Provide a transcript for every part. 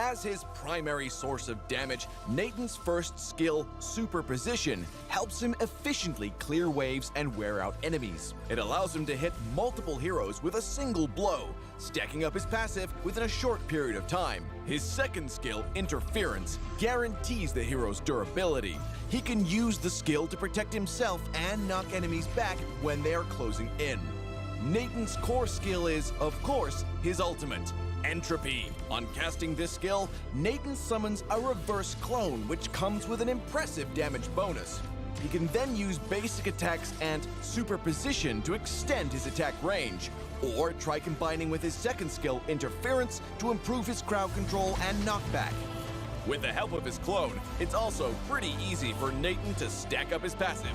As his primary source of damage, Nathan's first skill, Superposition, helps him efficiently clear waves and wear out enemies. It allows him to hit multiple heroes with a single blow, stacking up his passive within a short period of time. His second skill, Interference, guarantees the hero's durability. He can use the skill to protect himself and knock enemies back when they are closing in. Nathan's core skill is, of course, his ultimate, Entropy. On casting this skill, Nathan summons a reverse clone, which comes with an impressive damage bonus. He can then use basic attacks and Superposition to extend his attack range, or try combining with his second skill, Interference, to improve his crowd control and knockback. With the help of his clone, it's also pretty easy for Nathan to stack up his passive.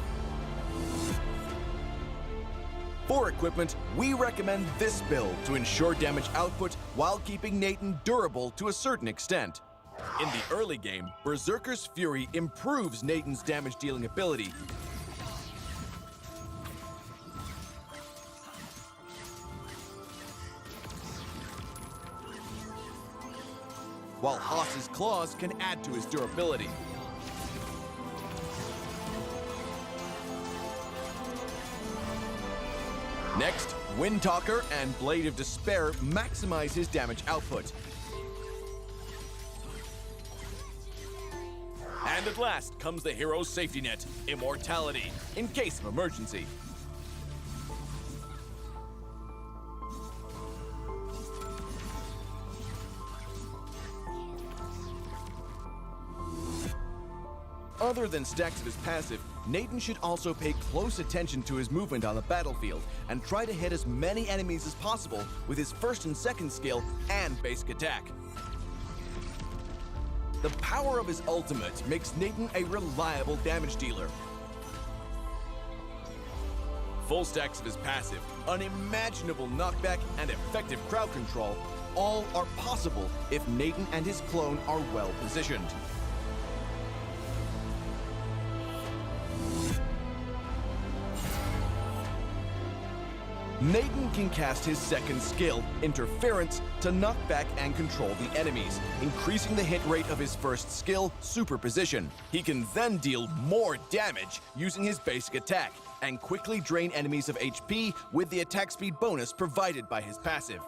For equipment, we recommend this build to ensure damage output while keeping Nathan durable to a certain extent. In the early game, Berserker's Fury improves Nathan's damage-dealing ability, while Haas's Claws can add to his durability. Next, Windtalker and Blade of Despair maximize his damage output. And at last comes the hero's safety net, Immortality, in case of emergency. Other than stacks of his passive, Nathan should also pay close attention to his movement on the battlefield and try to hit as many enemies as possible with his first and second skill and basic attack. The power of his ultimate makes Nathan a reliable damage dealer. Full stacks of his passive, unimaginable knockback, and effective crowd control all are possible if Nathan and his clone are well positioned. Nathan can cast his second skill, Interference, to knock back and control the enemies, increasing the hit rate of his first skill, Superposition. He can then deal more damage using his basic attack, and quickly drain enemies of HP with the attack speed bonus provided by his passive.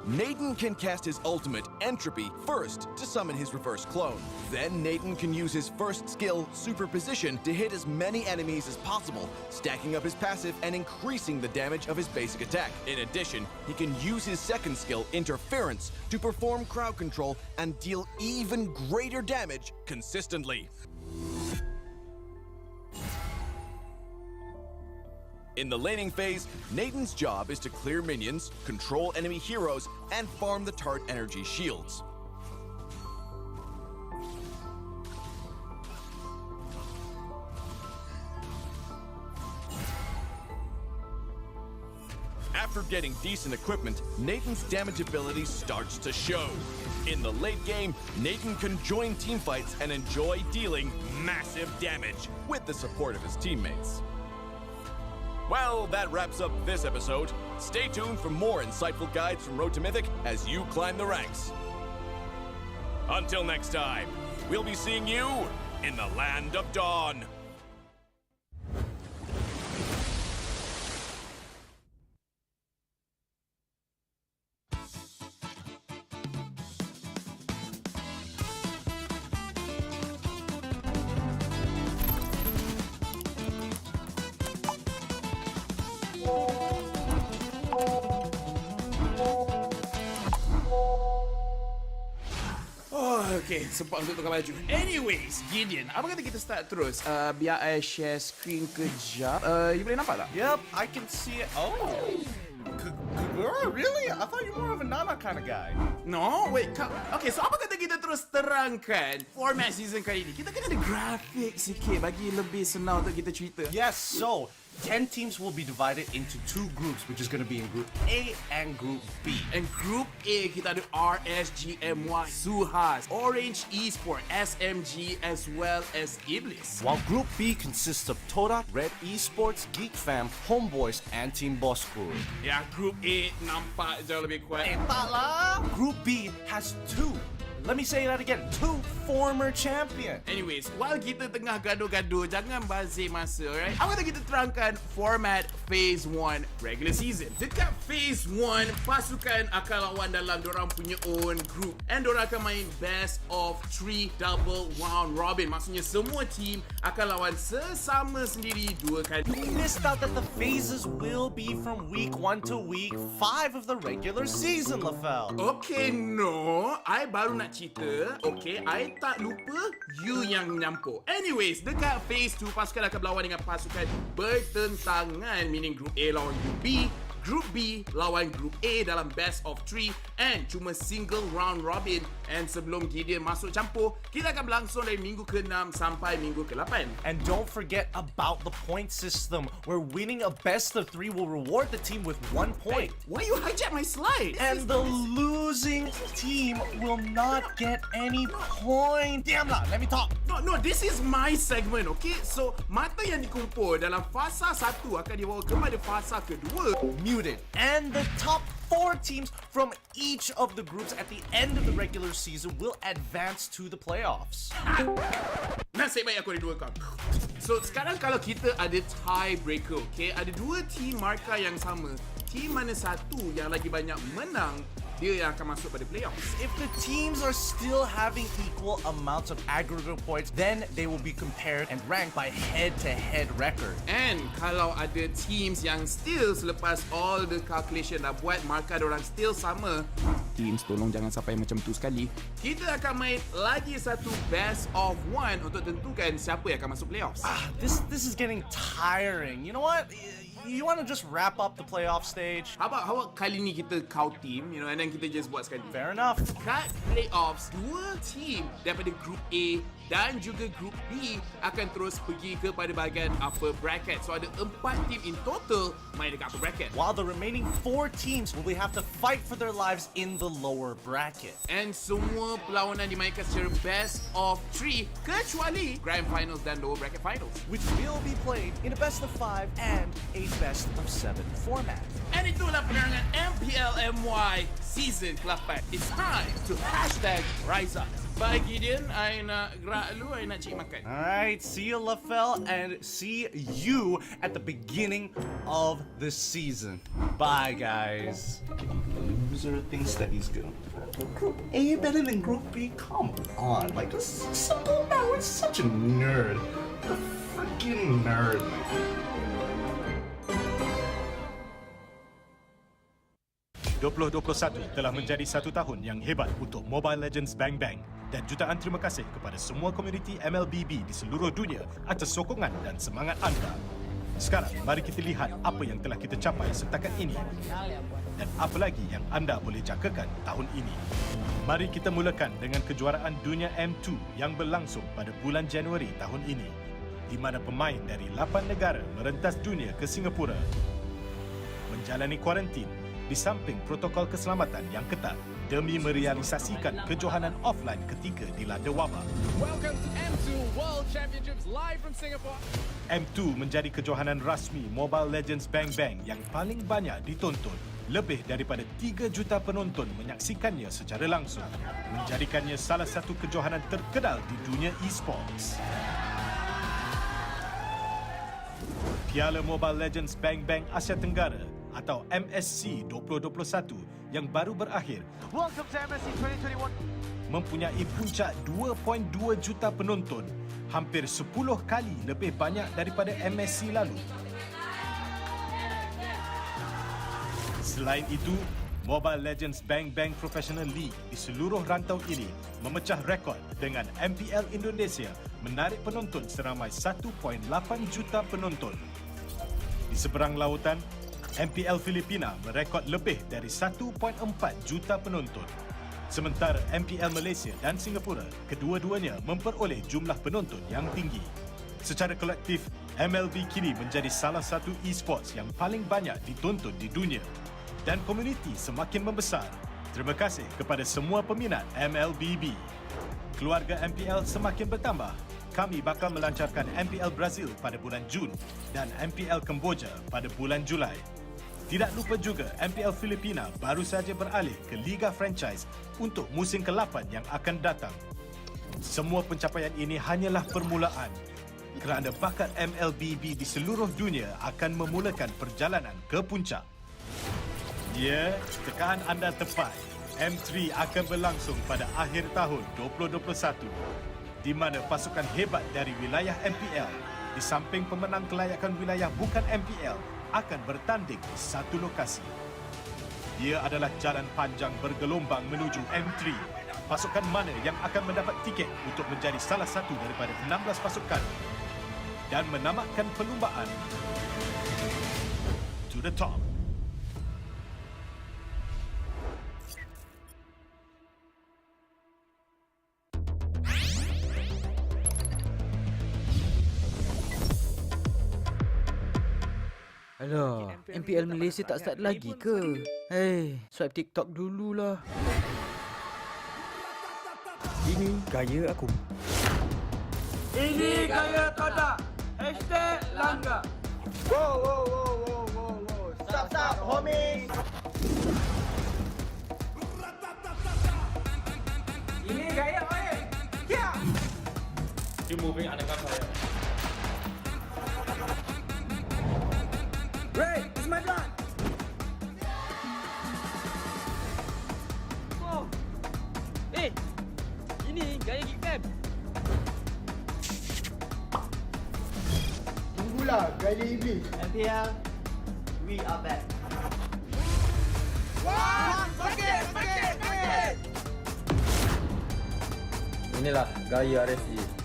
Nathan can cast his ultimate, Entropy, first to summon his reverse clone. Then Nathan can use his first skill, Superposition, to hit as many enemies as possible, stacking up his passive and increasing the damage of his basic attack. In addition, he can use his second skill, Interference, to perform crowd control and deal even greater damage consistently. In the laning phase, Nathan's job is to clear minions, control enemy heroes, and farm the tart energy shields. After getting decent equipment, Nathan's damage ability starts to show. In the late game, Nathan can join teamfights and enjoy dealing massive damage with the support of his teammates. Well, that wraps up this episode. Stay tuned for more insightful guides from Road to Mythic as you climb the ranks. Until next time, we'll be seeing you in the Land of Dawn. Okay, sempat untuk tukar baju. Anyways, Gideon, apa kata kita start terus? Biar I share screen kejap. You boleh nampak tak? Yep, I can see it. Oh, Kagura, really? I thought you were more of a Nana kind of guy. No, wait. Okay, so apa kata kita terus terangkan format season kali ini? Kita kena ada grafik sikit bagi lebih senang untuk kita cerita. Yes, so 10 teams will be divided into 2 groups, which is going to be in Group A and Group B. And Group A, kita ada RSGMY, Suhas, Orange Esports, SMG, as well as EBLZ. While Group B consists of Todak, Red Esports, GEEKFAM, HOMEBOIS, and Team Boss Crew. Ya, Group A nampak jauh lebih kuat. Tak lah, Group B has two. Let me say that again. Two former champions. Anyways, while kita tengah gaduh-gaduh, jangan bazir masa, alright? Apa kita terangkan format Phase 1 regular season. Dekat Phase 1, pasukan akan lawan dalam dorang punya own group. And dorang akan main best of 3 double round robin. Maksudnya semua team akan lawan sesama sendiri 2 kali. You missed out that the phases will be from week 1 to week 5 of the regular season, Lafel. Okay, no. I baru nak cerita. Okay, I tak lupa. You yang nyampur. Anyways, dekat Phase 2, pasukan akan berlawan dengan pasukan bertentangan. Meaning Group A lawan Group B, Group B lawan Group A dalam best of 3 and cuma single round robin. And sebelum Gideon masuk campur, kita akan berlangsung dari minggu ke-6 sampai minggu ke-8. And don't forget about the point system, where winning a best of 3 will reward the team with 1 point. Why you hijack my slide? And the losing team will not get any point. Damn lah, let me talk. No, this is my segment, okay? So, mata yang dikumpul dalam fasa 1 akan dibawa kepada fasa kedua. Muted. And the top 4 teams from each of the groups at the end of the regular season will advance to the playoffs. Nasib baik aku ada 2 kau. So, sekarang kalau kita ada tiebreaker, okay? Ada 2 team markah yang sama. Team mana satu yang lagi banyak menang, dia yang akan masuk pada playoffs. If the teams are still having equal amounts of aggregate points, then they will be compared and ranked by head-to-head record. And kalau ada teams yang still selepas all the calculation dah buat markah diorang still sama, teams tolong jangan sampai macam tu sekali. Kita akan main lagi satu best of 1 untuk tentukan siapa yang akan masuk playoffs. This is getting tiring. You know what? You want to just wrap up the playoff stage? How about kali ni kita kau team, you know, and then kita just buat sekali. Fair enough. Kat playoffs, 2 team daripada Group A dan juga Group B akan terus pergi kepada bahagian upper bracket. So ada 4 team in total main dekat upper bracket. While the remaining 4 teams will have to fight for their lives in the lower bracket. And semua perlawanan dimainkan secara best of 3 kecuali Grand Finals dan lower bracket finals, which will be played in a best of 5 and a best of 7 format. And itulah penerangan MPL MY Season ke-8. It's time to #Rise Up. Bye Gideon, I nak gerak dulu, I nak cik makan. Alright, see you Lafel, and see you at the beginning of the season. Bye guys. Loser thinks that he's good. Group A better than Group B? Come on, like this simple man, we're such a nerd. A freaking nerd, man. 2021 telah menjadi satu tahun yang hebat untuk Mobile Legends Bang Bang, dan jutaan terima kasih kepada semua komuniti MLBB di seluruh dunia atas sokongan dan semangat anda. Sekarang, mari kita lihat apa yang telah kita capai setakat ini dan apa lagi yang anda boleh jangkakan tahun ini. Mari kita mulakan dengan kejuaraan dunia M2 yang berlangsung pada bulan Januari tahun ini, di mana pemain dari 8 negara merentas dunia ke Singapura menjalani kuarantin di samping protokol keselamatan yang ketat demi merealisasikan kejohanan offline ketika dilanda wabak. Welcome to M2 World Championships live from Singapore. M2 menjadi kejohanan rasmi Mobile Legends Bang Bang yang paling banyak ditonton. Lebih daripada 3 juta penonton menyaksikannya secara langsung, menjadikannya salah satu kejohanan terkenal di dunia esports. Piala Mobile Legends Bang Bang Asia Tenggara atau MSC 2021 yang baru berakhir. Welcome to MSC 2021. Mempunyai puncak 2.2 juta penonton, hampir 10 kali lebih banyak daripada MSC lalu. Selain itu, Mobile Legends Bang Bang Professional League di seluruh rantau ini memecah rekod dengan MPL Indonesia menarik penonton seramai 1.8 juta penonton. Di seberang lautan, MPL Filipina merekod lebih dari 1.4 juta penonton. Sementara MPL Malaysia dan Singapura, kedua-duanya memperoleh jumlah penonton yang tinggi. Secara kolektif, MLB kini menjadi salah satu esports yang paling banyak ditonton di dunia. Dan komuniti semakin membesar. Terima kasih kepada semua peminat MLBB. Keluarga MPL semakin bertambah. Kami bakal melancarkan MPL Brazil pada bulan Jun dan MPL Kemboja pada bulan Julai. Tidak lupa juga, MPL Filipina baru saja beralih ke Liga Franchise untuk musim ke-8 yang akan datang. Semua pencapaian ini hanyalah permulaan kerana bakat MLBB di seluruh dunia akan memulakan perjalanan ke puncak. Ya, tekaan anda tepat. M3 akan berlangsung pada akhir tahun 2021 di mana pasukan hebat dari wilayah MPL di samping pemenang kelayakan wilayah bukan MPL akan bertanding di satu lokasi. Ia adalah jalan panjang bergelombang menuju M3. Pasukan mana yang akan mendapat tiket untuk menjadi salah satu daripada 16 pasukan dan menamatkan perlumbaan to the top. Alah, MPL Malaysia tak start lagi ke? Hei, swipe TikTok dululah. Ini gaya aku. Ini gaya Todak. #langgar. Wow. Stop, homies. Ini gaya oi. Ya. Removing anak saya. Ray, it's my blood. Oh. Ini gaya GEEKFAM. Tunggulah, gaya iblis. MPL, we are back. Wah, sakit. Inilah gaya RSG.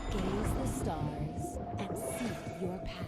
Gaze the stars and see your path.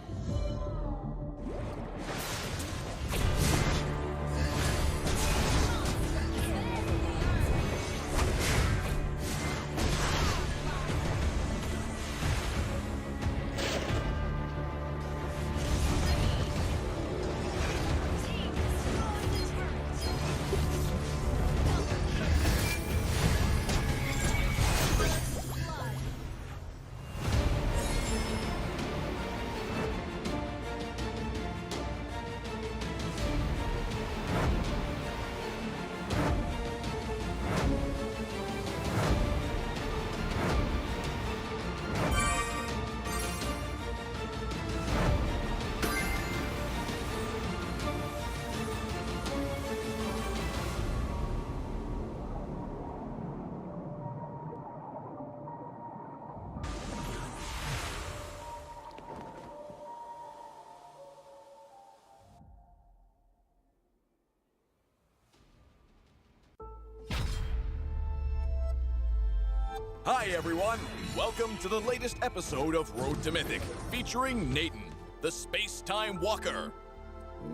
Hi everyone, welcome to the latest episode of Road to Mythic, featuring Nathan, the space-time walker.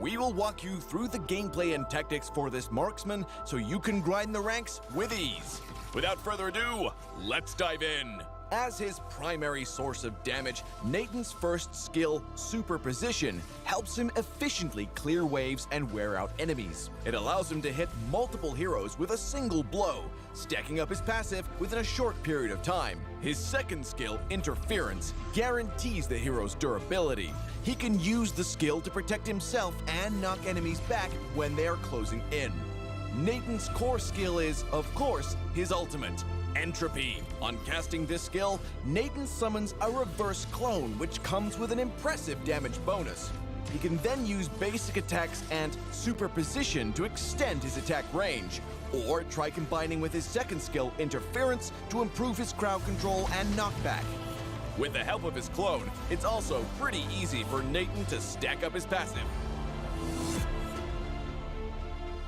We will walk you through the gameplay and tactics for this marksman so you can grind the ranks with ease. Without further ado, let's dive in. As his primary source of damage, Nathan's first skill, Superposition, helps him efficiently clear waves and wear out enemies. It allows him to hit multiple heroes with a single blow, stacking up his passive within a short period of time. His second skill, Interference, guarantees the hero's durability. He can use the skill to protect himself and knock enemies back when they are closing in. Nathan's core skill is, of course, his ultimate, Entropy. On casting this skill, Nathan summons a reverse clone, which comes with an impressive damage bonus. He can then use basic attacks and Superposition to extend his attack range, or try combining with his second skill, Interference, to improve his crowd control and knockback. With the help of his clone, it's also pretty easy for Nathan to stack up his passive.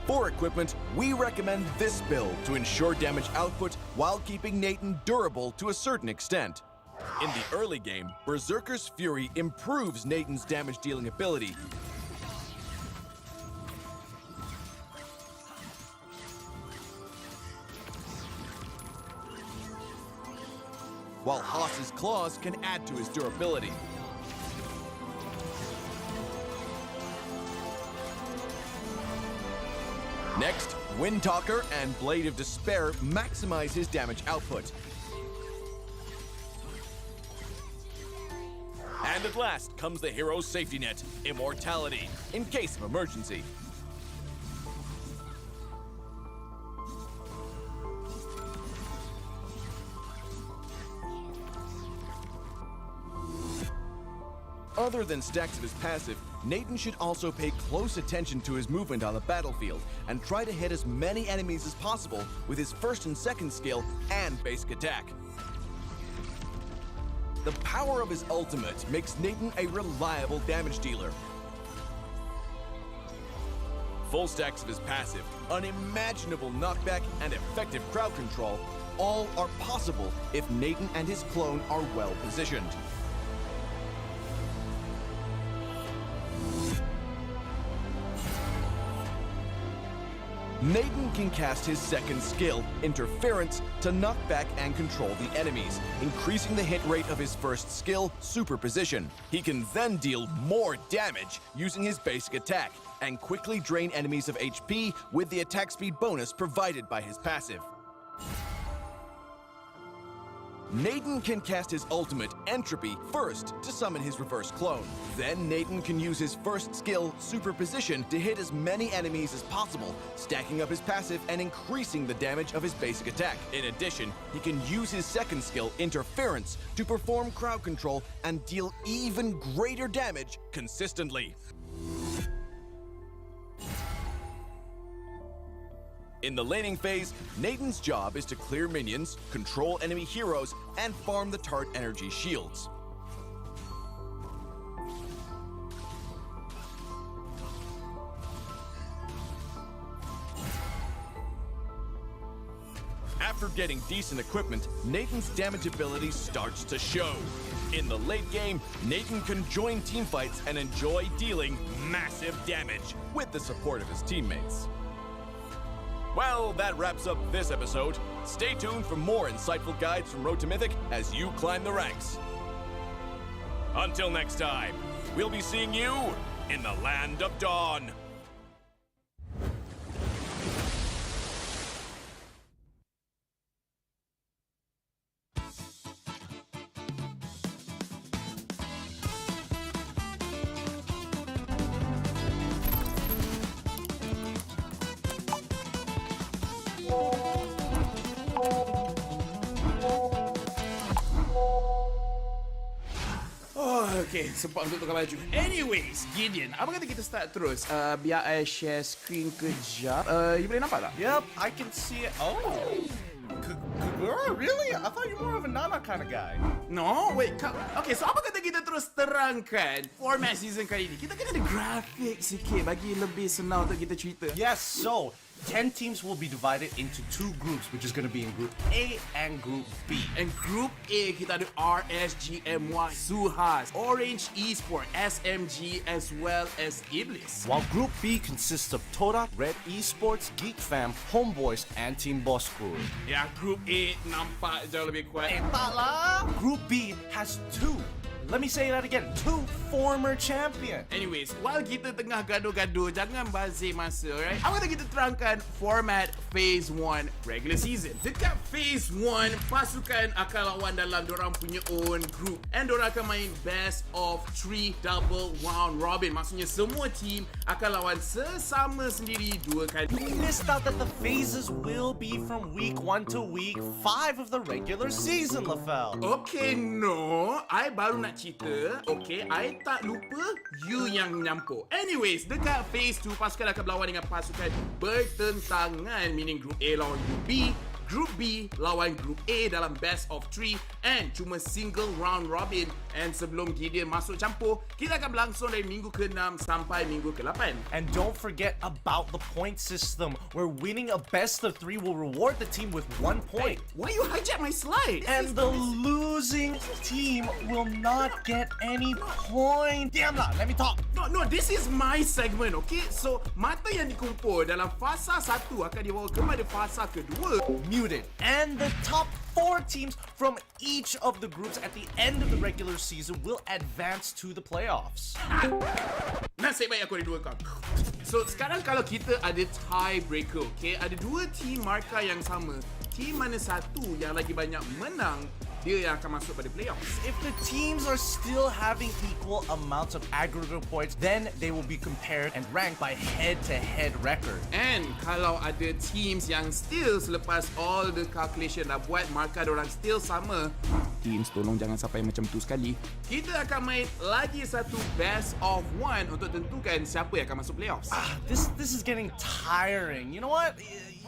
For equipment, we recommend this build to ensure damage output while keeping Nathan durable to a certain extent. In the early game, Berserker's Fury improves Nathan's damage-dealing ability, while Haas's claws can add to his durability. Next, Windtalker and Blade of Despair maximize his damage output. And at last comes the hero's safety net, Immortality, in case of emergency. Other than stacks of his passive, Nathan should also pay close attention to his movement on the battlefield and try to hit as many enemies as possible with his first and second skill and basic attack. The power of his ultimate makes Nathan a reliable damage dealer. Full stacks of his passive, unimaginable knockback, and effective crowd control all are possible if Nathan and his clone are well positioned. Nathan can cast his second skill, Interference, to knock back and control the enemies, increasing the hit rate of his first skill, Superposition. He can then deal more damage using his basic attack, and quickly drain enemies of HP with the attack speed bonus provided by his passive. Nathan can cast his ultimate, Entropy, first to summon his reverse clone. Then Nathan can use his first skill, Superposition, to hit as many enemies as possible, stacking up his passive and increasing the damage of his basic attack. In addition, he can use his second skill, Interference, to perform crowd control and deal even greater damage consistently. In the laning phase, Nathan's job is to clear minions, control enemy heroes, and farm the turret energy shields. After getting decent equipment, Nathan's damage ability starts to show. In the late game, Nathan can join teamfights and enjoy dealing massive damage with the support of his teammates. Well, that wraps up this episode. Stay tuned for more insightful guides from Road to Mythic as you climb the ranks. Until next time, we'll be seeing you in the Land of Dawn. Okay, sempat untuk tukar baju. Anyways, Gideon, apa kata kita start terus? Biar I share screen kejap. You boleh nampak tak? Yep, I can see it. Oh, really? I thought you were more of a Nana kind of guy. No, wait. Okay, so apa kata kita terus terangkan format season kali ni? Kita kena ada grafik sikit bagi lebih senang untuk kita cerita. Yes, so 10 teams will be divided into 2 groups, which is going to be in Group A and Group B. And Group A, kita ada RSGMY, Suhas, Orange Esports, SMG, as well as EBLZ. While Group B consists of Todak, Red Esports, GEEKFAM, HOMEBOIS, and Team Boss Crew. Ya, Group A nampak jauh lebih kuat. Tak lah! Group B has 2. Let me say that again. 2 former champions. Anyways, while kita tengah gaduh-gaduh, jangan bazir masa, alright? Apa kata kita terangkan format Phase 1 regular season. Dekat Phase 1, pasukan akan lawan dalam dorang punya own group. And dorang akan main best of 3 double round robin. Maksudnya semua team akan lawan sesama sendiri 2 kali. You missed out that the phases will be from week 1 to week 5 of the regular season, Lafel. Okay, no. I baru nak cerita. Okay, I tak lupa. You yang nyampur. Anyways, dekat Phase 2, pasukan akan berlawan dengan pasukan bertentangan. Meaning Group A lawan Group B, Group B lawan Group A dalam best of 3 and cuma single round robin. And sebelum Gideon masuk campur, kita akan berlangsung dari minggu ke-6 sampai minggu ke-8. And don't forget about the point system, where winning a best of 3 will reward the team with 1 point. Hey, why you hijack my slide? And the losing team will not get any point. Damn lah, let me talk. No, this is my segment, okay? So, mata yang dikumpul dalam fasa 1 akan dibawa kepada fasa kedua. undisputed, and the top 4 teams from each of the groups at the end of the regular season will advance to the playoffs. Nasib baik aku ada dua kau. So sekarang kalau kita ada tiebreaker, okay, ada dua team markah yang sama. Team mana satu yang lagi banyak menang, dia yang akan masuk pada playoffs. If the teams are still having equal amounts of aggregate points, then they will be compared and ranked by head-to-head record. And kalau ada teams yang still selepas all the calculation dah buat markah diorang still sama, teams tolong jangan sampai macam tu sekali. Kita akan main lagi satu best of 1 untuk tentukan siapa yang akan masuk playoffs. This is getting tiring. You know what?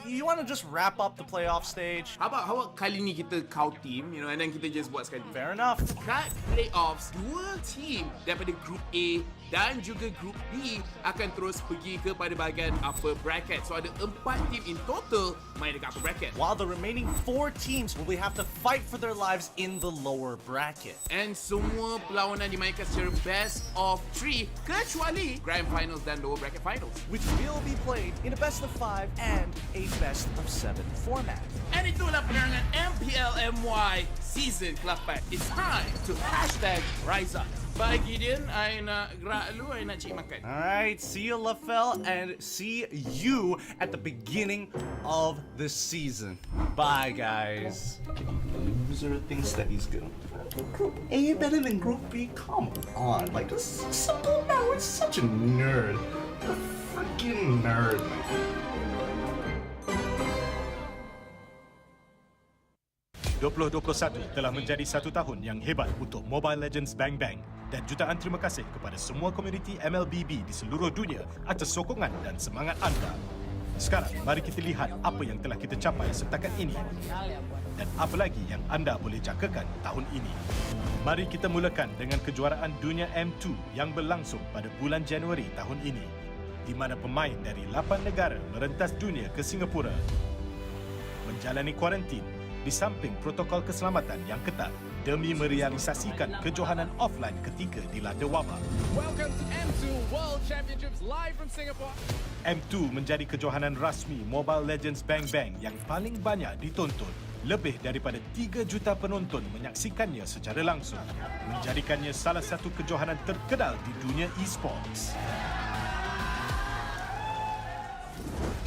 You want to just wrap up the playoff stage? How about kali ni kita count team, you know, and then kita just buat sekali. Fair enough. Kat playoffs, dua team daripada Group A dan juga Group B akan terus pergi kepada bahagian upper bracket. So ada 4 team in total main dekat upper bracket. While the remaining 4 teams will have to fight for their lives in the lower bracket. And semua perlawanan dimainkan secara best of 3 kecuali Grand Finals dan lower bracket finals, which will be played in a best of 5 and a best of 7 format. And itulah penerangan MPL MY Season Club Pack. It's time to #Rise Up. Pagi Dian, I nak gerak lu, I nak cik makan. Alright, see you Lafel, and see you at the beginning of the season. Bye guys. Loser thinks that he's good. Group A better than Group B? Come on, like this is simple now. It's such a nerd. A freaking nerd. 2021 telah menjadi satu tahun yang hebat untuk Mobile Legends Bang Bang, dan jutaan terima kasih kepada semua komuniti MLBB di seluruh dunia atas sokongan dan semangat anda. Sekarang, mari kita lihat apa yang telah kita capai setakat ini dan apa lagi yang anda boleh jangkakan tahun ini. Mari kita mulakan dengan kejuaraan dunia M2 yang berlangsung pada bulan Januari tahun ini, di mana pemain dari 8 negara merentas dunia ke Singapura menjalani kuarantin di samping protokol keselamatan yang ketat demi merealisasikan kejohanan offline ketika dilanda wabak. Welcome to M2 World Championships live from Singapore. M2 menjadi kejohanan rasmi Mobile Legends Bang Bang yang paling banyak ditonton. Lebih daripada 3 juta penonton menyaksikannya secara langsung, menjadikannya salah satu kejohanan terkenal di dunia Esports.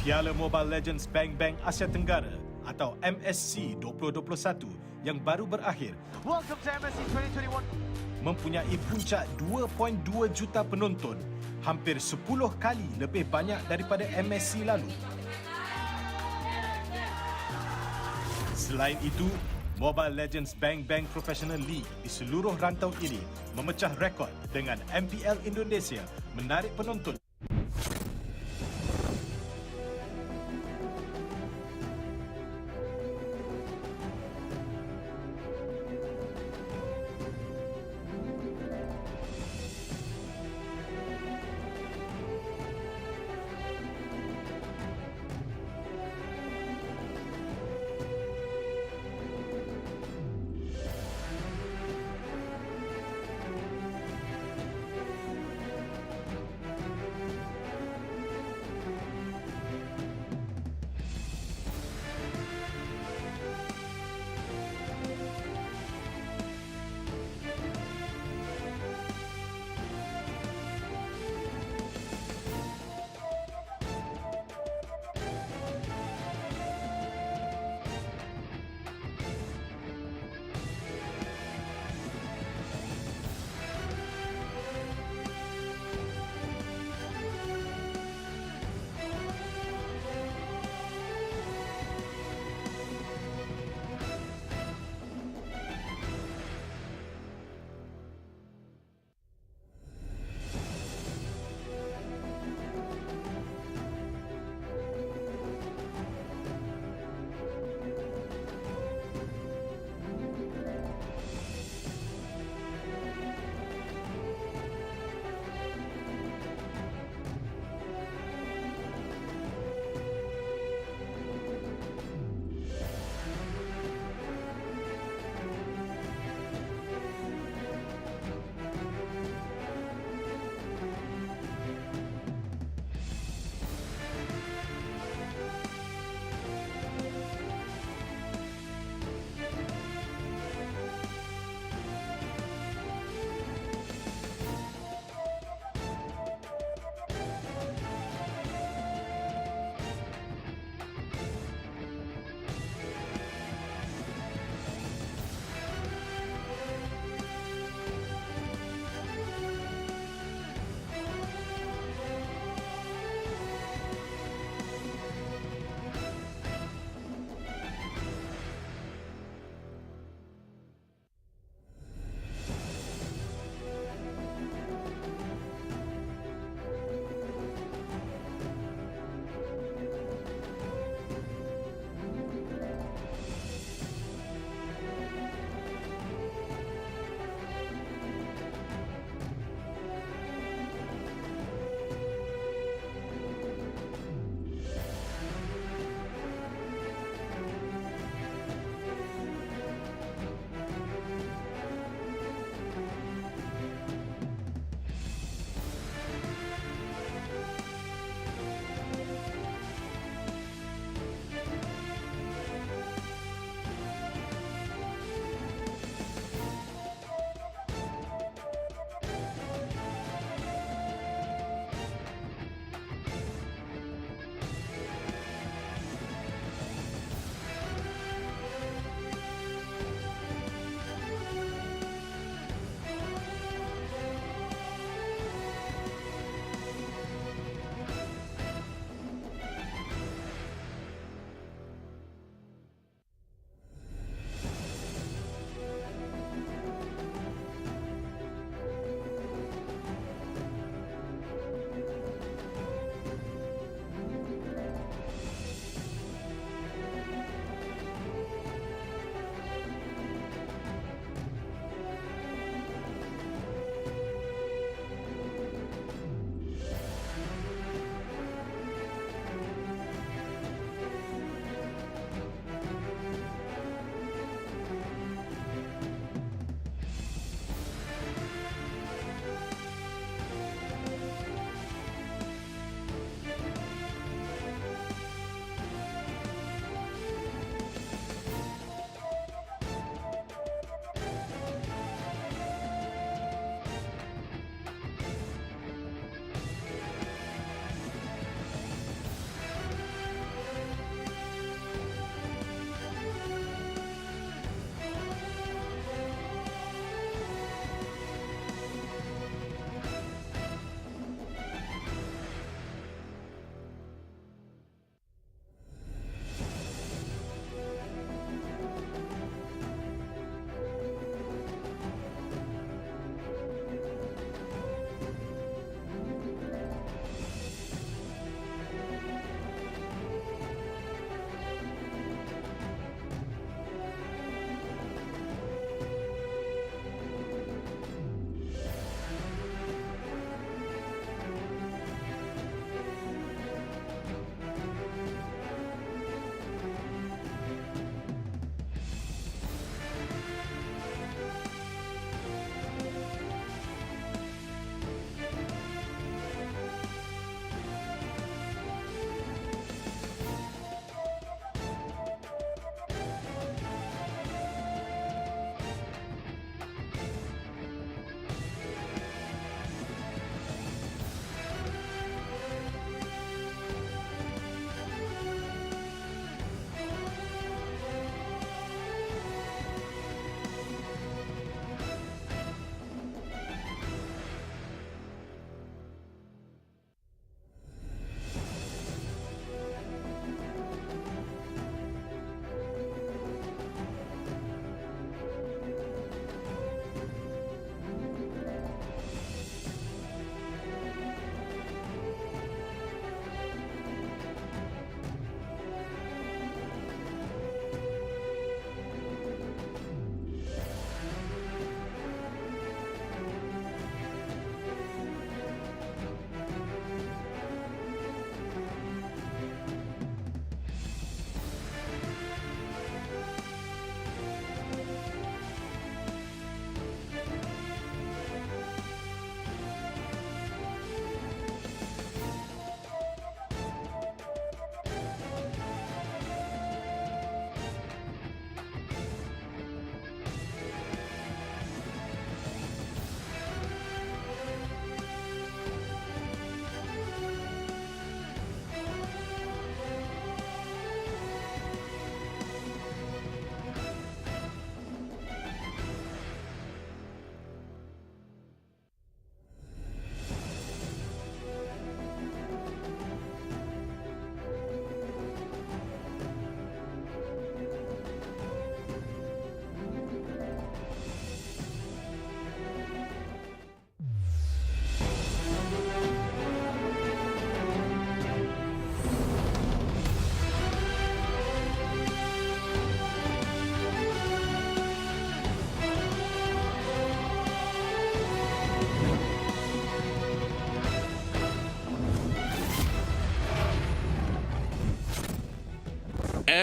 Piala Mobile Legends Bang Bang Asia Tenggara atau MSC 2021 yang baru berakhir. Welcome to MSC 2021. Mempunyai puncak 2.2 juta penonton, hampir 10 kali lebih banyak daripada MSC lalu. Selain itu, Mobile Legends Bang Bang Professional League di seluruh rantau ini memecah rekod dengan MPL Indonesia menarik penonton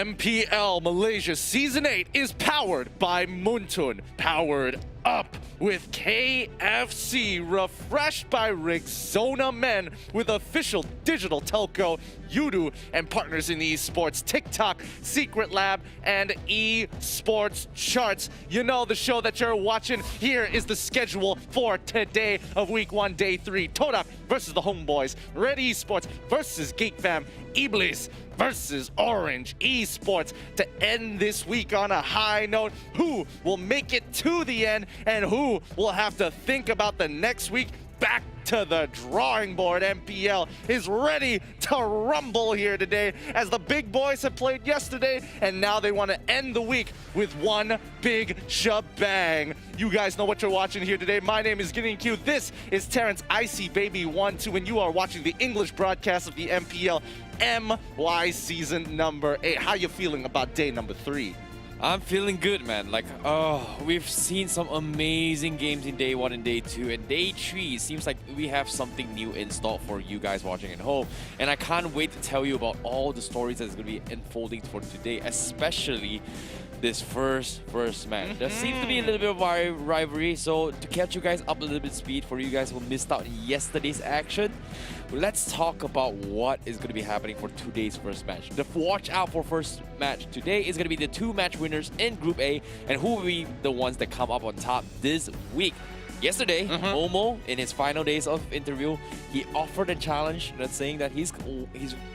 MPL Malaysia Season 8 is powered by Muntun, powered up with KFC, refreshed by Rexona Men with official digital telco, Yudu, and partners in esports, TikTok, Secret Lab, and esports charts. You know the show that you're watching. Here is the schedule for today of Week 1, Day 3. Todak versus the Homeboys, Red Esports versus GEEKFAM, EBLZ versus Orange Esports to end this week on a high note. Who will make it to the end and who will have to think about the next week? Back to the drawing board. MPL is ready to rumble here today as the big boys have played yesterday and now they want to end the week with one big shebang. You guys know what you're watching here today. My name is Gideon Q. This is Terrence Icy Baby 1-2 and you are watching the English broadcast of the MPL MY season number 8. How you feeling about day number 3? I'm feeling good, man. Like, oh, we've seen some amazing games in day 1 and day 2, and day 3 seems like we have something new in store for you guys watching at home. And I can't wait to tell you about all the stories that's going to be unfolding for today, especially this first match. There seems to be a little bit of rivalry, so to catch you guys up a little bit speed for you guys who missed out on yesterday's action, let's talk about what is going to be happening for today's first match. The watch out for first match today is going to be the 2 match winners in Group A, and who will be the ones that come up on top this week. Yesterday, Momo, in his final days of interview, he offered a challenge, saying that he's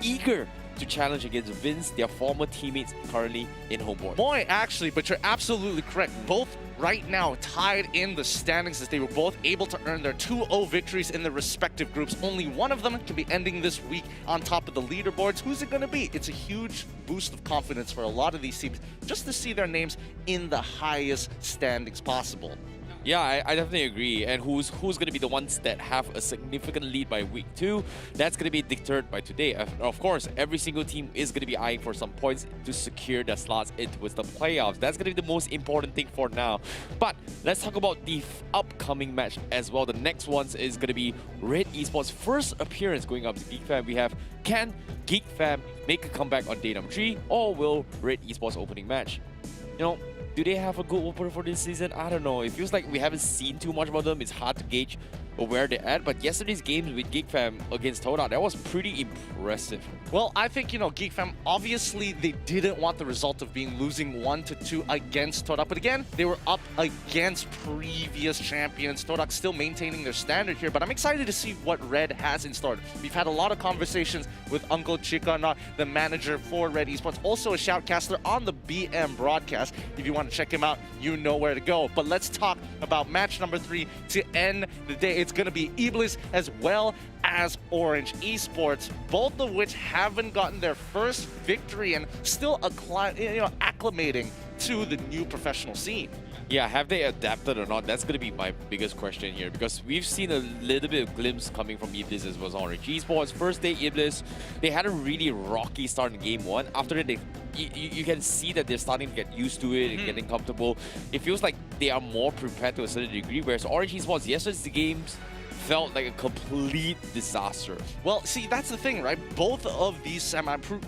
eager to challenge against Vince, their former teammates currently in HOMEBOIS. Boy, actually, but you're absolutely correct. Both right now tied in the standings as they were both able to earn their 2-0 victories in their respective groups. Only one of them can be ending this week on top of the leaderboards. Who's it going to be? It's a huge boost of confidence for a lot of these teams just to see their names in the highest standings possible. Yeah, I definitely agree. And who's going to be the ones that have a significant lead by week 2? That's going to be dictated by today. Of course, every single team is going to be eyeing for some points to secure their slots into the playoffs. That's going to be the most important thing for now. But let's talk about the upcoming match as well. The next one is going to be Red Esports' first appearance going up to GEEKFAM. We have, can GEEKFAM make a comeback on day number 3, or will Red Esports opening match? You know, do they have a good opener for this season? I don't know. It feels like we haven't seen too much about them. It's hard to gauge where they're at. But yesterday's games with GEEKFAM against Todak, that was pretty impressive. Well, I think, GEEKFAM, obviously they didn't want the result of losing 1-2 against Todak. But again, they were up against previous champions. Todak still maintaining their standard here. But I'm excited to see what Red has in store. We've had a lot of conversations with Uncle Chika, the manager for Red Esports. Also a shoutcaster on the BM broadcast. If you want to check him out, you know where to go. But let's talk about match number 3 to end the day. It's going to be EBLZ as well as Orange Esports, both of which haven't gotten their first victory and still acclimating to the new professional scene. Yeah, have they adapted or not? That's going to be my biggest question here, because we've seen a little bit of glimpse coming from EBLZ as well as Orange Esports. First day EBLZ, they had a really rocky start in game 1. After that, you can see that they're starting to get used to it and getting comfortable. It feels like they are more prepared to a certain degree, whereas Orange Esports, yesterday's games felt like a complete disaster. Well, see, that's the thing, right? Both of these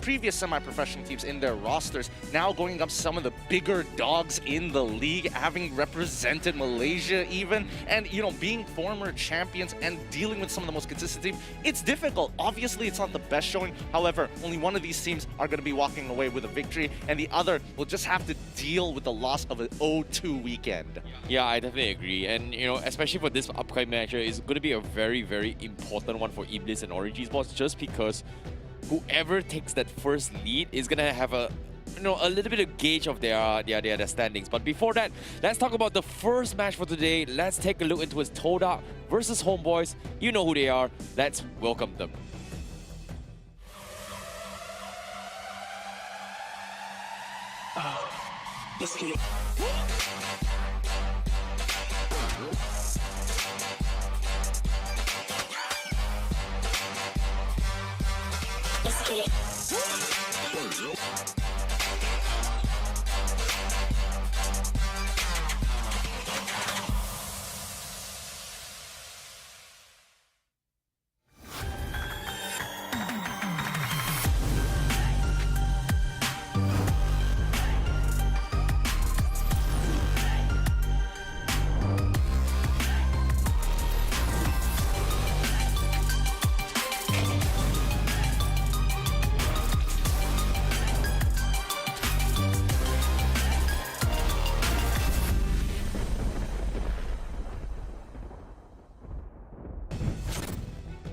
previous semi-professional teams in their rosters now going up some of the bigger dogs in the league, having represented Malaysia even, and, being former champions and dealing with some of the most consistent teams. It's difficult. Obviously, it's not the best showing. However, only one of these teams are going to be walking away with a victory, and the other will just have to deal with the loss of an 0-2 weekend. Yeah, I definitely agree. And, especially for this upcoming match, it's going to be a very, very important one for EBLZ and Orange Esports, just because whoever takes that first lead is going to have a little bit of gauge of their standings. But before that, let's talk about the first match for today. Let's take a look into it. Todak versus HOMEBOIS. You know who they are. Let's welcome them. Let's get it. Let's get it.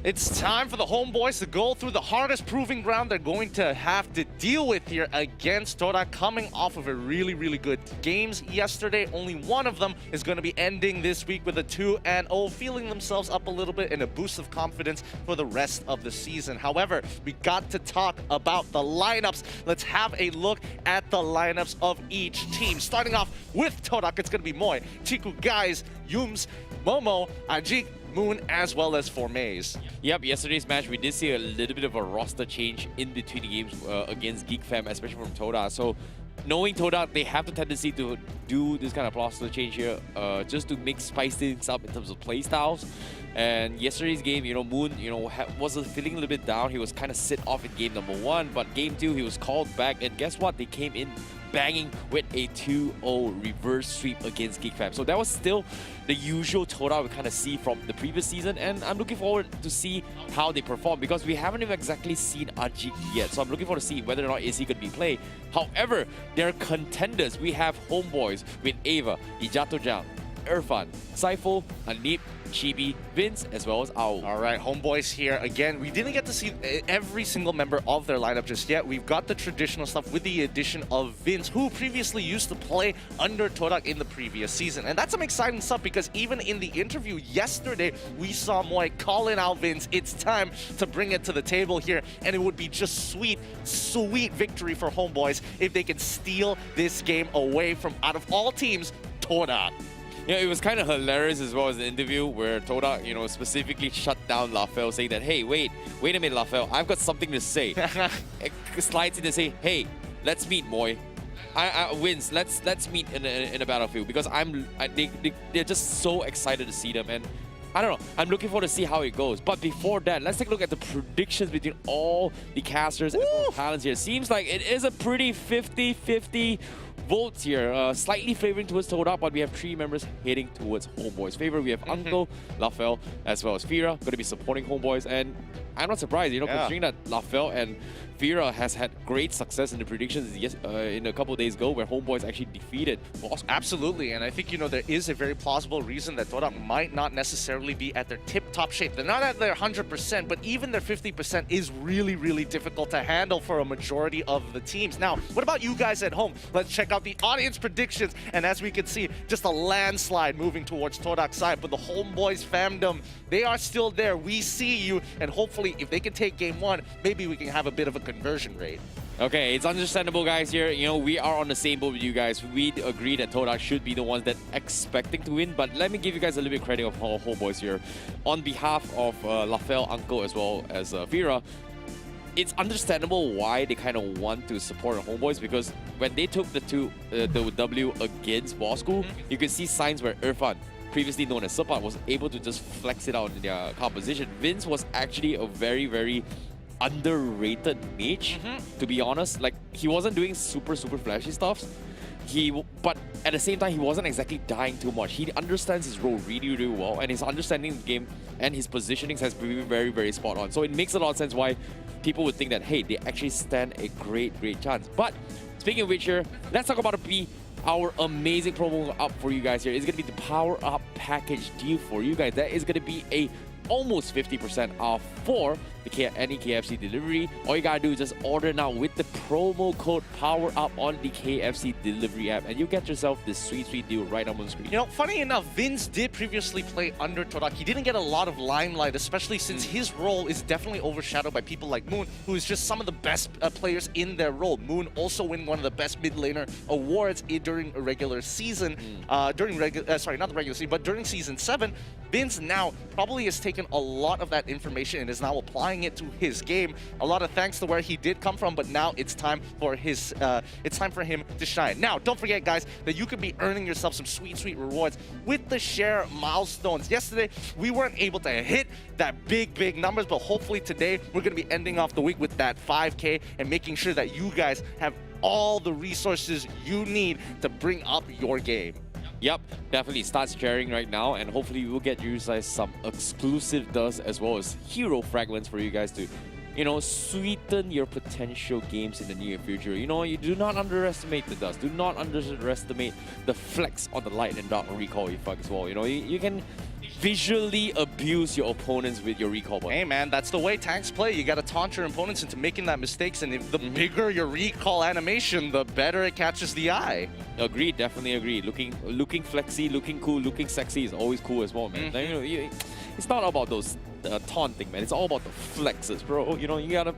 It's time for the homeboys to go through the hardest proving ground they're going to have to deal with here against Todak, coming off of a really good games yesterday. Only one of them is going to be ending this week with a 2-0, feeling themselves up a little bit and a boost of confidence for the rest of the season. However, we got to talk about the lineups. Let's have a look at the lineups of each team. Starting off with Todak, it's going to be Moy, Chiku, Guys, Yums, Momo, Ajik, Moon, as well as Formaze. Yep, yesterday's match, we did see a little bit of a roster change in between the games against GEEKFAM, especially from Todak. So, knowing Todak, they have the tendency to do this kind of roster change here just to spice things up in terms of play styles. And yesterday's game, Moon, was feeling a little bit down. He was kind of sit off in game number 1, but game 2, he was called back. And guess what? They came in banging with a 2-0 reverse sweep against GEEKFAM. So that was still the usual Todak we kind of see from the previous season, and I'm looking forward to see how they perform because we haven't even exactly seen Ajik yet. So I'm looking forward to see whether or not is he going to be played. However, they're contenders. We have homeboys with Ava, Ijatojang, Irfan, Saiful, Anip, Chibi, Vince, as well as Owl. All right, homeboys here. Again, we didn't get to see every single member of their lineup just yet. We've got the traditional stuff with the addition of Vince, who previously used to play under Todak in the previous season. And that's some exciting stuff because even in the interview yesterday, we saw Moy calling out Vince. It's time to bring it to the table here. And it would be just sweet victory for homeboys if they can steal this game away from, out of all teams, Todak. Yeah, it was kind of hilarious as well as the interview where Todak, specifically shut down Lafel, saying that, hey, wait a minute, Lafel, I've got something to say. It slides in to say, hey, let's meet, Moy. Wins. Let's meet in a battlefield because they're just so excited to see them, and I don't know. I'm looking forward to see how it goes. But before that, let's take a look at the predictions between all the casters and talents here. Seems like it is a pretty 50-50 votes here. Slightly favoring towards Todak, but we have 3 members heading towards homeboys' favor. We have Uncle, Lafel, as well as Fira going to be supporting homeboys, and I'm not surprised, considering that Lafel and Fira has had great success in the predictions in a couple of days ago where homeboys actually defeated Boss. Absolutely, and I think, there is a very plausible reason that Todak might not necessarily be at their tip-top shape. They're not at their 100%, but even their 50% is really difficult to handle for a majority of the teams. Now, what about you guys at home? Let's check out the audience predictions, and as we can see, just a landslide moving towards Todak's side, but the homeboys fandom, they are still there. We see you, and hopefully, if they can take game 1, maybe we can have a bit of a conversion rate. Okay, it's understandable, guys, here. We are on the same boat with you guys. We agree that Todak should be the ones that expecting to win, but let me give you guys a little bit of credit of our homeboys here. On behalf of Lafel, Uncle, as well as Fira, it's understandable why they kind of want to support the homeboys because when they took the W against Bosco, you can see signs where Irfan, previously known as Sepat, was able to just flex it out in their composition. Vince was actually a very underrated mage, to be honest. Like, he wasn't doing super flashy stuff. But at the same time, he wasn't exactly dying too much. He understands his role really well, and his understanding of the game and his positioning has been very spot on. So it makes a lot of sense why people would think that, hey, they actually stand a great chance. But speaking of which here, let's talk about our amazing promo up for you guys here. It's going to be the Power Up Package deal for you guys. That is going to be a almost 50% off for any KFC delivery. All you gotta do is just order now with the promo code POWERUP on the KFC delivery app, and you get yourself this sweet deal right on the screen. Funny enough, Vince did previously play under Todak. He didn't get a lot of limelight, especially since his role is definitely overshadowed by people like Moon, who is just some of the best players in their role. Moon also won one of the best mid laner awards during a regular season. Not the regular season, but during season 7. Vince now probably has taken a lot of that information and is now applying it to his game. A lot of thanks to where he did come from, but now it's time for him to shine. Now, don't forget, guys, that you could be earning yourself some sweet rewards with the share milestones. Yesterday, we weren't able to hit that big numbers, but hopefully today we're going to be ending off the week with that 5K and making sure that you guys have all the resources you need to bring up your game. Yep, definitely start sharing right now, and hopefully we'll get you guys some exclusive dust as well as hero fragments for you guys to, sweeten your potential games in the near future. You do not underestimate the dust. Do not underestimate the flex on the light and dark recall effect as well. You can visually abuse your opponents with your recall button. Hey man, that's the way tanks play. You gotta taunt your opponents into making that mistakes, and if the bigger your recall animation, the better it catches the eye. Agreed, definitely agreed. Looking flexy, looking cool, looking sexy is always cool as well, man. Like, you know, it's not about those taunting, man. It's all about the flexes, bro. You know, you gotta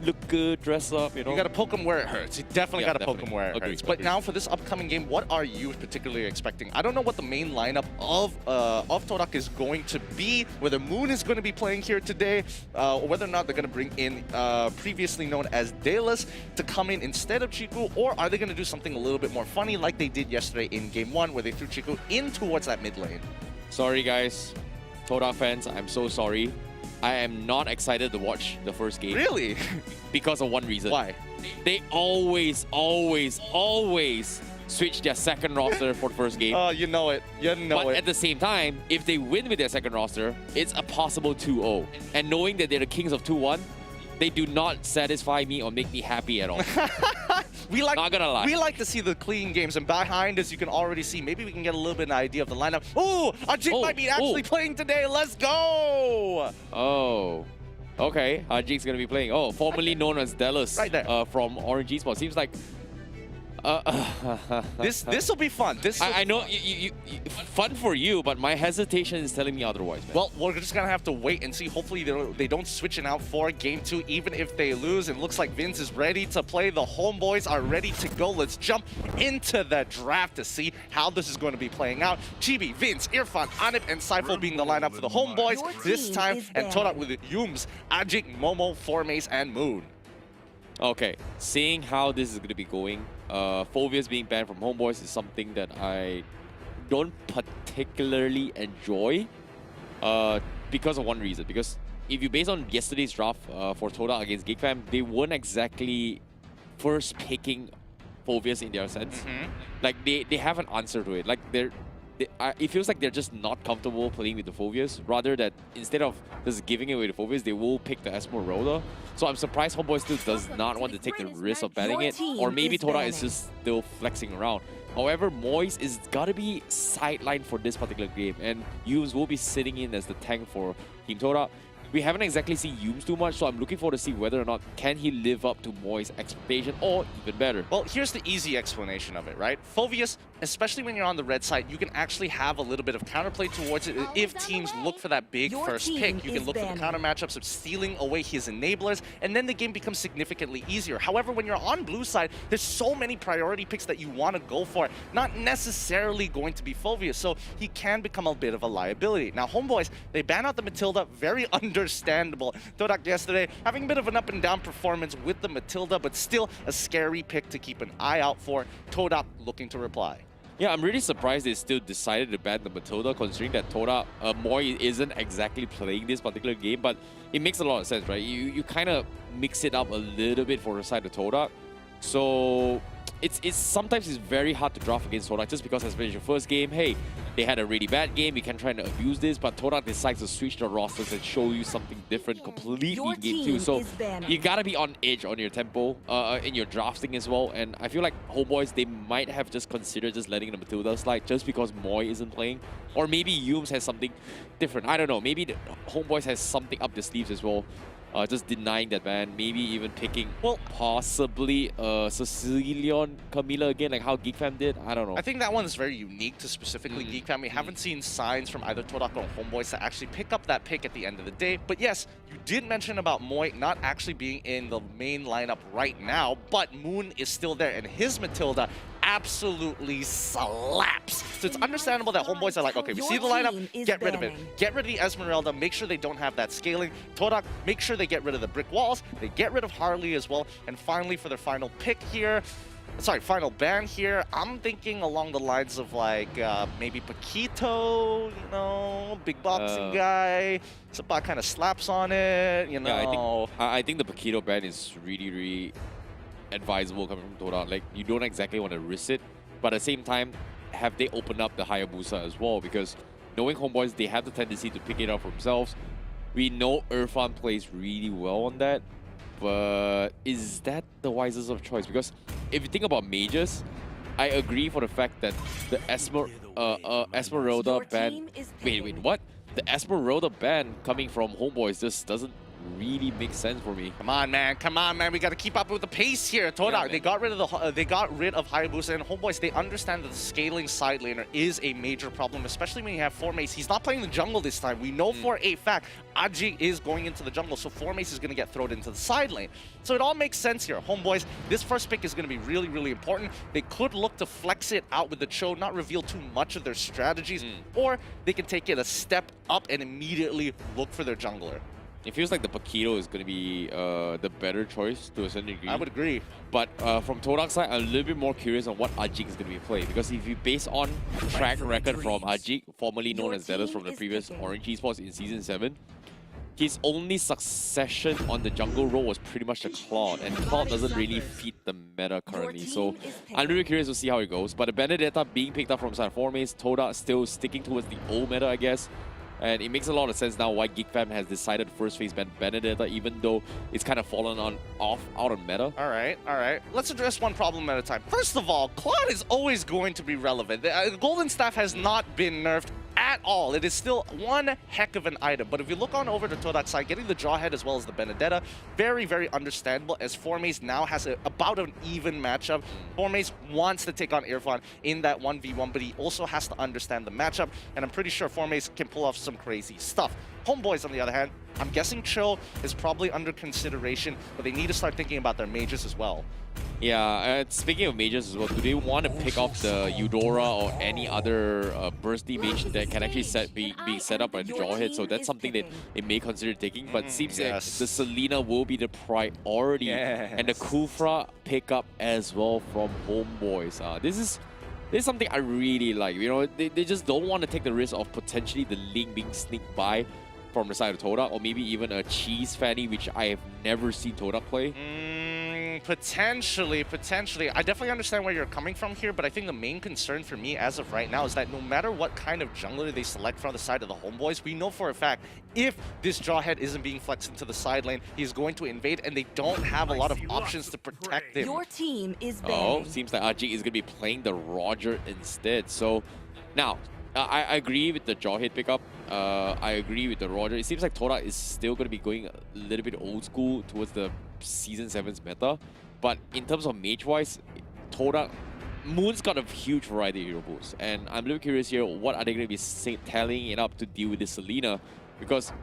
look good, dress up, you know. You gotta poke them where it hurts. You definitely gotta poke them where it hurts. But Agreed. now for this upcoming game, what are you particularly expecting? I don't know what the main lineup of Todak is going to be, whether Moon is going to be playing here today, or whether or not they're going to bring in previously known as Dallas to come in instead of Chiku, or are they going to do something a little bit more funny like they did yesterday in Game 1 where they threw Chiku in towards that mid lane? Sorry guys, Todak fans, I'm so sorry. I am not excited to watch the first game. Really? Because of one reason. Why? They always switch their second roster for the first game. Oh, you know it. You know but it. at the same time, if they win with their second roster, it's a possible 2-0. And knowing that they're the kings of 2-1, they do not satisfy me or make me happy at all. Not gonna lie. We like to see the clean games, and behind us you can already see, maybe we can get a little bit of an idea of the lineup. Oh, Ajik might be actually playing today. Let's go! Oh. Okay, Ajik's gonna be playing. Oh, formerly known as Dallas. Right there. From Orange Esports. Seems like this will be fun. I know fun for you, but my hesitation is telling me otherwise, man. Well, we're just gonna have to wait and see. Hopefully they don't switch it out for Game 2, even if they lose. It looks like Vince is ready to play. The homeboys are ready to go. Let's jump into the draft to see how this is going to be playing out. Chibi, Vince, Irfan, Anip, and Saiful being the lineup for the homeboys this time, and Todak with Yums, Ajik, Momo, Formace, and Moon. Okay, seeing how this is going to be going, Phoveus being banned from Homeboys is something that I don't particularly enjoy because of one reason. Because if you base on yesterday's draft for Todak against GEEKFAM, they weren't exactly first picking Phoveus in their sense. Like, they have an answer to it. Like, it feels like they're just not comfortable playing with the Phoveus, rather that instead of just giving away the Phoveus, they will pick the Esmeralda. So I'm surprised Homeboy still does not want to take the risk of banning it, or maybe Todak is just still flexing around. However, Moise is gotta be sidelined for this particular game, and Yums will be sitting in as the tank for Team Todak. We haven't exactly seen Yums too much, so I'm looking forward to see whether or not can he live up to Moi's expectation, or even better. Well, here's the easy explanation of it, right? Phoveus, especially when you're on the red side, you can actually have a little bit of counterplay towards it. If teams look for that big first pick, you can look for the counter matchups of stealing away his enablers, and then the game becomes significantly easier. However, when you're on blue side, there's so many priority picks that you want to go for, not necessarily going to be Phoveus, so he can become a bit of a liability. Now, homeboys, they ban out the Matilda, very understandable. Todak yesterday having a bit of an up and down performance with the Matilda, but still a scary pick to keep an eye out for. Todak looking to reply. Yeah, I'm really surprised they still decided to ban the Matilda, considering that Todak, Moi isn't exactly playing this particular game, but it makes a lot of sense, right? You kind of mix it up a little bit for the side of Todak. So sometimes it's very hard to draft against Todak just because, especially your first game, hey, they had a really bad game, you can try and abuse this, but Todak decides to switch the rosters and show you something different completely in Game 2. So you gotta be on edge on your tempo, in your drafting as well. And I feel like Homeboys, they might have just considered just letting the Matilda slide just because Moi isn't playing. Or maybe Yums has something different. I don't know. Maybe the Homeboys has something up their sleeves as well. Just denying that ban, maybe even picking, well, possibly Sicilian Camila again, like how GEEKFAM did. I don't know. I think that one is very unique to specifically GEEKFAM. We haven't seen signs from either Todak or Homeboys to actually pick up that pick at the end of the day. But yes, you did mention about Moi not actually being in the main lineup right now, but Moon is still there, and his Matilda absolutely slaps. So it's understandable that Homeboys are like, okay, we see the lineup, get rid of it. Get rid of the Esmeralda, make sure they don't have that scaling. Todak, make sure they get rid of the brick walls, they get rid of Harley as well. And finally, for their final pick here, sorry, final ban here, I'm thinking along the lines of like maybe Paquito, you know, big boxing guy. Sabah kind of slaps on it, you know. Yeah, I think the Paquito ban is really advisable coming from Todak. Like, you don't exactly want to risk it, but at the same time, have they opened up the Hayabusa as well? Because knowing Homeboys, they have the tendency to pick it up for themselves. We know Irfan plays really well on that, but is that the wisest of choice? Because if you think about mages, I agree for the fact that the Esmeralda ban... Wait, what? the Esmeralda ban coming from HOMEBOIS just doesn't really make sense for me. Come on, man. Come on, man. We got to keep up with the pace here. Todak, Yeah, they got rid of Hayabusa, and HOMEBOIS, they understand that the scaling side laner is a major problem, especially when you have Formace. He's not playing the jungle this time. We know for a fact Ajik is going into the jungle, so Formace is going to get thrown into the side lane. So it all makes sense here. HOMEBOIS, this first pick is going to be really, really important. They could look to flex it out with the Cho, not reveal too much of their strategies, or they can take it a step up and immediately look for their jungler. It feels like the Paquito is going to be the better choice to a certain degree. I would agree. But from Todak's side, I'm a little bit more curious on what Ajik is going to be playing. Because if you base on track record from Ajik, formerly known as Zealous from the previous Orange Esports in Season 7, his only succession on the jungle role was pretty much the Cloud, and Cloud doesn't really fit the meta currently. So I'm really curious to see how it goes. But the Benedetta being picked up from side Formace, Todak still sticking towards the old meta, I guess. And it makes a lot of sense now why GEEKFAM has decided first phase ban Benedetta, even though it's kind of fallen out of meta. All right. Let's address one problem at a time. First of all, Claude is always going to be relevant. The Golden Staff has not been nerfed at all. It is still one heck of an item. But if you look on over to Todak's side, getting the Jawhead as well as the Benedetta, very, very understandable, as Formace now has about an even matchup. Formace wants to take on Irfan in that 1v1, but he also has to understand the matchup, and I'm pretty sure Formace can pull off some crazy stuff. HOMEBOIS, on the other hand, I'm guessing Cho is probably under consideration, but they need to start thinking about their mages as well. Yeah, speaking of mages as well, do they want to pick off the Eudora or any other bursty mage that can actually be set up by the Jawhead? So that's something that they may consider taking, but seems like the Selena will be the priority. And the Kufra pickup as well from HOMEBOIS. This is something I really like. You know, they just don't want to take the risk of potentially the Ling being sneaked by from the side of Todak, or maybe even a Cheese Fanny, which I have never seen Todak play. Potentially. I definitely understand where you're coming from here, but I think the main concern for me as of right now is that no matter what kind of jungler they select from the side of the HOMEBOIS, we know for a fact if this Jawhead isn't being flexed into the side lane, he's going to invade, and they don't have a lot of options to protect him. Your team is banning. Seems like Ajik is going to be playing the Roger instead. So now, I agree with the Jawhead pickup. I agree with the Roger. It seems like Todak is still going to be going a little bit old school towards the Season 7's meta. But in terms of mage-wise, Todak, Moon's got a huge variety of hero boosts. And I'm a little curious here, what are they going to be tallying it up to deal with this Selena? Because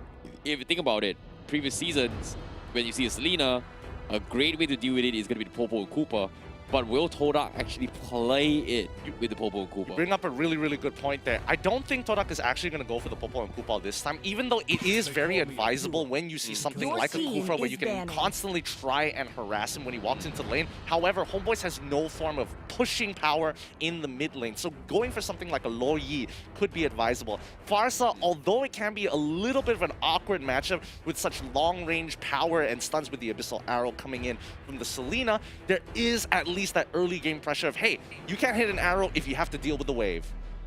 if you think about it, previous seasons, when you see a Selena, a great way to deal with it is going to be the Popo and Koopa. But will Todak actually play it with the Popo and Koopa? You bring up a really, really good point there. I don't think Todak is actually going to go for the Popo and Koopa this time, even though it is very advisable when you see something like a Kufra where you can constantly try and harass him when he walks into the lane. However, HOMEBOIS has no form of pushing power in the mid lane, so going for something like a Lo Yi could be advisable. Farsa, although it can be a little bit of an awkward matchup with such long-range power and stuns with the Abyssal Arrow coming in from the Selena, there is at least that early game pressure of, hey, you can't hit an arrow if you have to deal with the wave.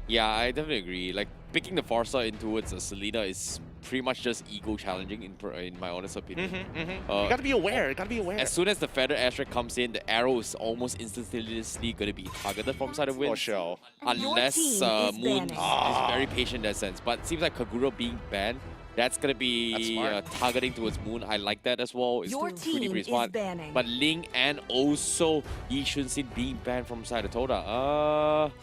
Yeah, I definitely agree. Like, picking the Farsa in towards a Selena is pretty much just ego challenging in my honest opinion. You gotta be aware, As soon as the Feather Asteroid comes in, the arrow is almost instantaneously gonna be targeted from side of Wind. For sure. Unless Moon is very patient in that sense. But it seems like Kagura being banned, that's going to be targeting towards Moon. I like that as well. It's pretty smart. But Ling and also Yi Shun-Sin being banned from side of Todak.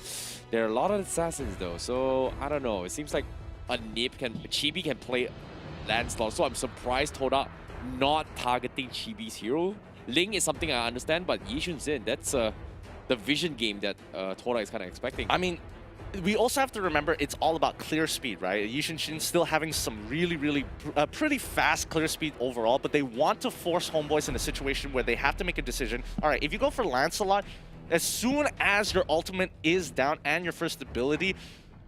There are a lot of assassins though, so I don't know. It seems like a Chibi can play Lancelot, so I'm surprised Todak not targeting Chibi's hero. Ling is something I understand, but Yi Shun-Sin, that's the vision game that Todak is kind of expecting. I mean, we also have to remember it's all about clear speed, right? Yi Shun-Sin still having some really pretty fast clear speed overall, but they want to force HOMEBOIS in a situation where they have to make a decision. All right, if you go for Lancelot, as soon as your ultimate is down and your first ability,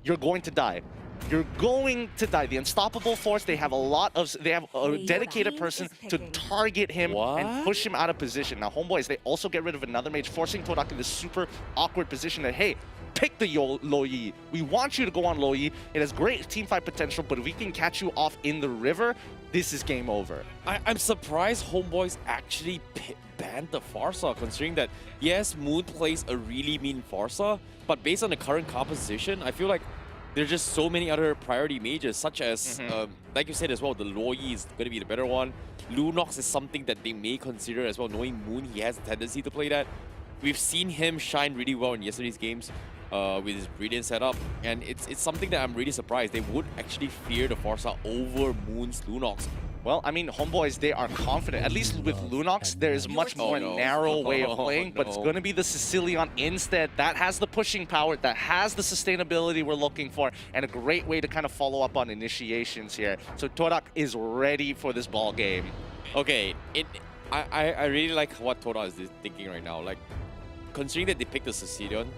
you're going to die. You're going to die. The Unstoppable Force, they have a dedicated person to target him and push him out of position. Now, HOMEBOIS, they also get rid of another mage, forcing Todak in this super awkward position that, hey, pick the Lo Yi. We want you to go on Lo Yi. It has great teamfight potential, but if we can catch you off in the river, this is game over. I'm surprised HOMEBOIS actually banned the Farsa, considering that, yes, Moon plays a really mean Farsa, but based on the current composition, I feel like there's just so many other priority mages, such as, like you said as well, the Loyi is going to be the better one. Lunox is something that they may consider as well. Knowing Moon, he has a tendency to play that. We've seen him shine really well in yesterday's games with his brilliant setup, and it's something that I'm really surprised. They would actually fear the Forza over Moon's Lunox. Well, I mean, homeboys, they are confident. At least with Lunox, there is much more narrow way of playing, but it's going to be the Sicilian instead. That has the pushing power, that has the sustainability we're looking for, and a great way to kind of follow up on initiations here. So Todak is ready for this ball game. Okay, I really like what Todak is thinking right now. Like, considering that they picked the Sicilian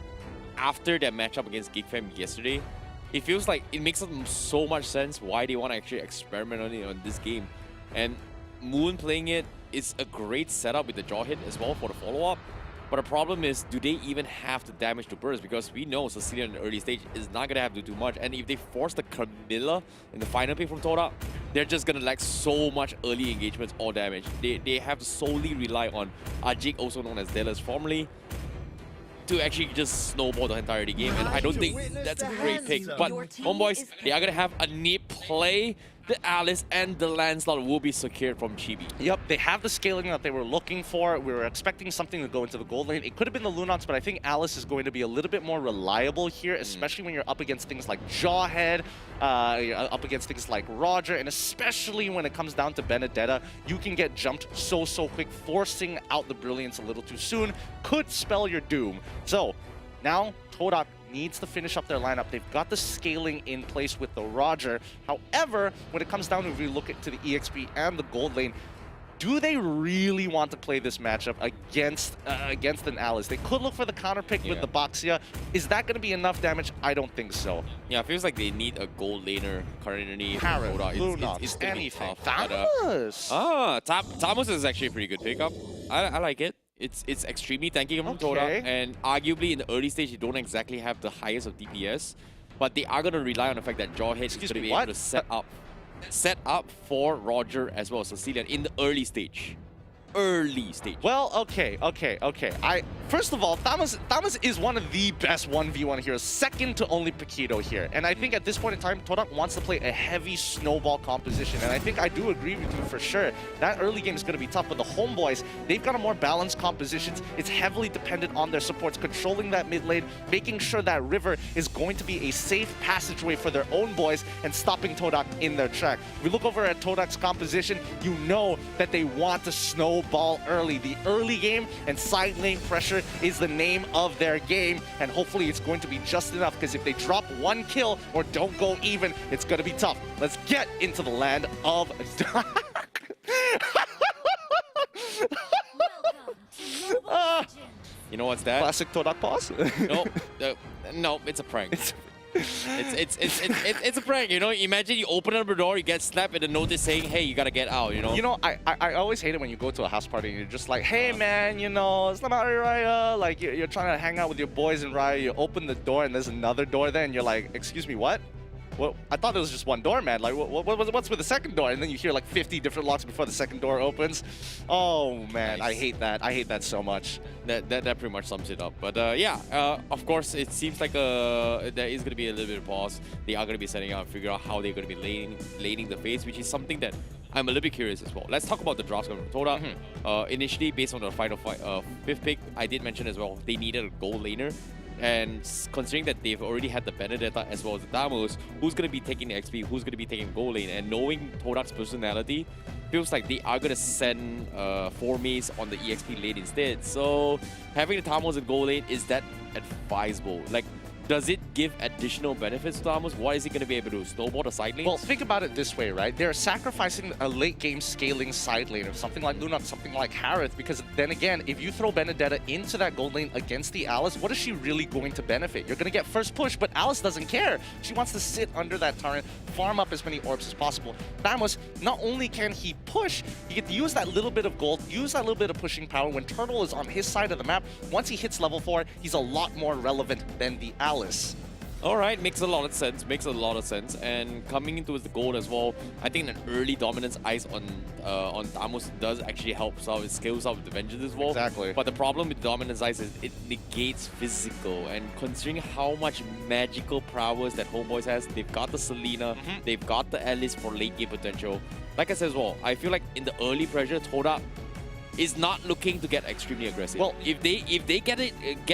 after their matchup against GEEKFAM yesterday, it feels like it makes so much sense why they want to actually experiment on it on this game. And Moon playing it is a great setup with the jaw hit as well for the follow-up. But the problem is, do they even have the damage to burst? Because we know Sicilian in the early stage is not going to have to do much. And if they force the Camilla in the final pick from Todak, they're just going to lack so much early engagements or damage. They have to solely rely on Ajik, also known as Delos formerly, to actually just snowball the entirety game, and I don't think that's a great pick. But homeboys, they are gonna have a neat play. The Alice and the Lancelot will be secured from Chibi. Yep, they have the scaling that they were looking for. We were expecting something to go into the gold lane. It could have been the Lunox, but I think Alice is going to be a little bit more reliable here, especially when you're up against things like Jawhead, you're up against things like Roger, and especially when it comes down to Benedetta, you can get jumped so quick. Forcing out the Brilliance a little too soon could spell your doom. So now Todak needs to finish up their lineup. They've got the scaling in place with the Roger. However, when it comes down to, if we look to the EXP and the gold lane, do they really want to play this matchup against an Alice? They could look for the counter pick with the Baxia. Is that going to be enough damage? I don't think so. Yeah, it feels like they need a gold laner currently. Parrot, Lunox, anything. Thamus! Thamus is actually a pretty good pickup. I like it. It's extremely tanky from Todak, and arguably in the early stage, you don't exactly have the highest of DPS, but they are going to rely on the fact that Jawhead is going to be able to set up for Roger as well as Cecilia in the early stage. Well, okay. First of all, Thamus is one of the best 1v1 heroes, second to only Paquito here. And I think at this point in time, Todak wants to play a heavy snowball composition. And I think I do agree with you for sure. That early game is going to be tough, but the homeboys, they've got a more balanced compositions. It's heavily dependent on their supports, controlling that mid lane, making sure that River is going to be a safe passageway for their own boys and stopping Todak in their track. We look over at Todak's composition, you know that they want to snowball early. The early game and side lane pressure is the name of their game, and hopefully it's going to be just enough, because if they drop one kill or don't go even, it's going to be tough. Let's get into the land of dark. You know what's that? Classic Todak pause? No, it's a prank. It's a prank, you know. Imagine you open up the door, you get slapped with a notice saying, "Hey, you gotta get out." You know. You know, I always hate it when you go to a house party and you're just like, "Hey, man, you know, it's not Raya." Like you're trying to hang out with your boys in Raya. You open the door and there's another door there, and you're like, "Excuse me, what?" Well, I thought it was just one door, man. Like, what's with the second door? And then you hear like 50 different locks before the second door opens. Oh man, nice. I hate that. I hate that so much. That pretty much sums it up. But of course, it seems like there is going to be a little bit of pause. They are going to be setting out and figure out how they're going to be laning the phase, which is something that I'm a little bit curious as well. Let's talk about the drafts coming from Todak. Initially, based on the final fifth pick, I did mention as well they needed a gold laner. And considering that they've already had the Benedetta as well as the Thamus, who's going to be taking the XP, who's going to be taking gold lane, and knowing Todak's personality, feels like they are going to send 4 Mays on the EXP lane instead. So having the Thamus in gold lane, is that advisable? Like, does it give additional benefits to Thamus? What is he going to be able to snowball the side lanes? Well, think about it this way, right? They're sacrificing a late game scaling side lane, or something like Lunox, something like Harith, because then again, if you throw Benedetta into that gold lane against the Alice, what is she really going to benefit? You're going to get first push, but Alice doesn't care. She wants to sit under that turret, farm up as many orbs as possible. Thamus, not only can he push, he can use that little bit of gold, use that little bit of pushing power. When Turtle is on his side of the map, once he hits level 4, he's a lot more relevant than the Alice. All right, makes a lot of sense. Makes a lot of sense. And coming into the gold as well, I think an early dominance ice on Damos does actually help out. It scales out with the Vengeance as well. Exactly. But the problem with dominance ice is it negates physical. And considering how much magical prowess that Homeboys has, they've got the Selena, they've got the Alice for late game potential. Like I said as well, I feel like in the early pressure, Todak is not looking to get extremely aggressive. Well, if they get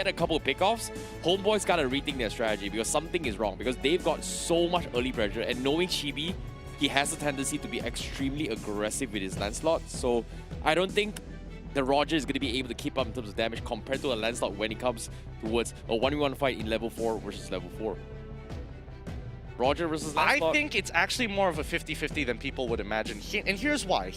a couple of pickoffs, Homeboys gotta rethink their strategy because something is wrong. Because they've got so much early pressure, and knowing Chibi, he has a tendency to be extremely aggressive with his Lancelot. So I don't think the Roger is going to be able to keep up in terms of damage compared to a Lancelot when it comes towards a 1v1 fight in level 4 versus level 4. Roger versus Lancelot? I think it's actually more of a 50-50 than people would imagine. And here's why.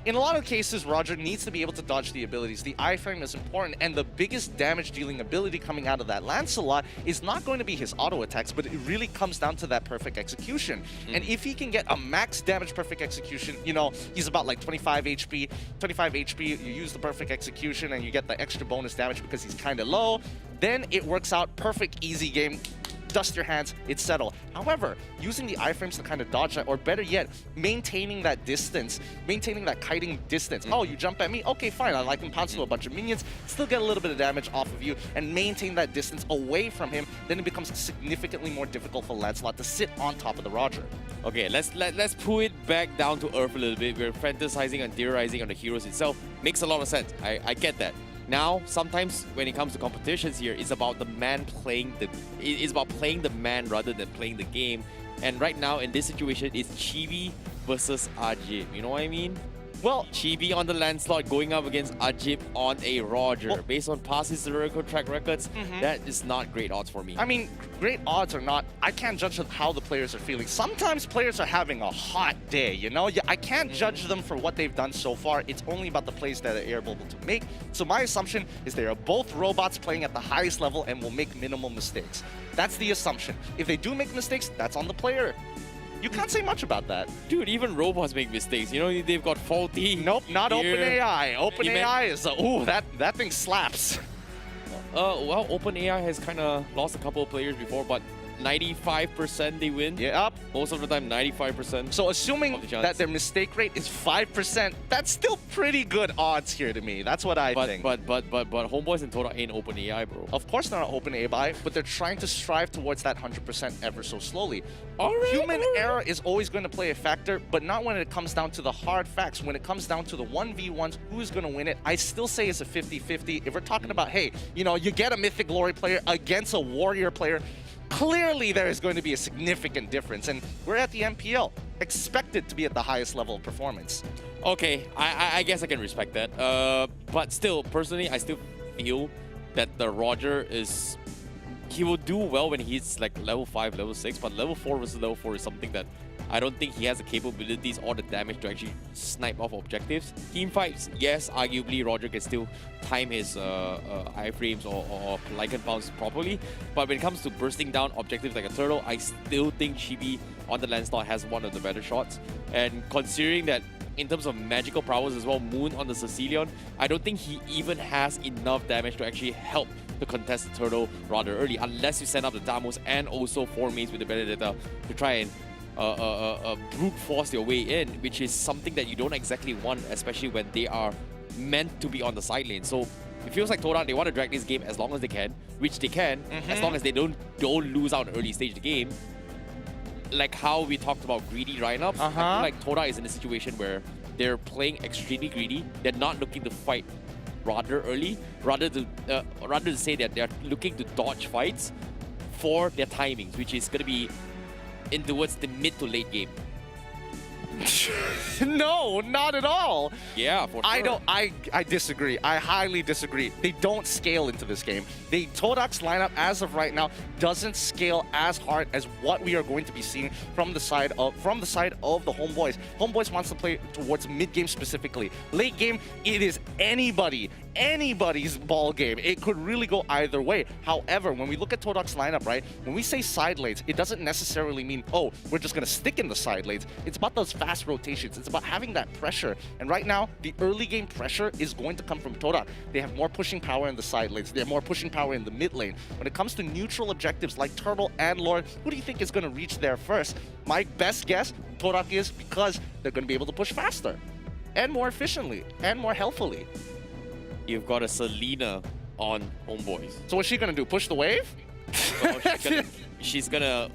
In a lot of cases, Roger needs to be able to dodge the abilities. The iframe is important, and the biggest damage-dealing ability coming out of that Lancelot is not going to be his auto attacks, but it really comes down to that perfect execution. And if he can get a max damage perfect execution, you know, he's about like 25 HP. 25 HP, you use the perfect execution, and you get the extra bonus damage because he's kind of low. Then it works out perfect, easy game. Dust your hands, it's settled. However, using the iframes to kind of dodge that, or better yet, maintaining that distance, maintaining that kiting distance. Oh, you jump at me? Okay, fine. I can pounce to a bunch of minions, still get a little bit of damage off of you, and maintain that distance away from him. Then it becomes significantly more difficult for Lancelot to sit on top of the Roger. Okay, let's pull it back down to earth a little bit. We're fantasizing and theorizing on the heroes itself. Makes a lot of sense. I get that. Now, sometimes when it comes to competitions here, it's about the man playing the... It's about playing the man rather than playing the game. And right now, in this situation, it's Chibi versus Ajib. You know what I mean? Well, Chibi on the Lancelot going up against Ajib on a Roger. Well, based on past historical track records, that is not great odds for me. I mean, great odds or not, I can't judge how the players are feeling. Sometimes players are having a hot day, you know? I can't judge them for what they've done so far. It's only about the plays that they're able to make. So my assumption is they are both robots playing at the highest level and will make minimal mistakes. That's the assumption. If they do make mistakes, that's on the player. You can't say much about that. Dude, even robots make mistakes. You know, they've got faulty... Nope, not OpenAI. OpenAI is... Ooh, that thing slaps. Well, OpenAI has kind of lost a couple of players before, but 95% they win. Yeah, up. Most of the time, 95%. So assuming that their mistake rate is 5%, that's still pretty good odds here to me. That's what I think. But Homeboys and Todak ain't OpenAI, bro. Of course they're not OpenAI, but they're trying to strive towards that 100% ever so slowly. Human error is always going to play a factor, but not when it comes down to the hard facts. When it comes down to the 1v1s, who's going to win it, I still say it's a 50-50. If we're talking about, hey, you know, you get a Mythic Glory player against a Warrior player, clearly there is going to be a significant difference, and we're at the MPL, expected to be at the highest level of performance. Okay, I guess I can respect that. But still, personally, I still feel that the Roger is... He will do well when he's like level 5, level 6, but level 4 versus level 4 is something that I don't think he has the capabilities or the damage to actually snipe off objectives. Team fights, yes, arguably Roger can still time his iframes or Lycan pounds properly, but when it comes to bursting down objectives like a turtle, I still think Chibi on the Lancelot has one of the better shots. And considering that in terms of magical prowess as well, Moon on the Sicilian, I don't think he even has enough damage to actually help to contest the turtle rather early, unless you send up the Damos and also 4 mates with the Benedetta to try and brute force your way in, which is something that you don't exactly want, especially when they are meant to be on the side lane. So it feels like Todak, they want to drag this game as long as they can, which they can, as long as they don't lose out in the early stage of the game. Like how we talked about greedy lineups, I feel like Todak is in a situation where they're playing extremely greedy. They're not looking to fight rather early, rather to say that they're looking to dodge fights for their timings, which is going to be in towards the mid to late game. No, not at all. Yeah, for sure. I disagree. I highly disagree. They don't scale into this game. Todak's lineup as of right now doesn't scale as hard as what we are going to be seeing from the side of the Homeboys. Homeboys wants to play towards mid game specifically. Late game, it is anybody anybody's ball game. It could really go either way. However, when we look at Todak's lineup, right, when we say side lanes, it doesn't necessarily mean, oh, we're just going to stick in the side lanes. It's about those fast rotations. It's about having that pressure. And right now, the early game pressure is going to come from Todak. They have more pushing power in the side lanes. They have more pushing power in the mid lane. When it comes to neutral objectives like Turtle and Lord, who do you think is going to reach there first? My best guess, Todak is, because they're going to be able to push faster and more efficiently and more healthily. You've got a Selena on HOMEBOIS. So what's she going to do? Push the wave? Oh, she's gonna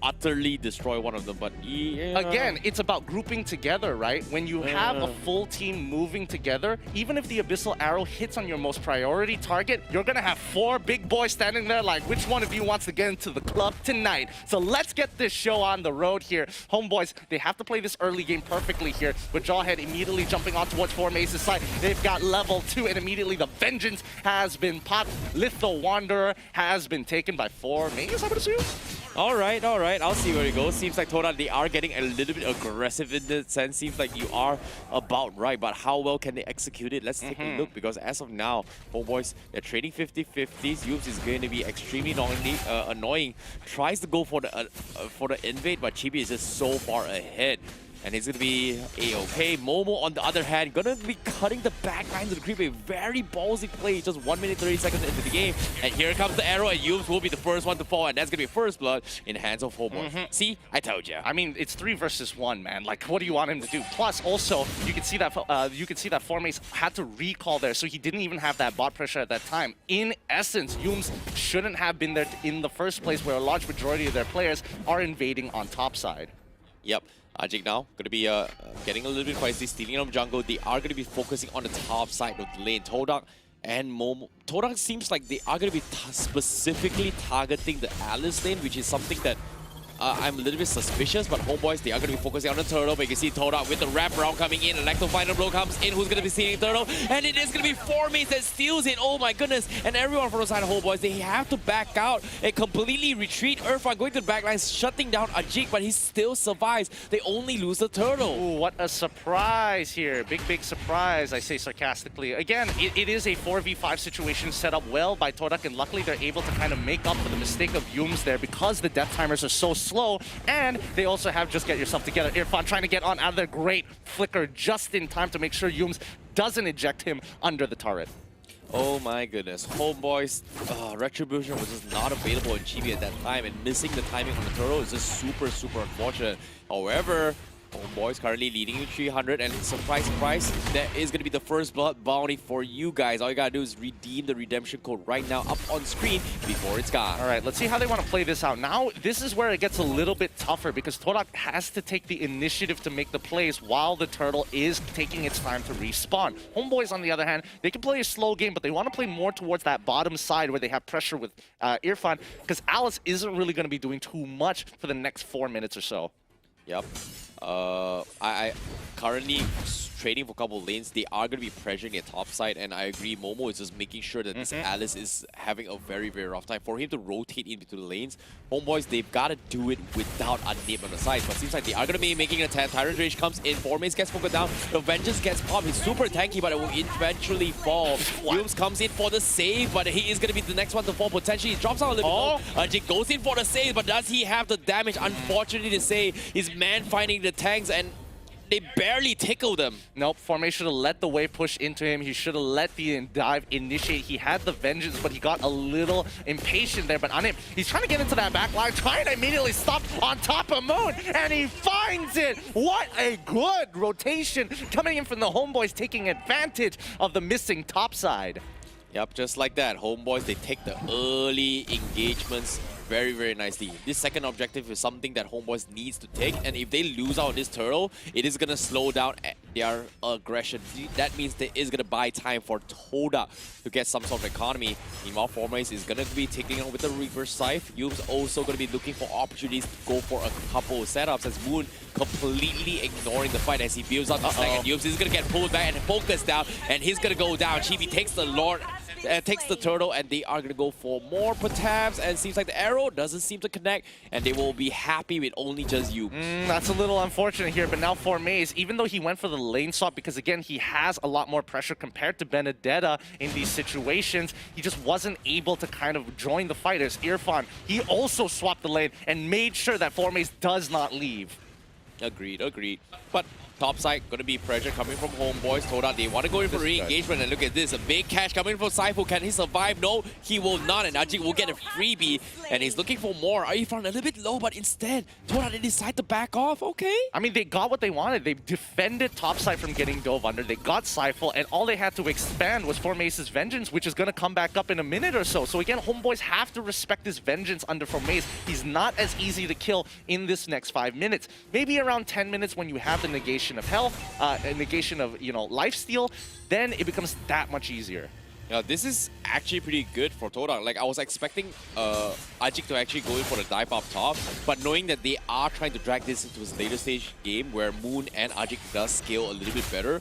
utterly destroy one of them, but yeah. Again, it's about grouping together, right? When you have a full team moving together, even if the Abyssal Arrow hits on your most priority target, you're gonna have 4 big boys standing there like, which one of you wants to get into the club tonight? So let's get this show on the road here. HOMEBOIS, they have to play this early game perfectly here, with Jawhead immediately jumping on towards Formace's side. They've got level 2, and immediately the Vengeance has been popped. Litho Wanderer has been taken by Formace, I would assume? All right. I'll see where it goes. Seems like Todak, they are getting a little bit aggressive in that sense. Seems like you are about right, but how well can they execute it? Let's take a look, because as of now, HOMEBOIS, they're trading 50-50s. Yubes is going to be extremely annoying. Tries to go for the invade, but Chibi is just so far ahead. And it's going to be A-OK. Momo, on the other hand, going to be cutting the back lines of the creep. A very ballsy play, just 1 minute 30 seconds into the game. And here comes the arrow, and Yubes will be the first one to fall. And that's going to be first blood in the hands of HOMEBOIS. See? I told you. I mean, it's 3 versus 1, man. Like, what do you want him to do? Plus, also, you can see that Formace had to recall there, so he didn't even have that bot pressure at that time. In essence, Yubes shouldn't have been there in the first place, where a large majority of their players are invading on top side. Yep. Ajik now going to be getting a little bit feisty, stealing from jungle. They are going to be focusing on the top side of the lane. Todak and Momo. Todak seems like they are going to be specifically targeting the Alice lane, which is something that I'm a little bit suspicious, but HOMEBOIS, they are going to be focusing on the Turtle. But you can see Todak with the wraparound coming in. Electro final blow comes in. Who's going to be stealing Turtle? And it is going to be Formace that steals it. Oh my goodness. And everyone from the side of HOMEBOIS, they have to back out and completely retreat. Irfan going to the backlines, shutting down Ajik, but he still survives. They only lose the Turtle. Ooh, what a surprise here. Big surprise, I say sarcastically. Again, it is a 4v5 situation set up well by Todak, and luckily they're able to kind of make up for the mistake of Yubes there, because the death timers are so slow, and they also have Just Get Yourself Together. Irfan trying to get on out of their great flicker just in time to make sure Yubes doesn't eject him under the turret. Oh my goodness. HOMEBOIS, Retribution was just not available in Chibi at that time, and missing the timing on the turtle is just super unfortunate. However, HOMEBOIS currently leading you 300, and surprise, that is going to be the first blood bounty for you guys. All you gotta do is redeem the redemption code right now up on screen before it's gone. All right, let's see how they want to play this out. Now, this is where it gets a little bit tougher, because Todak has to take the initiative to make the plays while the turtle is taking its time to respawn. HOMEBOIS, on the other hand, they can play a slow game, but they want to play more towards that bottom side where they have pressure with Irfan, because Alice isn't really going to be doing too much for the next 4 minutes or so. Yep. I currently trading for a couple of lanes. They are going to be pressuring their top side, and I agree, Momo is just making sure that this Alice is having a very rough time. For him to rotate in between the lanes, HOMEBOIS, they've got to do it without a nip on the side. But it seems like they are going to be making an attack. Tyrant Rage comes in, Formace gets focused down, the Vengeance gets popped. He's super tanky, but it will eventually fall. Yubes comes in for the save, but he is going to be the next one to fall. Potentially, he drops out a little bit. Ajik goes in for the save, but does he have the damage? Unfortunately to say, his man finding the tanks, and they barely tickle them. Nope, Formace should have let the wave push into him. He should have let the dive initiate. He had the Vengeance, but he got a little impatient there. But on him, he's trying to get into that back line, trying to immediately stop on top of Moon, and he finds it! What a good rotation coming in from the HOMEBOIS, taking advantage of the missing top side. Yep, just like that. HOMEBOIS, they take the early engagements very nicely. This second objective is something that HOMEBOIS needs to take, and if they lose out this turtle, it is going to slow down their aggression. That means there is going to buy time for Todak to get some sort of economy. Meanwhile, Formace is going to be taking on with the reverse scythe. Yubes also going to be looking for opportunities to go for a couple of setups, as Moon completely ignoring the fight as he builds up the stack, and Yubes is going to get pulled back and focused down, and he's going to go down. Chibi takes the Lord takes the turtle, and they are going to go for more pertabs, and seems like the arrow doesn't seem to connect, and they will be happy with only just you. That's a little unfortunate here, but now for Maze, even though he went for the lane swap, because again, he has a lot more pressure compared to Benedetta in these situations, he just wasn't able to kind of join the fighters. Irfan, he also swapped the lane and made sure that Maze does not leave. Agreed. But top side, going to be pressure coming from HOMEBOIS. Todak, they want to go in for re-engagement, and look at this. A big catch coming from Saifu. Can he survive? No, he will not, and Ajik will get a freebie, and he's looking for more. Irfan a little bit low, but instead, Todak, they decide to back off. Okay. I mean, they got what they wanted. They defended topside from getting dove under. They got Saifu, and all they had to expand was Formace's Vengeance, which is going to come back up in a minute or so. So again, HOMEBOIS have to respect this Vengeance under Formace. He's not as easy to kill in this next 5 minutes. Maybe around 10 minutes when you have the negation of health, a negation of, lifesteal, then it becomes that much easier. Yeah, this is actually pretty good for Todak. Like, I was expecting Ajik to actually go in for the dive up top, but knowing that they are trying to drag this into his later stage game where Moon and Ajik does scale a little bit better.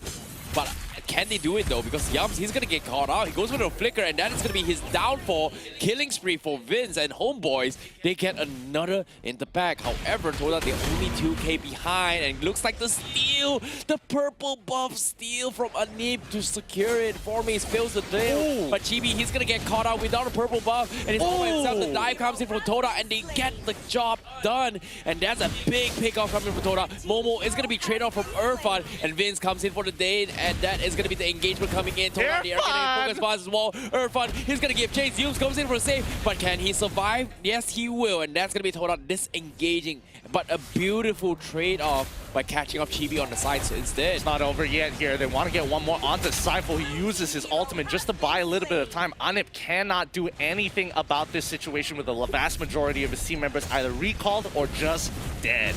But can they do it though? Because Yums, he's going to get caught out. He goes for the flicker, and that is going to be his downfall. Killing spree for Vince, and HOMEBOIS, they get another in the back. However, Todak, they're only 2k behind, and it looks like the steal, the purple buff steal from Anip to secure it. Formace fails the deal, but Chibi, he's going to get caught out without a purple buff, and he's all by himself. The dive comes in from Todak, and they get the job done, and that's a big pickoff coming from Todak. Momo is going to be traded off from Irfan, and Vince comes in for the Dane, and that is going to be the engagement coming in. Todak, the air getting focus spots as well. Irfan, he's going to give chase. Yums comes in for a save, but can he survive? Yes, he will, and that's going to be Todak disengaging. But a beautiful trade-off by catching off Chibi on the side, so instead. It's not over yet here. They want to get one more onto Saifu. He uses his ultimate just to buy a little bit of time. Anip cannot do anything about this situation with the vast majority of his team members either recalled or just dead.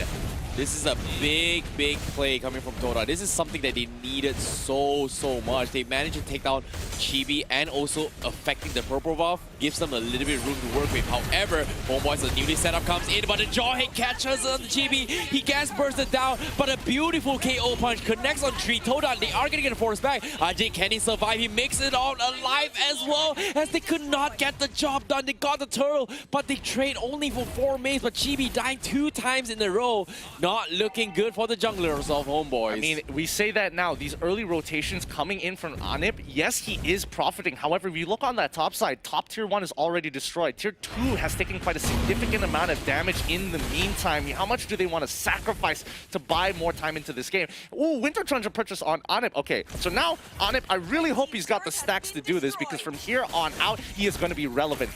This is a big play coming from Todak. This is something that they needed so much. They managed to take down Chibi and also affecting the purple buff. Gives them a little bit of room to work with. However, HOMEBOIS, the newly setup comes in, but the jaw hit catches on Chibi. He gas bursted down, but a beautiful KO punch connects on Tree. Todak, they are going to get a force back. Ajik, can he survive? He makes it out alive as well, as they could not get the job done. They got the turtle, but they trade only for 4 mains, but Chibi dying 2 times in a row. Not looking good for the junglers of HOMEBOIS. I mean, we say that now, these early rotations coming in from Anip, yes, he is profiting. However, if you look on that top side, top tier 1 is already destroyed. Tier 2 has taken quite a significant amount of damage in the meantime. How much do they want to sacrifice to buy more time into this game? Ooh, Winter Truncheon purchase on Anip. Okay, so now Anip, I really hope he's got the stacks to do this, because from here on out, he is going to be relevant.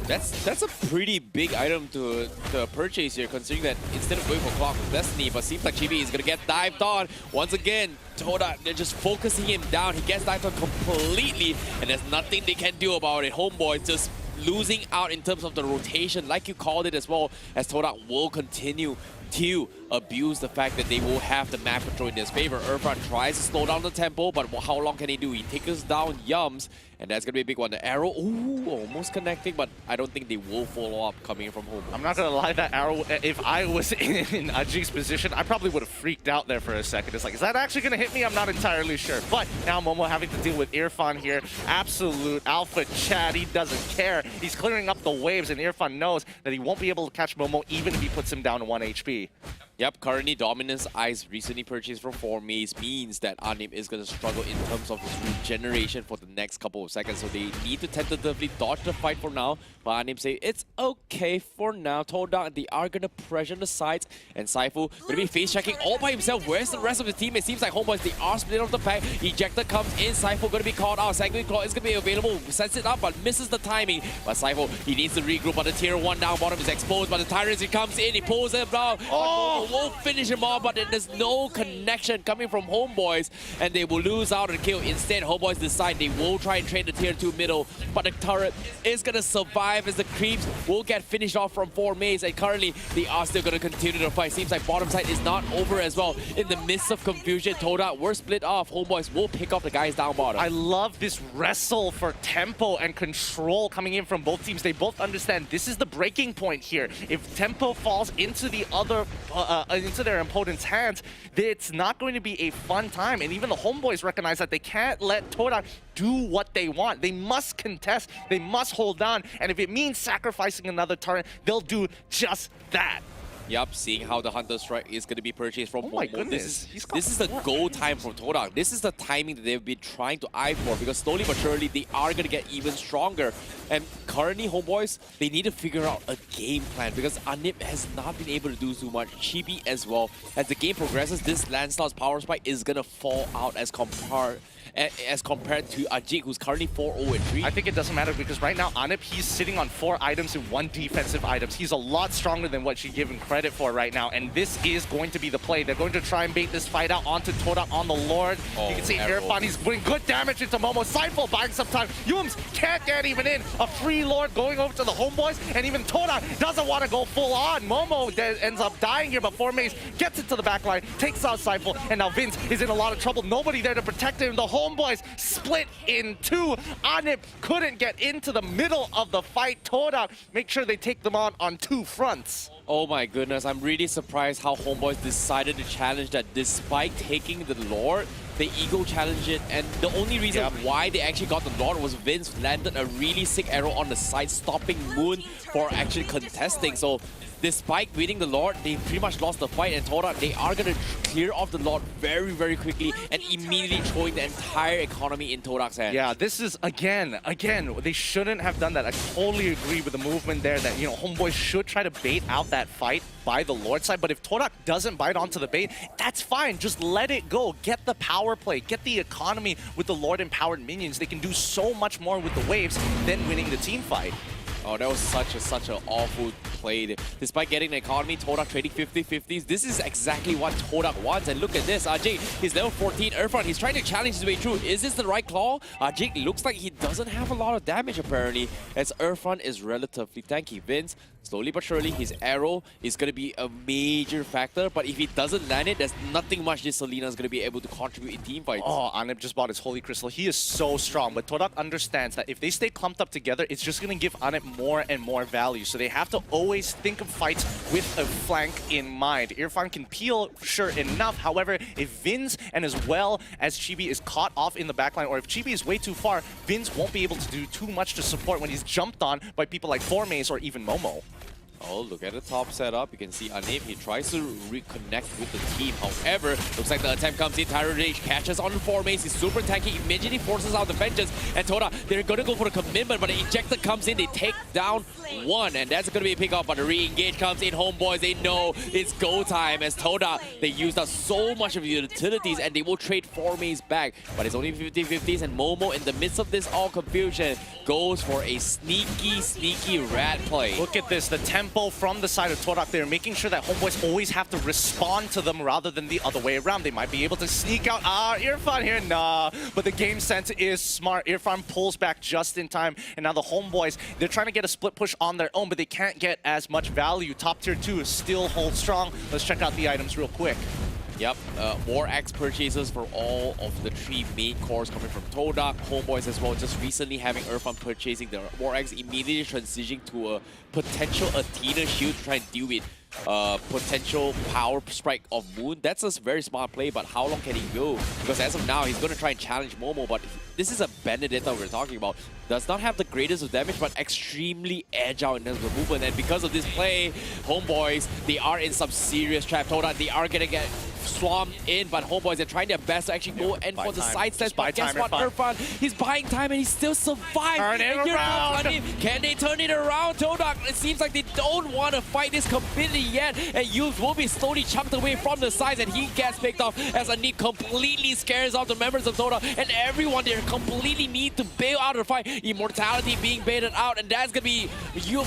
That's a pretty big item to purchase here, considering that instead of going for Clock of Destiny, but seems like Chibi is going to get dived on. Once again, Todak, they're just focusing him down. He gets dived on completely, and there's nothing they can do about it. HOMEBOIS just losing out in terms of the rotation, like you called it as well, as Todak will continue to abuse the fact that they will have the map control in their favor. Irfan tries to slow down the tempo, but how long can he do? He takes down Yums, and that's going to be a big one. The arrow, ooh, almost connecting, but I don't think they will follow up coming from home. I'm not going to lie, that arrow, if I was in Ajik's position, I probably would have freaked out there for a second. It's like, is that actually going to hit me? I'm not entirely sure. But now Momo having to deal with Irfan here. Absolute alpha Chad. He doesn't care. He's clearing up the waves, and Irfan knows that he won't be able to catch Momo even if he puts him down to 1 HP. Yep, currently Dominance Ice recently purchased for 4 Maze means that Anip is going to struggle in terms of his regeneration for the next couple of seconds. So they need to tentatively dodge the fight for now. But Anip say it's okay for now. Todak, they are going to pressure the sides. And Saifu going to be face checking all by himself. Where's the rest of the team? It seems like HOMEBOIS, they are split off the pack. Ejector comes in. Saifu going to be called out. Sanguine Claw is going to be available. Sets it up but misses the timing. But Saifu, he needs to regroup. But the tier 1 down bottom is exposed. But the Tyrants, he comes in. He pulls him down. Oh! Won't finish him off, but there's no connection coming from HOMEBOIS, and they will lose out on the kill. Instead, HOMEBOIS decide they will try and trade the tier 2 middle, but the turret is going to survive as the creeps will get finished off from 4 Maze, and currently they are still going to continue the fight. Seems like bottom side is not over as well. In the midst of confusion, Todak, we're split off. HOMEBOIS will pick up the guys down bottom. I love this wrestle for tempo and control coming in from both teams. They both understand this is the breaking point here. If tempo falls into the other into their opponent's hands, it's not going to be a fun time. And even the homeboys recognize that they can't let Todak do what they want. They must contest, they must hold on, and if it means sacrificing another turret, they'll do just that. Yup, seeing how the Hunter Strike is going to be purchased from Oh my Momo. goodness. This is the go time for Todak. This is the timing that they've been trying to eye for, because slowly but surely they are going to get even stronger. And currently, homeboys, they need to figure out a game plan, because Anip has not been able to do too much. Chibi as well. As the game progresses, this Lancelot's power spike is going to fall out as compared to Ajik, who's currently 4-0-3. I think it doesn't matter, because right now Anip, he's sitting on 4 items and 1 defensive items. He's a lot stronger than what she's given credit for right now, and this is going to be the play. They're going to try and bait this fight out onto Todak on the Lord. You can see Irfan, he's putting good damage into Momo. Seifel buying some time. Yums can't get even in. A free Lord going over to the homeboys, and even Todak doesn't want to go full on. Momo ends up dying here, but Formaze gets it to the back line, takes out Seifel, and now Vince is in a lot of trouble. Nobody there to protect him. The homeboys split in 2. Anip couldn't get into the middle of the fight. Todak make sure they take them on 2 fronts. Oh my goodness, I'm really surprised how homeboys decided to challenge that. Despite taking the Lord, they ego challenged it, and the only reason why they actually got the Lord was Vince landed a really sick arrow on the side, stopping Moon for actually contesting. So despite winning the Lord, they pretty much lost the fight, and Todak, they are going to clear off the Lord very, very quickly and immediately throwing the entire economy in Todak's hands. Yeah, this is, again, they shouldn't have done that. I totally agree with the movement there that, you know, homeboys should try to bait out that fight by the Lord side, but if Todak doesn't bite onto the bait, that's fine. Just let it go. Get the power play. Get the economy with the Lord-empowered minions. They can do so much more with the waves than winning the team fight. Oh, that was such an awful play. Despite getting the economy, Todak trading 50-50s. This is exactly what Todak wants. And look at this. Ajik, he's level 14. Irfan, he's trying to challenge his way through. Is this the right claw? Ajik looks like he doesn't have a lot of damage, apparently, as Irfan is relatively tanky. Vince, slowly but surely, his arrow is going to be a major factor. But if he doesn't land it, there's nothing much this Selena is going to be able to contribute in team fights. Oh, Anip just bought his Holy Crystal. He is so strong. But Todak understands that if they stay clumped up together, it's just going to give Anip more and more value. So they have to always think of fights with a flank in mind. Irfan can peel, sure enough. However, if Vince and as well as Chibi is caught off in the backline, or if Chibi is way too far, Vince won't be able to do too much to support when he's jumped on by people like Formaze or even Momo. Oh, look at the top setup. You can see Anip, he tries to reconnect with the team. However, looks like the attempt comes in. Tyro Rage catches on Formaze. He's super tanky, immediately forces out the vengeance. And Todak, they're going to go for the commitment, but the ejector comes in. They take down 1, and that's going to be a pick-off. But the re-engage comes in. Homeboys, they know it's go time as Todak, they used up so much of the utilities, and they will trade Formaze back. But it's only 50-50s, and Momo, in the midst of this all confusion, goes for a sneaky rat play. Look at this, the tempo from the side of Todak. They're making sure that homeboys always have to respond to them rather than the other way around. They might be able to sneak out. Irfan here, nah. But the game sense is smart. Irfan pulls back just in time. And now the homeboys, they're trying to get a split push on their own, but they can't get as much value. Top tier 2 still holds strong. Let's check out the items real quick. Yep, more Axe purchases for all of the 3 main cores coming from Todak, homeboys as well. Just recently having Irfan purchasing the War Axe, immediately transitioning to a potential Athena shield to try and deal with potential power strike of Moon. That's a very smart play, but how long can he go? Because as of now, he's going to try and challenge Momo, but this is a Benedetta we're talking about. Does not have the greatest of damage, but extremely agile in terms of movement. And because of this play, homeboys, they are in some serious trap. Todak, they are going to get swarmed in, but homeboys are trying their best to actually go and for the side steps. But guess what, Irfan, he's buying time and he still survived. Turn it around. Can they turn it around? Todak, it seems like they don't want to fight this completely yet, and Yuz will be slowly chunked away from the sides, and he gets picked off as Anip completely scares off the members of Todak, and everyone there completely need to bail out of the fight. Immortality being baited out, and that's gonna be you.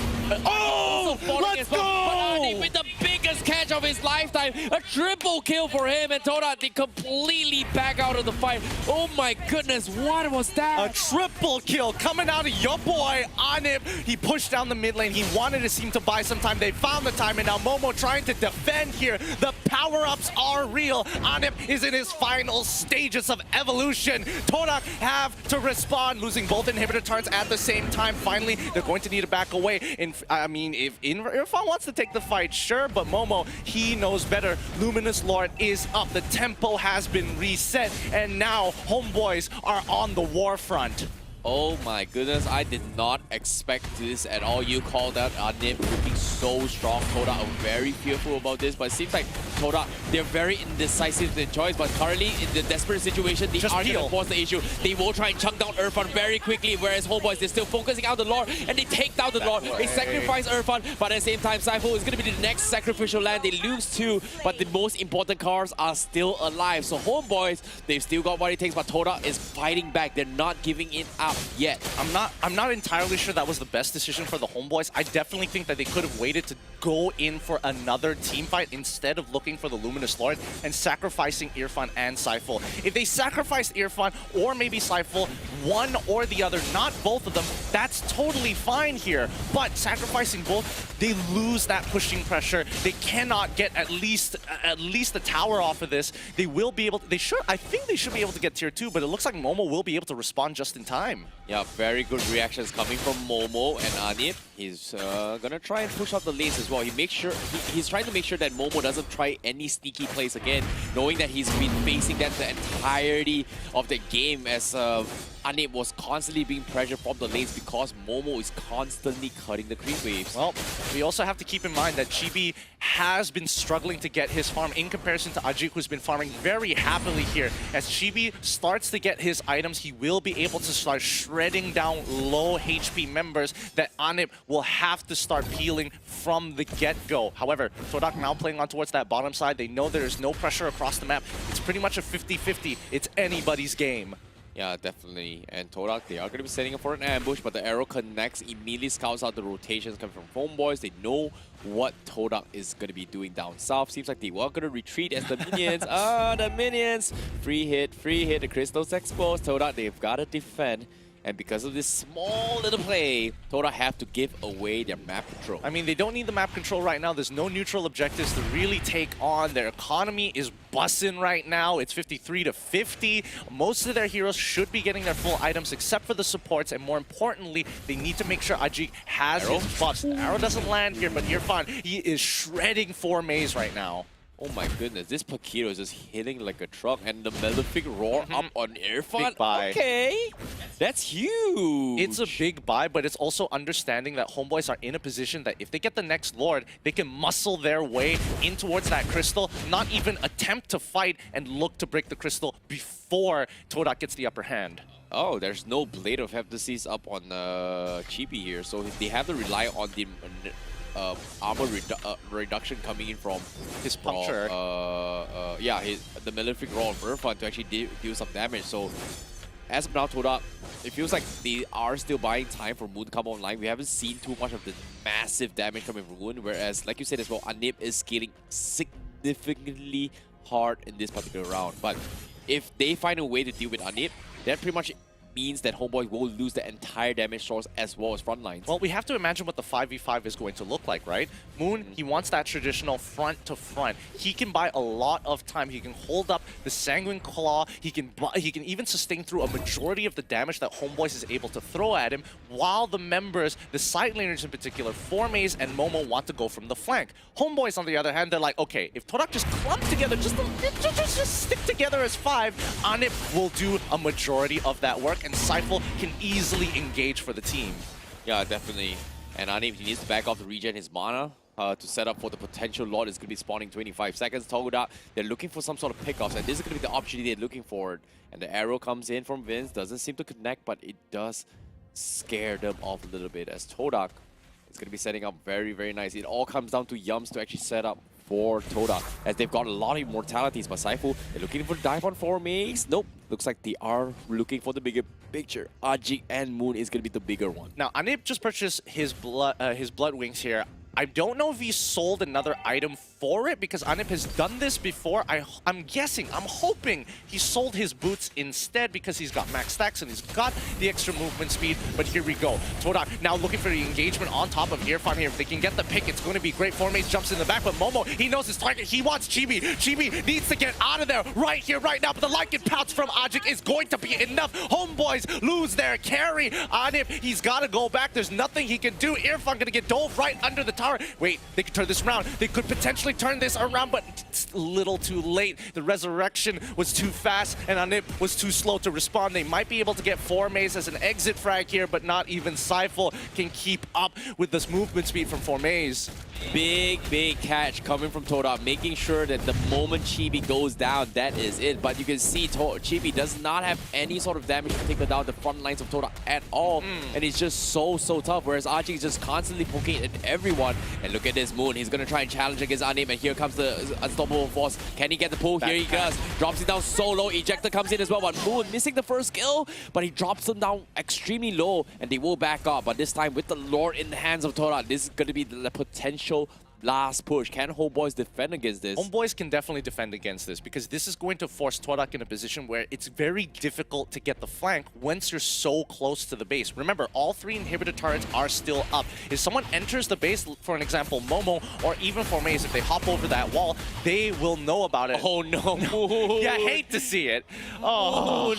Oh, let's go! But Anip with the biggest catch of his lifetime, a triple kill for him, and Todak, they completely back out of the fight. Oh my goodness, what was that? A triple kill coming out of your boy Anip. He pushed down the mid lane. He wanted to seem to buy some time. They found the time, and now Momo trying to defend here. The power-ups are real. Anip is in his final stages of evolution. Todak have to respond, losing both inhibitor turns at the same time. Finally, they're going to need to back away. I mean, if Irfan wants to take the fight, sure, but Momo Momo, he knows better. Luminous Lord is up. The tempo has been reset, and now Homeboys are on the war front. Oh my goodness, I did not expect this at all. You called out Anip looking so strong. Todak are very fearful about this, but it seems like Todak, they're very indecisive in their choice, but currently in the desperate situation, they are going to force the issue. They will try and chunk down Irfan very quickly, whereas Homeboys, they're still focusing out the Lord, and they take down the Lord. They sacrifice Irfan, but at the same time, Saiful is going to be the next sacrificial land. They lose 2, but the most important cars are still alive. So Homeboys, they've still got what it takes, but Todak is fighting back. They're not giving it up yet. I'm not entirely sure that was the best decision for the Homeboys. I definitely think that they could have waited to go in for another team fight instead of looking for the Luminous Lord and sacrificing Irfan and Saiful. If they sacrificed Irfan or maybe Saiful, one or the other, not both of them, that's totally fine here. But sacrificing both, they lose that pushing pressure. They cannot get at least the tower off of this. They will be able to, I think they should be able to get tier 2, but it looks like Momo will be able to respond just in time. Yeah, very good reactions coming from Momo and Anip. He's gonna try and push out the lanes as well. He's trying to make sure that Momo doesn't try any sneaky plays again, knowing that he's been facing that the entirety of the game as Anip was constantly being pressured from the lanes because Momo is constantly cutting the creep waves. Well, we also have to keep in mind that Chibi has been struggling to get his farm in comparison to Ajik, who's been farming very happily here. As Chibi starts to get his items, he will be able to start shredding down low HP members that Anip will have to start peeling from the get-go. However, Todak now playing on towards that bottom side. They know there's no pressure across the map. It's pretty much a 50-50. It's anybody's game. Yeah, definitely. And Todak, they are going to be setting up for an ambush, but the arrow connects, immediately scouts out the rotations coming from Homeboys. They know what Todak is going to be doing down south. Seems like they were going to retreat as the minions. The minions! Free hit, the crystals exposed. Todak, they've got to defend. And because of this small little play, Todak have to give away their map control. I mean, they don't need the map control right now. There's no neutral objectives to really take on. Their economy is bussin' right now. It's 53-50. Most of their heroes should be getting their full items except for the supports. And more importantly, they need to make sure Ajik has his buffs. The arrow doesn't land here, but Irfan, he is shredding 4 maze right now. Oh my goodness, this Paquito is just hitting like a truck, and the Malefic Roar up on Irfan. Big buy. Okay, that's huge. It's a big buy, but it's also understanding that Homeboys are in a position that if they get the next Lord, they can muscle their way in towards that crystal, not even attempt to fight and look to break the crystal before Todak gets the upper hand. Oh, there's no Blade of Hephaestus up on Chibi here, so they have to rely on the armor reduction coming in from his puncture. The Malefic Roar of Irfan to actually deal some damage. So as of now, Todak, it feels like they are still buying time for Moon to come online. We haven't seen too much of the massive damage coming from Moon, whereas, like you said as well, Anip is scaling significantly hard in this particular round. But if they find a way to deal with Anip, that pretty much means that Homeboy will lose the entire damage source as well as front lines. Well, we have to imagine what the 5v5 is going to look like, right? Moon, he wants that traditional front to front. He can buy a lot of time. He can hold up the Sanguine Claw. He can even sustain through a majority of the damage that Homeboys is able to throw at him, while the members, the side laners in particular, 4maze and Momo, want to go from the flank. Homeboys, on the other hand, they're like, okay, if Todak just clump together, just stick together as 5, Anip will do a majority of that work, and Saiful can easily engage for the team. Yeah, definitely. And Anip, he needs to back off to regen his mana to set up for the potential Lord is going to be spawning 25 seconds. Todak, they're looking for some sort of pickoffs, and this is going to be the opportunity they're looking for. And the arrow comes in from Vince, doesn't seem to connect, but it does scare them off a little bit, as Todak is going to be setting up very, very nice. It all comes down to Yums to actually set up for Todak, as they've got a lot of immortalities. But Saiful, they're looking for the dive on 4maze. Nope. Looks like they are looking for the bigger picture. Ajik and Moon is going to be the bigger one. Now, Anip just purchased his blood wings here. I don't know if he sold another item for it, because Anip has done this before. I'm guessing, I'm hoping he sold his boots instead, because he's got max stacks and he's got the extra movement speed. But here we go. Todak now looking for the engagement on top of Irfan here. If they can get the pick, it's going to be great. 4maze jumps in the back, but Momo, he knows his target. He wants Chibi. Chibi needs to get out of there right here, right now. But the Lycan Pounce from Ajik is going to be enough. Homeboys lose their carry. Anip, he's got to go back. There's nothing he can do. Irfan going to get dove right under the top tower. Wait, they could turn this around. They could potentially turn this around, but it's a little too late. The resurrection was too fast, and Anip was too slow to respond. They might be able to get 4 Maze as an exit frag here, but not even Seifel can keep up with this movement speed from 4 Maze. Big catch coming from Todak, making sure that the moment Chibi goes down, that is it. But you can see Chibi does not have any sort of damage to take down the front lines of Todak at all. And it's just so tough, whereas Archie is just constantly poking at everyone. And look at this Moon, he's going to try and challenge against Anip, and here comes the unstoppable force. Can he get the pull? Here he does. Drops it down so low. Ejector comes in as well, but Moon missing the first kill, but he drops them down extremely low, and they will back up. But this time with the Lord in the hands of Todak, this is going to be the potential last push. Can HOMEBOIS defend against this? HOMEBOIS can definitely defend against this because this is going to force Todak in a position where it's very difficult to get the flank once you're so close to the base. Remember, all 3 inhibitor turrets are still up. If someone enters the base, for an example, Momo, or even for Maze, if they hop over that wall, they will know about it. Oh no. Yeah, hate to see it. Oh.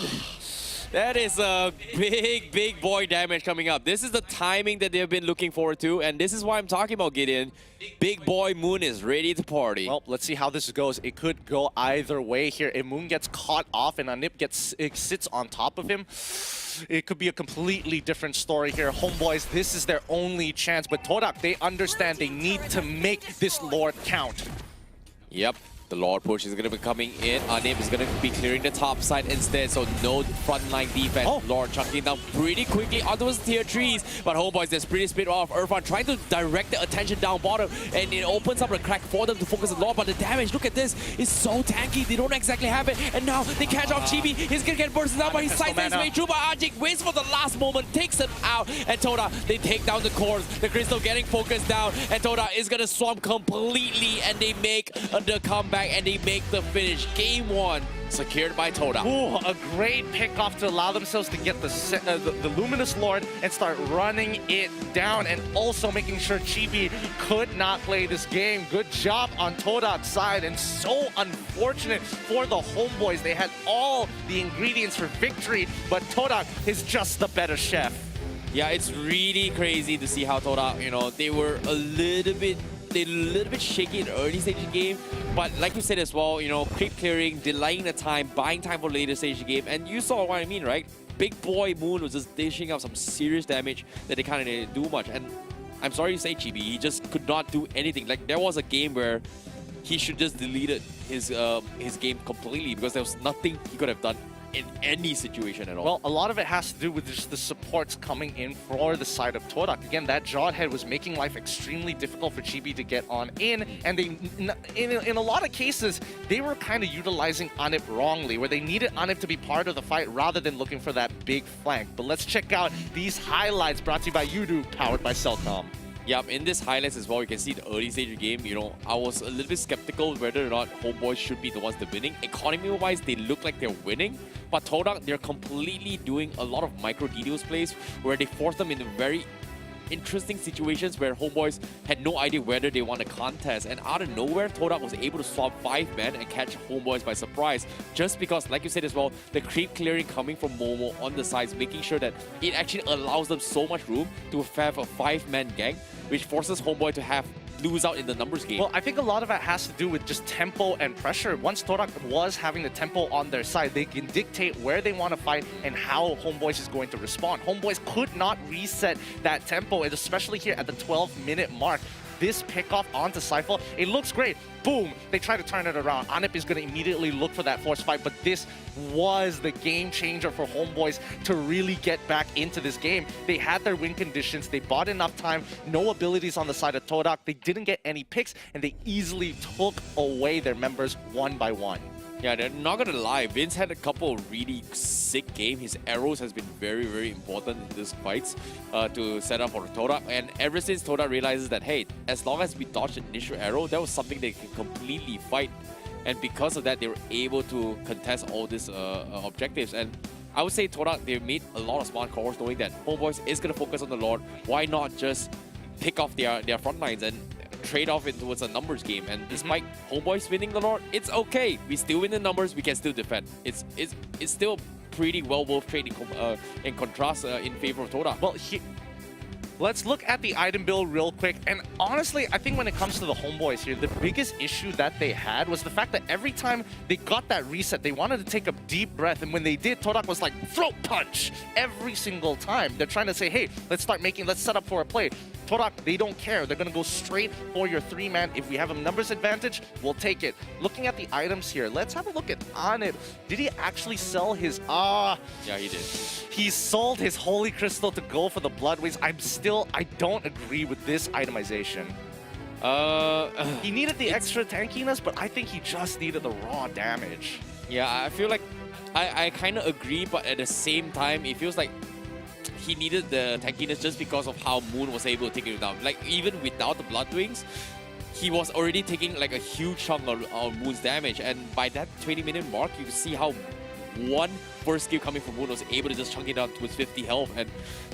That is a big boy damage coming up. This is the timing that they've been looking forward to, and this is why I'm talking about Gideon. Big boy Moon is ready to party. Well, let's see how this goes. It could go either way here. If Moon gets caught off and Anip sits on top of him, it could be a completely different story here. HOMEBOIS, this is their only chance, but Todak, they understand they need to make this Lord count. Yep. The Lord push is going to be coming in. Anip is going to be clearing the top side instead, so no frontline defense. Oh. Lord chunking down pretty quickly onto his tier 3s, but HOMEBOIS, there's pretty split off. Irfan trying to direct the attention down bottom, and it opens up a crack for them to focus on Lord, but the damage, look at this, is so tanky. They don't exactly have it, and now they catch off Chibi. He's going to get bursted out, but he sides his way through, but Ajik waits for the last moment, takes him out, and Todak, they take down the cores. The Crystal getting focused down, and Todak is going to swamp completely, and they make the comeback, and they make the finish. Game 1 secured by Todak. Ooh, a great pick-off to allow themselves to get the Luminous Lord and start running it down, and also making sure Chibi could not play this game. Good job on Todak's side, and so unfortunate for the HOMEBOIS. They had all the ingredients for victory, but Todak is just the better chef. Yeah, it's really crazy to see how Todak, you know, they were a little bit shaky in the early stage of the game, but like you said as well, you know, creep clearing, delaying the time, buying time for later stage of the game, and you saw what I mean, right? Big boy Moon was just dishing out some serious damage that they kind of didn't do much, and I'm sorry to say, Chibi, he just could not do anything. Like, there was a game where he should just deleted his game completely because there was nothing he could have done in any situation at all. Well, a lot of it has to do with just the supports coming in for the side of Todak. Again, that Jawhead was making life extremely difficult for Chibi to get on in, and they, in a lot of cases, they were kind of utilizing Anip wrongly, where they needed Anip to be part of the fight rather than looking for that big flank. But let's check out these highlights brought to you by Yudu, powered by Cellcom. Yep, in this highlights as well, you can see the early stage of the game, you know, I was a little bit skeptical whether or not HOMEBOIS should be the ones that are winning. Economy-wise, they look like they're winning, but Todak, they're completely doing a lot of micro details plays where they force them into very interesting situations where HOMEBOIS had no idea whether they won a contest, and out of nowhere, Todak was able to swap 5 men and catch HOMEBOIS by surprise, just because, like you said as well, the creep clearing coming from Momo on the sides, making sure that it actually allows them so much room to have a 5-man gang, which forces HOMEBOIS to lose out in the numbers game. Well, I think a lot of it has to do with just tempo and pressure. Once Todak was having the tempo on their side, they can dictate where they want to fight and how HOMEBOIS is going to respond. HOMEBOIS could not reset that tempo, and especially here at the 12-minute mark. This pickoff onto Seifel, it looks great. Boom, they try to turn it around. Anip is going to immediately look for that force fight, but this was the game changer for HOMEBOIS to really get back into this game. They had their win conditions, they bought enough time, no abilities on the side of Todak, they didn't get any picks, and they easily took away their members one by one. Yeah, they're not gonna lie, Vince had a couple of really sick games. His arrows has been very important in these fights to set up for Todak. And ever since Todak realizes that, hey, as long as we dodge the initial arrow, that was something they can completely fight. And because of that, they were able to contest all these objectives. And I would say Todak, they made a lot of smart calls knowing that HOMEBOIS is gonna focus on the Lord. Why not just pick off their front lines and trade off it towards a numbers game? And despite HOMEBOIS winning the Lord, it's okay. We still win the numbers, we can still defend. It's still pretty well worth trading in contrast in favor of Todak. Well, let's look at the item build real quick. And honestly, I think when it comes to the homeboys here, the biggest issue that they had was the fact that every time they got that reset, they wanted to take a deep breath. And when they did, Todak was like, throat punch every single time. They're trying to say, hey, let's set up for a play. Todak, they don't care. They're going to go straight for your 3-man. If we have a numbers advantage, we'll take it. Looking at the items here, let's have a look at Anit. Did he actually sell his... Yeah, he did. He sold his Holy Crystal to go for the Blood Waves. I don't agree with this itemization. He needed the extra tankiness, but I think he just needed the raw damage. Yeah, I feel like I kind of agree, but at the same time, it feels like he needed the tankiness just because of how Moon was able to take it down. Like, even without the Blood Wings, he was already taking like a huge chunk of Moon's damage. And by that 20-minute mark, you can see how one first skill coming from Moon was able to just chunk it down to his 50 health. And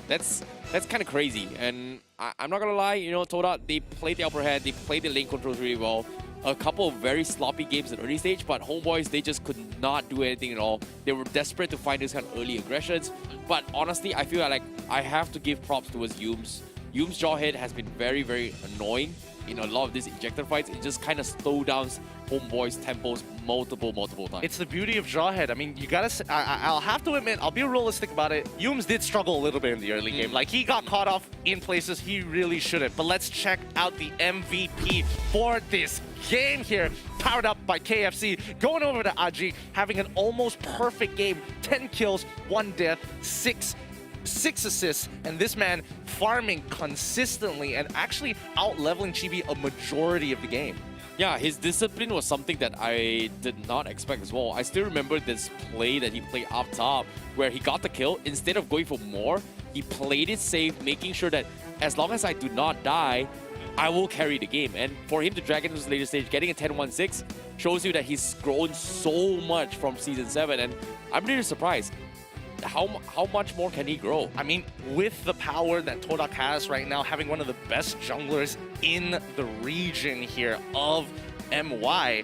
that's kind of crazy. And I'm not gonna lie, you know, Todak, they played the upper hand, they played the lane controls really well. A couple of very sloppy games at early stage, but Homeboys, they just could not do anything at all. They were desperate to find these kind of early aggressions. But honestly, I feel like I have to give props towards Yumes. Yumes' Jawhead has been very, very annoying in a lot of these injector fights. It just kind of slows down Homeboys' tempos multiple times. It's the beauty of Jawhead. I mean, you gotta... I'll have to admit, I'll be realistic about it. Yumes did struggle a little bit in the early game. Like, he got caught off in places he really shouldn't. But let's check out the MVP for this game here, powered up by KFC, going over to Ajik, having an almost perfect game. 10 kills, 1 death, 6 assists, and this man farming consistently and actually out-leveling Chibi a majority of the game. Yeah, his discipline was something that I did not expect as well. I still remember this play that he played up top where he got the kill. Instead of going for more, he played it safe, making sure that as long as I do not die, I will carry the game. And for him to drag into this later stage, getting a 10-1-6 shows you that he's grown so much from Season 7. And I'm really surprised. How much more can he grow? I mean, with the power that Todak has right now, having one of the best junglers in the region here of MY,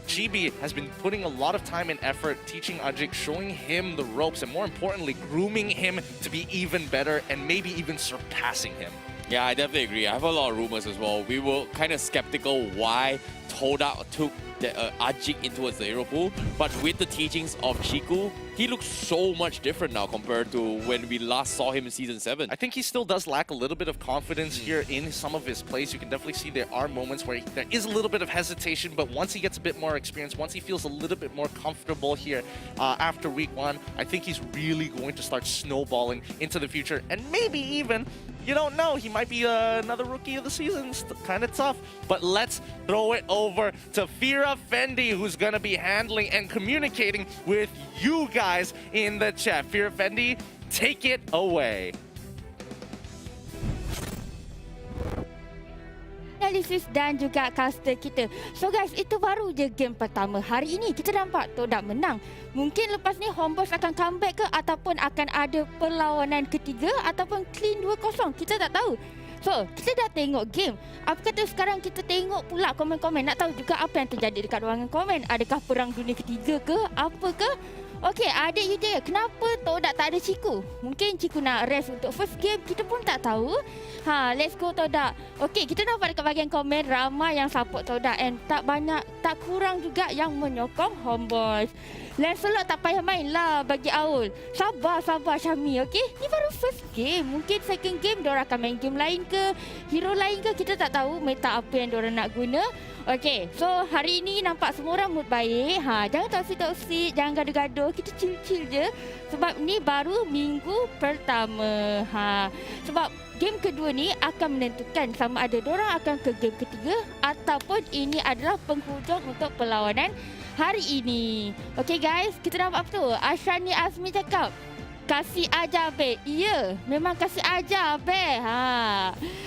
Chibi has been putting a lot of time and effort teaching Ajik, showing him the ropes, and more importantly, grooming him to be even better and maybe even surpassing him. Yeah, I definitely agree. I have a lot of rumors as well. We were kind of skeptical why Todak took Ajik into the hero pool, but with the teachings of Chiku, he looks so much different now compared to when we last saw him in Season 7. I think he still does lack a little bit of confidence here in some of his plays. You can definitely see there are moments where there is a little bit of hesitation, but once he gets a bit more experience, once he feels a little bit more comfortable here after week 1, I think he's really going to start snowballing into the future. And maybe even, you don't know, he might be another rookie of the season. It's kind of tough. But let's throw it over to Fira Fendi, who's going to be handling and communicating with you guys in the chat. Fira Fendi, take it away. Analisis dan juga caster kita. So guys, itu baru je game pertama. Hari ini kita nampak Todak menang. Mungkin lepas ni HOMEBOIS akan comeback ke, ataupun akan ada perlawanan ketiga, ataupun clean 2-0. Kita tak tahu. So, kita dah tengok game. Apa kata sekarang kita tengok pula komen-komen. Nak tahu juga apa yang terjadi dekat ruangan komen. Adakah perang dunia ketiga ke? Apa ke? Okey, adik Yuda, kenapa Todak tak ada Chiku? Mungkin Chiku nak rest untuk first game, kita pun tak tahu. Let's go Todak. Okey, kita nampak dekat bahagian komen ramai yang support Todak and tak kurang juga yang menyokong HOMEBOIS. Lancelot tak payah main lah bagi Aul. Sabar Syami, okey? Ni baru first game. Mungkin second game diorang akan main game lain ke, hero lain ke, kita tak tahu meta apa yang diorang nak guna. Okey, so hari ini nampak semua orang mood baik. Jangan toksik, jangan gaduh-gaduh. Kita chill-chill je. Sebab ni baru minggu pertama. Sebab game kedua ni akan menentukan sama ada diorang akan ke game ketiga ataupun ini adalah penghujung untuk perlawanan hari ini. Okey guys, kita nampak apa tu? Ashrani Azmi cakap, kasih ajar Abel. Ya, memang kasih ajar Abel.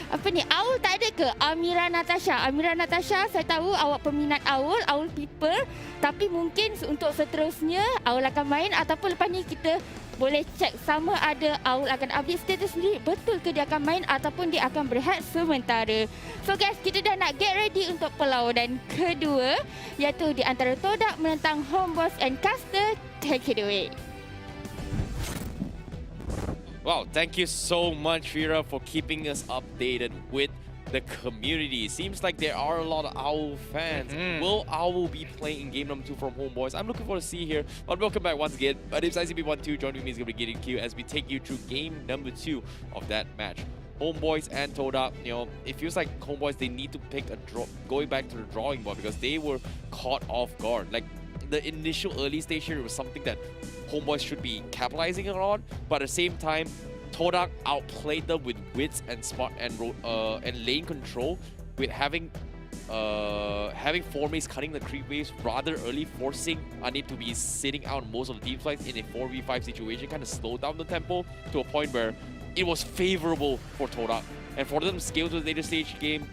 Apa ni? Aul tak ada ke? Amira Natasha, saya tahu awak peminat Aul people. Tapi mungkin untuk seterusnya Aul akan main ataupun lepas ni kita boleh cek sama ada Aul akan update status sendiri. Betul ke dia akan main ataupun dia akan berehat sementara. So guys, kita dah nak get ready untuk perlawanan kedua, iaitu di antara Todak menentang HOMEBOIS and Caster. Take it away. Well, thank you so much, Fira, for keeping us updated with the community. Seems like there are a lot of OWL fans. Will OWL be playing in game number 2 from Homeboys? I'm looking forward to see here. But welcome back once again. My name's ICB12. Joining me is going to be Getting Q as we take you through game number 2 of that match. Homeboys and Todak, you know, it feels like Homeboys, they need to pick a going back to the drawing board because they were caught off guard. Like, the initial early stage here was something that Homeboys should be capitalizing on, but at the same time, Todak outplayed them with wits and smart and lane control, with having 4-mates cutting the creep waves rather early, forcing Anit to be sitting out most of the team fights in a 4v5 situation, kind of slowed down the tempo to a point where it was favorable for Todak. And for them to scale to the later stage game,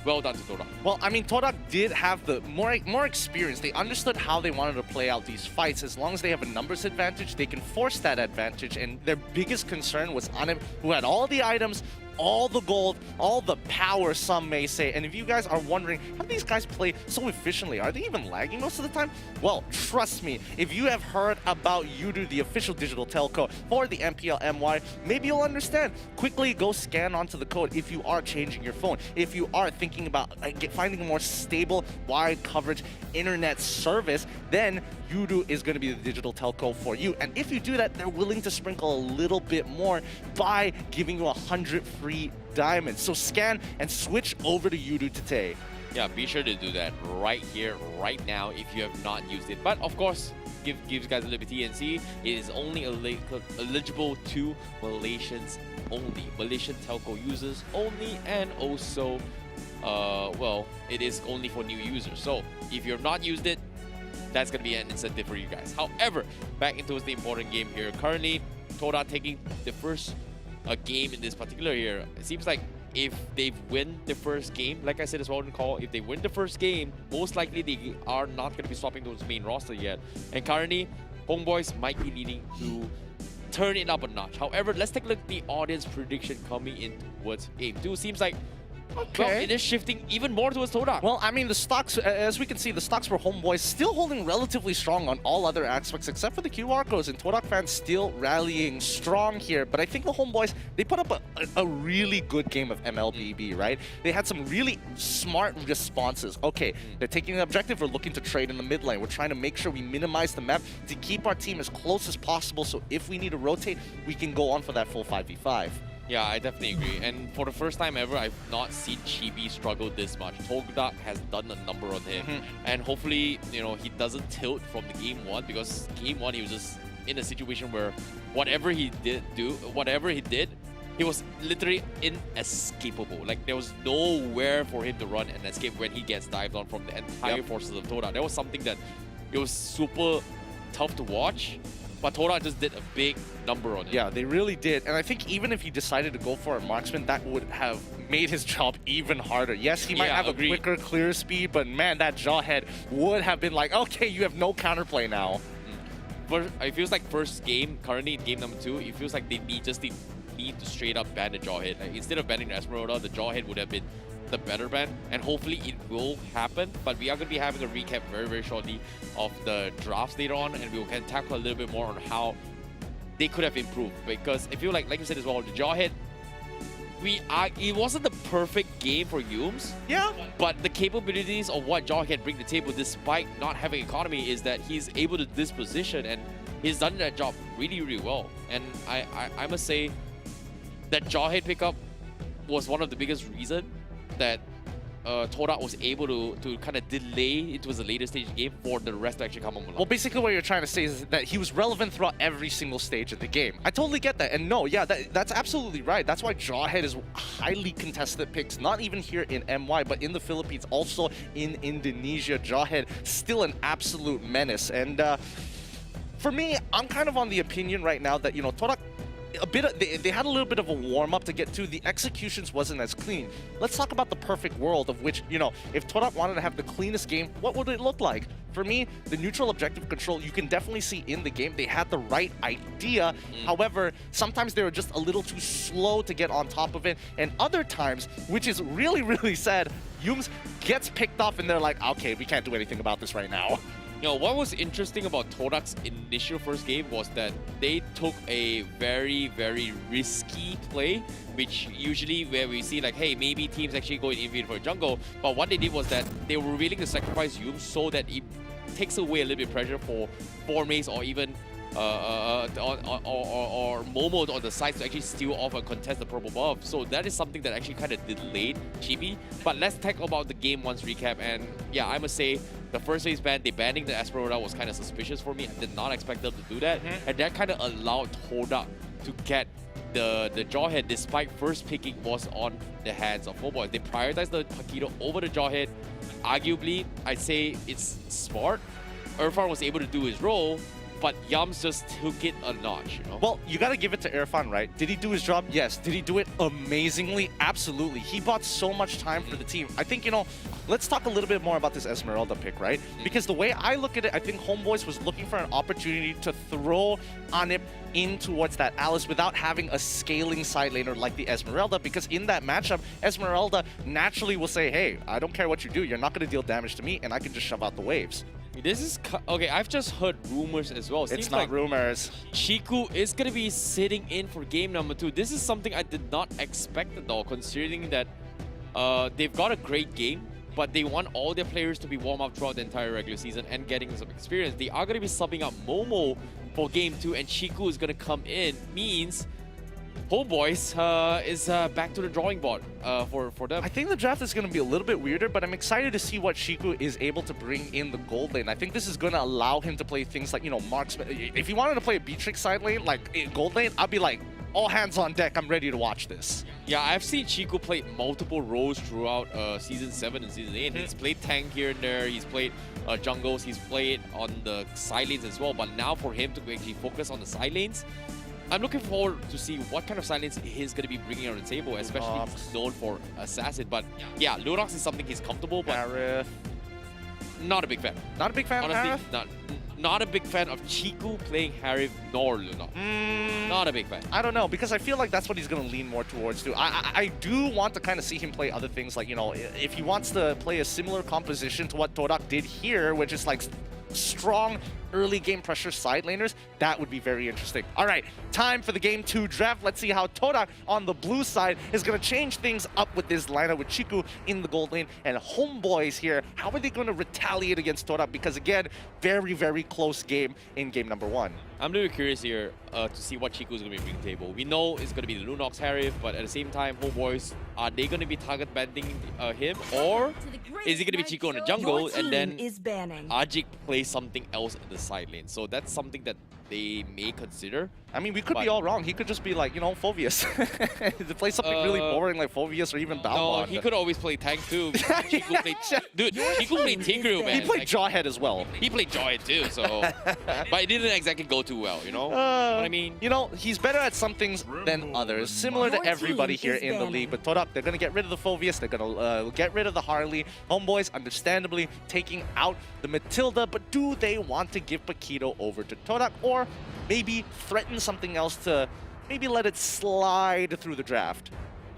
well done to Todak. Well, I mean, Todak did have the more experience. They understood how they wanted to play out these fights. As long as they have a numbers advantage, they can force that advantage. And their biggest concern was Anim, who had all the items, all the gold, all the power, some may say. And if you guys are wondering, how do these guys play so efficiently? Are they even lagging most of the time? Well, trust me, if you have heard about Yudu, the official digital telco for the MPL MY, maybe you'll understand. Quickly go scan onto the code if you are changing your phone. If you are thinking about finding a more stable, wide coverage internet service, then Yudu is going to be the digital telco for you. And if you do that, they're willing to sprinkle a little bit more by giving you 100 free diamonds. So scan and switch over to Yudu today. Yeah, be sure to do that right here, right now, if you have not used it. But of course, give you guys a little bit TNC. It is only eligible to Malaysians only, Malaysian telco users only, and also, well, it is only for new users. So if you've not used it, that's going to be an incentive for you guys. However, back into the important game here. Currently, Todak taking the first game in this particular here. It seems like if they win the first game, like I said as well in the call, if they win the first game, most likely they are not going to be swapping those main roster yet. And currently, Homeboys might be needing to turn it up a notch. However, let's take a look at the audience prediction coming in towards game 2. Seems like, well, it is shifting even more towards Todak. Well, I mean, the stocks, as we can see, the stocks for Homeboys still holding relatively strong on all other aspects except for the QR codes, and Todak fans still rallying strong here. But I think the Homeboys, they put up a really good game of MLBB, right? They had some really smart responses. Okay, they're taking an objective. We're looking to trade in the mid lane. We're trying to make sure we minimize the map to keep our team as close as possible, so if we need to rotate, we can go on for that full 5v5. Yeah, I definitely agree. And for the first time ever, I've not seen Chibi struggle this much. Todak has done a number on him. And hopefully, you know, he doesn't tilt from the game 1, because game 1 he was just in a situation where whatever he did, he was literally inescapable. Like, there was nowhere for him to run and escape when he gets dived on from the entire forces of Todak. That was something that it was super tough to watch. But Todak just did a big number on it. Yeah, they really did. And I think even if he decided to go for a marksman, that would have made his job even harder. Yes, he might have a quicker clear speed, but man, that Jawhead would have been like, okay, you have no counterplay now. It feels like first game, currently in game number 2, it feels like they need to straight up ban the Jawhead. Like, instead of banning the Esmeralda, the Jawhead would have been the better ban, and hopefully it will happen. But we are going to be having a recap very, very shortly of the drafts later on, and we can tackle a little bit more on how they could have improved. Because I feel like you said as well, the Jawhead, it wasn't the perfect game for Yums. Yeah. But the capabilities of what Jawhead bring to the table, despite not having economy, is that he's able to disposition, and he's done that job really, really well. And I must say that Jawhead pickup was one of the biggest reasons that Todak was able to kind of delay into the later stage of the game for the rest to actually come on. Well, basically what you're trying to say is that he was relevant throughout every single stage of the game. I totally get that. And no, yeah, that's absolutely right. That's why Jawhead is highly contested picks, not even here in MY, but in the Philippines, also in Indonesia. Jawhead still an absolute menace. And for me, I'm kind of on the opinion right now that, you know, Todak, they had a little bit of a warm-up to get to. The executions wasn't as clean. Let's talk about the perfect world of which, you know, if Todak wanted to have the cleanest game, what would it look like? For me, the neutral objective control, you can definitely see in the game they had the right idea. However, sometimes they were just a little too slow to get on top of it. And other times, which is really, really sad, Yums gets picked off and they're like, okay, we can't do anything about this right now. know, what was interesting about Todak's initial first game was that they took a very, very risky play, which usually where we see like, hey, maybe teams actually go in invade for a jungle, but what they did was that they were willing to sacrifice Yum so that it takes away a little bit of pressure for Maze or even or Momo on the sides to actually steal off and contest the purple buff. So that is something that actually kind of delayed Chibi. But let's talk about the game once recap. And yeah, I must say, the first phase ban, they banning the Esperoda was kind of suspicious for me. I did not expect them to do that. And that kind of allowed Todak to get the Jawhead, despite first picking was on the hands of HOMEBOIS. They prioritized the Paquito over the Jawhead. Arguably, I'd say it's smart. Irfan was able to do his role, but Yums just took it a notch, you know? Well, you gotta give it to Irfan, right? Did he do his job? Yes. Did he do it amazingly? Absolutely. He bought so much time for the team. I think, you know, let's talk a little bit more about this Esmeralda pick, right? Because the way I look at it, I think HOMEBOIS was looking for an opportunity to throw Anip in towards that Alice without having a scaling side laner like the Esmeralda, because in that matchup, Esmeralda naturally will say, hey, I don't care what you do, you're not gonna deal damage to me, and I can just shove out the waves. This is... Okay, I've just heard rumors as well. It's not like rumors. Chiku is going to be sitting in for game number 2. This is something I did not expect at all, considering that they've got a great game, but they want all their players to be warm up throughout the entire regular season and getting some experience. They are going to be subbing out Momo for game 2, and Chiku is going to come in. Means HOMEBOIS is back to the drawing board for them. I think the draft is going to be a little bit weirder, but I'm excited to see what Chiku is able to bring in the gold lane. I think this is going to allow him to play things like, you know, marksman. If he wanted to play a Beatrix side lane, like gold lane, I'd be like, all hands on deck, I'm ready to watch this. Yeah, I've seen Chiku play multiple roles throughout Season 7 and Season 8. He's played tank here and there, he's played jungles, he's played on the side lanes as well, but now for him to actually focus on the side lanes, I'm looking forward to see what kind of side lanes he's going to be bringing on the table, especially he's known for Assassin. But yeah, Lunox is something he's comfortable, but Harith. Not a big fan. Not a big fan Honestly, of Harith? Not a big fan of Chiku playing Harith nor Lunox. Not a big fan. I don't know, because I feel like that's what he's going to lean more towards too. I do want to kind of see him play other things, like, you know, if he wants to play a similar composition to what Todak did here, which is like strong early game pressure side laners, that would be very interesting. All right, time for the game 2 draft. Let's see how Todak on the blue side is going to change things up with this lineup with Chiku in the gold lane and HOMEBOIS here. How are they going to retaliate against Todak? Because again, very, very close game in game number 1. I'm really curious here to see what Chiku is going to be bringing to the table. We know it's going to be the Lunox Harith, but at the same time, HOMEBOIS, are they going to be target banding him? Or is it going to be Chiku in the jungle and then Ajik plays something else in the side lane? So that's something that they may consider. I mean, we could be all wrong. He could just be like, you know, Phoveus. To play something really boring like Phoveus or even Balmond. No, he could always play tank too. Chiku played, dude, Chiku played Tigreal, man. He played Jawhead as well. He played Jawhead too, so... But it didn't exactly go too well, you know? What I mean? You know, he's better at some things than others. Similar to everybody here in the league. But Todak, they're going to get rid of the Phoveus. They're going to get rid of the Harley. HOMEBOIS, understandably, taking out the Matilda. But do they want to give Paquito over to Todak? Or maybe threaten something else to maybe let it slide through the draft?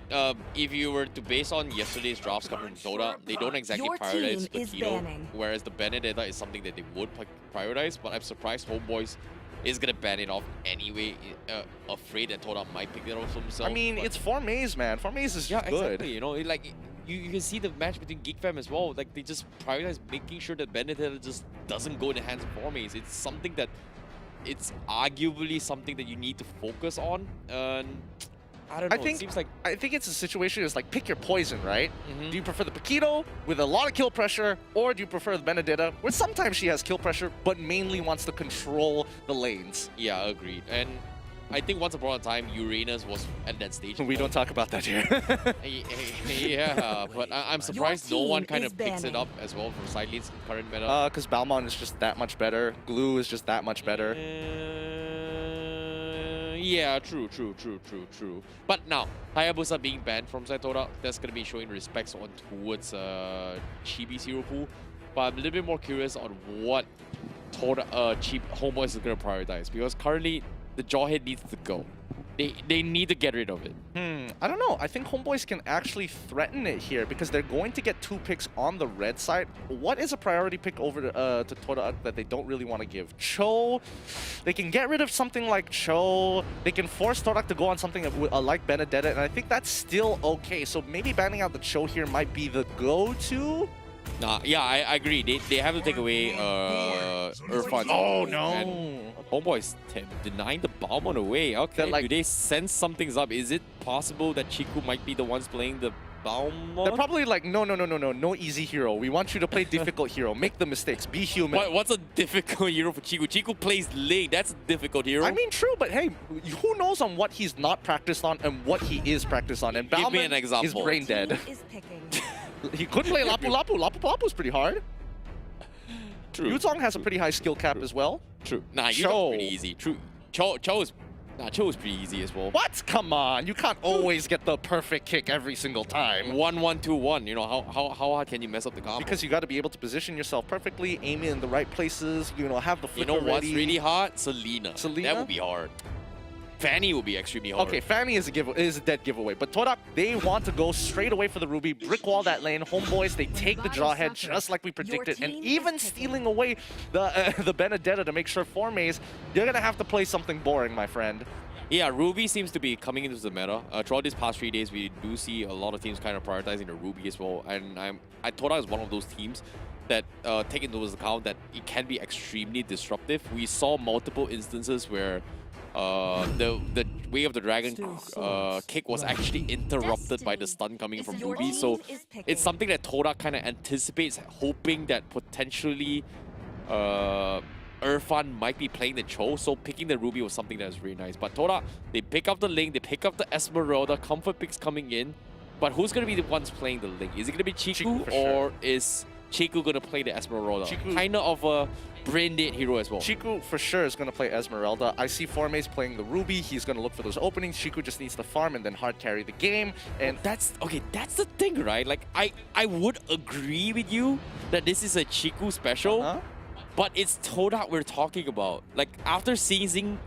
If you were to base on yesterday's drafts coming from Todak, they don't exactly prioritize Paquito, whereas the Benedetta is something that they would prioritize, but I'm surprised HOMEBOIS is going to ban it off anyway, afraid that Todak might pick it off himself. I mean, it's 4 Maze, man. 4 Maze is good. Exactly. You know, like, you can see the match between GEEKFAM as well. Like, they just prioritize making sure that Benedetta just doesn't go in the hands of 4 Maze. It's something that, it's arguably something that you need to focus on. I don't know, it seems like... I think it's a situation is like, pick your poison, right? Do you prefer the Paquito with a lot of kill pressure, or do you prefer the Benedetta, where sometimes she has kill pressure, but mainly wants to control the lanes? Yeah, agreed. And I think once upon a time, Uranus was at that stage. We don't talk about that here. Yeah, but I'm surprised no one kind of picks it up as well for side lanes in current meta. Because Balmond is just that much better. Glue is just that much better. Yeah, true. But now, Hayabusa being banned from Todak, that's going to be showing respects on towards Chibi's hero pool. But I'm a little bit more curious on what HOMEBOIS is going to prioritize. Because currently, the Jawhead needs to go. They need to get rid of it. I don't know. I think HOMEBOIS can actually threaten it here because they're going to get 2 picks on the red side. What is a priority pick over to Todak that they don't really want to give? Cho. They can get rid of something like Cho. They can force Todak to go on something like Benedetta, and I think that's still okay. So maybe banning out the Cho here might be the go-to. Nah, yeah, I agree. They have to take away Irfan. Oh no! HOMEBOIS denying the bomb on the way. Okay, do they sense something's up? Is it possible that Chiku might be the ones playing the bomb? They're probably like, no easy hero. We want you to play difficult hero. Make the mistakes. Be human. What's a difficult hero for Chiku? Chiku plays late. That's a difficult hero. I mean, true, but hey, who knows on what he's not practiced on and what he is practiced on? And Give me an Bauman example. is brain dead. He could play Lapu Lapu. Lapu Lapu's pretty hard. True. Yuzong has a pretty high skill cap as well. True. Nah, Yuzong's pretty easy. True. Cho is pretty easy as well. What? Come on. You can't always get the perfect kick every single time. 1-1-2-1. You know, how hard can you mess up the combo? Because you got to be able to position yourself perfectly, aim it in the right places, you know, have the flicker ready. You know what's really hard? Selena. Selena? That would be hard. Fanny will be extremely hard. Okay, Fanny is a dead giveaway. But Todak, they want to go straight away for the Ruby, brick wall that lane. HOMEBOIS, they take the Jawhead just like we predicted, and even stealing away the Benedetta to make sure for Maze, you're gonna have to play something boring, my friend. Yeah, Ruby seems to be coming into the meta. Throughout these past 3 days, we do see a lot of teams kind of prioritizing the Ruby as well. And Todak is one of those teams that take into account that it can be extremely disruptive. We saw multiple instances where the Way of the Dragon kick was actually interrupted by the stun coming from Ruby. So it's something that Todak kind of anticipates, hoping that potentially Irfan might be playing the Cho, so picking the Ruby was something that was really nice. But Todak, they pick up the Link, they pick up the Esmeralda, comfort picks coming in. But who's going to be the ones playing the Link? Is it going to be Chiku or is Chiku going to play the Esmeralda? Kind of a brain-dead hero as well. Chiku for sure is going to play Esmeralda. I see Formaze playing the Ruby. He's going to look for those openings. Chiku just needs to farm and then hard carry the game. And that's the thing, right? Like I would agree with you that this is a Chiku special. But it's Todak we're talking about. Like after seeing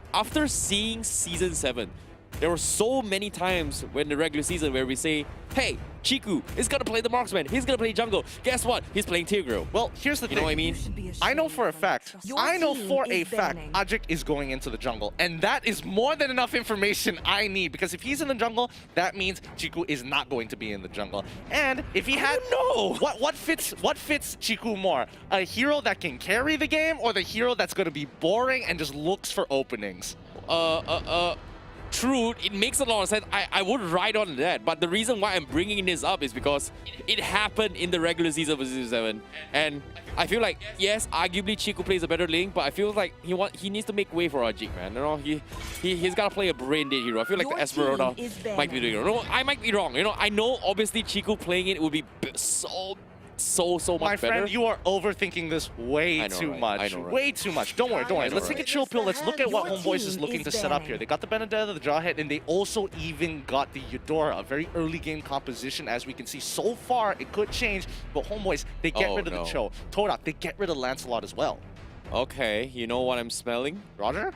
Season 7, there were so many times when the regular season where we say, hey, Chiku is gonna play the marksman, he's gonna play jungle. Guess what? He's playing Tigreal. Well, here's the thing. You know what I mean? I know for a fact, Ajik is going into the jungle. And that is more than enough information I need. Because if he's in the jungle, that means Chiku is not going to be in the jungle. And if he had... No! What fits Chiku more? A hero that can carry the game or the hero that's going to be boring and just looks for openings? True, it makes a lot of sense. I would ride on that, but the reason why I'm bringing this up is because it happened in the regular season of Season 7. And I feel like, yes, arguably Chiku plays a better Link, but I feel like he needs to make way for Ajik, man. You know, he's got to play a brain-dead hero. I feel like the Esmeralda might be doing it. No, I might be wrong. You know, I know obviously Chiku playing it would be so much better. My friend, you are overthinking this way too much. Way too much. Don't worry. Let's take a chill pill. Let's look at what HOMEBOIS is looking to set up here. They got the Benedetta, the Jawhead, and they also even got the Eudora. A very early game composition, as we can see. So far, it could change, but HOMEBOIS, they get rid of the Cho. Todak, they get rid of Lancelot as well. Okay, you know what I'm smelling? Roger?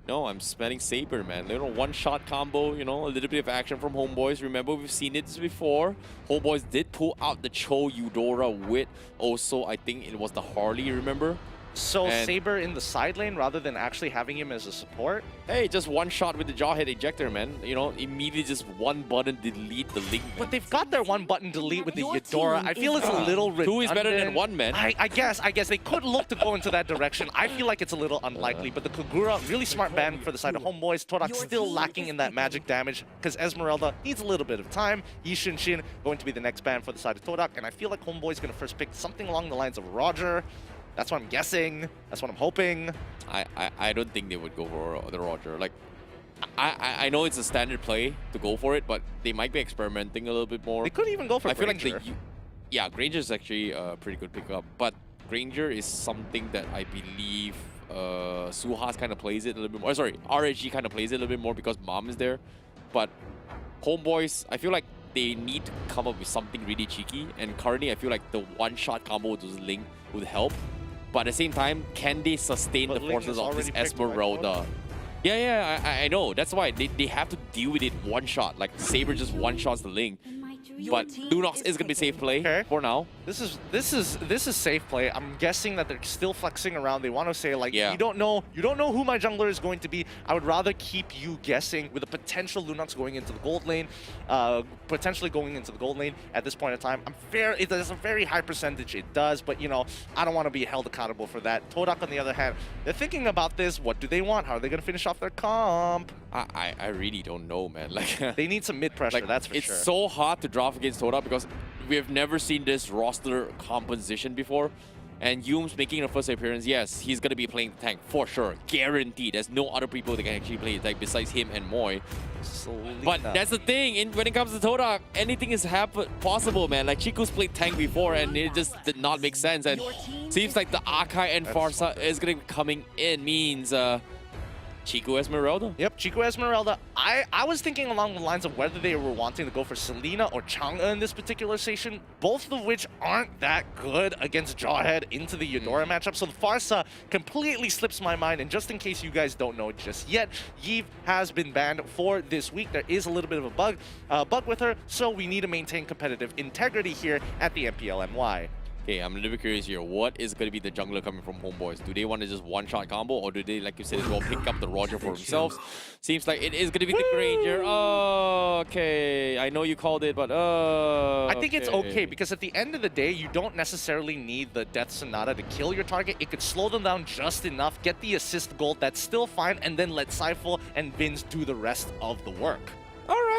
No, I'm smelling Saber, man. Little one-shot combo, you know, a little bit of action from HOMEBOIS. Remember, we've seen it before. HOMEBOIS did pull out the Cho Eudora with also, I think it was the Harley, remember? So Saber in the side lane rather than actually having him as a support? Hey, just one shot with the Jawhead ejector, man. You know, immediately just one button delete the Link. But they've got their one button delete with the Eudora. I feel it's a little redundant. 2 is better than 1, man. I guess they could look to go into that direction. I feel like it's a little unlikely, but the Kagura, really smart ban for the side of HOMEBOIS. Todak still lacking in that magic damage because Esmeralda needs a little bit of time. Yishin going to be the next ban for the side of Todak, and I feel like HOMEBOIS going to first pick something along the lines of Roger. That's what I'm guessing. That's what I'm hoping. I don't think they would go for the Roger. Like, I know it's a standard play to go for it, but they might be experimenting a little bit more. They could even go for Granger. Yeah, Granger is actually a pretty good pickup, but Granger is something that I believe Suhas kind of plays it a little bit more. Sorry, RSG kind of plays it a little bit more because Mom is there. But HOMEBOIS, I feel like they need to come up with something really cheeky, and currently I feel like the one-shot combo with those Link would help. But at the same time, can they sustain the forces of this Esmeralda? Yeah, I know. That's why they have to deal with it one shot. Like Saber just one shots the Ling. But Lunox is gonna be safe play for now. This is safe play. I'm guessing that they're still flexing around. They want to say like, you don't know who my jungler is going to be. I would rather keep you guessing with a potential Lunox going into the gold lane, potentially going into the gold lane at this point in time. It does a very high percentage. It does, but you know, I don't want to be held accountable for that. Todak, on the other hand, they're thinking about this. What do they want? How are they gonna finish off their comp? I really don't know, man. Like they need some mid pressure. Like, that's for sure. It's so hard to draft against Todak because we have never seen this roster composition before. And Yoom's making the first appearance. Yes, he's gonna be playing the tank for sure, guaranteed. There's no other people that can actually play the tank besides him and Moy. But that's the thing. When it comes to Todak, anything is possible, man. Like Chiku's played tank before, and it just did not make sense. And seems like the Akai and Farsa is gonna be coming in. Means Chico Esmeralda. Yep, Chico Esmeralda. I was thinking along the lines of whether they were wanting to go for Selena or Chang'e in this particular station, both of which aren't that good against Jawhead into the Eudora matchup. So the Farsa completely slips my mind. And just in case you guys don't know just yet, Yve has been banned for this week. There is a little bit of a bug with her, so we need to maintain competitive integrity here at the MPL MY. Okay, I'm a little bit curious here. What is going to be the jungler coming from Homeboys? Do they want to just one-shot combo, or do they, like you said, as well, pick up the Roger for themselves? Seems like it is going to be the Granger. Oh, okay. I know you called it, but I think it's okay, because at the end of the day, you don't necessarily need the Death Sonata to kill your target. It could slow them down just enough, get the assist gold, that's still fine, and then let Cypher and Vince do the rest of the work. All right.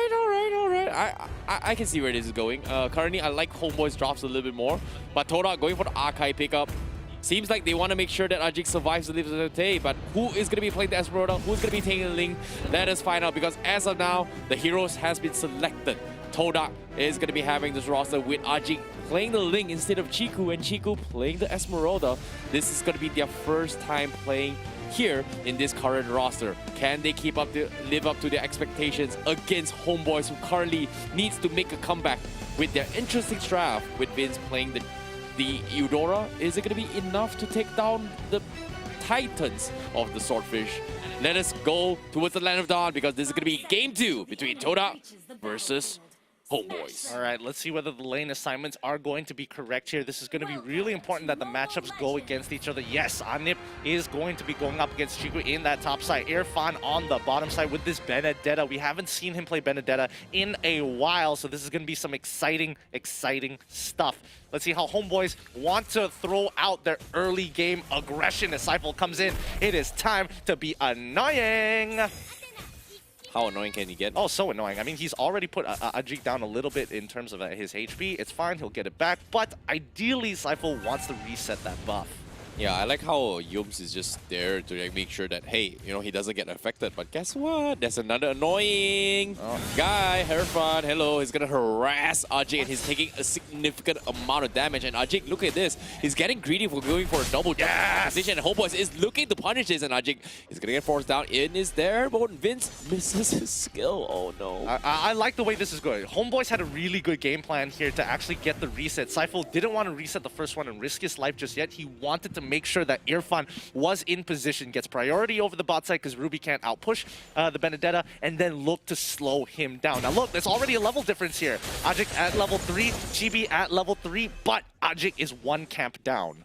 I can see where this is going. Currently, I like Homeboys drops a little bit more, but Todak going for the Archive pickup. Seems like they want to make sure that Ajik survives the lives of the day, but who is going to be playing the Esmeralda? Who's going to be taking the Ling? Let us find out, because as of now, the heroes has been selected. Todak is going to be having this roster with Ajik playing the Ling instead of Chiku, and Chiku playing the Esmeralda. This is going to be their first time playing here in this current roster. Can they live up to their expectations against Homeboys, who currently needs to make a comeback with their interesting draft with Vince playing the Eudora? Is it going to be enough to take down the Titans of the Swordfish? Let us go towards the Land of Dawn, because this is going to be game 2 between Todak versus Homeboys. All right, let's see whether the lane assignments are going to be correct here. This is going to be really important that the matchups go against each other. Yes, Anip is going to be going up against Chiku in that top side. Irfan on the bottom side with this Benedetta. We haven't seen him play Benedetta in a while, so this is going to be some exciting stuff. Let's see how Homeboys want to throw out their early game aggression as Cypher comes in. It is time to be annoying. How annoying can he get? Oh, so annoying. I mean, he's already put Ajik down a little bit in terms of his HP. It's fine, he'll get it back. But ideally, Cypher wants to reset that buff. Yeah, I like how Yums is just there to make sure that, hey, you know, he doesn't get affected. But guess what? There's another annoying guy, Herfan. Hello, he's gonna harass Ajik, and he's taking a significant amount of damage. And Ajik, look at this. He's getting greedy for going for a double position. And Homeboys is looking to punish this, and Ajik is gonna get forced down in his there. But Vince misses his skill. Oh no. I like the way this is going. Homeboys had a really good game plan here to actually get the reset. Cypher didn't want to reset the first one and risk his life just yet. He wanted to make sure that Irfan was in position, gets priority over the bot side because Ruby can't outpush the Benedetta, and then look to slow him down. Now look, there's already a level difference here. Ajik at level 3, Chibi at level 3, but Ajik is 1 camp down.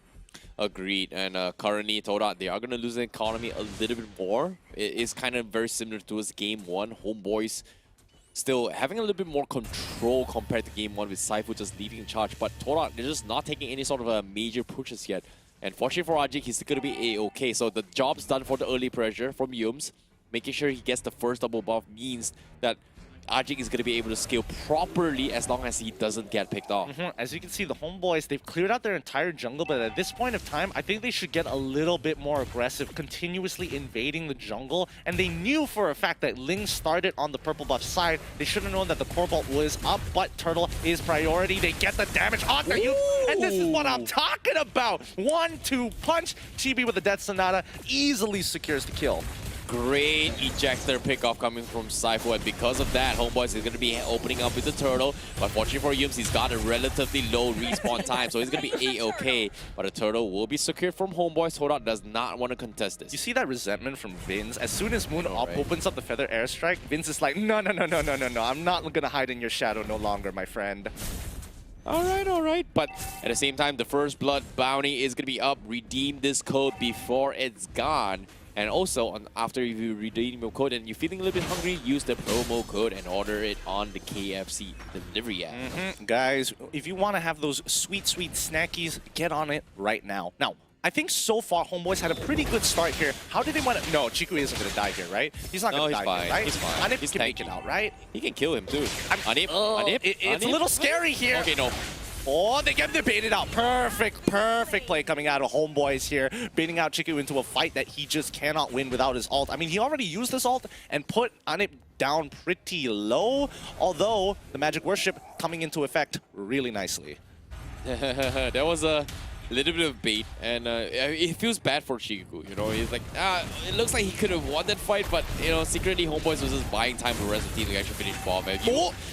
Agreed, and currently Todak, they are going to lose the economy a little bit more. It is kind of very similar to his game 1. Homeboys still having a little bit more control compared to game 1 with Cypher just leading in charge, but Todak, they're just not taking any sort of major pushes yet. And fortunately for Ajik, he's going to be A-okay. So the job's done for the early pressure from Yums. Making sure he gets the first double buff means that Ajik is going to be able to scale properly as long as he doesn't get picked off. As you can see, the Homeboys, they've cleared out their entire jungle, but at this point of time, I think they should get a little bit more aggressive, continuously invading the jungle. And they knew for a fact that Ling started on the purple buff side. They should have known that the Cobalt was up, but Turtle is priority. They get the damage on their youth, and this is what I'm talking about. 1-2 punch. Chibi with the Death Sonata easily secures the kill. great ejector pickoff coming from Saifu, and because of that, HOMEBOIS is going to be opening up with the turtle. But fortunately for Yums, he's got a relatively low respawn time, so he's going to be A-okay. But a turtle will be secured from HOMEBOIS. Todak does not want to contest this. You see that resentment from Vince? As soon as Moon opens up the Feather Airstrike, Vince is like, no, I'm not going to hide in your shadow no longer, my friend. All right. But at the same time, the First Blood bounty is going to be up. Redeem this code before it's gone. And also, after you redeem your code and you're feeling a little bit hungry, use the promo code and order it on the KFC delivery app. Guys, if you want to have those sweet snackies, get on it right now. Now, I think so far HOMEBOIS had a pretty good start here. How did they want to... No, Chiku isn't going to die here, right? He's not going to die here, right? He's fine. Anip can make it out, right? He can kill him too. Anip? It's a little scary here. Okay, no. Oh, they get the baited out. Perfect play coming out of HOMEBOIS here. Baiting out Chiku into a fight that he just cannot win without his ult. I mean, he already used his ult and put Anip down pretty low, although the Magic Worship coming into effect really nicely. That was a little bit of bait, and it feels bad for Chiku. You know, he's like, it looks like he could have won that fight, but you know, secretly HOMEBOIS was just buying time for the rest of the team to actually finish bomb.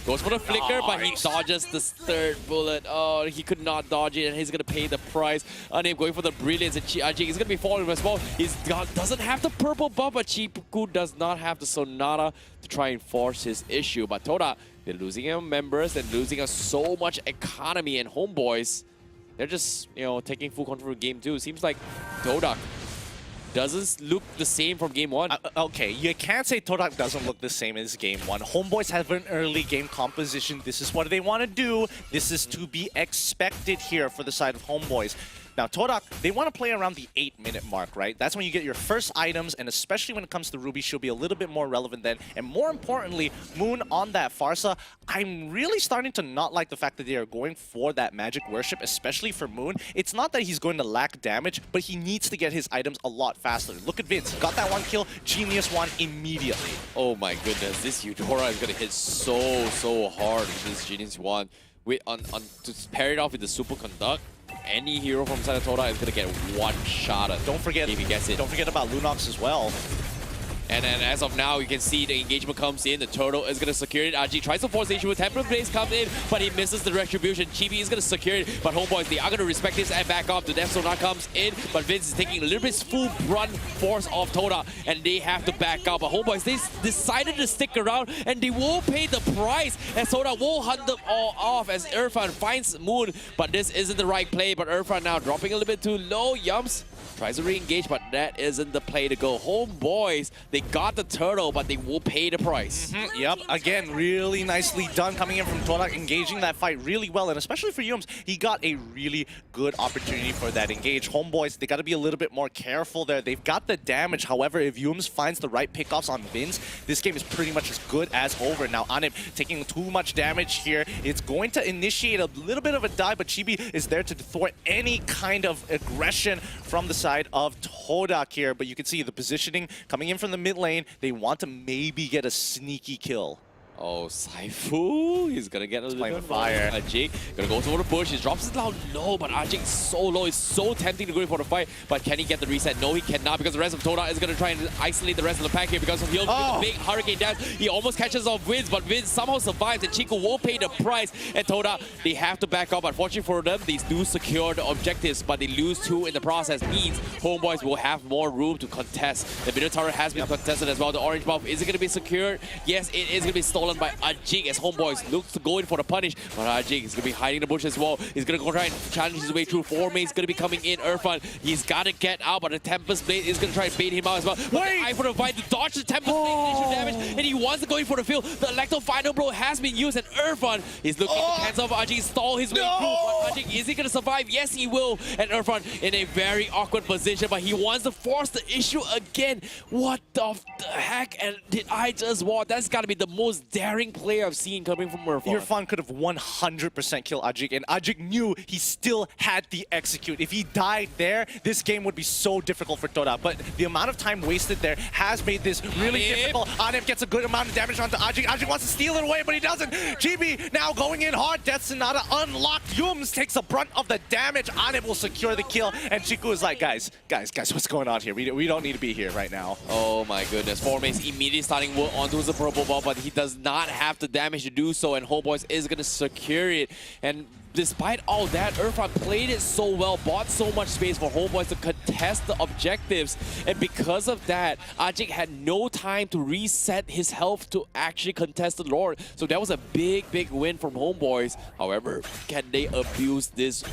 Goes for the flicker, but he dodges the third bullet. Oh, he could not dodge it, and he's gonna pay the price. Anip going for the brilliance, and Ajik is gonna be falling as well. He doesn't have the purple buff, but Chiku does not have the Sonata to try and force his issue. But Todak, they're losing him members and losing us so much economy, and HOMEBOIS, they're just, you know, taking full control of game 2. Seems like Todak doesn't look the same from game 1. Okay, you can't say Todak doesn't look the same as game 1. HOMEBOIS have an early game composition. This is what they want to do. This is to be expected here for the side of HOMEBOIS. Now, Todak, they want to play around the 8-minute mark, right? That's when you get your first items, and especially when it comes to Ruby, she'll be a little bit more relevant then. And more importantly, Moon on that Farsa, I'm really starting to not like the fact that they are going for that Magic Worship, especially for Moon. It's not that he's going to lack damage, but he needs to get his items a lot faster. Look at Vince, got that one kill, genius one immediately. Oh my goodness, this Eudora is going to hit so hard with this genius one. Wait, to pair it off with the Super Conduct, any hero from side of Todak is going to get one shot at. Don't forget if he gets it. Don't forget about Lunox as well. And then as of now, you can see the engagement comes in. The turtle is going to secure it. Aji tries to force the issue with Temperate Blaze comes in, but he misses the retribution. Chibi is going to secure it, but HOMEBOIS, they are going to respect this and back off. The Death Sonar comes in, but Vince is taking a little bit full run force of Todak, and they have to back out. But HOMEBOIS, they decided to stick around, and they will pay the price, as Todak will hunt them all off as Irfan finds Moon, but this isn't the right play. But Irfan now dropping a little bit too low. Yums tries to re-engage, but that isn't the play to go. HOMEBOIS, they got the turtle, but they will pay the price. Yep, again, really nicely done coming in from Todak, engaging that fight really well, and especially for Yums, he got a really good opportunity for that engage. HOMEBOIS, they got to be a little bit more careful there. They've got the damage. However, if Yums finds the right pickoffs on Vince, this game is pretty much as good as over. Now, Anip taking too much damage here. It's going to initiate a little bit of a dive, but Chibi is there to thwart any kind of aggression from the side of Todak here. But you can see the positioning coming in from the mid lane. They want to maybe get a sneaky kill. Oh, Saifu, he's gonna get a little bit of fire. Ajik gonna go toward the bush. He drops it down low, but Ajik is so low. It's so tempting to go in for the fight. But can he get the reset? No, he cannot, because the rest of Todak is gonna try and isolate the rest of the pack here because of he'll get the big hurricane dash. He almost catches off Vince, but Vince somehow survives, and Chico will pay the price. And Todak, they have to back up. Unfortunately for them, they do secure the objectives, but they lose 2 in the process. Means HOMEBOIS will have more room to contest. The middle tower has been contested as well. The orange buff, is it gonna be secured? Yes, it is gonna be stolen by Ajik as HOMEBOIS looks to go in for the punish, but Ajik is going to be hiding in the bush as well. He's going to go try and challenge his way through. 4 mates going to be coming in. Irfan, he's got to get out, but the Tempest Blade is going to try and bait him out as well. Wait! I for the fight to dodge the Tempest Blade initial damage, and he wants to go in for the field. The Electro Final Blow has been used, and Irfan is looking to cancel off Ajik, stall his way through. But Ajik, is he going to survive? Yes, he will. And Irfan in a very awkward position, but he wants to force the issue again. What the heck and did I just watch? That's got to be the most daring play I've seen coming from Irfan. Irfan could have 100% killed Ajik, and Ajik knew he still had the execute. If he died there, this game would be so difficult for Todak. But the amount of time wasted there has made this really difficult. Anip gets a good amount of damage onto Ajik. Ajik wants to steal it away, but he doesn't. GB now going in hard. Death Sonata unlocked. Yums takes the brunt of the damage. Anip will secure the kill, and Chiku is like, guys, what's going on here? We don't need to be here right now. Oh my goodness. Formase immediately starting work onto the purple ball, but he does not have the damage to do so, and HOMEBOIS is going to secure it. And despite all that, Irfan played it so well, bought so much space for HOMEBOIS to contest the objectives. And because of that, Ajik had no time to reset his health to actually contest the Lord. So that was a big win from HOMEBOIS. However, can they abuse this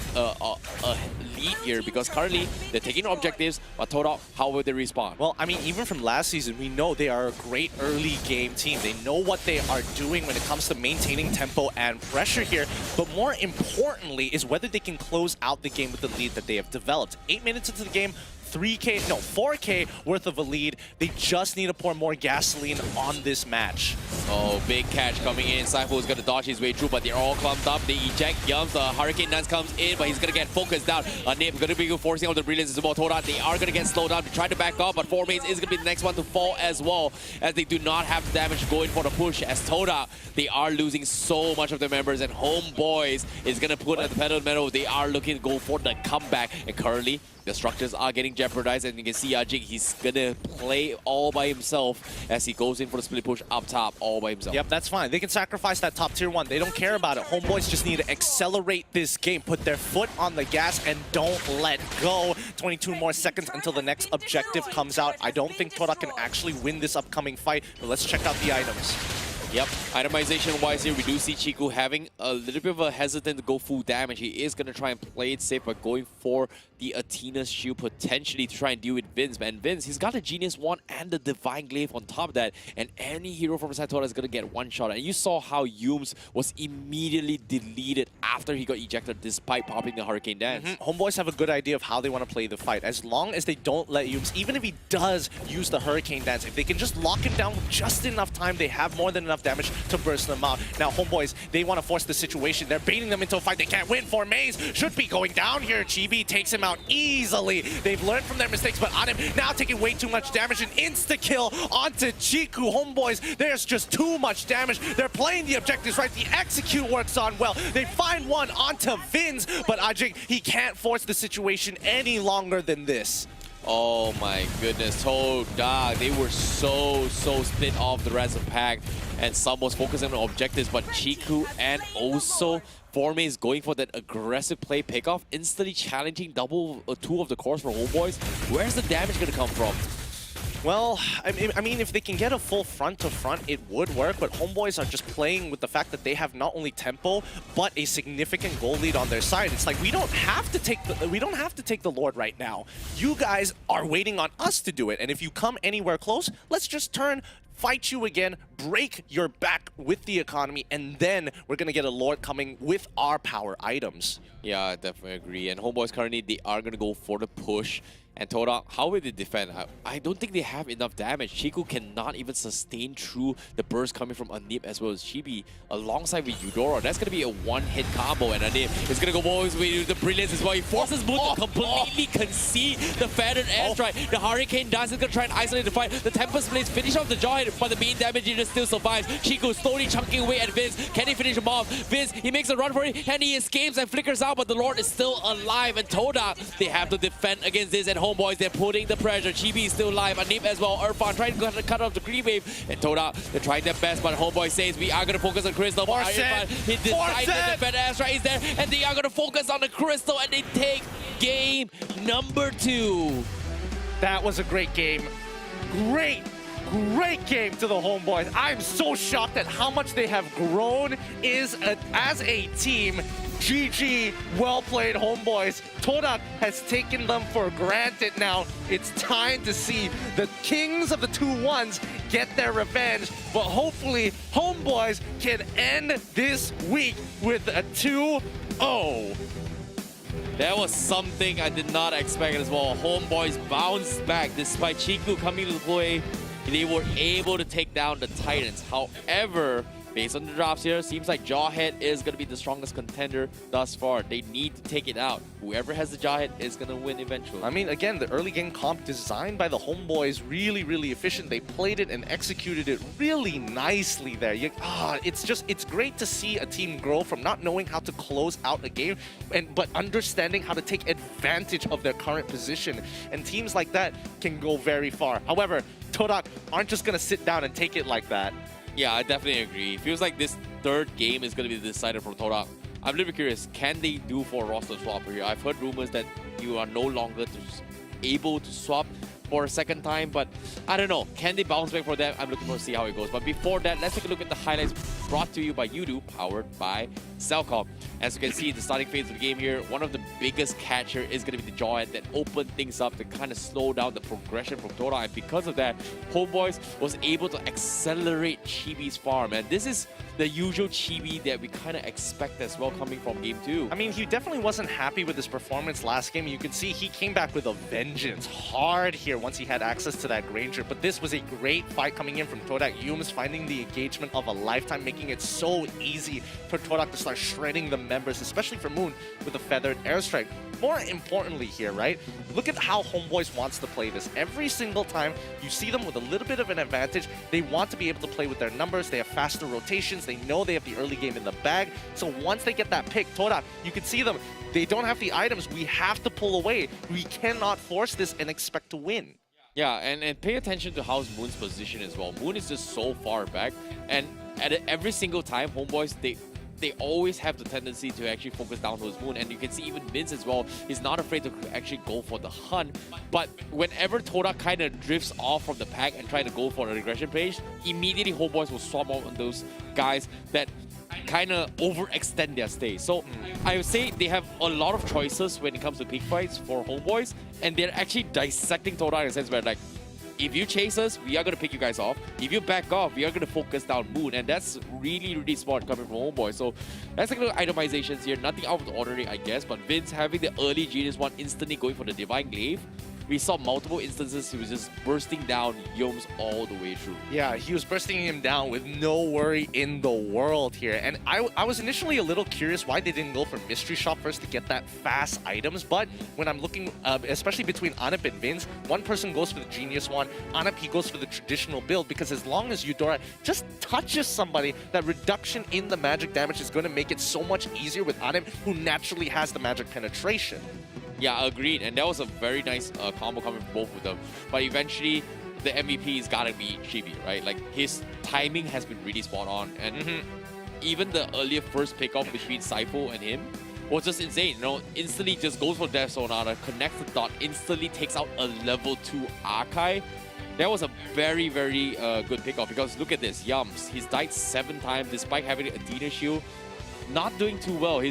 lead here? Because currently, they're taking objectives, but Todak, how will they respond? Well, I mean, even from last season, we know they are a great early game team. They know what they are doing when it comes to maintaining tempo and pressure here. But more importantly is whether they can close out the game with the lead that they have developed. 8 minutes into the game, 4K worth of a lead. They just need to pour more gasoline on this match. Oh, big catch coming in. Saifu is going to dodge his way through, but they're all clumped up. They eject Yums. The Hurricane Dance comes in, but he's going to get focused down. Nip going to be forcing out the brilliance as well. Todak, they are going to get slowed down to try to back off, but Formase is going to be the next one to fall as well, as they do not have the damage going for the push. As Todak, they are losing so much of their members, and HOMEBOIS is going to put at the pedal metal. They are looking to go for the comeback, and currently, the structures are getting jeopardized, and you can see Ajik, he's gonna play all by himself as he goes in for the split push up top all by himself. Yep, that's fine. They can sacrifice that top tier 1. They don't care about it. HOMEBOIS just need to accelerate this game, put their foot on the gas, and don't let go. 22 more seconds until the next objective comes out. I don't think Todak can actually win this upcoming fight, but let's check out the items. Yep, itemization-wise here, we do see Chiku having a little bit of a hesitant to go full damage. He is going to try and play it safe by going for the Athena's Shield potentially to try and deal with Vince. And Vince, he's got a Genius Wand and the Divine Glaive on top of that. And any hero from side Todak is going to get one shot. And you saw how Yums was immediately deleted after he got ejected despite popping the Hurricane Dance. HOMEBOIS have a good idea of how they want to play the fight. As long as they don't let Yums, even if he does use the Hurricane Dance, if they can just lock him down with just enough time, they have more than enough damage to burst them out. Now, HOMEBOIS, they want to force the situation. They're baiting them into a fight they can't win. Formase should be going down here. Chibi takes him out easily. They've learned from their mistakes, but Anip now taking way too much damage. An insta-kill onto Chiku. HOMEBOIS, there's just too much damage. They're playing the objectives right. The execute works on well. They find one onto Vince, but Ajik, he can't force the situation any longer than this. Oh my goodness, Todak, they were so split off the rest of the pack, and some was focusing on objectives, but Chiku and also Formase going for that aggressive play pickoff, instantly challenging two of the cores for HOMEBOIS. Where's the damage going to come from? Well, I mean, if they can get a full front-to-front, it would work, but HOMEBOIS are just playing with the fact that they have not only tempo, but a significant goal lead on their side. It's like, we don't have to take the Lord right now. You guys are waiting on us to do it, and if you come anywhere close, let's just turn, fight you again, break your back with the economy, and then we're going to get a Lord coming with our power items. Yeah, I definitely agree. And HOMEBOIS currently, they are going to go for the push. And Todak, how will they defend? I don't think they have enough damage. Chiku cannot even sustain through the burst coming from Anip as well as Chibi alongside with Eudora. That's going to be a one-hit combo, and Anip is going to go always with the brilliance as well. He forces Moon to completely concede the feathered airstrike. The Hurricane Dance is going to try and isolate the fight. The Tempest Blades finish off the jaw hit, but the main damage unit still survives. Chiku slowly chunking away at Vince. Can he finish him off? Vince, he makes a run for it, and he escapes and flickers out, but the Lord is still alive. And Todak, they have to defend against this, and HOMEBOIS, they're putting the pressure. Chibi is still alive. Anip as well. Irfan trying to cut off the green wave. And Todak, they're trying their best, but HOMEBOIS says we are going to focus on Crystal. Irfan, he decided to defend Astra is there, and they are going to focus on the Crystal, and they take game number 2. That was a great game. Great game to the HOMEBOIS. I'm so shocked at how much they have grown as a team. GG, well played HOMEBOIS. Todak has taken them for granted now. It's time to see the kings of the 2-1s get their revenge, but hopefully HOMEBOIS can end this week with a 2-0. That was something I did not expect as well. HOMEBOIS bounced back despite Chiku coming to play. They were able to take down the Titans. However, Based on the drops here, seems like Jawhead is going to be the strongest contender thus far. They need to take it out. Whoever has the Jawhead is going to win eventually. I mean, again, the early game comp designed by the Homeboys, really efficient. They played it and executed it really nicely there. It's great to see a team grow from not knowing how to close out a game, but understanding how to take advantage of their current position. And teams like that can go very far. However, Todak aren't just going to sit down and take it like that. Yeah, I definitely agree. Feels like this third game is going to be decided for Todak. I'm a little bit curious, can they do for roster swap here? I've heard rumors that you are no longer able to swap for a second time, but I don't know. Can they bounce back for that? I'm looking forward to see how it goes. But before that, let's take a look at the highlights brought to you by Udo, powered by Cellcom. As you can see, the starting phase of the game here, one of the biggest catcher is going to be the Jawhead that opened things up to kind of slow down the progression from Todak. And because of that, Homeboys was able to accelerate Chibi's farm. And this is the usual Chibi that we kind of expect as well coming from Game 2. I mean, he definitely wasn't happy with his performance last game. You can see he came back with a vengeance hard here once he had access to that Granger. But this was a great fight coming in from Todak. Yums finding the engagement of a lifetime, making it so easy for Todak to start shredding the members, especially for Moon with a feathered airstrike. More importantly here, right? Look at how Homeboys wants to play this. Every single time you see them with a little bit of an advantage, they want to be able to play with their numbers. They have faster rotations. They know they have the early game in the bag. So once they get that pick, Todak, you can see them. They don't have the items. We have to pull away. We cannot force this and expect to win. Yeah, and pay attention to how's Moon's position as well. Moon is just so far back, and at every single time, Homeboys, they always have the tendency to actually focus down towards Moon. And you can see even Vince as well is not afraid to actually go for the hunt. But whenever Todak kind of drifts off from the pack and try to go for a regression page, immediately Homeboys will swap out on those guys that kind of overextend their stay. So I would say they have a lot of choices when it comes to pick fights for Homeboys, and they're actually dissecting Todak in a sense where, like, if you chase us, we are going to pick you guys off. If you back off, we are going to focus down Moon. And that's really smart coming from Homeboy. So let's take a look at itemizations here. Nothing out of the ordinary, I guess. But Vince having the early Genius one, instantly going for the Divine Glaive. We saw multiple instances he was just bursting down Yomes all the way through. Yeah, he was bursting him down with no worry in the world here. And I was initially a little curious why they didn't go for Mystery Shop first to get that fast items. But when I'm looking, especially between Anip and Vince, one person goes for the Genius one. Anip, he goes for the traditional build, because as long as Eudora just touches somebody, that reduction in the magic damage is going to make it so much easier with Anip, who naturally has the magic penetration. Yeah, agreed. And that was a very nice combo coming from both of them. But eventually, the MVP's gotta be Chibi, right? Like, his timing has been really spot on. And even the earlier first pickoff between Saifo and him was just insane. You know, instantly just goes for Death Sonata, connects the dot, instantly takes out a level 2 Archive. That was a very good pickoff, because look at this. Yums, he's died 7 times despite having a Dina shield. Not doing too well. He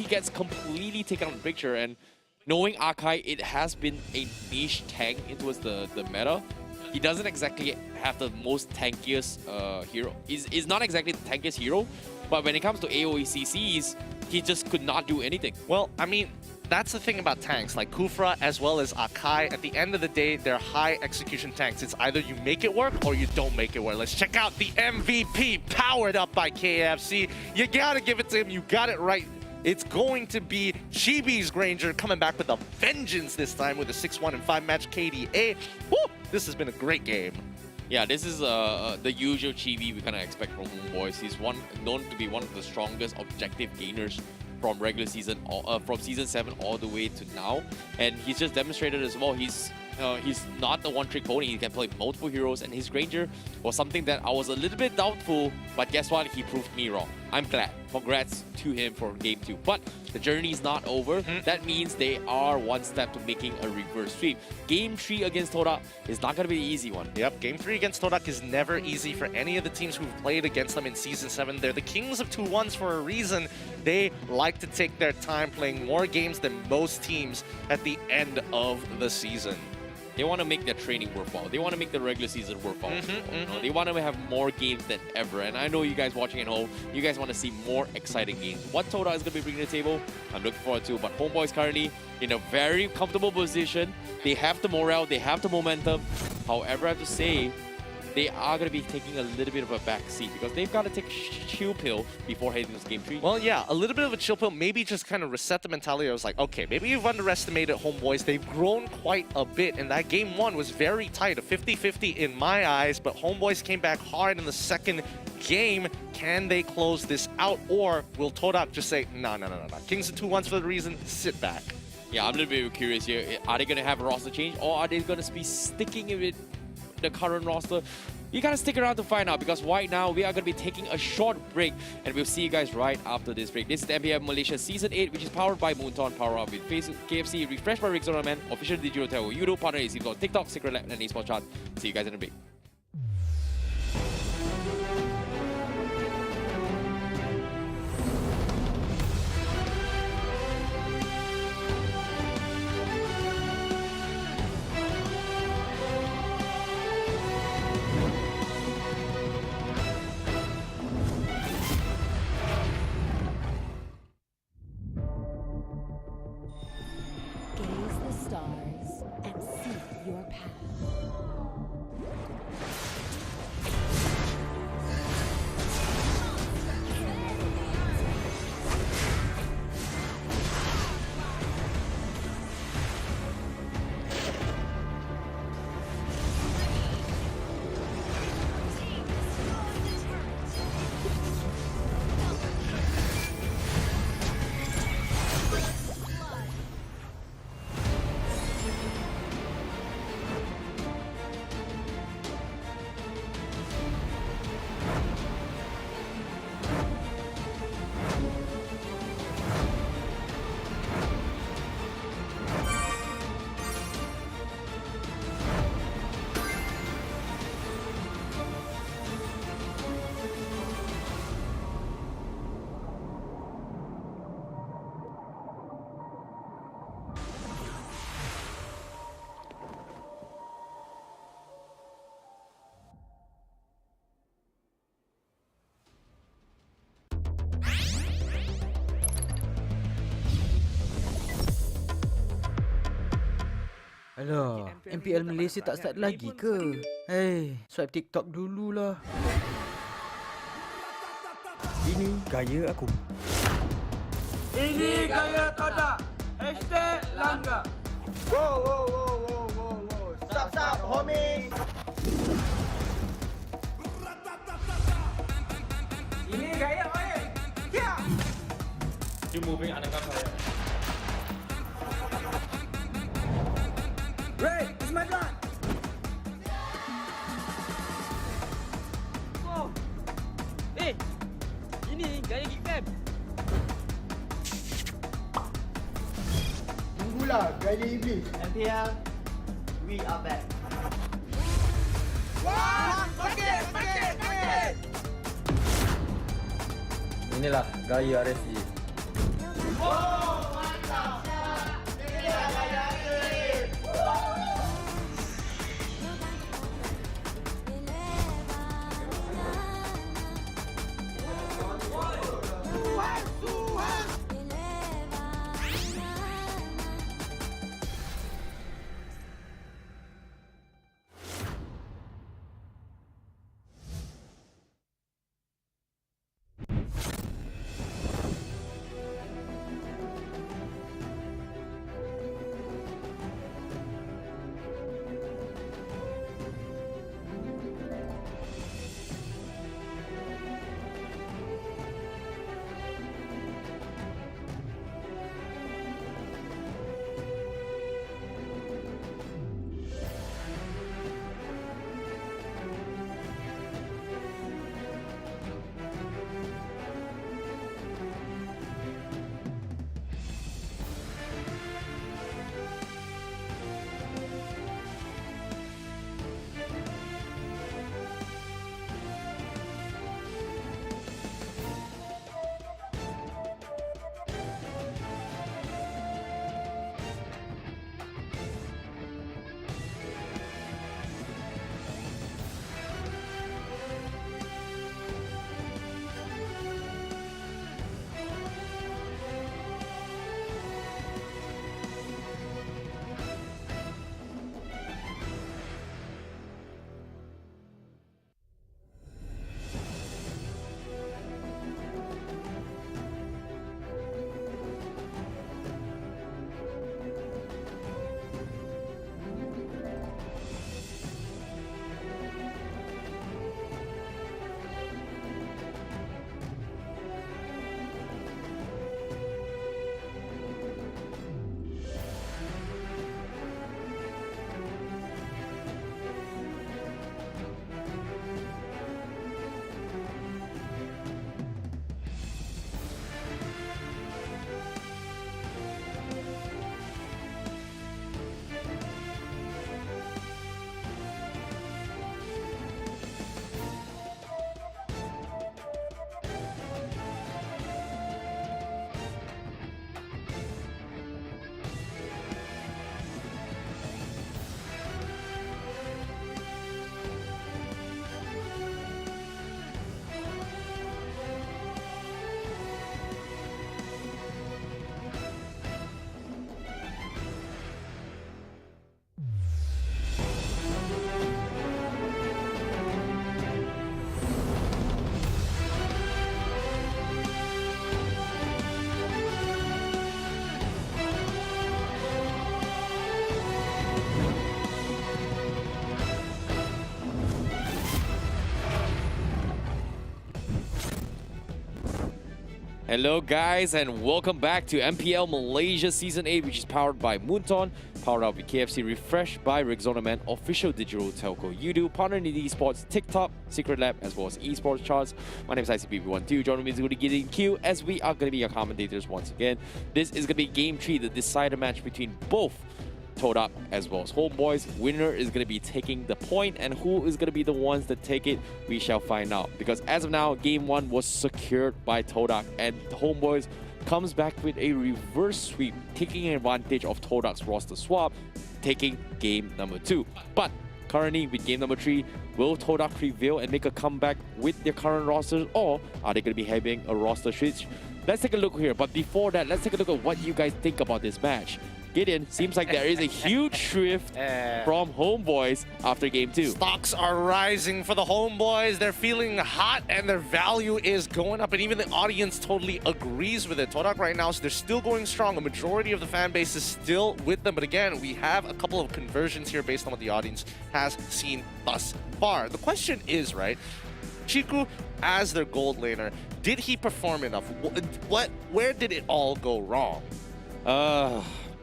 gets completely taken out of the picture, and knowing Akai, it has been a niche tank into the meta. He doesn't exactly have the most tankiest hero. He's not exactly the tankiest hero, but when it comes to AoE CCs, he just could not do anything. Well, I mean, that's the thing about tanks, like Kufra as well as Akai. At the end of the day, they're high execution tanks. It's either you make it work or you don't make it work. Let's check out the MVP, powered up by KFC. You gotta give it to him. You got it right. It's going to be Chibi's Granger coming back with a vengeance this time with a 6-1 and 5 match KDA. Woo! This has been a great game. Yeah, this is the usual Chibi we kind of expect from Homeboys. He's known to be one of the strongest objective gainers from regular season, from season 7 all the way to now, and he's just demonstrated as well. He's not the one-trick pony. He can play multiple heroes, and his Granger was something that I was a little bit doubtful, but guess what? He proved me wrong. I'm glad. Congrats to him for Game 2. But the journey is not over. That means they are one step to making a reverse sweep. Game 3 against Todak is not going to be the easy one. Yep, Game 3 against Todak is never easy for any of the teams who've played against them in Season 7. They're the kings of 2-1s for a reason. They like to take their time playing more games than most teams at the end of the season. They want to make their training worthwhile. They want to make the regular season worthwhile. They want to have more games than ever. And I know you guys watching at home, you guys want to see more exciting games. What Todak is going to be bringing to the table, I'm looking forward to. But Homeboys currently in a very comfortable position. They have the morale, they have the momentum. However, I have to say, they are going to be taking a little bit of a back seat because they've got to take a chill pill before heading to Game 3. Well, yeah, a little bit of a chill pill, maybe just kind of reset the mentality. I was like, okay, maybe you've underestimated Homeboys. They've grown quite a bit, and that Game 1 was very tight, a 50-50 in my eyes, but Homeboys came back hard in the second game. Can they close this out, or will Todak just say, no. Kings of 2-1s for the reason, sit back? Yeah, I'm a little bit curious here. Are they going to have a roster change, or are they going to be sticking with the current roster? You gotta stick around to find out, because right now we are going to be taking a short break, and we'll see you guys right after this break. This is the MPL Malaysia Season 8, which is powered by Moonton, power up with KFC, refreshed by Rexona Man, official digital telco, Yudo, partner is on TikTok, Secret Lab, and Esports Chart. See you guys in a bit. Gaze the stars and seek your path. Alah, MPL Malaysia tak start lagi ke? Hei, swipe TikTok dululah. Ini gaya aku. Ini gaya Todak. #langgar. Wow. Stop, homie. Ini gaya oi. Ya. You moving anak saya. Ray, it's my blood. Oh. Ini gaya GEEKFAM. Tunggulah, gaya iblis. MPL, we are back. Wah, paket. Inilah gaya RSG. Oh, mantap. Inilah gaya iblis. Hello guys and welcome back to MPL Malaysia Season 8, which is powered by Moonton, powered up with KFC, refreshed by Rexona Man, official digital telco Udo, partner in the Esports, TikTok, Secret Lab, as well as Esports charts. My name is ICP12. Joining me is going to get in queue as we are going to be your commentators once again. This is going to be Game 3, the decider match between both Todak as well as Homeboys. Winner is going to be taking the point, and who is going to be the ones that take it, we shall find out. Because as of now, Game 1 was secured by Todak, and Homeboys comes back with a reverse sweep, taking advantage of Todak's roster swap, taking game number 2. But currently, with game number 3, will Todak prevail and make a comeback with their current rosters, or are they going to be having a roster switch? Let's take a look here, but before that, let's take a look at what you guys think about this match. Gideon, seems like there is a huge shift from Homeboys after game 2. Stocks are rising for the Homeboys. They're feeling hot and their value is going up, and even the audience totally agrees with it. Todak right now, so they're still going strong. A majority of the fan base is still with them, but again, we have a couple of conversions here based on what the audience has seen thus far. The question is, right, Chiku as their gold laner, did he perform enough? Where did it all go wrong?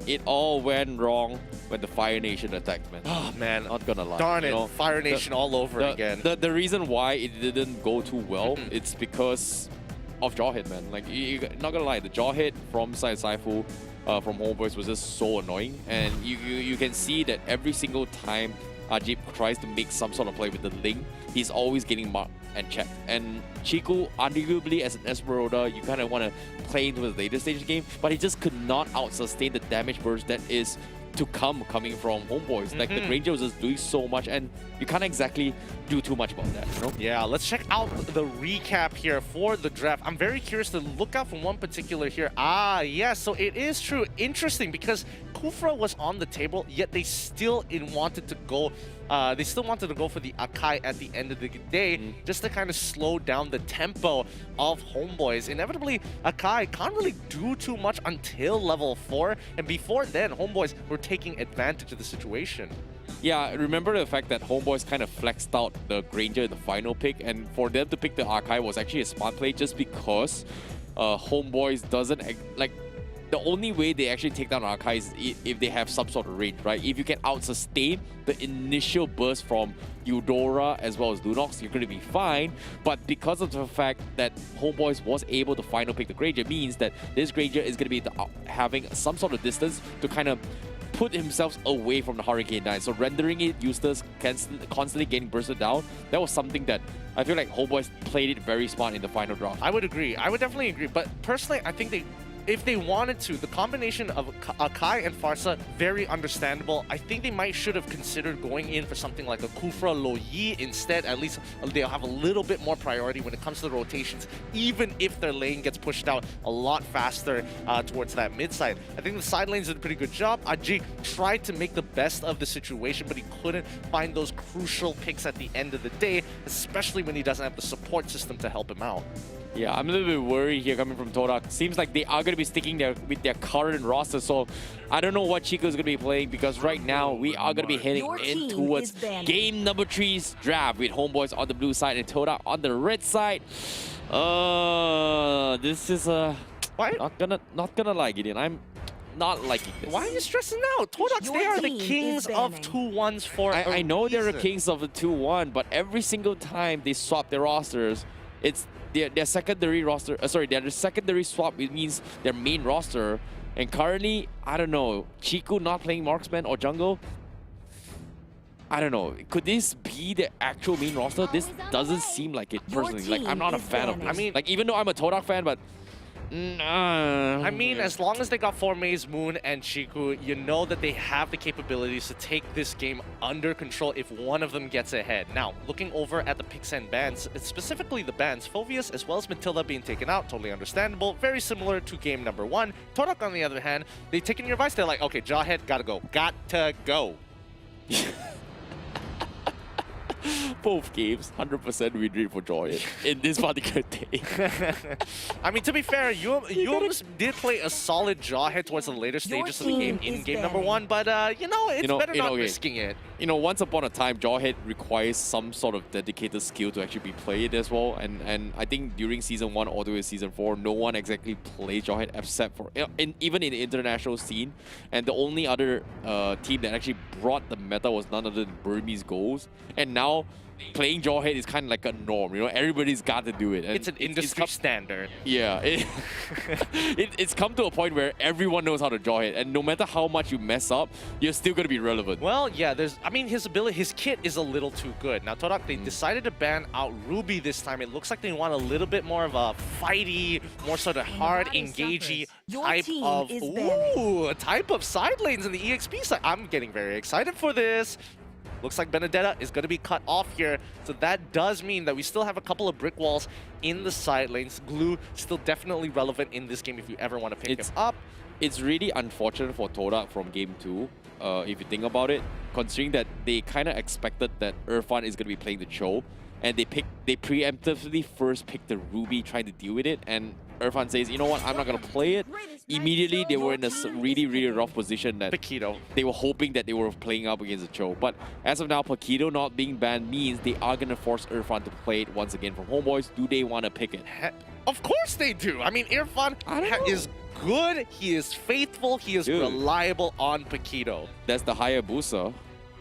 It all went wrong when the Fire Nation attacked, man. Oh, man. Not gonna lie. Darn it, Fire Nation all over again. The reason why it didn't go too well, it's because of jaw hit, man. Like, not gonna lie, the jaw hit from Saifu from Homeboys was just so annoying. And you can see that every single time Ajib tries to make some sort of play with the Link, he's always getting marked and checked. And Chiku, arguably as an Esmeralda, you kind of want to play into the later stage of the game, but he just could not out-sustain the damage burst that is to coming from Homeboys. Like, the Granger was just doing so much, and you can't exactly do too much about that, you know? Yeah, let's check out the recap here for the draft. I'm very curious to look out for one particular here. Yes, so it is true. Interesting, because Kufra was on the table, yet they still wanted to go for the Akai at the end of the day, just to kind of slow down the tempo of Homeboys. Inevitably, Akai can't really do too much until level 4, and before then, Homeboys were taking advantage of the situation. Yeah, remember the fact that Homeboys kind of flexed out the Granger in the final pick, and for them to pick the Archive was actually a smart play just because Homeboys doesn't, like, the only way they actually take down Archive is if they have some sort of range, right? If you can out-sustain the initial burst from Eudora as well as Lunox, you're going to be fine. But because of the fact that Homeboys was able to final pick the Granger, means that this Granger is going to be having some sort of distance to kind of put himself away from the Hurricane Knight. So rendering it useless, constantly getting bursted down, that was something that I feel like Homeboys played it very smart in the final draft. I would agree. I would definitely agree. But personally, I think if they wanted to, the combination of Akai and Farsa, very understandable. I think they should have considered going in for something like a Kufra Loyi instead. At least they'll have a little bit more priority when it comes to the rotations, even if their lane gets pushed out a lot faster towards that mid side. I think the side lanes did a pretty good job. Ajik tried to make the best of the situation, but he couldn't find those crucial picks at the end of the day, especially when he doesn't have the support system to help him out. Yeah, I'm a little bit worried here coming from Todak. Seems like they are going to be sticking with their current roster, so I don't know what Chico's going to be playing, because right now we are going to be heading in towards game number 3's draft with Homeboys on the blue side and Todak on the red side. This is not gonna lie, Gideon. I'm not liking this. Why are you stressing out? Todaks, they are the kings of 2-1s for I know they're the kings of the 2-1, but every single time they swap their rosters, it's their secondary roster. Their secondary swap, it means their main roster. And currently, I don't know, Chiku not playing marksman or jungle. I don't know. Could this be the actual main roster? This doesn't seem like it personally. Like, I'm not a fan of this. I mean, like, even though I'm a Todak fan, but I mean, as long as they got 4 Maze, Moon, and Chiku, you know that they have the capabilities to take this game under control if one of them gets ahead. Now, looking over at the picks and bans, specifically the bans, Phoveus as well as Matilda being taken out, totally understandable, very similar to game number 1. Todak, on the other hand, they taken your advice, they're like, okay, Jawhead, gotta go. both games, 100% win rate for Jawhead in this particular day. I mean, to be fair, you almost did play a solid Jawhead towards the later stages of the game in game number 1, but you know, it's better not risking it. You know, once upon a time, Jawhead requires some sort of dedicated skill to actually be played as well, and I think during Season 1 all the way to Season 4, no one exactly played Jawhead except for, even in the international scene, and the only other team that actually brought the meta was none other than Burmese Goals, and now playing Jawhead is kind of like a norm, you know, everybody's got to do it. And it's an industry standard. Yeah, it's come to a point where everyone knows how to Jawhead, and no matter how much you mess up, you're still going to be relevant. Well, yeah, I mean, his kit is a little too good. Now, Todak, they decided to ban out Ruby this time. It looks like they want a little bit more of a fighty, more sort of hard, engagey type of side lanes in the EXP side. I'm getting very excited for this. Looks like Benedetta is going to be cut off here. So that does mean that we still have a couple of brick walls in the side lanes. Glue still definitely relevant in this game if you ever want to pick him up. It's really unfortunate for Todak from game 2, if you think about it, considering that they kind of expected that Irfan is going to be playing the Cho, and they preemptively first picked the Ruby trying to deal with it, and Irfan says, you know what, I'm not going to play it. Immediately, they were in a really, really rough position that Paquito. They were hoping that they were playing up against the Cho. But as of now, Paquito not being banned means they are going to force Irfan to play it once again from HOMEBOIS. Do they want to pick it? Of course they do. I mean, Irfan is good, he is faithful, he is reliable on Paquito. That's the Hayabusa.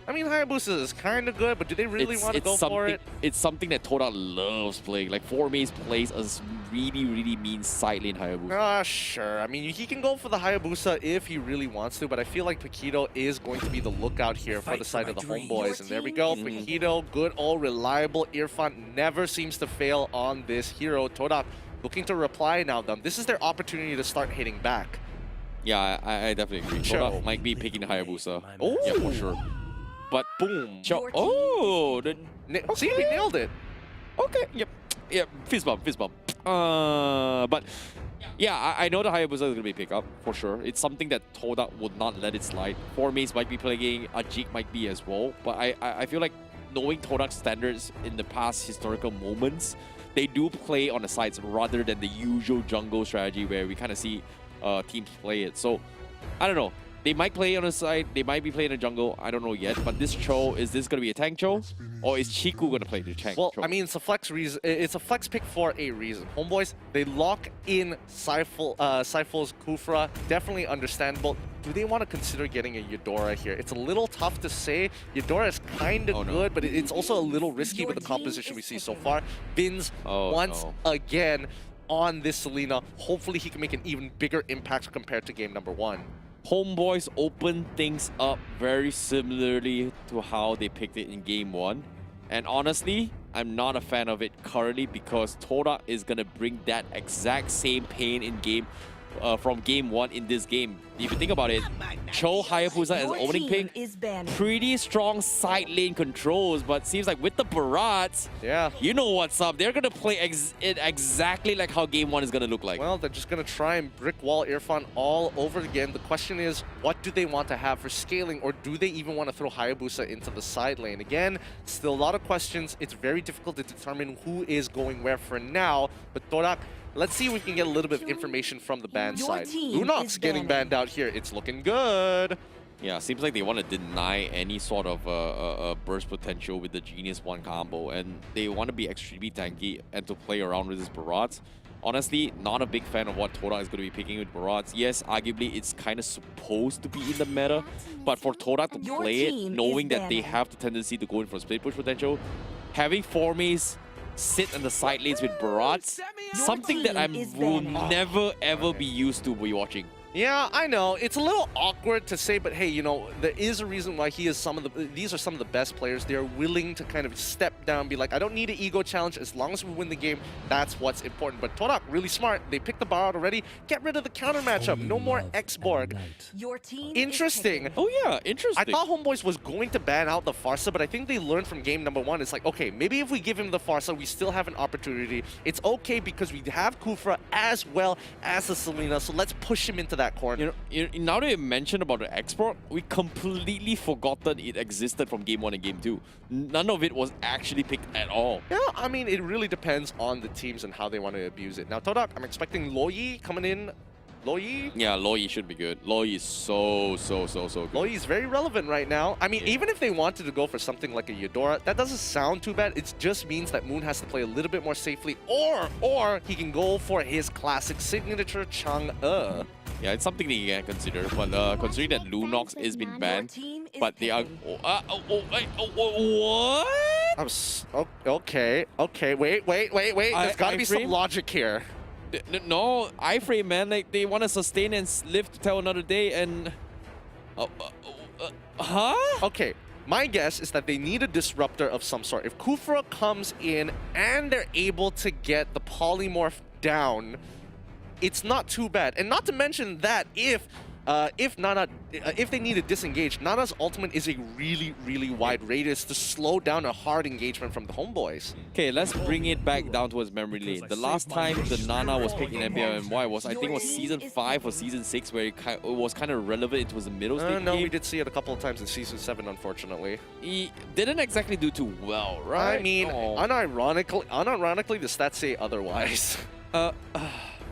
I mean, Hayabusa is kind of good, but do they really want to go for it? It's something that Todak loves playing. Like, 4Maze plays a really, really mean side lane Hayabusa. Sure. I mean, he can go for the Hayabusa if he really wants to, but I feel like Paquito is going to be the lookout here for the side of the HOMEBOIS. And there we go. Paquito, good old reliable Irfan, never seems to fail on this hero. Todak looking to reply now, though. This is their opportunity to start hitting back. Yeah, I definitely agree. Todak might be picking the Hayabusa. Oh, yeah, for sure. But boom. Oh, see, we nailed it. Okay, yep, fist bump. But yeah, I know the Hayabusa is going to be picked up, for sure. It's something that Todak would not let it slide. 4Maze might be playing, Ajik might be as well. But I feel like knowing Todak's standards in the past historical moments, they do play on the sides rather than the usual jungle strategy where we kind of see teams play it. So, I don't know. They might play on the side, they might be playing in the jungle, I don't know yet. But this Cho, is this going to be a tank Cho? Or is Chiku going to play the tank Cho? I mean, it's a flex reason. It's a flex pick for a reason. HOMEBOIS, they lock in Syphel's Kufra. Definitely understandable. Do they want to consider getting a Eudora here? It's a little tough to say. Eudora is kind of good, but it's also a little risky with the composition we see so far. Bins once again on this Selena. Hopefully he can make an even bigger impact compared to game number 1. HOMEBOIS open things up very similarly to how they picked it in game 1. And honestly, I'm not a fan of it currently because Todak is going to bring that exact same pain in game from game 1 in this game. If you think about it, Cho Hayabusa as opening pick, pretty strong side lane controls, but seems like with the Barats, you know what's up. They're going to play it exactly like how game 1 is going to look like. Well, they're just going to try and brick wall Irfan all over again. The question is, what do they want to have for scaling, or do they even want to throw Hayabusa into the side lane? Again, still a lot of questions. It's very difficult to determine who is going where for now, but Todak, let's see if we can get a little bit of information from the ban side. Lunok's getting banned out here. It's looking good. Yeah, seems like they want to deny any sort of burst potential with the Genius 1 combo, and they want to be extremely tanky and to play around with this Barats. Honestly, not a big fan of what Todak is going to be picking with Barats. Yes, arguably it's kind of supposed to be in the meta, but for Todak to play it, knowing that they have the tendency to go in for split push potential, having 4Maze sit in the side lanes with Barats, something that I will never ever be used to be watching. Yeah, I know. It's a little awkward to say, but hey, you know, there is a reason why he is these are some of the best players. They're willing to kind of step down, be like, I don't need an ego challenge. As long as we win the game, that's what's important. But Todak, really smart. They picked the bar out already. Get rid of the counter matchup. No more X-Borg. Interesting. Oh yeah, interesting. I thought HOMEBOIS was going to ban out the Farsa, but I think they learned from game number 1. It's like, okay, maybe if we give him the Farsa, we still have an opportunity. It's okay because we have Kufra as well as the Selena, so let's push him into that that corner. Now that you mentioned about the export, we completely forgotten it existed from Game 1 and Game 2. None of it was actually picked at all. Yeah, I mean, it really depends on the teams and how they want to abuse it. Now, Todak, I'm expecting Loyi coming in. Loyi? Yeah, Loyi should be good. Loyi is so good. Loyi is very relevant right now. I mean, even if they wanted to go for something like a Eudora, that doesn't sound too bad. It just means that Moon has to play a little bit more safely, or he can go for his classic signature Chang'e. Yeah, it's something that you can consider. But considering that Lunox has been banned, but they are... what? Okay, wait. There's gotta be some logic here. No, iframe, man. Like, they want to sustain and live to tell another day, and... huh? Okay, my guess is that they need a disruptor of some sort. If Kufra comes in and they're able to get the polymorph down, it's not too bad. And not to mention that if they need to disengage, Nana's ultimate is a really wide radius to slow down a hard engagement from the homeboys. Okay, let's bring it back down towards memory lane. The last time the Nana was picked in MPL MY was, I think it was Season 5 or Season 6, where it was kind of relevant. It was the middle stage No, game. we did see it a couple of times in Season 7, unfortunately. He didn't exactly do too well, right? I mean, unironically, the stats say otherwise.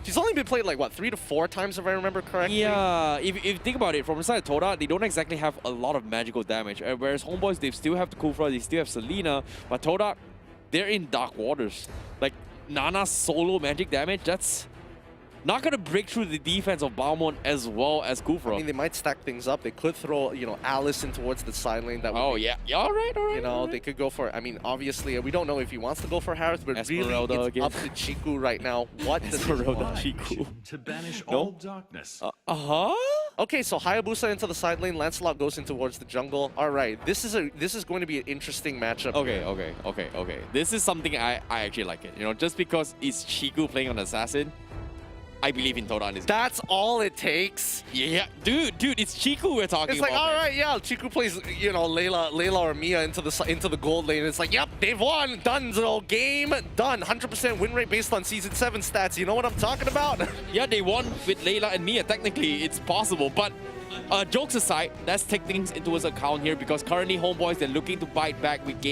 She's only been played like, what, 3 to 4 times if I remember correctly? Yeah, if you think about it, from the side of Todak, they don't exactly have a lot of magical damage. Whereas Homeboys, they still have the Kufra, they still have Selena, but Todak, they're in dark waters. Like, Nana's solo magic damage, that's not going to break through the defense of Balmond as well as Kufra. I mean, they might stack things up. They could throw, Alice in towards the side lane. That would yeah, all right. They could go for, I mean, obviously, we don't know if he wants to go for Harris, but Esmeralda really, it's again. up to Chiku right now. What does he Esmeralda want? Chiku. To banish all darkness. Okay, so Hayabusa into the side lane, Lancelot goes in towards the jungle. All right, this is going to be an interesting matchup. Okay. This is something I actually like it. Just because it's Chiku playing on Assassin, I believe in Todak. That's all it takes. Yeah, dude, it's Chiku we're talking about. It's like, all right, yeah, Chiku plays, Layla or Mia into the gold lane. It's like, yep, they've won, done, game done, 100% win rate based on Season 7 stats. You know what I'm talking about? Yeah, they won with Layla and Mia. Technically, it's possible, but jokes aside, let's take things into his account here, because currently Homeboys, they're looking to bite back with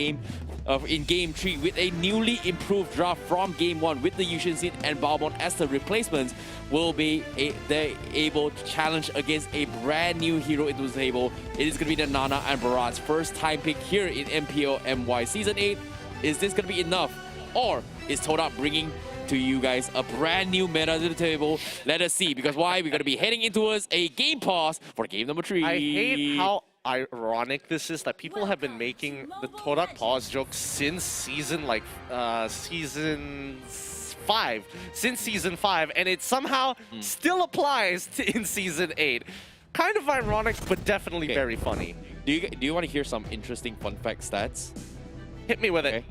in Game 3 with a newly improved draft from Game 1 with the Yushin Sin and Balmond as the replacements. Will be they're able to challenge against a brand new hero into the table. It is going to be the Nana and Barat's first time pick here in MPL MY Season 8. Is this going to be enough? Or is Todak bringing to you guys a brand new meta to the table? Let us see, because why? We're going to be heading into a game pause for game number 3. I hate how ironic this is that people have been making the Todak pause joke since season 5, and it somehow still applies in Season 8. Kind of ironic, but definitely very funny. Do you want to hear some interesting fun fact stats? Hit me with it.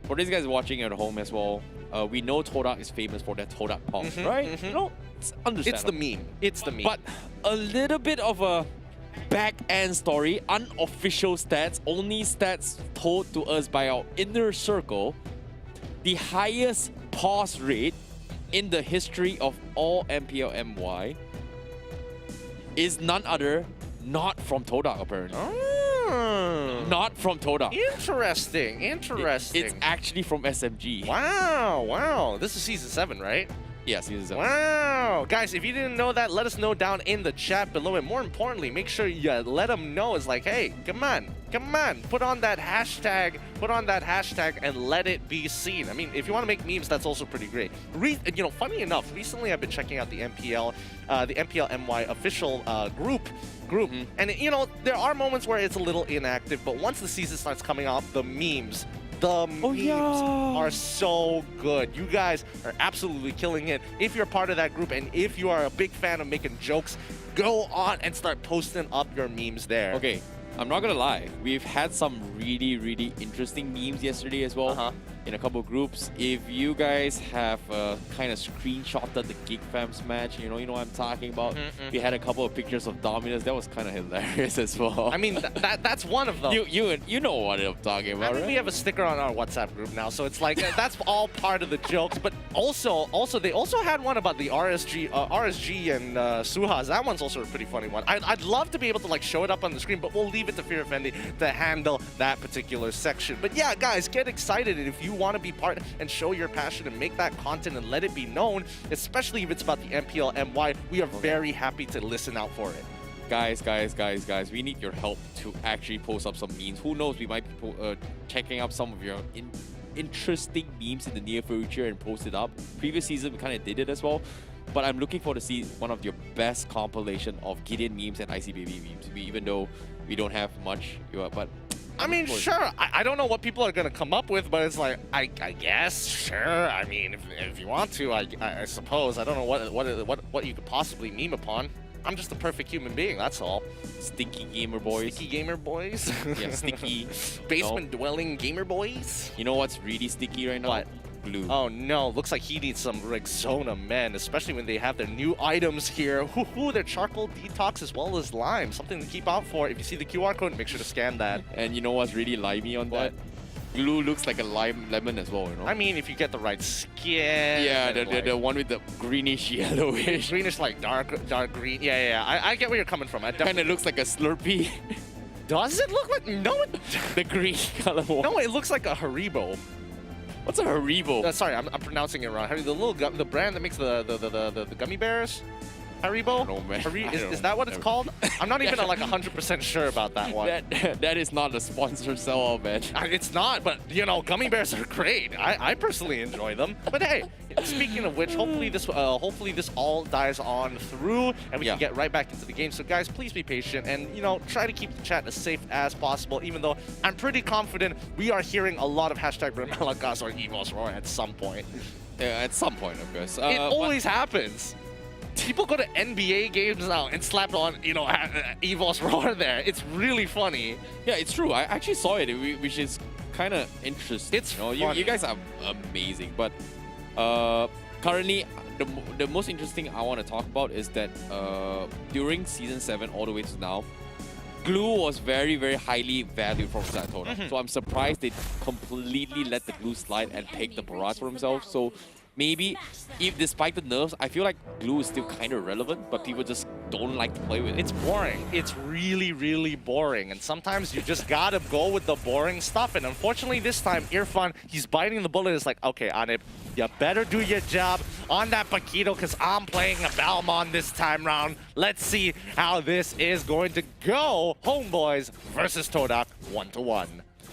For these guys watching at home as well, we know Todak is famous for that Todak pause, right? It's understandable. It's the meme. But a little bit of a back-end story, unofficial stats, only stats told to us by our inner circle. The highest pause rate in the history of all MPL MY is none other, not from Todak, apparently. Not from Todak. Interesting. It's actually from SMG. Wow. This is Season 7, right? Yeah, Season 7. Wow. Guys, if you didn't know that, let us know down in the chat below. And more importantly, make sure you let them know. It's like, hey, come on. Put on that hashtag. And let it be seen. I mean, if you want to make memes, that's also pretty great. Funny enough, recently I've been checking out the MPL MY official group. And, there are moments where it's a little inactive. But once the season starts coming out, the memes are so good. You guys are absolutely killing it. If you're part of that group and if you are a big fan of making jokes, go on and start posting up your memes there. Okay, I'm not gonna lie. We've had some really interesting memes yesterday as well. In a couple of groups. If you guys have kind of screenshotted the GEEKFAM match, you know what I'm talking about. We had a couple of pictures of Dominus. That was kind of hilarious as well. I mean, that's one of them. You know what I'm talking about, I mean, right? we have a sticker on our WhatsApp group now, so it's like that's all part of the jokes. But Also, they also had one about the RSG and Suhas. That one's also a pretty funny one. I'd love to be able to like show it up on the screen, but we'll leave it to Fear Effendi to handle that particular section. But yeah, guys, get excited, and if you want to be part and show your passion and make that content and let it be known, especially if it's about the MPL MY, we are very happy to listen out for it. Guys, we need your help to actually post up some memes. Who knows, we might be checking up some of your interesting memes in the near future and post it up. Previous season, we kind of did it as well. But I'm looking forward to see one of your best compilation of Gideon memes and ICBB memes. Even though we don't have much, but I mean, sure. I don't know what people are gonna come up with, but it's like, I guess, sure. I mean, if you want to, I suppose. I don't know what you could possibly meme upon. I'm just a perfect human being, that's all. Stinky gamer boys. Sticky gamer boys? Yeah, sticky. Basement dwelling gamer boys? You know what's really sticky right now? What? Glue. Oh no, looks like he needs some Rexona, man, especially when they have their new items here. Their charcoal detox as well as lime. Something to keep out for. If you see the QR code, make sure to scan that. And you know what's really limey on that? Glue looks like a lemon as well, you know? I mean, if you get the right skin. Yeah, the one with the greenish yellowish. Greenish, like dark green. Yeah. I get where you're coming from. It kind of looks like a Slurpee. Does it look like? No, the green color one. No, it looks like a Haribo. What's a Haribo? Sorry, I'm pronouncing it wrong. The brand that makes the gummy bears. Haribo? No, man. Is that what it's called? I'm not even like 100% sure about that one. That is not a sponsor sell, man. It's not, but you know, gummy bears are great. I personally enjoy them. But hey, speaking of which, hopefully this all dies on through and we can get right back into the game. So guys, please be patient and you know, try to keep the chat as safe as possible, even though I'm pretty confident we are hearing a lot of hashtag Brimalagas or EBLZ Roar at some point. Yeah, at some point, of course. It always happens. People go to NBA games now and slap on, you know, EBLZ Roar there. It's really funny. Yeah, it's true. I actually saw it, which is kind of interesting. It's you guys are amazing. But currently, the most interesting I want to talk about is that during Season 7 all the way to now, Glue was very, very highly valued from Todak. So I'm surprised they completely let the Glue slide and take the barrage for themselves. So maybe, if despite the nerfs, I feel like Glue is still kind of relevant, but people just don't like to play with it. It's boring. It's really, really boring. And sometimes you just gotta go with the boring stuff. And unfortunately this time, Irfan, he's biting the bullet. It's like, okay, Anip, you better do your job on that Paquito because I'm playing a Balmon this time round. Let's see how this is going to go. Homeboys versus Todak 1-1.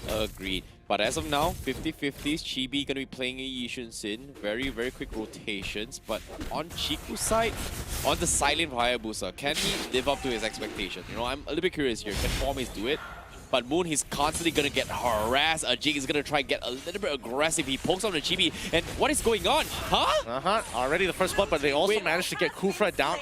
Agreed. But as of now, 50-50s, Chibi gonna be playing a Yishun Sin. Very, very quick rotations. But on Chiku's side, on the silent Hayabusa, can he live up to his expectation? You know, I'm a little bit curious here. Can Formace do it? But Moon, he's constantly gonna get harassed. Ajik is gonna try and get a little bit aggressive. He pokes on the Chibi. And what is going on? Huh? Already the first blood, but they also managed to get Kufra down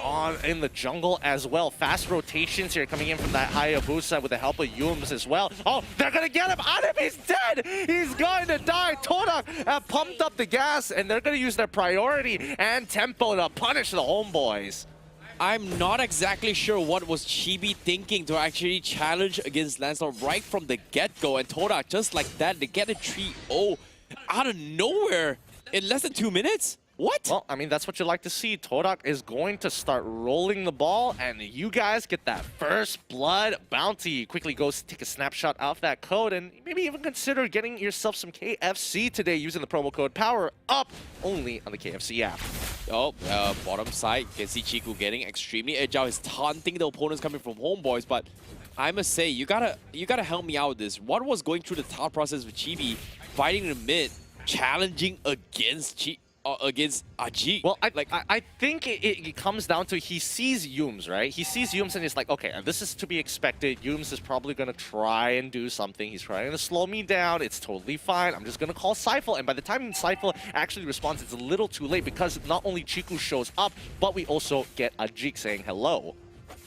in the jungle as well. Fast rotations here coming in from that Hayabusa with the help of Yums as well. Oh, they're gonna get him! Adam, he's dead! He's going to die! Todak have pumped up the gas, and they're gonna use their priority and tempo to punish the homeboys. I'm not exactly sure what was Chibi thinking to actually challenge against Lancelot right from the get-go. And Todak, just like that, they get a 3-0 out of nowhere in less than 2 minutes? What? Well, I mean, that's what you like to see. Todak is going to start rolling the ball, and you guys get that first blood bounty. Quickly goes take a snapshot of that code, and maybe even consider getting yourself some KFC today using the promo code POWERUP only on the KFC app. Oh, bottom side, you can see Chiku getting extremely agile. He's taunting the opponents coming from Homeboys, but I must say, you gotta help me out with this. What was going through the thought process with Chibi, fighting in the mid, challenging against Ajik? Well, I think it comes down to he sees Yums, right? He sees Yums and he's like, okay, this is to be expected. Yums is probably going to try and do something. He's trying to slow me down. It's totally fine. I'm just going to call Seifel. And by the time Seifel actually responds, it's a little too late because not only Chiku shows up, but we also get Ajik saying hello.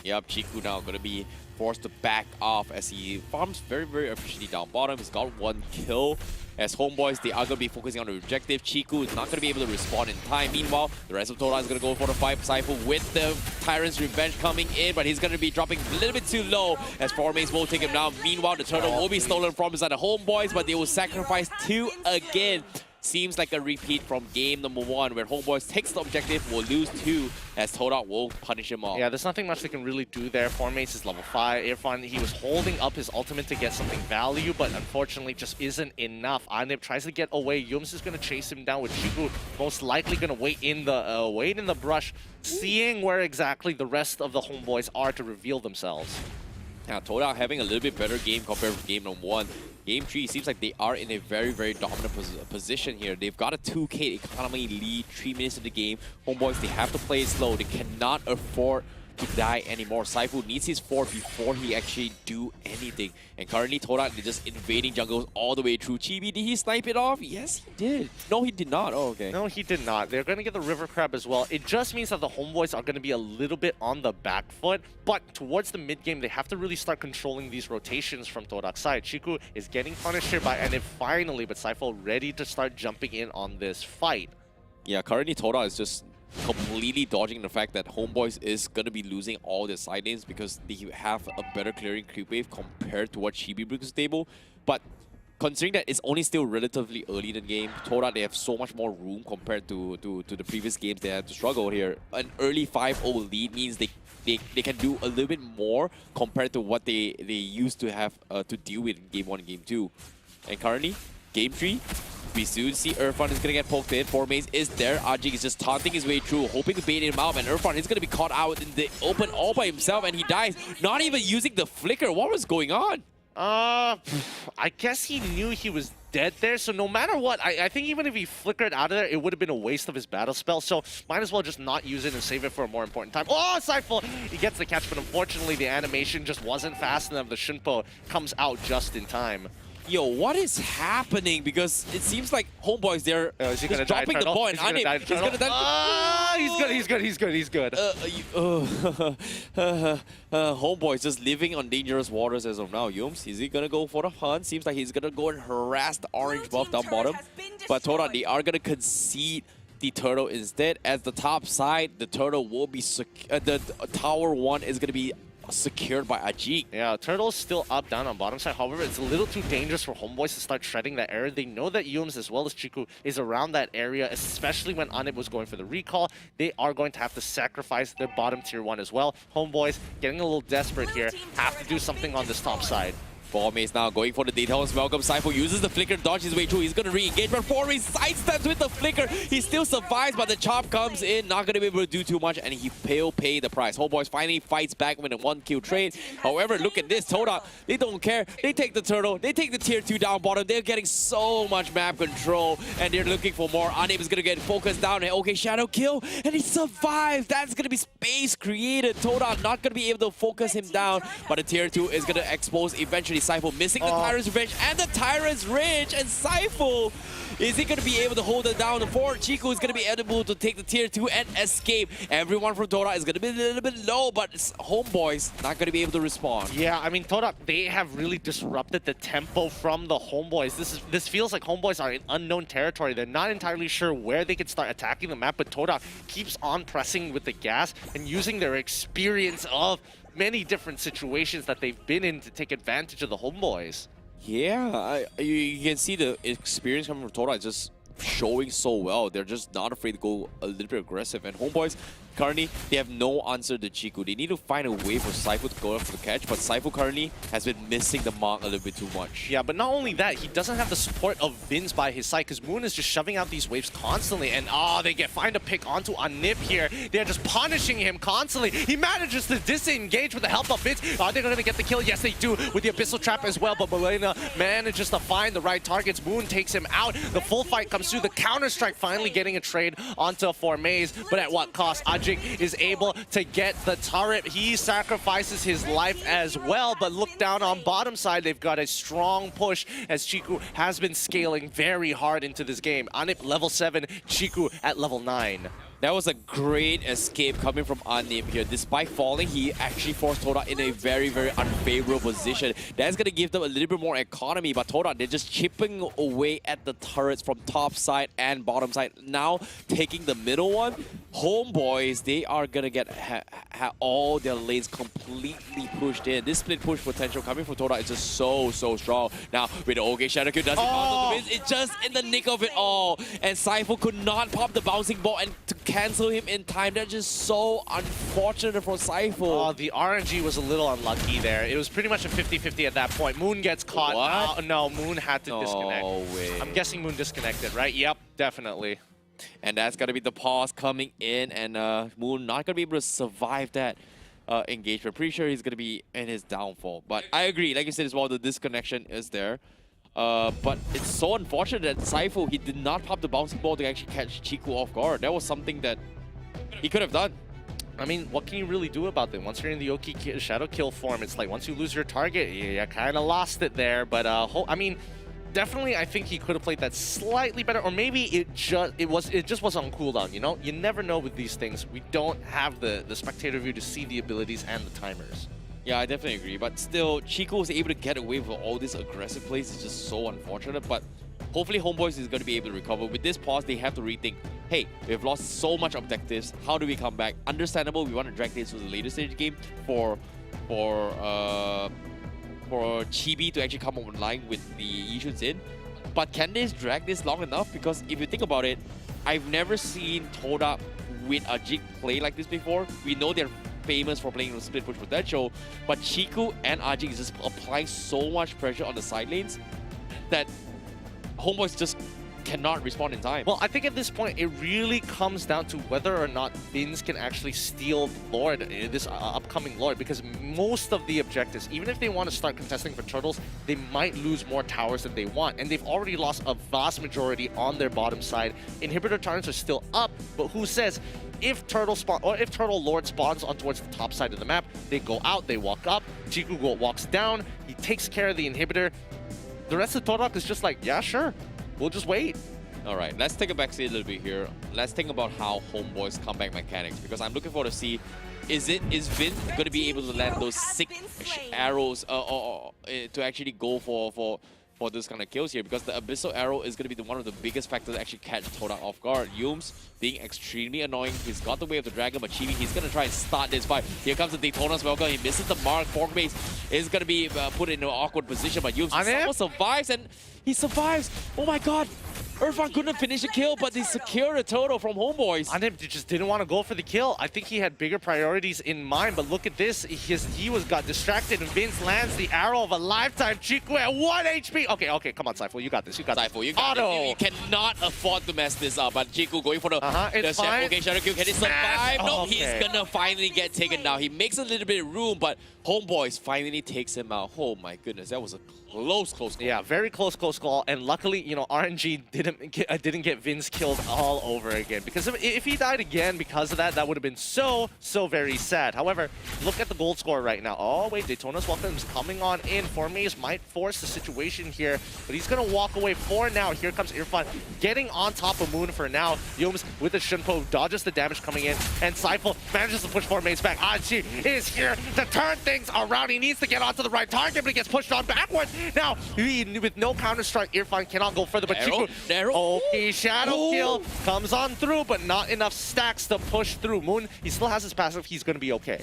Yep, Chiku now going to be forced to back off as he farms very, very efficiently down bottom. He's got 1 kill. As Homeboys, they are going to be focusing on the objective. Chiku is not going to be able to respond in time. Meanwhile, the rest of Todak is going to go for the fight. Cypher with the Tyrant's Revenge coming in, but he's going to be dropping a little bit too low as Formace will take him down. Meanwhile, the turtle will be stolen from inside the Homeboys, but they will sacrifice 2 again. seems like a repeat from game number 1, where HOMEBOIS takes the objective, will lose 2, as Todak will punish him off. Yeah, there's nothing much they can really do there. Formace is level 5. Irfan, he was holding up his ultimate to get something value, but unfortunately just isn't enough. Anip tries to get away. Yums is going to chase him down with Chiku most likely going to wait in the brush, seeing where exactly the rest of the HOMEBOIS are to reveal themselves. Now, Todak having a little bit better game compared to game number 1. Game 3 seems like they are in a very, very dominant position here. They've got a 2k economy lead 3 minutes of the game. HOMEBOIS, they have to play it slow. They cannot afford to die anymore. Saifu needs his 4 before he actually do anything. And currently Todak, they're just invading jungles all the way through. Chibi, did he snipe it off? Yes, he did. No, he did not. Oh, okay. No, he did not. They're going to get the River Crab as well. It just means that the HOMEBOIS are going to be a little bit on the back foot, but towards the mid game, they have to really start controlling these rotations from Todak's side. Chiku is getting punished here by Enif finally, but Saifu ready to start jumping in on this fight. Yeah, currently Todak is just completely dodging the fact that HOMEBOIS is going to be losing all their side lanes because they have a better clearing creep wave compared to what Chibi brings to the table. But considering that it's only still relatively early in the game, Todak, they have so much more room compared to the previous games they had to struggle here. An early 5-0 lead means they can do a little bit more compared to what they used to have to deal with in game 1 and game 2. And currently, game 3, we soon see Irfan is going to get poked in. Formace is there. Ajik is just taunting his way through, hoping to bait him out. And Irfan is going to be caught out in the open all by himself, and he dies. Not even using the flicker. What was going on? I guess he knew he was dead there, so no matter what, I think even if he flickered out of there, it would have been a waste of his battle spell, so might as well just not use it and save it for a more important time. Oh, Saifu! He gets the catch, but unfortunately the animation just wasn't fast enough. The Shunpo comes out just in time. Yo, what is happening? Because it seems like HOMEBOIS, they're just dropping the ball, and Anip, he's gonna die. He's good. HOMEBOIS just living on dangerous waters as of now. Yums, is he gonna go for the hunt? Seems like he's gonna go and harass the orange buff down bottom. But Todak, they are gonna concede the turtle instead. As the top side, the turtle will be the tower 1 is gonna be secured by Ajik. Yeah, Turtle's still up, down on bottom side. However, it's a little too dangerous for HOMEBOIS to start shredding that area. They know that Yums as well as Chiku is around that area, especially when Anip was going for the recall. They are going to have to sacrifice their bottom tier 1 as well. HOMEBOIS getting a little desperate here. Have to do something on this top side. Formace now going for the Dayton's welcome. Saifu uses the flicker to dodge his way through. He's going to re-engage, but Formace sidesteps with the flicker. He still survives, but the chop comes in. Not going to be able to do too much, and he'll pay the price. HOMEBOIS finally fights back with a 1-kill trade. However, look at this. Todak, they don't care. They take the turtle. They take the tier 2 down bottom. They're getting so much map control, and they're looking for more. Anip is going to get focused down, and okay, shadow kill, and he survives. That's going to be space created. Todak not going to be able to focus him down, but the tier 2 is going to expose eventually. Saifu missing the Tyrant's Revenge and the Tyrant's Rage, and Saifu, is he going to be able to hold it down? The forward Chiku is going to be able to take the tier 2 and escape. Everyone from Todak is going to be a little bit low, but HOMEBOIS not going to be able to respond. Yeah, I mean, Todak, they have really disrupted the tempo from the HOMEBOIS. This feels like HOMEBOIS are in unknown territory. They're not entirely sure where they could start attacking the map, but Todak keeps on pressing with the gas and using their experience of many different situations that they've been in to take advantage of the HOMEBOIS. Yeah, you can see the experience coming from Todak just showing so well. They're just not afraid to go a little bit aggressive. And HOMEBOIS, currently, they have no answer to Chiku. They need to find a way for Saifu to go up for the catch, but Saifu currently has been missing the mark a little bit too much. Yeah, but not only that, he doesn't have the support of Vince by his side, because Moon is just shoving out these waves constantly, and they find a pick onto Anip here. They're just punishing him constantly. He manages to disengage with the help of Vince. Are they going to get the kill? Yes, they do, with the Abyssal Trap as well, but Malena manages to find the right targets. Moon takes him out. The full fight comes through. The counter-strike finally getting a trade onto Formaze, but at what cost? Ajik is able to get the turret. He sacrifices his life as well, but look down on bottom side. They've got a strong push as Chiku has been scaling very hard into this game. Anip level 7, Chiku at level 9. That was a great escape coming from Anim here. Despite falling, he actually forced Todak in a very, very unfavorable position. That's going to give them a little bit more economy, but Todak, they're just chipping away at the turrets from top side and bottom side. Now, taking the middle one, Homeboys, they are going to get all their lanes completely pushed in. This split push potential coming from Todak is just so, so strong. Now, with the OK Shadow Q doesn't bounce on the It's just in the nick of it all. And Cypher could not pop the bouncing ball and to cancel him in time. That's just so unfortunate for Cypher. Oh, the RNG was a little unlucky there. It was pretty much a 50-50 at that point. Moon gets caught. What? No, Moon had to disconnect. No way. I'm guessing Moon disconnected, right? Yep, definitely. And that's going to be the pause coming in, and Moon not going to be able to survive that engagement. Pretty sure he's going to be in his downfall. But I agree, like you said as well, the disconnection is there. But it's so unfortunate that Cypher, he did not pop the bouncing ball to actually catch Chiku off guard. That was something that he could have done. I mean, what can you really do about it? Once you're in the Oki Shadow Kill form, it's like once you lose your target, you kind of lost it there. But I mean, definitely, I think he could have played that slightly better, or maybe it just was on cooldown. You know, you never know with these things. We don't have the spectator view to see the abilities and the timers. Yeah, I definitely agree. But still, Chico was able to get away with all this aggressive plays. It's just so unfortunate. But hopefully, Homeboys is going to be able to recover. With this pause, they have to rethink, hey, we've lost so much objectives. How do we come back? Understandable, we want to drag this to the later stage game for Chibi to actually come online with the Yishuns in. But can they drag this long enough? Because if you think about it, I've never seen Todak with a Jig play like this before. We know they're famous for playing with split push potential, but Chiku and Ajik is just applying so much pressure on the side lanes that Homeboys just cannot respond in time. Well, I think at this point, it really comes down to whether or not Vince can actually steal Lord, this upcoming Lord, because most of the objectives, even if they want to start contesting for turtles, they might lose more towers than they want, and they've already lost a vast majority on their bottom side. Inhibitor turrets are still up, but who says if Turtle Lord spawns on towards the top side of the map, they go out, they walk up, Chiku walks down, he takes care of the inhibitor. The rest of Todak is just like, yeah, sure. We'll just wait. All right, let's take a backseat a little bit here. Let's think about how Homeboys comeback mechanics, because I'm looking forward to see, is Vince going to be able to land those 6 arrows to actually go for this kind of kills here, because the Abyssal Arrow is going to be one of the biggest factors to actually catch Todak off guard. Yums being extremely annoying. He's got the way of the dragon, but Chibi, he's going to try and start this fight. Here comes the Daytona's Welcome. He misses the mark. Fork base is going to be put in an awkward position, but Yums somehow survives, and he survives. Oh my god. Irfan couldn't finish the kill, but they secured a total from Homeboys. Anim just didn't want to go for the kill. I think he had bigger priorities in mind, but look at this. He got distracted, and Vince lands the arrow of a lifetime. Chiku at 1 HP. Okay, come on, Cypher. You got this. You got Cypher, you got this. You cannot afford to mess this up, but Chiku going for the Shadow. Okay, Shadow Q, can he survive? No, he's gonna finally get taken down. He makes a little bit of room, but Homeboys finally takes him out. Oh my goodness, that was a close call. Yeah, very close call. And luckily, you know, RNG didn't get Vince killed all over again. Because if he died again because of that, that would have been so very sad. However, look at the gold score right now. Oh wait, Daytona's Welcome is coming on in. Formaze might force the situation here, but he's gonna walk away for now. Here comes Irfan getting on top of Moon for now. Yums with the Shunpo dodges the damage coming in, and Cypher manages to push Formaze back. Aji is here to turn things around. He needs to get onto the right target, but he gets pushed on backwards. Now, with no counter-strike, Irfan cannot go further, but Chiku, okay, Shadow Kill comes on through, but not enough stacks to push through. Moon, he still has his passive, he's going to be okay.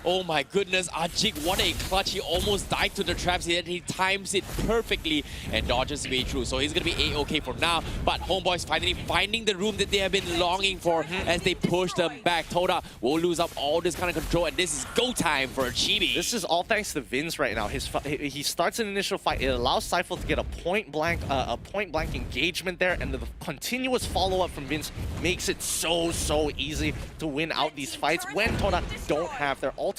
Oh my goodness, Ajik, what a clutch. He almost died to the traps. He times it perfectly and dodges his way through. So he's going to be A-okay for now. But Homeboys finally finding the room that they have been longing for as they push them back. Todak will lose up all this kind of control, and this is go time for Chibi. This is all thanks to Vince right now. He starts an initial fight. It allows Cypher to get a point blank engagement there, and the continuous follow-up from Vince makes it so easy to win out these fights when Todak don't have their ultimates.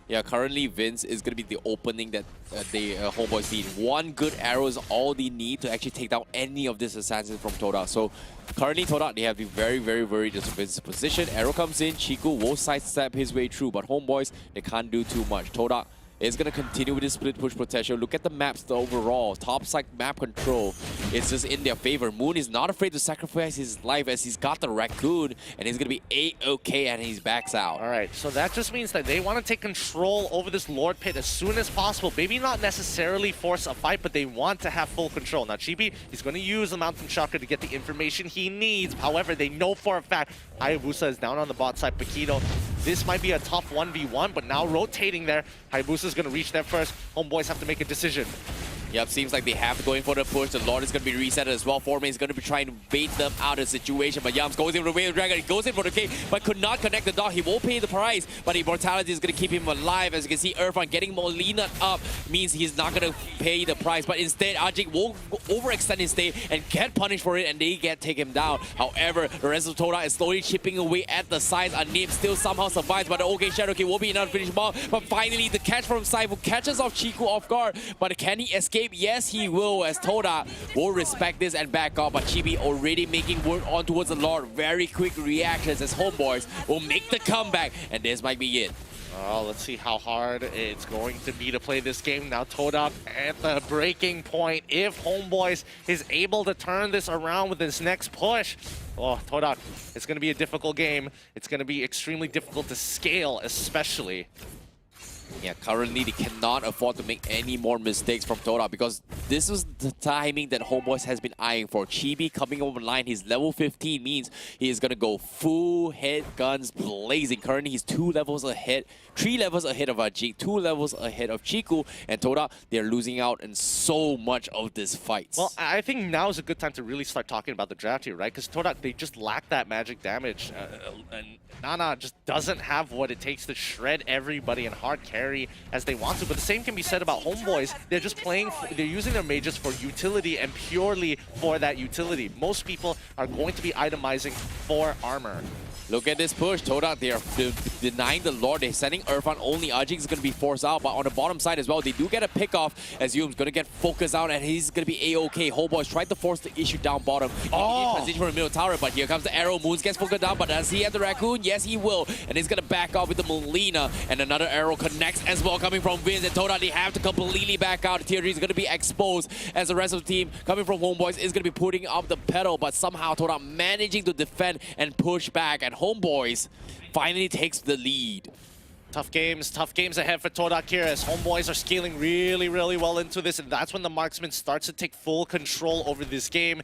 Yeah, currently Vince is going to be the opening that Homeboys need. One good arrow is all they need to actually take down any of this assassins from Todak. So currently Todak, they have to be very defensive position. Arrow comes in, Chiku will sidestep his way through, but Homeboys, they can't do too much. Todak is going to continue with this split push potential. Look at the maps, the overall. Top side map control is just in their favor. Moon is not afraid to sacrifice his life as he's got the Raccoon, and he's going to be A-okay and he backs out. All right, so that just means that they want to take control over this Lord Pit as soon as possible. Maybe not necessarily force a fight, but they want to have full control. Now, Chibi, he's going to use the Mountain Chakra to get the information he needs. However, they know for a fact Hayabusa is down on the bot side. Paquito, this might be a tough 1v1, but now rotating there. Hayabusa is going to reach there first. HOMEBOIS have to make a decision. Yep, seems like they have to go in for the push. The Lord is going to be reset as well. Formate is going to be trying to bait them out of the situation. But Yams goes in for the Wave Dragon. He goes in for the K, but could not connect the dog. He won't pay the price, but Immortality is going to keep him alive. As you can see, Irfan getting Molina up means he's not going to pay the price. But instead, Ajik will overextend his stay and get punished for it, and they take him down. However, the rest of Todak is slowly chipping away at the sides. Anip still somehow survives, but the OK Shadow King will be enough to finish him off. But finally, the catch from Saifu catches off Chiku off guard. But can he escape? Yes, he will. As Todak will respect this and back off, but Chibi already making work on towards the Lord. Very quick reactions as HOMEBOIS will make the comeback, and this might be it. Oh, let's see how hard it's going to be to play this game. Now Todak at the breaking point. If HOMEBOIS is able to turn this around with his next push, oh, Todak, it's going to be a difficult game. It's going to be extremely difficult to scale, especially. Yeah, currently they cannot afford to make any more mistakes from Todak because this is the timing that HOMEBOIS has been eyeing for. Chibi coming over the line, he's level 15 means he is going to go full head guns blazing. Currently he's 2 levels ahead, 3 levels ahead of Ajik, 2 levels ahead of Chiku, and Todak, they're losing out in so much of this fight. Well, I think now is a good time to really start talking about the draft here, right? Because Todak, they just lack that magic damage. And Nana just doesn't have what it takes to shred everybody and hard carry as they want to. But the same can be said about HOMEBOIS. They're just playing, they're using their mages for utility and purely for that utility. Most people are going to be itemizing for armor. Look at this push. Todak, they are denying the Lord. They're sending Irfan only. Ajik is going to be forced out, but on the bottom side as well, they do get a pick off as Yum's going to get focused out, and he's going to be A-okay. HOMEBOIS tried to force the issue down bottom. He transition from the middle tower, but here comes the arrow. Moons gets focused down, but does he have the Raccoon? Yes, he will. And he's going to back off with the Molina, and another arrow connects as well coming from Vince. And Todak, they have to completely back out. Tier 3 is going to be exposed as the rest of the team coming from HOMEBOIS is going to be putting up the pedal, but somehow Todak managing to defend and push back, and HOMEBOIS finally takes the lead. Tough games ahead for Todak here as HOMEBOIS are scaling really, really well into this, and that's when the marksman starts to take full control over this game.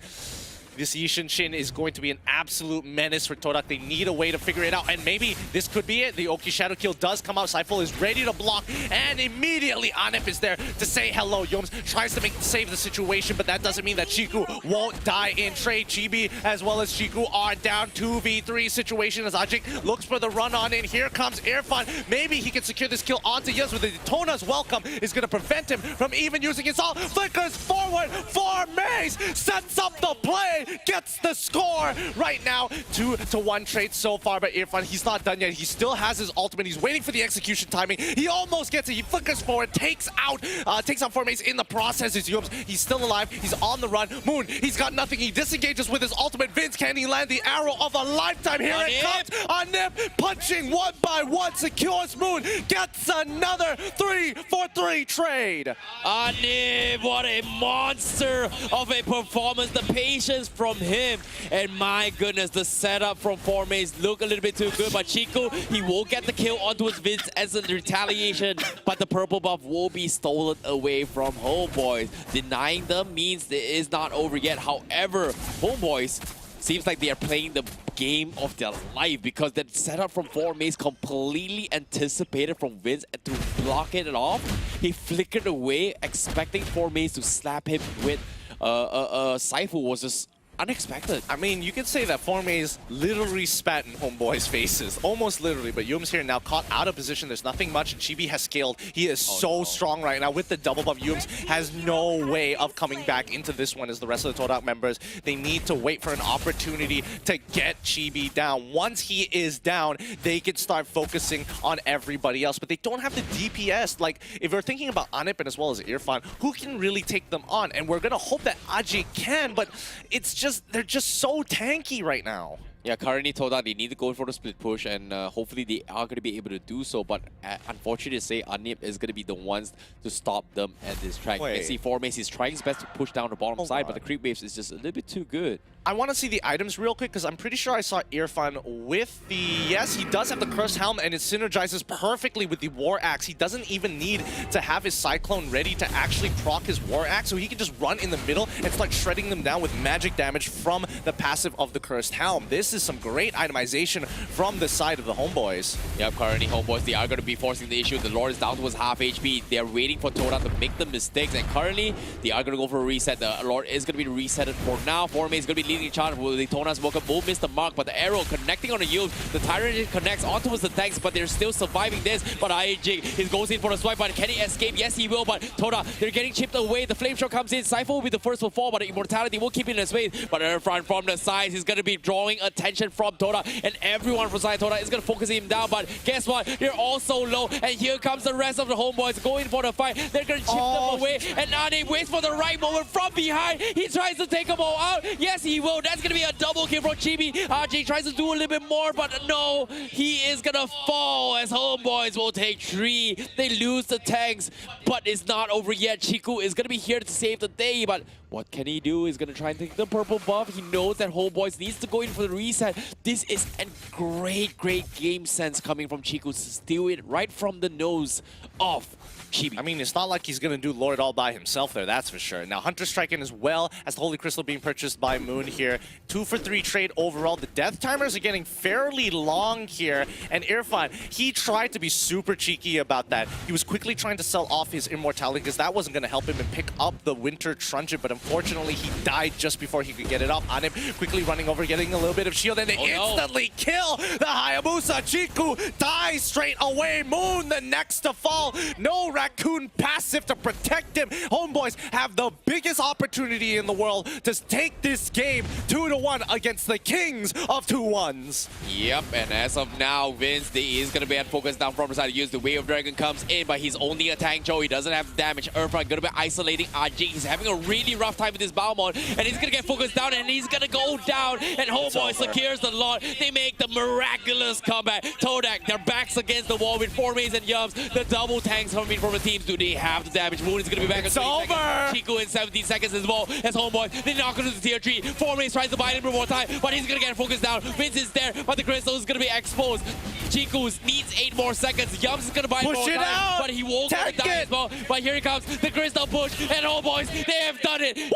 This Yishin Shin is going to be an absolute menace for Todak. They need a way to figure it out, and maybe this could be it. The Oki Shadow Kill does come out. Saiful is ready to block, and immediately Anip is there to say hello. Yoms tries to save the situation, but that doesn't mean that Chiku won't die in trade. Chibi as well as Chiku are down 2v3 situation as Ajik looks for the run on in. Here comes Irfan. Maybe he can secure this kill onto Yus with the Tona's welcome is going to prevent him from even using his ult. Flickers forward for Maze, sets up the play, gets the score right now. 2-1 trade so far, but Irfan, he's not done yet. He still has his ultimate. He's waiting for the execution timing. He almost gets it. He flickers forward, takes out Formace in the process. He's still alive. He's on the run. Moon, he's got nothing. He disengages with his ultimate. Vince, can he land the arrow of a lifetime? Here it comes. Anip punching one by one, secures Moon, gets another 3-for-3 trade. Anip, what a monster of a performance. The patience from him, and my goodness, the setup from Formace look a little bit too good, but Chico, he will get the kill onto his Vince as a retaliation, but the purple buff will be stolen away from HOMEBOIS. Denying them means it is not over yet. However, HOMEBOIS seems like they are playing the game of their life because that setup from Formace completely anticipated from Vince to block it off. He flickered away, expecting Formace to slap him with Saifu was just unexpected. I mean, you could say that Formace literally spat in HOMEBOIS' faces. Almost literally, but Yum's here now caught out of position. There's nothing much, and Chibi has scaled. He is strong right now with the double buff. Yums has no way of coming back into this one as the rest of the Todak members. They need to wait for an opportunity to get Chibi down. Once he is down, they can start focusing on everybody else, but they don't have the DPS. Like, if we're thinking about Anip and as well as Irfan, who can really take them on? And we're gonna hope that Aji can, but it's just, they're just so tanky right now. Yeah, currently Todak, they need to go for the split push, and hopefully they are going to be able to do so. But unfortunately to say, Anip is going to be the ones to stop them at this track. You can see Formace is trying his best to push down the bottom side, but the creep waves is just a little bit too good. I want to see the items real quick because I'm pretty sure I saw Irfan with the... Yes, he does have the Cursed Helm and it synergizes perfectly with the War Axe. He doesn't even need to have his Cyclone ready to actually proc his War Axe, so he can just run in the middle and start shredding them down with magic damage from the passive of the Cursed Helm. This is some great itemization from the side of the Homeboys. Yep, currently Homeboys, they are going to be forcing the issue. The Lord is down towards half HP. They're waiting for Todak to make the mistakes, and currently they are going to go for a reset. The Lord is going to be resetted for now. Formace is going to be leading the charge. Will the Tonas Smoker will miss the mark, but the arrow connecting on the yield. The Tyrant connects on towards the tanks, but they're still surviving this. But IJ, he goes in for the swipe, but can he escape? Yes, he will, but Todak, they're getting chipped away. The Flame Shot comes in. Cypher will be the first to fall, but the Immortality will keep it in his way. But Irfan from the side, he's going to be drawing attention from Todak, and everyone from side Todak is going to focus him down. But guess what? They're all so low, and here comes the rest of the Homeboys going for the fight. They're going to chip them away, and now they wait for the right moment from behind. He tries to take them all out. Yes, he will. That's going to be a double kill from Chibi. RJ tries to do a little bit more, but no, he is going to fall as Homeboys will take 3. They lose the tanks, but it's not over yet. Chiku is going to be here to save the day, but what can he do? He's going to try and take the purple buff. He knows that Homeboys needs to go in for the reset. This is a great game sense coming from Chiku to steal it right from the nose of Chibi. I mean, it's not like he's going to do Lord all by himself there, that's for sure. Now, Hunter striking as well as the Holy Crystal being purchased by Moon here. 2 for 3 trade overall. The death timers are getting fairly long here. And Irfan, he tried to be super cheeky about that. He was quickly trying to sell off his immortality because that wasn't going to help him and pick up the Winter Truncheon, but unfortunately, he died just before he could get it off on him. Quickly running over, getting a little bit of shield, and they instantly kill the Hayabusa. Chiku dies straight away. Moon, the next to fall. No Raccoon passive to protect him. Homeboys have the biggest opportunity in the world to take this game 2-1 against the Kings of 2-1s. Yep, and as of now, Vince, he is going to be at focus down from the side to use the Wave of Dragon comes in, but he's only a tank Joe. He doesn't have damage. Irfan going to be isolating RG. He's having a really rough time with his Balmond, and he's going to get focused down, and he's going to go down, and Homeboy secures the lot. They make the miraculous comeback. Todak, their backs against the wall with Formace and Yums. The double tanks coming from the teams. Do they have the damage? Moon is going to be back in 20 seconds. Chiku in 17 seconds as well as Homeboy. They knock into the tier 3. Formace tries to buy a little more time, but he's going to get focused down. Vince is there, but the crystal is going to be exposed. Chiku needs 8 more seconds. Yums is going to buy more time, but he won't get die as well. But here he comes, the crystal push, and Homeboys, they have done it. They take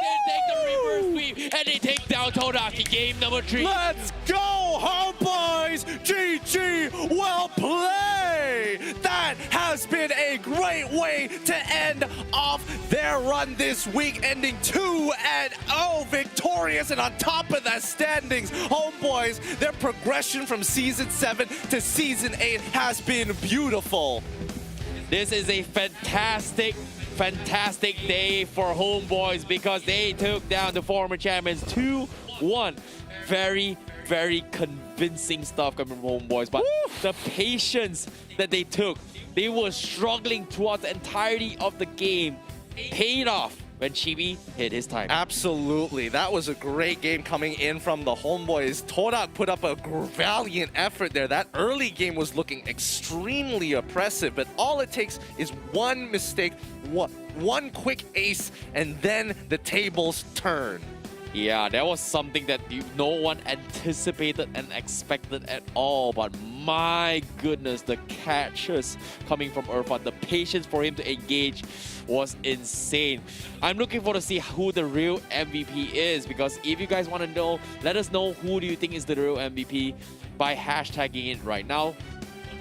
the reverse sweep, and they take down Todak in game number 3. Let's go, Homeboys! GG, well played! That has been a great way to end off their run this week, ending 2-0 victorious, and on top of that standings, Homeboys, their progression from Season 7 to Season 8 has been beautiful. This is a fantastic day for Homeboys because they took down the former champions 2-1. Very convincing stuff coming from Homeboys, but the patience that they took, they were struggling throughout the entirety of the game, paid off when Chibi hit his time. Absolutely. That was a great game coming in from the Homeboys. Todak put up a valiant effort there. That early game was looking extremely oppressive, but all it takes is one mistake, one quick ace, and then the tables turn. Yeah, that was something that no one anticipated and expected at all. But my goodness, the catches coming from Irfan, the patience for him to engage was insane. I'm looking forward to see who the real MVP is, because if you guys want to know, let us know who do you think is the real MVP by hashtagging it right now.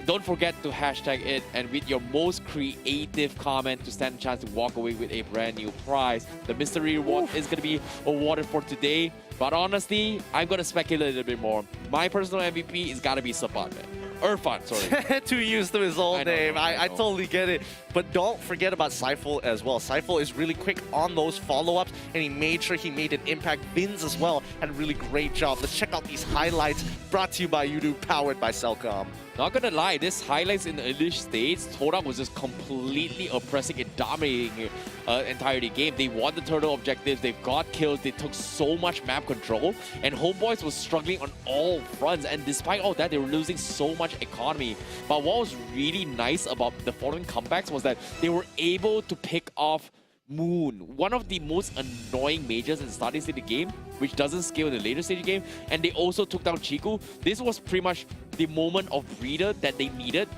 Don't forget to hashtag it, and with your most creative comment to stand a chance to walk away with a brand new prize. The mystery reward is going to be awarded for today, but honestly, I'm going to speculate a little bit more. My personal MVP is got to be Sapan, man. Irfan, sorry. Too used to his old name. I totally get it. But don't forget about Seifel as well. Seifel is really quick on those follow-ups, and he made sure he made an impact. Vinz as well had a really great job. Let's check out these highlights brought to you by YouTube, powered by Cellcom. Not gonna lie, this highlights in the English states, Todak was just completely oppressing and dominating entirety game. They won the turtle objectives, they've got kills, they took so much map control, and Homeboys was struggling on all fronts, and despite all that, they were losing so much economy. But what was really nice about the following comebacks was that they were able to pick off Moon, one of the most annoying majors in the starting stage of the game, which doesn't scale in the later stage of the game, and they also took down Chiku. This was pretty much the moment of breather that they needed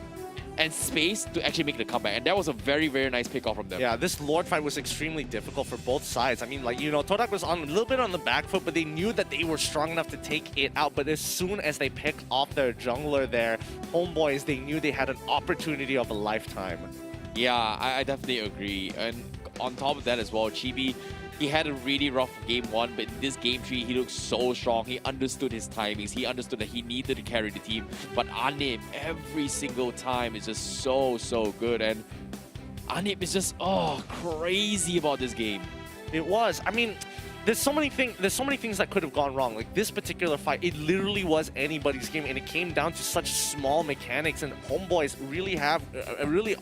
and space to actually make the comeback, and that was a very, very nice pick off from them. Yeah, this Lord fight was extremely difficult for both sides. I mean, like, you know, Todak was on a little bit on the back foot, but they knew that they were strong enough to take it out. But as soon as they picked off their jungler there, Homeboys, they knew they had an opportunity of a lifetime. Yeah, I definitely agree. And on top of that as well, Chibi, he had a really rough game 1, but in this game 3, he looked so strong. He understood his timings. He understood that he needed to carry the team. But Anip, every single time, is just so, so good. And Anip is just, crazy about this game. It was. I mean, there's so many things that could have gone wrong. Like this particular fight, it literally was anybody's game, and it came down to such small mechanics. And Homeboys really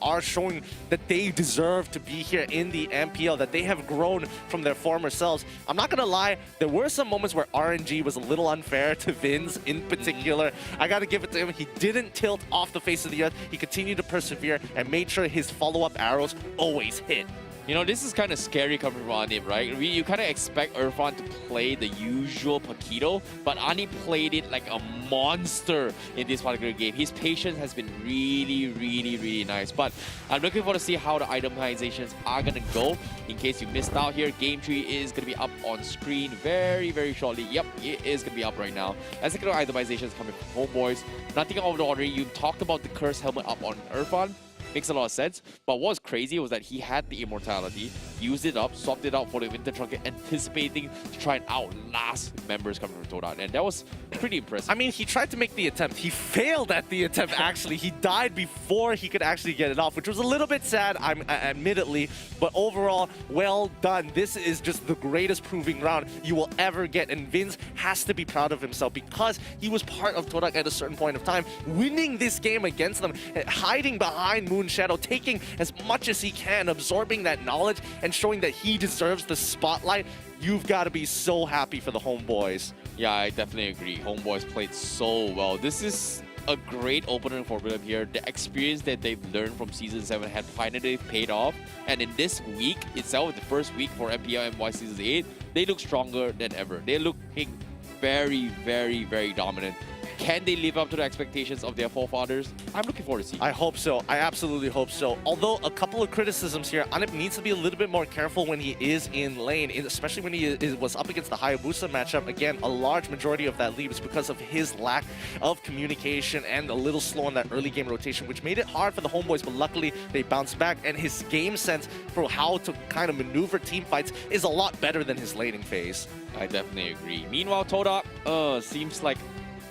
are showing that they deserve to be here in the MPL, that they have grown from their former selves. I'm not gonna lie, there were some moments where RNG was a little unfair to Vince in particular. I gotta give it to him. He didn't tilt off the face of the earth. He continued to persevere and made sure his follow-up arrows always hit. You know, this is kind of scary coming from Anip, right? You kind of expect Irfan to play the usual Paquito, but Anip played it like a monster in this particular game. His patience has been really, really, really nice. But I'm looking forward to see how the itemizations are going to go. In case you missed out here, Game 3 is going to be up on screen very, very shortly. Yep, it is going to be up right now. Let's look at the itemizations coming from Homeboys. Nothing out of the ordinary. You talked about the Curse Helmet up on Irfan. Makes a lot of sense, but what was crazy was that he had the immortality, used it up, swapped it out for the Winter Trunket, anticipating to try and outlast members coming from Todak, and that was pretty impressive. I mean, he tried to make the attempt. He failed at the attempt, actually. He died before he could actually get it off, which was a little bit sad, admittedly, but overall, well done. This is just the greatest proving ground you will ever get, and Vince has to be proud of himself because he was part of Todak at a certain point of time, winning this game against them, hiding behind Moon Shadow, taking as much as he can, absorbing that knowledge, and showing that he deserves the spotlight. You've got to be so happy for the Homeboys. Yeah, I definitely agree. Homeboys played so well. This is a great opener for them here. The experience that they've learned from Season 7 had finally paid off. And in this week itself, the first week for MPL MY Season 8, they look stronger than ever. They're looking very, very, very dominant. Can they live up to the expectations of their forefathers? I'm looking forward to see. I hope so. I absolutely hope so. Although a couple of criticisms here, Anip needs to be a little bit more careful when he is in lane, especially when he was up against the Hayabusa matchup. Again, a large majority of that lead was because of his lack of communication and a little slow on that early game rotation, which made it hard for the Homeboys, but luckily they bounced back, and his game sense for how to kind of maneuver team fights is a lot better than his laning phase. I definitely agree. Meanwhile, Todak, seems like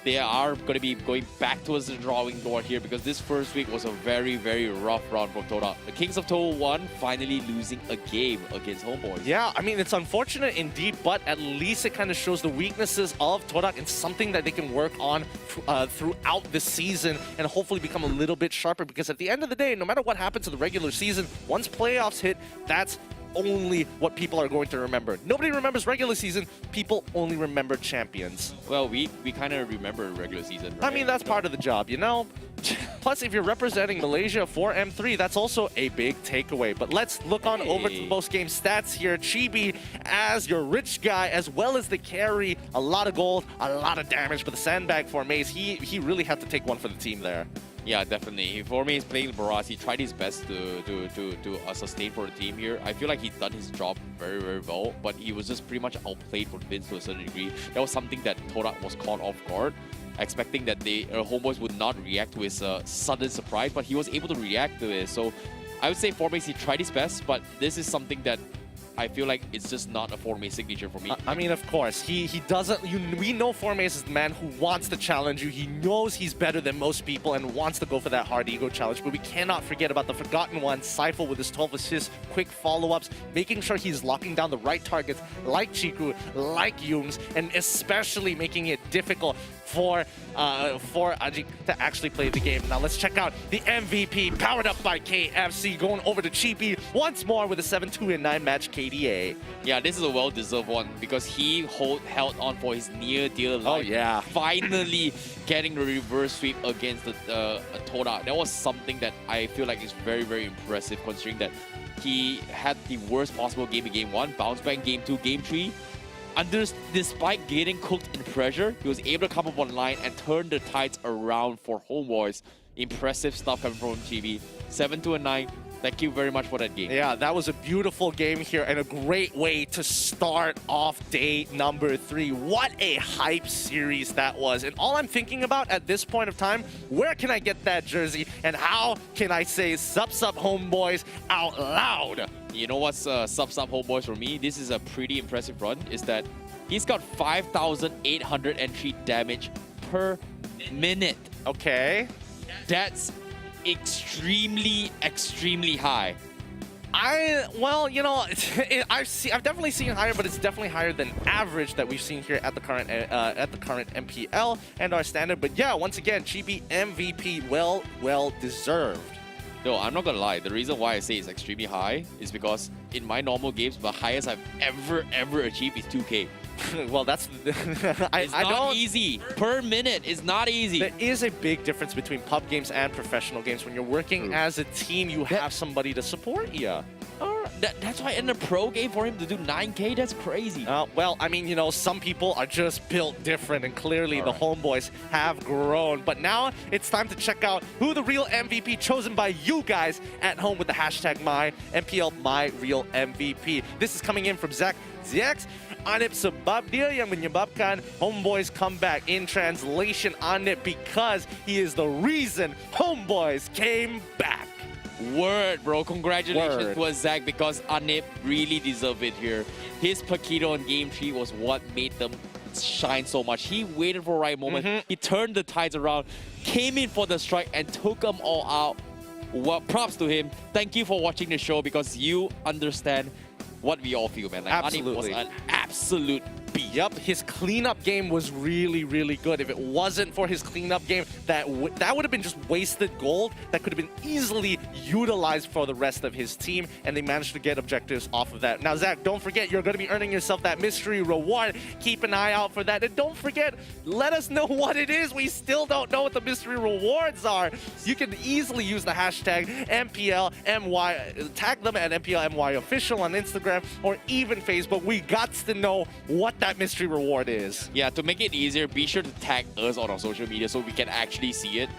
they are going to be going back towards the drawing board here because this first week was a very, very rough run from Todak. The Kings of Toho 1 finally losing a game against Homeboys. Yeah, I mean, it's unfortunate indeed, but at least it kind of shows the weaknesses of Todak and something that they can work on throughout the season and hopefully become a little bit sharper, because at the end of the day, no matter what happens in the regular season, once playoffs hit, that's only what people are going to remember. Nobody remembers regular season. People only remember champions. Well, we kind of remember regular season, right? I mean, that's part of the job, you know? Plus, if you're representing Malaysia for M3, that's also a big takeaway. But let's look on over to the post-game stats here. Chibi, as your rich guy, as well as the carry, a lot of gold, a lot of damage, but the sandbag for Maze, he really had to take one for the team there. Yeah, definitely. For me, he's playing Baraz. He tried his best to sustain for the team here. I feel like he's done his job very, very well, but he was just pretty much outplayed for Vince to a certain degree. That was something that Todak was caught off guard, expecting that the Homeboys would not react to his sudden surprise, but he was able to react to it. So I would say for me, he tried his best, but this is something that I feel like it's just not a Forme signature for me. I mean, of course, he doesn't. We know Forme is the man who wants to challenge you. He knows he's better than most people and wants to go for that hard ego challenge. But we cannot forget about the forgotten one, Seifel with his 12 assists, quick follow-ups, making sure he's locking down the right targets like Chiku, like Yums, and especially making it difficult for Ajik to actually play the game. Now let's check out the MVP, powered up by KFC, going over to Cheapy once more with a 7-2 and 9 match KDA. Yeah, this is a well-deserved one because he held on for his near-dear life. Oh yeah. Finally getting the reverse sweep against the Todak. That was something that I feel like is very, very impressive considering that he had the worst possible game in Game 1, bounce back in Game 2, Game 3. Despite getting cooked in pressure, he was able to come up online and turn the tides around for Homeboys. Impressive stuff coming from GB. 7-2 and 9. Thank you very much for that game. Yeah, that was a beautiful game here and a great way to start off day number 3. What a hype series that was. And all I'm thinking about at this point of time, where can I get that jersey and how can I say sup Homeboys out loud? You know what's sup Homeboys for me? This is a pretty impressive run, is that he's got 5,803 damage per minute. Okay. That's extremely high. Well, you know, I've definitely seen higher, but it's definitely higher than average that we've seen here at the current MPL and our standard. But yeah, once again, Chibi MVP, well deserved. No, I'm not gonna lie. The reason why I say it's extremely high is because in my normal games, the highest I've ever achieved is 2K. Well, that's it's not easy per minute. It's not easy. There is a big difference between pub games and professional games. When you're working as a team, you have somebody to support you. That's why in a pro game for him to do 9K, that's crazy. Well, I mean, you know, some people are just built different, and clearly the Homeboys have grown. But now it's time to check out who the real MVP chosen by you guys at home with the hashtag MPL My Real MVP. This is coming in from Zach ZX. Anip sebab dia yang menyebabkan Homeboys comeback. In translation, Anip because he is the reason Homeboys came back. Word, bro. Congratulations to Zach because Anip really deserved it here. His Paquito in Game 3 was what made them shine so much. He waited for the right moment. He turned the tides around, came in for the strike, and took them all out. Well, props to him. Thank you for watching the show because you understand what we all feel, man. Like, Absolutely. Anip was an absolute beast. Yep, his cleanup game was really good. If it wasn't for his cleanup game, that would have been just wasted gold that could have been easily utilized for the rest of his team, and they managed to get objectives off of that. Now, Zach, don't forget, you're going to be earning yourself that mystery reward. Keep an eye out for that, and don't forget, let us know what it is. We still don't know what the mystery rewards are. You can easily use the hashtag MPL MY, tag them at MPL MY official on Instagram or even Facebook. We got to know what that mystery reward is. Yeah, to make it easier, be sure to tag us on our social media so we can actually see it.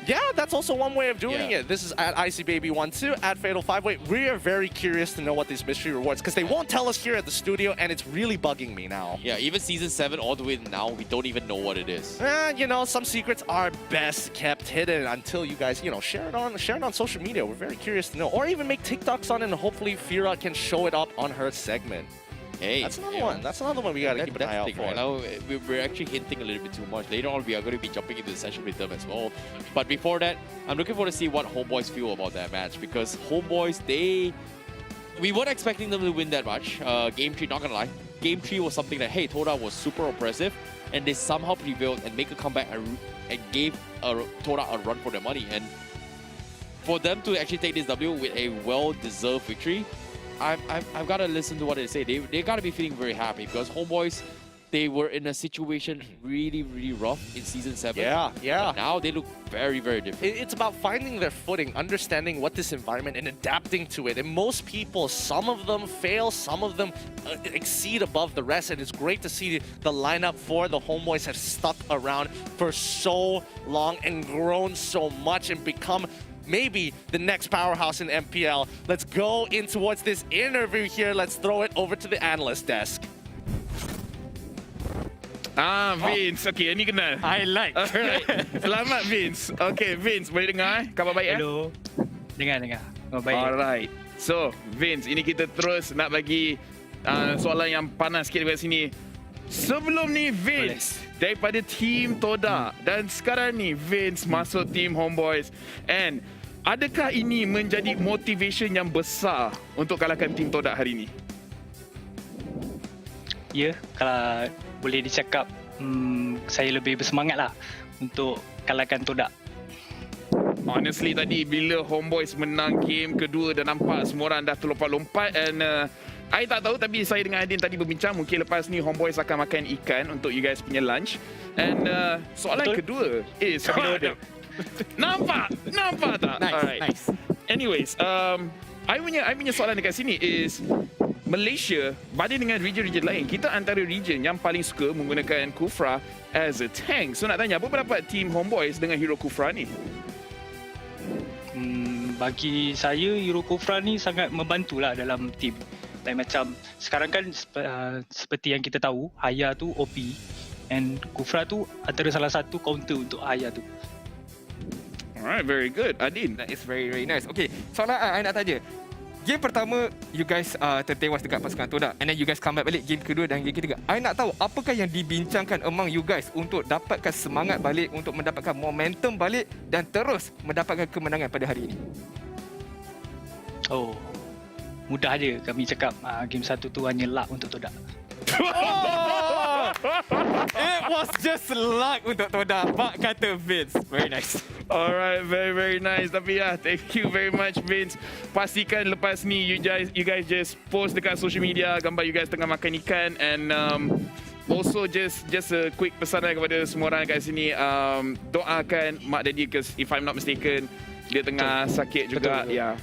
Yeah, that's also one way of doing it. This is at IcyBaby12, at Fatal5Way. We are very curious to know what these mystery rewards, because they won't tell us here at the studio, and it's really bugging me now. Yeah, even Season 7 all the way now, we don't even know what it is. You know, some secrets are best kept hidden until you guys, you know, share it on social media. We're very curious to know. Or even make TikToks on it, and hopefully Fira can show it up on her segment. Hey, that's another one. That's another one we gotta keep an eye out for. Right now, we're actually hinting a little bit too much. Later on, we are going to be jumping into the session with them as well. But before that, I'm looking forward to see what Homeboys feel about that match, because Homeboys, we weren't expecting them to win that much. Game 3, not gonna lie, Game 3 was something that, hey, Todak was super oppressive, and they somehow prevailed and make a comeback and gave Todak a run for their money. And for them to actually take this W with a well-deserved victory, I've got to listen to what they say. They got to be feeling very happy because Homeboys, they were in a situation really rough in Season 7. Yeah. But now they look very different. It's about finding their footing, understanding what this environment and adapting to it. And most people, some of them fail, some of them exceed above the rest. And it's great to see the lineup for the Homeboys have stuck around for so long and grown so much and become maybe the next powerhouse in MPL. Let's go in towards this interview here. Let's throw it over to the analyst desk. Vince. Okay, ini kenal. Highlight. Alright. Selamat Vince. Okay, Vince, boleh dengar? Khabar baik? Hello. Dengar. Oh, baik. Alright. So, Vince, ini kita terus nak bagi soalan yang panas sikit dekat sini. Sebelum ni, Vince daripada team Todak dan sekarang ni Vince masuk team HOMEBOIS. And adakah ini menjadi motivation yang besar untuk kalahkan team Todak hari ini? Ya, kalau boleh dicakap, saya lebih bersemangat lah untuk kalahkan Todak. Honestly tadi bila HOMEBOIS menang game kedua dan nampak semua orang dah terlompat-lompat and I tak tahu, tapi saya dengan Adin tadi berbincang mungkin lepas ni HOMEBOIS akan makan ikan untuk you guys punya lunch. And soalan kedua is nampak tak? Nice. Anyways, I punya soalan dekat sini is Malaysia banding dengan region-region lain, kita antara region yang paling suka menggunakan Kufra as a tank. So nak tanya, apa pendapat team HOMEBOIS dengan hero Kufra ni? Bagi saya, hero Kufra ni sangat membantulah dalam team. Like macam sekarang kan seperti yang kita tahu, Haya tu OP and Kufra tu antara salah satu counter untuk Haya tu. Alright, very good. Adin, that is very nice. Okay, soalan I nak tanya. Game pertama you guys tertewas dekat pasukan Todak, and then you guys come back balik game kedua dan game ketiga. I nak tahu apakah yang dibincangkan among you guys untuk dapatkan semangat balik, untuk mendapatkan momentum balik dan terus mendapatkan kemenangan pada hari ini. Oh, mudah je kami cakap, game satu tu hanya luck untuk Todak. It was just luck untuk Todak, Pak kata Vince. Very nice. Alright, very nice. Tapi thank you very much, Vince. Pastikan lepas ni you guys just post dekat social media gambar you guys tengah makan ikan, and also just a quick pesanan kepada semua orang kat sini, doakan Mak Daddy, because if I'm not mistaken dia tengah sakit juga. Ya.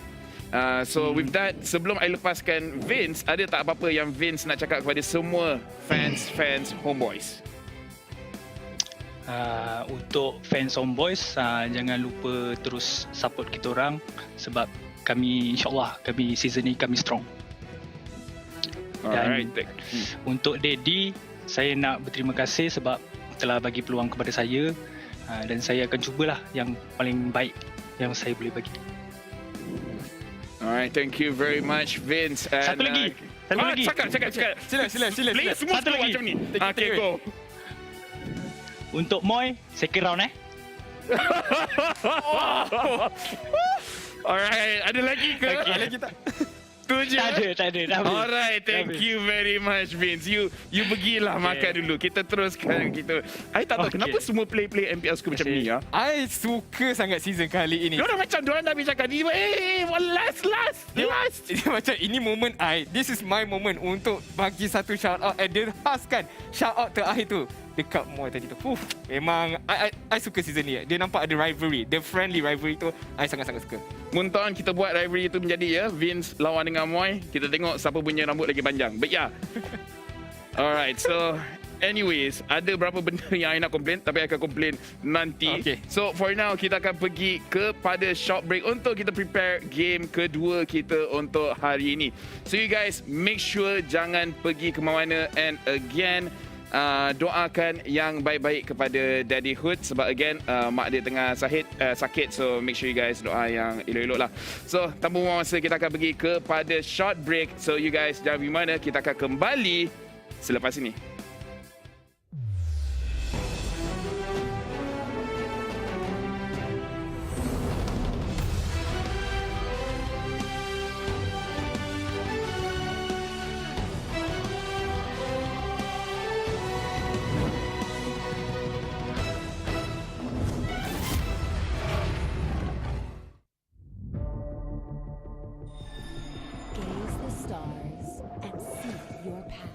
So with that, sebelum I lepaskan Vince, ada tak apa-apa yang Vince nak cakap kepada semua fans HOMEBOIS? Untuk fans HOMEBOIS, jangan lupa terus support kita orang, sebab kami, insyaAllah, kami season ni kami strong. Dan untuk Daddy, saya nak berterima kasih sebab telah bagi peluang kepada saya, dan saya akan cubalah yang paling baik yang saya boleh bagi. Alright, thank you very much, Vince. And, satu lagi. Cakap. Sila. Please, semua satu lagi. Macam ni. Okay, go. Untuk Moy, second round Alright, ada lagi ke? Ada lagi tak? Tu je. Tak ada. Alright, thank you very much, Vince. You pergilah makan dulu. Kita teruskan kita. I tak tahu kenapa semua play MPL suka macam ni ya. I suka sangat season kali ini. Diorang macam diorang dah habis cakap ni, last. Dia macam ini moment this is my moment untuk bagi satu shout out, and dia khaskan shout out terakhir tu dekat Moy tadi tu. Memang I suka season ni. Dia nampak ada rivalry, the friendly rivalry tu I sangat-sangat suka. Muntahan kita buat rivalry itu menjadi ya, Vince lawan dengan Moy. Kita tengok siapa punya rambut lagi panjang. But yeah. Alright, so anyways, ada berapa benda yang I nak komplain, tapi I akan komplain nanti. Okay. So for now, kita akan pergi kepada short break untuk kita prepare game kedua kita untuk hari ini. So you guys make sure jangan pergi ke mana-mana, and again doakan yang baik-baik kepada Daddy Hood, sebab again mak dia tengah sakit, so make sure you guys doa yang elok-elok lah. So tanpa buang masa, kita akan pergi kepada short break. So you guys jangan pergi mana, kita akan kembali selepas ini. Gaze the stars and seek your path.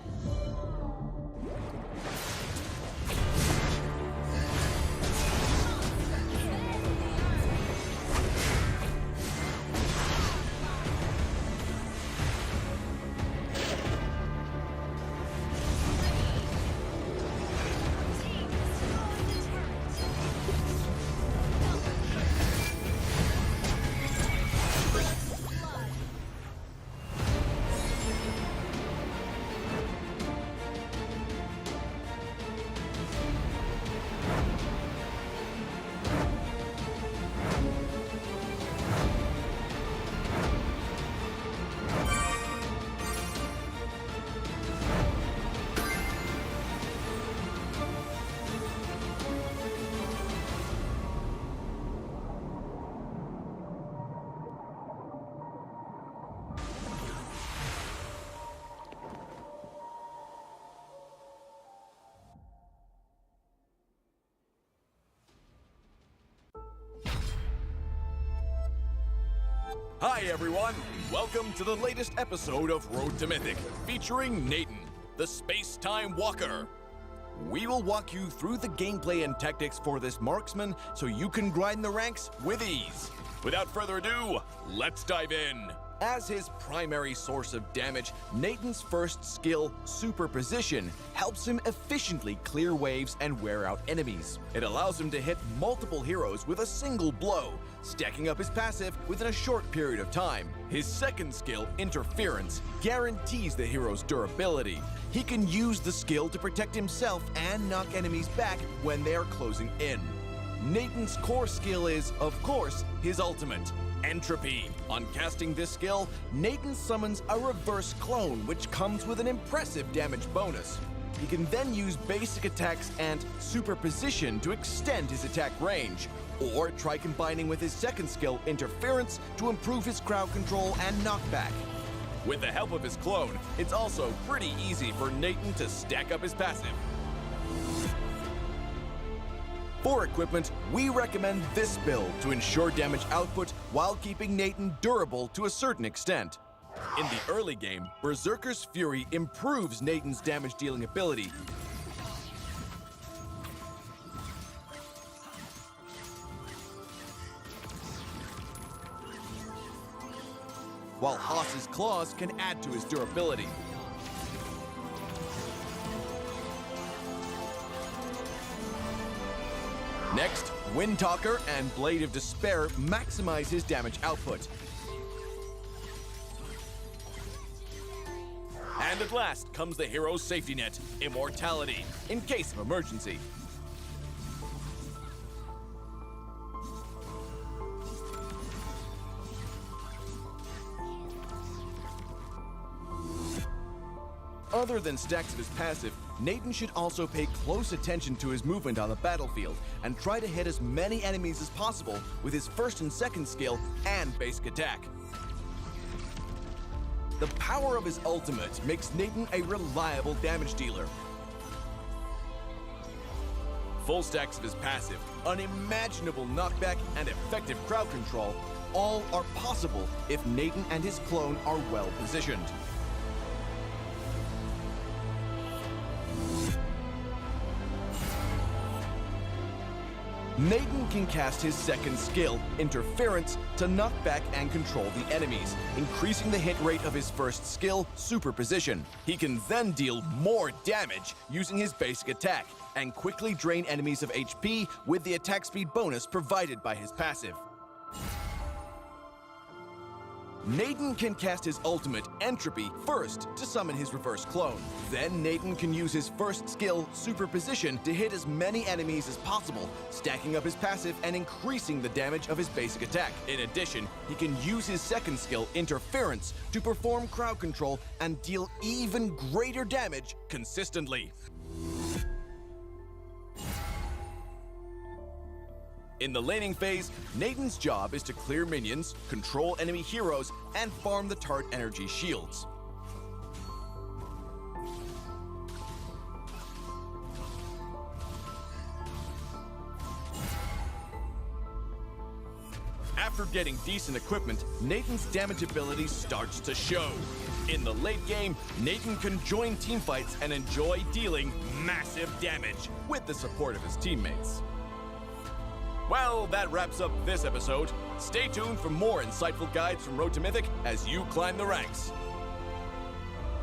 Hi everyone, welcome to the latest episode of Road to Mythic, featuring Nathan, the space-time walker. We will walk you through the gameplay and tactics for this marksman so you can grind the ranks with ease. Without further ado, let's dive in. As his primary source of damage, Nathan's first skill, Superposition, helps him efficiently clear waves and wear out enemies. It allows him to hit multiple heroes with a single blow, stacking up his passive within a short period of time. His second skill, Interference, guarantees the hero's durability. He can use the skill to protect himself and knock enemies back when they are closing in. Nathan's core skill is, of course, his ultimate, Entropy. On casting this skill, Nathan summons a reverse clone, which comes with an impressive damage bonus. He can then use basic attacks and Superposition to extend his attack range, or try combining with his second skill, Interference, to improve his crowd control and knockback. With the help of his clone, it's also pretty easy for Nathan to stack up his passive. For equipment, we recommend this build to ensure damage output while keeping Nathan durable to a certain extent. In the early game, Berserker's Fury improves Nathan's damage-dealing ability, while Haas's Claws can add to his durability. Next, Windtalker and Blade of Despair maximize his damage output. And at last comes the hero's safety net, Immortality, in case of emergency. Other than stacks of his passive, Nathan should also pay close attention to his movement on the battlefield and try to hit as many enemies as possible with his first and second skill and basic attack. The power of his ultimate makes Nathan a reliable damage dealer. Full stacks of his passive, unimaginable knockback, and effective crowd control all are possible if Nathan and his clone are well positioned. Nathan can cast his second skill, Interference, to knock back and control the enemies, increasing the hit rate of his first skill, Superposition. He can then deal more damage using his basic attack, and quickly drain enemies of HP with the attack speed bonus provided by his passive. Nathan can cast his ultimate, Entropy, first to summon his reverse clone. Then Nathan can use his first skill, Superposition, to hit as many enemies as possible, stacking up his passive and increasing the damage of his basic attack. In addition, he can use his second skill, Interference, to perform crowd control and deal even greater damage consistently. In the laning phase, Nathan's job is to clear minions, control enemy heroes, and farm the tart energy shields. After getting decent equipment, Nathan's damage ability starts to show. In the late game, Nathan can join teamfights and enjoy dealing massive damage with the support of his teammates. Well, that wraps up this episode. Stay tuned for more insightful guides from Road to Mythic as you climb the ranks.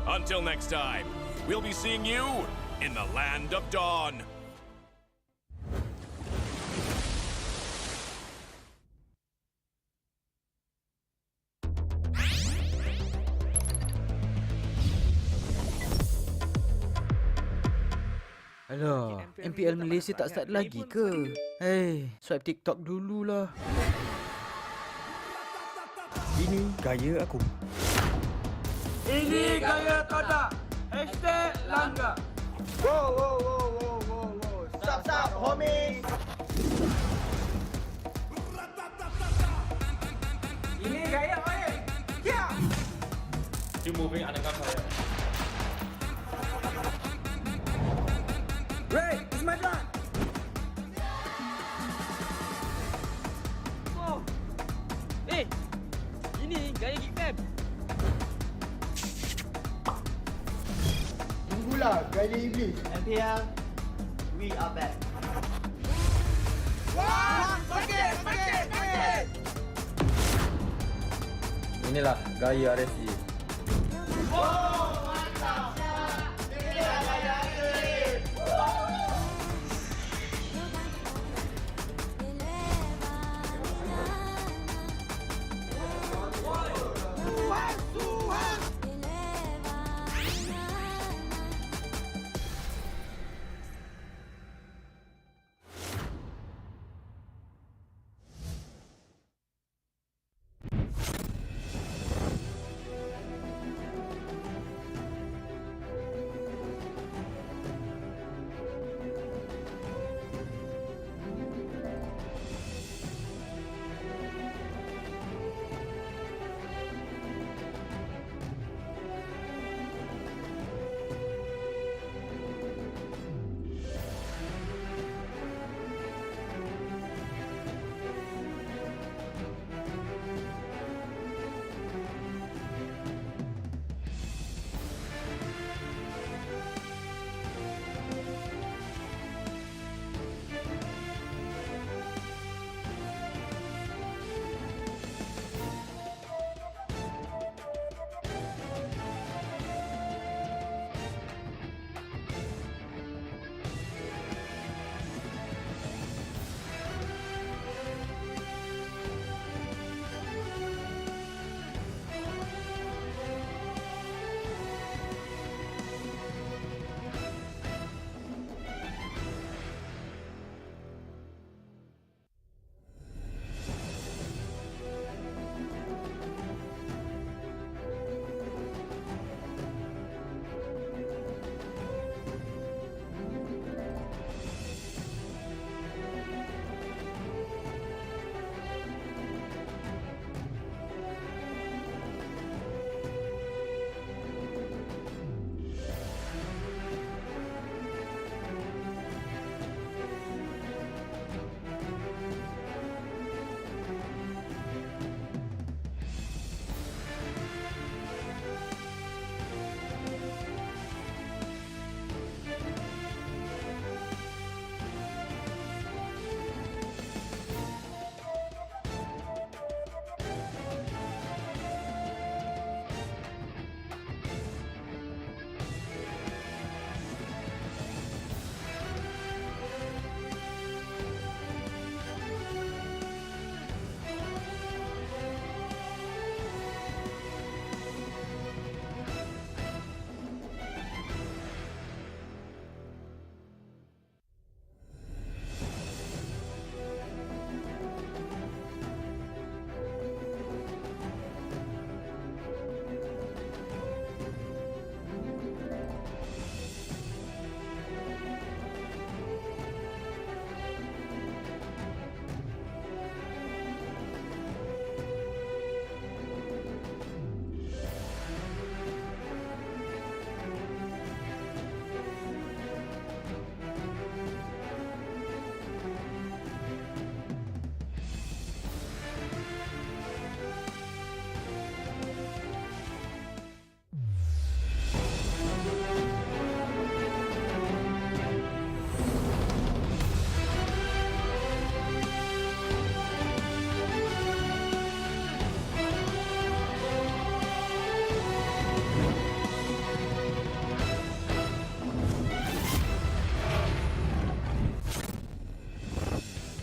Until next time, we'll be seeing you in the Land of Dawn. Alah, MPL Malaysia tak start lagi ke? Hei, swipe TikTok dululah. Ini gaya aku. Ini gaya Todak. #langga. Wow. Stop, homie. Ini gaya oi. Ya. You moving undercover fire. Ray, it's my gun. Wow. Ini pula gaya iblis. MPL, we are back. Wah, sakit. Inilah gaya RSE.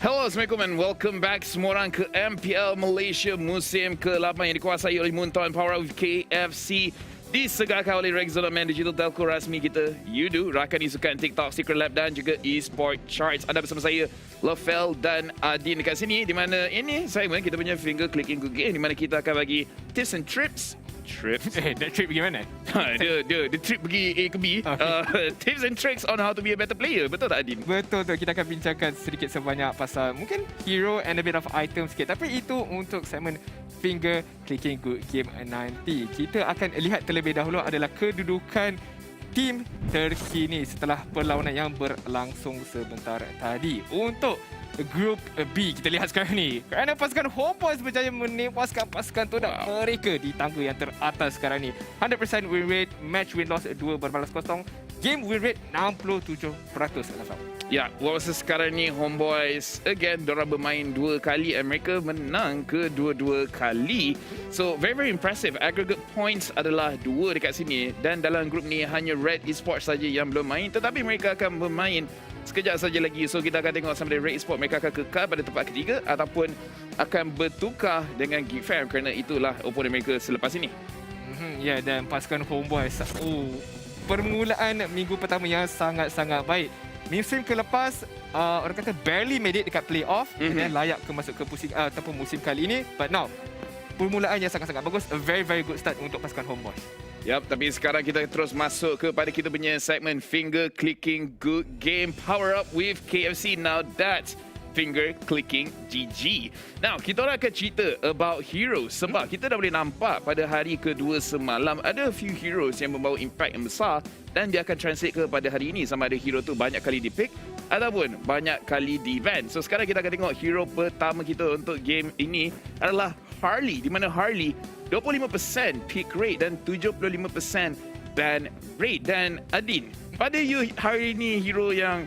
Hello, Assalamualaikum and welcome back semua orang ke MPL Malaysia musim ke-8 yang dikuasai oleh Munton Power of KFC. Disegarkan oleh Rexona Man Digital Telco rasmi kita, Yudu, rakan isukan TikTok, Secret Lab dan juga Esports Charts. Anda bersama saya, Lefel dan Adin dekat sini, di mana ini segmen kita punya finger clicking good game, di mana kita akan bagi tips and trips. That trip pergi mana? Dia trip pergi A ke B. Okay. Tips and tricks on how to be a better player. Betul tak, Adin? Betul tu. Kita akan bincangkan sedikit sebanyak pasal mungkin hero and a bit of item sikit. Tapi itu untuk segmen finger clicking good game nanti. Kita akan lihat terlebih dahulu adalah kedudukan tim terkini setelah perlawanan yang berlangsung sebentar tadi. Untuk Group B. Kita lihat sekarang ni. Kerana pasukan Homebois berjaya menewaskan pasukan Todak mereka di tangga yang teratas sekarang ni. 100% win rate, match win loss 2-0. Game win rate 67%. Ya, waktu sekarang ni Homebois again diorang bermain 2 kali dan mereka menang kedua-dua kali. So very very impressive. Aggregate points adalah 2 dekat sini dan dalam grup ni hanya Red Esports saja yang belum main, tetapi mereka akan bermain sekejap saja lagi. So kita akan tengok sama ada Red Esports mereka akan kekal pada tempat ketiga ataupun akan bertukar dengan GEEKFAM kerana itulah opponent mereka selepas ini. Ya, dan pasukan Homebois. Permulaan minggu pertama yang sangat-sangat baik. Musim kelepas orang kata barely made it dekat playoff dan layak ke masuk ke musim kali ini, but now permulaan yang sangat-sangat bagus, a very very good start untuk pasukan Homebois. Yap, tapi sekarang kita terus masuk kepada kita punya segmen finger clicking good game power up with KFC. Now that's finger clicking GG. Now, kita orang akan cerita about heroes sebab kita dah boleh nampak pada hari kedua semalam ada a few heroes yang membawa impact yang besar dan dia akan translate kepada hari ini sama ada hero tu banyak kali di pick ataupun banyak kali di ban. So sekarang kita akan tengok hero pertama kita untuk game ini adalah Harley, di mana Harley 25% pick rate dan 75% ban rate. Dan Adin, pada you hari ini hero yang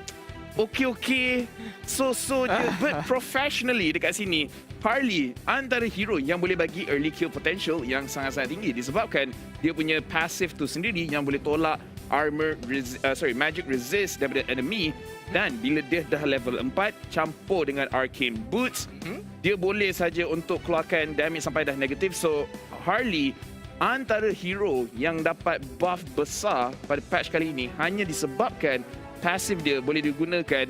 okey-okey, so-so je, but professionally dekat sini, Harley antara hero yang boleh bagi early kill potential yang sangat-sangat tinggi disebabkan dia punya passive tu sendiri yang boleh tolak magic resist daripada enemy, dan bila dia dah level 4 campur dengan arcane boots, dia boleh saja untuk keluarkan damage sampai dah negatif. So Harley antara hero yang dapat buff besar pada patch kali ini hanya disebabkan passive dia boleh digunakan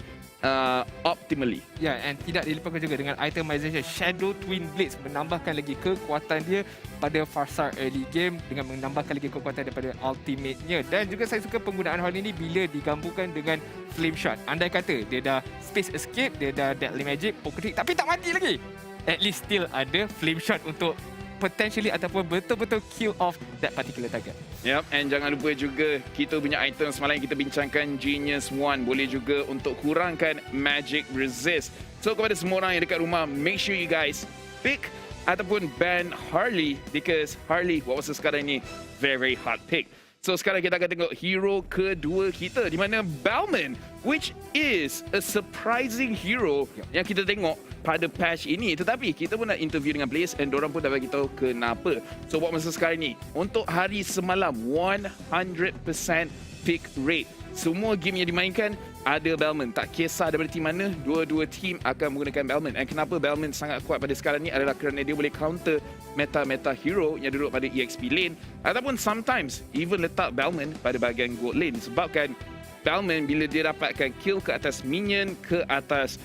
optimally. Ya, and tidak dilupakan juga dengan itemization Shadow Twin Blades menambahkan lagi kekuatan dia pada Farsar early game dengan menambahkan lagi kekuatan daripada ultimate-nya. Dan juga saya suka penggunaan hal ini bila digabungkan dengan Flame Shot. Andai kata dia dah Space Escape, dia dah Deadly Magic, Poker Trick tapi tak mati lagi, at least still ada Flame Shot untuk potentially ataupun betul-betul kill off that particular target. Yep, and jangan lupa juga kita punya item semalam yang kita bincangkan Genius One boleh juga untuk kurangkan magic resist. So kepada semua orang yang dekat rumah, make sure you guys pick ataupun ban Harley because Harley waktu sekarang ni very very hard pick. So sekarang kita akan tengok hero kedua kita di mana Balman, which is a surprising hero yang kita tengok pada patch ini. Tetapi kita pun nak interview dengan players and diorang pun dah bagi tahu kenapa. So buat masa sekarang ni, untuk hari semalam 100% pick rate. Semua game yang dimainkan ada Balman. Tak kisah daripada team mana, dua-dua team akan menggunakan Balman. And kenapa Balman sangat kuat pada sekarang ni adalah kerana dia boleh counter meta-meta hero yang duduk pada EXP lane ataupun sometimes even letak Balman pada bahagian gold lane. Sebabkan Balman bila dia dapatkan kill ke atas minion, ke atas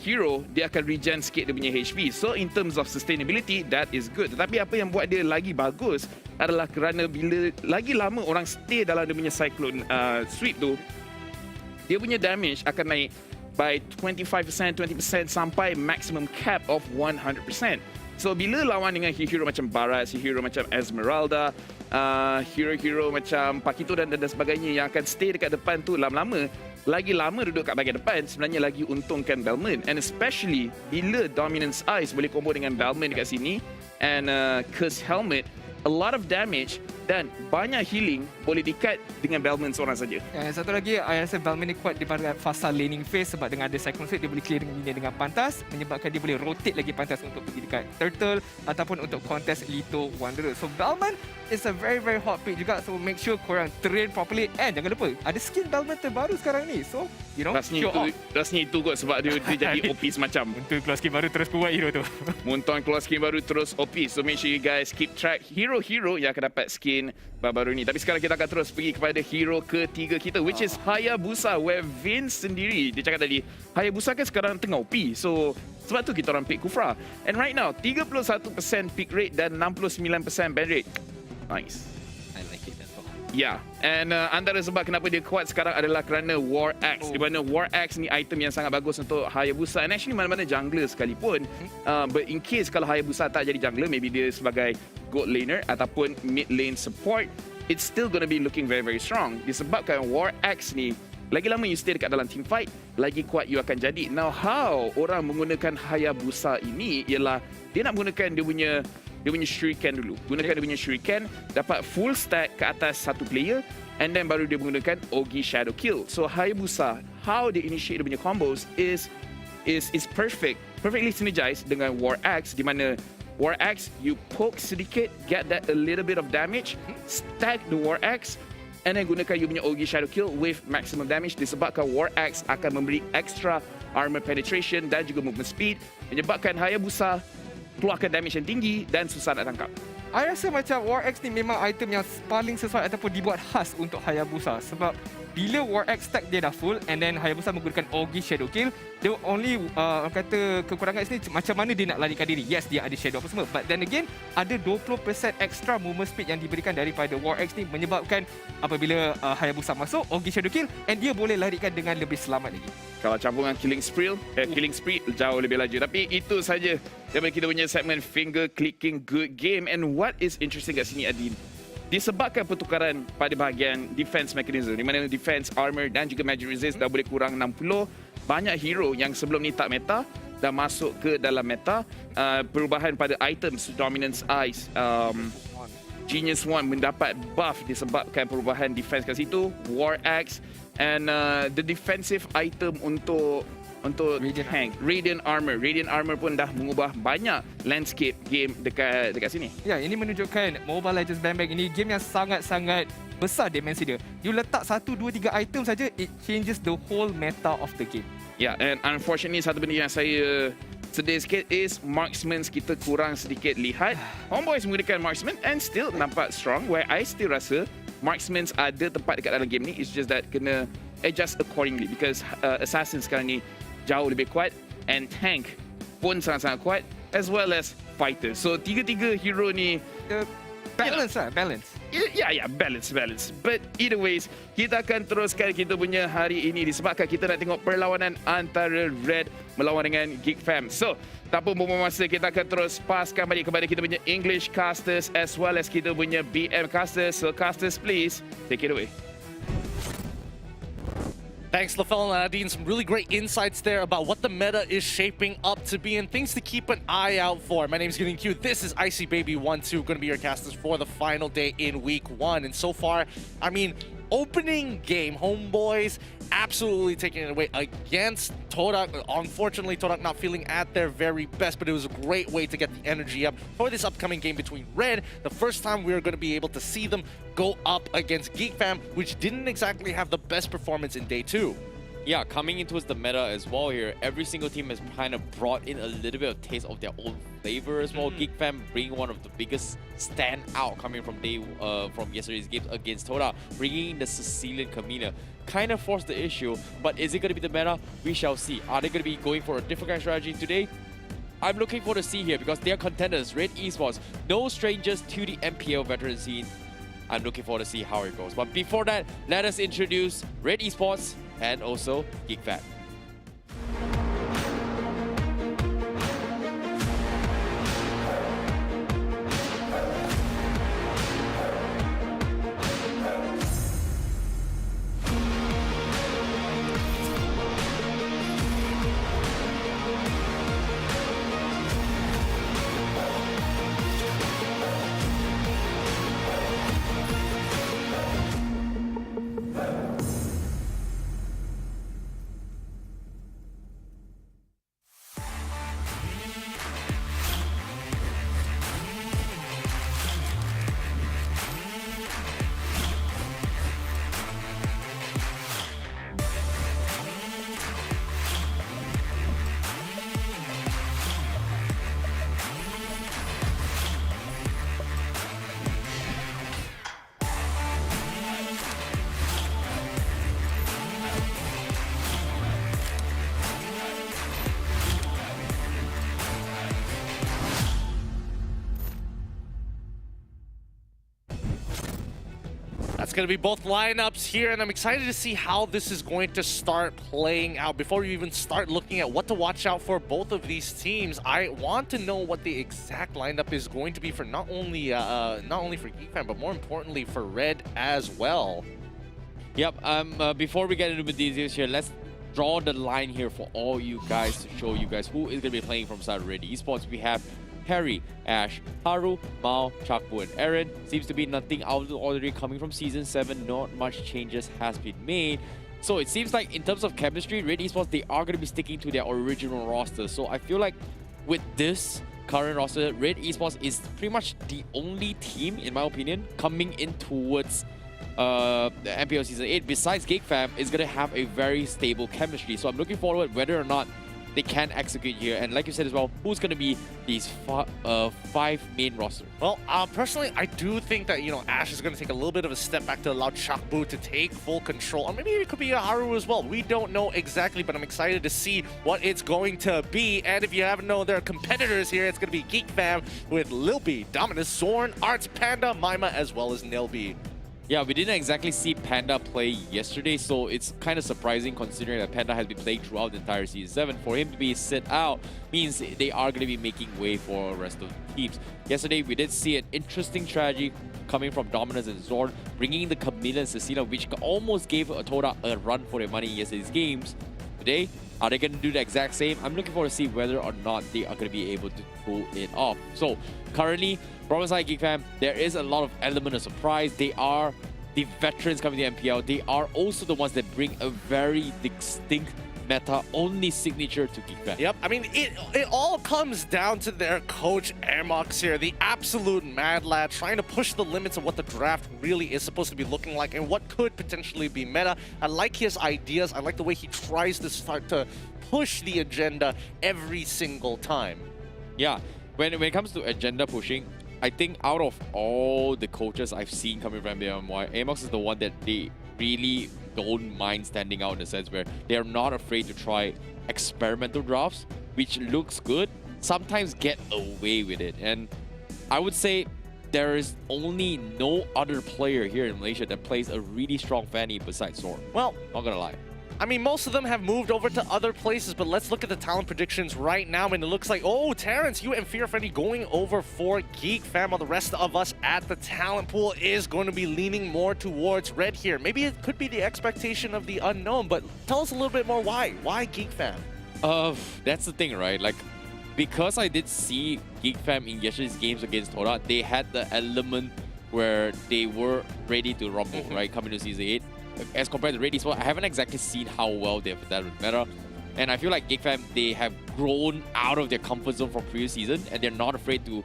hero, dia akan regen sikit dia punya HP. So in terms of sustainability, that is good. Tetapi apa yang buat dia lagi bagus adalah kerana bila lagi lama orang stay dalam dia punya cyclone sweep tu, dia punya damage akan naik by 25%, 20% sampai maximum cap of 100%. So bila lawan dengan hero macam Barat, hero macam Esmeralda, hero-hero macam Pakito dan sebagainya yang akan stay dekat depan tu lama-lama, lagi lama duduk kat bahagian depan, sebenarnya lagi untungkan Balman. And especially bila Dominance Eyes boleh combo dengan Balman dekat sini and Curse Helmet, a lot of damage dan banyak healing boleh di-cut dengan Balman seorang saja. Satu lagi, saya rasa Balman ni kuat di pada fasa laning phase sebab dengan ada Cyclone Sweep, dia boleh clear dengan pantas, menyebabkan dia boleh rotate lagi pantas untuk pergi dekat Turtle ataupun untuk contest Lito Wanderer. So Balman is a very very hot pick juga, so make sure korang train properly and jangan lupa ada skin Balman terbaru sekarang ni. So, you know, rasanya itu kot sebab dia jadi OP semacam. Untuk keluar skin baru terus kuat hero tu. Muntah keluar skin baru terus OP. So make sure you guys keep track hero-hero yang akan dapat skin baru ni. Tapi sekarang kita akan terus pergi kepada hero ketiga kita, which is Hayabusa, where Vince sendiri, dia cakap tadi, Hayabusa kan sekarang tengah OP. So sebab tu kita orang pick Kufra. And right now 31% pick rate dan 69% ban rate. Nice. I like it as well. Yeah, and antara sebab kenapa dia kuat sekarang adalah kerana War Axe. Di mana War Axe ni item yang sangat bagus untuk Hayabusa, and actually mana-mana jungler sekalipun. But in case kalau Hayabusa tak jadi jungler, maybe dia sebagai gold laner ataupun mid lane support, it's still gonna be looking very very strong. Disebabkan War Axe ni lagi lama you stay dekat dalam team fight, lagi kuat you akan jadi. Now how orang menggunakan Hayabusa ini ialah dia nak menggunakan dia punya shuriken dulu. Gunakan dia punya shuriken, dapat full stack ke atas satu player, and then baru dia menggunakan Ogi Shadow Kill. So Hayabusa, how they initiate dia punya combos is perfectly synergized dengan War Axe, di mana War Axe you poke sedikit, get that a little bit of damage, stack the War Axe, and then gunakan you punya Ogi Shadow Kill with maximum damage, disebabkan War Axe akan memberi extra armor penetration dan juga movement speed, menyebabkan Hayabusa keluarkan damage yang tinggi dan susah nak tangkap. I rasa macam War Axe ni memang item yang paling sesuai ataupun dibuat khas untuk Hayabusa, sebab bila War Axe stack dia dah full and then Hayabusa menggunakan Ogi Shadow Kill, the only kata kekurangan sini macam mana dia nak larikan diri. Yes, dia ada shadow apa semua, but then again ada 20% extra movement speed yang diberikan daripada War Axe ni, menyebabkan apabila Hayabusa masuk Ogi Shadow Kill, and dia boleh larikan dengan lebih selamat lagi. Kalau campurkan Killing Spree jauh lebih laju. Tapi itu saja daripada kita punya segmen Finger Clicking Good Game. And what is interesting kat sini, Adin, disebabkan pertukaran pada bahagian defense mechanism, di mana defense, armor dan juga magic resist dah boleh kurang 60, banyak hero yang sebelum ni tak meta dah masuk ke dalam meta. Perubahan pada items, Dominance Eyes, Genius One mendapat buff disebabkan perubahan defense kat situ, War Axe, and the defensive item untuk Radiant Armor pun dah mengubah banyak landscape game dekat sini. Ya, ini menunjukkan Mobile Legends Bang Bang ini game yang sangat-sangat besar dimensi dia. You letak 1, 2, 3 item saja, it changes the whole meta of the game. Ya, and unfortunately satu benda yang saya sedih sikit is marksman kita kurang sedikit lihat. Homeboys menggunakan marksman and still nampak strong, where I still rasa marksmen ada tempat dekat dalam game ni. It's just that kena adjust accordingly, because assassin sekarang ni jauh lebih kuat and tank pun sangat-sangat kuat, as well as fighter. So tiga-tiga hero ni balance. Balance. But either ways, kita akan teruskan kita punya hari ini disebabkan kita nak tengok perlawanan antara Red melawan dengan GEEKFAM. So, tak pun buang masa, kita akan terus paskan balik kepada kita punya English casters as well as kita punya BM casters. So, casters, please take it away. Thanks, Lafel and Nadine. Some really great insights there about what the meta is shaping up to be and things to keep an eye out for. My name is Getting Q. This is Icy Baby 1-2, going to be your casters for the final day in week 1. And so far, I mean, opening game, Homeboys absolutely taking it away against Todak. Unfortunately, Todak not feeling at their very best, but it was a great way to get the energy up for this upcoming game between Red. The first time we are going to be able to see them go up against GEEKFAM, which didn't exactly have the best performance in day 2. Yeah, coming into the meta as well here, every single team has kind of brought in a little bit of taste of their own flavor as well. GEEKFAM bringing one of the biggest standout coming from yesterday's games against Todak, bringing in the Sicilian Kamina. Kind of forced the issue, but is it going to be the meta? We shall see. Are they going to be going for a different kind of strategy today? I'm looking forward to see here because they are contenders, Red Esports, no strangers to the MPL veteran scene. I'm looking forward to see how it goes. But before that, let us introduce Red Esports and also GEEKFAM. That's going to be both lineups here, and I'm excited to see how this is going to start playing out. Before we even start looking at what to watch out for both of these teams, I want to know what the exact lineup is going to be for not only for GEEKFAM, but more importantly for Red as well. Yep, before we get into the details here, let's draw the line here for all you guys to show you guys who is going to be playing from side Red Esports. We have Harry, Ash, Haru, Mao, Chakbu, and Aaron. Seems to be nothing out of the ordinary coming from Season 7. Not much changes has been made. So it seems like in terms of chemistry, Red Esports, they are going to be sticking to their original roster. So I feel like with this current roster, Red Esports is pretty much the only team, in my opinion, coming in towards the MPL Season 8, besides GEEKFAM, is going to have a very stable chemistry. So I'm looking forward whether or not they can execute here. And like you said as well, who's going to be these five main roster? Well, personally, I do think that, you know, Ash is going to take a little bit of a step back to allow Chakbu to take full control. Or maybe it could be a Haru as well. We don't know exactly, but I'm excited to see what it's going to be. And if you haven't known their competitors here, it's going to be GEEKFAM with Lil B, Dominus, Zorn, Arts, Panda, Maima, as well as Nilby. Yeah, we didn't exactly see Panda play yesterday, so it's kind of surprising considering that Panda has been playing throughout the entire Season 7. For him to be sit out means they are going to be making way for the rest of the teams. Yesterday, we did see an interesting strategy coming from Dominus and Zorn, bringing the Chameleon and Cecina, which almost gave Todak a run for their money in yesterday's games. Today, are they going to do the exact same? I'm looking forward to see whether or not they are going to be able to pull it off. So, currently, from inside GEEKFAM, there is a lot of element of surprise. They are the veterans coming to the MPL. They are also the ones that bring a very distinct meta-only signature to GEEKFAM. Yep, I mean, it all comes down to their coach, Airmox here, the absolute mad lad, trying to push the limits of what the draft really is supposed to be looking like and what could potentially be meta. I like his ideas. I like the way he tries to start to push the agenda every single time. Yeah, when it comes to agenda pushing, I think out of all the coaches I've seen coming from MPL MY, Amox is the one that they really don't mind standing out in the sense where they're not afraid to try experimental drafts, which looks good, sometimes get away with it. And I would say there is only no other player here in Malaysia that plays a really strong Fanny besides Zorn. Well, not gonna lie. I mean, most of them have moved over to other places, but let's look at the talent predictions right now, and it looks like, oh, Terrence, you and Fear Freddy going over for GEEKFAM, while the rest of us at the talent pool is going to be leaning more towards red here. Maybe it could be the expectation of the unknown, but tell us a little bit more why. Why GEEKFAM? That's the thing, right? Like, because I did see GEEKFAM in yesterday's games against Todak, they had the element where they were ready to rumble, right, coming to Season 8. As compared to Red Esports, I haven't exactly seen how well they've done with meta. And I feel like GEEKFAM, they have grown out of their comfort zone from previous season, and they're not afraid to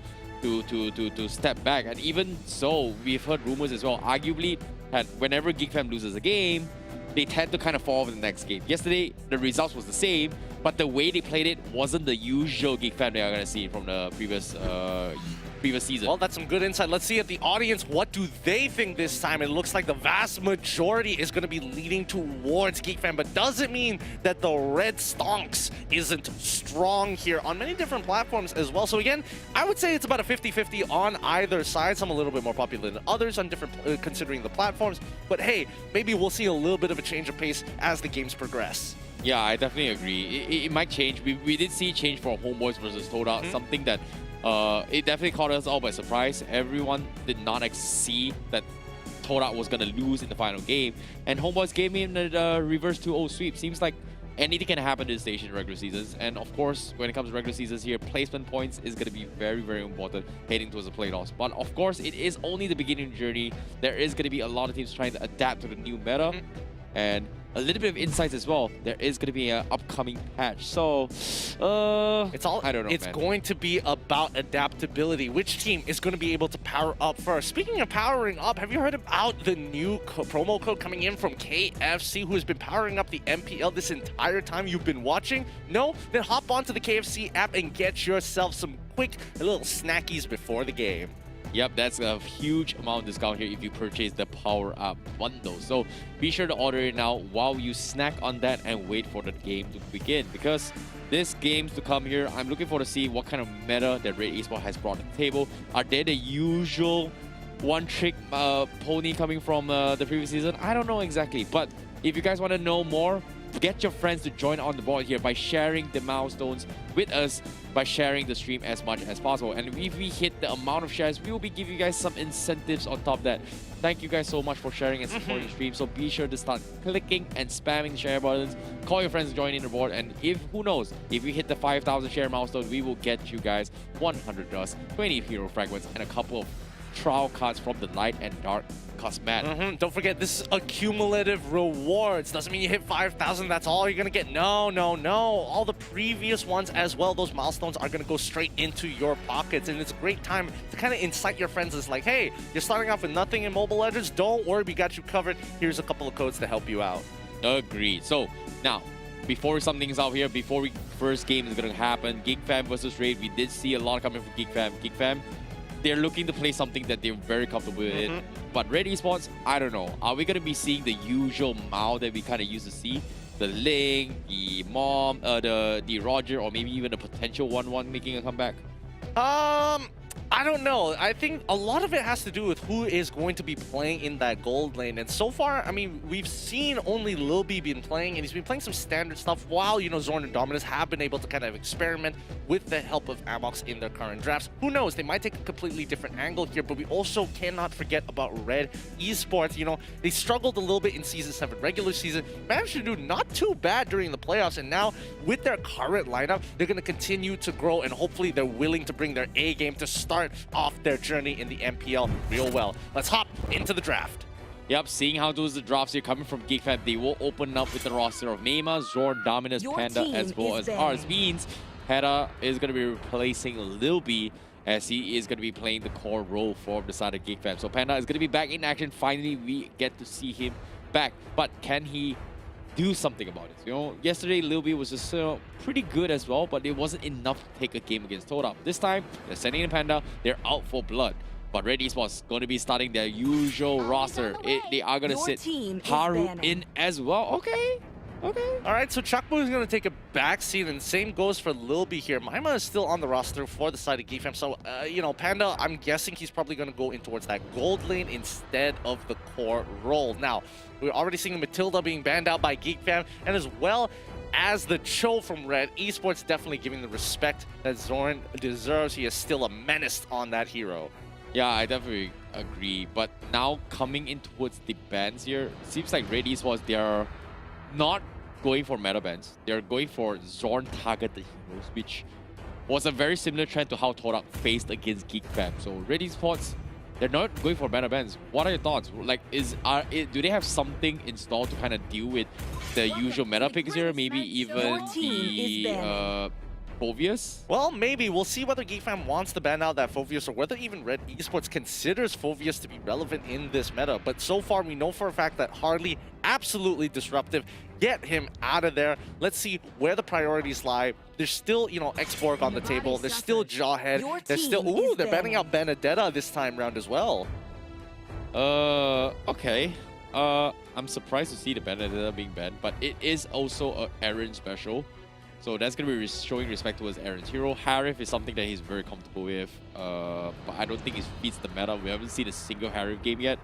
step back. And even so, we've heard rumors as well, arguably, that whenever GEEKFAM loses a game, they tend to kind of fall off in the next game. Yesterday, the results was the same, but the way they played it wasn't the usual GEEKFAM they are going to see from the previous season. Well, that's some good insight. Let's see at the audience, what do they think this time? It looks like the vast majority is going to be leaning towards GEEKFAM, but doesn't mean that the red stonks isn't strong here on many different platforms as well. So again, I would say it's about a 50-50 on either side. Some a little bit more popular than others on different, considering the platforms. But hey, maybe we'll see a little bit of a change of pace as the games progress. Yeah, I definitely agree. It might change. We did see change for HOMEBOIS versus Todak, something that it definitely caught us all by surprise. Everyone did not see that Todak was going to lose in the final game. And HOMEBOIS gave him the reverse 2-0 sweep. Seems like anything can happen this stage in regular seasons. And of course, when it comes to regular seasons here, placement points is going to be very, very important heading towards the playoffs. But of course, it is only the beginning journey. There is going to be a lot of teams trying to adapt to the new meta. And a little bit of insights as well. There is going to be an upcoming patch. So, I don't know, It's going to be about adaptability. Which team is going to be able to power up first? Speaking of powering up, have you heard about the new promo code coming in from KFC, who has been powering up the MPL this entire time you've been watching? No? Then hop onto the KFC app and get yourself some quick little snackies before the game. Yep, that's a huge amount of discount here if you purchase the Power Up bundle. So be sure to order it now while you snack on that and wait for the game to begin. Because this game's to come here, I'm looking forward to see what kind of meta that Red Esports has brought to the table. Are they the usual one-trick pony coming from the previous season? I don't know exactly. But if you guys want to know more, get your friends to join on the board here by sharing the milestones with us, by sharing the stream as much as possible. And if we hit the amount of shares, we will be giving you guys some incentives on top of that. Thank you guys so much for sharing and supporting the stream. So be sure to start clicking and spamming share buttons. Call your friends to join in the board. And if, who knows, if we hit the 5,000 share milestone, we will get you guys 100 dust, 20 hero fragments, and a couple of trial cards from the light and dark cosmetic. Don't forget, this is accumulative rewards. Doesn't mean you hit 5,000, that's all you're gonna get. No, no, no. All the previous ones as well, those milestones are gonna go straight into your pockets. And it's a great time to kind of incite your friends. It's like, hey, you're starting off with nothing in Mobile Legends. Don't worry, we got you covered. Here's a couple of codes to help you out. Agreed. So, now, before we sum things out here, before we first game is gonna happen, GEEKFAM versus Raid, we did see a lot coming from GEEKFAM. GEEKFAM, they're looking to play something that they're very comfortable with. But Red Esports, I don't know. Are we going to be seeing the usual Mao that we kind of used to see? The Ling, the Mom, the Roger, or maybe even a potential 1-1 making a comeback? I don't know. I think a lot of it has to do with who is going to be playing in that gold lane. And so far, I mean, we've seen only Lil B been playing, and he's been playing some standard stuff while, you know, Zorn and Dominus have been able to kind of experiment with the help of Amox in their current drafts. Who knows? They might take a completely different angle here, but we also cannot forget about Red Esports. You know, they struggled a little bit in Season 7 regular season, managed to do not too bad during the playoffs, and now with their current lineup, they're going to continue to grow, and hopefully they're willing to bring their A game to start off their journey in the MPL real well. Let's hop into the draft. Yep, seeing how those drafts here coming from GEEKFAM, they will open up with the roster of Neymar, Zorn, Dominus, Panda, as well as ours. Means Hera is going to be replacing Lil B, as he is going to be playing the core role for the side of GEEKFAM. So Panda is going to be back in action. Finally, we get to see him back. But can he do something about it? You know, yesterday Lil B was just pretty good as well, but it wasn't enough to take a game against Todak. This time, they're sending in Panda. They're out for blood. But Red Esports going to be starting their usual roster. They are going to sit Haru in as well. Okay. Okay. All right, so Chakbu is going to take a backseat, and same goes for Lil B here. Maima is still on the roster for the side of GEEKFAM. So, you know, Panda, I'm guessing he's probably going to go in towards that gold lane instead of the core role. Now, we're already seeing Matilda being banned out by GEEKFAM, and as well as the Cho from Red Esports, definitely giving the respect that Zorn deserves. He is still a menace on that hero. Yeah, I definitely agree. But now coming in towards the bans here, it seems like Red Esports, they are not going for meta bans. They're going for Zorn targeted heroes, which was a very similar trend to how Todak faced against GEEKFAM. So Red Esports, they're not going for meta bans. What are your thoughts? Like, do they have something installed to kind of deal with the usual meta picks here? Maybe even the Phoveus? Well, maybe. We'll see whether GEEKFAM wants to ban out that Phoveus or whether even Red Esports considers Phoveus to be relevant in this meta. But so far, we know for a fact that Harley, absolutely disruptive. Get him out of there. Let's see where the priorities lie. There's still, you know, X-Borg on the table. There's still Jawhead. There's still... Ooh, they're banning out Benedetta this time round as well. Okay. I'm surprised to see the Benedetta being banned, but it is also an Aaron special. So that's going to be showing respect towards Aaron's hero. Harif is something that he's very comfortable with, but I don't think it fits the meta. We haven't seen a single Harif game yet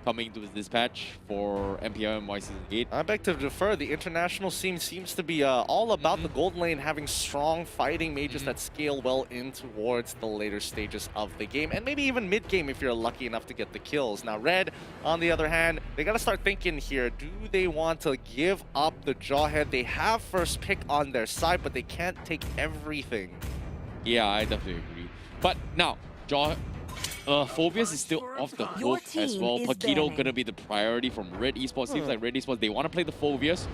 coming to this patch for MPL MY Season 8. I beg to defer. The international scene seems to be all about the gold lane having strong fighting mages that scale well in towards the later stages of the game, and maybe even mid-game if you're lucky enough to get the kills. Now Red, on the other hand, they got to start thinking here. Do they want to give up the Jawhead? They have first pick on their side, but they can't take everything. Yeah, I definitely agree. But now, Phoveus is still off the hook as well. Paquito gonna be the priority from Red Esports. Seems like Red Esports, they want to play the Phoveus.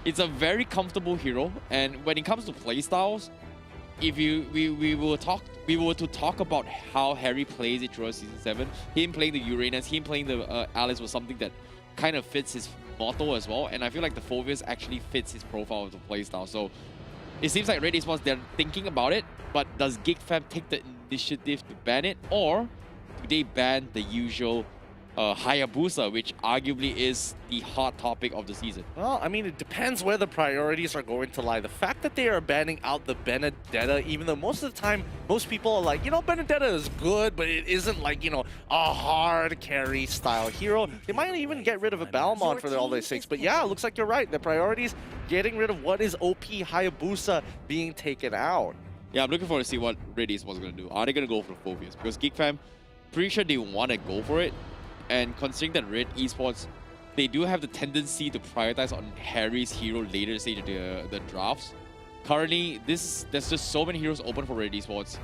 It's a very comfortable hero, and when it comes to playstyles, if we were to talk about how Harry plays it throughout Season 7, him playing the Uranus, him playing the Alice was something that kind of fits his motto as well, and I feel like the Phoveus actually fits his profile of the playstyle. So it seems like Red Esports, they're thinking about it, but does GEEKFAM take the initiative to ban it, or do they ban the usual Hayabusa, which arguably is the hot topic of the season. Well, I mean, it depends where the priorities are going to lie. The fact that they are banning out the Benedetta, even though most of the time, most people are like, you know, Benedetta is good, but it isn't like, you know, a hard carry style hero. They might even get rid of a Balmond for all their sakes. But yeah, it looks like you're right. The priorities, getting rid of what is OP Hayabusa being taken out. Yeah, I'm looking forward to see what Red Esports is going to do. Are they going to go for Phobius? Because GeekFam, pretty sure they want to go for it. And considering that Red Esports, they do have the tendency to prioritize on Harry's hero later stage of the drafts. Currently, there's just so many heroes open for Red Esports.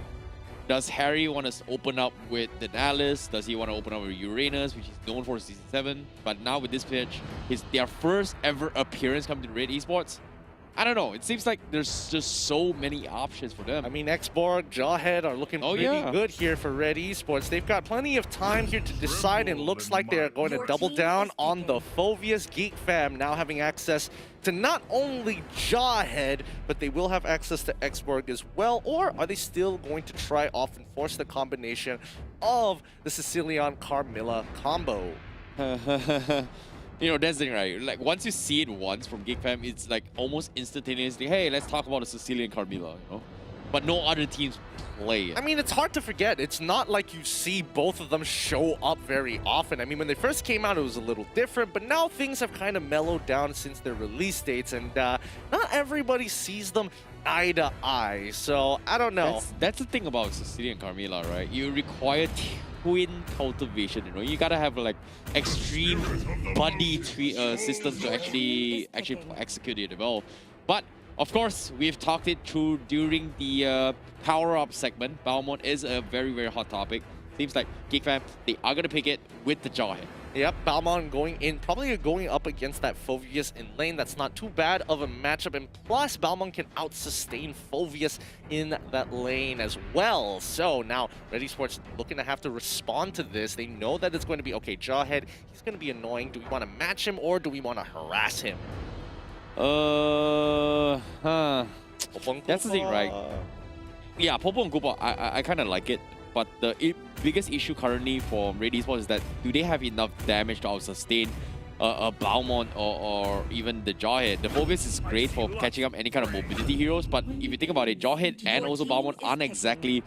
Does Harry want to open up with the Alice? Does he want to open up with Uranus, which he's known for Season 7? But now with this pitch, their first ever appearance coming to Red Esports. I don't know. It seems like there's just so many options for them. I mean, Xborg, Jawhead are looking pretty good here for Red Esports. They've got plenty of time here to decide, and looks like they're going to double down on the Phobius. GeekFam now having access to not only Jawhead, but they will have access to Xborg as well. Or are they still going to try off and force the combination of the Sicilian-Carmilla combo? You know, that's the thing, right? Like, once you see it once from GeekFam, it's like almost instantaneously, hey, let's talk about the Sicilian Carmilla, you know? But no other teams play it. I mean, it's hard to forget. It's not like you see both of them show up very often. I mean, when they first came out, it was a little different, but now things have kind of mellowed down since their release dates, and not everybody sees them eye to eye. So, I don't know. That's the thing about Sicilian Carmilla, right? You require twin cultivation, you know? You gotta have like extreme buddy systems to actually execute it well. But of course, we've talked it through during the power-up segment. Balmond is a very, very hot topic. Seems like GeekFam, they are gonna pick it with the Jawhead. Yep, Balmond going in, probably going up against that Phobius in lane. That's not too bad of a matchup, and plus Balmond can out-sustain Phobius in that lane as well. So now, Red Esports looking to have to respond to this. They know that it's going to be, okay, Jawhead, he's going to be annoying. Do we want to match him, or do we want to harass him? That's the thing, right? Yeah, Popo and Koopa, I kind of like it. But the biggest issue currently for Red Esports is that do they have enough damage to sustain a Balmond or even the Jawhead? The Phobius is great for catching up any kind of mobility heroes, but if you think about it, Jawhead and also Balmond aren't exactly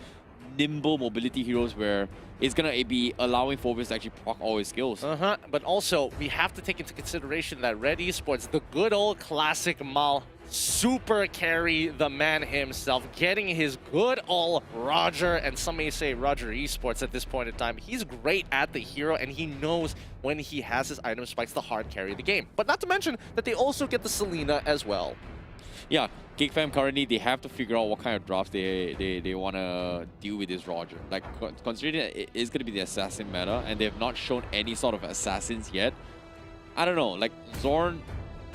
nimble mobility heroes where it's going to be allowing Phobius to actually proc all his skills. But also, we have to take into consideration that Red Esports, the good old classic Mal, super carry the man himself, getting his good old Roger, and some may say Roger Esports at this point in time. He's great at the hero, and he knows when he has his item spikes to hard carry the game. But not to mention that they also get the Selena as well. Yeah, GeekFam currently, they have to figure out what kind of drops they want to deal with this Roger. Like, considering that it's going to be the assassin meta, and they have not shown any sort of assassins yet, I don't know, like Zorn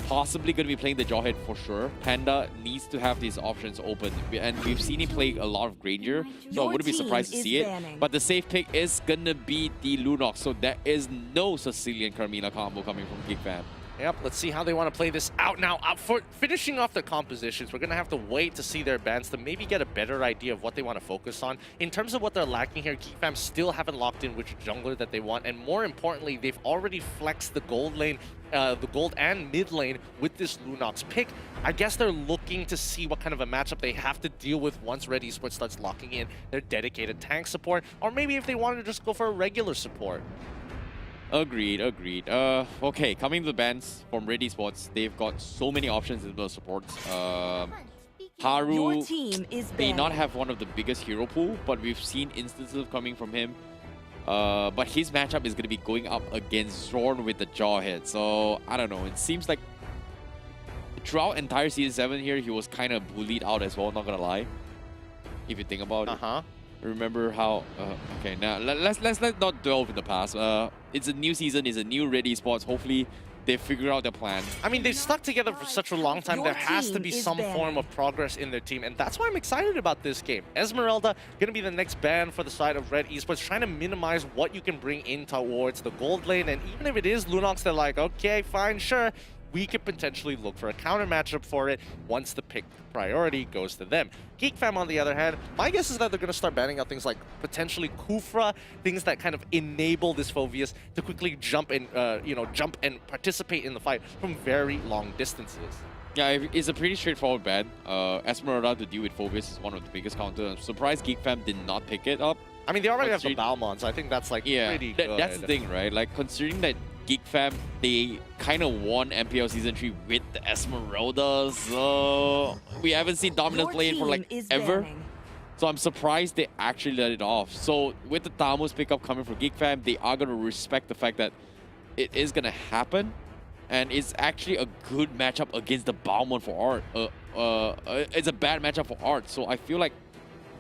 possibly going to be playing the Jawhead for sure. Panda needs to have these options open, and we've seen him play a lot of Granger, so I wouldn't be surprised to see it. But the safe pick is going to be the Lunox, so there is no Sicilian Carmilla combo coming from GeekFam. Yep, let's see how they want to play this out now. For finishing off the compositions, we're going to have to wait to see their bans to maybe get a better idea of what they want to focus on. In terms of what they're lacking here, GeekFam still haven't locked in which jungler that they want, and more importantly, they've already flexed the gold lane, the gold and mid lane with this Lunox pick. I guess they're looking to see what kind of a matchup they have to deal with once Red Esports starts locking in their dedicated tank support, or maybe if they wanted to just go for a regular support. Agreed. Okay, coming to the bans from Red Esports, they've got so many options in the supports. Haru may not have one of the biggest hero pool, but we've seen instances coming from him. But his matchup is going to be going up against Zorn with the Jawhead. So, I don't know. It seems like throughout entire Season 7 here, he was kind of bullied out as well, not going to lie. If you think about it. Remember how... okay, now let's not delve in the past. It's a new season, it's a new Red Esports. Hopefully, they figure out their plan. I mean, they've stuck together for such a long time. There has to be some form of progress in their team, and that's why I'm excited about this game. Esmeralda going to be the next ban for the side of Red Esports, trying to minimize what you can bring in towards the gold lane, and even if it is Lunox, they're like, okay, fine, sure. we could potentially look for a counter matchup for it once the pick priority goes to them. GeekFam, on the other hand, my guess is that they're going to start banning out things like potentially Kufra, things that kind of enable this Phoveus to quickly jump and jump and participate in the fight from very long distances. Yeah, it's a pretty straightforward ban. Esmeralda to deal with Phoveus is one of the biggest counters. I'm surprised GeekFam did not pick it up. I mean, they already have the Balmon, so I think that's like pretty good. That's the thing, right? Like, considering that GeekFam, they kind of won MPL Season 3 with the Esmeralda, so we haven't seen Dominus play it for like ever. So I'm surprised they actually let it off. So with the Tamus pickup coming from GeekFam, they are going to respect the fact that it is going to happen. And it's actually a good matchup against the Balmon for Art. It's a bad matchup for Art, so I feel like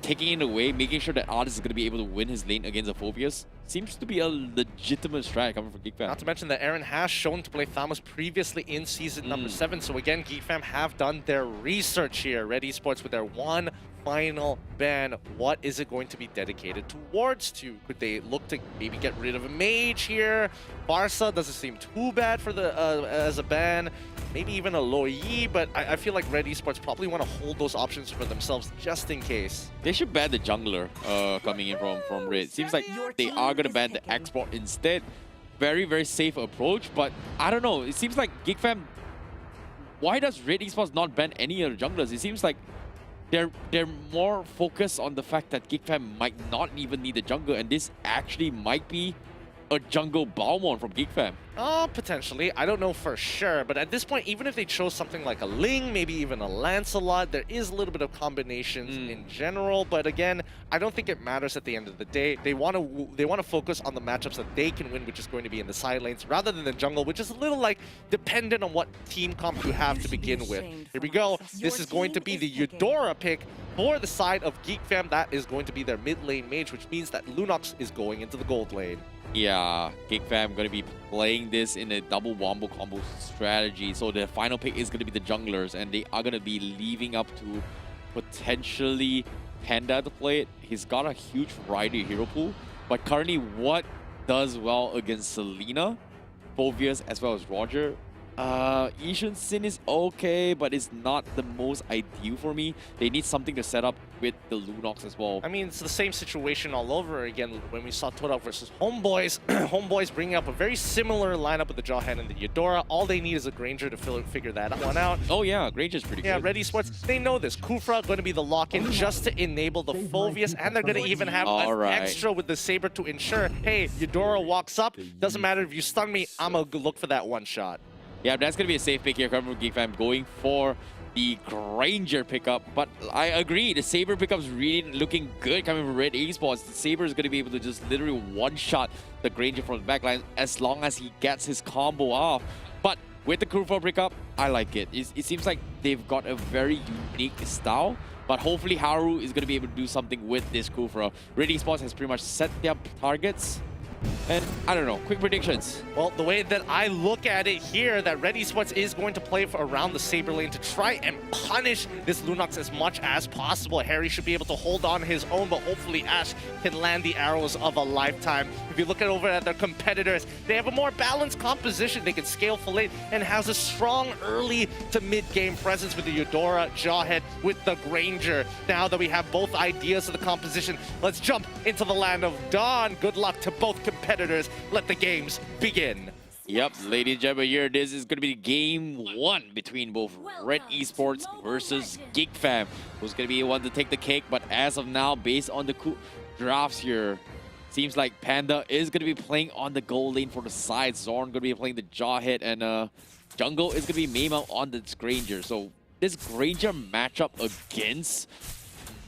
taking it away, making sure that Art is going to be able to win his lane against the Phoveus seems to be a legitimate strat coming from GeekFam. Not to mention that Aaron has shown to play Thamus previously in season number 7. So again, GeekFam have done their research here. Red Esports with their one final ban. What is it going to be dedicated towards to? Could they look to maybe get rid of a mage here? Barca doesn't seem too bad for the as a ban. Maybe even a Loyi, but I feel like Red Esports probably want to hold those options for themselves just in case. They should ban the jungler coming in from Red. Seems like they are going to ban the export instead. Very, very safe approach, but I don't know. It seems like GeekFam, why does Red Esports not ban any other junglers? It seems like they're more focused on the fact that GeekFam might not even need a jungler, and this actually might be a jungle Balmon from GeekFam. Potentially. I don't know for sure, but at this point, even if they chose something like a Ling, maybe even a Lancelot, there is a little bit of combinations in general, but again, I don't think it matters at the end of the day. They want to focus on the matchups that they can win, which is going to be in the side lanes, rather than the jungle, which is a little like dependent on what team comp you have to begin with. Here we go. This is going to be the Eudora pick for the side of GeekFam. That is going to be their mid lane mage, which means that Lunox is going into the gold lane. Yeah, GeekFam going to be playing this in a double wombo combo strategy. So the final pick is going to be the junglers, and they are going to be leaving up to potentially Panda to play it. He's got a huge variety of hero pool, but currently what does well against Selena, Phoveus, as well as Roger? Yishun Sin is okay, but it's not the most ideal for me. They need something to set up with the Lunox as well. I mean, it's the same situation all over again when we saw Todak versus HOMEBOIS. HOMEBOIS bringing up a very similar lineup with the Jawhead and the Eudora. All they need is a Granger to figure that one out. Oh yeah, Granger's pretty good. Yeah, Red Esports, they know this. Kufra going to be the lock-in just to enable the Phoveus, and they're going to even have an extra with the Saber to ensure, hey, Eudora walks up, doesn't matter if you stun me, I'm going to look for that one shot. Yeah, that's going to be a safe pick here coming from GeekFam, going for the Granger pickup. But I agree, the Saber pickup's really looking good coming from Red Esports. The Saber is going to be able to just literally one-shot the Granger from the backline as long as he gets his combo off. But with the Kufra pickup, I like it. It seems like they've got a very unique style. But hopefully Haru is going to be able to do something with this Kufra. Red Esports has pretty much set their targets. And I don't know, quick predictions. Well, the way that I look at it here, that Red Esports is going to play for around the Saber lane to try and punish this Lunox as much as possible. Harry should be able to hold on his own, but hopefully Ash can land the arrows of a lifetime. If you look over at their competitors, they have a more balanced composition. They can scale for late and has a strong early to mid-game presence with the Eudora, Jawhead, with the Granger. Now that we have both ideas of the composition, let's jump into the land of Dawn. Good luck to both competitors. Let the games begin. Yep, ladies and gentlemen, here this is going to be game 1 between both Red Esports versus GeekFam. Who's going to be the one to take the cake? But as of now, based on the drafts here, seems like Panda is going to be playing on the gold lane for the side. Zorn going to be playing the Jawhead, and Jungle is going to be Maymao on the Granger. So this Granger matchup against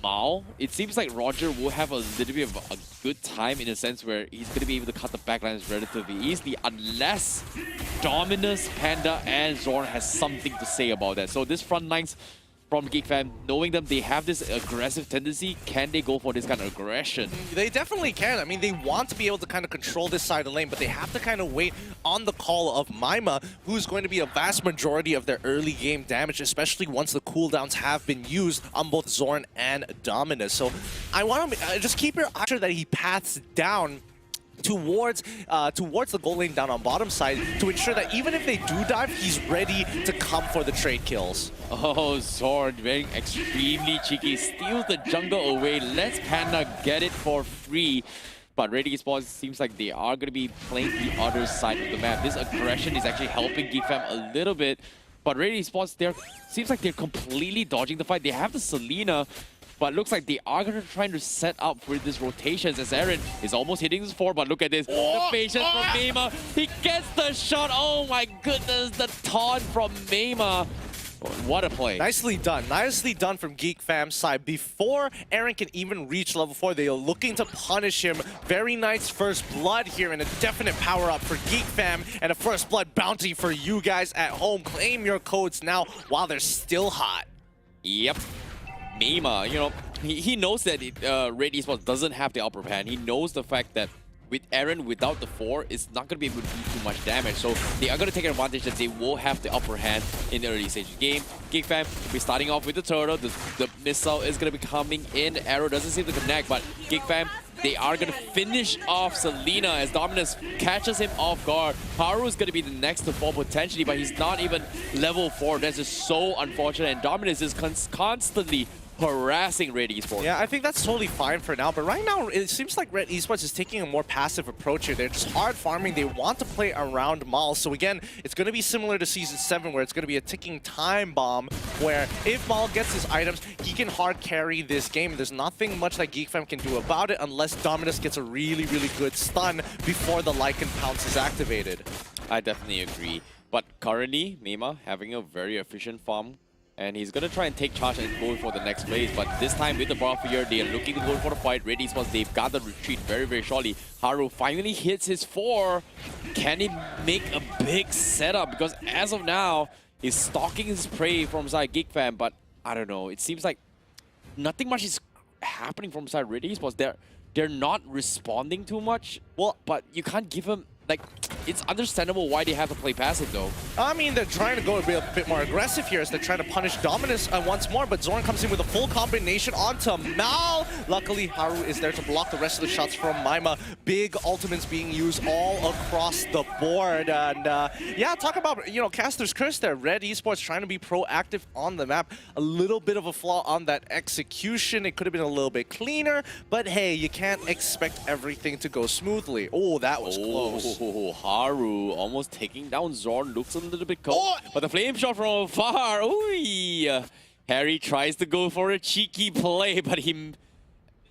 Mao, it seems like Roger will have a little bit of a good time in a sense where he's going to be able to cut the backlines relatively easily unless Dominus, Panda, and Zorn has something to say about that. So this front lines from GeekFam, knowing them, they have this aggressive tendency. Can they go for this kind of aggression? They definitely can. I mean, they want to be able to kind of control this side of the lane, but they have to kind of wait on the call of Maima, who's going to be a vast majority of their early game damage, especially once the cooldowns have been used on both Zorn and Dominus. So I want to just keep your eye sure that he paths down towards the goal lane down on bottom side to ensure that even if they do dive, he's ready to come for the trade kills. Oh, Zord being extremely cheeky, steals the jungle away, lets Panda get it for free. But Red Esports seems like they are going to be playing the other side of the map. This aggression is actually helping GeekFam a little bit. But Red Esports, seems like they're completely dodging the fight. They have the Selena, but looks like they are going to try to set up for this rotations as Aaron is almost hitting his 4. But look at this. The patience from Mema. He gets the shot. Oh my goodness. The taunt from Mema. What a play. Nicely done. Nicely done from GeekFam's side. Before Aaron can even reach level 4, they are looking to punish him. Very nice first blood here and a definite power up for GeekFam and a first blood bounty for you guys at home. Claim your codes now while they're still hot. Yep. Mema, you know, he knows that Red Esports doesn't have the upper hand. He knows the fact that with Aaron without the 4, it's not going to be able to do too much damage. So they are going to take advantage that they will have the upper hand in the early stage of the game. GeekFam will be starting off with the turtle. The missile is going to be coming in. Arrow doesn't seem to connect, but GeekFam, they are going to finish off Selena as Dominus catches him off guard. Haru is going to be the next to fall potentially, but he's not even level 4. That's just so unfortunate. And Dominus is constantly harassing Red Esports. Yeah, I think that's totally fine for now, but right now it seems like Red Esports is taking a more passive approach here. They're just hard farming. They want to play around Mal. So again, it's going to be similar to Season 7 where it's going to be a ticking time bomb where if Mal gets his items, he can hard carry this game. There's nothing much that GeekFam can do about it unless Dominus gets a really, really good stun before the Lycan Pounce is activated. I definitely agree. But currently, Mema having a very efficient farm. And he's going to try and take charge and go for the next phase. But this time with the Barfier, they are looking to go for the fight. Red Esports, they've got the retreat very, very shortly. Haru finally hits his 4. Can he make a big setup? Because as of now, he's stalking his prey from side GeekFam. But I don't know. It seems like nothing much is happening from side Red Esports. They're not responding too much. Well, but you can't give him... Like, it's understandable why they have to play passive, though. I mean, they're trying to go a bit more aggressive here as they're trying to punish Dominus once more, but Zorn comes in with a full combination onto Mal. Luckily, Haru is there to block the rest of the shots from Maima. Big ultimates being used all across the board. And yeah, talk about, you know, Caster's Curse there. Red Esports trying to be proactive on the map. A little bit of a flaw on that execution. It could have been a little bit cleaner, but hey, you can't expect everything to go smoothly. Oh, that was close. Haru almost taking down Zorn. Looks a little bit cold. But the flame shot from afar. Ooh, Harry tries to go for a cheeky play, but he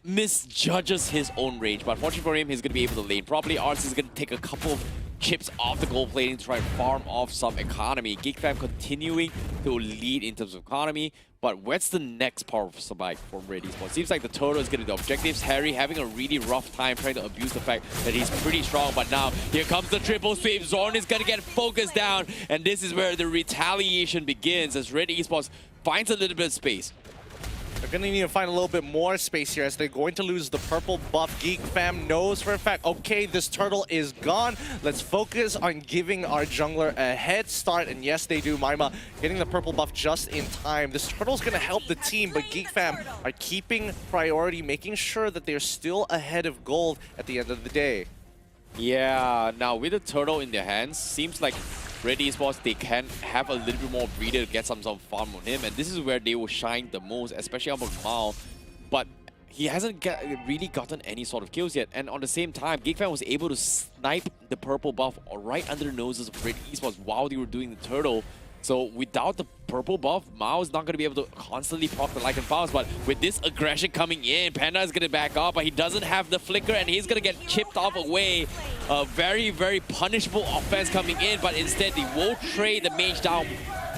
misjudges his own range. But fortunately for him, he's going to be able to lane properly. Arts is going to take a couple of chips off the gold plating to try and farm off some economy. GeekFam continuing to lead in terms of economy. But what's the next part of Spike from Red Esports? Seems like the Turtle is getting the objectives. Harry having a really rough time trying to abuse the fact that he's pretty strong. But now, here comes the triple sweep. Zorn is going to get focused down. And this is where the retaliation begins as Red Esports finds a little bit of space. They're going to need to find a little bit more space here as they're going to lose the purple buff. GeekFam knows for a fact, okay, this turtle is gone. Let's focus on giving our jungler a head start. And yes, they do. Maima getting the purple buff just in time. This turtle's going to help the team, but GeekFam are keeping priority, making sure that they're still ahead of gold at the end of the day. Yeah, now with the turtle in their hands, seems like Red Esports, they can have a little bit more breather to get some farm on him, and this is where they will shine the most, especially on Mao. But he hasn't really gotten any sort of kills yet, and on the same time, GeekFam was able to snipe the purple buff right under the noses of Red Esports while they were doing the turtle. So without the purple buff, Mao is not going to be able to constantly proc the Lycan Powers, but with this aggression coming in, Panda is going to back up, but he doesn't have the flicker and he's going to get chipped off away. A very, very punishable offense coming in, but instead they will trade the mage down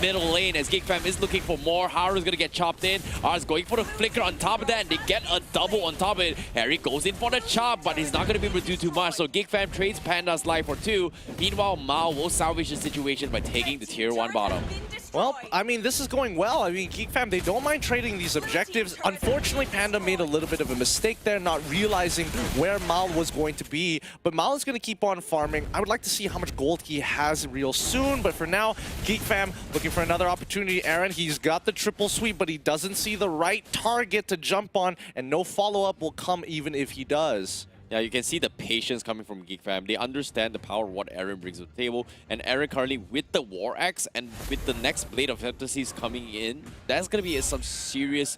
middle lane as GeekFam is looking for more. Haru is going to get chopped in. Ars going for the flicker on top of that, and they get a double on top of it. Harry goes in for the chop, but he's not going to be able to do too much, so GeekFam trades Panda's life for 2. Meanwhile, Mao will salvage the situation by taking the tier 1 bottom. Well, I mean, this is going well. I mean, GeekFam, they don't mind trading these objectives. Unfortunately, Panda made a little bit of a mistake there, not realizing where Mal was going to be. But Mal is going to keep on farming. I would like to see how much gold he has real soon. But for now, GeekFam looking for another opportunity. Aaron, he's got the triple sweep, but he doesn't see the right target to jump on. And no follow-up will come even if he does. Yeah, you can see the patience coming from GEEKFAM. They understand the power of what Aaron brings to the table. And Aaron currently with the War Axe and with the next Blade of Fantasies coming in, that's going to be some serious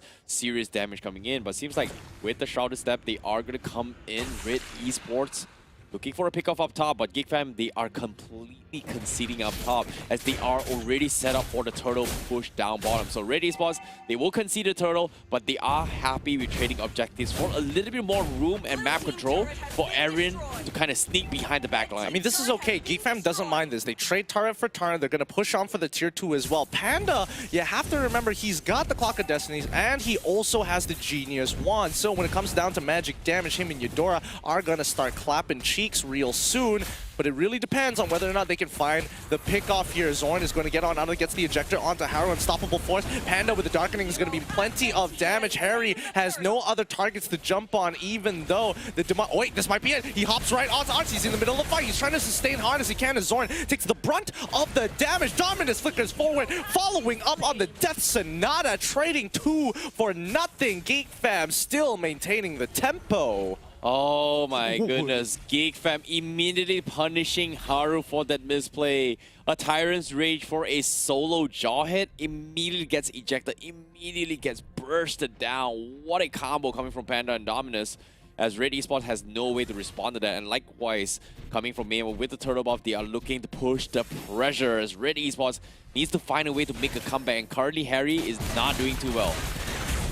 damage coming in. But seems like with the Shrouded Step, they are going to come in. Red Esports looking for a pickoff up top, but GEEKFAM, they are completely conceding up top as they are already set up for the turtle push down bottom. So Red Esports, they will concede the turtle, but they are happy with trading objectives for a little bit more room and map control for Aaron to kind of sneak behind the back line. I mean, this is okay. GEEKFAM doesn't mind this. They trade turret for turret. They're going to push on for the tier 2 as well. Panda, you have to remember, he's got the Clock of Destinies, and he also has the Genius Wand. So when it comes down to magic damage, him and Eudora are going to start clapping cheeks real soon. But it really depends on whether or not they can find the pick-off here. Zorn is going to get on out, gets the ejector onto Haru, Unstoppable Force. Panda with the Darkening is going to be plenty of damage. Harry has no other targets to jump on, even though the oh wait, this might be it. He hops right onto Arts. He's in the middle of the fight. He's trying to sustain hard as he can as Zorn takes the brunt of the damage. Dominus flickers forward, following up on the Death Sonata, trading 2 for nothing. GEEKFAM still maintaining the tempo. Oh my goodness, GEEKFAM immediately punishing Haru for that misplay. A Tyrant's Rage for a solo jaw hit, immediately gets ejected, immediately gets bursted down. What a combo coming from Panda and Dominus, as Red Esports has no way to respond to that. And likewise, coming from Mayhem with the turtle buff, they are looking to push the pressure as Red Esports needs to find a way to make a comeback. And currently, Harry is not doing too well.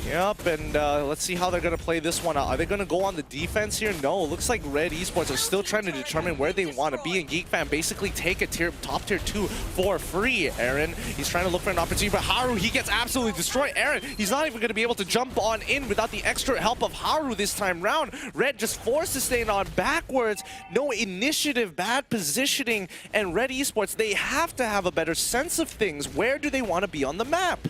Yep, and let's see how they're going to play this one out. Are they going to go on the defense here? No, it looks like Red Esports are still trying to determine where they want to be, and GEEKFAM basically take a top tier 2 for free. Aaron, he's trying to look for an opportunity, but Haru, he gets absolutely destroyed. Aaron, he's not even going to be able to jump on in without the extra help of Haru this time round. Red just forced to stay on backwards. No initiative, bad positioning, and Red Esports, they have to have a better sense of things. Where do they want to be on the map?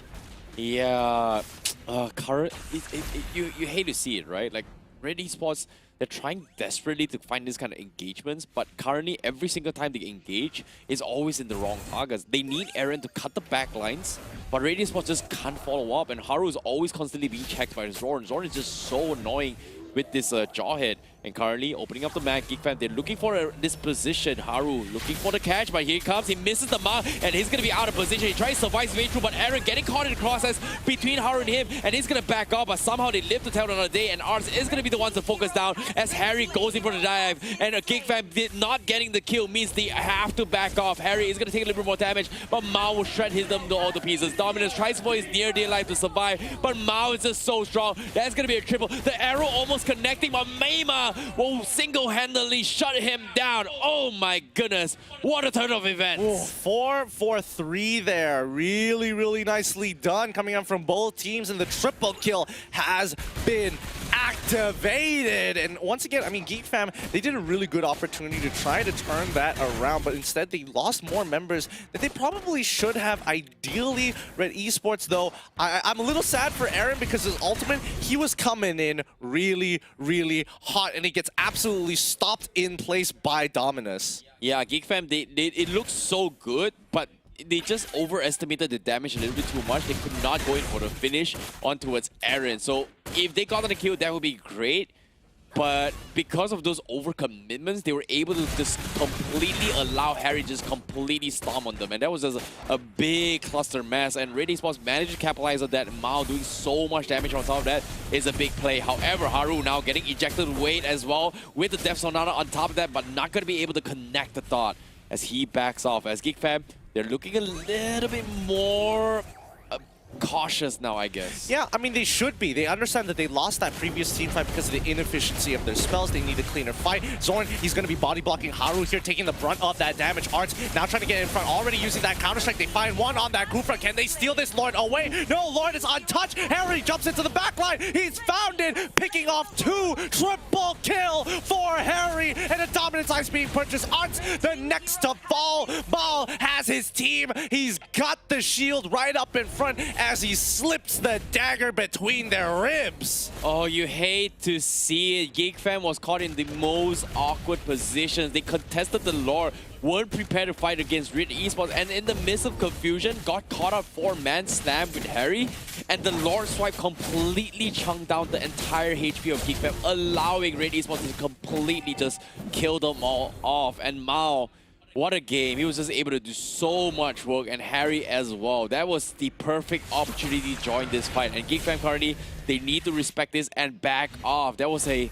Yeah, you hate to see it, right? Like, Red Esports, they're trying desperately to find this kind of engagements, but currently every single time they engage is always in the wrong targets. They need Aaron to cut the back lines, but Red Esports just can't follow up, and Haru is always constantly being checked by Zorn. Zorn is just so annoying with this jaw hit. And currently opening up the map, GEEKFAM, they're looking for this position. Haru looking for the catch, but here he comes. He misses the mark, and he's going to be out of position. He tries to survive his way through, but Aaron getting caught in the crosshairs between Haru and him, and he's going to back off, but somehow they live to tell another day, and Arts is going to be the one to focus down as Harry goes in for the dive, and GEEKFAM not getting the kill means they have to back off. Harry is going to take a little bit more damage, but Mao will shred them to all the pieces. Dominus tries for his near-dear life to survive, but Mao is just so strong. That's going to be a triple. The arrow almost connecting, but Mayma will single-handedly shut him down. Oh my goodness, what a turn of events. 4 for 3 there. Really, really nicely done coming up from both teams, and the triple kill has been activated. And once again, I mean, GEEKFAM, they did a really good opportunity to try to turn that around, but instead they lost more members that they probably should have. Ideally, Red Esports, though, I'm a little sad for Aaron because his ultimate, he was coming in really, really hot, and he gets absolutely stopped in place by Dominus. Yeah, GEEKFAM, it looks so good, but they just overestimated the damage a little bit too much. They could not go in for the finish on towards Aaron. So if they got on the kill, that would be great. But because of those overcommitments, they were able to just completely allow Harry just completely stomp on them. And that was just a big cluster mess. And Red Esports managed to capitalize on that. Mao doing so much damage on top of that is a big play. However, Haru now getting ejected weight as well with the Death Sonata on top of that, but not going to be able to connect the thought as he backs off. As GEEKFAM, they're looking a little bit more cautious now, I guess. Yeah, I mean, they should be. They understand that they lost that previous team fight because of the inefficiency of their spells. They need a cleaner fight. Zorn, he's going to be body blocking Haru here, taking the brunt of that damage. Arts now trying to get in front, already using that counter-strike. They find one on that Gufra. Can they steal this Lord away? No, Lord is untouched. Harry jumps into the backline. He's found it, picking off 2. Triple kill for Harry, and a Dominance Ice being purchased. Arts, the next to fall. Ball has his team. He's got the shield right up in front as he slips the dagger between their ribs. Oh, you hate to see it. GEEKFAM was caught in the most awkward positions. They contested the lore, weren't prepared to fight against Red Esports, and in the midst of confusion, got caught up 4-man slam with Harry. and the Lord Swipe completely chunked down the entire HP of GeekFam, allowing Red Esports to completely just kill them all off. And Mao, what a game. He was just able to do so much work, and Harry as well. That was the perfect opportunity to join this fight. And GeekFam currently, they need to respect this and back off. That was a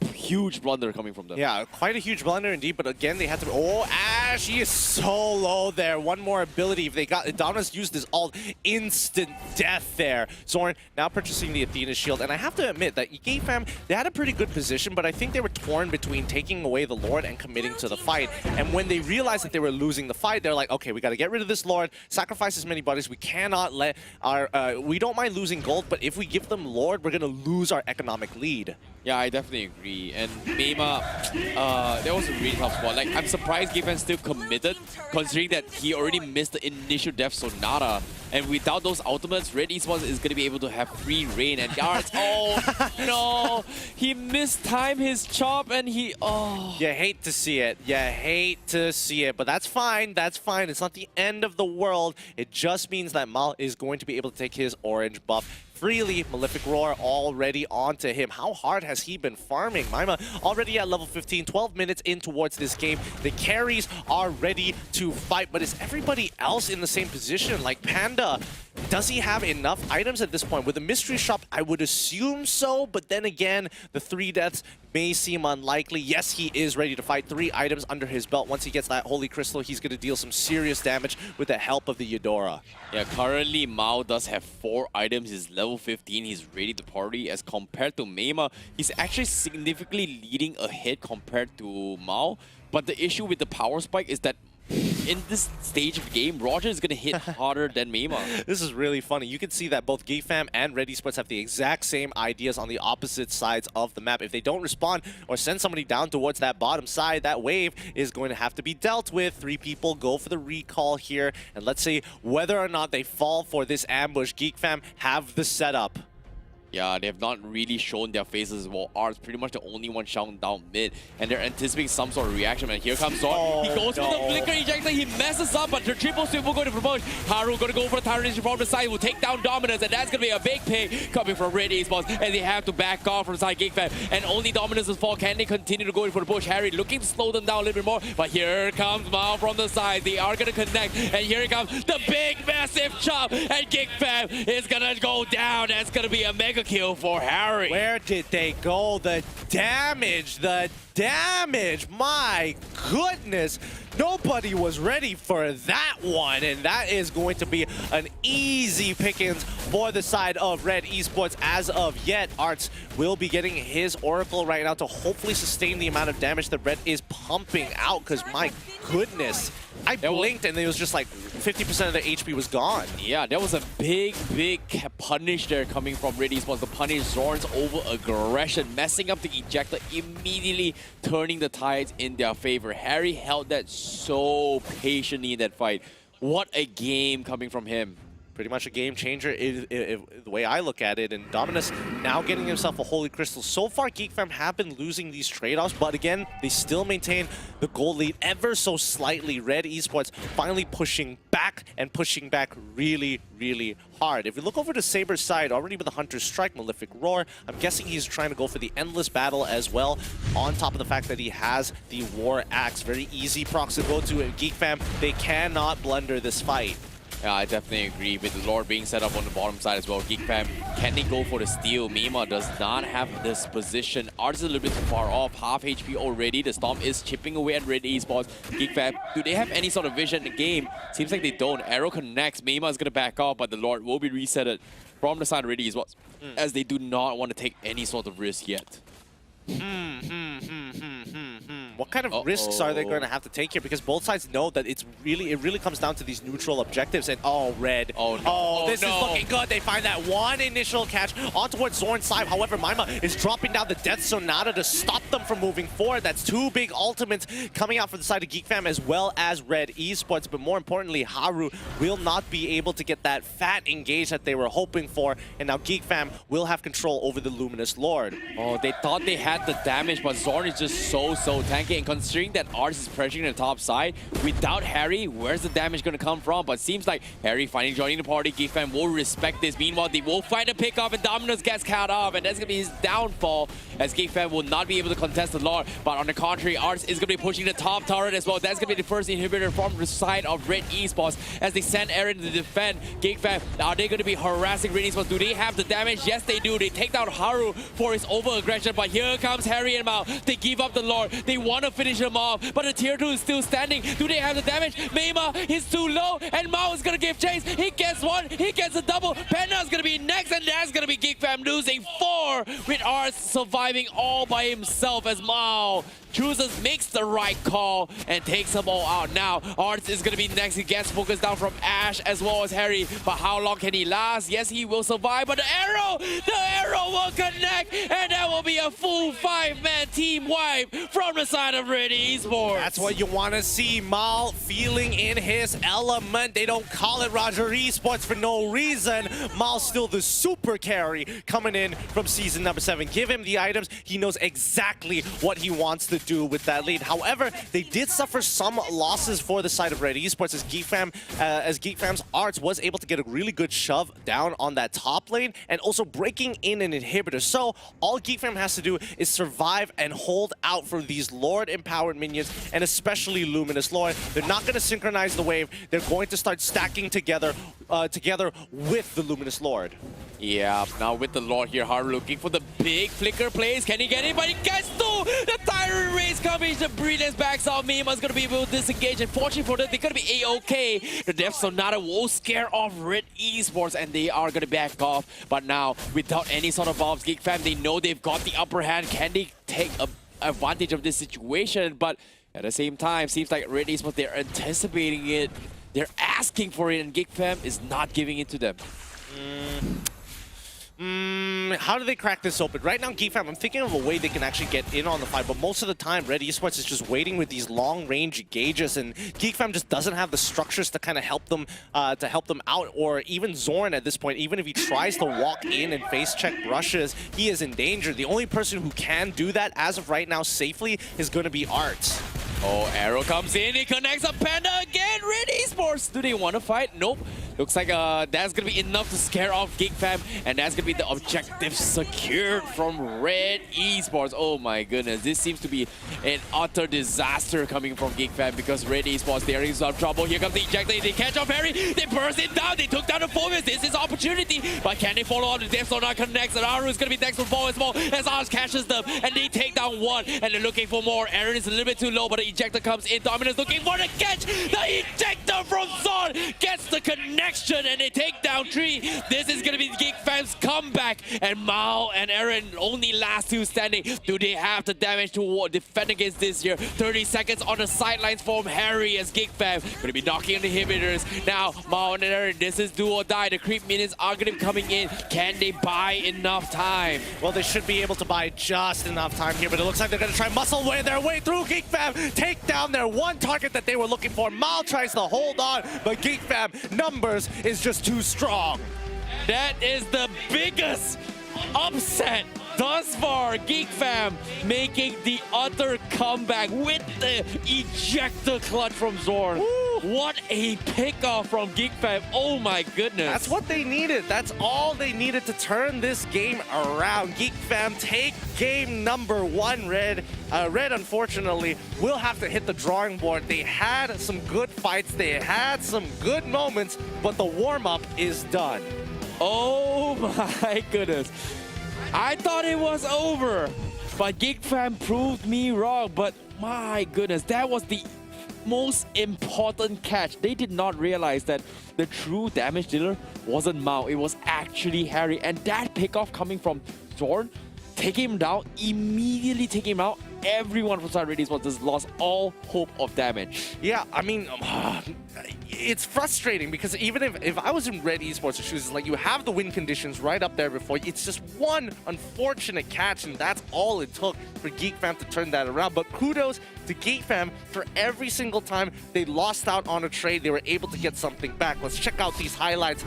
huge blunder coming from them. Yeah, quite a huge blunder indeed, but again, they had to... Oh, Ash, he is so low there. One more ability. If they got... Dominus used his ult. Instant death there. Zorn now purchasing the Athena shield, and I have to admit that GeekFam, they had a pretty good position, but I think they were torn between taking away the Lord and committing to the fight. And when they realized that they were losing the fight, they're like, okay, we got to get rid of this Lord, sacrifice as many bodies. We cannot let our... we don't mind losing gold, but if we give them Lord, we're going to lose our economic lead. Yeah, I definitely agree. And Mema, that was a really tough spot. Like, I'm surprised GeekFam still committed, considering that he already missed the initial Death Sonata. And without those ultimates, Red Esports is going to be able to have free reign. And Yards, oh no! He mistimed his chop and he, oh. You hate to see it. You hate to see it. But that's fine. That's fine. It's not the end of the world. It just means that Mal is going to be able to take his orange buff freely. Malefic Roar already onto him. How hard has he been farming? Maima already at level 15, 12 minutes in towards this game. The carries are ready to fight, but is everybody else in the same position? Like Panda, does he have enough items at this point? With the mystery shop, I would assume so, but then again, the 3 deaths may seem unlikely. Yes, he is ready to fight. 3 items under his belt. Once he gets that Holy Crystal, he's going to deal some serious damage with the help of the Eudora. Yeah, currently Mao does have 4 items. He's level 15. He's ready to party. As compared to Mema, he's actually significantly leading ahead compared to Mao. But the issue with the power spike is that in this stage of the game, Roger is going to hit harder than Mema. This is really funny. You can see that both GeekFam and Red Esports have the exact same ideas on the opposite sides of the map. If they don't respond or send somebody down towards that bottom side, that wave is going to have to be dealt with. 3 people go for the recall here. And let's see whether or not they fall for this ambush. GeekFam have the setup. Yeah, they have not really shown their faces as well. Art's pretty much the only one shouting down mid, and they're anticipating some sort of reaction. And here comes Zorn. Oh, he goes for the flicker ejector. He messes up, but the triple sweep will go to promote. Haru going to go for the Tyrant from the side. Will take down Dominus, and that's going to be a big pick coming from Red Esports. And they have to back off from side GeekFam. And only Dominus is fall. Can they continue to go in for the push? Harry looking to slow them down a little bit more. But here comes Mao from the side. They are going to connect. And here comes the big, massive chop. And GeekFam is going to go down. That's going to be a mega kill for Harry. Where did they go? The damage, my goodness. Nobody was ready for that one, and that is going to be an easy pickings for the side of Red Esports. As of yet, Arts will be getting his Oracle right now to hopefully sustain the amount of damage that Red is pumping out, because my goodness, I blinked and it was just like 50% of the HP was gone. Yeah, there was a big punish there coming from Red Esports. The punish Zorn's over-aggression, messing up the ejector, immediately turning the tides in their favor. Harry held that so patiently in that fight. What a game coming from him. Pretty much a game changer the way I look at it. And Dominus now getting himself a Holy Crystal. So far, GeekFam have been losing these trade-offs, but again, they still maintain the gold lead ever so slightly. Red Esports finally pushing back and pushing back really hard. If we look over to Saber's side, already with the Hunter's Strike, Malefic Roar, I'm guessing he's trying to go for the Endless Battle as well, on top of the fact that he has the War Axe. Very easy procs to go to, and GeekFam, they cannot blunder this fight. Yeah, I definitely agree with the Lord being set up on the bottom side as well. GeekFam, can they go for the steal? Mema does not have this position. Arts is a little bit too far off. Half HP already. The Storm is chipping away at Red Esports. GeekFam, do they have any sort of vision in the game? Seems like they don't. Arrow connects. Mema is going to back off, but the Lord will be resetted from the side of Red Esports, as they do not want to take any sort of risk yet. What kind of risks are they going to have to take here? Because both sides know that it really comes down to these neutral objectives. And Red. This is looking good. They find that one initial catch on towards Zorn's side. However, Maima is dropping down the Death Sonata to stop them from moving forward. That's 2 big ultimates coming out for the side of GeekFam as well as Red Esports. But more importantly, Haru will not be able to get that fat engage that they were hoping for. And now GeekFam will have control over the Luminous Lord. Oh, they thought they had the damage, but Zorn is just so tanky. flanking, and considering that Arts is pressuring the top side, without Harry, where's the damage going to come from? But seems like Harry finally joining the party. GEEKFAM will respect this. Meanwhile, they will find a pick-off, and Dominus gets cut off, and that's going to be his downfall, as GEEKFAM will not be able to contest the Lord. But on the contrary, Arts is going to be pushing the top turret as well. That's going to be the first inhibitor from the side of Red Esports, as they send Aaron to defend. GEEKFAM, are they going to be harassing Red Esports? Do they have the damage? Yes, they do. They take down Haru for his over-aggression, but here comes Harry and Mao. They give up the Lord. They want to finish him off, but the tier 2 is still standing. Do they have the damage? Meima is too low, and Mao is going to give chase. He gets one. He gets a double. Panda is going to be next, and that's going to be GEEKFAM losing 4, with Arts surviving all by himself, as Mao makes the right call and takes them all out. Now, Arts is going to be next. He gets focused down from Ash as well as Harry, but how long can he last? Yes, he will survive, but the arrow will connect, and that will be a full 5-man team wipe from the side of Red Esports. That's what you want to see. Mal feeling in his element. They don't call it Roger Esports for no reason. Mal's still the super carry coming in from season number 7. Give him the items. He knows exactly what he wants to do with that lead. However, they did suffer some losses for the side of Red Esports, as GEEKFAM's Arts was able to get a really good shove down on that top lane and also breaking in an inhibitor. So all GEEKFAM has to do is survive and hold out for these Lord empowered minions, and especially Luminous Lord. They're not going to synchronize the wave. They're going to start stacking together with the Luminous Lord. Yeah, now with the Lord here, Haru looking for the big flicker plays. Can he get it? But he gets through! The Tyrant Race coming, the brilliance backs out. Mima's gonna be able to disengage, and fortunately for them, they're gonna be A-OK. The Death Sonata will scare off Red Esports, and they are gonna back off. But now, without any sort of buffs, GEEKFAM, they know they've got the upper hand. Can they take advantage of this situation? But at the same time, seems like Red Esports, they're anticipating it. They're asking for it, and GEEKFAM is not giving it to them. How do they crack this open? Right now, GEEKFAM, I'm thinking of a way they can actually get in on the fight, but most of the time, Red Esports is just waiting with these long-range gauges, and GEEKFAM just doesn't have the structures to kind of help them out. Or even Zorn at this point, even if he tries to walk in and face check brushes, he is in danger. The only person who can do that as of right now safely is going to be Arts. Oh, arrow comes in, he connects a Panda again. Red Esports, do they want to fight? Nope. Looks like that's going to be enough to scare off GEEKFAM, and that's going to be the objective secured from Red Esports. Oh my goodness, this seems to be an utter disaster coming from GEEKFAM, because Red Esports, they're in some trouble. Here comes the ejector, they catch off Harry, they burst it down, they took down the Phobius. This is opportunity, but can they follow on? The Death Star connects, and Aru is going to be next to fall as well, as Ars catches them, and they take down one, and they're looking for more. Aaron is a little bit too low, but the ejector comes in. Dominus looking for the catch. The ejector from Zon gets the connection, and they take down 3. This is going to be GEEKFAM's comeback, and Mao and Aaron only last 2 standing. Do they have the damage to defend against this here? 30 seconds on the sidelines from Harry, as GEEKFAM going to be knocking on the inhibitors. Now, Mao and Aaron, this is do or die. The creep minions are going to be coming in. Can they buy enough time? Well, they should be able to buy just enough time here, but it looks like they're going to try muscle their way through. GEEKFAM take down their one target that they were looking for. Mal tries to hold on, but GEEKFAM numbers is just too strong. That is the biggest upset thus far. GEEKFAM making the utter comeback with the ejector clutch from Zorn. Ooh. What a pickoff from GEEKFAM. Oh my goodness. That's what they needed. That's all they needed to turn this game around. GEEKFAM take game number 1. Red, unfortunately, will have to hit the drawing board. They had some good fights. They had some good moments, but the warm-up is done. Oh my goodness. I thought it was over, but GEEKFAM proved me wrong. But my goodness, that was the most important catch. They did not realize that the true damage dealer wasn't Mao, it was actually Harry. And that pickoff coming from Zorn, taking him down, immediately taking him out. Everyone from side Red Esports just lost all hope of damage. Yeah, I mean, it's frustrating because even if I was in Red Esports' shoes, it's like you have the win conditions right up there before you. It's just one unfortunate catch, and that's all it took for GEEKFAM to turn that around. But kudos to GEEKFAM for every single time they lost out on a trade, they were able to get something back. Let's check out these highlights.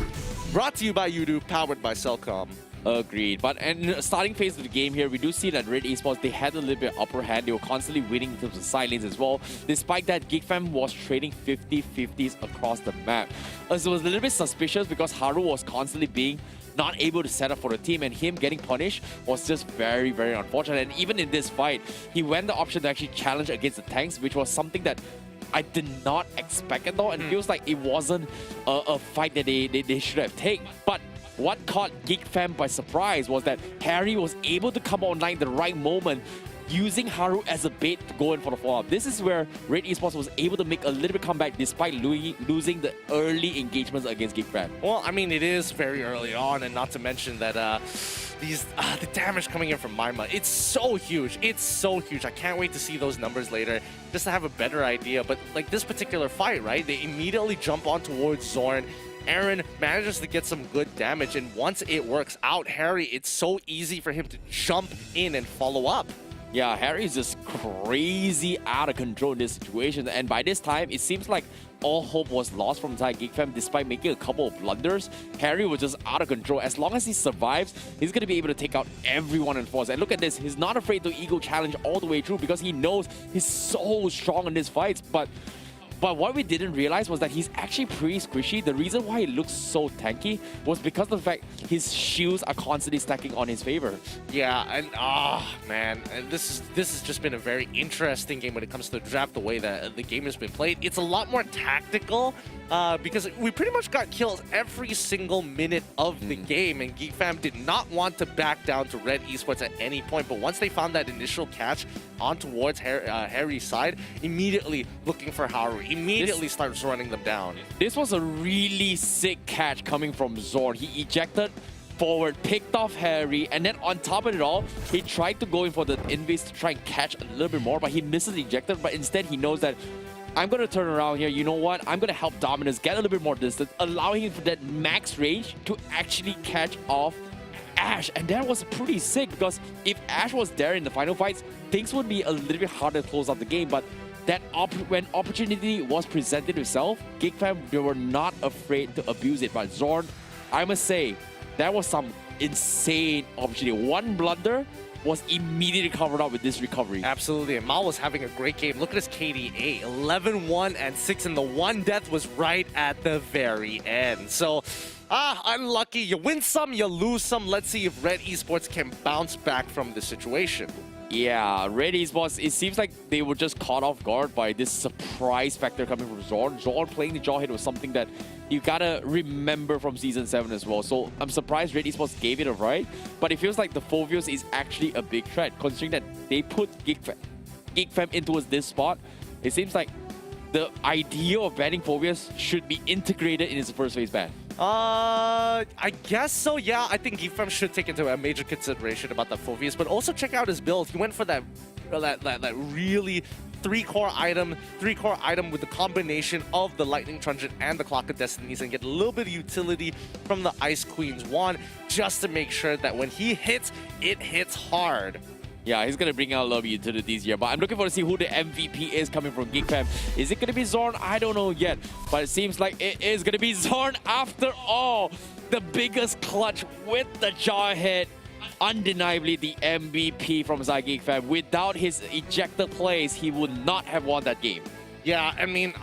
Brought to you by YouTube, powered by Cellcom. Agreed. But and starting phase of the game here, we do see that Red Esports, they had a little bit upper hand. They were constantly winning in terms of side lanes as well. Despite that, GEEKFAM was trading 50-50s across the map. So it was a little bit suspicious because Haru was constantly being not able to set up for the team, and him getting punished was just very, very unfortunate. And even in this fight, he went the option to actually challenge against the tanks, which was something that I did not expect at all, and it feels like it wasn't a fight that they should have taken. But what caught GEEKFAM by surprise was that Harry was able to come online at the right moment, using Haru as a bait to go in for the follow-up. This is where Red Esports was able to make a little bit comeback despite losing the early engagements against GEEKFAM. Well, I mean, it is very early on, and not to mention that the damage coming in from Maima, it's so huge. It's so huge. I can't wait to see those numbers later, just to have a better idea. But like this particular fight, right? They immediately jump on towards Zorn. Aaron manages to get some good damage, and once it works out, Harry, it's so easy for him to jump in and follow up. Yeah, Harry's just crazy out of control in this situation, and by this time, it seems like all hope was lost from inside GEEKFAM. Despite making a couple of blunders, Harry was just out of control. As long as he survives, he's going to be able to take out everyone in force. And look at this, he's not afraid to ego challenge all the way through because he knows he's so strong in these fights. But what we didn't realize was that he's actually pretty squishy. The reason why he looks so tanky was because of the fact his shields are constantly stacking on his favor. Yeah, and man, and this has just been a very interesting game when it comes to the draft, the way that the game has been played. It's a lot more tactical because we pretty much got kills every single minute of the game, and GEEKFAM did not want to back down to Red Esports at any point. But once they found that initial catch on towards Harry's side, immediately looking for Haru, immediately starts running them down. This was a really sick catch coming from Zorn. He ejected forward, picked off Harry, and then on top of it all, he tried to go in for the invis to try and catch a little bit more, but he misses the ejector. But instead, he knows that I'm going to turn around here. You know what? I'm going to help Dominus get a little bit more distance, allowing him for that max range to actually catch off Ash. And that was pretty sick because if Ash was there in the final fights, things would be a little bit harder to close out the game. But that when opportunity was presented itself, GEEKFAM, they were not afraid to abuse it. But Zorn, I must say, that was some insane opportunity. One blunder was immediately covered up with this recovery. Absolutely, and Mal was having a great game. Look at his KDA, 11-1 and 6, and the one death was right at the very end. So, unlucky. You win some, you lose some. Let's see if Red Esports can bounce back from this situation. Yeah, Red Esports, it seems like they were just caught off guard by this surprise factor coming from Zorn. Zorn playing the jaw hit was something that you gotta remember from Season 7 as well. So I'm surprised Red Esports gave it a ride, but it feels like the Phoveos is actually a big threat, considering that they put GEEKFAM into this spot. It seems like the idea of banning Phoveos should be integrated in its first phase ban. I guess so, yeah. I think GEEKFAM should take into a major consideration about the Phoveos, but also check out his build. He went for that really three-core item with the combination of the Lightning Truncheon and the Clock of Destinies, and get a little bit of utility from the Ice Queen's wand just to make sure that when he hits, it hits hard. Yeah, he's going to bring out a lot of utilities here, but I'm looking forward to see who the MVP is coming from GEEKFAM. Is it going to be Zorn? I don't know yet, but it seems like it is going to be Zorn after all. The biggest clutch with the jaw hit. Undeniably the MVP from GEEKFAM. Without his ejector plays, he would not have won that game. Yeah, I mean,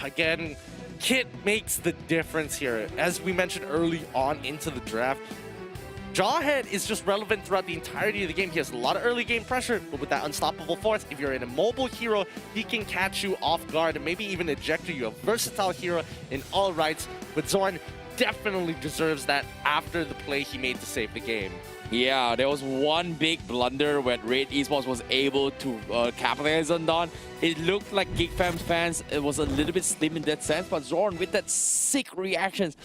again, Kit makes the difference here. As we mentioned early on into the draft, Jawhead is just relevant throughout the entirety of the game. He has a lot of early game pressure, but with that unstoppable force, if you're an immobile hero, he can catch you off guard and maybe even eject you. You're a versatile hero in all rights, but Zorn definitely deserves that after the play he made to save the game. Yeah, there was one big blunder when Red Esports was able to capitalize on that. It looked like GEEKFAM's fans, it was a little bit slim in that sense, but Zorn with that sick reactions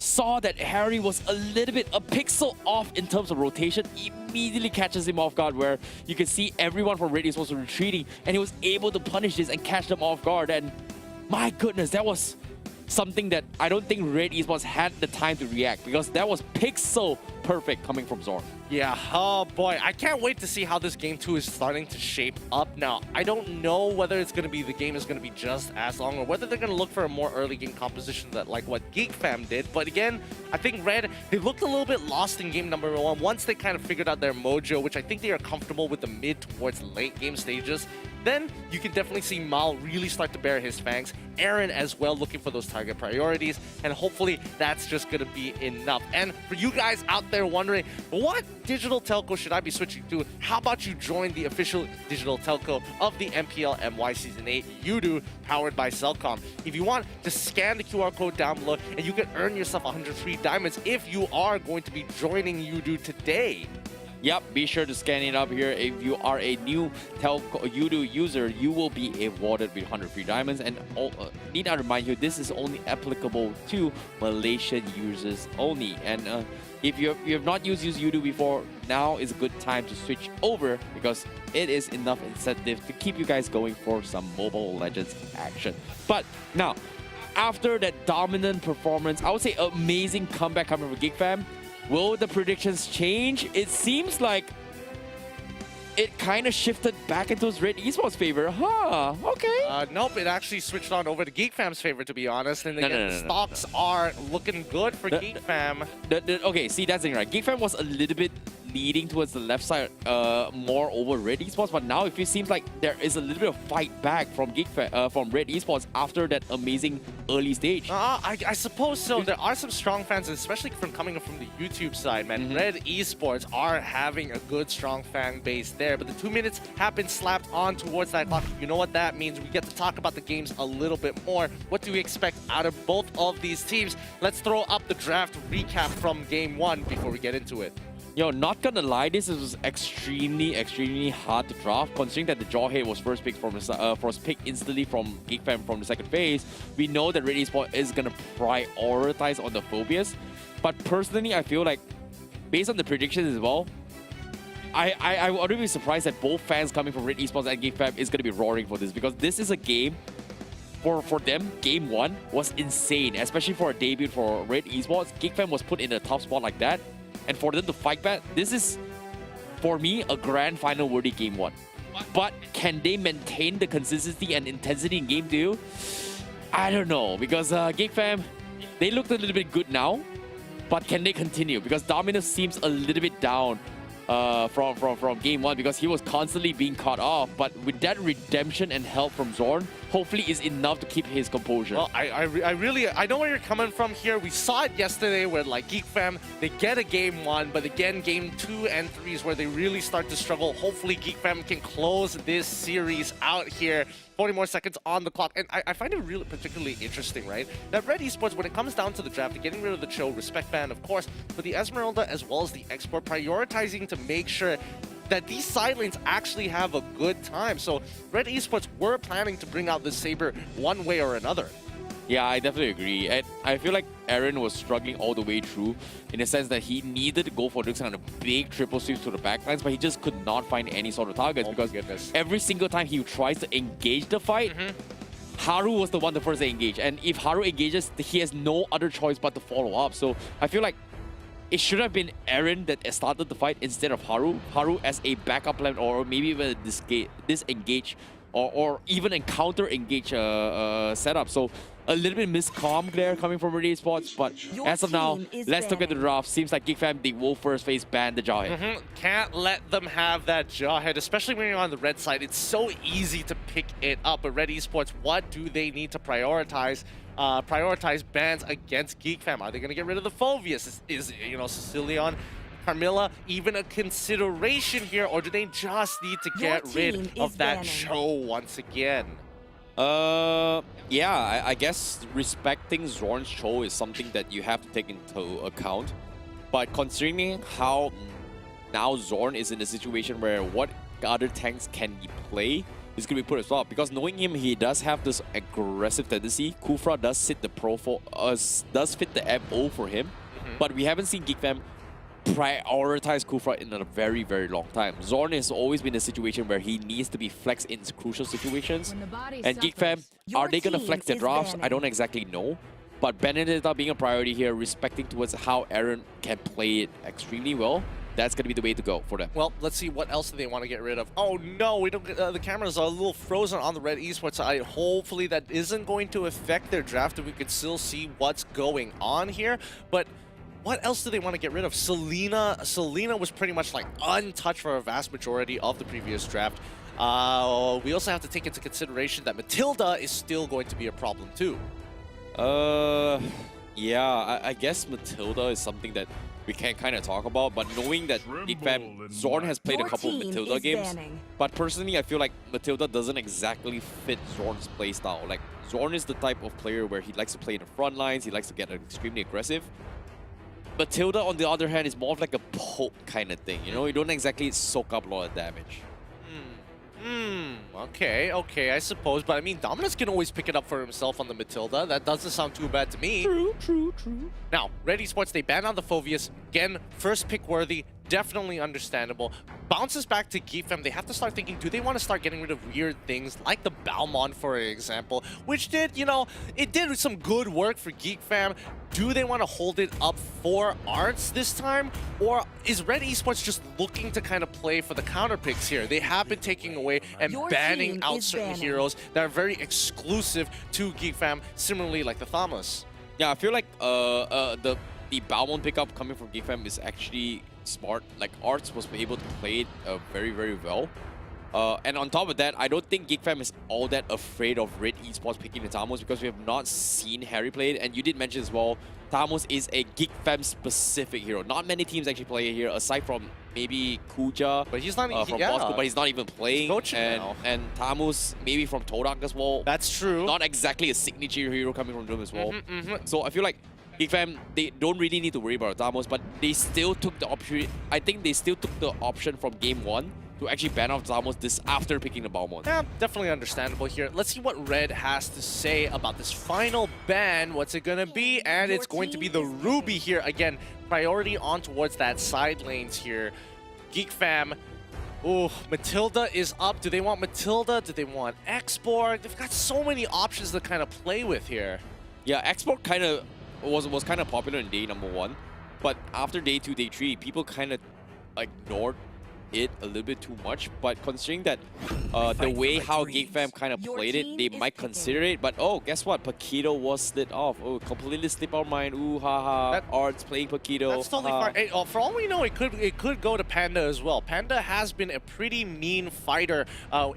saw that Harry was a little bit a pixel off in terms of rotation, immediately catches him off guard, where you can see everyone from Red Esports was retreating, and he was able to punish this and catch them off guard. And my goodness, that was something that I don't think Red Esports had the time to react, because that was pixel perfect coming from Zorn. Yeah, oh boy, I can't wait to see how this game 2 is starting to shape up now. I don't know whether it's going to be, the game is going to be just as long, or whether they're going to look for a more early game composition that like what GeekFam did. But again, I think Red, they looked a little bit lost in game number 1 once they kind of figured out their mojo, which I think they are comfortable with the mid towards late game stages. Then you can definitely see Mal really start to bear his fangs. Aaron as well looking for those target priorities, and hopefully that's just going to be enough. And for you guys out there wondering, what digital telco should I be switching to? How about you join the official digital telco of the MPL MY Season 8, Udo, powered by Cellcom. If you want, just scan the QR code down below and you can earn yourself 100 free diamonds if you are going to be joining Udo today. Yep, be sure to scan it up here. If you are a new telco Udo user, you will be awarded with 100 free diamonds. And need to remind you, this is only applicable to Malaysian users only. And if you have not used Udo before, now is a good time to switch over, because it is enough incentive to keep you guys going for some Mobile Legends action. But now, after that dominant performance, I would say amazing comeback coming from GeekFam, will the predictions change? It seems like it kind of shifted back into Red Esports' favor. Huh, okay. Nope, it actually switched on over to GeekFam's favor, to be honest. And again, the stocks are looking good for GeekFam. Okay, see, that's the thing, right? GeekFam was a little bit leading towards the left side more over Red Esports, but now it seems like there is a little bit of fight back from from Red Esports after that amazing early stage. I suppose so. There are some strong fans, especially coming from the YouTube side, man. Red Esports are having a good, strong fan base there, but the 2 minutes have been slapped on towards that clock. You know what that means? We get to talk about the games a little bit more. What do we expect out of both of these teams? Let's throw up the draft recap from game 1 before we get into it. Yo, not gonna lie, this was extremely hard to draft, considering that the Jawhead was first picked instantly from GeekFam from the second phase. We know that Red Esports is gonna prioritize on the Phobias, but personally, I feel like, based on the predictions as well, I wouldn't be surprised that both fans coming from Red Esports and GeekFam is gonna be roaring for this, because this is a game. For them, game 1 was insane, especially for a debut for Red Esports. GeekFam was put in a tough spot like that. And for them to fight back, this is, for me, a grand final worthy game 1. But can they maintain the consistency and intensity in game 2? I don't know, because GeekFam, they looked a little bit good now, but can they continue? Because Dominus seems a little bit down from game 1, because he was constantly being cut off. But with that redemption and help from Zorn, hopefully is enough to keep his composure. Well, I know where you're coming from here. We saw it yesterday where like GeekFam, they get a game 1, but again, game 2 and 3 is where they really start to struggle. Hopefully GeekFam can close this series out here. 40 more seconds on the clock. And I find it really particularly interesting, right? That Red Esports, when it comes down to the draft, they're getting rid of the Chill, Respect Ban, of course, but the Esmeralda as well as the Export, prioritizing to make sure that these side lanes actually have a good time. So Red Esports were planning to bring out the Saber one way or another. Yeah, I definitely agree. And I feel like Aaron was struggling all the way through, in the sense that he needed to go for this kind of big triple sweeps to the backlines, but he just could not find any sort of targets, because every single time he tries to engage the fight, Haru was the one the first to engage. And if Haru engages, he has no other choice but to follow up. So I feel like it should have been Aaron that started the fight instead of Haru. Haru as a backup plan, or maybe even a disengage or even a counter-engage setup. So a little bit miscom there coming from Red Esports, but as of now, let's look at the draft. Seems like GeekFam, they will first phase ban the Jawhead. Can't let them have that Jawhead, especially when you're on the red side. It's so easy to pick it up, but Red Esports, what do they need to prioritize? Prioritize bans against GeekFam. Are they going to get rid of the Phobius? Is you know, Sicilian, Carmilla even a consideration here, or do they just need to get rid of that show once again? Yeah, I guess respecting Zorn's show is something that you have to take into account. But considering how now Zorn is in a situation where what other tanks can he play is going to be put as well. Because knowing him, he does have this aggressive tendency. Kufra does fit the does fit the MO for him. But we haven't seen GeekFam prioritize Kufra in a very, very long time. Zorn has always been a situation where he needs to be flexed in crucial situations. And GeekFam, are they going to flex their drafts? I don't exactly know. But Benedetta being a priority here, respecting towards how Aaron can play it extremely well. that's going to be the way to go for them. Well, let's see what else do they want to get rid of. Oh no, we don't. The cameras are a little frozen on the Red Esports side. Hopefully that isn't going to affect their draft, and we could still see what's going on here. But what else do they want to get rid of? Selena was pretty much like untouched for a vast majority of the previous draft. We also have to take into consideration that Matilda is still going to be a problem too. Yeah, I guess Matilda is something that we can kind of talk about, but knowing that GEEKFAM, Zorn has played a couple of Matilda games, but personally I feel like Matilda doesn't exactly fit Zorn's playstyle. Like, Zorn is the type of player where he likes to play in the front lines, he likes to get extremely aggressive. Matilda, on the other hand, is more of like a poke kind of thing, you know? You don't exactly soak up a lot of damage. Okay, I suppose. But I mean, Dominus can always pick it up for himself on the Matilda. That doesn't sound too bad to me. True. Now, Red Esports, they ban on the Phoveus. Again, first pick worthy. Definitely understandable. Bounces back to GEEKFAM. They have to start thinking, do they want to start getting rid of weird things like the Balmond, for example, which did, you know, it did some good work for GEEKFAM. Do they want to hold it up for Arts this time? Or is Red Esports just looking to kind of play for the counter picks here? They have been taking away and banning out certain heroes that are very exclusive to GEEKFAM, similarly like the Thamus. Yeah, I feel like the Balmond pickup coming from GEEKFAM is actually smart. Like, Arts was able to play it very, very well. And on top of that, I don't think GEEKFAM is all that afraid of Red Esports picking the Tamos because we have not seen Harry play it. And you did mention as well, Tamos is a GEEKFAM specific hero. Not many teams actually play it here, aside from maybe Kuja, but he's not from Bosco, but he's not even playing. And Tamus maybe from Todak as well. That's true. Not exactly a signature hero coming from them as well. So I feel like GEEKFAM, they don't really need to worry about Tamos, but they still took the option. I think they still took the option from game 1 to actually ban off Tamos this after picking the Balmond. Yeah, definitely understandable here. Let's see what Red has to say about this final ban. What's it gonna be? And it's going to be the Ruby here. Again, priority on towards that side lanes here. GEEKFAM. Oh, Matilda is up. Do they want Matilda? Do they want Export? They've got so many options to kind of play with here. Yeah, Export kind of was kind of popular in day number 1, but after day 2, day 3, people kind of ignored it a little bit too much. But considering that the way how GEEKFAM kind of played it, they might consider it. But oh, guess what? Paquito was slid off. Oh, completely slipped our mind. Ooh, haha. Arts playing Paquito. That's totally fine. Hey, for all we know, it could go to Panda as well. Panda has been a pretty mean fighter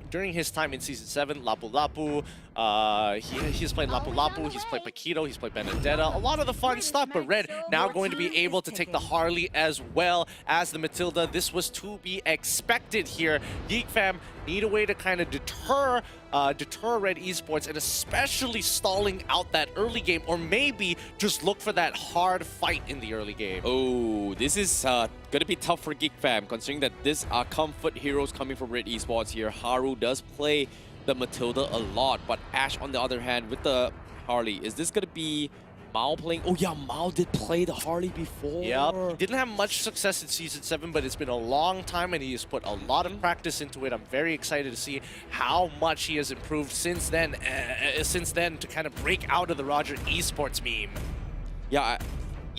during his time in Season 7. Lapu Lapu. He's played Lapu Lapu, he's played Paquito, he's played Benedetta. A lot of the fun stuff, but Red now going to be able to take the Harley as well as the Matilda. This was to be expected here. GEEKFAM need a way to kind of deter Red Esports, and especially stalling out that early game, or maybe just look for that hard fight in the early game. Oh, this is gonna be tough for GEEKFAM, considering that these are comfort heroes coming from Red Esports here. Haru does play the Matilda a lot, but Ash on the other hand with the Harley, is this gonna be Mao playing? Oh yeah, Mao did play the Harley before. Yep, didn't have much success in Season 7, but it's been a long time and he has put a lot of practice into it. I'm very excited to see how much he has improved since then to kind of break out of the Roger Esports meme. Yeah,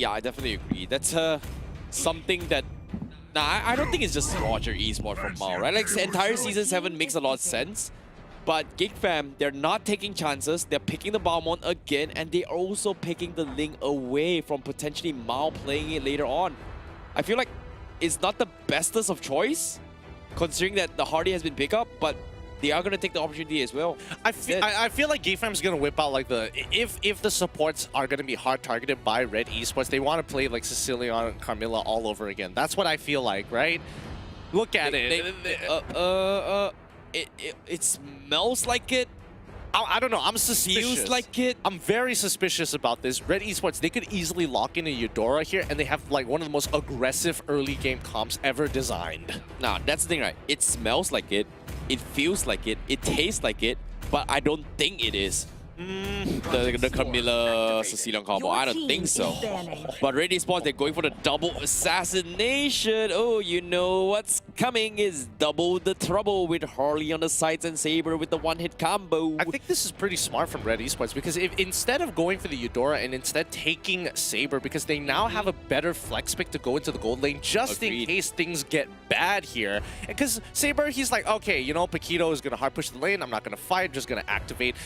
I definitely agree. That's something that I don't think it's just Roger Esports from Mao, right? Like, the entire Season 7 makes a lot of sense. But GEEKFAM, they're not taking chances. They're picking the Balmond again, and they're also picking the Ling away from potentially Mao playing it later on. I feel like it's not the bestest of choice, considering that the Hardy has been picked up, but they are going to take the opportunity as well. I feel like GEEKFAM is going to whip out like if the supports are going to be hard targeted by Red Esports, they want to play like Cecilia and Carmilla all over again. That's what I feel like, right? Look at it. It smells like it. I don't know. I'm suspicious. Feels like it. I'm very suspicious about this. Red Esports, they could easily lock in a Eudora here, and they have like one of the most aggressive early game comps ever designed. Nah, that's the thing, right? It smells like it. It feels like it. It tastes like it. But I don't think it is. The Camilla Sicilian combo? I don't think so. But Red Esports, they're going for the double assassination. Oh, you know what's coming is double the trouble with Harley on the sides and Saber with the one-hit combo. I think this is pretty smart from Red Esports because if instead of going for the Eudora and instead taking Saber, because they now have a better flex pick to go into the gold lane just in case things get bad here. Because Saber, he's like, okay, you know, Paquito is going to hard push the lane. I'm not going to fight, just going to activate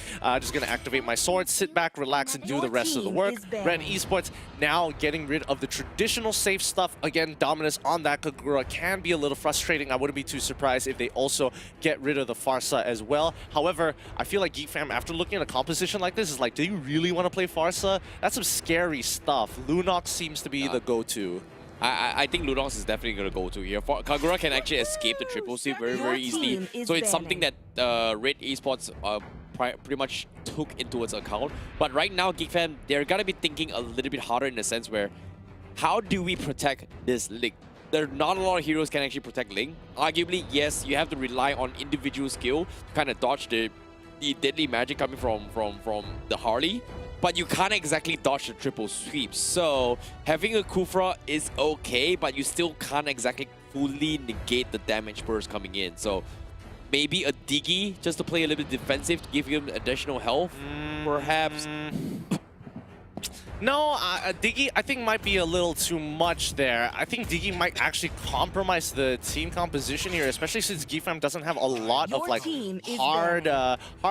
my sword, sit back, relax, and do the rest of the work. Red Esports now getting rid of the traditional safe stuff. Again, dominance on that Kagura can be a little frustrating. I wouldn't be too surprised if they also get rid of the Farsa as well. However, I feel like GeekFam, after looking at a composition like this, is like, do you really want to play Farsa? That's some scary stuff. Lunox seems to be the go-to. I think Lunox is definitely going to go to here. Kagura can actually escape the triple sweep very, very easily. So it's something that Red Esports pretty much took into its account. But right now, GeekFam, they're going to be thinking a little bit harder in the sense where, how do we protect this Ling? There are not a lot of heroes can actually protect Ling. Arguably, yes, you have to rely on individual skill to kind of dodge the deadly magic coming from the Harley. But you can't exactly dodge the triple sweep. So having a Kufra is okay, but you still can't exactly fully negate the damage burst coming in. So maybe a Diggy just to play a little bit defensive to give him additional health, perhaps. No, Diggy, I think might be a little too much there. I think Diggy might actually compromise the team composition here, especially since GeekFam doesn't have a lot of like hard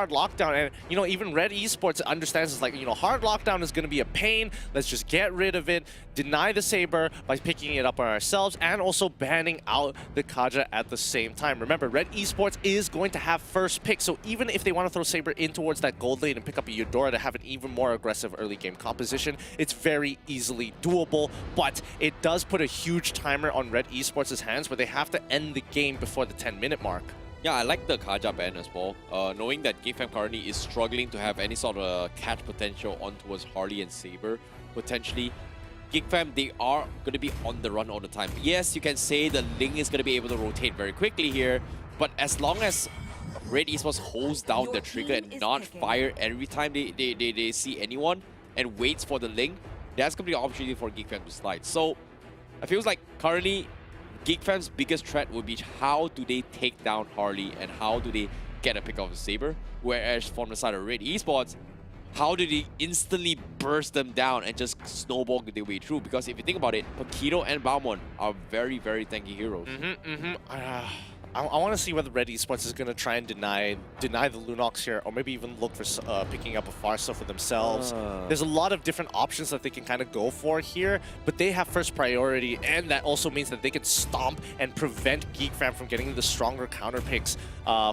lockdown. And you know, even Red Esports understands it's like, you know, hard lockdown is going to be a pain. Let's just get rid of it, deny the Saber by picking it up on ourselves, and also banning out the Kaja at the same time. Remember, Red Esports is going to have first pick, so even if they want to throw Saber in towards that gold lane and pick up a Eudora to have an even more aggressive early game composition, it's very easily doable, but it does put a huge timer on Red Esports' hands where they have to end the game before the 10-minute mark. Yeah, I like the Kaja ban as well. Knowing that GeekFam currently is struggling to have any sort of catch potential on towards Harley and Saber, potentially, GeekFam, they are going to be on the run all the time. Yes, you can say the Ling is going to be able to rotate very quickly here, but as long as Red Esports holds down the trigger and not fire every time they see anyone, and waits for the Ling, that's going to be an opportunity for GeekFam to slide. So, I feel like currently, GeekFam's biggest threat would be how do they take down Harley and how do they get a pick off the Saber, whereas from the side of Red Esports, how do they instantly burst them down and just snowball their way through? Because if you think about it, Paquito and Balmon are very, very tanky heroes. I want to see whether Red Esports is going to try and deny the Lunox here, or maybe even look for picking up a Farsa for themselves. There's a lot of different options that they can kind of go for here, but they have first priority, and that also means that they can stomp and prevent GeekFam from getting the stronger counter picks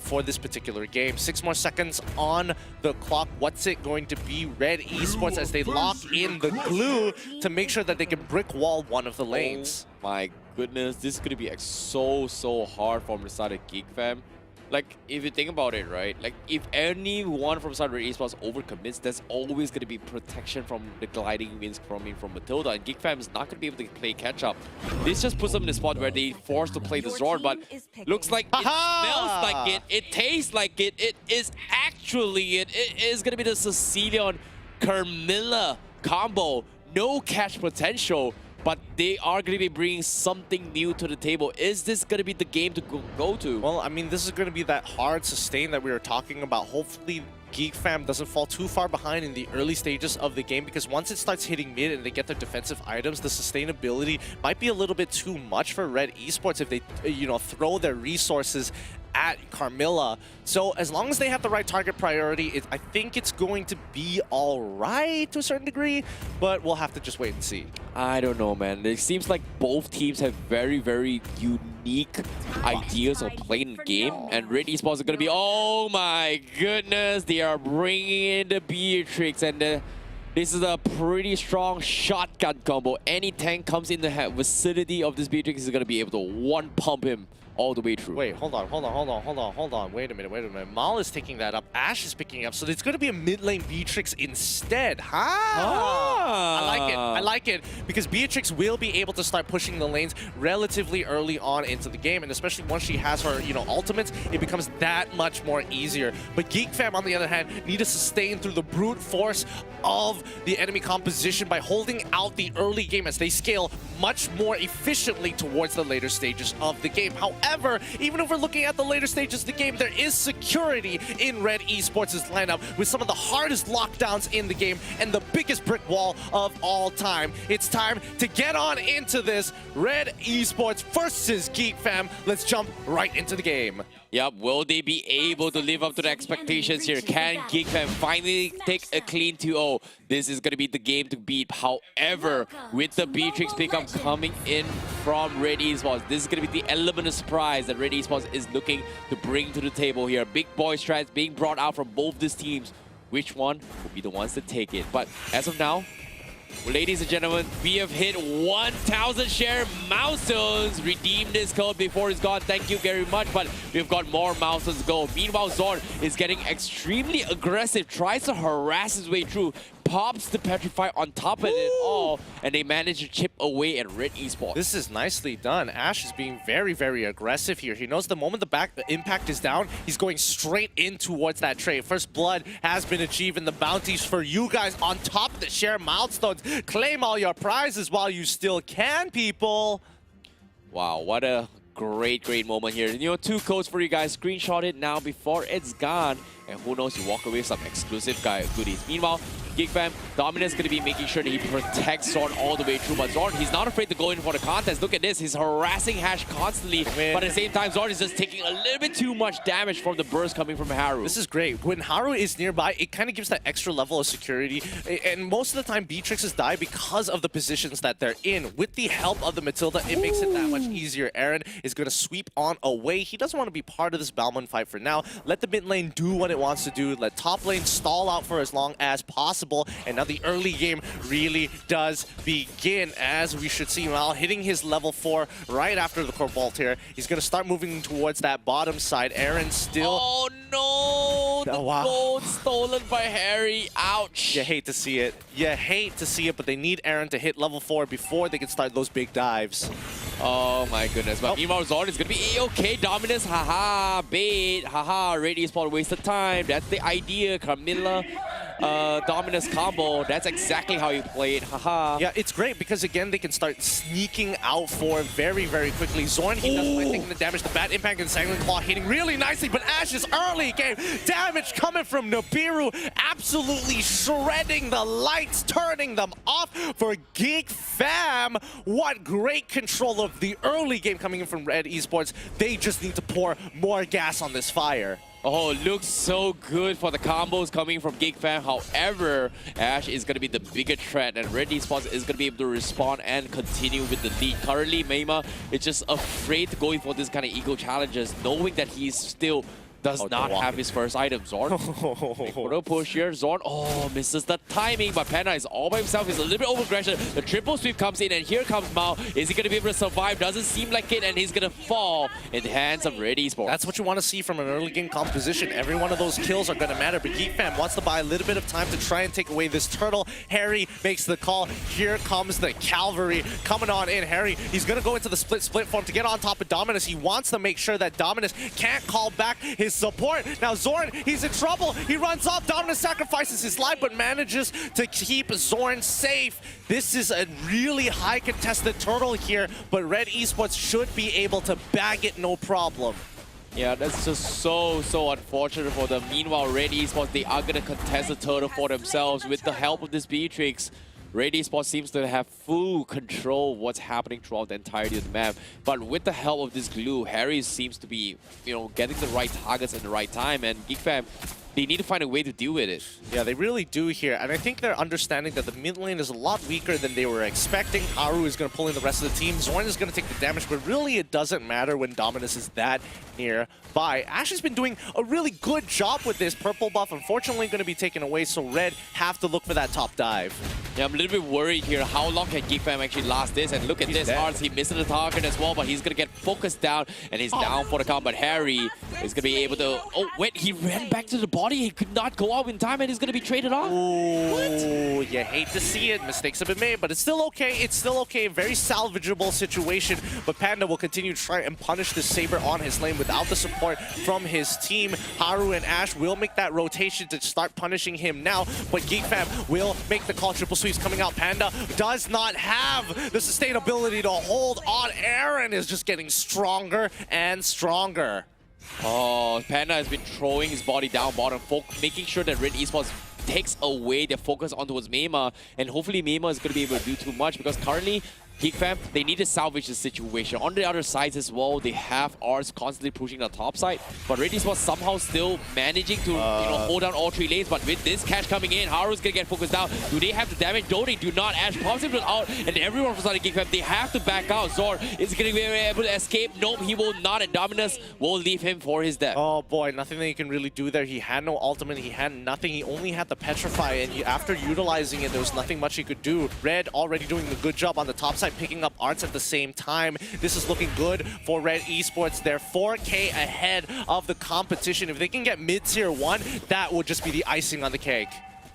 for this particular game. 6 more seconds on the clock. What's it going to be? Red Esports as they lock in the glue to make sure that they can brick wall one of the lanes. Oh my goodness, this is going to be so hard from the side of GeekFam. Like, if you think about it, right? Like, if anyone from side of Red Esports overcommits, there's always going to be protection from the gliding winds coming from Matilda, and GeekFam is not going to be able to play catch-up. This just puts them in a spot where they're forced to play the Zord, but looks like it smells like it, it tastes like it, it is actually it. It is going to be the Sicilian Carmilla combo. No catch potential, but they are going to be bringing something new to the table. Is this going to be the game to go to? Well, I mean, this is going to be that hard sustain that we were talking about. Hopefully, GeekFam doesn't fall too far behind in the early stages of the game, because once it starts hitting mid and they get their defensive items, the sustainability might be a little bit too much for Red Esports if they, you know, throw their resources at Carmilla. So as long as they have the right target priority, I think it's going to be all right to a certain degree, but we'll have to just wait and see. I don't know, man. It seems like both teams have very, very unique ideas of playing the game, and Red Esports are going to be, oh my goodness, they are bringing in the Beatrix, and this is a pretty strong shotgun combo. Any tank comes in the vicinity of this Beatrix is going to be able to one-pump him all the way through. Wait, hold on. Wait a minute. Mal is taking that up. Ash is picking up. So it's going to be a mid lane Beatrix instead, huh? I like it because Beatrix will be able to start pushing the lanes relatively early on into the game, and especially once she has her, ultimates, it becomes that much more easier. But GeekFam, on the other hand, need to sustain through the brute force of the enemy composition by holding out the early game as they scale much more efficiently towards the later stages of the game. However, even if we're looking at the later stages of the game, there is security in Red Esports' lineup with some of the hardest lockdowns in the game and the biggest brick wall of all time. It's time to get on into this. Red Esports versus GeekFam. Let's jump right into the game. Yep, will they be able to live up to the expectations here? Can GeekFam finally take a clean 2-0? This is going to be the game to beat. However, with the Beatrix pickup coming in from Red Esports, this is going to be the element of surprise that Red Esports is looking to bring to the table here. Big boy strats being brought out from both these teams. Which one will be the ones to take it? But as of now, ladies and gentlemen, we have hit 1,000 share milestones. Redeem this code before it's gone. Thank you very much, but we've got more milestones to go. Meanwhile, Zorn is getting extremely aggressive, tries to harass his way through, pops the Petrify on top of it all, and they manage to chip away at Red Esports. This is nicely done. Ash is being very, very aggressive here. He knows the moment the impact is down, he's going straight in towards that trade. First blood has been achieved, and the bounties for you guys on top of the share milestones. Claim all your prizes while you still can, people. Wow, what a great moment here. 2 codes for you guys. Screenshot it now before it's gone. And who knows, you walk away with some exclusive goodies. Meanwhile, GeekFam, Dominus going to be making sure that he protects Zorn all the way through. But Zorn, he's not afraid to go in for the contest. Look at this. He's harassing Hash constantly. But at the same time, Zorn is just taking a little bit too much damage from the burst coming from Haru. This is great. When Haru is nearby, it kind of gives that extra level of security. And most of the time, Beatrixes die because of the positions that they're in. With the help of the Matilda, it makes it that much easier. Aaron is going to sweep on away. He doesn't want to be part of this Balmond fight for now. Let the mid lane do what it wants to do. Let top lane stall out for as long as possible. And now the early game really does begin, as we should see Mal hitting his level 4 right after the Corvault here. He's going to start moving towards that bottom side. Aaron still... Oh no! The gold stolen by Harry. Ouch! You hate to see it. You hate to see it, but they need Aaron to hit level 4 before they can start those big dives. Oh my goodness. But meanwhile, Zorn is going to be A-okay. Dominus, haha, bait, haha, Red Esports wasted time. That's the idea, Carmilla. Dominus combo, that's exactly how you play it, haha. Yeah, it's great because again, they can start sneaking out for very, very quickly. Zorn, he doesn't mind taking the damage. The bad impact and Sanguine Claw hitting really nicely, but Ash's early game damage coming from Nibiru, absolutely shredding the lights, turning them off for GeekFam. What great control of the early game coming in from Red Esports. They just need to pour more gas on this fire. Oh, looks so good for the combos coming from GeekFam. However, Ash is going to be the bigger threat, and Red Esports is going to be able to respond and continue with the lead. Currently, Meima is just afraid to go in for this kind of eco challenges, knowing that he's still does not have his first item. Zorn, photo push here. Zorn, misses the timing, but Panda is all by himself. He's a little bit over-aggression. The triple sweep comes in, and here comes Mao. Is he going to be able to survive? Doesn't seem like it, and he's going to fall in the hands of Red Esports. That's what you want to see from an early game composition. Every one of those kills are going to matter, but GeekFam wants to buy a little bit of time to try and take away this turtle. Harry makes the call. Here comes the cavalry coming on in. Harry, he's going to go into the split form to get on top of Dominus. He wants to make sure that Dominus can't call back his support. Now Zorn, he's in trouble. He runs off. Dominus sacrifices his life, but manages to keep Zorn safe. This is a really high contested turtle here, but Red Esports should be able to bag it no problem. Yeah, that's just so unfortunate for them. Meanwhile, Red Esports, they are going to contest the turtle for themselves with the help of this Beatrix. Red Esports seems to have full control of what's happening throughout the entirety of the map. But with the help of this glue, Harry seems to be, getting the right targets at the right time. And GeekFam, they need to find a way to deal with it. Yeah, they really do here. And I think they're understanding that the mid lane is a lot weaker than they were expecting. Haru is going to pull in the rest of the team. Zorn is going to take the damage, but really it doesn't matter when Dominus is that nearby. Ash has been doing a really good job with this. Purple buff, unfortunately, going to be taken away, so Red have to look for that top dive. Yeah, I'm a little bit worried here. How long can GeekFam actually last this? And look at this, Arts, he missed the target as well, but he's going to get focused down, and he's down for the count. But Harry is going to be able to... Oh, wait, he ran back to the bottom body. He could not go out in time and he's going to be traded off. Ooh, you hate to see it. Mistakes have been made, but it's still okay. It's still okay. Very salvageable situation, but Panda will continue to try and punish this Saber on his lane without the support from his team. Haru and Ash will make that rotation to start punishing him now, but GeekFam will make the call. Triple sweeps coming out. Panda does not have the sustainability to hold on. Aaron is just getting stronger and stronger. Oh, Panda has been throwing his body down bottom, making sure that Red Esports takes away their focus onto his Mema, and hopefully Mema is going to be able to do too much because currently GeekFam, they need to salvage the situation. On the other sides as well, they have Ars constantly pushing the top side, but Red Esports somehow still managing to hold down all 3 lanes. But with this catch coming in, Haru's gonna get focused down. Do they have the damage? No, they do not. Ash pops him out, and everyone from GeekFam, they have to back out. Zor is gonna be able to escape. Nope, he will not, and Dominus will leave him for his death. Oh boy, nothing that he can really do there. He had no ultimate, he had nothing. He only had the Petrify, and after utilizing it, there was nothing much he could do. Red already doing a good job on the top side, picking up Arts at the same time. This is looking good for Red Esports. They're 4K ahead of the competition. If they can get mid-tier 1, that would just be the icing on the cake.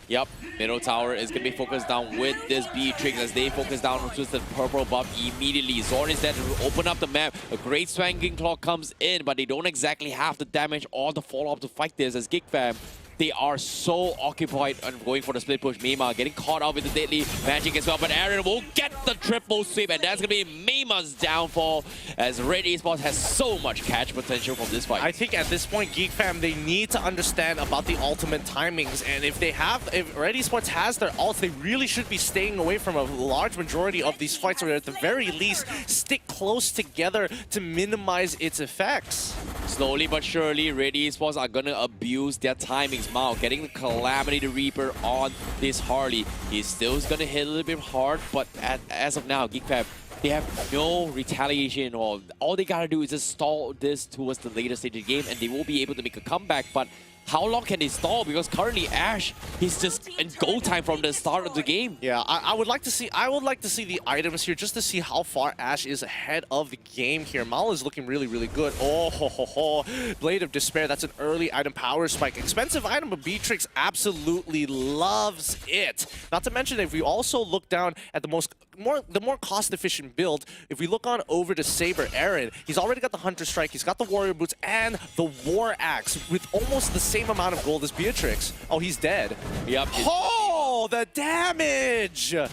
Yep, middle tower is going to be focused down with this Beatrix as they focus down on the purple buff immediately. Zorn is there to open up the map. A great swanging claw comes in, but they don't exactly have the damage or the follow-up to fight this as GeekFam. They are so occupied on going for the split push. Mema getting caught out with the deadly magic as well, but Aaron will get the triple sweep, and that's going to be Mema's downfall as Red Esports has so much catch potential from this fight. I think at this point, GeekFam, they need to understand about the ultimate timings, and if Red Esports has their ults, they really should be staying away from a large majority of these fights, or at the very least, stick close together to minimize its effects. Slowly but surely, Red Esports are going to abuse their timings. Mao getting the Calamity the Reaper on this Harley. He's still going to hit a little bit hard, but as of now, GeekFam, they have no retaliation at all. All they got to do is just stall this towards the later stage of the game, and they will be able to make a comeback. But how long can they stall? Because currently Ash, he's just in go time from the start of the game. Yeah, I would like to see the items here just to see how far Ash is ahead of the game here. Mal is looking really, really good. Oh ho ho ho. Blade of Despair, that's an early item. Power Spike, expensive item, but Beatrix absolutely loves it. Not to mention, if we also look down at the more cost-efficient build, if we look on over to Saber Aaron, he's already got the Hunter Strike, he's got the Warrior Boots, and the War Axe with almost the same amount of gold as Beatrix. Oh, he's dead. Yep. Oh, the damage! Yeah,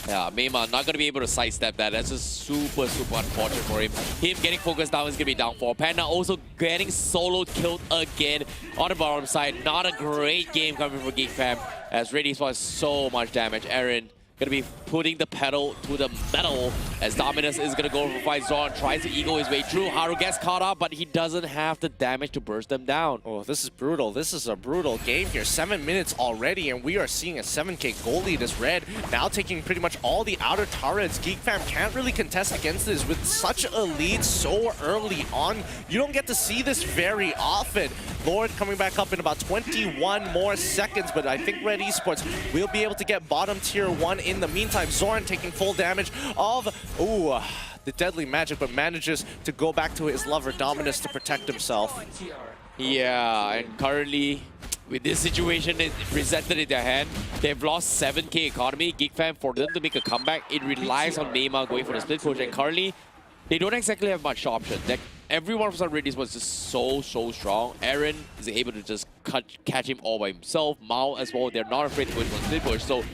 Mema not going to be able to sidestep that. That's just super, super unfortunate for him. Him getting focused down is going to be down for. Panda also getting solo killed again on the bottom side. Not a great game coming from GeekFam as Red Esports so much damage. Aaron going to be putting the pedal to the metal as Dominus is going to go for fight. Zorn tries to ego his way through. Haru gets caught up, but he doesn't have the damage to burst them down. Oh, this is brutal. This is a brutal game here. 7 minutes already, and we are seeing a 7K goal lead as Red now taking pretty much all the outer turrets. GeekFam can't really contest against this with such a lead so early on. You don't get to see this very often. Lord coming back up in about 21 more seconds, but I think Red Esports will be able to get bottom tier 1 in the meantime. Zorn taking full damage of the deadly magic, but manages to go back to his lover Dominus to protect himself. Yeah, and currently with this situation presented in their hand, they've lost 7K economy. GeekFam, for them to make a comeback, it relies on Mema going for the split push, and currently they don't exactly have much option. Everyone from Red Esports was just so strong. Aaron is able to just catch him all by himself. Mao as well, they're not afraid to go for the split push. So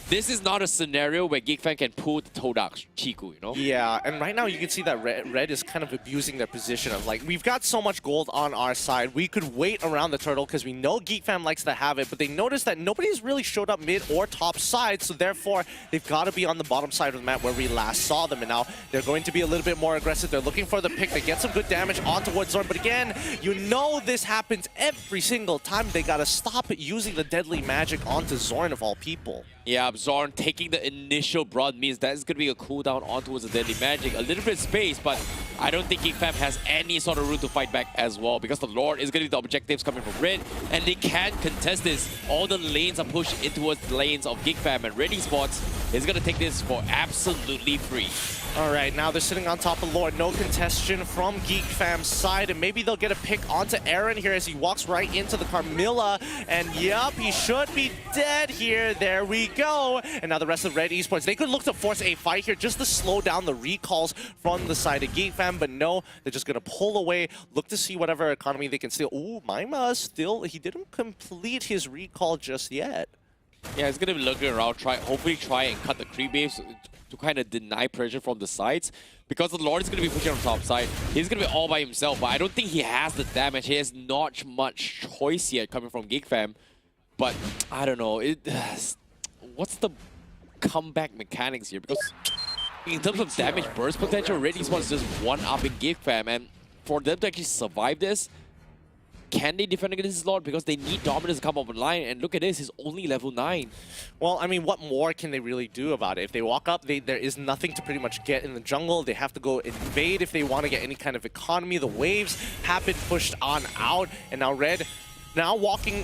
this is not a scenario where GeekFam can pull the Todak Chiku, you know? Yeah, and right now you can see that Red is kind of abusing their position of like, we've got so much gold on our side, we could wait around the turtle because we know GeekFam likes to have it, but they notice that nobody's really showed up mid or top side, so therefore they've got to be on the bottom side of the map where we last saw them, and now they're going to be a little bit more aggressive. They're looking for the pick. They get some good damage on towards Zorn, but again, you know this happens every single time. They got to stop using the deadly magic onto Zorn of all people. Yeah, Zorn taking the initial broad means that is going to be a cooldown on towards the deadly magic. A little bit of space, but I don't think GeekFam has any sort of room to fight back as well, because the Lord is going to be the objectives coming from Red, and they can't contest this. All the lanes are pushed in towards the lanes of GeekFam, and Red Esports is going to take this for absolutely free. All right, now they're sitting on top of Lord. No contestation from GeekFam's side, and maybe they'll get a pick onto Aaron here as he walks right into the Carmilla. And yup, he should be dead here. There we go. And now the rest of Red Esports, they could look to force a fight here just to slow down the recalls from the side of GeekFam, but no, they're just gonna pull away, look to see whatever economy they can steal. Ooh, Maima still, he didn't complete his recall just yet. Yeah, he's gonna be looking around, hopefully try and cut the creep waves to kind of deny pressure from the sides. Because the Lord is going to be pushing on the top side. He's going to be all by himself, but I don't think he has the damage. He has not much choice yet coming from GeekFam. But I don't know. What's the comeback mechanics here? Because in terms of damage burst potential, Red Esports is just one up in GeekFam. And for them to actually survive this, can they defend against this Lord? Because they need Dominus to come up online, and look at this, he's only level 9. Well, I mean, what more can they really do about it? If they walk up, there is nothing to pretty much get in the jungle. They have to go invade if they want to get any kind of economy. The waves have been pushed on out, and now Red now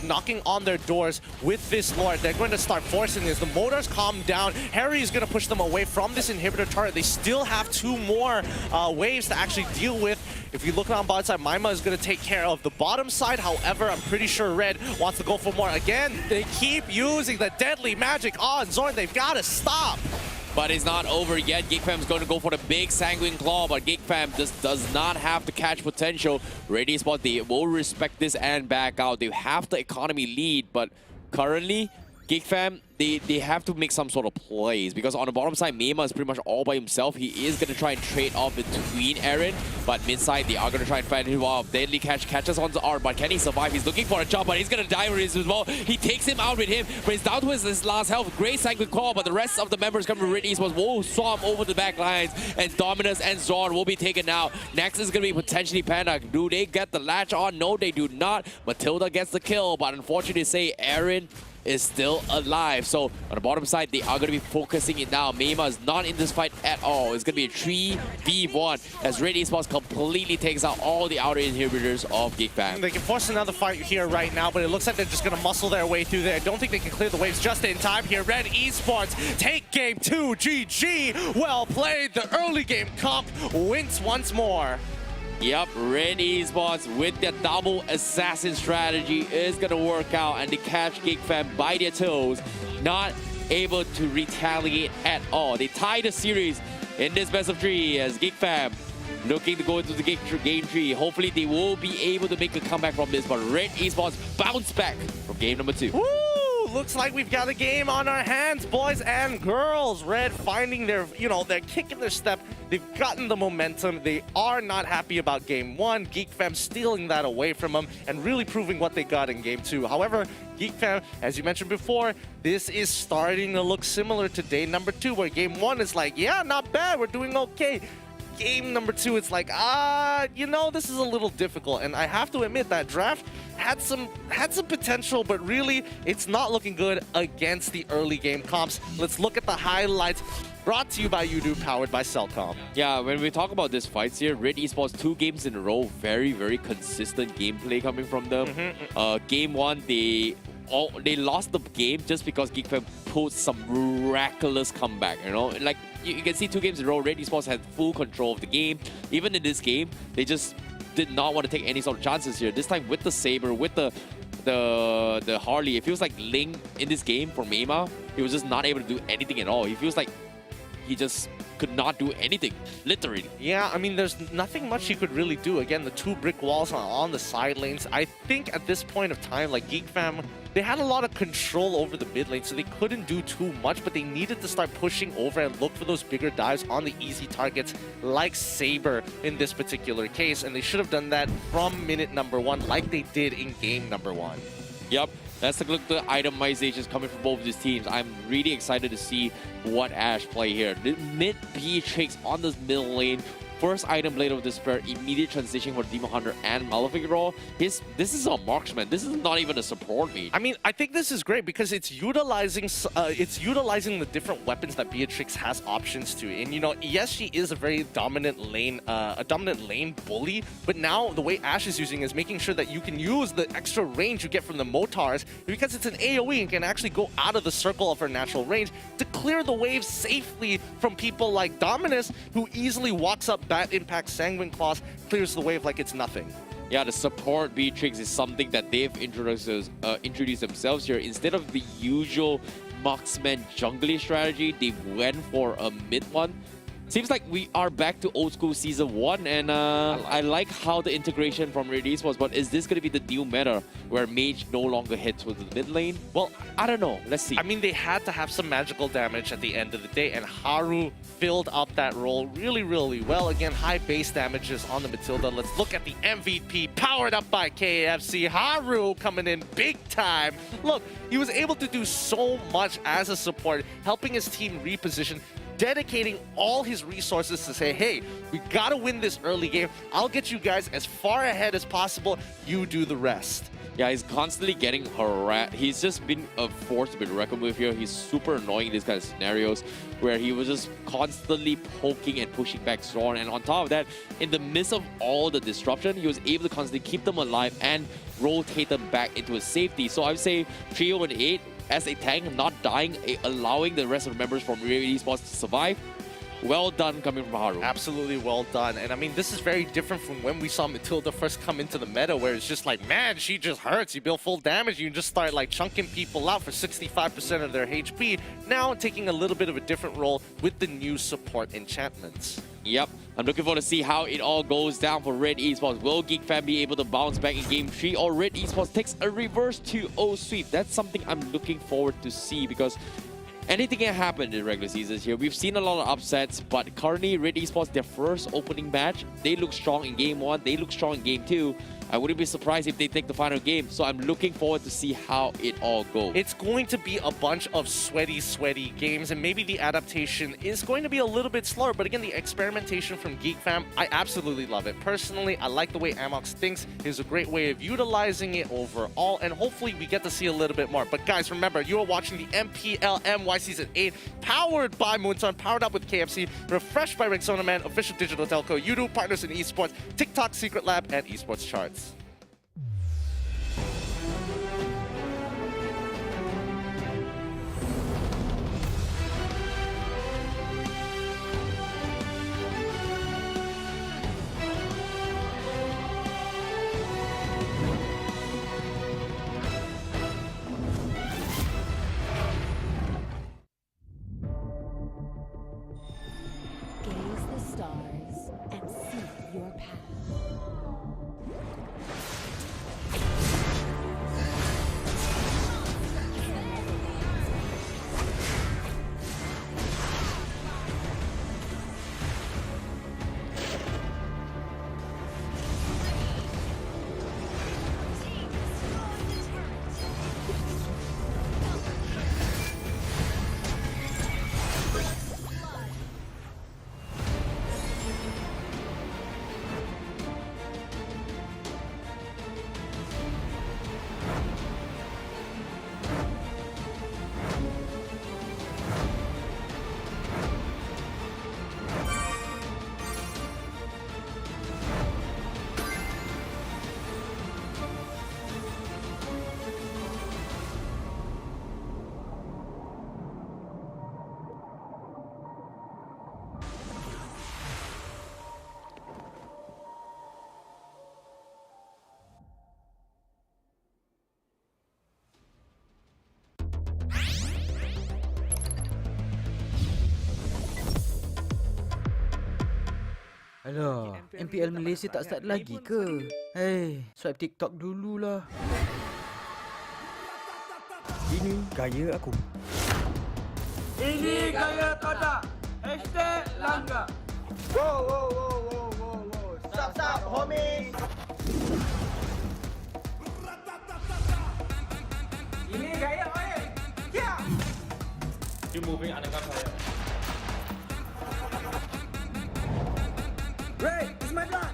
knocking on their doors with this Lord. They're going to start forcing this. The motors calm down. Harry is going to push them away from this inhibitor turret. They still have 2 more waves to actually deal with. If you look on bottom side, Maima is going to take care of the bottom side. However, I'm pretty sure Red wants to go for more. Again, they keep using the deadly magic on Zorn. They've got to stop. But it's not over yet. GeekFam's going to go for the big Sanguine Claw, but GeekFam just does not have the catch potential. Red Esports, they will respect this and back out. They have the economy lead, but currently, GeekFam, they have to make some sort of plays, because on the bottom side, Mema is pretty much all by himself. He is going to try and trade off between Aaron, but mid side, they are going to try and find him off. Deadly catches on the R, but can he survive? He's looking for a job, but he's going to die with his as well. He takes him out with him, but he's down to his last health. Great Sanguine Claw, but the rest of the members coming from Red Esports will swarm over the back lines, and Dominus and Zorn will be taken out. Next is going to be potentially Panda. Do they get the latch on? No, they do not. Matilda gets the kill, but unfortunately, say Aaron is still alive. So on the bottom side, they are going to be focusing it now. Mema is not in this fight at all. It's going to be a 3v1 as Red Esports completely takes out all the outer inhibitors of GeekFam. They can force another fight here right now, but it looks like they're just going to muscle their way through there. I don't think they can clear the waves just in time here. Red Esports take game 2. GG. Well played. The early game comp wins once more. Yep, Red Esports with their double assassin strategy is going to work out, and they catch GeekFam by their toes, not able to retaliate at all. They tie the series in this best of 3 as GeekFam looking to go into the game 3. Hopefully they will be able to make a comeback from this, but Red Esports bounce back from game number 2. Woo! Looks like we've got a game on our hands, boys and girls. Red finding their, they're kicking their step. They've gotten the momentum. They are not happy about game 1. GeekFam stealing that away from them and really proving what they got in game 2. However, GeekFam, as you mentioned before, this is starting to look similar to day number 2, where game 1 is like, yeah, not bad, we're doing okay. Game number 2, it's like, this is a little difficult. And I have to admit that draft had some potential, but really, it's not looking good against the early game comps. Let's look at the highlights. Brought to you by Udu, powered by Cellcom. Yeah, when we talk about these fights here, Red Esports 2 games in a row, very, very consistent gameplay coming from them. Game 1, they lost the game just because GeekFam pulled some miraculous comeback, Like, you can see 2 games in a row, Red Esports had full control of the game. Even in this game, they just did not want to take any sort of chances here. This time with the Saber, with the Harley, it feels like Ling in this game for Mema, he was just not able to do anything at all. He feels like he just could not do anything, literally. Yeah, I mean, there's nothing much he could really do. Again, the 2 brick walls on the side lanes. I think at this point of time, like GeekFam, they had a lot of control over the mid lane, so they couldn't do too much, but they needed to start pushing over and look for those bigger dives on the easy targets like Saber in this particular case, and they should have done that from minute number 1 like they did in game number 1. Yep. Let's look at the itemizations coming from both of these teams. I'm really excited to see what Ash play here. The mid B tricks on this middle lane first item Blade of Despair, immediate transition for Demon Hunter and Malefic role. This is a marksman. This is not even a support mage. I mean, I think this is great because it's utilizing the different weapons that Beatrix has options to. And you know, yes, she is a very dominant lane bully, but now the way Ashe is using is making sure that you can use the extra range you get from the Motars, because it's an AoE and can actually go out of the circle of her natural range to clear the waves safely from people like Dominus, who easily walks up Bat Impact Sanguine Claws, clears the wave like it's nothing. Yeah, the support Beatrix is something that they've introduced themselves here. Instead of the usual marksman jungly strategy, they went for a mid one. Seems like we are back to old school season 1, and I like how the integration from Red Esports, but is this going to be the new meta where mage no longer hits with the mid lane? Well, I don't know. Let's see. I mean, they had to have some magical damage at the end of the day, and Haru filled up that role really, really well. Again, high base damages on the Matilda. Let's look at the MVP, powered up by KFC. Haru coming in big time. Look, he was able to do so much as a support, helping his team reposition, dedicating all his resources to say, hey, we gotta win this early game. I'll get you guys as far ahead as possible. You do the rest. Yeah, he's constantly getting harassed. He's just been a force to be reckoned with here. He's super annoying in these kind of scenarios where he was just constantly poking and pushing back Zorn. And on top of that, in the midst of all the disruption, he was able to constantly keep them alive and rotate them back into a safety. So I would say Trio and 8 as a tank, not dying, allowing the rest of the members from Red Esports to survive. Well done coming from Haru. Absolutely well done. And I mean, this is very different from when we saw Matilda first come into the meta, where it's just like, man, she just hurts. You build full damage, you just start like chunking people out for 65% of their HP. Now taking a little bit of a different role with the new support enchantments. Yep, I'm looking forward to see how it all goes down for Red Esports. Will GeekFam be able to bounce back in Game 3, or Red Esports takes a reverse 2-0 sweep? That's something I'm looking forward to see, because anything can happen in the regular seasons here. We've seen a lot of upsets, but currently Red Esports, their first opening match, they look strong in Game 1, they look strong in Game 2. I wouldn't be surprised if they take the final game, so I'm looking forward to see how it all goes. It's going to be a bunch of sweaty games, and maybe the adaptation is going to be a little bit slower, but again, the experimentation from GeekFam, I absolutely love it. Personally, I like the way Amox thinks. It's a great way of utilizing it overall, and hopefully we get to see a little bit more. But guys, remember, you are watching the MPL MY Season 8, powered by Moonton, powered up with KFC, refreshed by Rexona Man, official digital telco, YouTube partners in esports, TikTok Secret Lab, and esports charts. Gaze the stars and seek your path. Alah, MPL Malaysia tak start lagi ke? Hei, swipe TikTok dululah. Ini gaya aku. Ini gaya Todak. #langgar. Wow. Stop, homie. Ini gaya oi. Ya. You moving anak saya. Ray, it's my blood.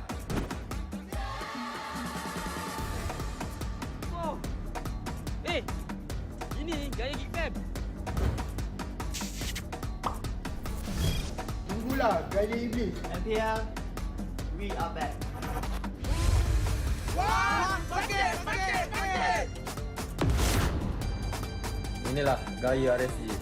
Wow. Eh, ini gaya GEEKFAM. Tunggulah, gaya iblis. MPL, we are back. Wah, sakit. Inilah gaya RSG.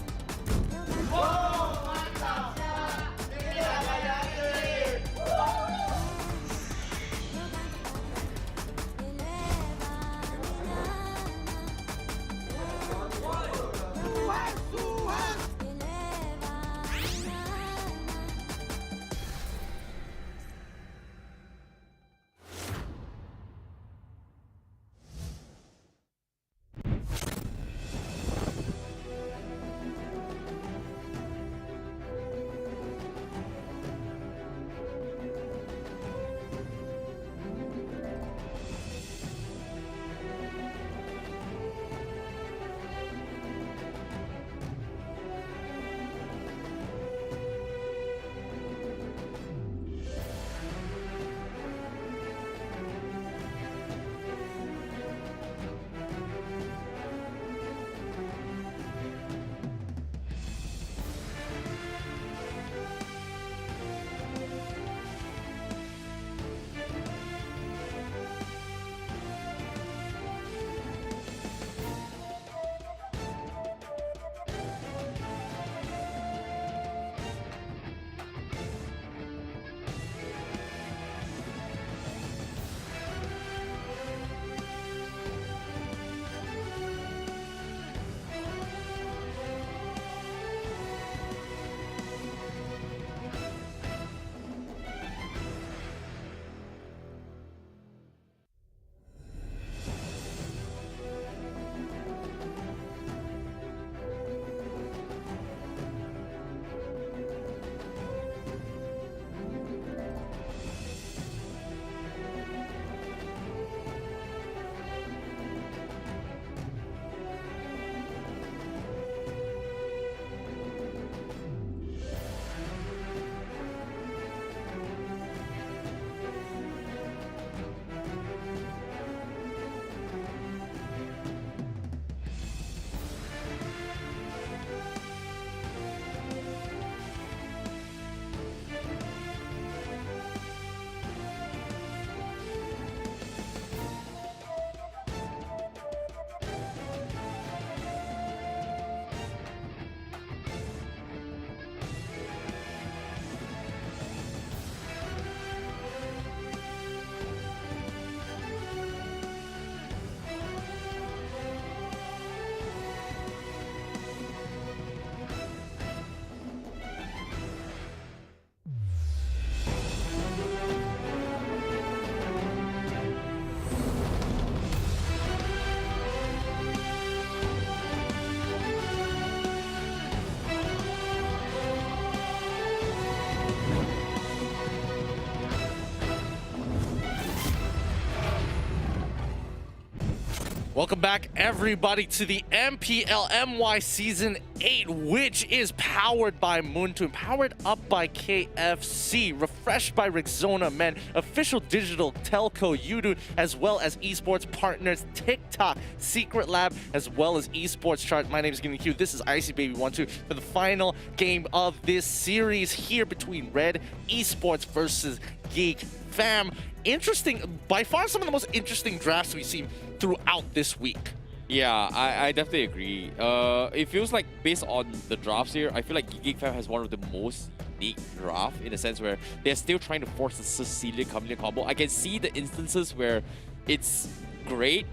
Welcome back, everybody, to the MPL MY Season 8, which is powered by Moontoon, powered up by KFC, refreshed by Rexona Men, official digital telco Udu, as well as esports partners TikTok, Secret Lab, as well as esports chart. My name is GeekFam. This is IcyBaby12 for the final game of this series here between Red Esports versus GeekFam. Interesting, by far some of the most interesting drafts we've seen throughout this week. Yeah, I definitely agree. It feels like based on the drafts here, I feel like GeekFam has one of the most unique draft in a sense where they're still trying to force the Sicilian Chameleon combo. I can see the instances where it's great,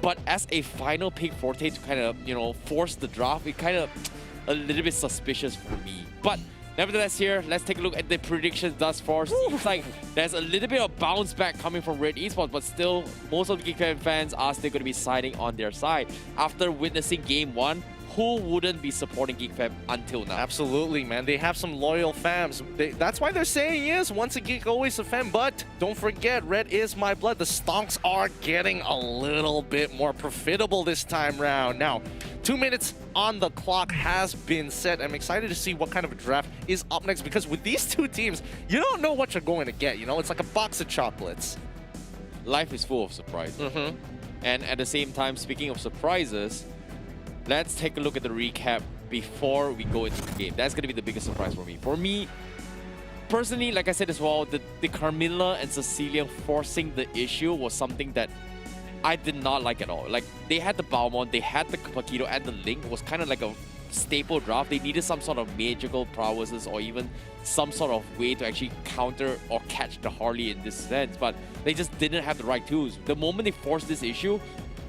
but as a final pick Forte to kind of, you know, force the draft, it kind of a little bit suspicious for me. But nevertheless here, let's take a look at the predictions thus far. Seems like there's a little bit of bounce back coming from Red Esports, but still, most of the GeekFam fans are still going to be siding on their side. After witnessing Game 1, who wouldn't be supporting GeekFam until now? Absolutely, man. They have some loyal fans. That's why they're saying is once a geek, always a fan. But don't forget, red is my blood. The stonks are getting a little bit more profitable this time round. Now, 2 minutes on the clock has been set. I'm excited to see what kind of a draft is up next, because with these two teams, you don't know what you're going to get. You know, it's like a box of chocolates. Life is full of surprises. And at the same time, speaking of surprises, let's take a look at the recap before we go into the game. That's going to be the biggest surprise for me. For me, personally, like I said as well, the Carmilla and Cecilia forcing the issue was something that I did not like at all. Like, they had the Balmond, they had the Paquito, and the Link. It was kind of like a staple draft. They needed some sort of magical prowesses or even some sort of way to actually counter or catch the Harley in this sense, but they just didn't have the right tools. The moment they forced this issue,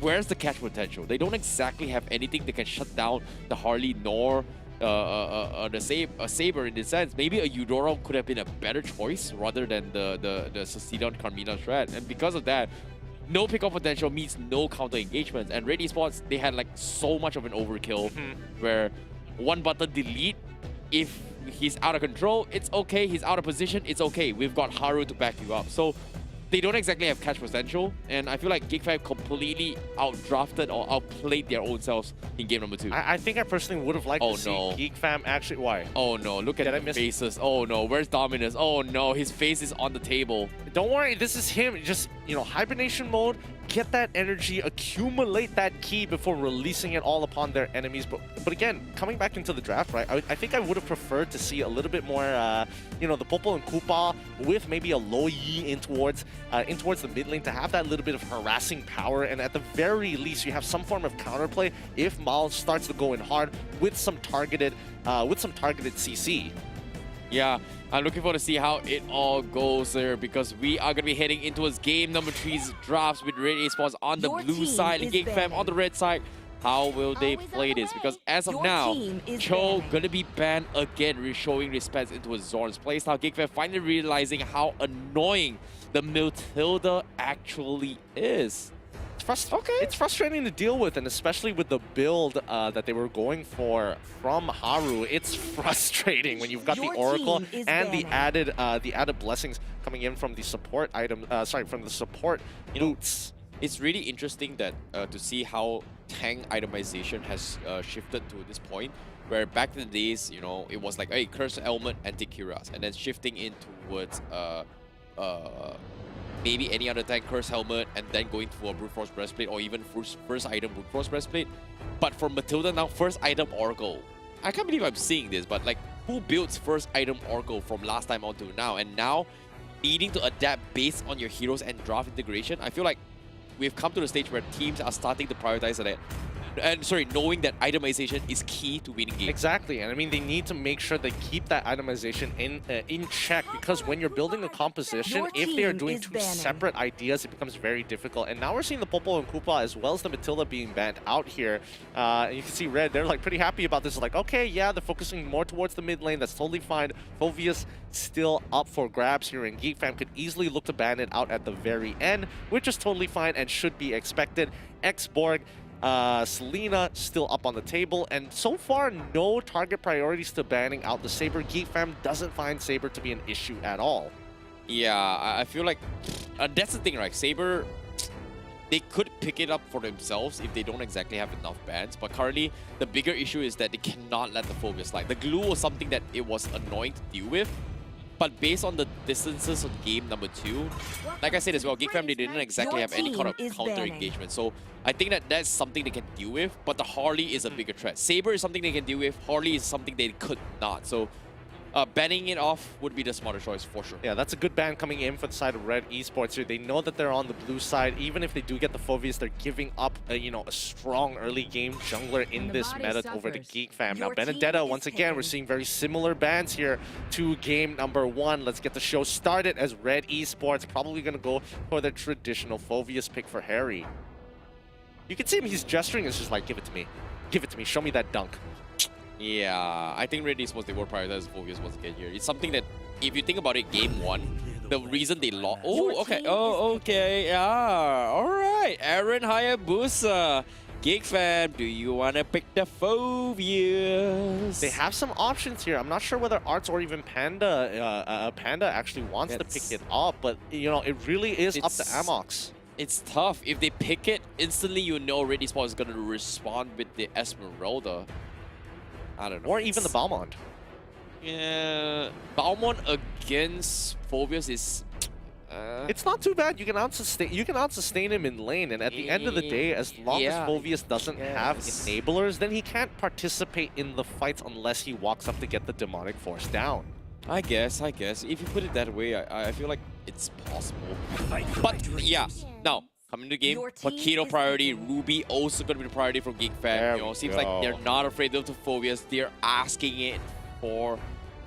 where's the catch potential? They don't exactly have anything that can shut down the Harley nor the Saber in this sense. Maybe a Eudora could have been a better choice rather than the Cecilia Carmilla threat, and because of that, no pickup potential means no counter engagement. And Red Esports, they had like so much of an overkill where one button delete, if he's out of control, it's okay. He's out of position, it's okay. We've got Haru to back you up. So they don't exactly have catch potential, and I feel like GeekFam completely outdrafted or outplayed their own selves in game number 2. I think I personally would have liked to see GeekFam actually... Why? Oh no, look at the faces. Oh no, where's Dominus? Oh no, his face is on the table. Don't worry, this is him. Just, you know, hibernation mode, get that energy, accumulate that ki before releasing it all upon their enemies. But again, coming back into the draft, right, I think I would have preferred to see a little bit more, you know, the Popo and Koopa with maybe a low Yi in towards the mid lane to have that little bit of harassing power, and at the very least, you have some form of counterplay if Mal starts to go in hard with some targeted CC. Yeah, I'm looking forward to see how it all goes there, because we are going to be heading into his game number 3's drafts with Red Esports on the blue side and GeekFam on the red side. How will they play this? Because as of now, Cho gonna be banned again, showing respect into his Zorn's playstyle. GeekFam finally realizing how annoying the Matilda actually is. It's frustrating to deal with, and especially with the build that they were going for from Haru. It's frustrating when you've got the Oracle and the added blessings coming in from the support item. From the support boots. It's really interesting that to see how tank itemization has shifted to this point, where back in the days, you know, it was like, hey, Curse Helmet, Anti-Cuirass, and then shifting in towards maybe any other tank, Curse Helmet, and then going for a Brute Force Breastplate, or even first item Brute Force Breastplate. But for Matilda now, first item Oracle. I can't believe I'm seeing this, but like, who builds first item Oracle from last time on to now? And now, needing to adapt based on your heroes and draft integration, I feel like we've come to the stage where teams are starting to prioritize that. Knowing that itemization is key to winning games. Exactly, and I mean, they need to make sure they keep that itemization in check, because when you're building a composition, if they are doing two separate ideas, it becomes very difficult. And now we're seeing the Popo and Koopa as well as the Matilda being banned out here. And you can see Red, they're like pretty happy about this. Like, okay, yeah, they're focusing more towards the mid lane. That's totally fine. Fovius still up for grabs here, and GeekFam could easily look to ban it out at the very end, which is totally fine and should be expected. Xborg, Selena still up on the table, and so far no target priorities to banning out the Saber. GeekFam doesn't find Saber to be an issue at all. Yeah, I feel like that's the thing, right? Saber, they could pick it up for themselves if they don't exactly have enough bans, but currently the bigger issue is that they cannot let the focus slide. The glue was something that it was annoying to deal with, but based on the distances of game number 2, like I said as well, GeekFam, they didn't exactly have any kind of counter engagement. So I think that that's something they can deal with, but the Harley is a bigger threat. Saber is something they can deal with, Harley is something they could not. So banning it off would be the smarter choice for sure. Yeah, that's a good ban coming in for the side of Red Esports here. They know that they're on the blue side. Even if they do get the Fovius, they're giving up you know, a strong early game jungler in this meta over to GeekFam. Now Benedetta, once again, we're seeing very similar bans here to game number 1. Let's get the show started as Red Esports probably going to go for their traditional Fovius pick for Harry. You can see him, he's gesturing, it's just like, give it to me. Give it to me, show me that dunk. Yeah, I think Red Esports, they will prioritize focus once again here. It's something that, if you think about it, game 1, the reason they lost... Oh, okay. Oh, okay. Yeah. All right. Aaron Hayabusa GeekFam, do you want to pick the Phobias? They have some options here. I'm not sure whether Arts or even Panda actually wants to pick it up, but you know, it really is up to Amox. It's tough. If they pick it, instantly you know Red Esports is going to respond with the Esmeralda. I don't know. Or even the Balmond. Yeah, Balmond against Phobias is... it's not too bad. You can out-sustain him in lane, and at the end of the day, as long as Phobias doesn't have enablers, then he can't participate in the fights unless he walks up to get the demonic force down. I guess. If you put it that way, I feel like it's possible. But yeah, now coming to the game, Paquito priority, Ruby also going to be the priority for GeekFam. You know, seems like they're not afraid of the Phobias. They're asking it for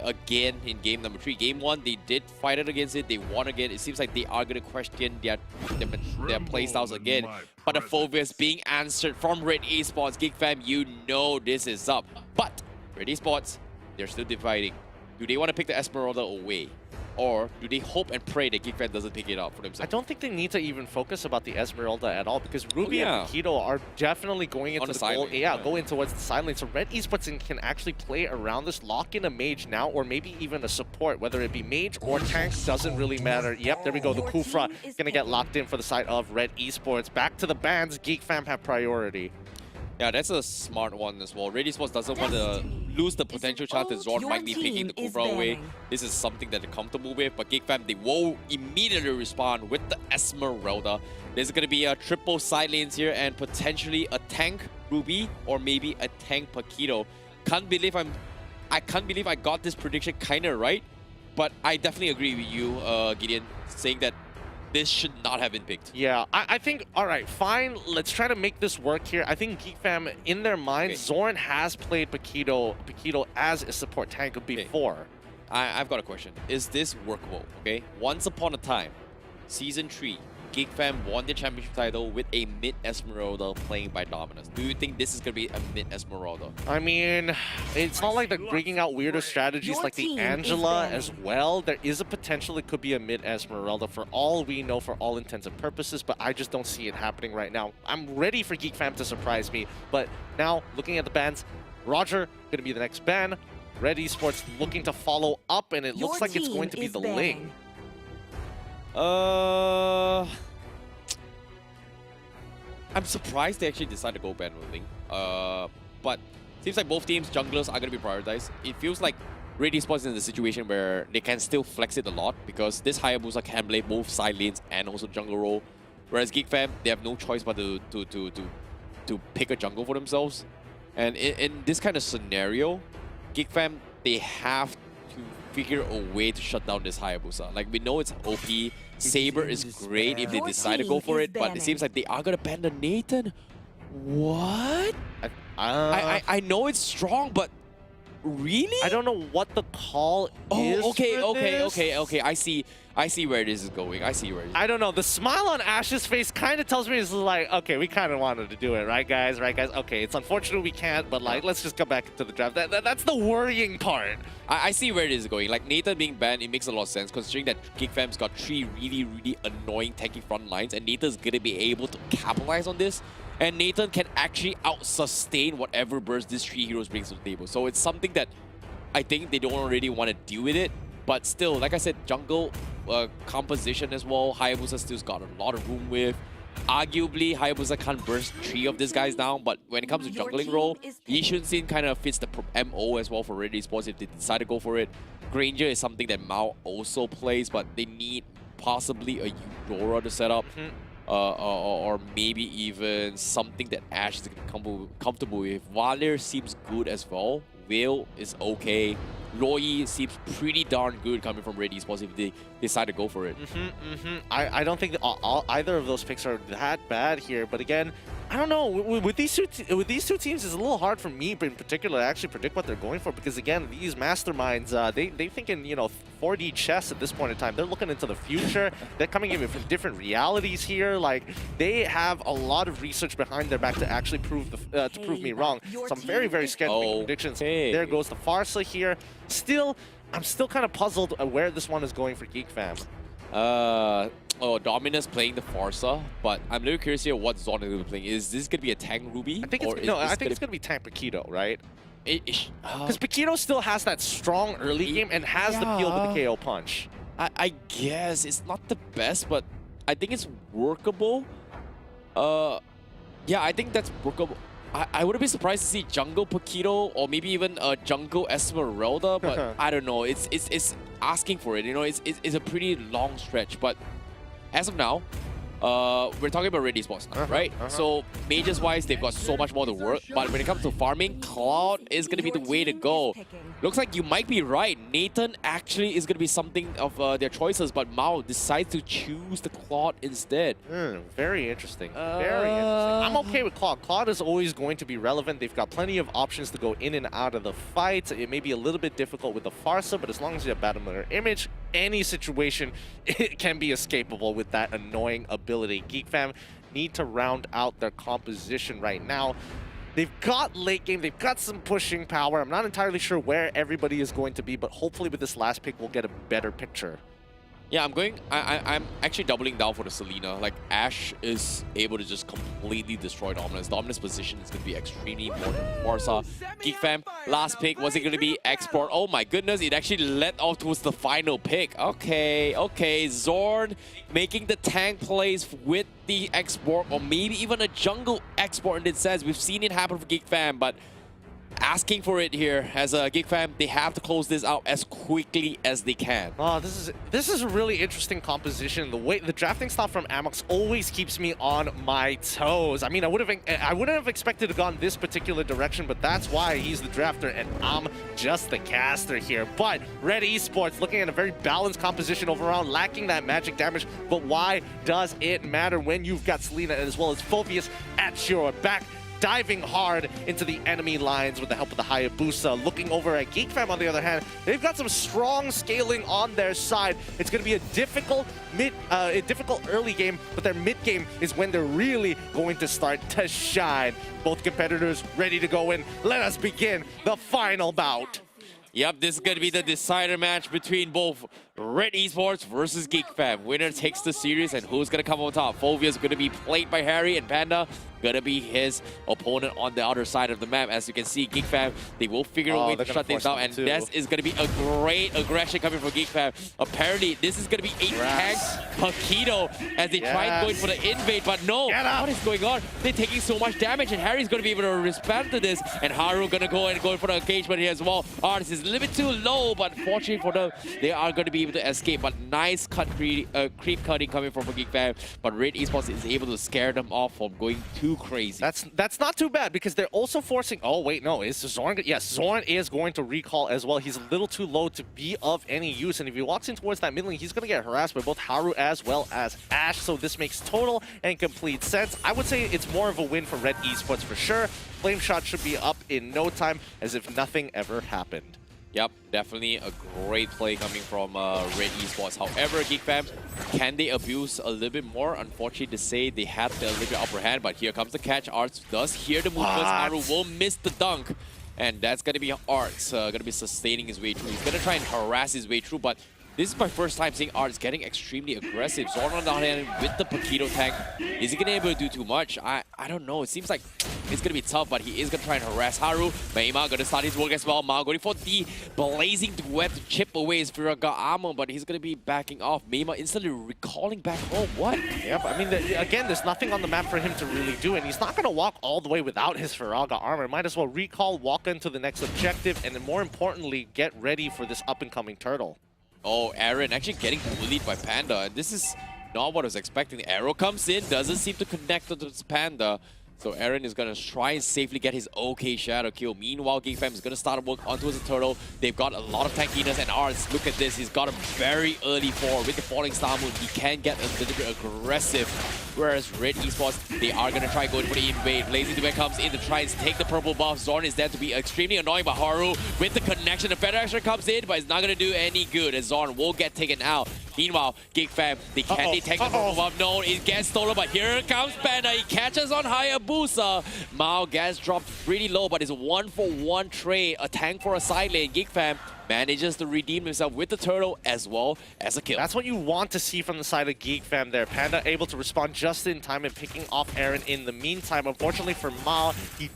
again in game number 3. Game 1, they did fight it against it. They won again. It seems like they are going to question their playstyles again. But the Phobias being answered from Red Esports, GeekFam, you know this is up. But Red Esports, they're still dividing. Do they want to pick the Esmeralda away? Or do they hope and pray that GeekFam doesn't pick it up for themselves? I don't think they need to even focus about the Esmeralda at all, because Ruby and Paquito are definitely going into the goal. Going towards the side lane. So Red Esports can actually play around this, lock in a mage now, or maybe even a support, whether it be mage or tank, doesn't really matter. Yep, there we go. The Kufra gonna get locked in for the side of Red Esports. Back to the bans, GeekFam have priority. Yeah, that's a smart one as well. Red Esports doesn't want to lose the potential chance that Zord might be picking the Kufra away. This is something that they're comfortable with, but GeekFam, they will immediately respond with the Esmeralda. There's going to be a triple side lanes here and potentially a tank Ruby or maybe a tank Paquito. I can't believe I got this prediction kind of right, but I definitely agree with you, Gideon, saying that this should not have been picked. Yeah, I think, all right, fine. Let's try to make this work here. I think GeekFam, in their minds, Zoran has played Paquito as a support tank before. I've got a question. Is this workable? Okay, once upon a time, Season 3, GeekFam won the championship title with a mid Esmeralda playing by Dominus. Do you think this is going to be a mid Esmeralda? I mean, it's not like they're bringing out weirder strategies like the Angela as well. There is a potential it could be a mid Esmeralda for all we know, for all intents and purposes, but I just don't see it happening right now. I'm ready for GeekFam to surprise me, but now looking at the bans, Roger going to be the next ban. Red Esports looking to follow up, and it looks like it's going to be the Ling. I'm surprised they actually decided to go ban with Ling. But seems like both teams, junglers, are going to be prioritized. It feels like Red Esports is in the situation where they can still flex it a lot because this Hayabusa can play both side lanes and also jungle role. Whereas GeekFam, they have no choice but to pick a jungle for themselves. And in this kind of scenario, GeekFam, they have to figure a way to shut down this Hayabusa. Like, we know it's OP. Saber is great if they decide to go for it, but it seems like they are going to ban the Nathan. What? I know it's strong, but really? I don't know what the call is. Okay. I see where this is going. I don't know. The smile on Ash's face kind of tells me it's like, okay, we kind of wanted to do it, right, guys? Okay, it's unfortunate we can't, but like, let's just come back into the draft. That's the worrying part. I see where it is going. Like, Nathan being banned, it makes a lot of sense considering that GeekFam's got 3 really, really annoying tanky front lines, and Nathan's going to be able to capitalize on this. And Nathan can actually out-sustain whatever burst these 3 heroes brings to the table. So it's something that I think they don't really want to deal with it. But still, like I said, jungle composition as well, Hayabusa still's got a lot of room with. Arguably, Hayabusa can't burst 3 of these guys down, but when it comes to jungling role, Yishun Sin kind of fits the MO as well for Red Esports if they decide to go for it. Granger is something that Mao also plays, but they need possibly a Eudora to set up. Or maybe even something that Ash is comfortable with. Valir seems good as well. Will is okay. Loi seems pretty darn good coming from Red Esports if they decide to go for it. I don't think either of those picks are that bad here, but again, I don't know. With these two teams, it's a little hard for me, in particular, to actually predict what they're going for because again, these masterminds, they think in 4D chess at this point in time. They're looking into the future. They're coming in from different realities here. Like they have a lot of research behind their back to actually prove me wrong. So I'm very, very scared to make predictions. There goes the Farsa here. I'm still kind of puzzled where this one is going for GeekFam. Dominus playing the Forza, but I'm a little curious here what Zorn is going to be playing. Is this going to be a tank Ruby? I think it's going to be tank Paquito, right? Because Paquito still has that strong early game and has the peel with the KO punch. I guess it's not the best, but I think it's workable. Yeah, I think that's workable. I wouldn't be surprised to see Jungle Paquito or maybe even Jungle Esmeralda, but I don't know. It's asking for it. You know, it's a pretty long stretch, but as of now, we're talking about Red Esports now, right? So majors-wise, they've got so much more to work. But when it comes to farming, Cloud is going to be the way to go. Looks like you might be right. Nathan actually is going to be something of their choices, but Mao decides to choose the Cloud instead. Very interesting. Very interesting. I'm okay with Cloud. Cloud is always going to be relevant. They've got plenty of options to go in and out of the fight. It may be a little bit difficult with the Farsa, but as long as you have Battle Mirror Image, any situation, it can be escapable with that annoying ability. GeekFam need to round out their composition right now. They've got late game, they've got some pushing power. I'm not entirely sure where everybody is going to be, but hopefully with this last pick, we'll get a better picture. Yeah, I'm actually doubling down for the Selena. Like, Ashe is able to just completely destroy Dominus. Dominus' position is going to be extremely important for Forza. GeekFam, last pick, was it going to be Export? Oh my goodness, it actually led off towards the final pick. Okay. Zorn making the tank plays with the Export, or maybe even a jungle Export in this sense. We've seen it happen for GeekFam, but asking for it here as a GeekFam, they have to close this out as quickly as they can. Oh, this is a really interesting composition. The drafting style from Amox always keeps me on my toes. I mean, I wouldn't have expected to go in this particular direction, but that's why he's the drafter and I'm just the caster here. But Red Esports looking at a very balanced composition overall, lacking that magic damage. But why does it matter when you've got Selena as well as Phobius at your back? Diving hard into the enemy lines with the help of the Hayabusa. Looking over at GeekFam, on the other hand, they've got some strong scaling on their side. It's going to be a difficult early game, but their mid game is when they're really going to start to shine. Both competitors ready to go in. Let us begin the final bout. Yep, this is going to be the decider match between both Red Esports versus GeekFam. Winner takes the series, and who's going to come on top? Fovia is going to be played by Harry, and Panda going to be his opponent on the other side of the map. As you can see, GeekFam, they will figure a way to shut things down, and this is going to be a great aggression coming from GeekFam. Apparently, this is going to be a tank Paquito as they try and go in for the invade, but no, what is going on? They're taking so much damage, and Harry's going to be able to respond to this, and Haru going to go in for the engagement here as well. Artis is a little bit too low, but fortunately for them, they are going to be able to escape. But nice creep cutting coming from GeekFam, but Red Esports is able to scare them off from going too crazy. That's not too bad because they're also forcing. Oh wait, no, is Zorn? Yes, Zorn is going to recall as well. He's a little too low to be of any use, and if he walks in towards that mid lane, he's going to get harassed by both Haru as well as Ashe. So this makes total and complete sense. I would say it's more of a win for Red Esports for sure. Flame Shot should be up in no time, as if nothing ever happened. Yep, definitely a great play coming from Red Esports. However, GeekFam, can they abuse a little bit more? Unfortunately to say, they had the little bit upper hand, but here comes the catch. Arts does hear the movements. Haru will miss the dunk, and that's going to be Arts going to be sustaining his way through. He's going to try and harass his way through, but this is my first time seeing Arts getting extremely aggressive. Zorn on the other hand with the Paquito tank. Is he going to be able to do too much? I don't know. It seems like it's going to be tough, but he is going to try and harass Haru. Meima going to start his work as well. Mao going for the blazing duet to chip away his Firaga armor, but he's going to be backing off. Meima instantly recalling back home. What? Yep, I mean, again, there's nothing on the map for him to really do, and he's not going to walk all the way without his Firaga armor. Might as well recall, walk into the next objective, and then more importantly, get ready for this up-and-coming turtle. Oh, Aaron actually getting bullied by Panda, and this is not what I was expecting. The arrow comes in, doesn't seem to connect to this Panda. So Aaron is going to try and safely get his OK shadow kill. Meanwhile, GeekFam is going to start work onto the turtle. They've got a lot of tankiness, and Arts, look at this. He's got a very early 4 with the falling star moon. He can get a little bit aggressive. Whereas Red Esports, they are going to try going for the invade. Lazy Duet comes in to try and take the purple buff. Zorn is there to be extremely annoying, but Haru with the connection. The Federation comes in, but it's not going to do any good as Zorn will get taken out. Meanwhile, GeekFam, they can't take the purple buff. No, it gets stolen, but here comes Panda. He catches on Hayabusa. Mao gets dropped pretty low, but it's a 1-for-1 trade. A tank for a side lane. GeekFam manages to redeem himself with the turtle as well as a kill. That's what you want to see from the side of GeekFam there. Panda able to respond just in time and picking off Aaron in the meantime. Unfortunately for Mal, he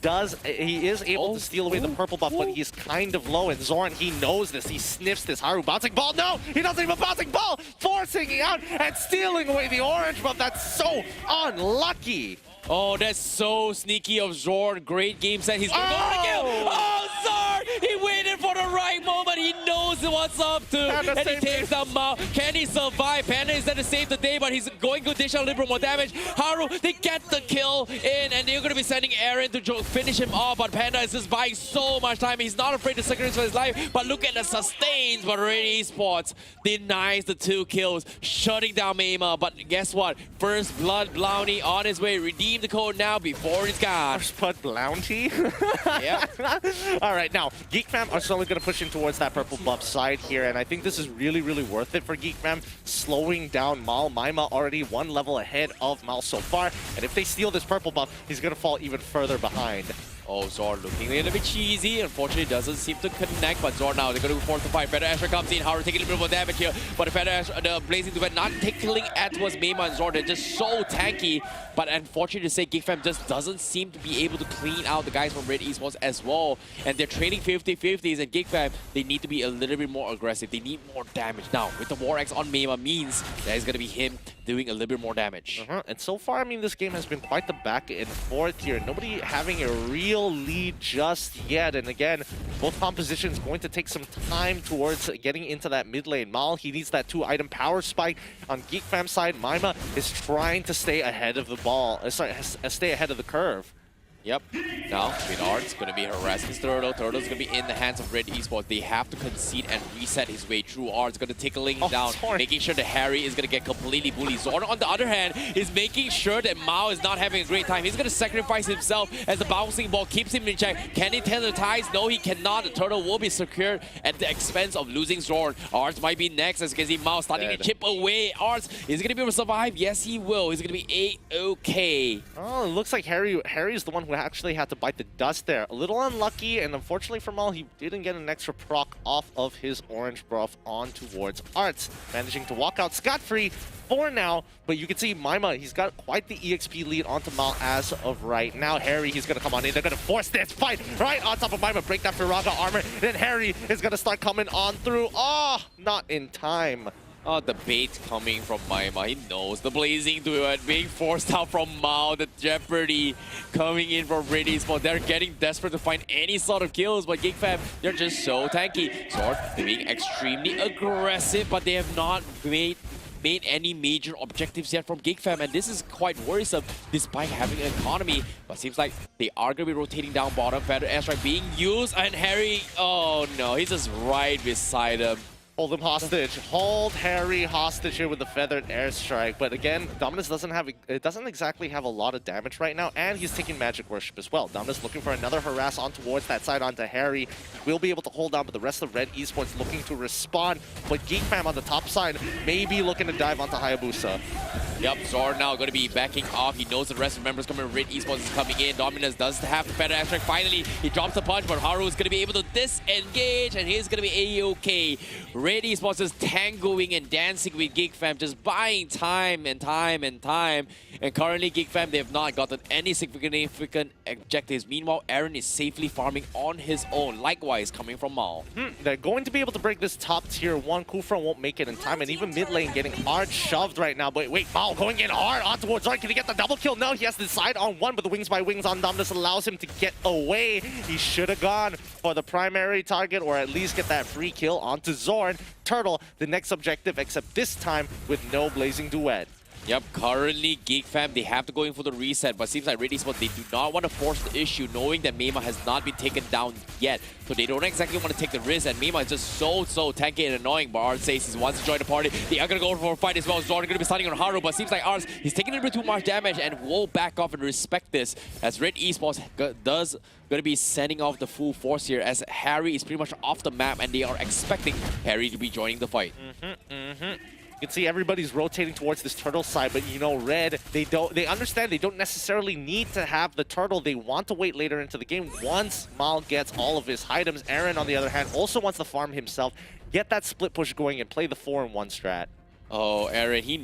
is able to steal away the purple buff, but he's kind of low. And Zoran, he knows this. He sniffs this. Haru bouncing ball. No, he doesn't even bouncing ball. Forcing out and stealing away the orange buff. That's so unlucky. Oh, that's so sneaky of Zord. Great game set. He's going to go for the kill. Oh, Zord! He waited for the right moment. He knows what's up to. And he takes them out. Can he survive? Panda is there to save the day, but he's going to dish out a little bit more damage. Haru, they get the kill in, and they're going to be sending Aaron to finish him off, but Panda is just buying so much time. He's not afraid to sacrifice for his life, but look at the sustains. But already Esports denies the 2 kills, shutting down Mema. But guess what? First Blood Bounty on his way. Redeem the code now before it's gone. First Blood Bounty? Yeah. All right, now, GeekFam are slowly going to push in towards that purple buff side here, and I think this is really, really worth it for GeekFam, slowing down Mal. Maima already 1 level ahead of Mal so far, and if they steal this purple buff, he's going to fall even further behind. Oh, Zord looking a little bit cheesy. Unfortunately, doesn't seem to connect. But Zord now, they're going to force the fight. Feather Asher comes in. Haru taking a little bit more damage here. But the Blazing Duvet not tickling at towards Mema and Zord. They're just so tanky. But unfortunately to say, GeekFam just doesn't seem to be able to clean out the guys from Red Esports as well. And they're trading 50-50s. And GeekFam, they need to be a little bit more aggressive. They need more damage. Now, with the War Axe on Mema means that is going to be him doing a little bit more damage. And so far, I mean, this game has been quite the back and forth here. Nobody having a real lead just yet. And again, both compositions going to take some time towards getting into that mid lane. Mal, he needs that 2-item power spike. On GeekFam's side, Maima is trying to stay ahead of the ball. Stay ahead of the curve. Yep. Now, Art's going to be harassing Turtle. Turtle's going to be in the hands of Red Esports. They have to concede and reset his way through. Art's going to tickling him down, making sure that Harry is going to get completely bullied. Zorn, on the other hand, is making sure that Mao is not having a great time. He's going to sacrifice himself as the bouncing ball keeps him in check. Can he tell the ties? No, he cannot. The Turtle will be secured at the expense of losing Zorn. Arts might be next, as you can see Mao starting to chip away. Arts is going to be able to survive. Yes, he will. He's going to be A-okay. Oh, it looks like Harry's the one who actually had to bite the dust there. A little unlucky, and unfortunately for Mal, he didn't get an extra proc off of his orange buff on towards Arts. Managing to walk out scot-free for now, but you can see Maima, he's got quite the EXP lead onto Mal as of right now. Harry, he's going to come on in. They're going to force this fight right on top of Maima, break that Firaga armor. Then Harry is going to start coming on through. Oh, not in time. Oh, the bait coming from Maima. He knows the Blazing Duet being forced out from Mao. The Jeopardy coming in from Red Esports. They're getting desperate to find any sort of kills, but GeekFam, they're just so tanky. Zord, they're being extremely aggressive, but they have not made any major objectives yet from GeekFam, and this is quite worrisome despite having an economy. But seems like they are going to be rotating down bottom. Feather Airstrike being used, and Harry, oh no, he's just right beside him. Hold him hostage. Hold Harry hostage here with the feathered airstrike. But again, Dominus doesn't exactly have a lot of damage right now, and he's taking magic worship as well. Dominus looking for another harass on towards that side onto Harry. Will be able to hold down, but the rest of Red Esports looking to respond. But GeekFam on the top side may be looking to dive onto Hayabusa. Yep, Zord now going to be backing off. He knows the rest of the members coming. Red Esports is coming in. Dominus does have the feather airstrike. Finally, he drops the punch, but Haru is going to be able to disengage, and he's going to be A-okay. Red Esports is tangoing and dancing with GeekFam, just buying time and time and time. And currently, GeekFam, they have not gotten any significant objectives. Meanwhile, Aaron is safely farming on his own. Likewise, coming from Mao. They're going to be able to break this top tier 1. Kufra won't make it in time, and even mid lane getting hard shoved right now. But wait, Mao going in hard on towards Zord. Can he get the double kill? No, he has to decide on one, but the wings by wings on Dominus allows him to get away. He should have gone for the primary target, or at least get that free kill onto Zord. Turtle, the next objective, except this time with no Blazing Duet. Yep, currently GeekFam, they have to go in for the reset, but seems like Red Esports, they do not want to force the issue, knowing that Mema has not been taken down yet. So they don't exactly want to take the risk, and Mema is just so tanky and annoying. But Art says he wants to join the party. They are going to go for a fight as well. Zord going to be starting on Haru, but seems like Art, he's taking a little bit too much damage and will back off and respect this, as Red Esports does going to be sending off the full force here, as Harry is pretty much off the map, and they are expecting Harry to be joining the fight. can see everybody's rotating towards this turtle side, but you know, Red, they understand they don't necessarily need to have the turtle. They want to wait later into the game once Mal gets all of his items. Aaron, on the other hand, also wants to farm himself, get that split push going, and play the 4-in-1 strat. Oh, Aaron, he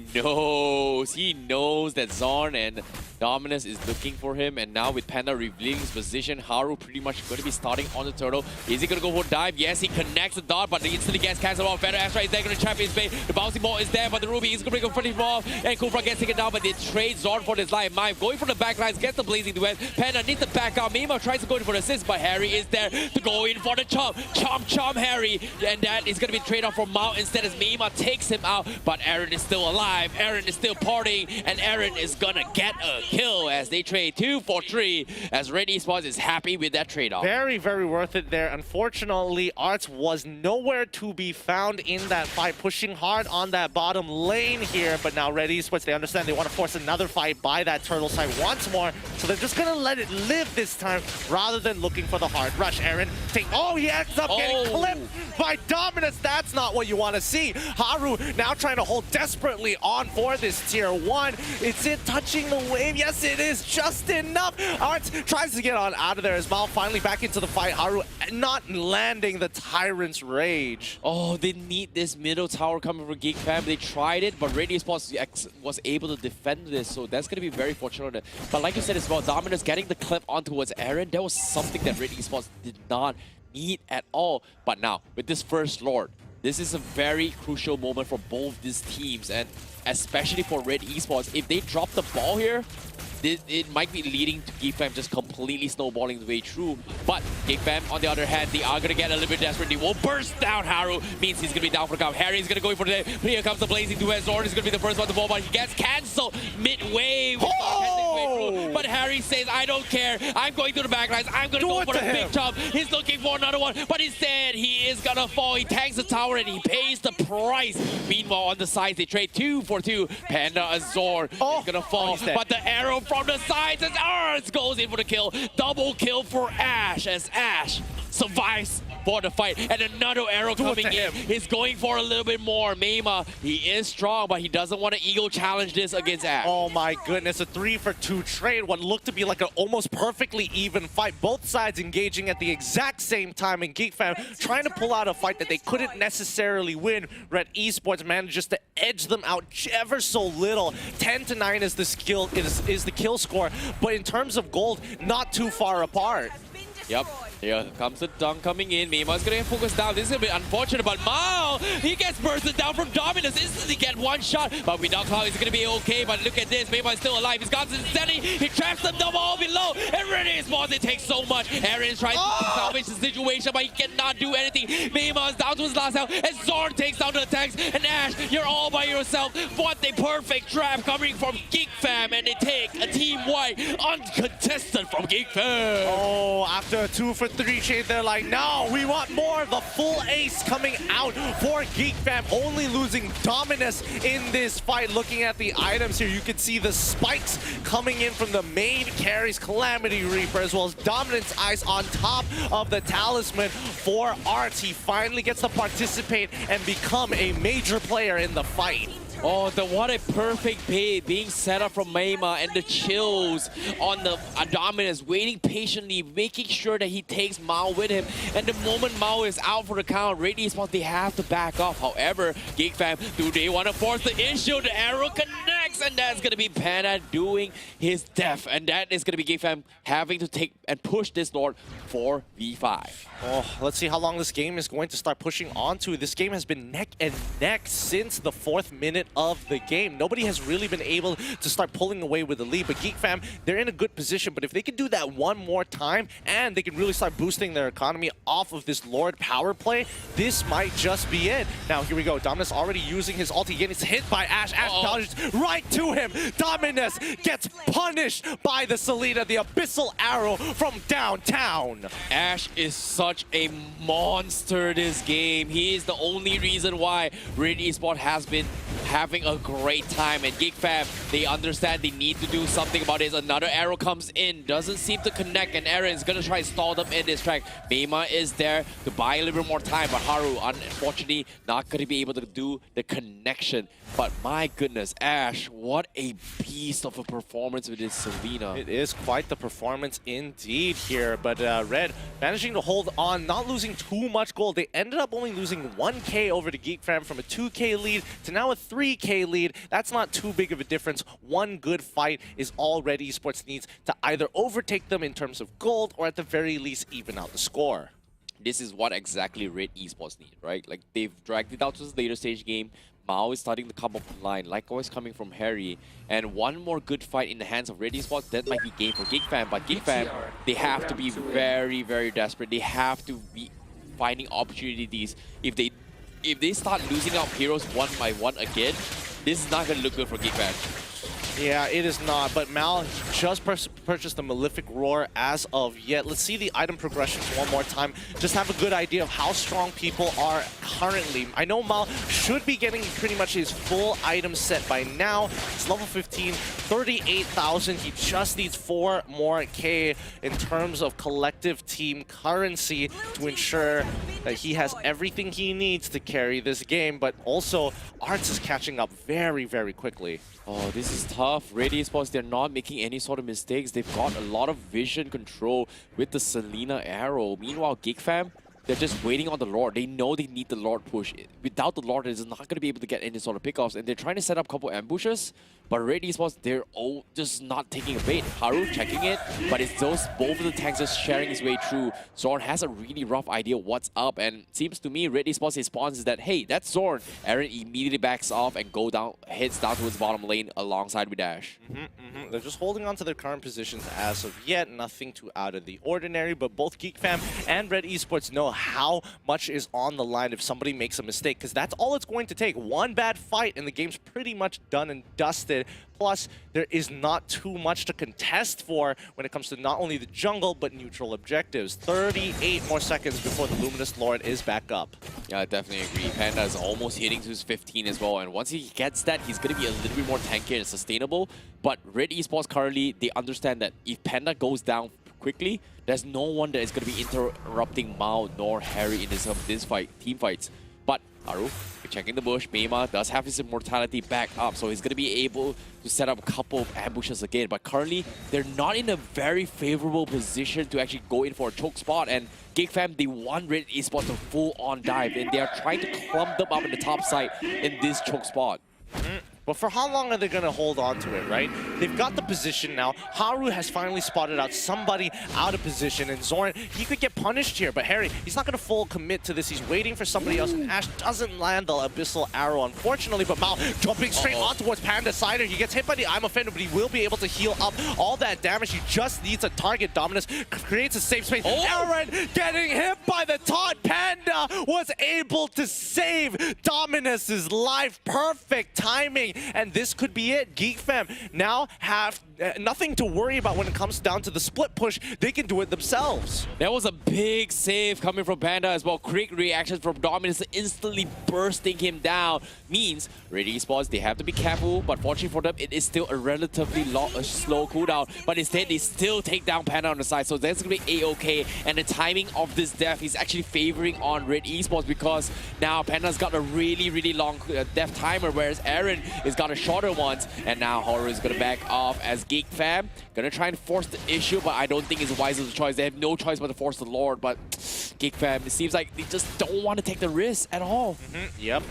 knows that Zorn and Dominus is looking for him, and now with Panda revealing his position, Haru pretty much going to be starting on the turtle. Is he going to go for a dive? Yes, he connects the dot, but he instantly gets cancelled off. Panda Astra is there, going to trap his bait. The bouncing ball is there, but the Ruby is going to bring a footage ball, and Kufra gets taken down, but they trade Zorn for his life. Mime going for the backlines, gets the blazing duet. Panda needs to back out. Mima tries to go in for the assist, but Harry is there to go in for the chomp. Chomp Harry, and that is going to be trade off from Mao instead as Mima takes him out. But Aaron is still alive, Aaron is still partying, and Aaron is gonna get a kill as they trade 2 for 3, as Red Esports is happy with that trade-off. Very, very worth it there. Unfortunately, Arts was nowhere to be found in that fight, pushing hard on that bottom lane here, but now Red Esports, they understand they want to force another fight by that turtle side once more, so they're just gonna let it live this time rather than looking for the hard rush. Aaron, he ends up getting clipped by Dominus. That's not what you want to see. Haru now trying to hold desperately on for this tier 1. Is it touching the wave? Yes, it is, just enough. Arts tries to get on out of there as Mal finally back into the fight. Haru not landing the Tyrant's Rage. Oh, they need this middle tower coming from GeekFam. They tried it, but Red Esports was able to defend this, so that's going to be very fortunate. But like you said as well, Dominus getting the clip on towards Aaron, that was something that Red Esports did not need at all. But now, with this first Lord, this is a very crucial moment for both these teams, and especially for Red Esports. If they drop the ball here, it might be leading to GeekFam just completely snowballing the way through. But GeekFam, on the other hand, they are going to get a little bit desperate. They will burst down Haru, means he's going to be down for the count. Harry's going to go in for the day. Here comes the blazing duet. Zorn is going to be the first one to fall, but he gets cancelled midway. But Harry says, I don't care. I'm going to the backlines. I'm going to go for the big chop. He's looking for another one, but instead, he is going to fall. He tanks the tower and he pays the price. Meanwhile, on the sides, they trade 2 for 2. Panda and Zorn is going to fall, but the arrow from the sides as Arts goes in for the kill. Double kill for Ash as Ash survives for the fight. And another arrow coming in. He's going for a little bit more. Mema, he is strong, but he doesn't want to ego challenge this against Ash. Oh my goodness, a 3 for 2 trade. What looked to be like an almost perfectly even fight. Both sides engaging at the exact same time, and GeekFam trying to pull out a fight that they couldn't necessarily win. Red Esports manages to edge them out ever so little. 10-9 is the kill score, but in terms of gold, not too far apart. Yep, here comes the dunk coming in. Mima's gonna focus down. This is a bit unfortunate, but Mao, he gets bursted down from Dominus. Instantly get one shot, but without Cloud, he's gonna be okay. But look at this, Mima is still alive. He's got some steady. He traps them down all below. And Red Esports, it takes so much. Aaron tries to salvage the situation, but he cannot do anything. Mima is down to his last health, and Zorn takes down the tanks. And Ash, you're all by yourself. What a perfect trap coming from GeekFam, and they take a team white uncontested from GeekFam. Oh, after a 2 for 3 trade, they're like, no, we want more. The full ace coming out for GeekFam, only losing Dominus in this fight. Looking at the items here, you can see the spikes coming in from the main carries, Calamity Reaper, as well as Dominance Ice on top of the Talisman for Arts. He finally gets to participate and become a major player in the fight. Oh, what a perfect bait being set up from Mayma, and the chills on the Dominus, waiting patiently, making sure that he takes Mao with him. And the moment Mao is out for the count, Red Esports, they have to back off. However, GeekFam, do they want to force the issue? The arrow connects, and that's going to be Panda doing his death. And that is going to be GeekFam having to take and push this Lord for V5. Oh, let's see how long this game is going to start pushing on to. This game has been neck and neck since the 4th minute of the game. Nobody has really been able to start pulling away with the lead, but GeekFam, they're in a good position. But if they can do that one more time, and they can really start boosting their economy off of this Lord power play, this might just be it. Now, here we go. Dominus already using his ulti. Again, it's hit by Ash. Ash dodges right right to him. Dominus gets punished by the Selena, the Abyssal Arrow from downtown. Ash is such a monster this game. He is the only reason why Red Esports has been having a great time. And GEEKFAM, they understand they need to do something about it. Another arrow comes in, doesn't seem to connect, and Aaron's gonna try to stall them in this track. Mema is there to buy a little bit more time, but Haru, unfortunately, not gonna be able to do the connection. But my goodness, Ash, what a beast of a performance with this Selena. It is quite the performance indeed here, but Red managing to hold on, not losing too much gold. They ended up only losing 1K over to GEEKFAM from a 2K lead to now a 3K lead. That's not too big of a difference. One good fight is all Red Esports needs to either overtake them in terms of gold or at the very least even out the score. This is what exactly Red Esports need, right? Like, they've dragged it out to the later stage game. Mao is starting to come up the line, likewise coming from Harry. And one more good fight in the hands of Red Esports, that might be game for GEEKFAM. But GEEKFAM, they have to be very, very desperate. They have to be finding opportunities. If they start losing out heroes one by one again, this is not going to look good for GEEKFAM. Yeah, it is not, but Mal just purchased the Malefic Roar as of yet. Let's see the item progressions one more time. Just have a good idea of how strong people are currently. I know Mal should be getting pretty much his full item set by now. It's level 15, 38,000. He just needs 4 more K in terms of collective team currency to ensure that he has everything he needs to carry this game, but also Arts is catching up very, very quickly. Oh, this is tough. Red Esports, they're not making any sort of mistakes. They've got a lot of vision control with the Selena arrow. Meanwhile, GEEKFAM, they're just waiting on the Lord. They know they need the Lord push. Without the Lord, it's not going to be able to get any sort of pickoffs. And they're trying to set up a couple ambushes. But Red Esports, they're all just not taking a bait. Haru checking it, but it's both of the tanks just sharing his way through. Zorn has a really rough idea what's up, and it seems to me Red Esports' response is that, hey, that's Zorn. Aaron immediately backs off and heads down towards bottom lane alongside with Dash. They're just holding on to their current positions as of yet. Nothing too out of the ordinary, but both GEEKFAM and Red Esports know how much is on the line if somebody makes a mistake, because that's all it's going to take. One bad fight and the game's pretty much done and dusted. Plus, there is not too much to contest for when it comes to not only the jungle, but neutral objectives. 38 more seconds before the Luminous Lord is back up. Yeah, I definitely agree. Panda is almost hitting to his 15 as well, and once he gets that, he's going to be a little bit more tanky and sustainable. But Red Esports currently, they understand that if Panda goes down quickly, there's no one that is going to be interrupting Mao nor Harry in this team fights. But Haru, checking the bush, Mema does have his immortality back up, so he's going to be able to set up a couple of ambushes again. But currently, they're not in a very favorable position to actually go in for a choke spot. And GEEKFAM, they want Red Esports to full-on dive, and they are trying to clump them up in the top side in this choke spot. But for how long are they going to hold on to it, right? They've got the position now. Haru has finally spotted out somebody out of position, and Zorn, he could get punished here, but Harry, he's not going to full commit to this. He's waiting for somebody else, and Ash doesn't land the Abyssal Arrow, unfortunately, but Mao jumping straight on towards Panda Cider. He gets hit by the I'm Offender, but he will be able to heal up all that damage. He just needs a target. Dominus creates a safe space. Aaron getting hit by the taunt. Panda was able to save Dominus's life. Perfect timing. And this could be it. GEEKFAM now have nothing to worry about when it comes down to the split push. They can do it themselves. That was a big save coming from Panda as well. Quick reactions from Dominus instantly bursting him down. Means Red Esports, they have to be careful, but fortunately for them, it is still a relatively slow cooldown. But instead, they still take down Panda on the side, so that's going to be A-OK. And the timing of this death is actually favoring on Red Esports, because now Panda's got a really, really long death timer, whereas Aaron has got a shorter one. And now Horror is going to back off as GEEKFAM going to try and force the issue, but I don't think it's wise as a choice. They have no choice but to force the Lord, but GEEKFAM, it seems like they just don't want to take the risk at all. Yep.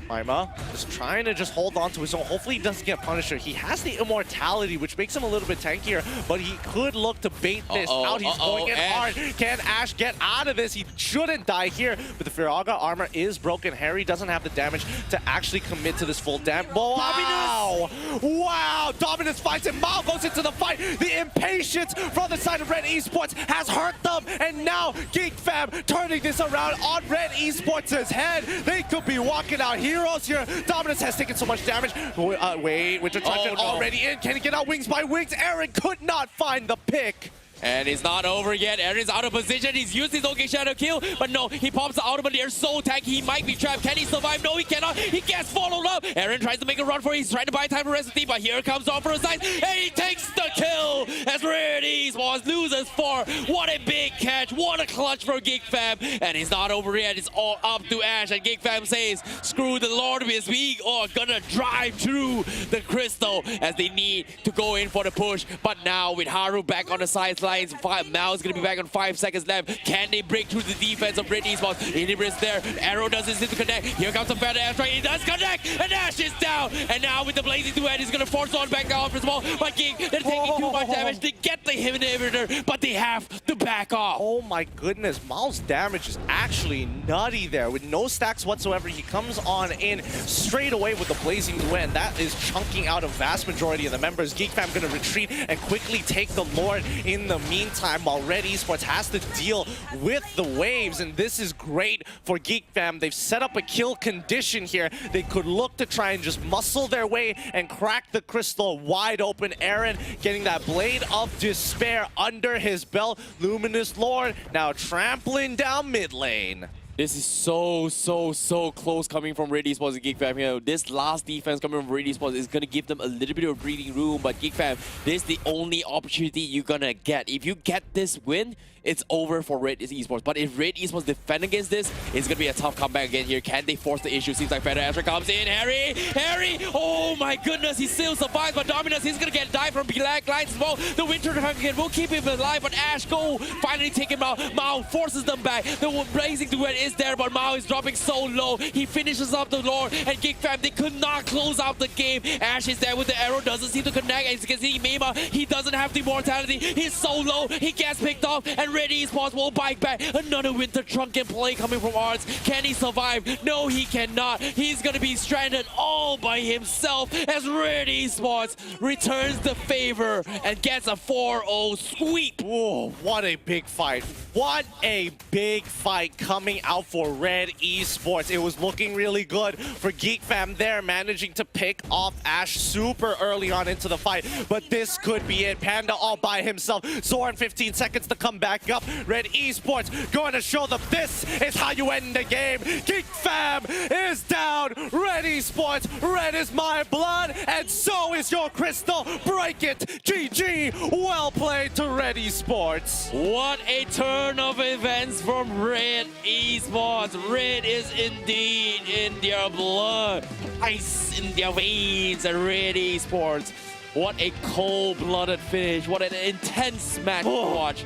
Maima is trying to just hold on to his own. Hopefully he doesn't get punished. He has the immortality, which makes him a little bit tankier, but he could look to bait this out. He's going in hard. Can Ash get out of this? He shouldn't die here, but the Firaga armor is broken. Harry doesn't have the damage to actually commit to this full damage. Wow! Wow! Dominus fights him. Mao goes into the fight. The impatience from the side of Red Esports has hurt them, and now GEEKFAM turning this around on Red Esports' head. They could be walking out here heroes here. Dominus has taken so much damage. Wait, Winter Truncheon already in. Can he get out wings by wings? Aaron could not find the pick. And it's not over yet. Aaron's out of position. He's used his OK Shadow kill, but no, he pops the ultimate. They're so tanky. He might be trapped. Can he survive? No, he cannot. He gets followed up. Aaron tries to make a run for it. He's trying to buy time for the rest of the team, but here comes on for a side, and he takes the kill as Red Esports loses 4. What a big catch. What a clutch for GEEKFAM. And it's not over yet. It's all up to Ash, and GEEKFAM says, screw the Lord of his week, or gonna drive through the crystal as they need to go in for the push. But now with Haru back on the sidelines, Mao is going to be back on 5 seconds left. Can they break through the defense of Red Esports? Inhibitors there. Arrow doesn't seem to connect. Here comes a better airstrike. He does connect, and Ash is down. And now with the blazing two-head, he's going to force on back the offense ball. But Geek, they're taking too much damage. They get the inhibitor, but they have to back off. Oh my goodness, Mao's damage is actually nutty there. With no stacks whatsoever, he comes on in straight away with the blazing two-head, and that is chunking out a vast majority of the members. GEEKFAM going to retreat and quickly take the Lord in the meantime, while Red Esports has to deal with the waves, and this is great for GEEKFAM. They've set up a kill condition here. They could look to try and just muscle their way and crack the crystal wide open. Aaron getting that Blade of Despair under his belt. Luminous Lord now trampling down mid lane. This is so close coming from Red Esports and GEEKFAM here. This last defense coming from Red Esports is going to give them a little bit of breathing room, but GEEKFAM, this is the only opportunity you're going to get. If you get this win, it's over for Red Esports. But if Red Esports defend against this, it's going to be a tough comeback again here. Can they force the issue? Seems like Feather Asher comes in. Harry! Oh my goodness, he still survives, but Dominus, he's going to get dive from Black Lights as well. The Winter Truncheon will keep him alive, but Ash go finally take him out. Mao forces them back. The blazing duet is there, but Mao is dropping so low. He finishes up the Lord, and GEEKFAM, they could not close out the game. Ash is there with the arrow, doesn't seem to connect. As you can see, Mima, he doesn't have the immortality. He's so low, he gets picked off, and Red Esports will bike back. Another Winter Truncheon play coming from Arts. Can he survive? No, he cannot. He's gonna be stranded all by himself as Red Esports returns the favor and gets a 4-0 sweep. Whoa, what a big fight. What a big fight coming out for Red Esports. It was looking really good for GEEKFAM there, managing to pick off Ash super early on into the fight. But this could be it. Panda all by himself. Zorn 15 seconds to come back up. Red Esports going to show them this is how you end the game. GEEKFAM is down. Red Esports, red is my blood, and so is your crystal. Break it. GG. Well played to Red Esports. What a turn of events from Red Esports. Red is indeed in their blood. Ice in their veins at Red Esports. What a cold-blooded finish. What an intense match to watch.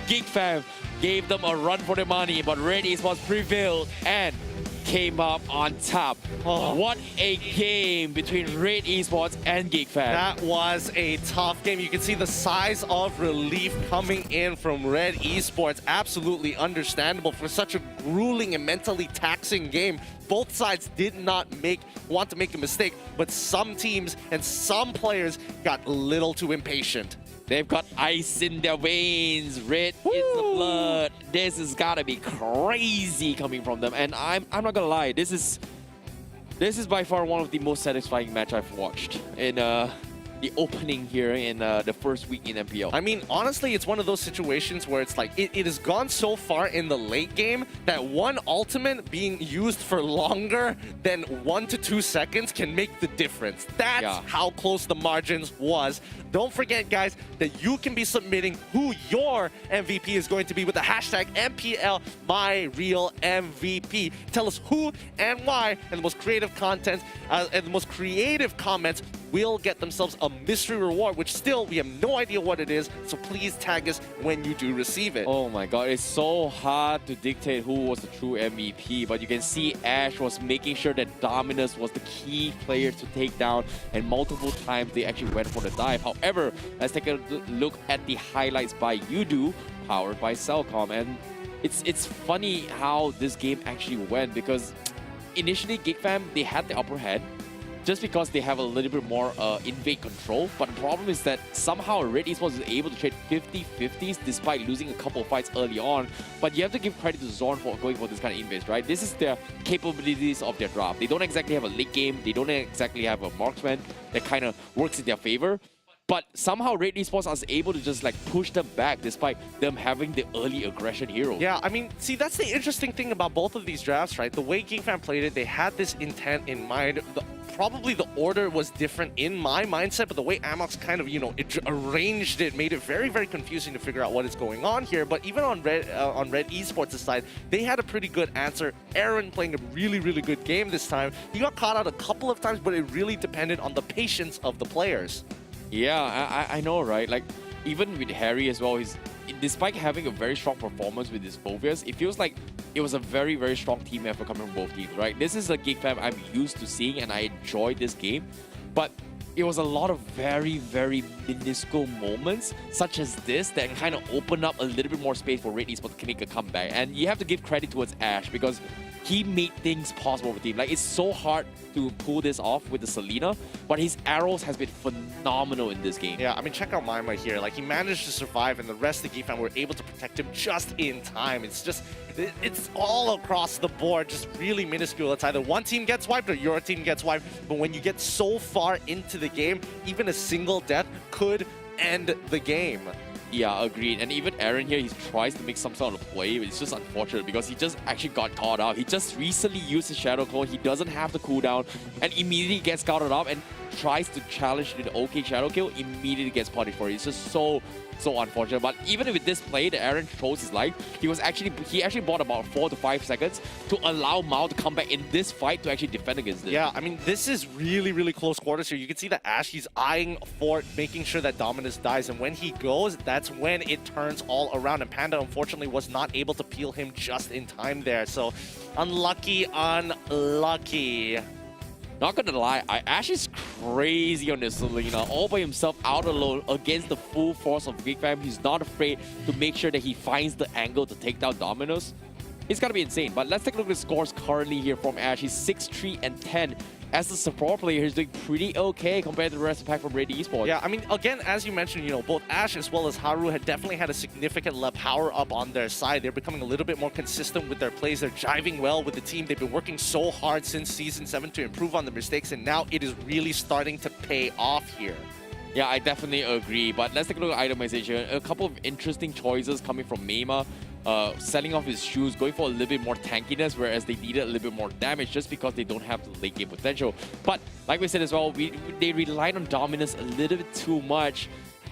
GEEKFAM gave them a run for their money, but Red Esports prevailed and came up on top. What a game between Red Esports and GEEKFAM. That was a tough game. You can see the size of relief coming in from Red Esports. Absolutely understandable for such a grueling and mentally taxing game. Both sides did not want to make a mistake, but some teams and some players got a little too impatient. They've got ice in their veins. Red is the blood. This has got to be crazy coming from them. And I'm not gonna lie, this is by far one of the most satisfying match I've watched in the opening here in the first week in MPL. I mean, honestly, it's one of those situations where it's like it has gone so far in the late game that one ultimate being used for longer than 1 to 2 seconds can make the difference. That's how close the margins was. Don't forget, guys, that you can be submitting who your MVP is going to be with the hashtag MPL My Real MVP. Tell us who and why, and the most creative content and the most creative comments will get themselves a mystery reward, which still we have no idea what it is, so please tag us when you do receive it. Oh my god, it's so hard to dictate who was the true MVP, but you can see Ash was making sure that Dominus was the key player to take down, and multiple times they actually went for the dive. However, let's take a look at the highlights by Udo, powered by Cellcom, and it's funny how this game actually went, because initially GEEKFAM, they had the upper hand. just because they have a little bit more invade control. But the problem is that somehow Red Esports is able to trade 50-50s despite losing a couple of fights early on. But you have to give credit to Zorn for going for this kind of invades, right? This is their capabilities of their draft. They don't exactly have a late game. They don't exactly have a marksman that kind of works in their favor. But somehow Red Esports was able to just like push them back despite them having the early aggression hero. Yeah, I mean, see, that's the interesting thing about both of these drafts, right? The way GeekFam played it, they had this intent in mind. Probably the order was different in my mindset, but the way Amox kind of, you know, arranged it made it very, very confusing to figure out what is going on here. But even on Red Esports' side, they had a pretty good answer. Aaron playing a really, really good game this time. He got caught out a couple of times, but it really depended on the patience of the players. Yeah, I know, right? Like, even with Harry as well, despite having a very strong performance with his Phobias, it feels like it was a very, very strong team effort coming from both teams, right? This is a GeekFam I'm used to seeing, and I enjoyed this game. But it was a lot of very, very minuscule moments, such as this, that kind of opened up a little bit more space for Red Esports to make a comeback. And you have to give credit towards Ash, because he made things possible for the team. Like, it's so hard to pull this off with the Selena, but his arrows has been phenomenal in this game. Yeah, I mean, check out Mima here. Like, he managed to survive, and the rest of the GeekFam were able to protect him just in time. It's just, it's all across the board, just really minuscule. It's either one team gets wiped or your team gets wiped. But when you get so far into the game, even a single death could end the game. Yeah, agreed. And even Aaron here, he tries to make some sort of play, but it's just unfortunate because he just actually got caught out. He just recently used his Shadow Clone. He doesn't have the cooldown and immediately gets scouted up and tries to challenge the OK Shadow Kill, immediately gets punished for it. It's just so unfortunate. But even with this play that Aaron chose his life, he actually bought about 4 to 5 seconds to allow Mao to come back in this fight to actually defend against this. Yeah, I mean, this is really, really close quarters here. You can see that Ash, he's eyeing for making sure that Dominus dies. And when he goes, that's when it turns all around. And Panda, unfortunately, was not able to peel him just in time there. So, unlucky. Not gonna lie, Ash is crazy on this Selena, all by himself, out alone, against the full force of GeekFam. He's not afraid to make sure that he finds the angle to take down Dominus. It's gotta be insane. But let's take a look at the scores currently here from Ash. He's 6-3-10. As the support player, he's doing pretty okay compared to the rest of the pack from Red Esports. Yeah, I mean, again, as you mentioned, you know, both Ash as well as Haru had definitely had a significant power up on their side. They're becoming a little bit more consistent with their plays. They're jiving well with the team. They've been working so hard since Season 7 to improve on the mistakes, and now it is really starting to pay off here. Yeah, I definitely agree. But let's take a look at itemization. A couple of interesting choices coming from Mema. Selling off his shoes, going for a little bit more tankiness, whereas they needed a little bit more damage just because they don't have the late game potential. But like we said as well, they relied on Dominus a little bit too much.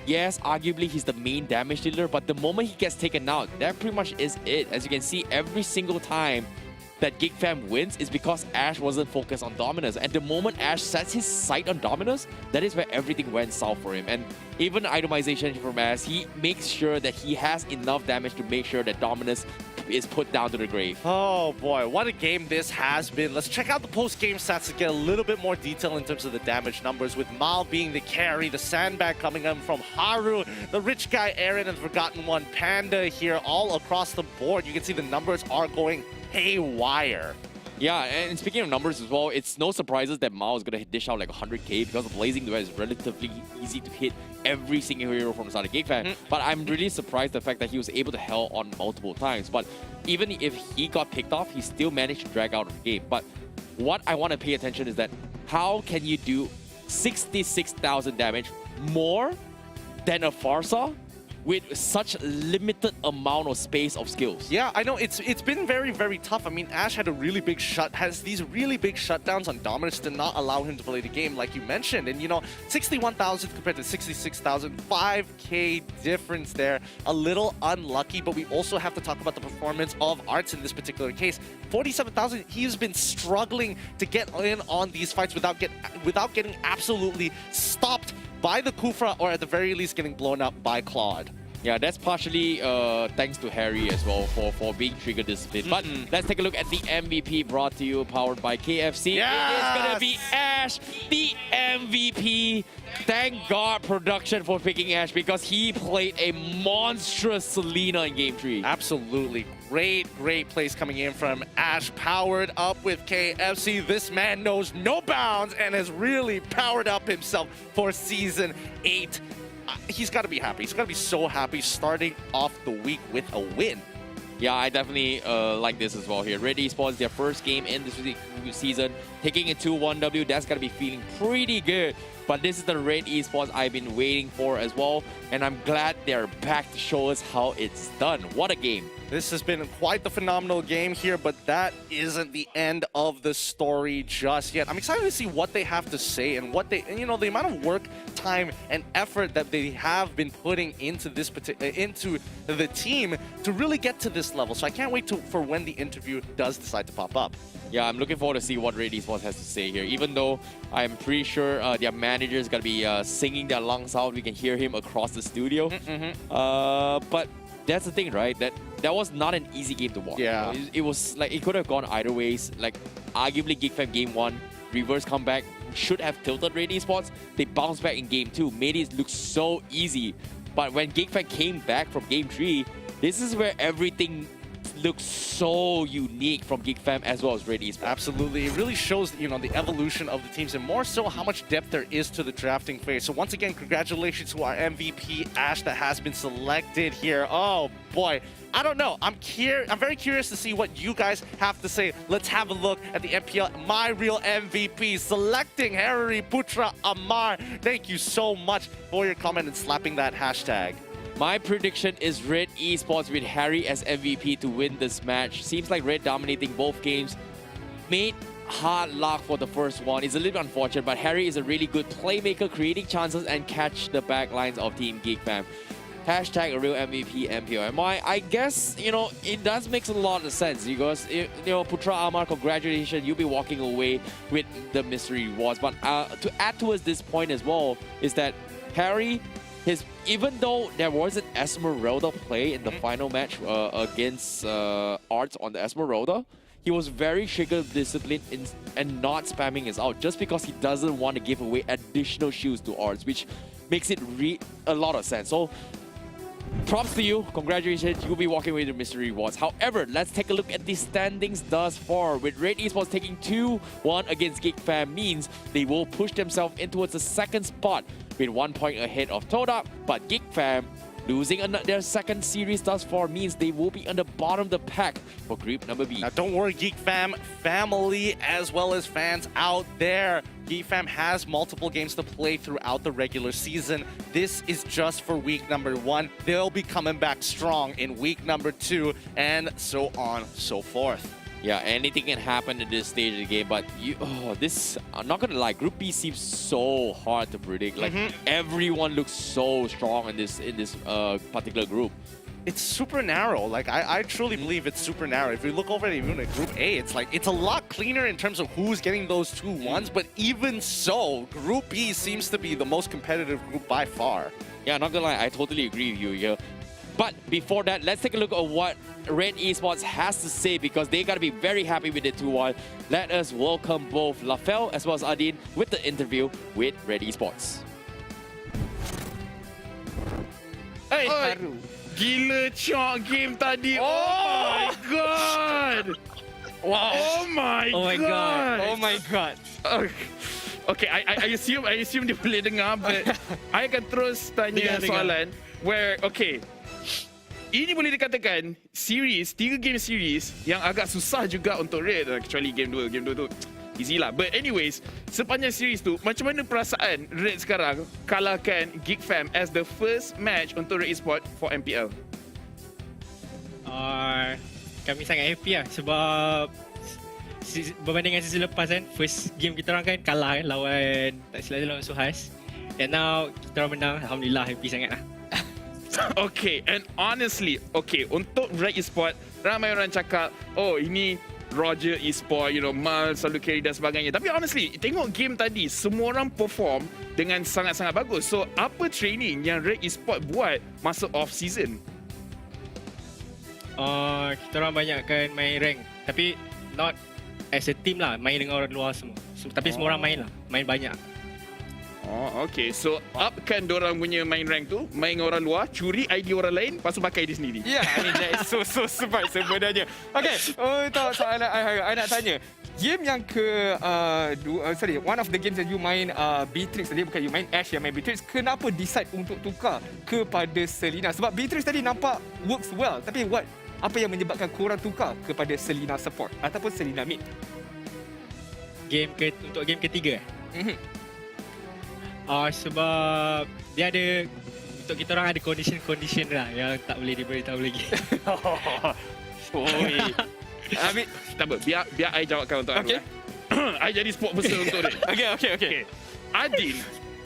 Yes, arguably he's the main damage dealer, but the moment he gets taken out, that pretty much is it. As you can see, every single time that GeekFam wins is because Ash wasn't focused on Dominus. And the moment Ash sets his sight on Dominus, that is where everything went south for him. And even itemization from Ash, he makes sure that he has enough damage to make sure that Dominus is put down to the grave. Oh boy, what a game this has been. Let's check out the post-game stats to get a little bit more detail in terms of the damage numbers, with Mal being the carry, the sandbag coming in from Haru, the rich guy Aaron, and the Forgotten One Panda here all across the board. You can see the numbers are going haywire. Yeah, and speaking of numbers as well, it's no surprises that Mao is going to dish out like 100k because the Blazing Duet is relatively easy to hit every single hero from the side of GeekFam. But I'm really surprised the fact that he was able to hell on multiple times. But even if he got picked off, he still managed to drag out the game. But what I want to pay attention is that how can you do 66,000 damage more than a Farsa with such limited amount of space of skills? Yeah, I know, it's been very, very tough. I mean, Ash had has these really big shutdowns on Dominus to not allow him to play the game, like you mentioned. And you know, 61,000 compared to 66,000, 5k difference there. A little unlucky, but we also have to talk about the performance of Arts in this particular case. 47,000, he's been struggling to get in on these fights without getting absolutely stopped by the Kufra, or at the very least getting blown up by Claude. Yeah, that's partially thanks to Harry as well for being trigger disciplined. But let's take a look at the MVP brought to you, powered by KFC. Yes! It is going to be Ash, the MVP. Thank God production for picking Ash, because he played a monstrous Selena in Game 3. Absolutely. great plays coming in from Ash, powered up with KFC. This man knows no bounds and has really powered up himself for Season 8. He's got to be happy. He's got to be so happy starting off the week with a win. Yeah, I definitely like this as well here. Red Esports, their first game in this season, taking a 2-1 W. That's got to be feeling pretty good. But this is the Red Esports I've been waiting for as well. And I'm glad they're back to show us how it's done. What a game. This has been quite the phenomenal game here, but that isn't the end of the story just yet. I'm excited to see what they have to say and what they, you know, the amount of work, time, and effort that they have been putting into this into the team to really get to this level. So I can't wait for when the interview does decide to pop up. Yeah, I'm looking forward to see what Red Esports has to say here. Even though I'm pretty sure their manager is going to be singing their lungs out. We can hear him across the studio. But that's the thing, right? That was not an easy game to watch. Yeah. You know? It was like, it could have gone either ways. Like, arguably GEEKFAM game 1, reverse comeback, should have tilted Red Esports. They bounced back in game 2, made it look so easy. But when GEEKFAM came back from game 3, this is where everything looks so unique from GEEKFAM as well as Red Esports. Absolutely. It really shows, you know, the evolution of the teams and more so how much depth there is to the drafting phase. So once again, congratulations to our MVP, Ash, that has been selected here. Oh boy. I don't know. I'm very curious to see what you guys have to say. Let's have a look at the MPL My Real MVP selecting Harry Putra Amar. Thank you so much for your comment and slapping that hashtag. My prediction is Red Esports with Harry as MVP to win this match. Seems like Red dominating both games. Made hard luck for the first one. It's a little unfortunate, but Harry is a really good playmaker, creating chances and catch the back lines of Team GEEKFAM. Hashtag a real MVP, MPL MY. I guess, you know, it does make a lot of sense because, you know, Putra Amar, congratulations, you'll be walking away with the mystery rewards. But to add towards this point as well, is that Harry, even though there was an Esmeralda play in the final match against Arts on the Esmeralda, he was very shaken of discipline and not spamming his out just because he doesn't want to give away additional shields to Arts, which makes it a lot of sense. So, props to you. Congratulations. You'll be walking away with the mystery rewards. However, let's take a look at the standings thus far. With Red Esports taking 2-1 against GEEKFAM means they will push themselves in towards the second spot with 1 point ahead of Todak. But GEEKFAM losing their second series thus far means they will be on the bottom of the pack for group number B. Now don't worry, GEEKFAM family as well as fans out there. GEEKFAM has multiple games to play throughout the regular season. This is just for week number 1. They'll be coming back strong in week number 2 and so on, so forth. Yeah, anything can happen at this stage of the game, but I'm not gonna lie, Group B seems so hard to predict. Like everyone looks so strong in this particular group. It's super narrow. Like I truly believe it's super narrow. If we look over at even at Group A, it's like it's a lot cleaner in terms of who's getting those 2 1s. But even so, Group B seems to be the most competitive group by far. Yeah, not gonna lie, I totally agree with you here. But before that, let's take a look at what Red Esports has to say because they gotta be very happy with the 2-1. Let us welcome both Lafel as well as Adin with the interview with Red Esports. Hey, gila cok game tadi. Oh my god. Wow. Oh my god. Oh my god. Okay, I assume dia boleh dengar, but I akan terus tanya soalan where ini boleh dikatakan series 3 game series yang agak susah juga untuk Red, kecuali game 2 tu easy lah. But anyways, sepanjang series tu macam mana perasaan Red sekarang kalahkan GEEKFAM as the first match untuk Red Esports for MPL? Kami sangat happy lah sebab berbanding dengan season lepas kan, first game kita orang kan kalah kan, lawan tak silap lawan Suhas, and now kita orang menang. Alhamdulillah, happy sangat lah. Okay, and honestly, untuk Red Esports, ramai orang cakap, oh ini Roger Esports, you know, Mal selalu carry dan sebagainya. Tapi honestly, tengok game tadi, semua orang perform dengan sangat-sangat bagus. So, apa training yang Red Esports buat masa off-season? Kita orang banyak kan main rank, tapi not as a team lah, main dengan orang luar semua. Tapi semua orang main lah, main banyak. Oh, okay. So, upkan dorang punya main rank tu, main dengan orang luar, curi ID orang lain, lepas tu pakai dia sendiri. Yeah, I mean that is so smart sebenarnya. Okay, untuk soalan I nak tanya. Game yang one of the games that you main Beatrix tadi, bukan you main Ash yang main Beatrix, kenapa decide untuk tukar kepada Selena? Sebab Beatrix tadi nampak works well, tapi apa yang menyebabkan korang tukar kepada Selena support ataupun Selena mid? Untuk game ketiga. Sebab dia ada, untuk kita orang ada condition lah yang tak boleh diberitahu lagi. Habis, tak apa, biar I jawabkan untuk okay. I jadi sport person untuk dia. Okay. Adin,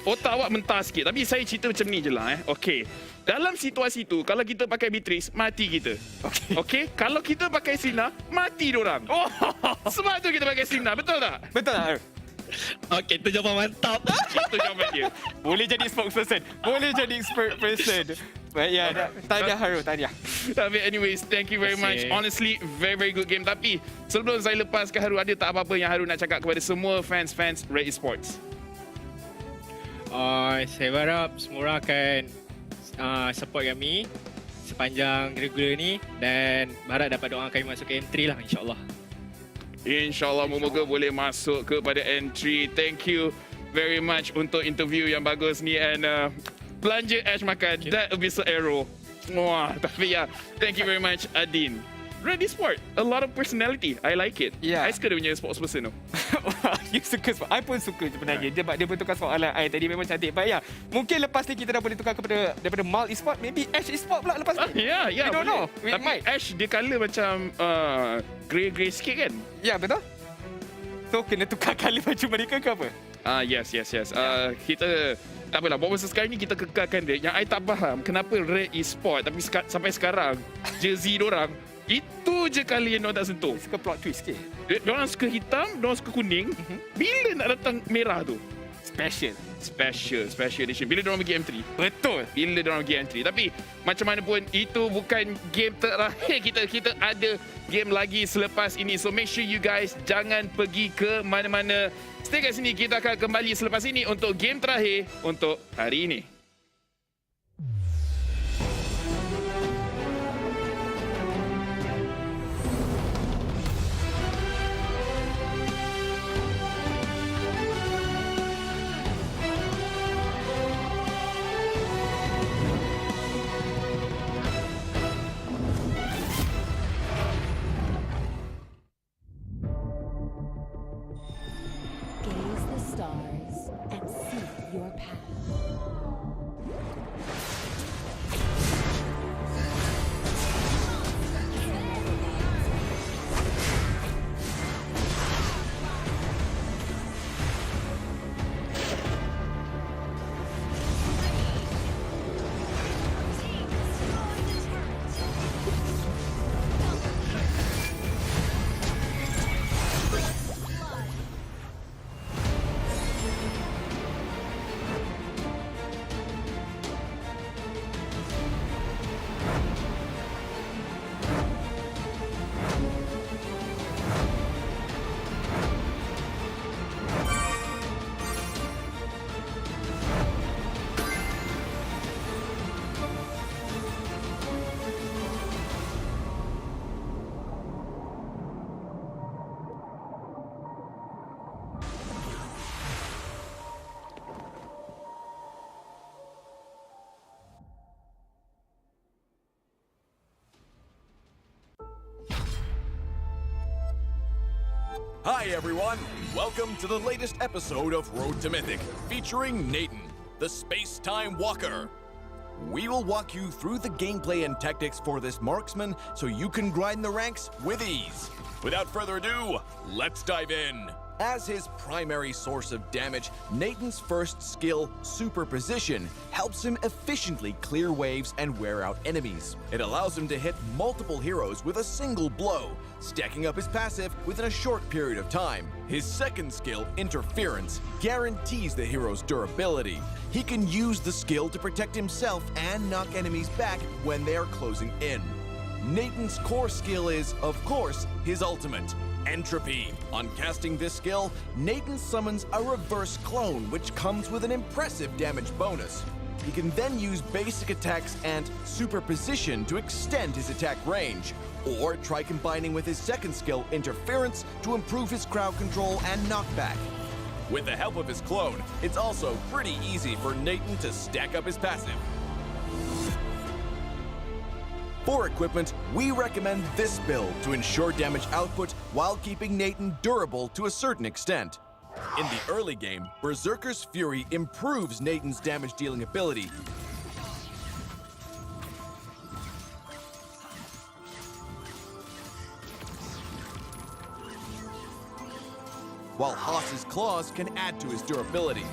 otak awak mentah sikit. Tapi saya cerita macam ni je lah. Okay. Dalam situasi tu, kalau kita pakai Beatrice, mati kita. Okay. Kalau kita pakai Selena, mati diorang. Sebab tu kita pakai Selena, betul tak? Betul tak? Okay, itu jawapan mantap. Itu jawapan dia. Boleh jadi spokesperson. But yeah, tahniah Haru, tahniah. Tapi anyways, thank you very much. Honestly, very good game. Tapi sebelum saya lepaskan Haru, ada tak apa-apa yang Haru nak cakap kepada semua fans Red Esports? Saya berharap semua orang akan support kami sepanjang regular ni, dan berharap dapat doa kami masuk ke M3 lah, insyaAllah. InsyaAllah moga boleh masuk kepada entry. Thank you very much untuk interview yang bagus ni, and belanja Ash makan that abyssal arrow. Wah, tapi ya, thank you very much Adin. Red Esports, a lot of personality. I like it. Yeah. I suka dia punya sports person tu. You suka sport. I pun suka sebenarnya. Dia bertukar soalan I tadi memang cantik. But yeah, mungkin lepas ni kita dah boleh tukar daripada Mal Esports, maybe Ash Esports pula lepas ni. Yeah, we don't know. Tapi Ash dia colour macam grey sikit kan? Ya, yeah, betul. So kena tukar colour baju mereka ke apa? Yes. Kita tak apalah, buat masa sekarang ni kita kekalkan dia. Yang I tak faham kenapa Red Esports tapi sampai sekarang jersey diorang itu je kali yang diorang tak sentuh. Suka plot twist sikit. Diorang suka hitam, diorang suka kuning. Bila nak datang merah tu? Special edition. Bila diorang pergi M3? Betul. Bila diorang pergi M3. Tapi macam mana pun, itu bukan game terakhir kita ada game lagi selepas ini. So make sure you guys jangan pergi ke mana-mana. Stay kat sini, kita akan kembali selepas ini untuk game terakhir untuk hari ini. Gaze the stars and seek your path. Hi everyone, welcome to the latest episode of Road to Mythic, featuring Nathan, the space-time walker. We will walk you through the gameplay and tactics for this marksman so you can grind the ranks with ease. Without further ado, let's dive in. As his primary source of damage, Nathan's first skill, Superposition, helps him efficiently clear waves and wear out enemies. It allows him to hit multiple heroes with a single blow, stacking up his passive within a short period of time. His second skill, Interference, guarantees the hero's durability. He can use the skill to protect himself and knock enemies back when they are closing in. Nathan's core skill is, of course, his ultimate. Entropy. On casting this skill, Nathan summons a reverse clone, which comes with an impressive damage bonus. He can then use basic attacks and superposition to extend his attack range, or try combining with his second skill, Interference, to improve his crowd control and knockback. With the help of his clone, it's also pretty easy for Nathan to stack up his passive. For equipment, we recommend this build to ensure damage output while keeping Nathan durable to a certain extent. In the early game, Berserker's Fury improves Nathan's damage-dealing ability. While Haas's Claws can add to his durability.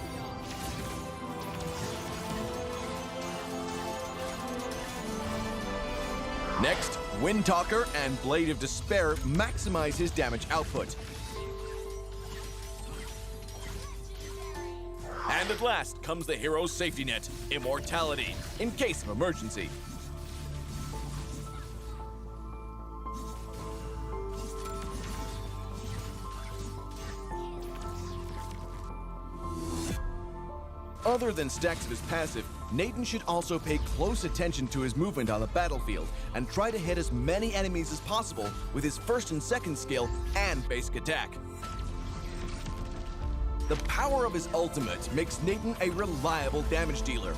Next, Windtalker and Blade of Despair maximize his damage output. And at last comes the hero's safety net, Immortality, in case of emergency. Other than stacks of his passive, Nathan should also pay close attention to his movement on the battlefield and try to hit as many enemies as possible with his first and second skill and basic attack. The power of his ultimate makes Nathan a reliable damage dealer.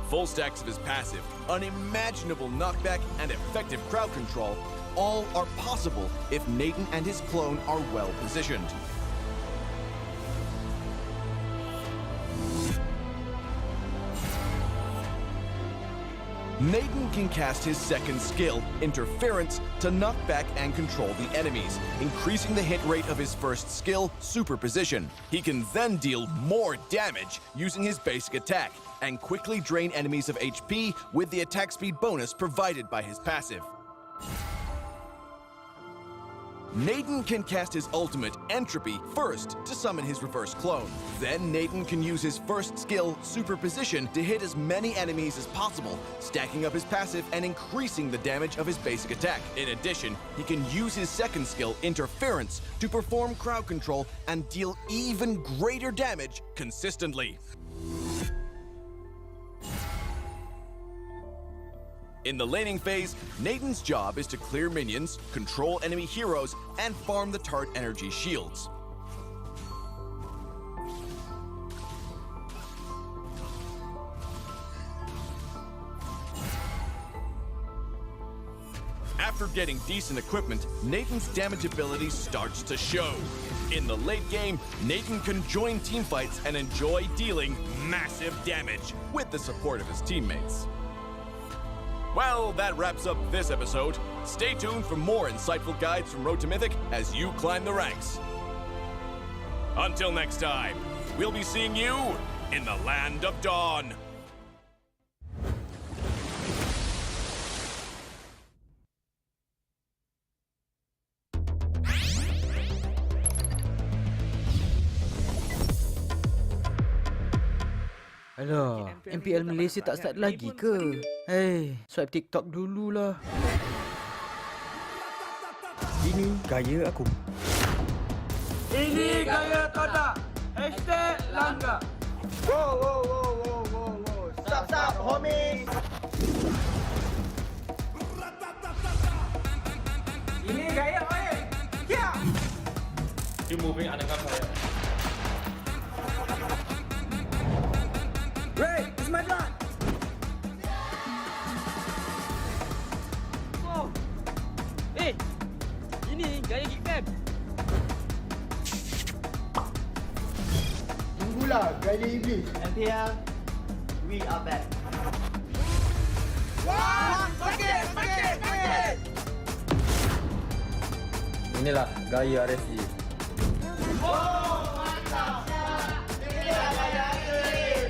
Full stacks of his passive, unimaginable knockback, and effective crowd control all are possible if Nathan and his clone are well positioned. Nathan can cast his second skill, Interference, to knock back and control the enemies, increasing the hit rate of his first skill, Superposition. He can then deal more damage using his basic attack, and quickly drain enemies of HP with the attack speed bonus provided by his passive. Nathan can cast his ultimate, Entropy, first to summon his reverse clone. Then Nathan can use his first skill, Superposition, to hit as many enemies as possible, stacking up his passive and increasing the damage of his basic attack. In addition, he can use his second skill, Interference, to perform crowd control and deal even greater damage consistently. In the laning phase, Nathan's job is to clear minions, control enemy heroes, and farm the tart energy shields. After getting decent equipment, Nathan's damage ability starts to show. In the late game, Nathan can join teamfights and enjoy dealing massive damage with the support of his teammates. Well, that wraps up this episode. Stay tuned for more insightful guides from Road to Mythic as you climb the ranks. Until next time, we'll be seeing you in the Land of Dawn. Alah, MPL Malaysia tak start lagi ke? Hei, swipe TikTok dululah. Ini gaya aku. Ini gaya Todak. #langga. Wow. Stop, homie. Ini gaya, oi. Yeah. You moving anak saya. Ray, it's my blood. Wow. Ini gaya GEEKFAM. Tunggulah, gaya iblis. MPL, we are back. Wah, sakit. Inilah gaya RSG. Oh, mantap. Inilah gaya RSG.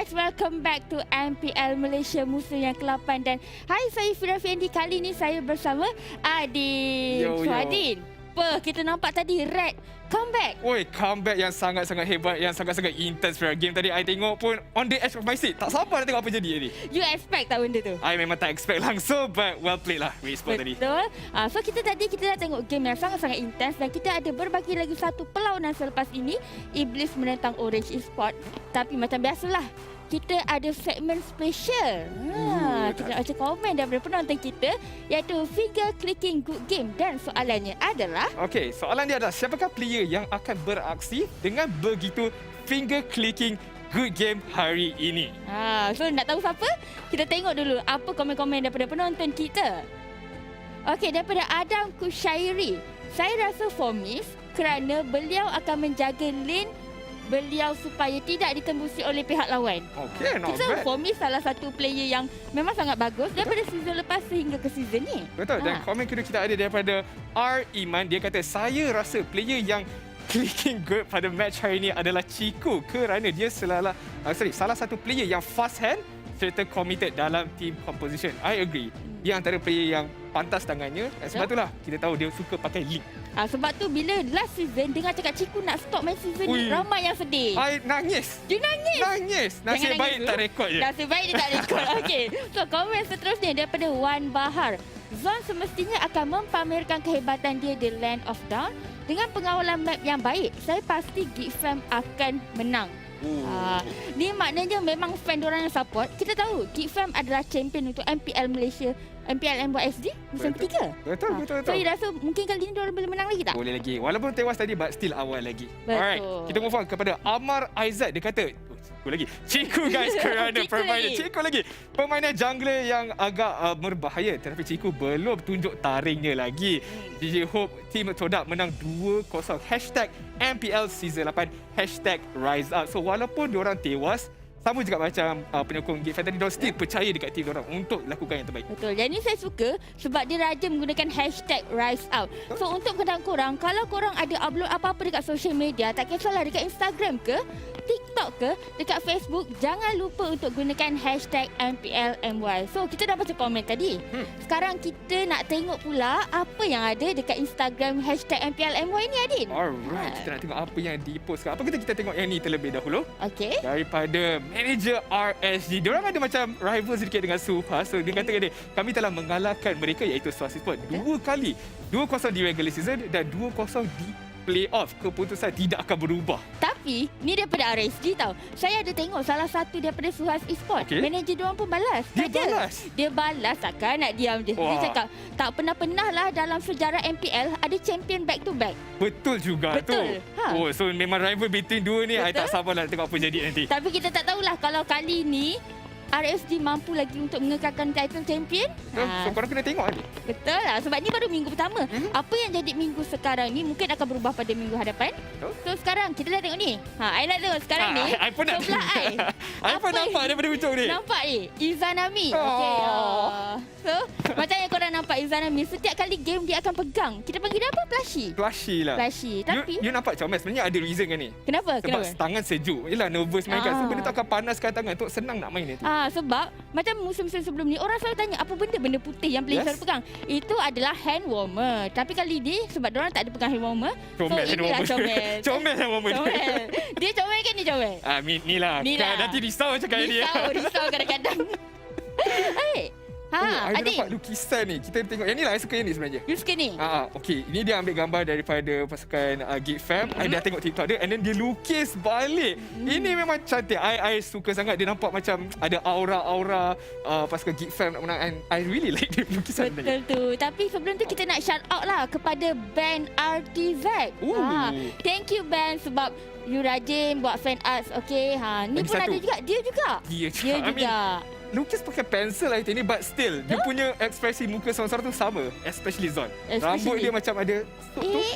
guys, welcome back to MPL Malaysia musim yang ke-8 dan hai, saya Fira Fendi. Kali ni saya bersama Adin. Yo. Adin, apa kita nampak tadi Red comeback. Oi, comeback yang sangat-sangat hebat, yang sangat-sangat intense for game tadi. I tengok pun on the edge of my seat. Tak sabar nak tengok apa jadi tadi. You expect tak benda tu? I memang tak expect langsung, but well played lah Esports tadi. Betul. So kita dah tengok game yang sangat-sangat intense dan kita ada berbagi lagi satu perlawanan selepas ini. EBLZ menentang Orange Esports. Tapi macam biasalah, kita ada segmen special. Kita nak baca komen daripada penonton kita, iaitu finger clicking good game. Dan soalannya adalah, okey, soalan dia adalah siapakah player yang akan beraksi dengan begitu finger clicking good game hari ini? So nak tahu siapa? Kita tengok dulu apa komen-komen daripada penonton kita. Okey, daripada Adam Kushairi. Saya rasa Fomis kerana beliau akan menjaga lane beliau supaya tidak ditembusi oleh pihak lawan. Okey, not kita bad. For me salah satu player yang memang sangat bagus daripada season lepas sehingga ke season ni. Betul. Dan komen kedua kita ada daripada R. Iman. Dia kata, saya rasa player yang clicking good pada match hari ini adalah Chico kerana dia salah satu player yang fast hand serta committed dalam team composition. I agree. Dia antara player yang pantas tangannya. Sebab itulah kita tahu dia suka pakai league. Sebab tu bila last season dengar cakap Ciku nak stop main season ni, ramai yang sedih. I nangis. Dia nangis? Nangis. Nasib baik tak rekod je. Nasib baik dia tak rekod. Okey. So komen seterusnya daripada Wan Bahar. Zon semestinya akan mempamerkan kehebatan dia di Land of Dawn dengan pengawalan map yang baik. Saya pasti GEEKFAM akan menang. Ni maknanya memang fan diorang yang support. Kita tahu GEEKFAM adalah champion untuk MPL Malaysia, MPL MY IG musim ketiga. Betul. So, you rasa mungkin kali ni diorang boleh menang lagi tak? Boleh lagi. Walaupun tewas tadi, but still awal lagi. Betul. Alright, kita move on kepada Amar Aizat. Dia kata, Ciku guys kerana Ciku lagi. Permainan jungler yang agak berbahaya. Tetapi Ciku belum tunjuk taringnya lagi. DJ Hope tim Todak menang 2-0. #MPL Season 8. #Rise Up. So walaupun diorang tewas, sama juga macam penyokong GEEKFAM tadi, diorang still percaya dekat tim diorang untuk lakukan yang terbaik. Betul. Yang ni saya suka sebab dia rajin menggunakan #RiseOut. So untuk kedang korang, kalau korang ada upload apa-apa dekat social media, tak kisahlah dekat Instagram ke, TikTok ke, dekat Facebook, jangan lupa untuk gunakan #MPLMY. So kita dah baca komen tadi. Sekarang kita nak tengok pula apa yang ada dekat Instagram #MPLMY ni, Adin. Alright, kita nak tengok apa yang di-post. Apa kita tengok yang ni terlebih dahulu. Okey. Daripada manager RSG. Diorang ada macam rival sedikit dengan Suha. So dia kata kami telah mengalahkan mereka, iaitu Swasti Sport 2 kali. 2-0 di regular season dan 2-0 di playoff. Keputusan tidak akan berubah. Tapi ni daripada RSG tau. Saya ada tengok salah satu daripada Suhas Esports. Manager diorang pun balas. Dia balas takkan nak diam je. Dia cakap tak pernah-pernah lah dalam sejarah MPL ada champion back to back. Betul juga tu. So memang rival between dua ni. I tak sabar nak tengok apa jadi nanti. Tapi kita tak tahulah kalau kali ni RSG mampu lagi untuk mengekalkan title champion. So korang kena tengok ni. Betul lah. Sebab ni baru minggu pertama. Apa yang jadi minggu sekarang ni mungkin akan berubah pada minggu hadapan. So sekarang kita dah tengok ni. I nak tengok sekarang ni. I pun nak tengok. I pun nampak daripada hujung ni. Nampak ni Izanami. So macam yang korang nampak Izanami, setiap kali game dia akan pegang. Kita panggil dia apa? Plushie lah. Tapi you nampak comel. Sebenarnya ada reason kan ni. Kenapa? Sebab tangan sejuk. Yelah, nervous main kan. So benda tu akan panaskan tangan. Untuk senang nak main nanti. Sebab macam musim-musim sebelum ni orang selalu tanya apa benda putih yang player selalu pegang. Itu adalah hand warmer. Tapi kali ni sebab diorang tak ada pegang hand warmer. Comel so inilah comel. Comel hand warmer. Dia comel kan, ni comel. Ni lah. Nanti risau macam kali dia. Risau kadang-kadang. Ada nampak lukisan ni. Kita tengok. Yang ni lah I suka yang ni sebenarnya. You suka ni? Okey. Ini dia ambil gambar daripada pasukan GEEKFAM. I dah tengok TikTok dia and then dia lukis balik. Ini memang cantik. I suka sangat. Dia nampak macam ada aura-aura pasukan GEEKFAM nak menang. And I really like dia lukisan ni. Betul tu. Tapi sebelum tu kita nak shout out lah kepada band RTZ. Thank you band sebab you rajin buat fan arts. Okey. Ni pun ada juga. Dia juga. Dia juga. Lukis pakai pensel lah ini, but still dia punya ekspresi muka seorang-seorang tu sama, especially Zon. Rambut dia macam ada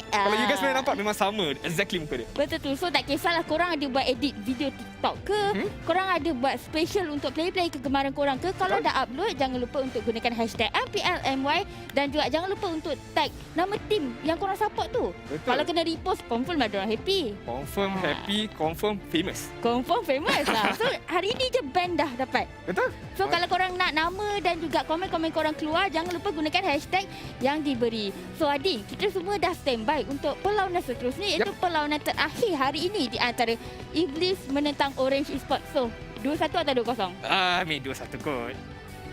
kalau you guys boleh nampak memang sama exactly muka dia. Betul tu. So tak kisahlah korang ada buat edit video TikTok ke, korang ada buat special untuk player-player kegemaran korang ke, kalau dah upload jangan lupa untuk gunakan #MPLMY Dan juga jangan lupa untuk tag nama tim yang korang support tu. Betul. Kalau kena repost, confirm lah diorang happy. Confirm happy, confirm famous. Confirm famous lah. So hari ni je band dah dapat. Betul. So kalau korang nak nama dan juga komen-komen korang keluar, jangan lupa gunakan hashtag yang diberi. So Adi, kita semua dah standby untuk perlawanan seterusnya, iaitu perlawanan terakhir hari ini di antara Iblis menentang Orange Esports. So 2-1 atau 2-0? Amin 2-1 kot.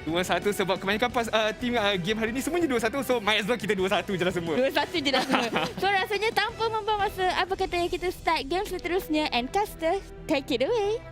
2-1 sebab kebanyakan tim game hari ni semuanya 2-1, so might as well kita 2-1 je lah semua. 2-1 je lah semua. So rasanya tanpa membuang masa, apa katanya kita start game seterusnya, and Caster, take it away.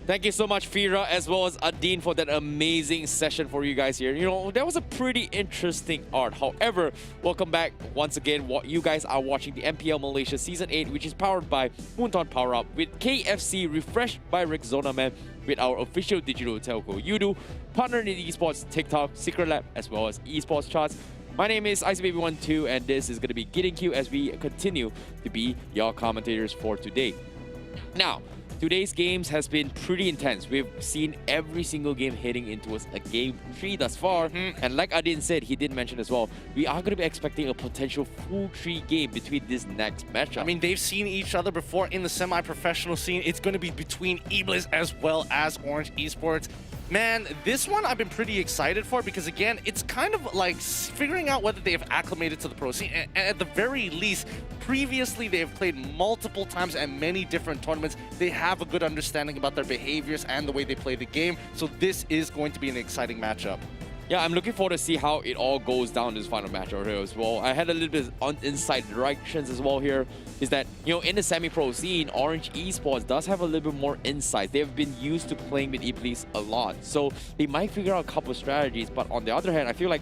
Thank you so much, Fira, as well as Adine, for that amazing session for you guys here. You know, that was a pretty interesting art. However, welcome back once again. You guys are watching the MPL Malaysia Season 8, which is powered by Moonton Power Up, with KFC refreshed by Rexona Man, with our official digital telco, Udo, partner in Esports, TikTok, Secret Lab, as well as Esports Charts. My name is IceBaby12, and this is going to be Getting Q as we continue to be your commentators for today. Now, today's games has been pretty intense. We've seen every single game heading into a game 3 thus far. And like Adin said, he did mention as well, we are going to be expecting a potential full 3 game between this next matchup. I mean, they've seen each other before in the semi-professional scene. It's going to be between EBLZ as well as Orange Esports. Man, this one I've been pretty excited for because, again, it's kind of like figuring out whether they have acclimated to the pro scene. And at the very least, previously they have played multiple times at many different tournaments. They have a good understanding about their behaviors and the way they play the game. So this is going to be an exciting matchup. Yeah, I'm looking forward to see how it all goes down this final match over here as well. I had a little bit on inside directions as well here. Is that, you know, in the semi-pro scene, Orange Esports does have a little bit more insight. They've been used to playing with Iblis a lot. So they might figure out a couple of strategies. But on the other hand, I feel like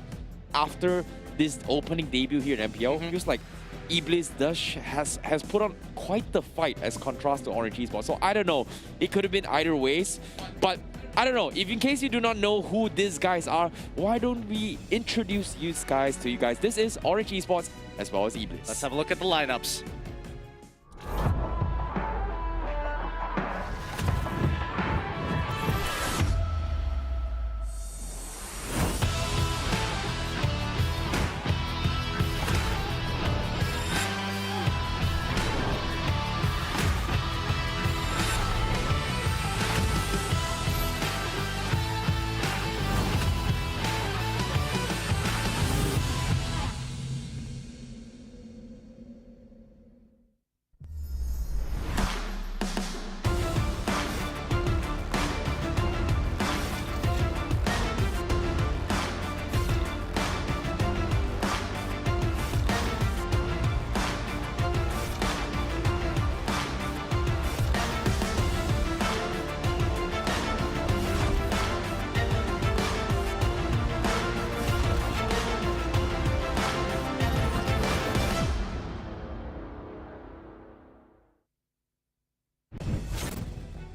after this opening debut here in MPL, it feels like Iblis has put on quite the fight as contrast to Orange Esports. So I don't know. It could have been either ways. But I don't know, if in case you do not know who these guys are, why don't we introduce you guys to you guys? This is Orange Esports as well as Iblis. Let's have a look at the lineups.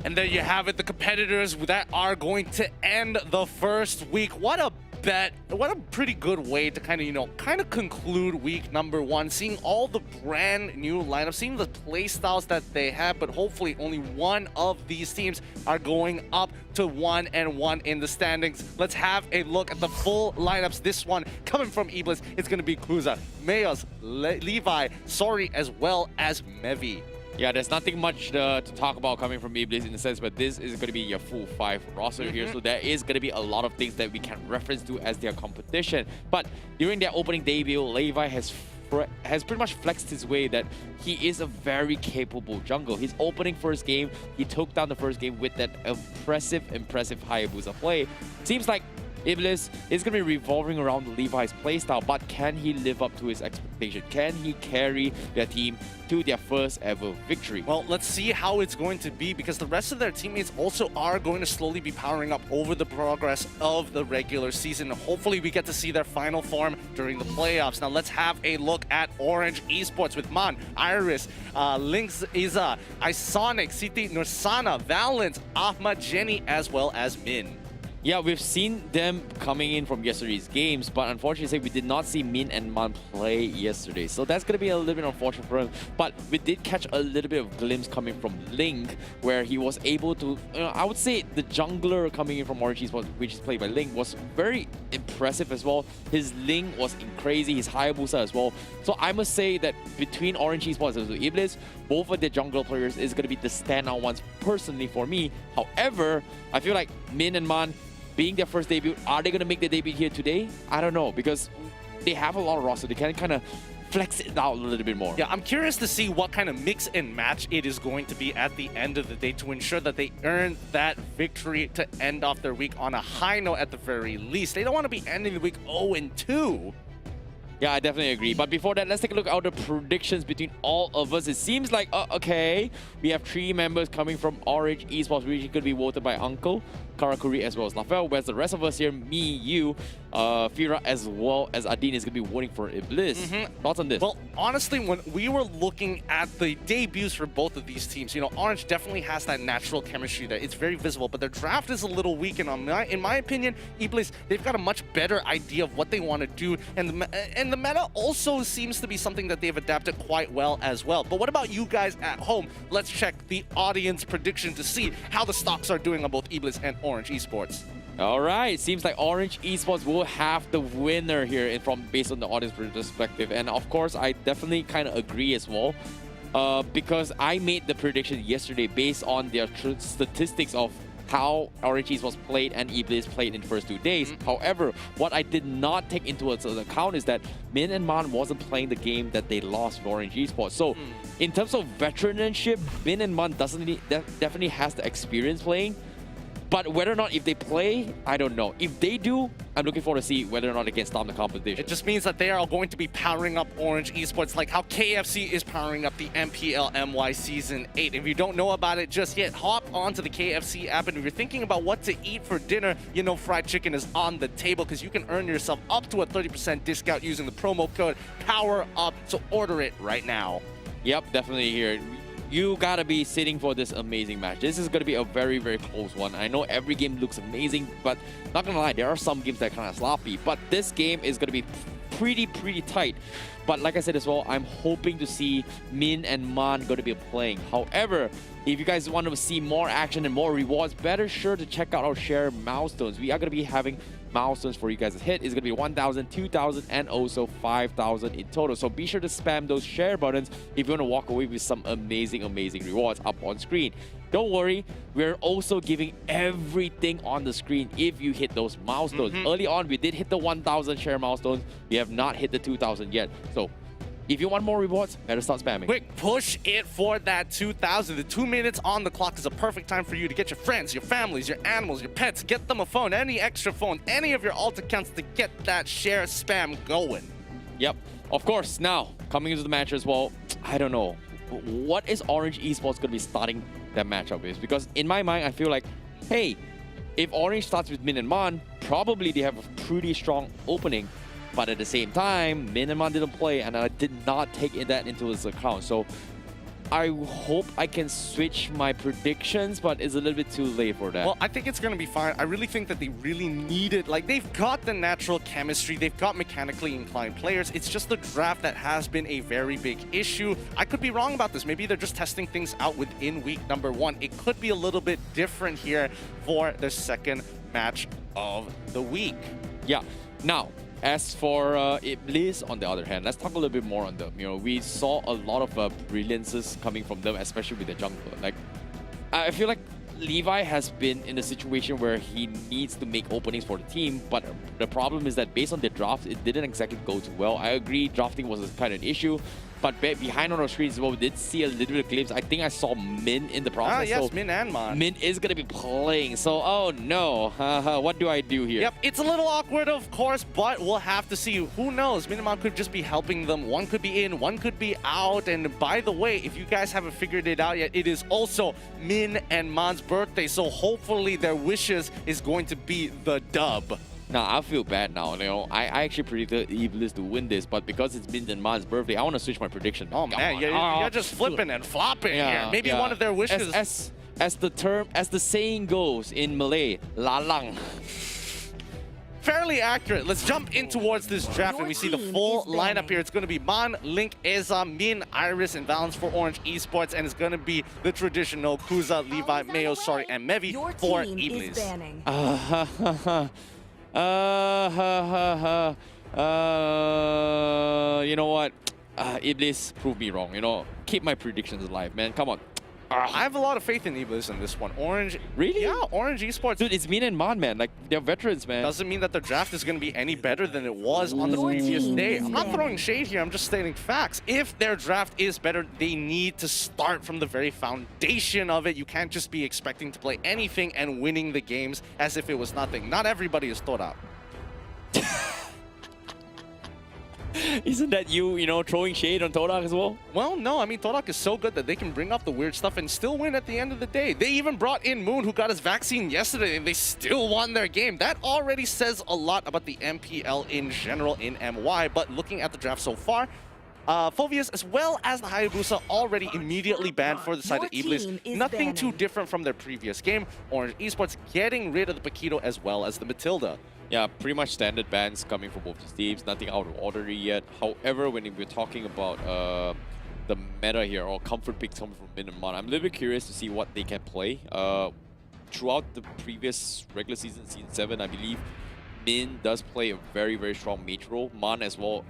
And there you have it, the competitors that are going to end the first week. What a bet. What a pretty good way to kind of conclude week number 1. Seeing all the brand new lineups, seeing the play styles that they have, but hopefully only one of these teams are going up to 1-1 in the standings. Let's have a look at the full lineups. This one coming from Iblis, it's going to be Kuza, Mayos, Levi, Sori, as well as Mevi. Yeah, there's nothing much to talk about coming from Iblis in the sense, but this is going to be your full 5 roster here, so there is going to be a lot of things that we can reference to as their competition. But during their opening debut, Levi has pretty much flexed his way that he is a very capable jungle. His opening first game, he took down the first game with that impressive Hayabusa play. Seems like Iblis is going to be revolving around Levi's playstyle, but can he live up to his expectation? Can he carry their team to their first ever victory? Well, let's see how it's going to be, because the rest of their teammates also are going to slowly be powering up over the progress of the regular season. Hopefully we get to see their final form during the playoffs. Now let's have a look at Orange Esports with Man, Iris, Lynx Iza, Isonic, Siti Nursana, Valent, Ahmad, Jenny, as well as Min. Yeah, we've seen them coming in from yesterday's games, but unfortunately we did not see Min and Man play yesterday. So that's going to be a little bit unfortunate for him. But we did catch a little bit of glimpse coming from Link, where he was able to, I would say the jungler coming in from Orange Esports, which is played by Link, was very impressive as well. His Link was crazy, his Hayabusa as well. So I must say that between Orange Esports and EBLZ, both of their jungle players is going to be the standout ones personally for me. However, I feel like Min and Man, being their first debut, are they going to make their debut here today? I don't know, because they have a lot of roster. They can kind of flex it out a little bit more. Yeah, I'm curious to see what kind of mix and match it is going to be at the end of the day to ensure that they earn that victory to end off their week on a high note at the very least. They don't want to be ending the week 0-2. Yeah, I definitely agree. But before that, let's take a look at the predictions between all of us. It seems like, okay, we have 3 members coming from Orange Esports, which could be voted by Uncle, Karakuri, as well as Lafel, whereas the rest of us here, me, you, Fira, as well as Adine, is going to be voting for EBLZ. Thoughts on this? Well, honestly, when we were looking at the debuts for both of these teams, you know, Orange definitely has that natural chemistry that it's very visible, but their draft is a little weak. And in my opinion, EBLZ, they've got a much better idea of what they want to do. And the meta also seems to be something that they've adapted quite well as well. But what about you guys at home? Let's check the audience prediction to see how the stocks are doing on both EBLZ and Orange Esports. All right, seems like Orange Esports will have the winner here based on the audience perspective. And of course, I definitely kind of agree as well. Because I made the prediction yesterday based on their statistics of how Orange Esports played and EBLZ played in the first 2 days. However, what I did not take into account is that Min and Man wasn't playing the game that they lost for Orange Esports. So in terms of veteranship, Min and Man definitely has the experience playing. But whether or not if they play, I don't know. If they do, I'm looking forward to see whether or not they can stop the competition. It just means that they are going to be powering up Orange Esports like how KFC is powering up the MPL MY Season 8. If you don't know about it just yet, hop onto the KFC app, and if you're thinking about what to eat for dinner, you know fried chicken is on the table because you can earn yourself up to a 30% discount using the promo code POWERUP. So order it right now. Yep, definitely here. You gotta be sitting for this amazing match. This is gonna be a very, very close one. I know every game looks amazing, but not gonna lie, there are some games that are kind of sloppy. But this game is gonna be pretty tight. But like I said as well, I'm hoping to see Min and Man gonna be playing. However, if you guys want to see more action and more rewards, better sure to check out our share milestones. We are gonna be having milestones for you guys to hit. Is going to be 1,000, 2,000, and also 5,000 in total. So be sure to spam those share buttons if you want to walk away with some amazing rewards up on screen. Don't worry, we're also giving everything on the screen if you hit those milestones. Early on, we did hit the 1,000 share milestones. We have not hit the 2,000 yet. So if you want more rewards, better start spamming. Quick, push it for that 2,000. The 2 minutes on the clock is a perfect time for you to get your friends, your families, your animals, your pets, get them a phone, any extra phone, any of your alt accounts to get that share spam going. Yep. Of course, now, coming into the match as well, I don't know. What is Orange Esports going to be starting that matchup with? Because in my mind, I feel like, hey, if Orange starts with Min and Man, probably they have a pretty strong opening. But at the same time, Min and Man didn't play, and I did not take that into his account. So I hope I can switch my predictions, but it's a little bit too late for that. Well, I think it's going to be fine. I really think that they really need it. Like, they've got the natural chemistry. They've got mechanically inclined players. It's just the draft that has been a very big issue. I could be wrong about this. Maybe they're just testing things out within week number 1. It could be a little bit different here for the second match of the week. Yeah. Now, as for EBLZ, on the other hand, let's talk a little bit more on them. You know, we saw a lot of brilliances coming from them, especially with the jungler. Like, I feel like Levi has been in a situation where he needs to make openings for the team, but the problem is that based on the draft, it didn't exactly go too well. I agree, drafting was kind of an issue, but behind on our screens as well, we did see a little bit of glimpse. I think I saw Min in the process. Yes, so Min and Man. Min is going to be playing, so oh no. What do I do here? Yep, it's a little awkward, of course, but we'll have to see. Who knows? Min and Man could just be helping them. One could be in, one could be out. And by the way, if you guys haven't figured it out yet, it is also Min and Man's birthday, so hopefully their wishes is going to be the dub. Nah, I feel bad now. You know, I actually predicted EBLZ to win this, but because it's Min and Man's birthday, I want to switch my prediction. Oh man, you're just flipping and flopping here. Maybe one of their wishes. as the saying goes in Malay, lalang. Fairly accurate. Let's jump in towards this draft and we see the full lineup here. It's going to be Man, Link, Eza, Min, Iris, and Valence for Orange Esports, and it's going to be the traditional Kuza, Levi, Mayo, Sorry, and Mevi for EBLZ. You know what? EBLZ proved me wrong. You know, keep my predictions alive, man. Come on. I have a lot of faith in EBLZ in this one. Orange, really? Yeah, Orange Esports. Dude, it's Min and Man, man. Like, they're veterans, man. Doesn't mean that their draft is going to be any better than it was on the previous day. I'm not throwing shade here. I'm just stating facts. If their draft is better, they need to start from the very foundation of it. You can't just be expecting to play anything and winning the games as if it was nothing. Not everybody is Todak. Isn't that you know, throwing shade on Todak as well? Well, no. I mean, Todak is so good that they can bring up the weird stuff and still win at the end of the day. They even brought in Moon, who got his vaccine yesterday, and they still won their game. That already says a lot about the MPL in general in MY. But looking at the draft so far, Fovius as well as the Hayabusa already immediately banned for the side of EBLZ. Nothing too different from their previous game. Orange Esports getting rid of the Paquito as well as the Matilda. Yeah, pretty much standard bans coming from both these teams. Nothing out of order yet. However, when we're talking about the meta here, or comfort picks coming from Min and Man, I'm a little bit curious to see what they can play. Throughout the previous regular season, Season 7, I believe, Min does play a very, very strong mage role. Man as well.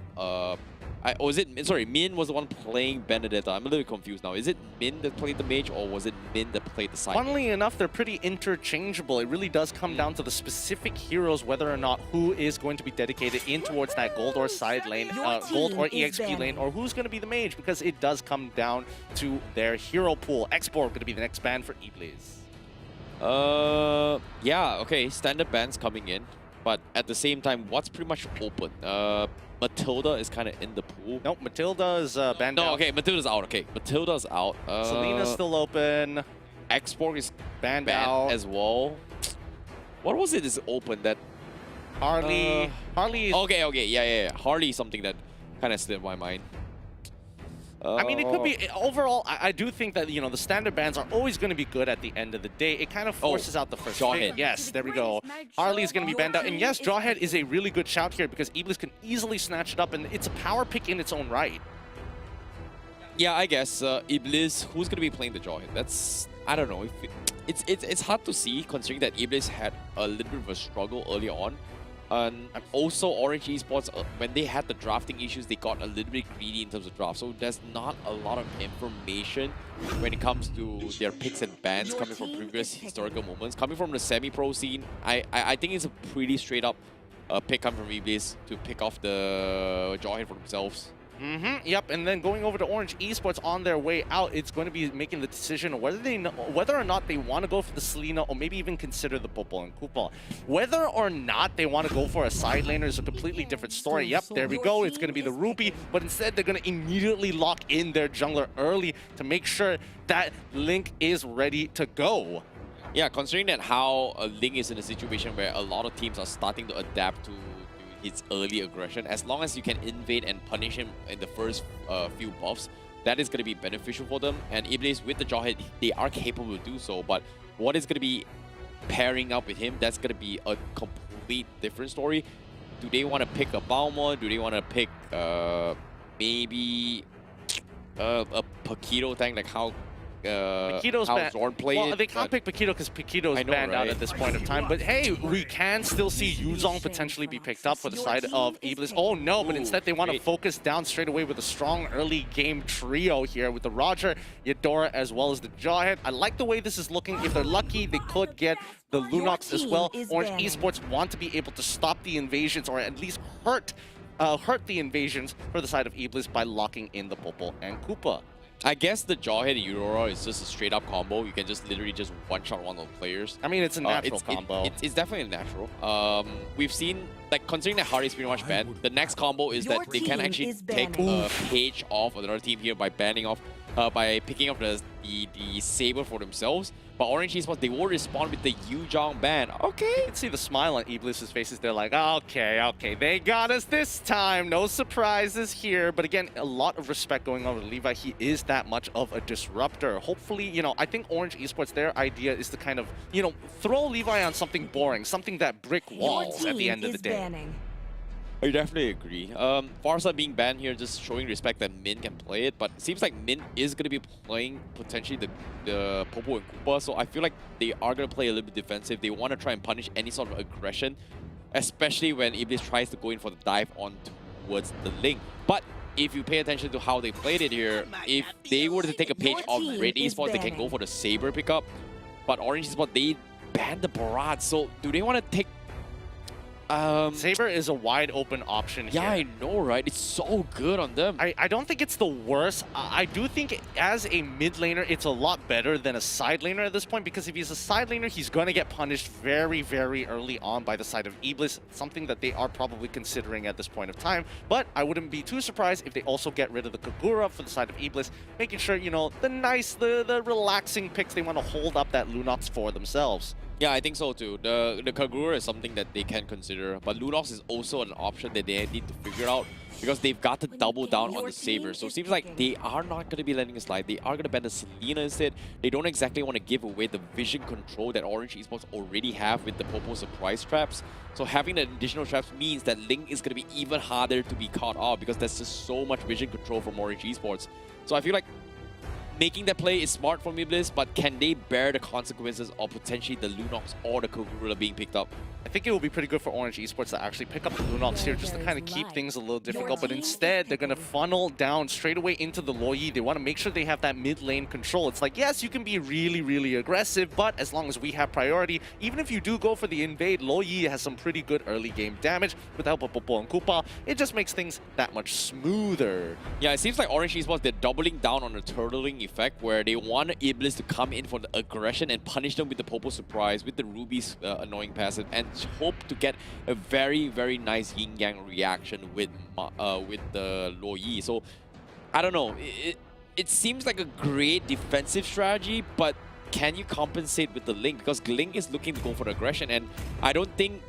Min was the one playing Benedetta. I'm a little bit confused now. Is it Min that played the mage, or was it Min that played the side? Funnily enough, they're pretty interchangeable. It really does come down to the specific heroes, whether or not who is going to be dedicated in towards that gold or side lane, gold or EXP lane, or who's going to be the mage, because it does come down to their hero pool. Export going to be the next ban for EBLZ. Yeah, okay, standard bans coming in, but at the same time, what's pretty much open? Matilda is kind of in the pool. Nope, Matilda is banned out. No, okay, Matilda's out. Okay, Matilda's out. Selena's still open. Export is banned out as well. What was it is open that... Harley... Harley is... Okay, yeah. Harley is something that kind of slipped my mind. I mean, it could be... Overall, I do think that, you know, the standard bans are always going to be good at the end of the day. It kind of forces out the first pick. Yes, there we go. Harley's going to be banned out. And yes, Jawhead is a really good shout here because EBLZ can easily snatch it up, and it's a power pick in its own right. Yeah, I guess. EBLZ, who's going to be playing the Jawhead? That's... I don't know. It's hard to see, considering that EBLZ had a little bit of a struggle early on. And also Orange Esports, when they had the drafting issues, they got a little bit greedy in terms of draft. So there's not a lot of information when it comes to their picks and bans coming from previous historical moments. Coming from the semi-pro scene, I think it's a pretty straight up pick coming from EBLZ to pick off the Jawhead for themselves. Yep, and then going over to Orange Esports on their way out, it's going to be making the decision of whether or not they want to go for the Selena or maybe even consider the Popo and Koopa. Whether or not they want to go for a side laner is a completely different story. Yep, there we go. It's going to be the Ruby, but instead they're going to immediately lock in their jungler early to make sure that Link is ready to go. Yeah, considering that how Link is in a situation where a lot of teams are starting to adapt to his early aggression, as long as you can invade and punish him in the first few buffs, that is going to be beneficial for them. And EBLZ with the Jawhead, they are capable to do so, but what is going to be pairing up with him, that's going to be a complete different story. Do they want to pick a Balmor? Do they want to pick maybe a Paquito tank, like how Zorn played it? Well, they can't pick Paquito because Paquito's banned out at this point of time. But hey, we can still see Yuzong potentially be picked up for the side of EBLZ. Oh no, but instead they want to focus down straight away with a strong early game trio here with the Roger, Eudora, as well as the Jawhead. I like the way this is looking. If they're lucky, they could get the Lunox as well. Orange Esports want to be able to stop the invasions, or at least hurt the invasions for the side of EBLZ by locking in the Popo and Koopa. I guess the Jawhead and Aurora is just a straight up combo. You can just literally just one-shot one of the players. I mean, it's a natural combo. It's definitely natural. We've seen, like, considering that Hardy's pretty much banned, the next combo is that they can actually take a page off another team here by banning off by picking up the saber for themselves. But Orange Esports, they will respond with the Yuzhong ban. Okay. You can see the smile on EBLZ's faces. They're like, okay, they got us this time. No surprises here. But again, a lot of respect going on with Levi. He is that much of a disruptor. Hopefully, you know, I think Orange Esports, their idea is to kind of, you know, throw Levi on something boring, something that brick walls at the end of the day. I definitely agree. Farsa being banned here, just showing respect that Min can play it, but it seems like Min is going to be playing potentially the Popo and Koopa, so I feel like they are going to play a little bit defensive. They want to try and punish any sort of aggression, especially when EBLZ tries to go in for the dive on towards the Link. But if you pay attention to how they played it here, if they were to take a page of Red Esports, they can go for the Saber pickup, but Orange Esports, they banned the Barrage, so do they want to take Saber is a wide open option here. Yeah, I know, right? It's so good on them. I don't think it's the worst. I do think as a mid laner, it's a lot better than a side laner at this point, because if he's a side laner, he's going to get punished very, very early on by the side of EBLZ, something that they are probably considering at this point of time. But I wouldn't be too surprised if they also get rid of the Kagura for the side of EBLZ, making sure, you know, the relaxing picks, they want to hold up that Lunox for themselves. Yeah, I think so too. The Kagura is something that they can consider, but Lunox is also an option that they need to figure out, because they've got to double down on the Saber. So it seems like they are not going to be letting it slide. They are going to ban the Selena instead. They don't exactly want to give away the vision control that Orange Esports already have with the Popo surprise traps. So having the additional traps means that Link is going to be even harder to be caught off, because there's just so much vision control from Orange Esports. So I feel like making that play is smart from EBLZ, but can they bear the consequences of potentially the Lunox or the Kogurula being picked up? I think it will be pretty good for Orange Esports to actually pick up the Lunox here, just to kind of keep things a little difficult. But instead, they're going to funnel down straight away into the Loyi. They want to make sure they have that mid lane control. It's like, yes, you can be really, really aggressive, but as long as we have priority, even if you do go for the invade, Loyi has some pretty good early game damage with the help of Popo and Koopa. It just makes things that much smoother. Yeah, it seems like Orange Esports, they're doubling down on the turtling effect, where they want EBLZ to come in for the aggression and punish them with the Popo surprise, with the Ruby's annoying passive, and hope to get a very, very nice yin-yang reaction with the Loyi. So, I don't know. It seems like a great defensive strategy, but can you compensate with the Link? Because Link is looking to go for the aggression, and I don't think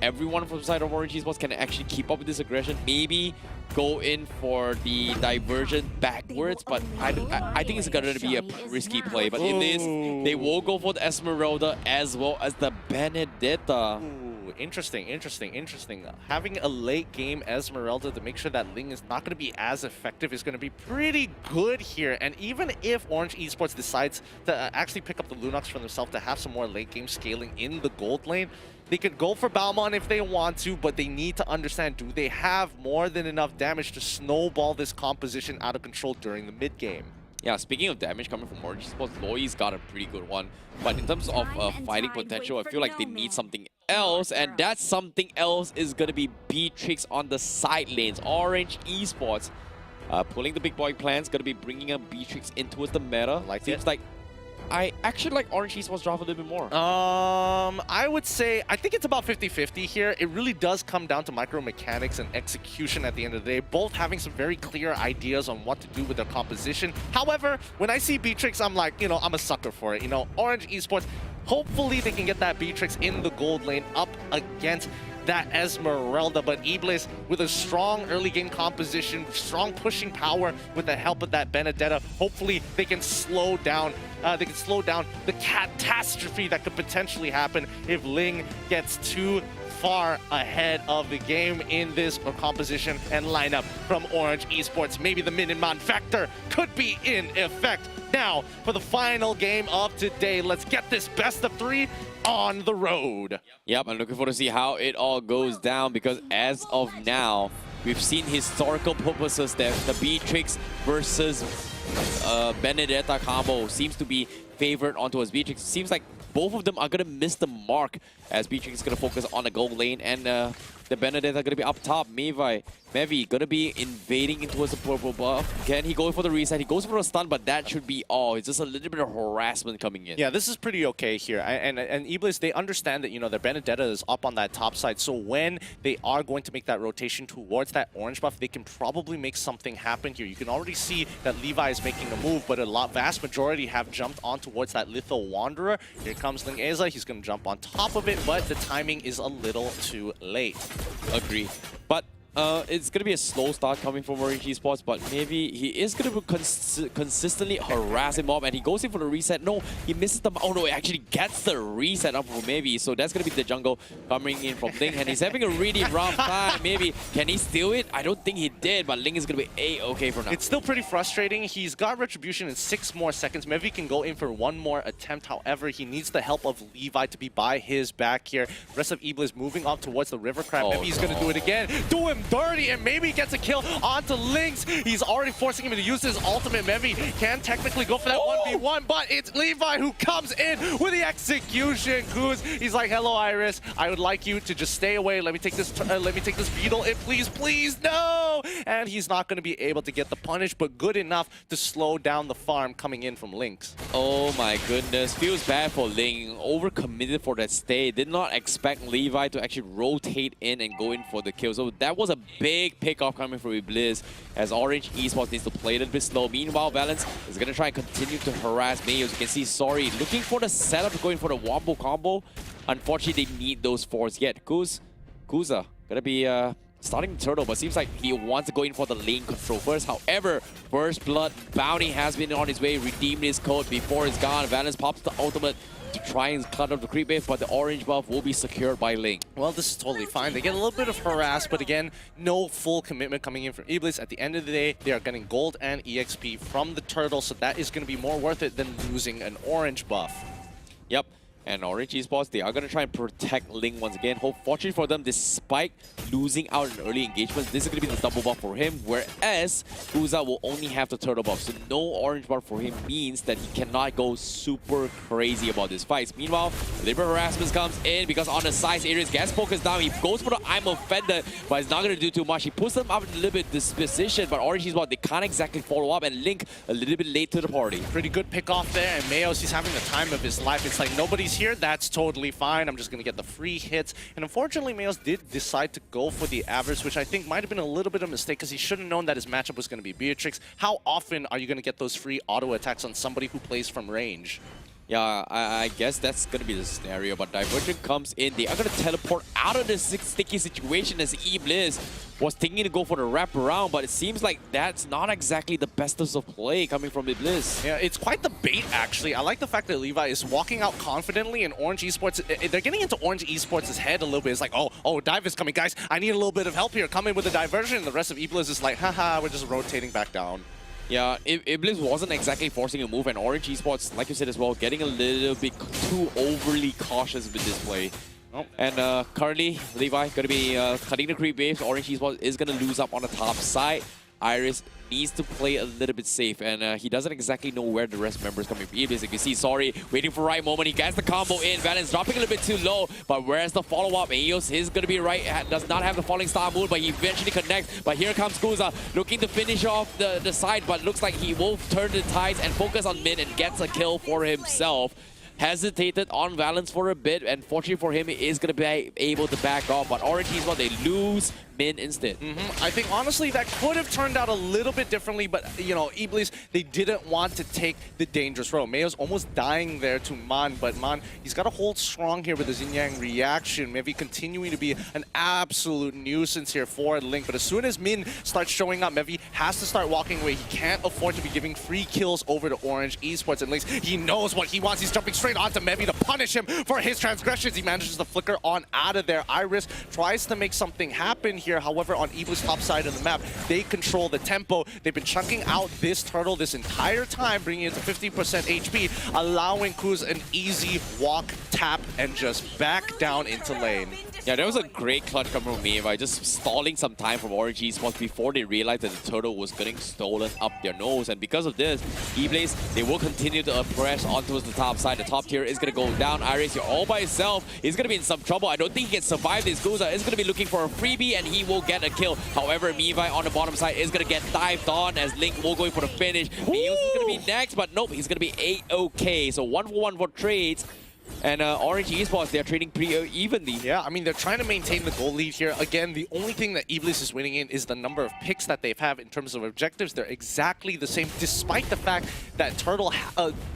everyone from the side of Orange Esports can actually keep up with this aggression. Maybe go in for the diversion backwards, but I think it's going to be a risky play. But in this, they will go for the Esmeralda as well as the Benedetta. Ooh, interesting. Having a late game Esmeralda to make sure that Ling is not going to be as effective is going to be pretty good here. And even if Orange Esports decides to actually pick up the Lunox for themselves to have some more late game scaling in the gold lane, they could go for Balmon if they want to, but they need to understand, do they have more than enough damage to snowball this composition out of control during the mid game? Yeah, speaking of damage coming from Orange Esports, Loyi's got a pretty good one. But in terms of fighting potential, I feel like they need something else, and that something else is going to be Beatrix on the side lanes. Orange Esports pulling the big boy plans, going to be bringing up Beatrix into the meta. Seems like I actually like Orange Esports draft a little bit more. I would say, I think it's about 50-50 here. It really does come down to micro mechanics and execution at the end of the day, both having some very clear ideas on what to do with their composition. However, when I see Beatrix, I'm like, you know, I'm a sucker for it. You know, Orange Esports, hopefully they can get that Beatrix in the gold lane up against that Esmeralda, but EBLZ with a strong early game composition, strong pushing power with the help of that Benedetta, hopefully they can slow down the catastrophe that could potentially happen if Ling gets too far ahead of the game in this composition and lineup from Orange Esports. Maybe the Miniman factor could be in effect. Now, for the final game of today, let's get this best of 3 on the road. Yep, I'm looking forward to see how it all goes down, because as of now, we've seen historical purposes that the Beatrix versus Benedetta combo seems to be favored onto as Beatrix. Seems like both of them are going to miss the mark, as Beatrix is going to focus on the gold lane, and The Benedetta gonna be up top. Mevi gonna be invading into towards the purple buff. Can he go for the reset? He goes for a stun, but that should be all. It's just a little bit of harassment coming in. Yeah, this is pretty okay here. And EBLZ, they understand that, you know, their Benedetta is up on that top side. So when they are going to make that rotation towards that orange buff, they can probably make something happen here. You can already see that Levi is making a move, but vast majority have jumped on towards that Litho Wanderer. Here comes Ling Eza. He's going to jump on top of it, but the timing is a little too late. Agree. But it's going to be a slow start coming from Orange Esports, but maybe he is going to be consistently harassing Mob, and he goes in for the reset. No, he misses the... Oh no, he actually gets the reset up for Maybe. So that's going to be the jungle coming in from Ling, and he's having a really rough time. Maybe. Can he steal it? I don't think he did, but Ling is going to be A-okay for now. It's still pretty frustrating. He's got Retribution in 6 more seconds. Maybe he can go in for 1 more attempt. However, he needs the help of Levi to be by his back here. The rest of EBLZ moving up towards the River Crab. Maybe he's going to do it again. Do him dirty, and maybe he gets a kill onto Lynx. He's already forcing him to use his ultimate. Mevi can technically go for that 1v1, but it's Levi who comes in with the execution. Kuz, he's like, hello, Iris. I would like you to just stay away. Let me take this beetle in, please, please, no! And he's not going to be able to get the punish, but good enough to slow down the farm coming in from Lynx. Oh my goodness, feels bad for Ling. Overcommitted for that stay. Did not expect Levi to actually rotate in and go in for the kill. So that was a big pick-off coming from EBLZ, as Orange Esports needs to play a little bit slow. Meanwhile, Valence is going to try and continue to harass Mayo. As you can see, Sorry looking for the setup, going for the wombo combo. Unfortunately, they need those fours yet. Kuza going to be starting the turtle, but seems like he wants to go in for the lane control first. However, First Blood Bounty has been on his way, redeemed his code before it's gone. Valence pops the ultimate to try and cut up the creep wave, but the orange buff will be secured by Ling. Well, this is totally fine. They get a little bit of harass, but again, no full commitment coming in from EBLZ. At the end of the day, they are getting gold and EXP from the turtle, so that is going to be more worth it than losing an orange buff. Yep. And Orange Esports, they are going to try and protect Ling once again. Fortunately for them, despite losing out in early engagements, this is going to be the double buff for him, whereas Kuza will only have the turtle buff. So no orange buff for him means that he cannot go super crazy about this fight. Meanwhile, Liberal Harassment comes in because on the sides, Aries gets focused down. He goes for the I'm offended, but it's not going to do too much. He puts them up a little bit this position, but Orange Esports, they can't exactly follow up, and Link a little bit late to the party. Pretty good pick off there, and Mayos, he's having the time of his life. It's like nobody's here, that's totally fine. I'm just going to get the free hits. And unfortunately, Mayos did decide to go for the average, which I think might have been a little bit of a mistake because he should have known that his matchup was going to be Beatrix. How often are you going to get those free auto attacks on somebody who plays from range? Yeah, I guess that's going to be the scenario, but Divergent comes in. They are going to teleport out of this sticky situation as EBLZ was thinking to go for the wraparound, but it seems like that's not exactly the best of play coming from EBLZ. Yeah, it's quite the bait, actually. I like the fact that Levi is walking out confidently, and Orange Esports, they're getting into Orange Esports' head a little bit. It's like, oh, dive is coming. Guys, I need a little bit of help here. Come in with a diversion. And the rest of EBLZ is like, haha, we're just rotating back down. Yeah, EBLZ wasn't exactly forcing a move, and Orange Esports, like you said as well, getting a little bit too overly cautious with this play. Oh. And currently, Levi going to be cutting the creep waves. Orange Esports is going to lose up on the top side. Iris needs to play a little bit safe, and he doesn't exactly know where the rest members coming from. EBLZ, you can see, Sorry, waiting for the right moment. He gets the combo in. Valence dropping a little bit too low, but where's the follow-up? Eos is going to be right, does not have the falling star move, but he eventually connects. But here comes Kuza, looking to finish off the side, but looks like he will turn the tides and focus on mid and gets a kill for himself. Hesitated on Valence for a bit, and fortunately for him, he is going to be able to back off. But Orange Esports, they lose Min instead. I think, honestly, that could have turned out a little bit differently, but, you know, EBLZ, they didn't want to take the dangerous road. Mayo's almost dying there to Man, but Man, he's got to hold strong here with the Yin Yang reaction. Maybe continuing to be an absolute nuisance here for Link, but as soon as Min starts showing up, Mevi has to start walking away. He can't afford to be giving free kills over to Orange Esports and Lynx. He knows what he wants. He's jumping straight onto Mevi to punish him for his transgressions. He manages to flicker on out of there. Iris tries to make something happen here. However, on EBLZ's top side of the map, they control the tempo. They've been chunking out this turtle this entire time, bringing it to 50% HP, allowing Kuz an easy walk, tap, and just back down into lane. Yeah, that was a great clutch come from me by just stalling some time from Orange Esports before they realized that the turtle was getting stolen up their nose. And because of this, EBLZ, they will continue to press onto the top side. The top tier is going to go down. Iris, you're all by himself. He's going to be in some trouble. I don't think he can survive this. Guza is going to be looking for a freebie and he will get a kill. However, Mivai on the bottom side is going to get dived on as Link will go for the finish. Neos is going to be next, but nope, he's going to be A-OK. So 1-for-1 for trades. And Orange Esports, they're trading pretty evenly. Yeah, I mean, they're trying to maintain the goal lead here. Again, the only thing that EBLZ is winning in is the number of picks that they've had in terms of objectives. They're exactly the same, despite the fact that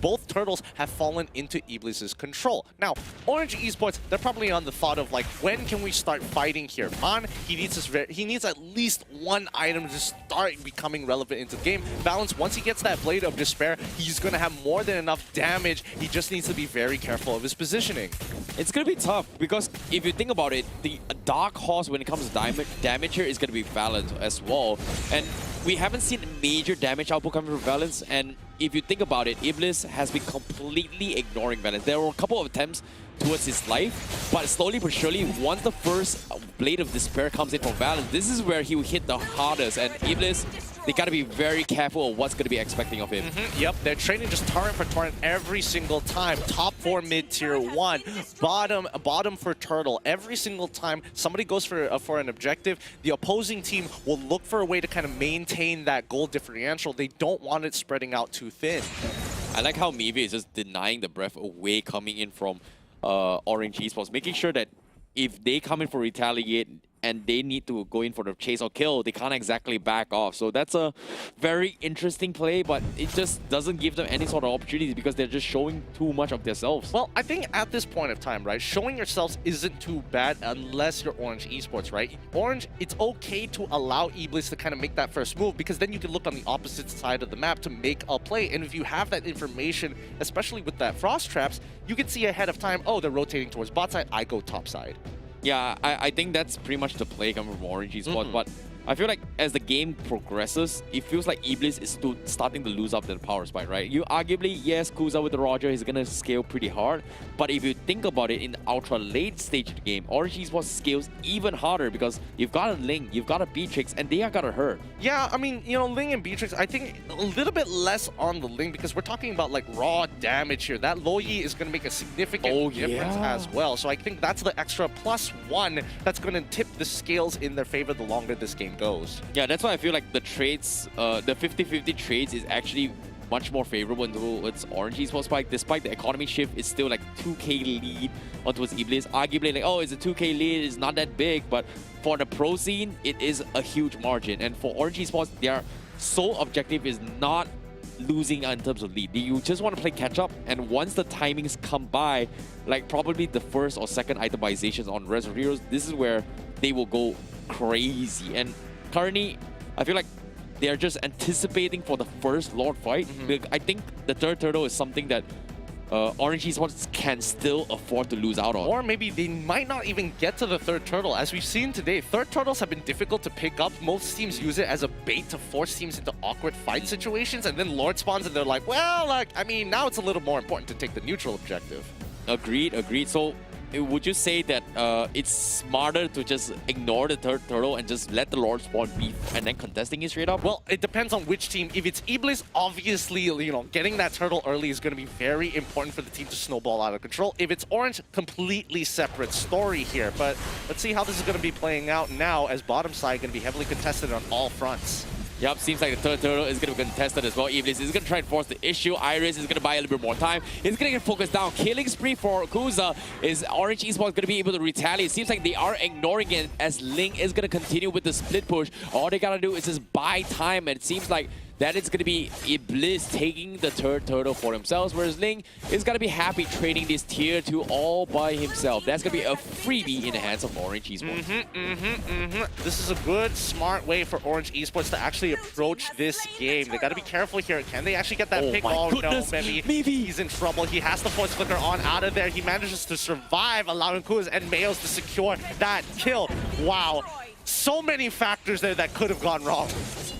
both turtles have fallen into EBLZ's control. Now, Orange Esports, they're probably on the thought of, like, when can we start fighting here? Man, he needs at least one item to start becoming relevant into the game. Balance, once he gets that Blade of Despair, he's going to have more than enough damage. He just needs to be very careful of his positioning. It's going to be tough because if you think about it, the dark horse when it comes to damage here is going to be Valence as well. And we haven't seen major damage output coming from Valence. And if you think about it, EBLZ has been completely ignoring Valence. There were a couple of attempts towards his life, but slowly but surely, once the first Blade of Despair comes in from Valence, this is where he will hit the hardest. And EBLZ, they gotta be very careful of what's gonna be expecting of him. Yep, they're trading just torrent for torrent every single time. Top 4 mid tier 1, bottom for turtle. Every single time somebody goes for an objective, the opposing team will look for a way to kind of maintain that goal differential. They don't want it spreading out too thin. I like how Mivi is just denying the breath away coming in from Orange Esports, making sure that if they come in for retaliate and they need to go in for the chase or kill, they can't exactly back off. So that's a very interesting play, but it just doesn't give them any sort of opportunities because they're just showing too much of themselves. Well, I think at this point of time, right, showing yourselves isn't too bad unless you're Orange Esports, right? Orange, it's okay to allow EBLZ to kind of make that first move because then you can look on the opposite side of the map to make a play. And if you have that information, especially with that Frost Traps, you can see ahead of time, oh, they're rotating towards bot side, I go top side. Yeah, I think that's pretty much the play coming from Orange Esports, but I feel like as the game progresses, it feels like EBLZ is starting to lose up the power spike, right? You arguably, yes, Kuza with the Roger is gonna scale pretty hard, but if you think about it in the ultra late stage of the game, Orange Esports scales even harder because you've got a Ling, you've got a Beatrix, and they are gonna hurt. Yeah, I mean, you know, Ling and Beatrix, I think a little bit less on the Ling because we're talking about like raw damage here. That low Yi is gonna make a significant difference as well. So I think that's the extra +1 that's gonna tip the scales in their favor the longer this game goes. Yeah, that's why I feel like the trades, the 50-50 trades is actually much more favorable towards Orange Esports Spike. Despite the economy shift, it's still like 2k lead towards EBLZ. Arguably like, oh, it's a 2k lead, it's not that big, but for the pro scene, it is a huge margin. And for Orange Esports, their sole objective is not losing in terms of lead. You just want to play catch up, and once the timings come by, like probably the first or second itemizations on Res of Heroes, this is where they will go crazy. And currently, I feel like they're just anticipating for the first Lord fight. I think the third turtle is something that Orange Esports can still afford to lose out on. Or maybe they might not even get to the third turtle. As we've seen today, third turtles have been difficult to pick up. Most teams use it as a bait to force teams into awkward fight situations, and then Lord spawns and they're like, well, like, I mean, now it's a little more important to take the neutral objective. Agreed. So would you say that it's smarter to just ignore the third turtle and just let the Lord spawn be and then contesting it straight up? Well, it depends on which team. If it's EBLZ, obviously, you know, getting that turtle early is going to be very important for the team to snowball out of control. If it's Orange, completely separate story here. But let's see how this is going to be playing out now as bottom side going to be heavily contested on all fronts. Yep, seems like the third turtle is going to be contested as well. EBLZ is going to try and force the issue. Iris is going to buy a little bit more time. He's going to get focused down. Killing spree for Kuza. Is Orange Esports going to be able to retaliate? Seems like they are ignoring it as Ling is going to continue with the split push. All they got to do is just buy time, and it seems like that it's going to be EBLZ taking the third turtle for themselves, whereas Ling is going to be happy trading this tier 2 all by himself. That's going to be a freebie in the hands of Orange Esports. This is a good, smart way for Orange Esports to actually approach this game. They got to be careful here. Can they actually get that pick? My goodness. No, maybe he's in trouble. He has to force flicker on out of there. He manages to survive, allowing Kuz and Mayos to secure that kill. Wow. So many factors there that could have gone wrong.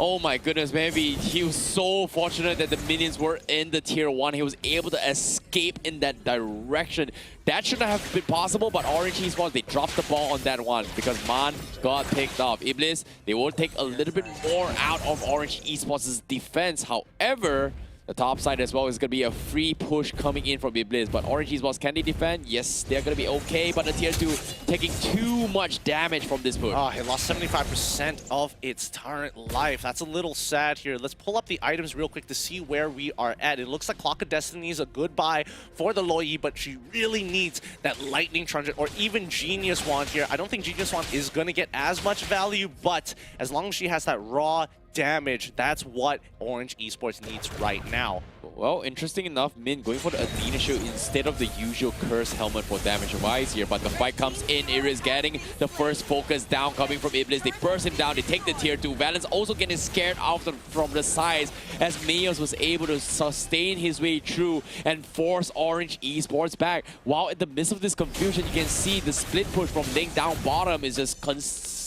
Oh my goodness, maybe he was so fortunate that the minions were in the tier 1. He was able to escape in that direction. That shouldn't have been possible, but Orange Esports, they dropped the ball on that one because Man got picked off. EBLZ, they will take a little bit more out of Orange Esports' defense. However, the top side as well is going to be a free push coming in from EBLZ. But Orange Esports, can they defend? Yes, they're going to be okay. But the tier 2 taking too much damage from this push. Oh, it lost 75% of its turret life. That's a little sad here. Let's pull up the items real quick to see where we are at. It looks like Clock of Destiny is a good buy for the Loi, but she really needs that Lightning Truncheon or even Genius Wand here. I don't think Genius Wand is going to get as much value, but as long as she has that raw damage, that's what Orange Esports needs right now. Well, interesting enough, Min going for the Athena shield instead of the usual Curse Helmet for damage-wise here, but the fight comes in. Iris getting the first focus down coming from EBLZ. They burst him down, they take the tier 2. Valens also getting scared out from the sides as Mayos was able to sustain his way through and force Orange Esports back. While in the midst of this confusion, you can see the split push from Link down bottom is just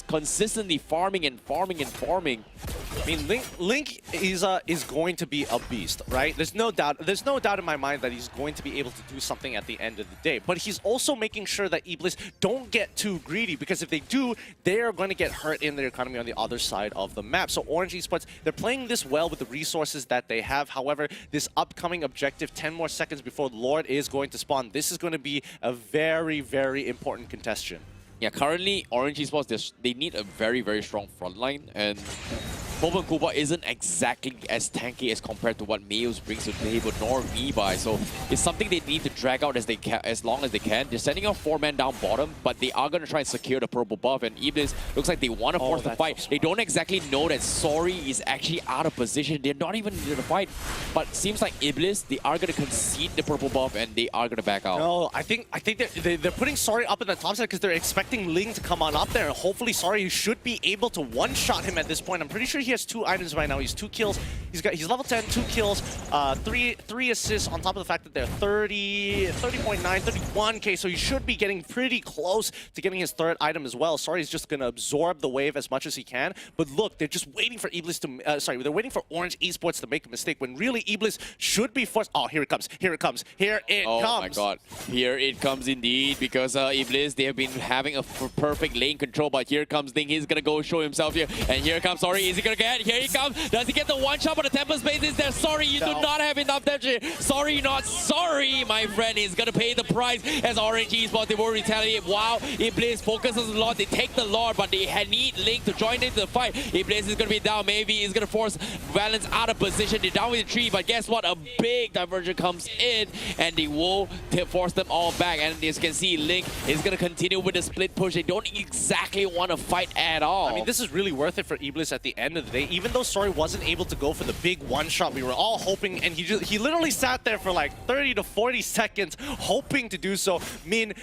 consistently farming and farming and farming. I mean, Link is going to be a beast, right? There's no doubt in my mind that he's going to be able to do something at the end of the day. But he's also making sure that EBLZ don't get too greedy, because if they do, they're going to get hurt in their economy on the other side of the map. So Orange Esports, they're playing this well with the resources that they have. However, this upcoming objective, 10 more seconds before Lord is going to spawn, this is going to be a very, very important contestation. Yeah, currently Orange Esports, they need a very, very strong front line, and Popo and Kuba isn't exactly as tanky as compared to what Mayos brings to the table, nor Vibai. So it's something they need to drag out as long as they can. They're sending a 4-man down bottom, but they are going to try and secure the purple buff. And EBLZ looks like they want to force the fight. So they don't exactly know that Sori is actually out of position. They're not even in the fight. But it seems like EBLZ, they are going to concede the purple buff and they are going to back out. No, I think they're putting Sori up in the top side because they're expecting Ling to come on up there. And hopefully Sori should be able to one-shot him at this point. I'm pretty sure he has 2 items right now. He's 2 kills. He's level 10, 2 kills, 3 assists on top of the fact that they're 30.9, 31k. So he should be getting pretty close to getting his 3rd item as well. Sorry, he's just gonna absorb the wave as much as he can. But look, they're just waiting for EBLZ to they're waiting for Orange Esports to make a mistake when really EBLZ should be forced. Oh, here it comes. Here it comes. Here it comes. Oh my god. Here it comes indeed, because EBLZ, they have been having a perfect lane control, but here comes Ding. He's gonna go show himself here. And here comes Sorry. Is he gonna get? Here he comes. Does he get the one shot? But the temple space is there. Sorry, you do not have enough damage. Sorry, not sorry, my friend. He's gonna pay the price as Orange Esports, they will retaliate. Wow, EBLZ focuses a lot. They take the Lord, but they need Link to join into the fight. EBLZ is gonna be down. Maybe he's gonna force Valens out of position. They're down with the tree, but guess what? A big diversion comes in, and they will force them all back. And as you can see, Link is gonna continue with the split push. They don't exactly want to fight at all. I mean, this is really worth it for EBLZ at the end of the day. Even though Sori wasn't able to go for the big one-shot, we were all hoping, and he literally sat there for like 30 to 40 seconds hoping to do so. Man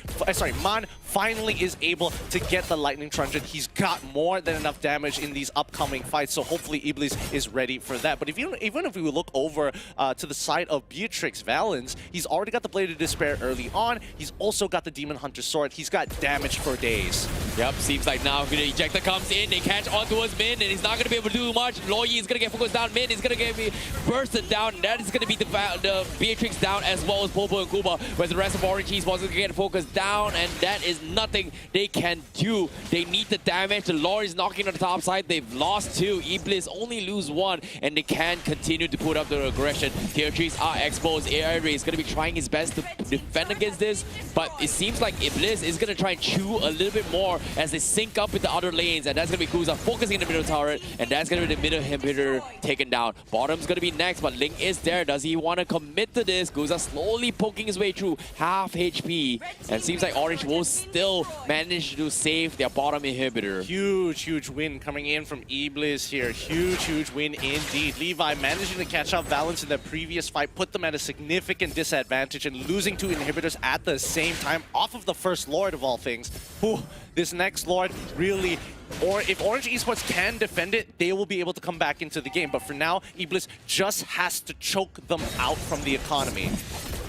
finally is able to get the Lightning Truncheon. He's got more than enough damage in these upcoming fights, so hopefully EBLZ is ready for that. But even if we look over to the side of Beatrix Valens, he's already got the Blade of Despair early on. He's also got the Demon Hunter Sword. He's got damage for days. Yep, seems like now the ejector comes in, they catch on towards Min, and he's not going to be able to do much. Loi is going to get focused down, Min is going to get bursted down, and that is going to be the Beatrix down as well as Popo and Kuba, whereas the rest of Orange Esports going to get focused down, and that is nothing they can do. They need the damage. The Lord is knocking on the top side. They've lost 2. EBLZ only lose 1, and they can continue to put up their aggression. Tier 3s are exposed. Airray is going to be trying his best to defend against this, but it seems like EBLZ is going to try and chew a little bit more as they sync up with the other lanes, and that's going to be Kuza focusing in the middle turret, and that's going to be the middle inhibitor taken down. Bottom's going to be next, but Link is there. Does he want to commit to this? Kuza slowly poking his way through, half HP, and it seems like Orange will still manage to save their bottom inhibitor. Huge win coming in from EBLZ here. Huge win indeed. Levi managing to catch up Valens in the previous fight, put them at a significant disadvantage, and losing 2 inhibitors at the same time off of the first Lord of all things. Whew, this next Lord really, or if Orange Esports can defend it, they will be able to come back into the game. But for now, EBLZ just has to choke them out from the economy.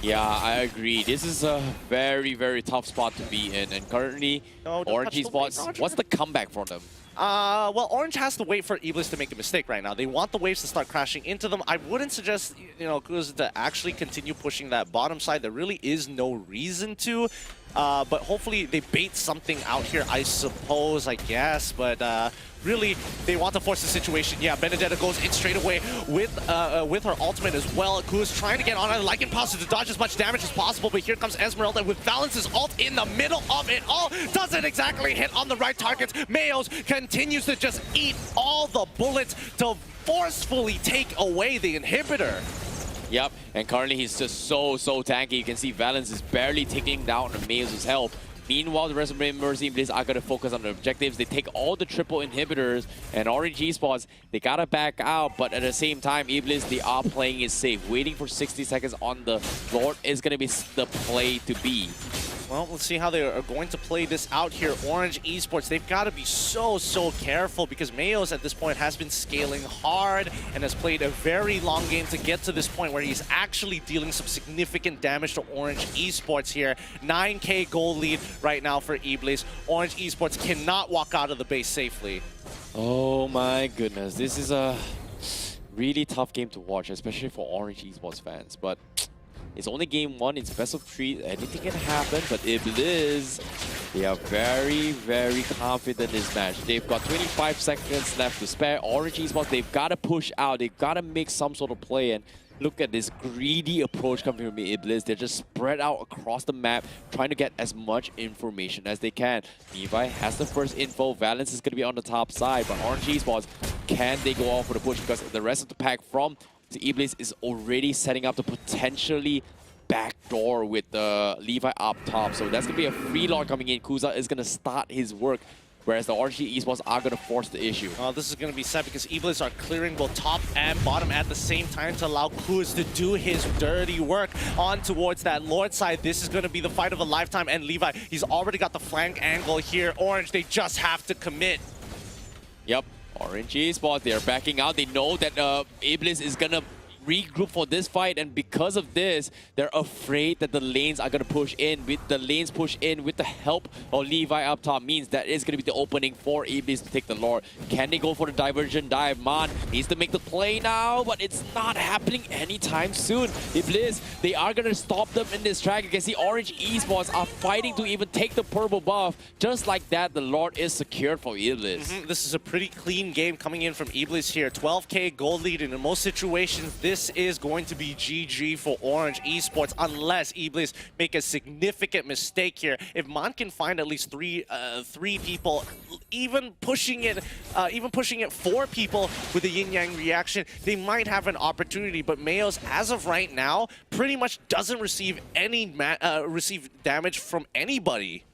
Yeah, I agree. This is a very, very tough spot to be in. And currently, Orange Esports, what's the comeback for them? Well, Orange has to wait for EBLZ to make a mistake right now. They want the waves to start crashing into them. I wouldn't suggest, Kuz to actually continue pushing that bottom side. There really is no reason to. But hopefully they bait something out here, I suppose, I guess. But really, they want to force the situation. Yeah, Benedetta goes in straight away with her ultimate as well. Kuz trying to get on a Lycan Pulse to dodge as much damage as possible. But here comes Esmeralda with Valence's ult in the middle of it all. Doesn't exactly hit on the right targets. Mayos continues to just eat all the bullets to forcefully take away the inhibitor. Yep, and currently he's just so tanky. You can see Valence is barely taking down Mayos' health. Meanwhile, the rest of Mercy and Blizz are going to focus on the objectives. They take all the triple inhibitors, and Orange Esports, they got to back out, but at the same time, EBLZ, they are playing it safe. Waiting for 60 seconds on the Lord is going to be the play to be. Well, let's see how they are going to play this out here. Orange Esports, they've got to be so careful because Mayos at this point has been scaling hard and has played a very long game to get to this point where he's actually dealing some significant damage to Orange Esports here. 9K goal lead right now for EBLZ. Orange Esports cannot walk out of the base safely. Oh my goodness, this is a really tough game to watch, especially for Orange Esports fans. But it's only game 1, it's best of 3, anything can happen, but EBLZ, they are very confident in this match. They've got 25 seconds left to spare. Orange Esports, they've got to push out, they've got to make some sort of play, and look at this greedy approach coming from EBLZ. They're just spread out across the map, trying to get as much information as they can. Levi has the first info, Valence is going to be on the top side, but Orange Esports, can they go off for the push? Because the rest of the pack from the EBLZ is already setting up to potentially backdoor with Levi up top. So that's going to be a free lord coming in. Kuza is going to start his work, whereas the Orange Esports are going to force the issue. This is going to be sad because EBLZ are clearing both top and bottom at the same time to allow Kuz to do his dirty work on towards that Lord side. This is going to be the fight of a lifetime, and Levi, he's already got the flank angle here. Orange, they just have to commit. Yep. Orange Esports, they're backing out. They know that EBLZ is going to regroup for this fight, and because of this, they're afraid that the lanes are going to push in. With the lanes push in with the help of Levi up top means that is going to be the opening for EBLZ to take the Lord. Can they go for the diversion dive? Man needs to make the play now, but it's not happening anytime soon. EBLZ, they are going to stop them in this track. You can see Orange Esports are fighting to even take the purple buff. Just like that, the Lord is secured for EBLZ. This is a pretty clean game coming in from EBLZ here. 12K gold lead, and in most situations, this is going to be GG for Orange Esports unless EBLZ make a significant mistake here. If Mon can find at least three people, even pushing it 4 people with a yin-yang reaction, they might have an opportunity. But Mayos, as of right now, pretty much doesn't receive any receive damage from anybody.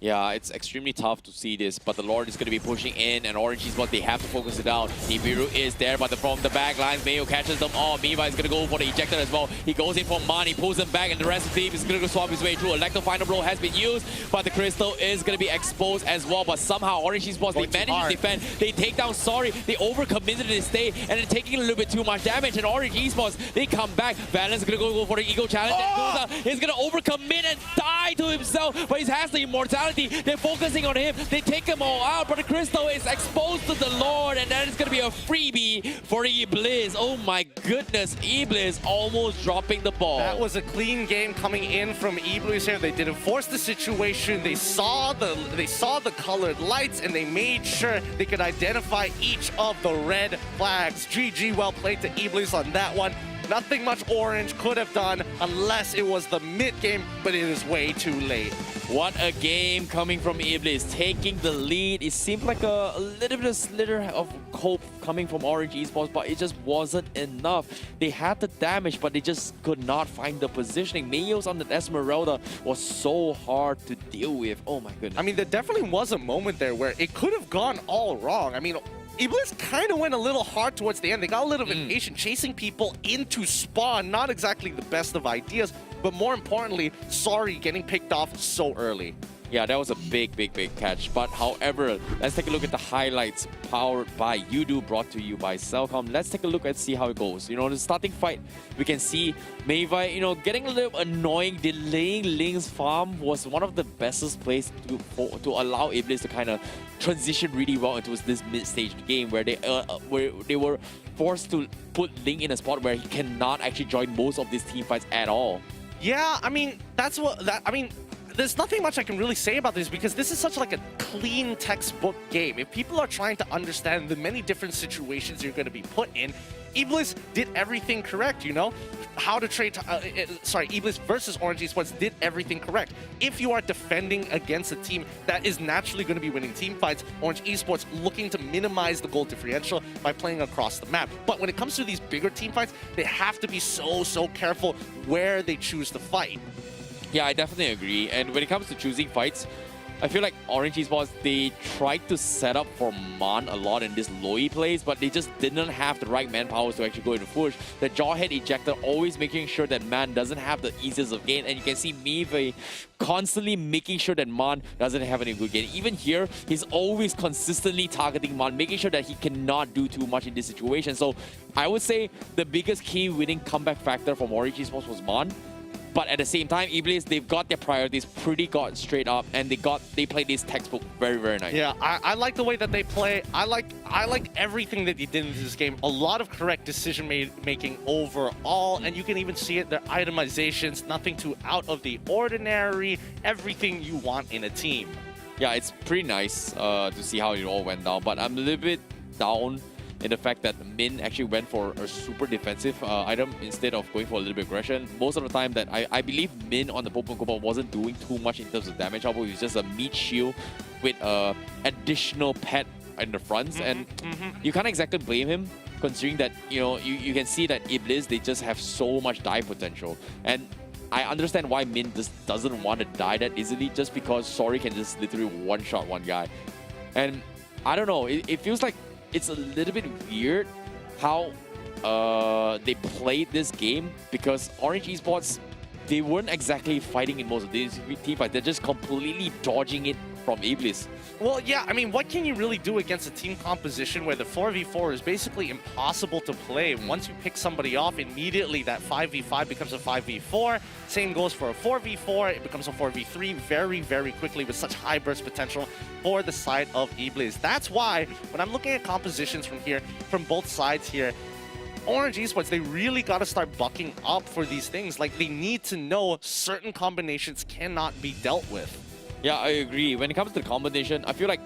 Yeah, it's extremely tough to see this, but the Lord is going to be pushing in, and Orange Esports, they have to focus it out. Nibiru is there, but from the back lines, Mayo catches them all. Miva is going to go for the ejector as well. He goes in for Man, he pulls them back, and the rest of the team is going to swap his way through. Electro final blow has been used, but the Crystal is going to be exposed as well. But somehow, Orange Esports, they manage to defend. They take down Sorry, they overcommitted this state, and they're taking a little bit too much damage. And Orange Esports, they come back. Valence is going to go for the Ego Challenge, and Kuza is going to overcommit and die to himself, but he has the immortality. They're focusing on him. They take them all out, but the Crystal is exposed to the Lord, and that is going to be a freebie for EBLZ. Oh my goodness, EBLZ almost dropping the ball. That was a clean game coming in from EBLZ here. They didn't force the situation. They saw the colored lights, and they made sure they could identify each of the red flags. GG, well played to EBLZ on that one. Nothing much Orange could have done unless it was the mid-game, but it is way too late. What a game coming from EBLZ, taking the lead. It seemed like a little bit of slither of hope coming from Orange Esports, but it just wasn't enough. They had the damage, but they just could not find the positioning. Mayos on the Esmeralda was so hard to deal with. Oh my goodness. I mean, there definitely was a moment there where it could have gone all wrong. I mean, EBLZ kind of went a little hard towards the end. They got a little impatient, chasing people into spawn. Not exactly the best of ideas, but more importantly, Sorry getting picked off so early. Yeah, that was a big catch. But however, let's take a look at the highlights powered by Udo, brought to you by Cellcom. Let's take a look and see how it goes. You know, the starting fight, we can see Mayvi, you know, getting a little annoying, delaying Ling's farm was one of the bestest plays to allow EBLZ to kind of transition really well into this mid-stage game where they were forced to put Ling in a spot where he cannot actually join most of these team fights at all. Yeah, I mean, there's nothing much I can really say about this because this is such like a clean textbook game. If people are trying to understand the many different situations you're going to be put in, EBLZ did everything correct, you know? How to trade... EBLZ versus Orange Esports did everything correct. If you are defending against a team that is naturally going to be winning team fights, Orange Esports looking to minimize the goal differential by playing across the map. But when it comes to these bigger team fights, they have to be so careful where they choose to fight. Yeah, I definitely agree. And when it comes to choosing fights, I feel like Orange Esports, they tried to set up for Man a lot in this Loi plays, but they just didn't have the right manpower to actually go into push. The Jawhead Ejector always making sure that Man doesn't have the easiest of gain, and you can see Mayve constantly making sure that Man doesn't have any good gain. Even here, he's always consistently targeting Man, making sure that he cannot do too much in this situation. So I would say the biggest key winning comeback factor from Orange Esports was Man. But at the same time, EBLZ, they've got their priorities pretty got straight up, and they played this textbook very nice. Yeah, I like the way that they play. I like everything that they did in this game. A lot of correct decision making overall, and you can even see it. Their itemizations, nothing too out of the ordinary. Everything you want in a team. Yeah, it's pretty nice to see how it all went down. But I'm a little bit down in the fact that Min actually went for a super defensive item instead of going for a little bit of aggression. Most of the time that I believe Min on the Popon Kopa wasn't doing too much in terms of damage. However, it was just a meat shield with additional pet in the fronts, and you can't exactly blame him considering that, you know, you can see that EBLZ, they just have so much die potential. And I understand why Min just doesn't want to die that easily, just because Sorry can just literally one-shot one guy. And I don't know, it feels like it's a little bit weird how they played this game, because Orange Esports, they weren't exactly fighting in most of these team fights. They're just completely dodging it from EBLZ. Well, yeah, I mean, what can you really do against a team composition where the 4v4 is basically impossible to play? Once you pick somebody off, immediately that 5v5 becomes a 5v4. Same goes for a 4v4. It becomes a 4v3 very quickly with such high burst potential for the side of EBLZ. That's why, when I'm looking at compositions from both sides here, Orange Esports, they really got to start bucking up for these things. Like, they need to know certain combinations cannot be dealt with. Yeah, I agree. When it comes to the combination, I feel like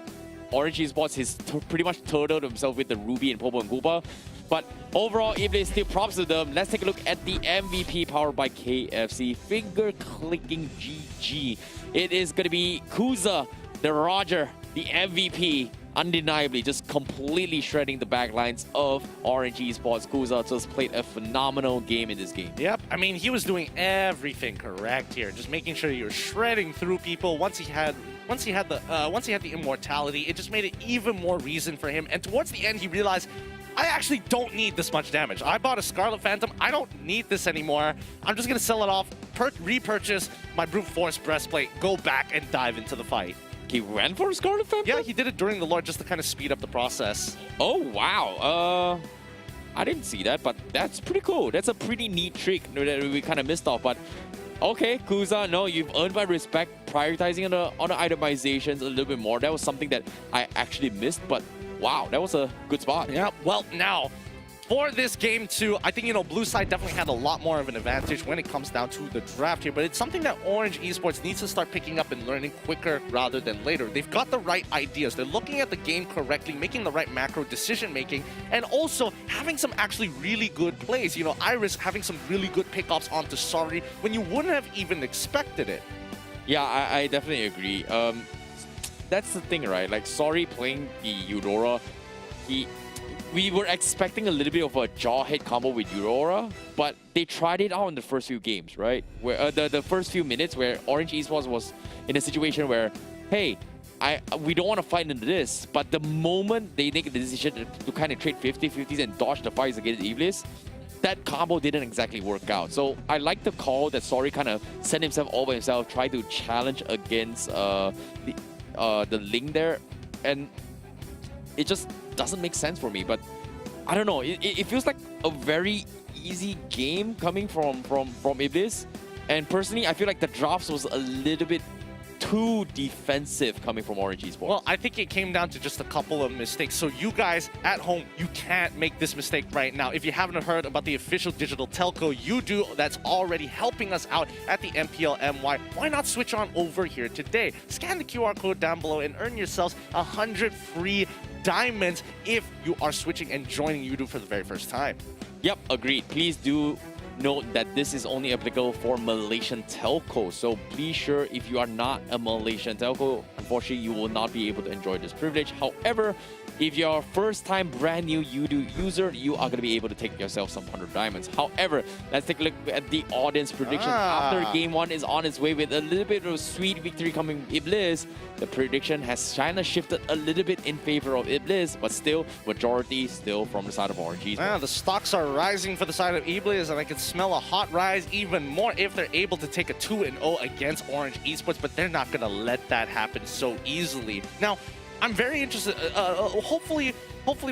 Orange Esports has pretty much turtled himself with the Ruby and Popo and Koopa. But overall, EBLZ, still props to them. Let's take a look at the MVP powered by KFC. Finger-clicking GG. It is going to be Kuza, the Roger, the MVP. Undeniably, just completely shredding the backlines of Orange Esports. Kuza just played a phenomenal game in this game. Yep, I mean, he was doing everything correct here, just making sure you're shredding through people. Once he had the immortality, it just made it even more reason for him. And towards the end, he realized, I actually don't need this much damage. I bought a Scarlet Phantom. I don't need this anymore. I'm just gonna sell it off, repurchase my Brute Force breastplate, go back and dive into the fight. He ran for a Scarlet Phantom? Yeah, he did it during the Lord just to kind of speed up the process. Oh, wow. I didn't see that, but that's pretty cool. That's a pretty neat trick that we kind of missed off. But okay, Kuza, no, you've earned my respect. Prioritizing on the itemizations a little bit more. That was something that I actually missed, but wow, that was a good spot. Yeah, well, now, for this game too, I think, you know, blue side definitely had a lot more of an advantage when it comes down to the draft here, but it's something that Orange Esports needs to start picking up and learning quicker rather than later. They've got the right ideas. They're looking at the game correctly, making the right macro decision making, and also having some actually really good plays. You know, Iris having some really good pickups onto Sorry when you wouldn't have even expected it. Yeah, I definitely agree. That's the thing, right? Like, Sorry playing the Eudora, we were expecting a little bit of a Jawhead combo with Aurora, but they tried it out in the first few games, right? Where the first few minutes where Orange Esports was in a situation where, hey, we don't want to fight into this, but the moment they make the decision to kind of trade 50-50s and dodge the fights against EBLZ, that combo didn't exactly work out. So I like the call that Sorry kind of sent himself all by himself, tried to challenge against the Ling there, and it just doesn't make sense for me. But I don't know, it feels like a very easy game coming from Iblis, and personally I feel like the drafts was a little bit too defensive coming from Orange Esports. Well, I think it came down to just a couple of mistakes. So you guys at home, you can't make this mistake right now. If you haven't heard about the official digital telco, you do, that's already helping us out at the MPL MY. Why not switch on over here today? Scan the QR code down below and earn yourselves 100 free diamonds if you are switching and joining Udo for the very first time. Yep, agreed. Please do note that this is only applicable for Malaysian telco. So please sure if you are not a Malaysian telco, unfortunately you will not be able to enjoy this privilege. However, if you're a first-time brand new Udo user, you are going to be able to take yourself some 100 diamonds. However, let's take a look at the audience prediction. After Game 1 is on its way with a little bit of a sweet victory coming from Iblis, the prediction has kind of shifted a little bit in favor of Iblis, but still, majority still from the side of Orange Esports. The stocks are rising for the side of Iblis, and I can smell a hot rise even more if they're able to take a 2-0 against Orange Esports, but they're not going to let that happen so easily. Now, I'm very interested. Hopefully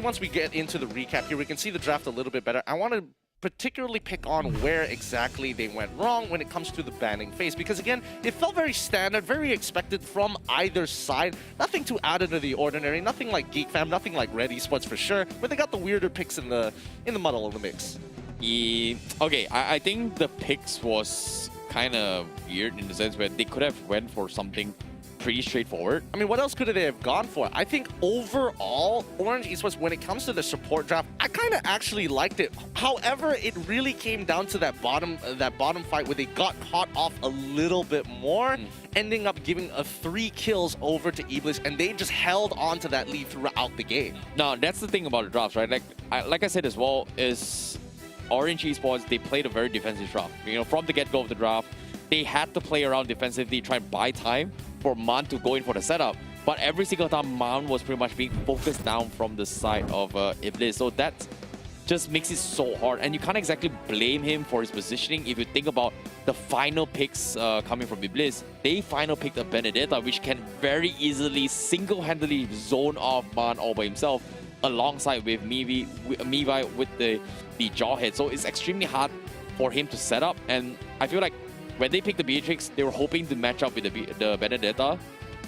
once we get into the recap here, we can see the draft a little bit better. I want to particularly pick on where exactly they went wrong when it comes to the banning phase, because again, it felt very standard, very expected from either side. Nothing too out of the ordinary, nothing like GEEKFAM, nothing like Red Esports for sure, but they got the weirder picks in the muddle of the mix. Okay, I think the picks was kind of weird in the sense where they could have went for something pretty straightforward. I mean, what else could they have gone for? I think overall, Orange Esports, when it comes to the support draft, I kind of actually liked it. However, it really came down to that bottom fight where they got caught off a little bit more, ending up giving 3 kills over to Iblis, and they just held on to that lead throughout the game. Now, that's the thing about the drafts, right? Like I said as well, is Orange Esports, they played a very defensive draft. You know, from the get-go of the draft, they had to play around defensively, try and buy time for Man to go in for the setup. But every single time, Man was pretty much being focused down from the side of Iblis. So that just makes it so hard. And you can't exactly blame him for his positioning. If you think about the final picks coming from Iblis, they final picked a Benedetta, which can very easily single-handedly zone off Man all by himself, alongside with Mivi with the Jawhead. So it's extremely hard for him to set up. And I feel like when they picked the Beatrix, they were hoping to match up with the Benedetta,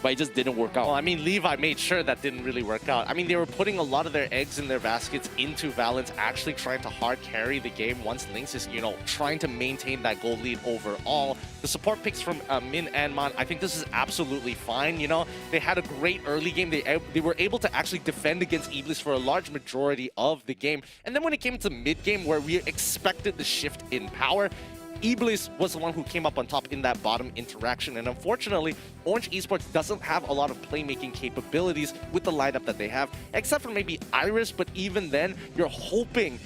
but it just didn't work out. Well, I mean, Levi made sure that didn't really work out. I mean, they were putting a lot of their eggs in their baskets into Valence, actually trying to hard carry the game once Lynx is, you know, trying to maintain that gold lead overall. The support picks from Min and Man, I think this is absolutely fine. You know, they had a great early game. They were able to actually defend against Iblis for a large majority of the game. And then when it came to mid-game, where we expected the shift in power, Iblis was the one who came up on top in that bottom interaction, and unfortunately, Orange Esports doesn't have a lot of playmaking capabilities with the lineup that they have, except for maybe Iris, but even then, you're hoping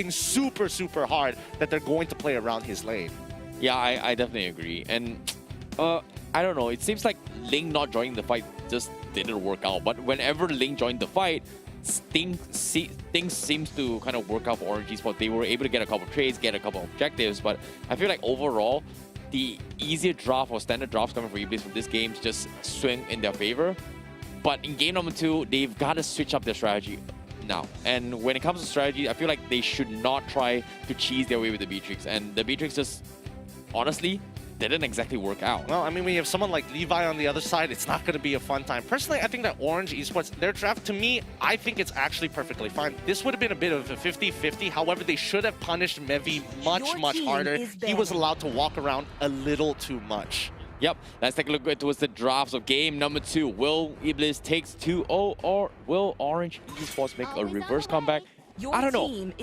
super, super hard that they're going to play around his lane. Yeah, I definitely agree. And I don't know, it seems like Ling not joining the fight just didn't work out, but whenever Ling joined the fight, things seems to kind of work out for Orange Esports. They were able to get a couple of trades, get a couple of objectives, but I feel like overall, the easier draft or standard drafts coming from Iblis from this game just swing in their favor. But in game number 2, they've got to switch up their strategy now. And when it comes to strategy, I feel like they should not try to cheese their way with the Beatrix. And the Beatrix just, honestly, didn't exactly work out. Well, I mean, when you have someone like Levi on the other side, it's not going to be a fun time. Personally, I think that Orange Esports, their draft, to me, I think it's actually perfectly fine. This would have been a bit of a 50-50. However, they should have punished Mevi much harder. He was allowed to walk around a little too much. Yep, let's take a look towards the drafts of game number 2. Will Iblis takes 2-0 or will Orange Esports make a reverse comeback? I don't know.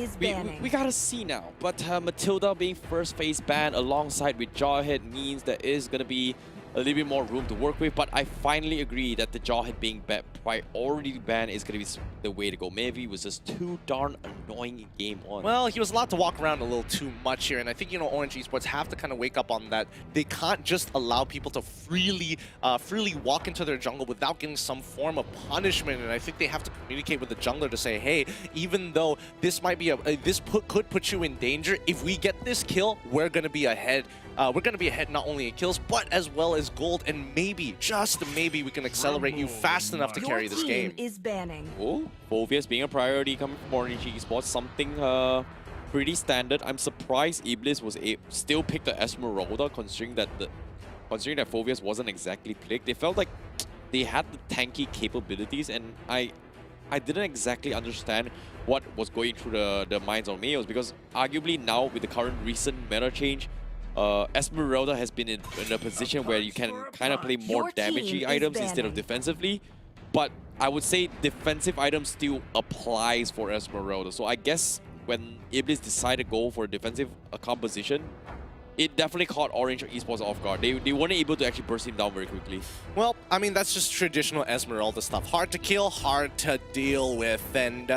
We gotta see now. But Matilda being first phase banned alongside with Jawhead means there is gonna be a little bit more room to work with. But I finally agree that the Jawhead being priority banned is gonna be the way to go. Mevi was just too darn annoying in game 1. Well, he was allowed to walk around a little too much here, and I think, you know, Orange Esports have to kind of wake up on that. They can't just allow people to freely walk into their jungle without getting some form of punishment, and I think they have to communicate with the jungler to say, hey, even though this might be could put you in danger, if we get this kill, we're gonna be ahead. We're gonna be ahead not only in kills, but as well as gold, and maybe, just maybe, we can accelerate you fast enough to carry this game. Is banning. Oh, Phoveus being a priority coming from Orange Esports, something pretty standard. I'm surprised EBLZ was still pick the Esmeralda, considering that Phoveus wasn't exactly picked. They felt like they had the tanky capabilities, and I didn't exactly understand what was going through the minds of males, because arguably now with the current recent meta change, Esmeralda has been in a position where you can kind of play more damagey items instead of defensively. But I would say defensive items still applies for Esmeralda. So I guess when EBLZ decided to go for a defensive composition, it definitely caught Orange Esports off guard. They weren't able to actually burst him down very quickly. Well, I mean, that's just traditional Esmeralda stuff. Hard to kill, hard to deal with, and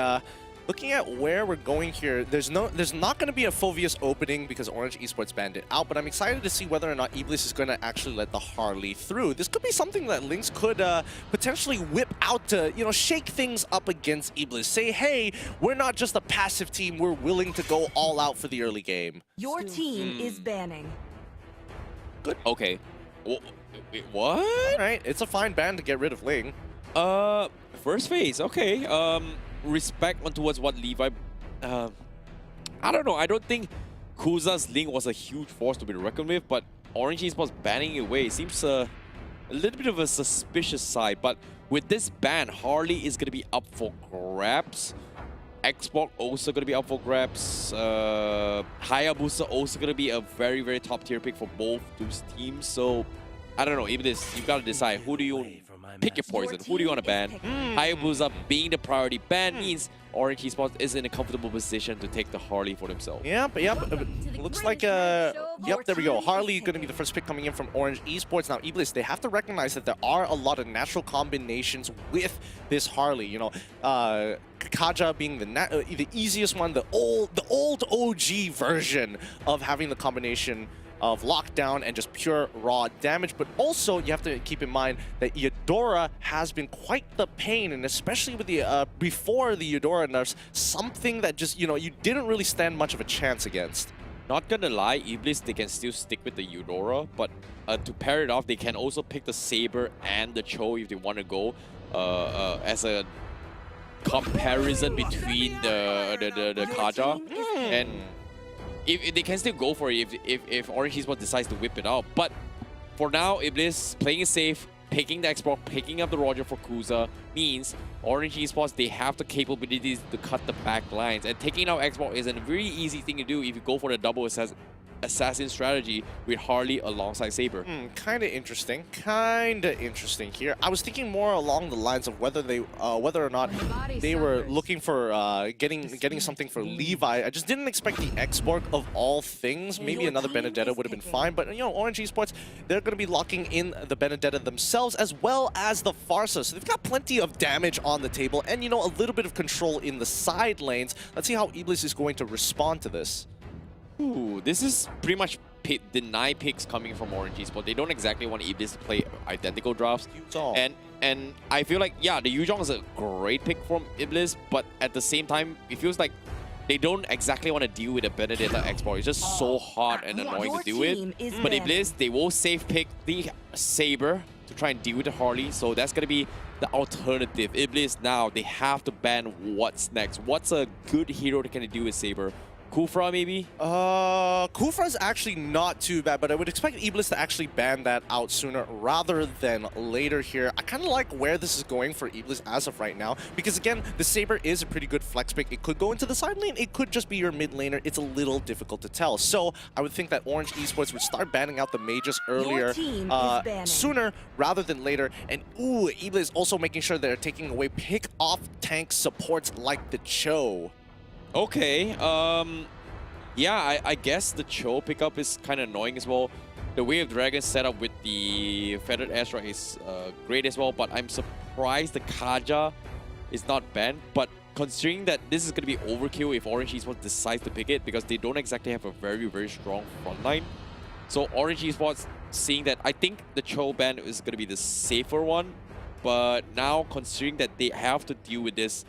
looking at where we're going here, there's not going to be a Phoveus opening because Orange Esports banned it out, but I'm excited to see whether or not EBLZ is going to actually let the Harley through. This could be something that Lynx could potentially whip out to, you know, shake things up against EBLZ. Say, hey, we're not just a passive team, we're willing to go all out for the early game. Your team is banning. Good. Okay. Wait, what? All right, it's a fine ban to get rid of Ling. First phase. Okay. Respect towards what Levi. I don't know. I don't think Kuza's Link was a huge force to be reckoned with, but Orange Esports banning it away seems a little bit of a suspicious side. But with this ban, Harley is going to be up for grabs. Xbox also going to be up for grabs. Hayabusa also going to be a very, very top tier pick for both those teams. So I don't know. Even this, you've got to decide who do you pick your poison. Who do you want to ban? Hayabusa being the priority ban means Orange Esports is in a comfortable position to take the Harley for themselves. Yep. Looks like, yep, there we go. Harley going to be the first pick coming in from Orange Esports. Now, EBLZ, they have to recognize that there are a lot of natural combinations with this Harley. You know, Kaja being the easiest one, the old OG version of having the combination of lockdown and just pure raw damage. But also you have to keep in mind that Eudora has been quite the pain, and especially with the before the Eudora nerfs, something that just, you know, you didn't really stand much of a chance against. Not gonna lie, EBLZ, they can still stick with the Eudora, but to pair it off, they can also pick the Saber and the Cho if they want to go as a comparison between the Kaja. And if they can still go for it if Orange Esports decides to whip it out. But for now, EBLZ playing it safe, picking the Xbox, picking up the Roger for Kuza means Orange Esports, they have the capabilities to cut the back lines. And taking out Xbox is a very easy thing to do if you go for the double assassin strategy with Harley alongside Saber. Kind of interesting here. I was thinking more along the lines of whether or not they were looking for getting something for Levi. I just didn't expect the Xborg of all things. Maybe another Benedetta would have been fine, but you know, Orange Esports, they're going to be locking in the Benedetta themselves as well as the Farsa. So they've got plenty of damage on the table and, you know, a little bit of control in the side lanes. Let's see how EBLZ is going to respond to this. Ooh, this is pretty much deny picks coming from Orange Esports. They don't exactly want EBLZ to play identical drafts. And I feel like, yeah, the Yuzhong is a great pick from EBLZ, but at the same time, it feels like they don't exactly want to deal with a Benedetta Export. It's just so hard and annoying to deal with. But EBLZ, they will safe pick the Saber to try and deal with the Harley. So that's going to be the alternative. EBLZ now, they have to ban what's next. What's a good hero to kind of deal with Saber? Kufra, maybe? Kufra's actually not too bad, but I would expect EBLZ to actually ban that out sooner rather than later here. I kind of like where this is going for EBLZ as of right now, because again, the Saber is a pretty good flex pick. It could go into the side lane, it could just be your mid laner. It's a little difficult to tell. So I would think that Orange Esports would start banning out the mages earlier, sooner rather than later. And ooh, EBLZ also making sure they're taking away pick-off tank supports like the Cho. Okay, yeah, I guess the Cho pickup is kind of annoying as well. The Way of Dragon setup with the Feathered Astra is great as well, but I'm surprised the Kaja is not banned. But considering that this is going to be overkill if Orange Esports decides to pick it, because they don't exactly have a very, very strong front line. So Orange Esports seeing that, I think the Cho ban is going to be the safer one. but now considering that they have to deal with this,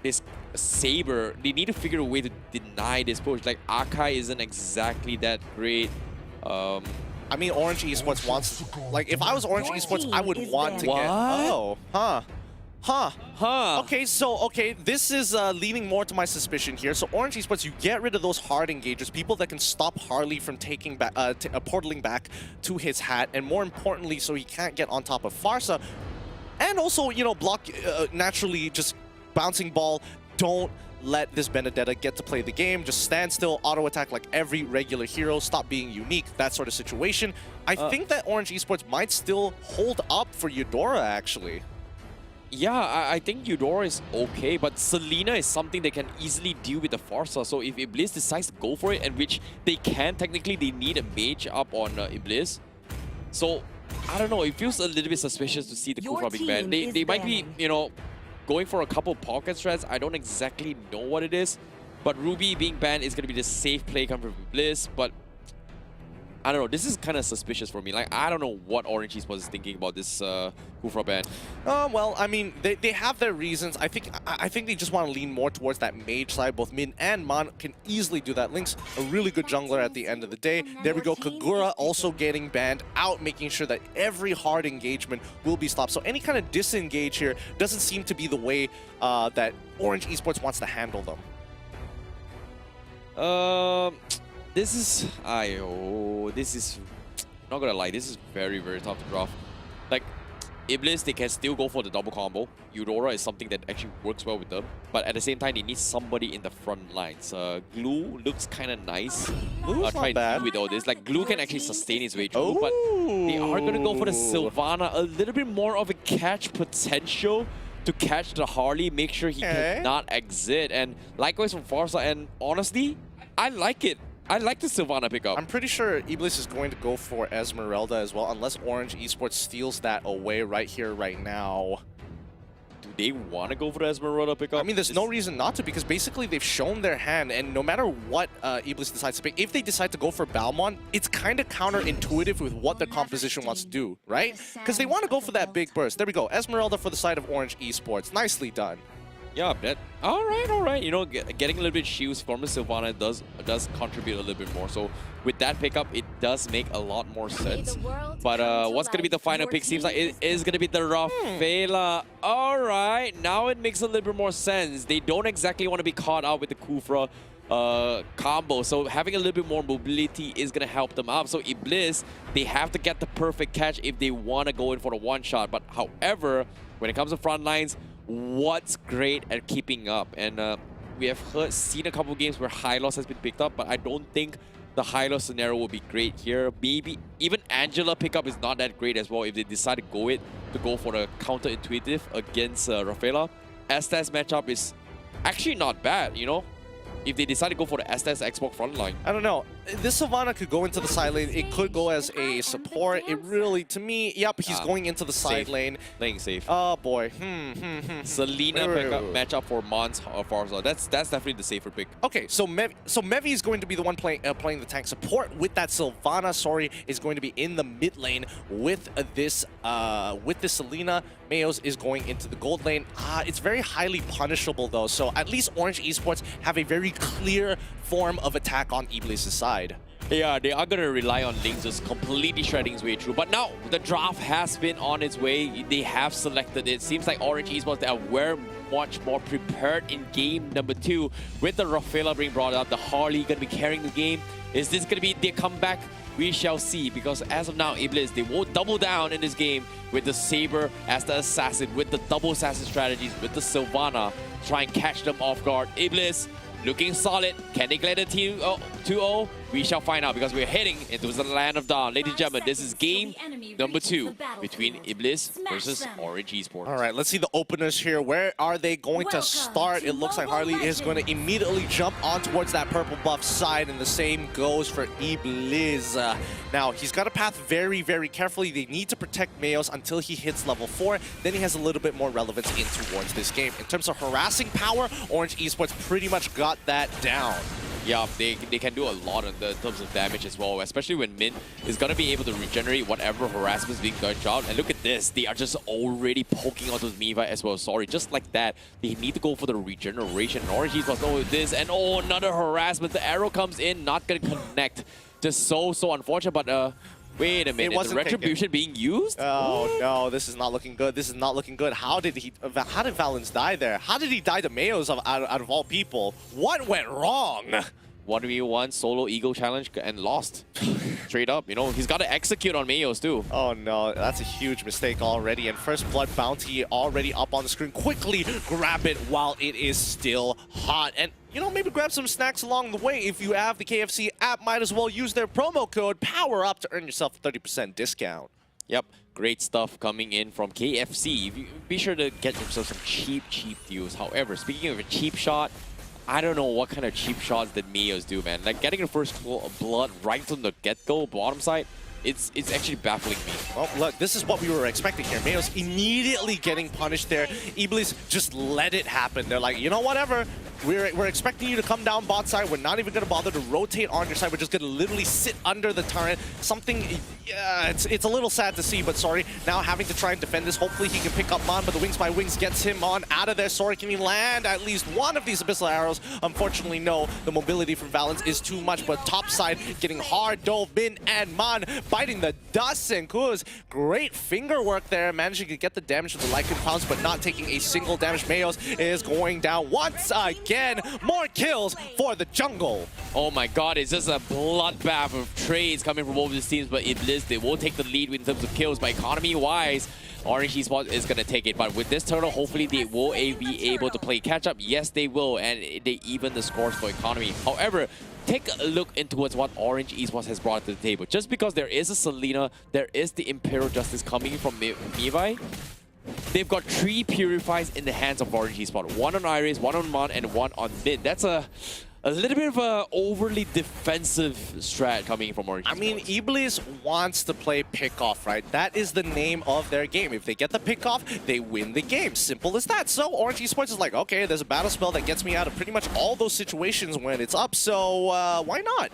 this Saber, they need to figure a way to deny this push. Like Akai isn't exactly that great. I mean, Orange Esports wants, like, if I was Orange Esports, I would want to get. Oh, Okay, so this is leaning more to my suspicion here. So Orange Esports, you get rid of those hard engagers, people that can stop Harley from taking back, portaling back to his hat, and more importantly, so he can't get on top of Farsa, and also, you know, block naturally just bouncing ball. Don't let this Benedetta get to play the game. Just stand still, auto attack like every regular hero. Stop being unique. That sort of situation. I think that Orange Esports might still hold up for Eudora actually. Yeah, I think Eudora is okay, but Selena is something they can easily deal with the Farsa. So if Iblis decides to go for it, and which they can, technically they need a mage up on Iblis. So, I don't know, it feels a little bit suspicious to see the Kufra being banned. They might be, you know, going for a couple pocket strats. I don't exactly know what it is, but Ruby being banned is going to be the safe play coming from Iblis, but I don't know, this is kind of suspicious for me. Like, I don't know what Orange Esports is thinking about this Kufra ban. Well, I mean, they have their reasons. I think they just want to lean more towards that mage side. Both Min and Man can easily do that. Link's a really good jungler at the end of the day. There we go. Kagura also getting banned out, making sure that every hard engagement will be stopped. So any kind of disengage here doesn't seem to be the way that Orange Esports wants to handle them. This is, this is, not gonna lie, this is very, very tough to draft. Like, Iblis, they can still go for the double combo. Eudora is something that actually works well with them. But at the same time, they need somebody in the front lines. Glue looks kind of nice. Trying to deal with all this. Like, Glue can actually sustain his way through, but they are gonna go for the Sylvana. A little bit more of a catch potential to catch the Harley, make sure he cannot exit. And likewise from Farsa, and honestly, I like it. I like the Sylvana pickup. I'm pretty sure Iblis is going to go for Esmeralda as well, unless Orange Esports steals that away right here, right now. Do they want to go for the Esmeralda pickup? I mean, there's no reason not to, because basically they've shown their hand, and no matter what Iblis decides to pick, if they decide to go for Balmon, it's kind of counterintuitive with what their composition wants to do, right? Because they want to go for that big burst. There we go. Esmeralda for the side of Orange Esports. Nicely done. Yeah, that, all right. You know, getting a little bit shields from the Sylvana does contribute a little bit more. So with that pickup, it does make a lot more sense. But what's going to be the final pick? Seems like it is going to be the Rafaela. All right, now it makes a little bit more sense. They don't exactly want to be caught out with the Kufra combo. So having a little bit more mobility is going to help them out. So Iblis, they have to get the perfect catch if they want to go in for the one shot. But however, when it comes to front lines, what's great at keeping up? And we have seen a couple of games where Hylos has been picked up, but I don't think the Hylos scenario will be great here. Maybe even Angela pickup is not that great as well if they decide to go for the counterintuitive against Rafaela. Estes matchup is actually not bad, you know? If they decide to go for the Estes Xbox frontline. I don't know. This Sylvana could go into the side lane. It could go as a support. It really, to me, yep, he's going into the side lane. Playing safe. Oh boy. Selena pickup matchup for Mons or Farsa. That's definitely the safer pick. Okay, so Mevi is going to be the one playing the tank support with that Sylvana. Sori is going to be in the mid lane with this Selena. Mayos is going into the gold lane. It's very highly punishable though. So at least Orange Esports have a very clear form of attack on Iblis' side. Yeah, they are going to rely on Link just completely shredding his way through. But now, the draft has been on its way. They have selected it. Seems like Orange Esports, they are much more prepared in game number 2. With the Rafaela being brought up, the Harley going to be carrying the game. Is this going to be their comeback? We shall see, because as of now, Iblis, they won't double down in this game with the Saber as the assassin, with the double assassin strategies, with the Sylvana, try and catch them off guard. Iblis looking solid. Can they get a 2-0? We shall find out, because we're heading into the land of dawn. Ladies and gentlemen, this is game number 2 between Iblis versus Orange Esports. All right, let's see the openers here. Where are they going to start? It looks like Harley is going to immediately jump on towards that purple buff side, and the same goes for Iblis. Now, he's got to path very, very carefully. They need to protect Mayos until he hits level 4. Then he has a little bit more relevance in towards this game. In terms of harassing power, Orange Esports pretty much got that down. Yeah, they can do a lot in terms of damage as well, especially when Min is going to be able to regenerate whatever harassment is being dodged out. And look at this, they are just already poking onto Miva as well. Sorry, just like that, they need to go for the regeneration. And Orange Esports know this, and oh, another harassment. The arrow comes in, not going to connect. Just so unfortunate, but wait a minute, is the retribution being used? Oh no, this is not looking good. This is not looking good. How did Valens die there? How did he die to Mayos out of all people? What went wrong? 1v1 solo ego challenge and lost. Straight up, you know, he's got to execute on Mayos too. Oh no, that's a huge mistake already. And first blood bounty already up on the screen. Quickly grab it while it is still hot. And you know, maybe grab some snacks along the way. If you have the KFC app, might as well use their promo code POWERUP to earn yourself a 30% discount. Yep, great stuff coming in from KFC. Be sure to get yourself some cheap deals. However, speaking of a cheap shot, I don't know what kind of cheap shots that Mayos do, man. Like getting the first blood right from the get-go, bottom side, it's actually baffling me. Well, look, this is what we were expecting here. Mayos immediately getting punished there. EBLZ just let it happen. They're like, you know, whatever. We're expecting you to come down bot side. We're not even going to bother to rotate on your side. We're just going to literally sit under the turret. Something, yeah, it's a little sad to see, but sorry. Now having to try and defend this. Hopefully he can pick up Mon, but the Wings by Wings gets him on out of there. Sorry, can he land at least one of these Abyssal arrows? Unfortunately, no. The mobility from Valens is too much, but top side getting hard dove. Min and Mon biting the dust, and Kuz, great finger work there, managing to get the damage with the Lycan Pounce, but not taking a single damage. Mayos is going down once again. More kills for the jungle. Oh my god, it's just a bloodbath of trades coming from both these teams, but EBLZ, they will take the lead in terms of kills, but economy-wise, Orange Esports is going to take it. But with this turtle, hopefully they will be able to play catch-up. Yes, they will, and they even the scores for economy. However, take a look into what Orange Esports has brought to the table. Just because there is a Selena, there is the Imperial Justice coming from Mivai, they've got 3 Purifies in the hands of Orange Esports. 1 on Iris, 1 on Mon, and 1 on Mid. That's a little bit of a overly defensive strat coming from Orange Esports. I mean, EBLZ wants to play pick-off, right? That is the name of their game. If they get the pick-off, they win the game. Simple as that. So Orange Esports is like, okay, there's a battle spell that gets me out of pretty much all those situations when it's up, so why not?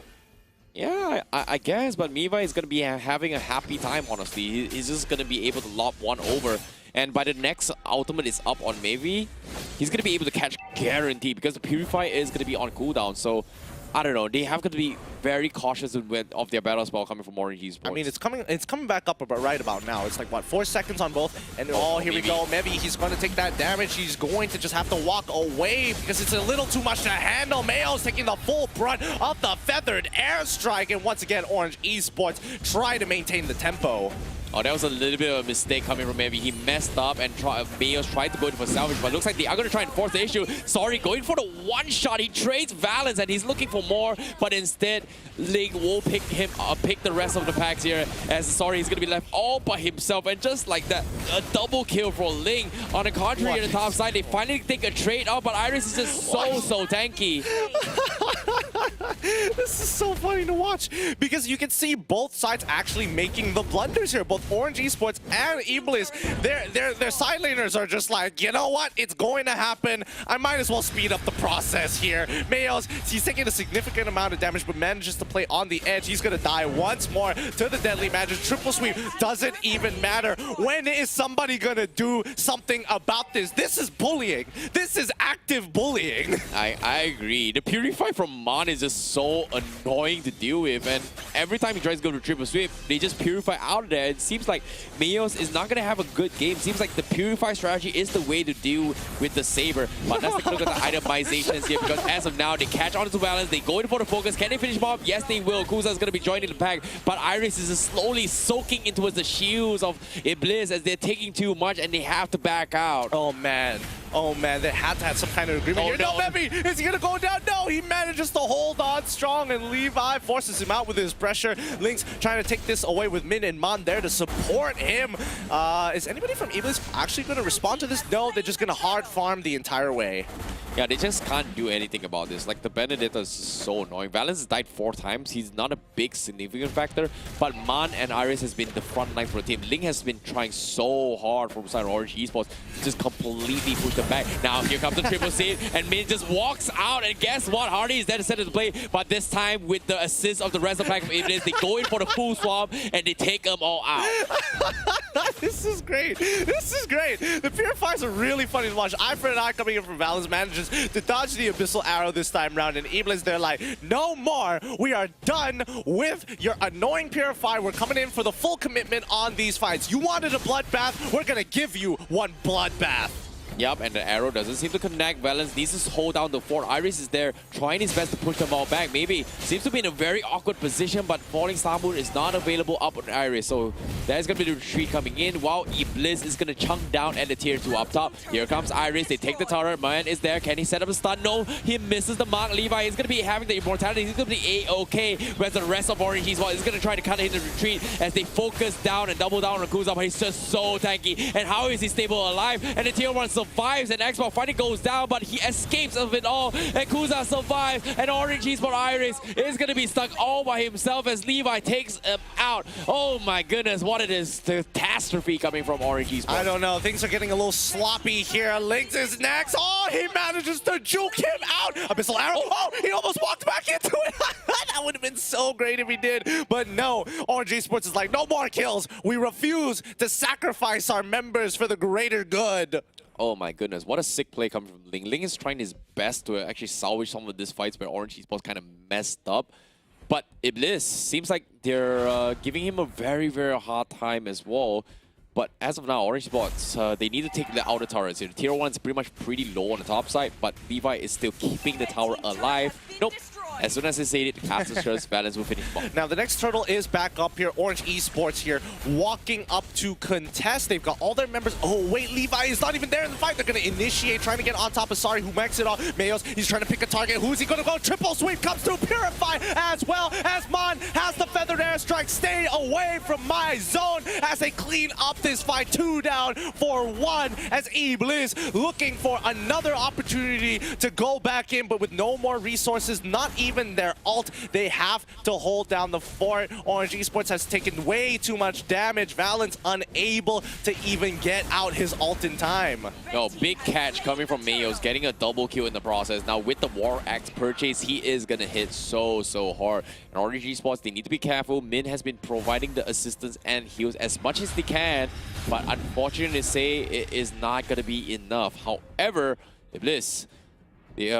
Yeah, I guess, but Miva is going to be having a happy time, honestly. He's just going to be able to lob one over. And by the next ultimate is up on Mavi, he's going to be able to catch guaranteed because the Purify is going to be on cooldown. So, I don't know. They have to be very cautious of their battle spell coming from Orange Esports. I mean, it's coming back up right about now. It's like, what, 4 seconds on both? And oh, here we go. Maybe he's going to take that damage. He's going to just have to walk away because it's a little too much to handle. Mayo's taking the full brunt of the feathered airstrike. And once again, Orange Esports try to maintain the tempo. Oh, that was a little bit of a mistake coming from Mavi. He messed up and Mayos tried to go in for salvage, but looks like they are going to try and force the issue. Sorry, going for the one-shot. He trades Valens and he's looking for more, but instead, Ling will pick the rest of the packs here. As Sorry, he's going to be left all by himself. And just like that, a double kill for Ling. On the contrary, on the top side, they finally take a trade out, but Iris is just so tanky. This is so funny to watch because you can see both sides actually making the blunders here. Both Orange Esports and EBLZ, their side laners are just like, you know what? It's going to happen. I might as well speed up the process here. Mayos, he's taking a significant amount of damage, but manages to play on the edge. He's going to die once more to the Deadly Magic. Triple sweep doesn't even matter. When is somebody going to do something about this? This is bullying. This is active bullying. I agree. The Purify from Mon is just so annoying to deal with, and every time he tries to go to triple sweep, they just Purify out of there. It seems like Mayos is not going to have a good game. Seems like the Purify strategy is the way to deal with the Saber. But let's take a look at the itemizations here, because as of now, they catch on to Valens, they go in for the focus. Can they finish him off? Yes, they will. Kuza is going to be joining the pack, but Iris is just slowly soaking into the shields of EBLZ as they're taking too much and they have to back out. Oh, man. Oh, man, they had to have some kind of agreement here. No, Bevy, is he going to go down? No, he manages to hold on strong, and Levi forces him out with his pressure. Link's trying to take this away with Min and Mon there to support him. Is anybody from EBLZ actually going to respond to this? No, they're just going to hard farm the entire way. Yeah, they just can't do anything about this. Like, the Benedetta is so annoying. Valens has died 4 times. He's not a big significant factor, but Mon and Iris has been the front line for the team. Ling has been trying so hard from side of Orange Esports to just completely push the them back. Now here comes the triple seed, and Min just walks out, and guess what? Hardy is there to set it to play, but this time with the assist of the rest of the pack of EBLZ, they go in for the full swap, and they take them all out. This is great. This is great. The Purifiers are really funny to watch. Ifrit and I coming in from Valens manages to dodge the Abyssal Arrow this time round, and EBLZ, they're like, no more. We are done with your annoying Purifier. We're coming in for the full commitment on these fights. You wanted a bloodbath? We're gonna give you one bloodbath. Yup, and the arrow doesn't seem to connect. Valens needs to hold down the fort. Iris is there, trying his best to push them all back. Maybe seems to be in a very awkward position, but Falling Star Moon is not available up on Iris. So there's going to be the retreat coming in, while EBLZ is going to chunk down at the tier 2 up top. Here comes Iris. They take the turret. Man is there. Can he set up a stun? No, he misses the mark. Levi is going to be having the immortality. He's going to be A-OK, whereas the rest of Orange Esports is going to try to cut in the retreat as they focus down and double down on Kuza, but he's just so tanky. And how is he stable alive? And the tier 1 survives, and Xbox finally goes down, but he escapes of it all, and Kuza survives, and Orange Esports Iris is going to be stuck all by himself as Levi takes him out. Oh my goodness, what it is, the catastrophe coming from Orange Esports. I don't know, things are getting a little sloppy here. Lynx is next. Oh, he manages to juke him out. Abyssal Arrow. Oh, he almost walked back into it. That would have been so great if he did, but no. Orange Esports is like, no more kills. We refuse to sacrifice our members for the greater good. Oh my goodness, what a sick play coming from Ling. Ling is trying his best to actually salvage some of these fights where Orange Esports kind of messed up. But EBLZ seems like they're giving him a very, very hard time as well. But as of now, Orange Esports, they need to take the outer turrets here. Tier 1 is pretty much pretty low on the top side, but Levi is still keeping the tower alive. Nope. As soon as they say it, Castle Shirts Valens will finish bomb. Now the next turtle is back up here. Orange Esports here walking up to contest. They've got all their members. Oh wait, Levi is not even there in the fight. They're going to initiate, trying to get on top of Sari, who makes it off. Mayos, he's trying to pick a target. Who's he going to go? Triple sweep comes through. Purify as well as Mon has the feathered airstrike. Stay away from my zone as they clean up this fight. 2 down for 1 as EBLZ looking for another opportunity to go back in, but with no more resources, not even their ult, they have to hold down the fort. Orange Esports has taken way too much damage. Valens unable to even get out his ult in time. No, big catch coming from Mayos, getting a double kill in the process. Now with the War Axe purchase, he is going to hit so hard. And Orange Esports, they need to be careful. Min has been providing the assistance and heals as much as they can, but unfortunately to say, it is not going to be enough. However, EBLZ,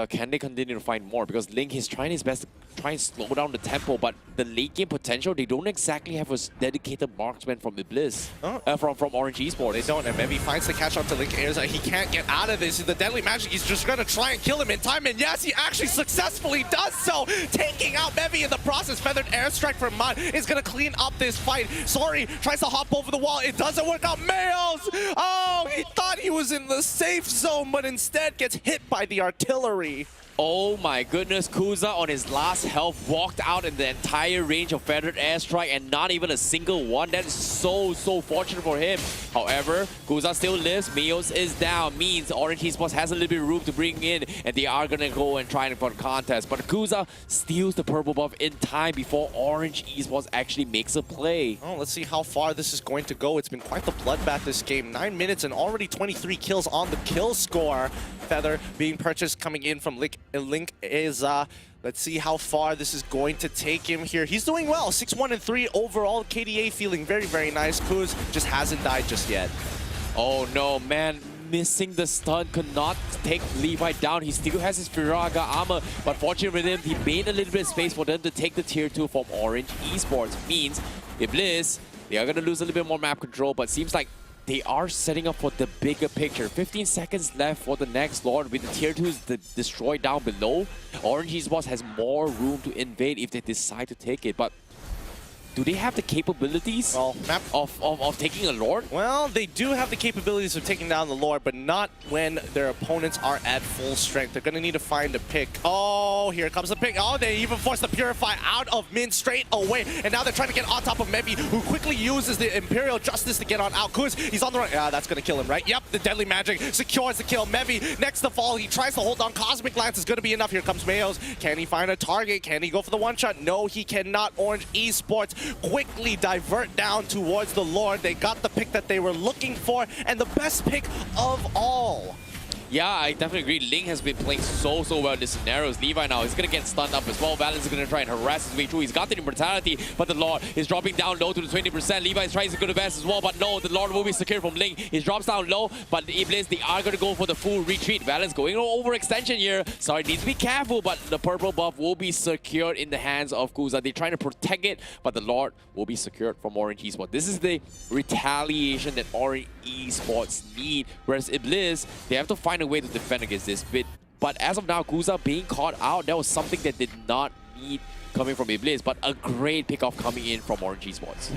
can they continue to find more? Because Link is trying his best to try and slow down the tempo, but the late game potential, they don't exactly have a dedicated marksman from EBLZ, from Orange Esports. They don't, and Mevi finds the catch up to Link Airs. He can't get out of this. The deadly magic, he's just going to try and kill him in time, and yes, he actually successfully does so, taking out Mevi in the process. Feathered airstrike from Mon is going to clean up this fight. Sorry, tries to hop over the wall. It doesn't work out. Mayos! Oh, he thought he was in the safe zone, but instead gets hit by the artillery. Oh my goodness, Kuza on his last health walked out in the entire range of feathered airstrike and not even a single one. That is so fortunate for him. However, Kuza still lives. Mayos is down. Means Orange Esports has a little bit of room to bring in, and they are gonna go and try for the contest. But Kuza steals the purple buff in time before Orange Esports actually makes a play. Oh, let's see how far this is going to go. It's been quite the bloodbath this game. 9 minutes and already 23 kills on the kill score. Feather being purchased coming in from Link is let's see how far this is going to take him here. He's doing well, 6-1-3 overall. KDA feeling very nice. Kuz just hasn't died just yet. Oh no, man. Missing the stun could not take Levi down. He still has his Firaga armor, but fortunately for him, he made a little bit of space for them to take the tier 2 from Orange Esports. Means EBLZ, they are going to lose a little bit more map control, but seems like they are setting up for the bigger picture. 15 seconds left for the next Lord. With the tier 2s destroyed down below, Orange Esports has more room to invade if they decide to take it. But do they have the capabilities of taking a Lord? Well, they do have the capabilities of taking down the Lord, but not when their opponents are at full strength. They're going to need to find a pick. Oh, here comes the pick. Oh, they even forced the Purify out of Min straight away. And now they're trying to get on top of Mevi, who quickly uses the Imperial Justice to get on out. Kuz, he's on the run. Yeah, that's going to kill him, right? Yep, the Deadly Magic secures the kill. Mevi, next to fall, he tries to hold on. Cosmic Lance is going to be enough. Here comes Mayos. Can he find a target? Can he go for the one-shot? No, he cannot. Orange Esports quickly divert down towards the Lord. They got the pick that they were looking for, and the best pick of all. Yeah, I definitely agree. Ling has been playing so well in this scenarios. Levi now is going to get stunned up as well. Valens is going to try and harass his way through. He's got the immortality, but the Lord is dropping down low to the 20%. Levi is trying to go to best as well, but no, the Lord will be secured from Ling. He drops down low, but the EBLZ, they are going to go for the full retreat. Valens going overextension here. Sorry, needs to be careful, but the purple buff will be secured in the hands of Kuza. They're trying to protect it, but the Lord will be secured from Orange Esports. This is the retaliation that Orange Esports need, whereas EBLZ, they have to find a way to defend against this bit. But as of now, Kuza being caught out, that was something that did not need coming from EBLZ, but a great pickoff coming in from Orange Esports.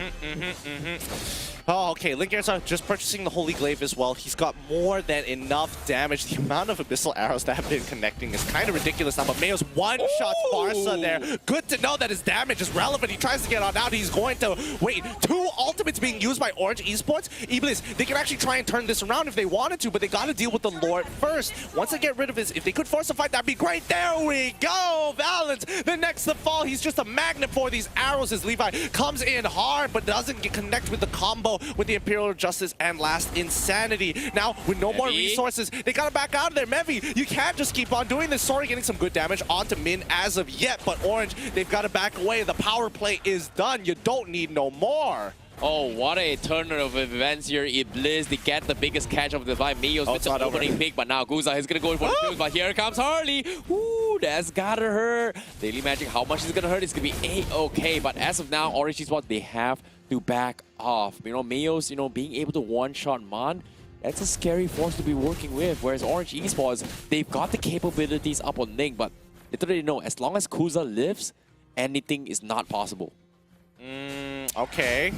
Oh, okay. Link Erza just purchasing the Holy Glaive as well. He's got more than enough damage. The amount of Abyssal Arrows that have been connecting is kind of ridiculous now, but Mayo's one-shot Barca there. Good to know that his damage is relevant. He tries to get on out. He's going to wait. 2 ultimates being used by Orange Esports. EBLZ, they can actually try and turn this around if they wanted to, but they got to deal with the Lord first. Once they get rid of his, if they could force a fight, that'd be great. There we go. Valens, the next to fall. He's just a magnet for these arrows as Levi comes in hard, but doesn't get connect with the combo with the Imperial Justice and last Insanity. Now, with no more resources, they gotta back out of there. Mevi, you can't just keep on doing this. Sorry, getting some good damage onto Min as of yet, but Orange, they've got to back away. The power play is done. You don't need no more. Oh, what a turn of events here. EBLZ, they get the biggest catch of the fight. Miyos with the opening pick, but now Kuza is going to go for the kills, but here comes Harley. Ooh, that's gotta hurt. Daily Magic, how much is it going to hurt? It's going to be A-okay, but as of now, Orange Esports, they have to back off. You know, Miyos, you know, being able to one-shot Man, that's a scary force to be working with, whereas Orange Esports, they've got the capabilities up on Link, but literally, no, as long as Kuza lives, anything is not possible. Okay.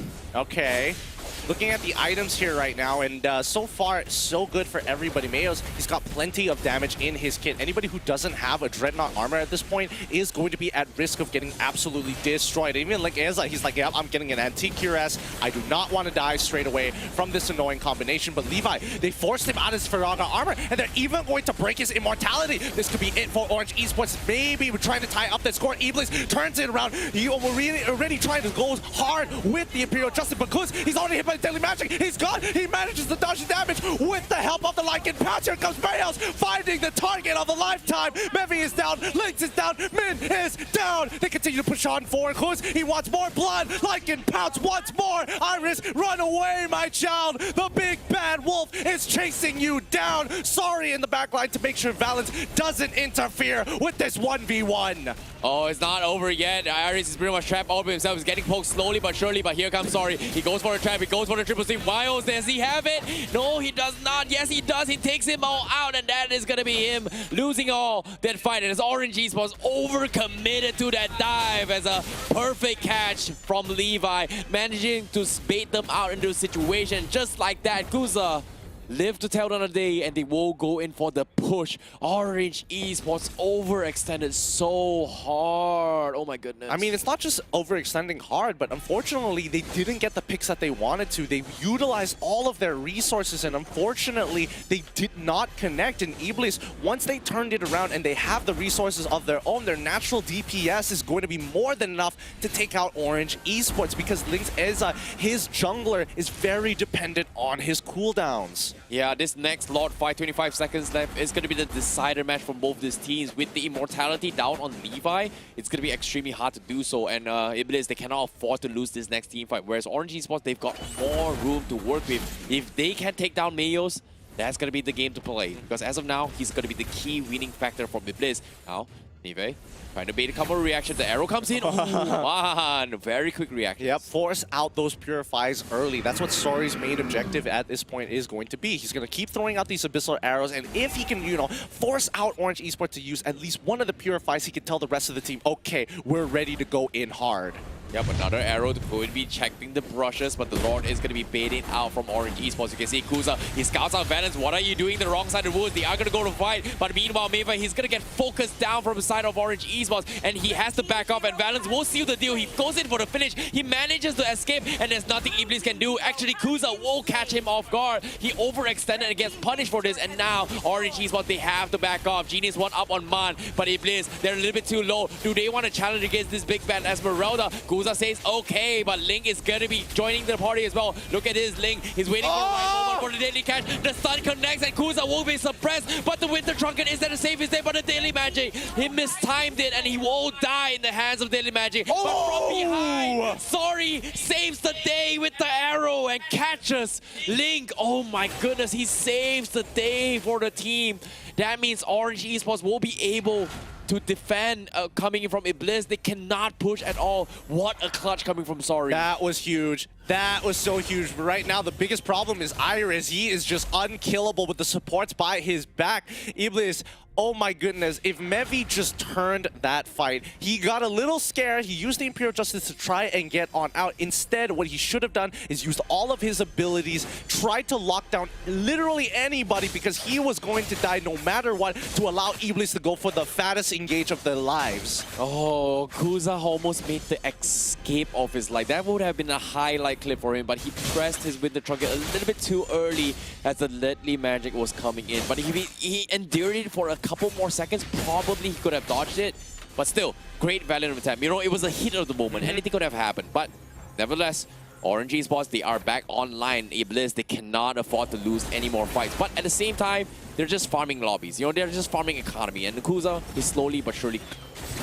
Looking at the items here right now, and so far, so good for everybody. Mayos, he's got plenty of damage in his kit. Anybody who doesn't have a Dreadnought armor at this point is going to be at risk of getting absolutely destroyed. Even like Eza, he's like, yeah, I'm getting an Antique Cuirass. I do not want to die straight away from this annoying combination. But Levi, they forced him out of his Firaga armor, and they're even going to break his immortality. This could be it for Orange Esports. Maybe we're trying to tie up that score. EBLZ turns it around. He already trying to go hard with the Imperial Justice because he's already hit by Daily Magic. He's gone. He manages to dodge the damage with the help of the Lycan Pouch. Here comes Mayos finding the target of the lifetime. Mevi is down. Lynx is down. Min is down. They continue to push on forward because he wants more blood. Lycan Pouch wants more. Iris, run away, my child. The big bad wolf is chasing you down. Sorry in the backline to make sure Valens doesn't interfere with this 1v1. Oh, it's not over yet. Iris is pretty much trapped all by himself. He's getting poked slowly but surely, but here comes Sorry. He goes for a trap. He goes for the triple sleep. Miles, does he have it? No, he does not. Yes, he does. He takes him all out, and that is going to be him losing all that fight. And as Orange Esports overcommitted to that dive as a perfect catch from Levi, managing to bait them out into a situation just like that. Kuza live to tell another day, and they will go in for the push. Orange Esports overextended so hard. Oh my goodness. I mean, it's not just overextending hard, but unfortunately, they didn't get the picks that they wanted to. They utilized all of their resources, and unfortunately, they did not connect. And EBLZ, once they turned it around and they have the resources of their own, their natural DPS is going to be more than enough to take out Orange Esports because Lynx Eza, his jungler, is very dependent on his cooldowns. Yeah, this next Lord fight, 25 seconds left, is going to be the decider match for both these teams. With the immortality down on Levi, it's going to be extremely hard to do so. And EBLZ, they cannot afford to lose this next team fight. Whereas Orange Esports, they've got more room to work with. If they can take down Mayos, that's going to be the game to play. Because as of now, he's going to be the key winning factor for EBLZ. Now, Neve trying to bait a couple of reaction. The arrow comes in. One very quick reaction. Yep, force out those purifies early. That's what Sorry's main objective at this point is going to be. He's going to keep throwing out these abyssal arrows, and if he can, you know, force out Orange Esports to use at least one of the purifies, he can tell the rest of the team, okay, we're ready to go in hard. Yep, another arrow to go and be checking the brushes, but the Lord is going to be baiting out from Orange Esports. You can see Kuza, he scouts out Valens. What are you doing the wrong side of the woods? They are going to go to fight, but meanwhile, Meva, he's going to get focused down from the side of Orange Esports, and he has to back off, and Valens will seal the deal. He goes in for the finish. He manages to escape, and there's nothing EBLZ can do. Actually, Kuza will catch him off guard. He overextended and gets punished for this, and now Orange Esports, they have to back off. Genius one up on Man, but EBLZ, they're a little bit too low. Do they want to challenge against this big bad Esmeralda? Kuza says, okay, but Link is going to be joining the party as well. Look at his Link. He's waiting for the right moment for the daily catch. The stun connects and Kuza will be suppressed, but the Winter Trunket is at the safest day, but the daily magic, he mistimed it and he will die in the hands of daily magic. But from behind, Sorry saves the day with the arrow and catches Link. Oh my goodness, he saves the day for the team. That means Orange Esports will be able to defend coming in from EBLZ. They cannot push at all. What a clutch coming from Sorry. That was huge. That was so huge. But right now, the biggest problem is Iris. He is just unkillable with the supports by his back. EBLZ, oh my goodness, if Mevi just turned that fight, he got a little scared. He used the Imperial Justice to try and get on out. Instead, what he should have done is used all of his abilities, tried to lock down literally anybody because he was going to die no matter what to allow EBLZ to go for the fattest engage of their lives. Oh, Kuza almost made the escape of his life. That would have been a highlight clip for him, but he pressed his Winter Trunket a little bit too early as the deadly magic was coming in. But he endured it for a couple more seconds. Probably he could have dodged it, but still, great valiant attempt. You know, it was a hit of the moment. Anything could have happened, but nevertheless, Orange Esports, they are back online. EBLZ, they cannot afford to lose any more fights. But at the same time, they're just farming lobbies. You know, they're just farming economy. And Kuza is slowly but surely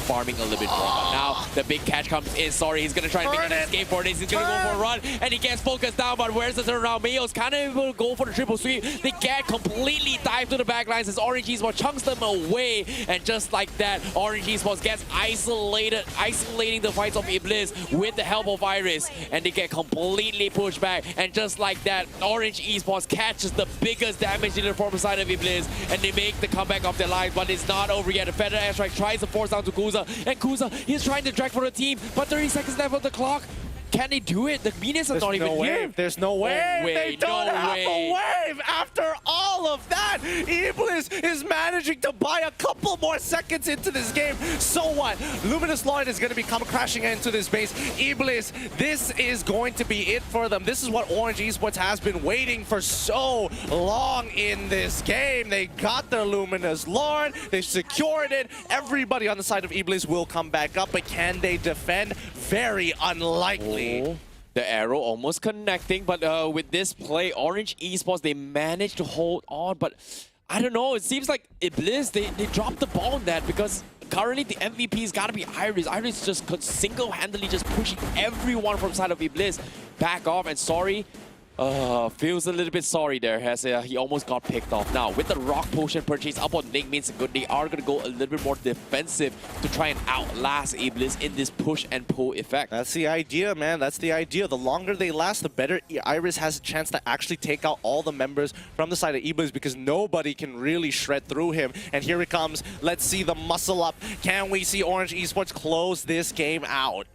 farming a little bit more. But now the big catch comes in. Sorry, he's gonna try and make an escape for this. He's gonna go for a run, and he gets focused down. But where's the turnaround? Mayo's kind of able to go for the triple sweep. They get completely dive to the back lines as Orange Esports chunks them away. And just like that, Orange Esports gets isolating the fights of EBLZ with the help of Iris. And they get completely pushed back. And just like that, Orange Esports catches the biggest damage dealer from side of EBLZ. And they make the comeback of their lives. But it's not over yet. The Feather Airstrike tries to force down to Kuza. And Kuza, he's trying to drag for the team, but 30 seconds left on the clock. Can they do it? The minions are not even here. There's no way. They don't have a wave. After all of that, EBLZ is managing to buy a couple more seconds into this game. So what? Luminous Lloyd is going to be crashing into this base. EBLZ, this is going to be it for them. This is what Orange Esports has been waiting for so long in this game. They got their Luminous Lord. They secured it. Everybody on the side of EBLZ will come back up, but can they defend? Very unlikely. The arrow almost connecting, but with this play, Orange Esports, they managed to hold on, but I don't know, it seems like EBLZ, they dropped the ball on that because currently the MVP's gotta be Iris. Iris just single-handedly just pushing everyone from side of EBLZ back off, and Sorry, feels a little bit sorry there as he almost got picked off. Now, with the Rock Potion purchase up on Link means good. They are going to go a little bit more defensive to try and outlast EBLZ in this push and pull effect. That's the idea, man. That's the idea. The longer they last, the better Iris has a chance to actually take out all the members from the side of EBLZ because nobody can really shred through him. And here it comes. Let's see the muscle up. Can we see Orange Esports close this game out?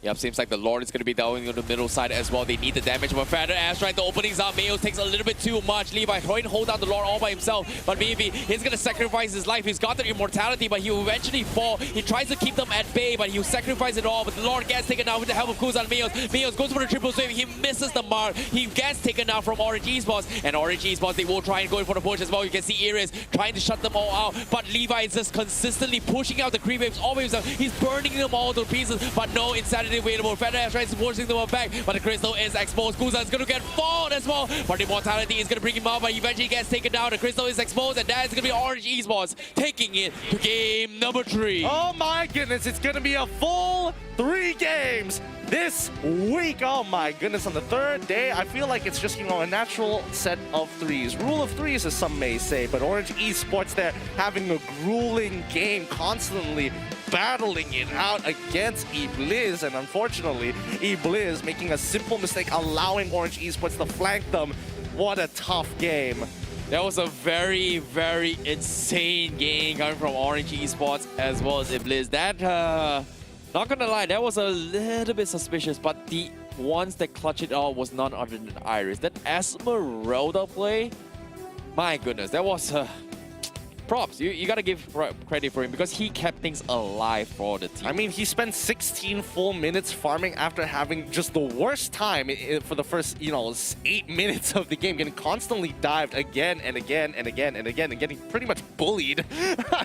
Yep, seems like the Lord is going to be down on the middle side as well. They need the damage of a Feather Airstrike. The openings out. Mayo takes a little bit too much. Levi trying to hold down the Lord all by himself. But maybe he's going to sacrifice his life. He's got the immortality, but he will eventually fall. He tries to keep them at bay, but he'll sacrifice it all. But the Lord gets taken out with the help of Kuza and Mayos. Mayos goes for the triple sweep. He misses the mark. He gets taken out from Orange Esports. And Orange Esports, they will try and go in for the push as well. You can see Iris trying to shut them all out. But Levi is just consistently pushing out the creep waves all by himself. He's burning them all to pieces, but no insanity available. Feather Airstrike tries to forcing them back, but the crystal is exposed. Kuza is going to get fought as well, but immortality is going to bring him out, but eventually gets taken down. The crystal is exposed, and that is going to be Orange Esports taking it to game number 3. Oh my goodness, it's going to be a full 3 games this week. Oh my goodness, on the 3rd day, I feel like it's just, you know, a natural set of 3s. Rule of 3s, as some may say, but Orange Esports there having a grueling game, constantly battling it out against EBLZ, and unfortunately, EBLZ making a simple mistake, allowing Orange Esports to flank them. What a tough game. That was a very, very insane game coming from Orange Esports as well as EBLZ. That, not gonna lie, that was a little bit suspicious, but the ones that clutched it all was none other than Iris. That Esmeralda play, my goodness, that was... props. You gotta give credit for him because he kept things alive for the team. I mean, he spent 16 full minutes farming after having just the worst time for the first, you know, 8 minutes of the game, getting constantly dived again and again and again and again and getting pretty much bullied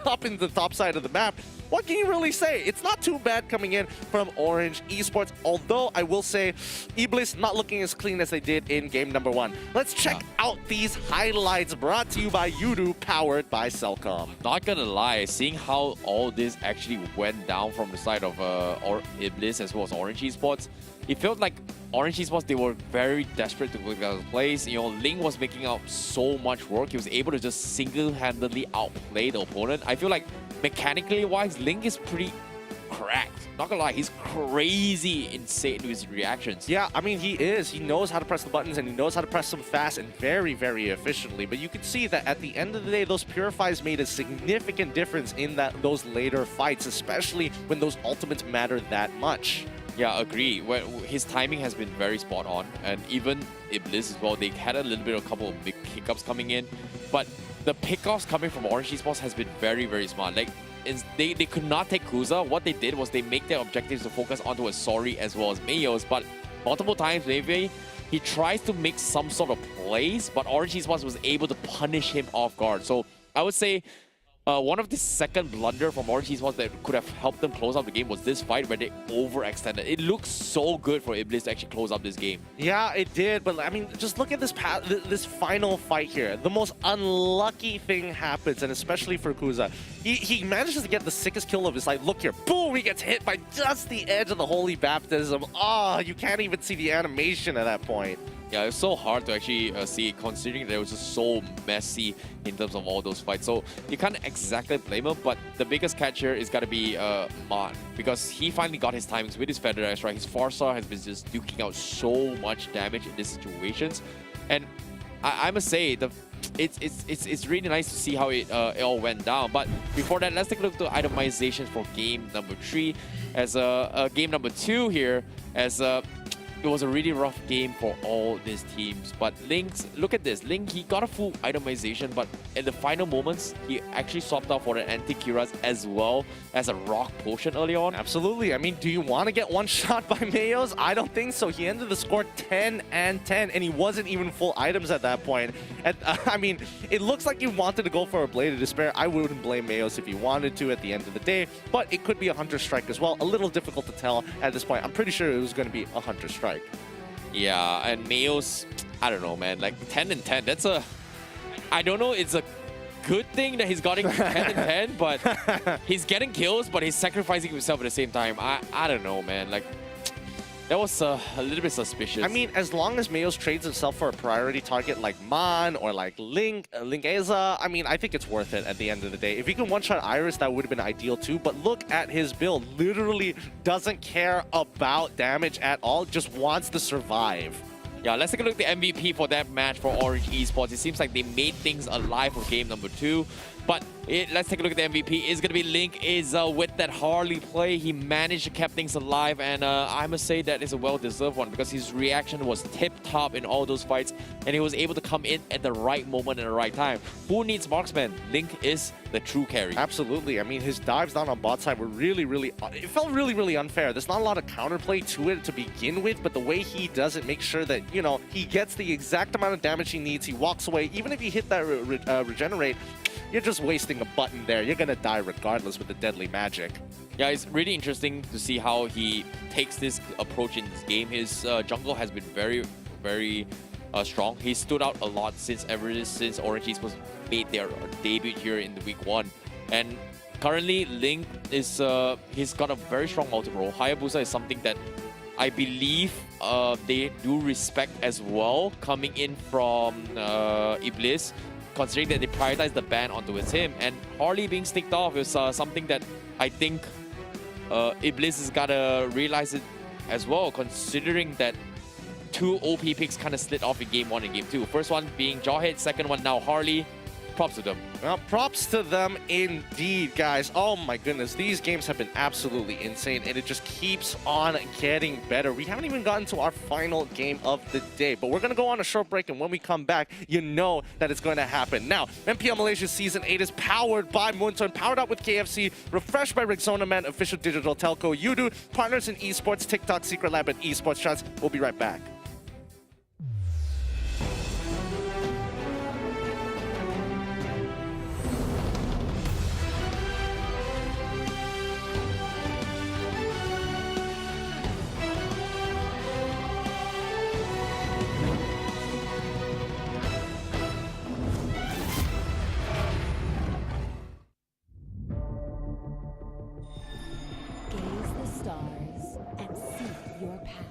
up in the top side of the map. what can you really say? It's not too bad coming in from Orange Esports, although I will say EBLZ not looking as clean as they did in game number 1. Let's check out these highlights brought to you by Yudu, powered by Cellcom. Not gonna lie, seeing how all this actually went down from the side of EBLZ as well as Orange Esports, it felt like Orange Esports, they were very desperate to get out of place. You know, Ling was making out so much work. He was able to just single-handedly outplay the opponent. I feel like mechanically wise, Ling is pretty cracked. Not gonna lie, he's crazy insane with his reactions. Yeah, I mean, he is. He knows how to press the buttons and he knows how to press them fast and very, very efficiently. But you can see that at the end of the day, those Purifies made a significant difference in those later fights, especially when those ultimates matter that much. Yeah, agree. Well, his timing has been very spot on, and even EBLZ as well, they had a little bit of a couple of big hiccups coming in, but the pickoffs coming from Orange Esports has been very, very smart. Like, they could not take Kuza. What they did was they make their objectives to focus onto Asori as well as Mayos, but multiple times maybe he tries to make some sort of plays, but Orange Esports was able to punish him off guard. So I would say one of the second blunder from Orange Esports that could have helped them close out the game was this fight where they overextended. It looks so good for EBLZ to actually close out this game. Yeah, it did, but I mean, just look at this final fight here. The most unlucky thing happens, and especially for Kuza. He manages to get the sickest kill of his life. Look here, boom, he gets hit by just the edge of the Holy Baptism. Oh, you can't even see the animation at that point. Yeah, it's so hard to actually see it, considering that it was just so messy in terms of all those fights. So you can't exactly blame him, but the biggest catch here is got to be Man, because he finally got his timings with his Feather Dash, right? His Farstar has been just duking out so much damage in these situations. And I must say, it's really nice to see how it all went down. But before that, let's take a look at the itemization for game number 3. As game number 2 here, as it was a really rough game for all these teams. But Link's, look at this. Link, he got a full itemization, but in the final moments, he actually swapped out for an anti-Kiras as well as a rock potion early on. Absolutely. I mean, do you want to get one shot by Mayos? I don't think so. He ended the score 10 and 10, and he wasn't even full items at that point. And I mean, it looks like he wanted to go for a Blade of Despair. I wouldn't blame Mayos if he wanted to at the end of the day, but it could be a Hunter Strike as well. A little difficult to tell at this point. I'm pretty sure it was going to be a Hunter Strike. Yeah, and Mayos, I don't know, man. Like 10 and 10, that's a... I don't know, it's a good thing that he's getting 10 and 10, but he's getting kills, but he's sacrificing himself at the same time. I don't know, man. Like, that was a little bit suspicious. I mean, as long as Mayos trades himself for a priority target like Man or like Link Eza, I mean, I think it's worth it at the end of the day. If he can one-shot Iris, that would have been ideal too. But look at his build. Literally doesn't care about damage at all. Just wants to survive. Yeah, let's take a look at the MVP for that match for Orange Esports. It seems like they made things alive for game number 2. But let's take a look at the MVP. It's going to be Link with that Harley play. He managed to keep things alive, and I must say that is a well-deserved one because his reaction was tip-top in all those fights, and he was able to come in at the right moment and the right time. Who needs marksman? Link is the true carry. Absolutely. I mean, his dives down on bot side were really, it felt really unfair. There's not a lot of counterplay to it to begin with, but the way he does it makes sure that, you know, he gets the exact amount of damage he needs. He walks away. Even if you hit that regenerate, you're just wasting a button there. You're gonna die regardless with the deadly magic. Yeah, it's really interesting to see how he takes this approach in this game. His jungle has been very strong. He stood out a lot since Orange Esports made their debut here in the week 1. And currently, Link is he's got a very strong multi-role. Hayabusa is something that I believe they do respect as well, coming in from EBLZ, considering that they prioritize the ban onto him. And Harley being sticked off is something that I think EBLZ has got to realize it as well, considering that 2 OP picks kind of slid off in game 1 and game 2. First one being Jawhead, second one now Harley. Props to them. Well, props to them indeed, guys. Oh my goodness, these games have been absolutely insane, and it just keeps on getting better. We haven't even gotten to our final game of the day, but we're going to go on a short break, and when we come back, you know that it's going to happen. Now, MPL Malaysia Season 8 is powered by Moonton, powered up with KFC, refreshed by Rexona Man, official digital telco, Yudu, partners in esports, TikTok, Secret Lab, and esports shots. We'll be right back. path.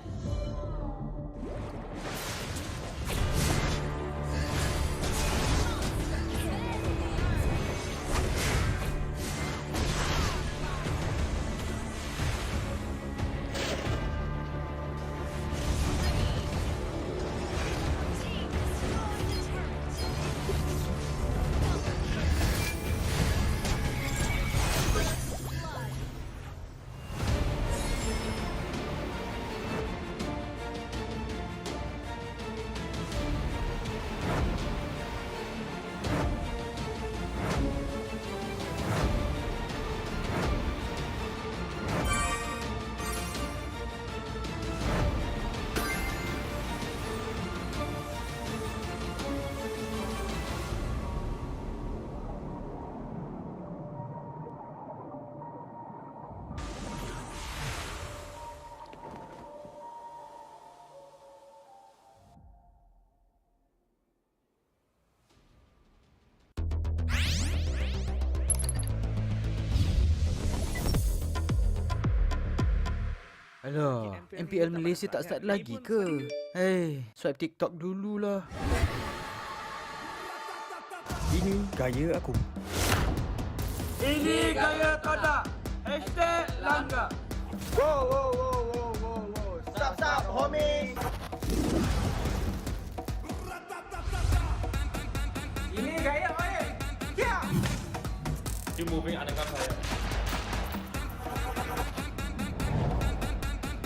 Alah, MPL Malaysia tak start lagi ke? Hei, swipe TikTok dululah. Ini gaya aku. Ini gaya Todak. #langgar. Wow. Stop, homies. Ini gaya oi. Yeah. You moving underground fire.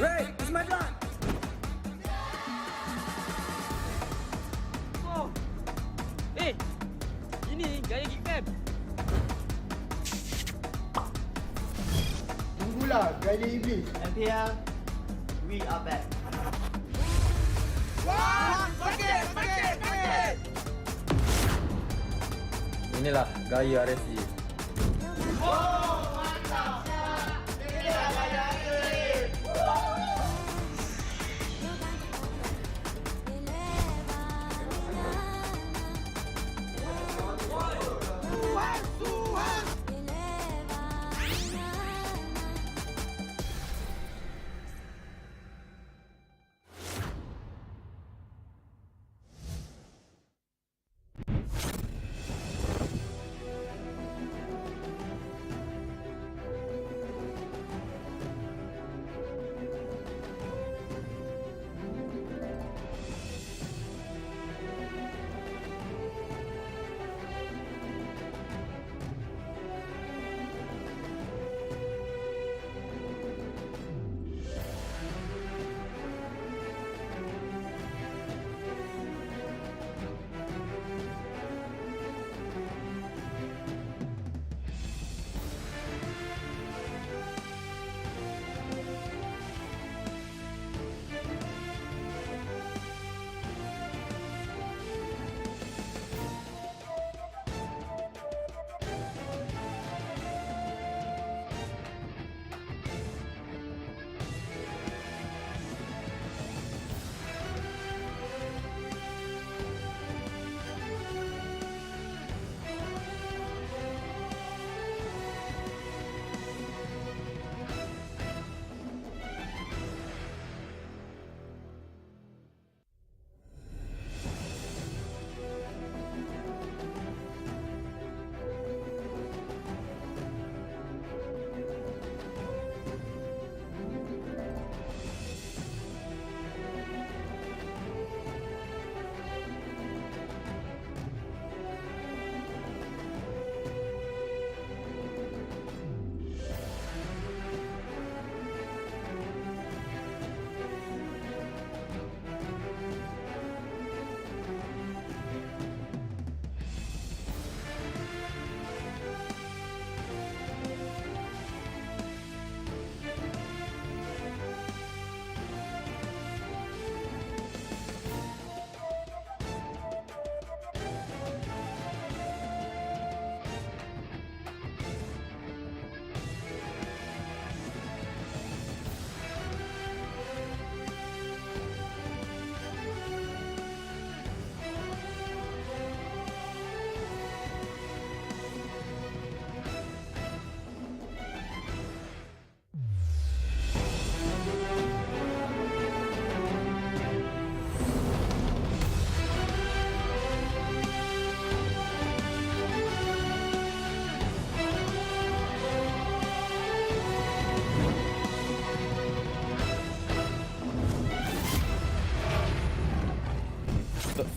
Ray, it's my gun. Oh. Ini gaya GEEKFAM. Tunggulah, gaya iblis. MPL, we are back. Wah, sakit. Inilah gaya RSG. Oh, mantap. Inilah gaya iblis.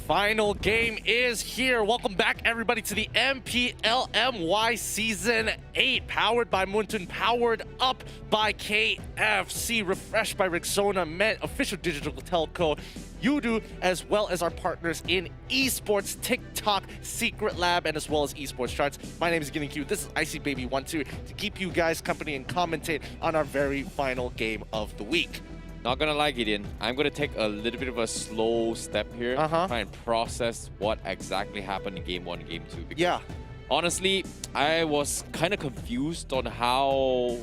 final game is here. Welcome back, everybody, to the MPL MY Season 8, powered by Muntun, powered up by KFC, refreshed by Rexona, MET, official digital telco, Udo, as well as our partners in Esports, TikTok, Secret Lab, and as well as Esports Charts. My name is GeekFam. This is IcyBaby12 to keep you guys company and commentate on our very final game of the week. Not gonna lie, Gideon, I'm gonna take a little bit of a slow step here, try and process what exactly happened in Game 1 and Game 2. Yeah. Honestly, I was kind of confused on how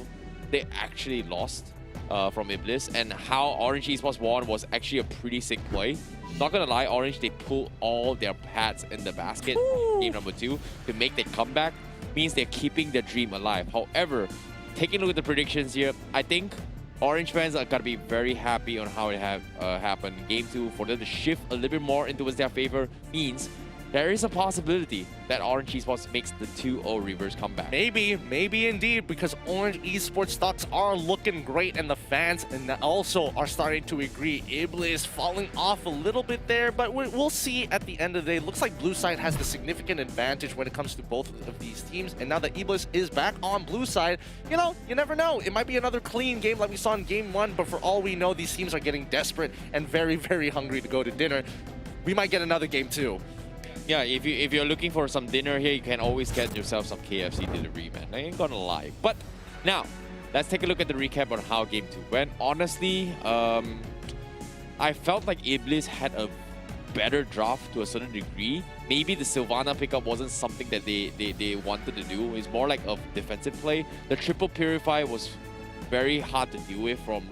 they actually lost from EBLZ and how Orange Esports won was actually a pretty sick play. Not gonna lie, Orange, they pulled all their pads in the basket from Game number 2 to make their comeback. Means they're keeping their dream alive. However, taking a look at the predictions here, I think Orange fans are gonna be very happy on how it happened. Game 2, for them to shift a little bit more into their favor means there is a possibility that Orange Esports makes the 2-0 reverse comeback. Maybe indeed, because Orange Esports stocks are looking great and the fans and also are starting to agree. EBLZ is falling off a little bit there, but we'll see at the end of the day. Looks like Blue Side has the significant advantage when it comes to both of these teams. And now that EBLZ is back on Blue Side, you know, you never know. It might be another clean game like we saw in Game 1, but for all we know, these teams are getting desperate and very, very hungry to go to dinner. We might get another Game 2. Yeah, if you're looking for some dinner here, you can always get yourself some KFC delivery, man. I ain't gonna lie. But now, let's take a look at the recap on how Game 2 went. Honestly, I felt like EBLZ had a better draft to a certain degree. Maybe the Sylvana pickup wasn't something that they wanted to do. It's more like a defensive play. The triple purify was very hard to deal with from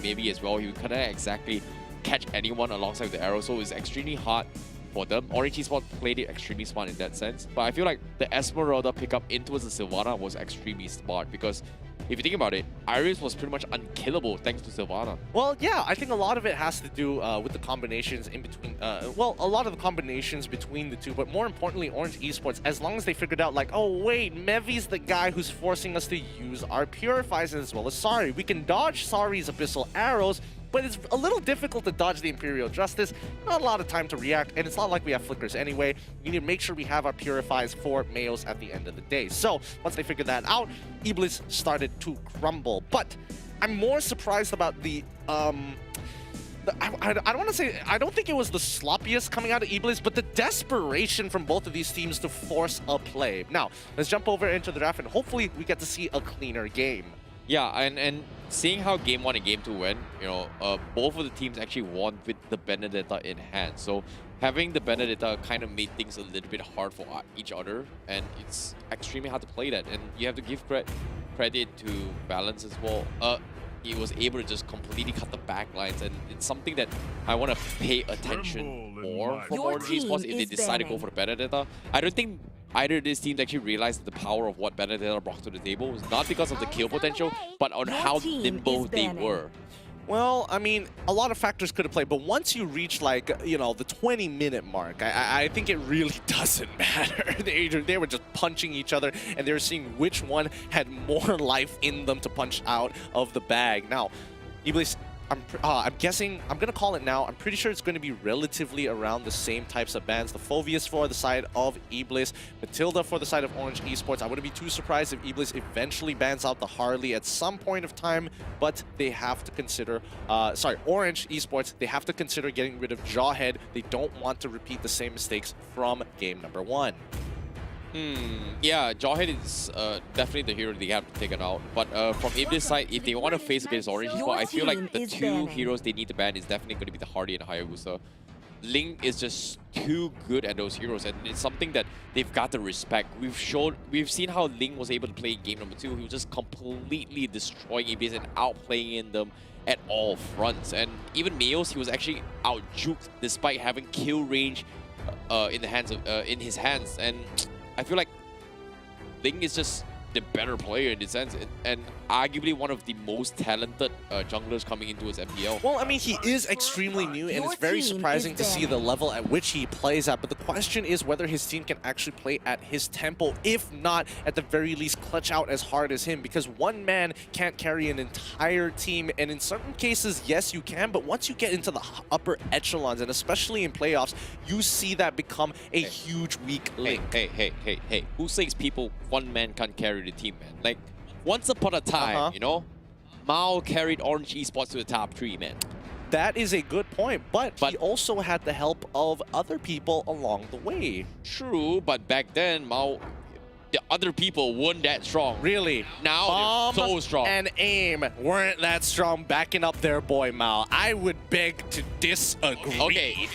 Maybe as well. He couldn't exactly catch anyone alongside the arrow, so it's extremely hard for them. Orange Esports played it extremely smart in that sense. But I feel like the Esmeralda pickup into the Sylvana was extremely smart because if you think about it, Iris was pretty much unkillable thanks to Sylvana. Well, yeah, I think a lot of it has to do with the combinations in between. Well, a lot of the combinations between the two, but more importantly, Orange Esports, as long as they figured out like, oh wait, Mevi's the guy who's forcing us to use our Purifies as well as Sari. We can dodge Sari's Abyssal Arrows, but it's a little difficult to dodge the Imperial Justice. Not a lot of time to react, and it's not like we have flickers anyway. We need to make sure we have our Purifies for Mayos at the end of the day. So, once they figured that out, EBLZ started to crumble. But I'm more surprised about the I don't want to say, I don't think it was the sloppiest coming out of EBLZ, but the desperation from both of these teams to force a play. Now, let's jump over into the draft, and hopefully we get to see a cleaner game. Yeah, and seeing how Game 1 and Game 2 went, you know, both of the teams actually won with the Benedetta in hand. So having the Benedetta kind of made things a little bit hard for each other, and it's extremely hard to play that. And you have to give credit to Balance as well. He was able to just completely cut the back lines, and it's something that I want to pay attention more from Orange Esports if they decide to go for the Benedetta. I don't think either of these teams actually realized the power of what Benedetta brought to the table. It was not because of the kill potential, but on how nimble they were. Well, I mean, a lot of factors could have played, but once you reach, like, you know, the 20-minute mark, I think it really doesn't matter. They were just punching each other, and they were seeing which one had more life in them to punch out of the bag. Now, EBLZ, I'm guessing, I'm going to call it now, I'm pretty sure it's going to be relatively around the same types of bans. The Phoveus for the side of EBLZ, Matilda for the side of Orange Esports. I wouldn't be too surprised if EBLZ eventually bans out the Harley at some point of time, but they have to consider, Orange Esports, they have to consider getting rid of Jawhead. They don't want to repeat the same mistakes from game number 1. Yeah, Jawhead is definitely the hero they have to take it out. But from EBLZ side, if they want to face against Orange Esports, I feel like the two heroes they need to ban is definitely going to be the Hardy and Hayabusa. Ling is just too good at those heroes, and it's something that they've got to respect. We've seen how Ling was able to play in game number 2. He was just completely destroying EBLZ and outplaying them at all fronts. And even Mayos, he was actually out-juked despite having kill range in his hands. And I feel like Ling is just the better player in this sense, and arguably one of the most talented junglers coming into his MPL. Well, I mean, he is extremely new, and it's very surprising to see the level at which he plays at. But the question is whether his team can actually play at his tempo, if not, at the very least, clutch out as hard as him. Because one man can't carry an entire team, and in certain cases, yes, you can. But once you get into the upper echelons, and especially in playoffs, you see that become a huge weak link. Hey, who says one man can't carry the team, man? Like, once upon a time, you know, Mao carried Orange Esports to the top 3, man. That is a good point, but he also had the help of other people along the way. True, but back then, Mao, the other people weren't that strong. Really? Now they're so strong. And AIM weren't that strong backing up their boy Mao. I would beg to disagree. Okay.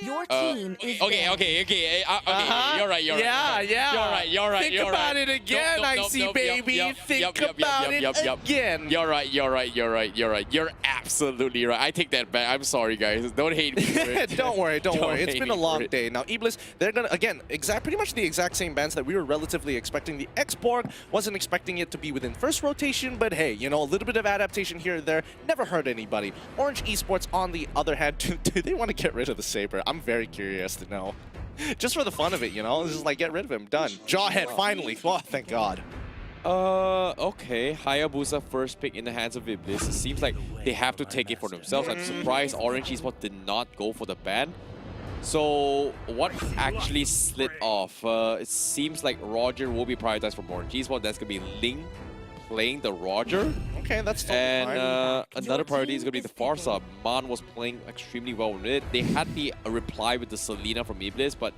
Your team is okay. You're right. Yeah. You're right. Think about it again, Icy baby. Think about it again. You're right. You're absolutely right. I take that back. I'm sorry, guys. Don't hate me for it. Don't worry. It's been a long day. Now, EBLZ, they're gonna again pretty much the exact same bans that we were relatively expecting. The X-Borg wasn't expecting it to be within first rotation, but hey, you know, a little bit of adaptation here or there never hurt anybody. Orange Esports, on the other hand, do they want to get rid of the Saber? I'm very curious to know. Just for the fun of it, you know? This is like, get rid of him. Done. Jawhead, finally. Oh, thank God. Okay. Hayabusa first pick in the hands of EBLZ. It seems like they have to take it for themselves. I'm surprised Orange Esports did not go for the ban. So, what actually slid off? It seems like Roger will be prioritized from Orange Esports. That's going to be Ling playing the Roger. Okay, that's totally fine. And another priority is going to be the Farsa. Man was playing extremely well with it. They had the reply with the Selena from EBLZ, but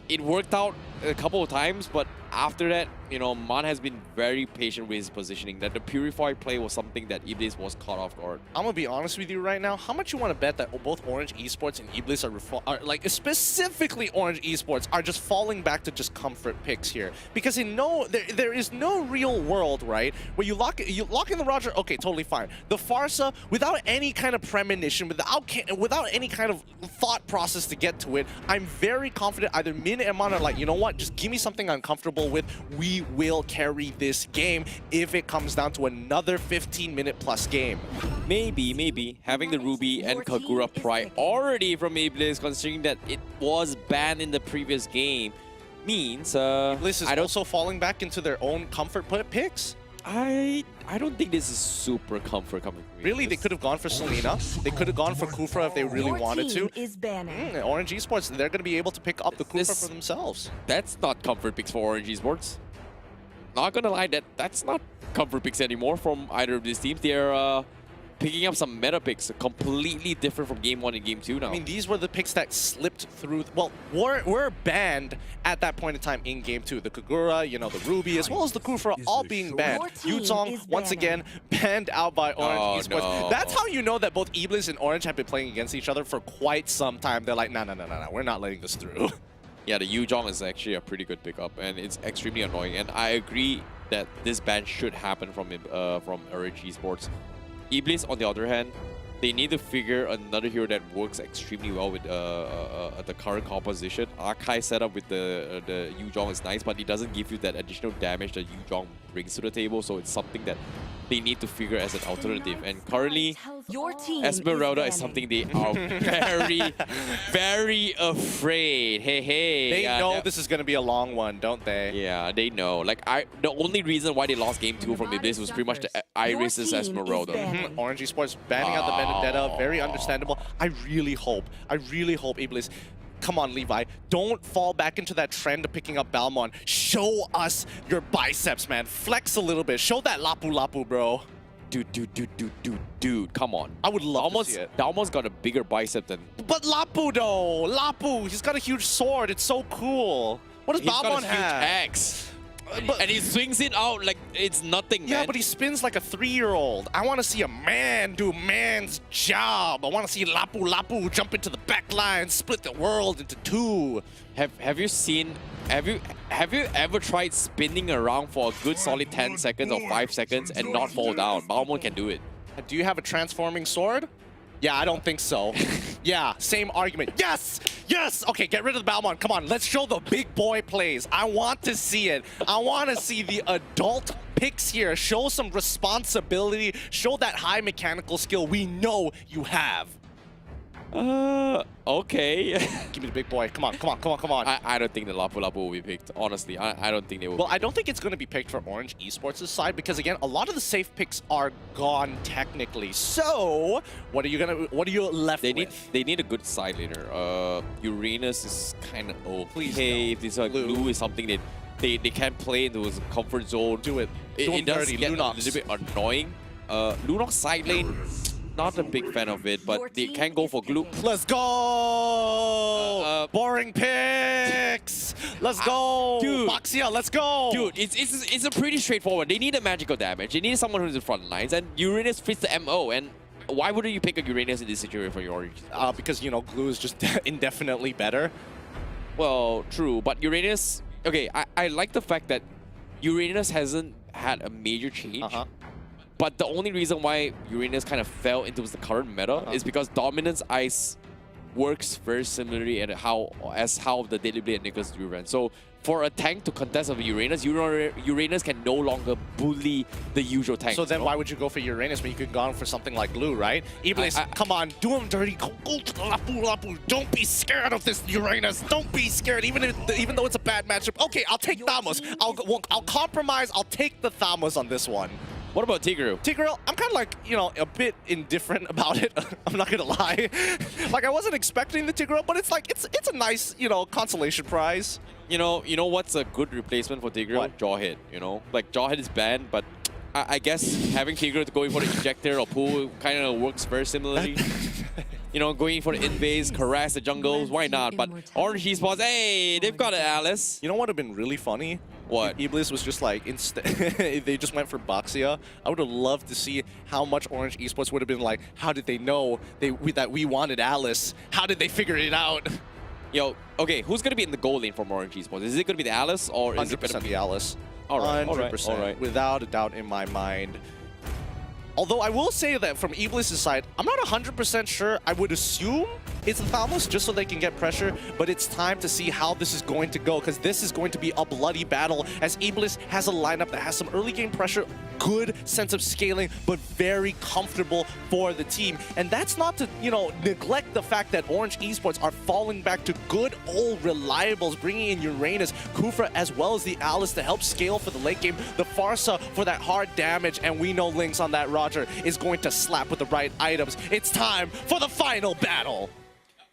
it worked out a couple of times. But after that, you know, Man has been very patient with his positioning. That the Purify play was something that EBLZ was caught off guard. I'm gonna be honest with you right now. How much you want to bet that both Orange Esports and EBLZ are like, specifically Orange Esports, are just falling back to just comfort picks here? Because there is no real world, right, where you lock in the Roger. Okay, totally fine. The Farsa, without any kind of premonition, without any kind of thought process to get to it, I'm very confident either Min and Man are like, you know what, just give me something I'm comfortable with. We will carry this game if it comes down to another 15-minute plus game. Maybe having the Ruby and Kagura priority from EBLZ, considering that it was banned in the previous game, means this is also falling back into their own comfort picks. I don't think this is super comfort coming from me. Really, they could have gone for Selena. They could have gone for Kufra if they really wanted to. Is banning. Orange Esports, they're going to be able to pick up the Kufra for themselves. That's not comfort picks for Orange Esports. Not gonna lie, that's not comfort picks anymore from either of these teams. They're picking up some meta picks, completely different from Game 1 and Game 2 now. I mean, these were the picks that slipped through, well, were banned at that point in time in Game 2. The Kagura, you know, the Ruby, as well as the Kufra, all being banned. Yuzong, once again, banned out by Orange Esports. No. That's how you know that both EBLZ and Orange have been playing against each other for quite some time. They're like, no, we're not letting this through. Yeah, the Yuzong is actually a pretty good pickup, and it's extremely annoying. And I agree that this ban should happen from Orange Esports. EBLZ, on the other hand, they need to figure another hero that works extremely well with the current composition. Arkai setup with the Yuzong is nice, but it doesn't give you that additional damage that Yuzong brings to the table. So it's something that they need to figure as an alternative. And currently, your team Esmeralda is something they are very, very afraid. Hey. They know this is going to be a long one, don't they? Yeah, they know. Like, the only reason why they lost Game 2 from EBLZ was pretty much the Iris's Esmeralda. Orange Esports banning out the Vendetta, very understandable. I really hope EBLZ, come on, Levi, don't fall back into that trend of picking up Balmon. Show us your biceps, man. Flex a little bit. Show that lapu, bro. Dude, come on. I would love to see it. Dalmon's got a bigger bicep than... But Lapu, though. Lapu, he's got a huge sword. It's so cool. What does Balmon have? He's got a huge axe. And he swings it out like it's nothing, man. Yeah, but he spins like a 3-year-old. I want to see a man do a man's job. I want to see Lapu jump into the back line, split the world into two. Have you ever tried spinning around for a good solid 10 seconds or 5 seconds and not fall down? Balmon can do it. Do you have a transforming sword? Yeah, I don't think so. Yeah, same argument. Yes! Yes! Okay, get rid of the Balmond. Come on, let's show the big boy plays. I want to see it. I want to see the adult picks here. Show some responsibility. Show that high mechanical skill we know you have. Okay. Give me the big boy. Come on, come on, come on, come on. I don't think the Lapu Lapu will be picked. Honestly, I don't think they will. Well, I don't think it's going to be picked for Orange Esports' side because again, a lot of the safe picks are gone technically. So, what are you left with? They need a good side laner. Uranus is kind of okay. This Glue is something that they can't play into his comfort zone. Do it. It does dirty, get Lunox. a little bit annoying. Lunox side lane, not a big fan of it, but they can go for Glue. Let's go! Boring picks! Let's go! Dude. Baxia, let's go! Dude, it's a pretty straightforward. They need a magical damage. They need someone who's in front lines, and Uranus fits the MO. And why wouldn't you pick a Uranus in this situation for your Orange? Because, you know, Glue is just indefinitely better. Well, true, but Uranus... Okay, I like the fact that Uranus hasn't had a major change. But the only reason why Uranus kind of fell into the current meta is because Dominance Ice works very similarly as how the Daily Blade and Nicholas do run. So for a tank to contest with Uranus, Uranus can no longer bully the usual tank. So then why would you go for Uranus when you could go on for something like Glue, right? EBLZ, come on, do him dirty. Go to the Lapu Lapu. Don't be scared of this Uranus. Don't be scared, even though it's a bad matchup. Okay, I'll take Thamos. I'll compromise. I'll take the Thamos on this one. What about Tigreal? Tigreal, I'm kind of like, you know, a bit indifferent about it. I'm not gonna lie. Like, I wasn't expecting the Tigreal, but it's like, it's a nice, you know, consolation prize. You know what's a good replacement for Tigreal? Jawhead, you know? Like, Jawhead is banned, but I guess having Tigreal to go in for the Injector or Pool kind of works very similarly. You know, going for the invades, harass the jungles, why not? But Orange Esports, hey, they've got an Alice. You know what would have been really funny? What? EBLZ was just like, they just went for Baxia. I would have loved to see how much Orange Esports would have been like, how did they know that we wanted Alice? How did they figure it out? Yo, okay, who's going to be in the goal lane from Orange Esports? Is it going to be the Alice or is it going to be the Alice? All right, 100%, all right. without a doubt in my mind. Although I will say that from EBLZ's side, I'm not 100% sure. I would assume it's the Thamos just so they can get pressure, but it's time to see how this is going to go because this is going to be a bloody battle as EBLZ has a lineup that has some early game pressure, good sense of scaling, but very comfortable for the team. And that's not to, you know, neglect the fact that Orange Esports are falling back to good old reliables, bringing in Uranus, Kufra, as well as the Alice to help scale for the late game, the Farsa for that hard damage, and we know Lynx on that Roger is going to slap with the right items. It's time for the final battle.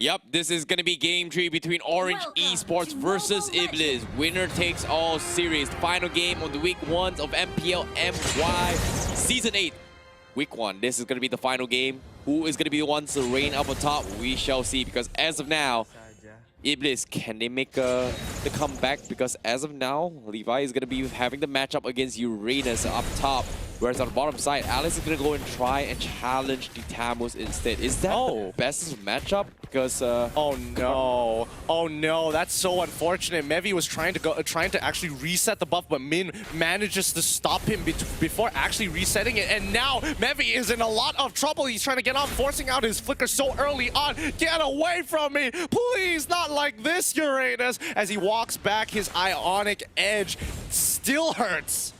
Yep, this is going to be game 3 between Orange Esports versus EBLZ. Winner takes all series. Final game on the week 1 of MPL MY Season 8. Week 1, this is going to be the final game. Who is going to be the ones to reign up on top? We shall see, because as of now, EBLZ, can they make the comeback? Because as of now, Levi is going to be having the matchup against Uranus up top. Whereas on the bottom side, Alice is going to go and try and challenge the Thamos instead. Is that the best matchup? Because oh no, that's so unfortunate. Mevi was trying to actually reset the buff, but Min manages to stop him before actually resetting it. And now Mevi is in a lot of trouble. He's trying to get on, forcing out his flicker so early on. Get away from me, please! Not like this, Uranus. As he walks back, his Ionic Edge still hurts.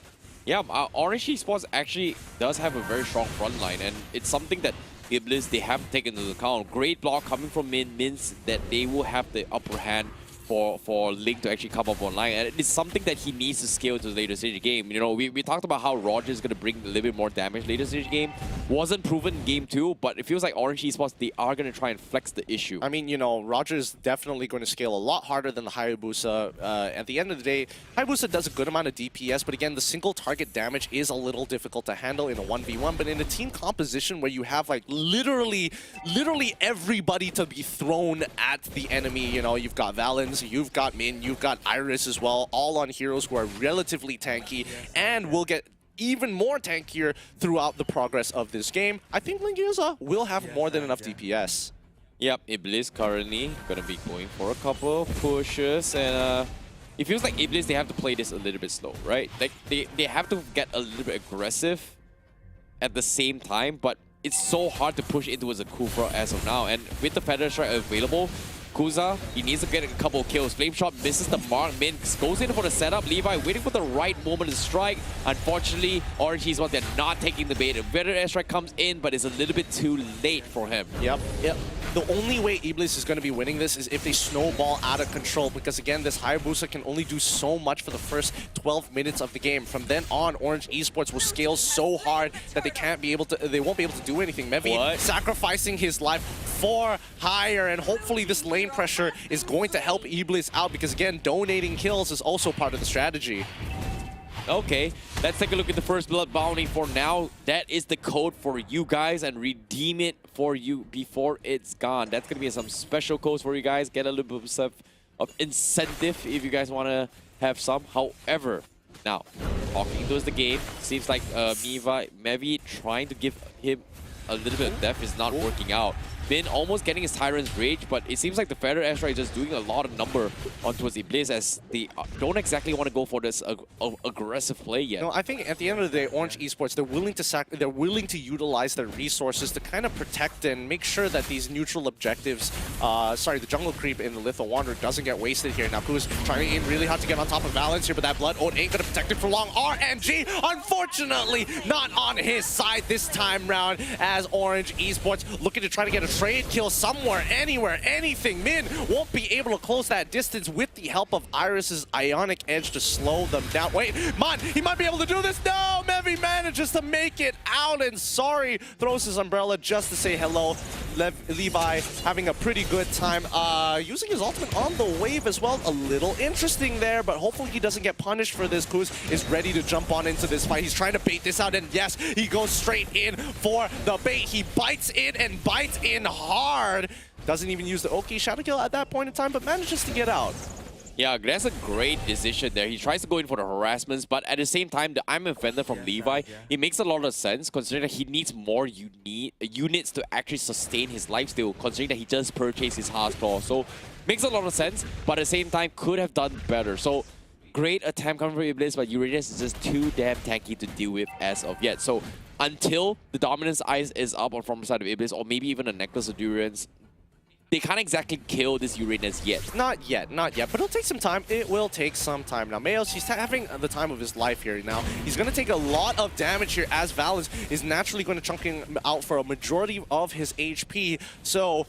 Yeah, Orange Esports actually does have a very strong front line, and it's something that EBLZ, they have taken into account. Great block coming from Min means that they will have the upper hand for Link to actually come up online, and it's something that he needs to scale to the later stage game. You know, we talked about how Roger is going to bring a little bit more damage later stage game. Wasn't proven in game 2, but it feels like Orange Esports, they are going to try and flex the issue. I mean, you know, Roger is definitely going to scale a lot harder than the Hayabusa. At the end of the day, Hayabusa does a good amount of DPS, but again, the single target damage is a little difficult to handle in a 1v1. But in a team composition where you have like literally everybody to be thrown at the enemy, you know, you've got Valens, you've got Min, you've got Iris as well, all on heroes who are relatively tanky and will get even more tankier throughout the progress of this game. I think Linguza will have more than enough DPS. Yep, EBLZ currently going to be going for a couple of pushes, and it feels like EBLZ, they have to play this a little bit slow, right? Like they have to get a little bit aggressive at the same time, but it's so hard to push into as a Kufra as of now. And with the Feather Strike available, Kuza, he needs to get a couple of kills. Flame Shot misses the mark. Min goes in for the setup. Levi waiting for the right moment to strike. Unfortunately, Orange Esports, they're not taking the bait. A better airstrike comes in, but it's a little bit too late for him. Yep. The only way EBLZ is going to be winning this is if they snowball out of control, because again, this Hayabusa can only do so much for the first 12 minutes of the game. From then on, Orange Esports will scale so hard that they won't be able to do anything. Mevi sacrificing his life for hire, and hopefully this lane pressure is going to help EBLZ out, because again, donating kills is also part of the strategy. Okay, let's take a look at the first blood bounty for now. That is the code for you guys, and redeem it for you before it's gone. That's gonna be some special codes for you guys. Get a little bit of incentive if you guys want to have some. However, now talking towards the game, seems like Mevi trying to give him a little bit of death is not working out. Bin almost getting his Tyrant's Rage, but it seems like the Feather Airstrike is just doing a lot of number on towards EBLZ, as they don't exactly want to go for this aggressive play yet. No, I think at the end of the day, Orange Esports, they're willing to utilize their resources to kind of protect and make sure that these neutral objectives, the jungle creep in the Litho Wanderer doesn't get wasted here. Now Ku's trying to aim really hard to get on top of Valence here, but that Blood Oath ain't gonna protect it for long. RNG, unfortunately, not on his side this time round, as Orange Esports looking to try to get a trade kill somewhere, anywhere, anything. Min won't be able to close that distance with the help of Iris's Ionic Edge to slow them down. Wait, Mon, he might be able to do this. No, Mevi manages to make it out, and sorry, throws his umbrella just to say hello. Levi having a pretty good time, using his ultimate on the wave as well. A little interesting there, but hopefully he doesn't get punished for this. Kuz is ready to jump on into this fight. He's trying to bait this out, and yes, he goes straight in for the bait. He bites in and bites in hard. Doesn't even use the Oki Shadow Kill at that point in time, but manages to get out. Yeah, that's a great decision there. He tries to go in for the harassments, but at the same time, the I'm offended from Levi, it makes a lot of sense considering that he needs more units to actually sustain his lifesteal, considering that he just purchased his Heart's Claw. So, makes a lot of sense, but at the same time, could have done better. So, great attempt coming from EBLZ, but Uranus is just too damn tanky to deal with as of yet. So, until the Dominance Eyes is up from the side of EBLZ, or maybe even a Necklace of Durance, they can't exactly kill this Uranus yet. Not yet, but it'll take some time. It will take some time. Now, Mayos, he's having the time of his life here now. He's going to take a lot of damage here, as Valence is naturally going to chunk him out for a majority of his HP. So,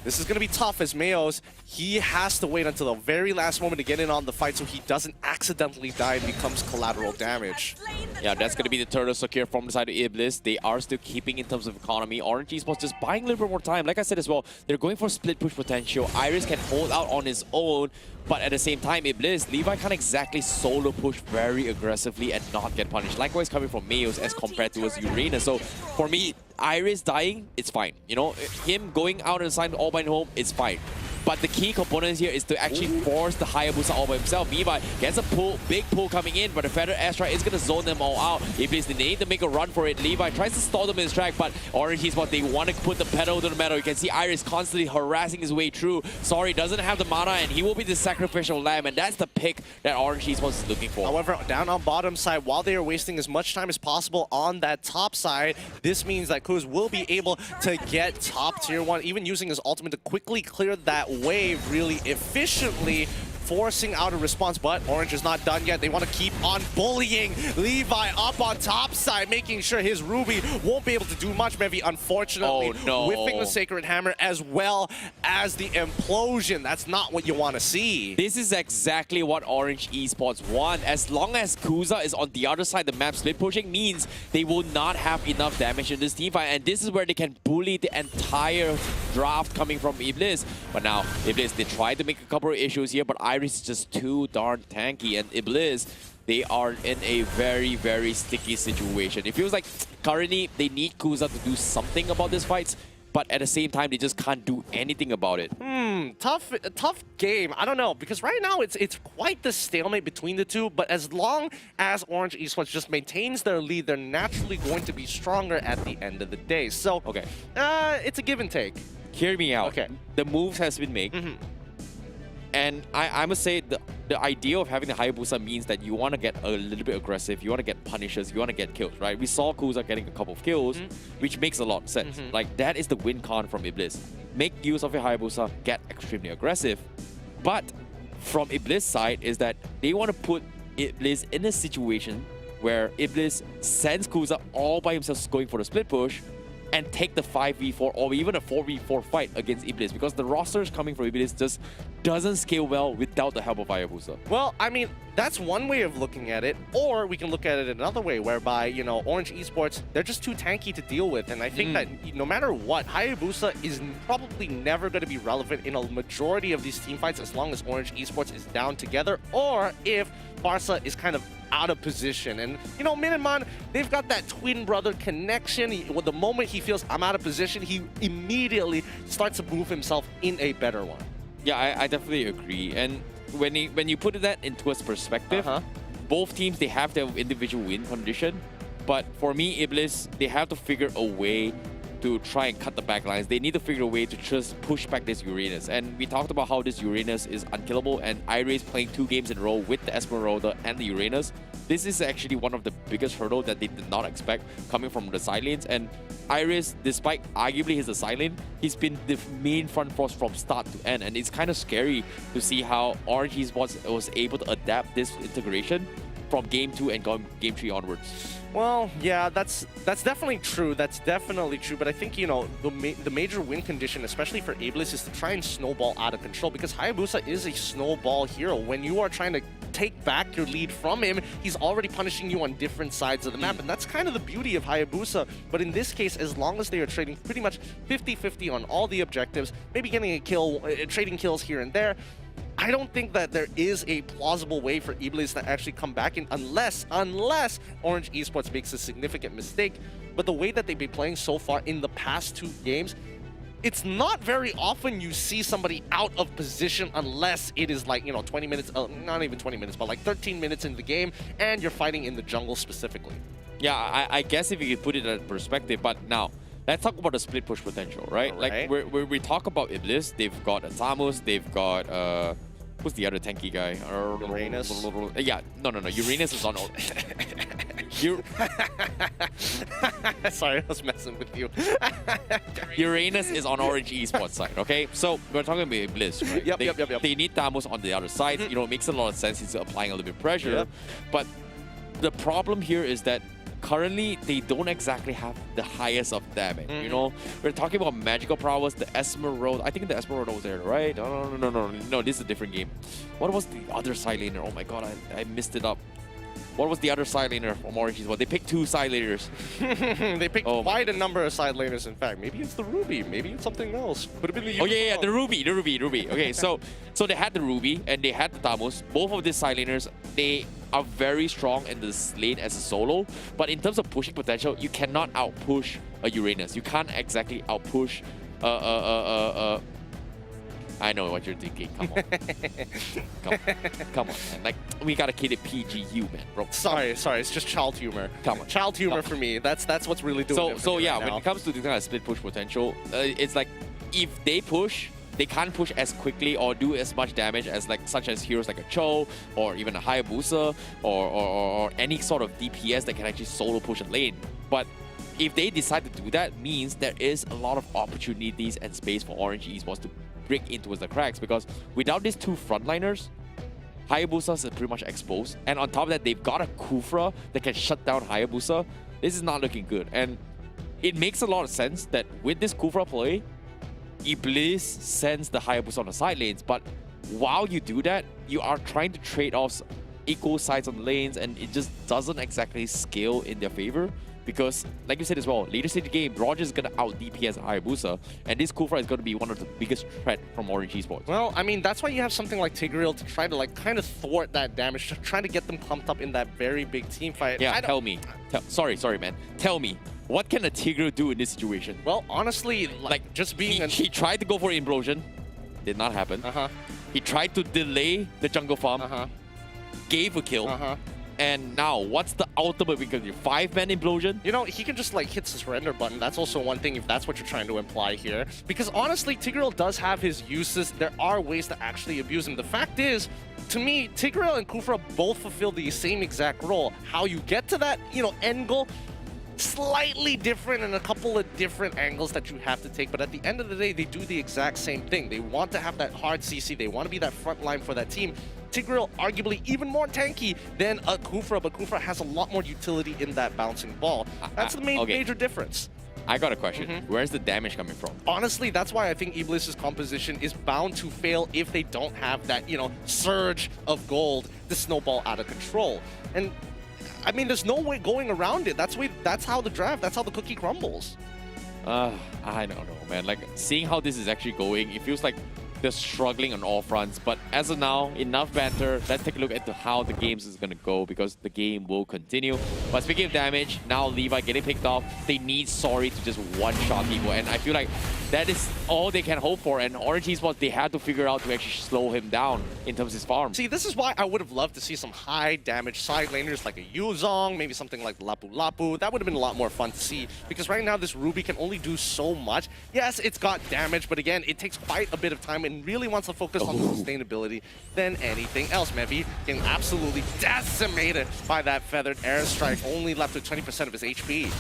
this is going to be tough, as Mayos, he has to wait until the very last moment to get in on the fight so he doesn't accidentally die and becomes collateral damage. Yeah, that's going to be the Turtle Secure from the side of EBLZ. They are still keeping in terms of economy. Orange Esports just buying a little bit more time. Like I said as well, they're going for split push potential. Iris can hold out on his own, but at the same time, EBLZ, Levi can't exactly solo push very aggressively and not get punished. Likewise coming from Mayos as compared to his Uranus. So for me, Iris dying, it's fine. You know, him going out and signing all by home, it's fine. But the key components here is to actually force the Hayabusa all by himself. Levi gets a pull, big pull coming in, but the Feather Airstrike is going to zone them all out. EBLZ, they need to make a run for it. Levi tries to stall them in his track, but Orange Esports, they want to put the pedal to the metal. You can see Iris constantly harassing his way through. Sorry, doesn't have the mana, and he will be the sacrificial lamb, and that's the pick that Orange Esports is looking for. However, down on bottom side, while they are wasting as much time as possible on that top side, this means that Kuz will be able to get top tier 1, even using his ultimate to quickly clear that wave really efficiently, forcing out a response, but Orange is not done yet. They want to keep on bullying Levi up on top side, making sure his Ruby won't be able to do much. Mevi, unfortunately, whiffing the Sacred Hammer as well as the Implosion. That's not what you want to see. This is exactly what Orange Esports want. As long as Kuza is on the other side, the map split pushing means they will not have enough damage in this team fight, and this is where they can bully the entire draft coming from EBLZ. But now, EBLZ, they tried to make a couple of issues here, but Iris is just too darn tanky, and EBLZ, they are in a very, very sticky situation. It feels like currently they need Kuza to do something about this fight, but at the same time, they just can't do anything about it. Tough game. I don't know, because right now it's quite the stalemate between the two, but as long as Orange Esports just maintains their lead, they're naturally going to be stronger at the end of the day. So, okay, it's a give and take. Hear me out. Okay. The moves has been made. And I must say, the idea of having the Hayabusa means that you want to get a little bit aggressive, you want to get punishes, you want to get kills, right? We saw Kuza getting a couple of kills, which makes a lot of sense. Like, that is the win con from EBLZ. Make use of your Hayabusa, get extremely aggressive. But from EBLZ side is that they want to put EBLZ in a situation where EBLZ sends Kuza all by himself going for the split push and take the 5v4 or even a 4v4 fight against EBLZ, because the rosters coming from EBLZ just doesn't scale well without the help of Hayabusa. Well, I mean, that's one way of looking at it, or we can look at it another way, whereby, you know, Orange Esports, they're just too tanky to deal with, and I think that no matter what, Hayabusa is probably never going to be relevant in a majority of these team fights as long as Orange Esports is down together, or if Barca is kind of out of position. And, you know, Miniman, they've got that twin brother connection. The moment he feels I'm out of position, he immediately starts to move himself in a better one. Yeah, I definitely agree. And when you put that into a perspective, both teams, they have their individual win condition. But for me, EBLZ, they have to figure a way to try and cut the back lines. They need to figure a way to just push back this Uranus. And we talked about how this Uranus is unkillable, and Iris playing 2 games in a row with the Esmeralda and the Uranus. This is actually one of the biggest hurdles that they did not expect coming from the side lanes. And Iris, despite arguably he's the side lane, he's been the main front force from start to end. And it's kind of scary to see how Orange Esports was able to adapt this integration from Game 2 and Game 3 onwards. Well, yeah, that's definitely true. That's definitely true. But I think, you know, the major win condition, especially for EBLZ, is to try and snowball out of control, because Hayabusa is a snowball hero. When you are trying to take back your lead from him, he's already punishing you on different sides of the map. And that's kind of the beauty of Hayabusa. But in this case, as long as they are trading pretty much 50-50 on all the objectives, maybe getting a kill, trading kills here and there, I don't think that there is a plausible way for EBLZ to actually come back in unless Orange Esports makes a significant mistake. But the way that they've been playing so far in the past 2 games, it's not very often you see somebody out of position unless it is like, you know, 20 minutes, not even 20 minutes, but like 13 minutes in the game, and you're fighting in the jungle specifically. Yeah, I guess if you could put it in perspective, but now, let's talk about the split push potential, right? Like, when we talk about EBLZ, they've got Samus, they've got, who's the other tanky guy? Uranus? Yeah, no. Uranus is on... Sorry, I was messing with you. Uranus is on Orange Esports side, okay? So, we're talking about EBLZ, right? Yep. They need Samus on the other side. You know, it makes a lot of sense. He's applying a little bit of pressure. But the problem here is that currently, they don't exactly have the highest of damage, you know? We're talking about magical prowess, the Esmeralda. I think the Esmeralda was there, right? No, this is a different game. What was the other side laner? Oh my god, I missed it up. What was the other side laner from Orange Esports? They picked 2 side laners. They picked quite a number of side laners, in fact. Maybe it's the Ruby, maybe it's something else. Could have been the yeah, the Ruby. Okay, so they had the Ruby and they had the Tamus. Both of these side laners, they are very strong in this lane as a solo, but in terms of pushing potential, you cannot outpush a Uranus. You can't exactly outpush I know what you're thinking. Come on. Come on, man. Like, we gotta keep it PGU, man, bro. Sorry, it's just child humor. Come on. Child humor for me. That's what's really doing it. So yeah, when it comes to this kind of split push potential, it's like, if they push, they can't push as quickly or do as much damage as such as heroes like a Cho or even a Hayabusa or any sort of DPS that can actually solo push a lane. But if they decide to do that, means there is a lot of opportunities and space for Orange Esports to break into the cracks, because without these 2 frontliners, Hayabusa is pretty much exposed. And on top of that, they've got a Kufra that can shut down Hayabusa. This is not looking good. And it makes a lot of sense that with this Kufra play, EBLZ sends the Hayabusa on the side lanes, but while you do that, you are trying to trade off equal sides on the lanes, and it just doesn't exactly scale in their favor. Because, like you said as well, later stage of the game, Roger is going to out DPS Hayabusa, and this Kufra is going to be one of the biggest threat from Orange Esports. Well, I mean, that's why you have something like Tigreal to try to kind of thwart that damage, trying to get them pumped up in that very big team fight. Yeah, tell me. Sorry, man. Tell me. What can a Tigreal do in this situation? Well, honestly, just being... He tried to go for Implosion. Did not happen. He tried to delay the jungle farm. Gave a kill. And now, what's the ultimate we can do? 5-man Implosion? You know, he can just hit the surrender button. That's also one thing, if that's what you're trying to imply here. Because honestly, Tigreal does have his uses. There are ways to actually abuse him. The fact is, to me, Tigreal and Kufra both fulfill the same exact role. How you get to that, end goal, slightly different and a couple of different angles that you have to take, but at the end of the day, they do the exact same thing. They want to have that hard CC, they want to be that front line for that team. Tigreal arguably even more tanky than a Kufra, but Kufra has a lot more utility in that bouncing ball. That's the major difference. I got a question. Where's the damage coming from? Honestly, that's why I think EBLZ's composition is bound to fail if they don't have that, surge of gold to snowball out of control. And I mean, there's no way going around it. That's how the draft, that's how the cookie crumbles. I don't know, man. Like, seeing how this is actually going, it feels like they're struggling on all fronts. But as of now, enough banter. Let's take a look at how the games is going to go, because the game will continue. But speaking of damage, now Levi getting picked off. They need Sorry to just one-shot people. And I feel like that is all they can hope for. And Orange Esports, they had to figure out to actually slow him down in terms of his farm. See, this is why I would have loved to see some high damage side laners like a Yuzong, maybe something like Lapu Lapu. That would have been a lot more fun to see, because right now this Ruby can only do so much. Yes, it's got damage, but again, it takes quite a bit of time and really wants to focus on the sustainability than anything else. Mevi getting absolutely decimated by that feathered airstrike, only left with 20% of his HP.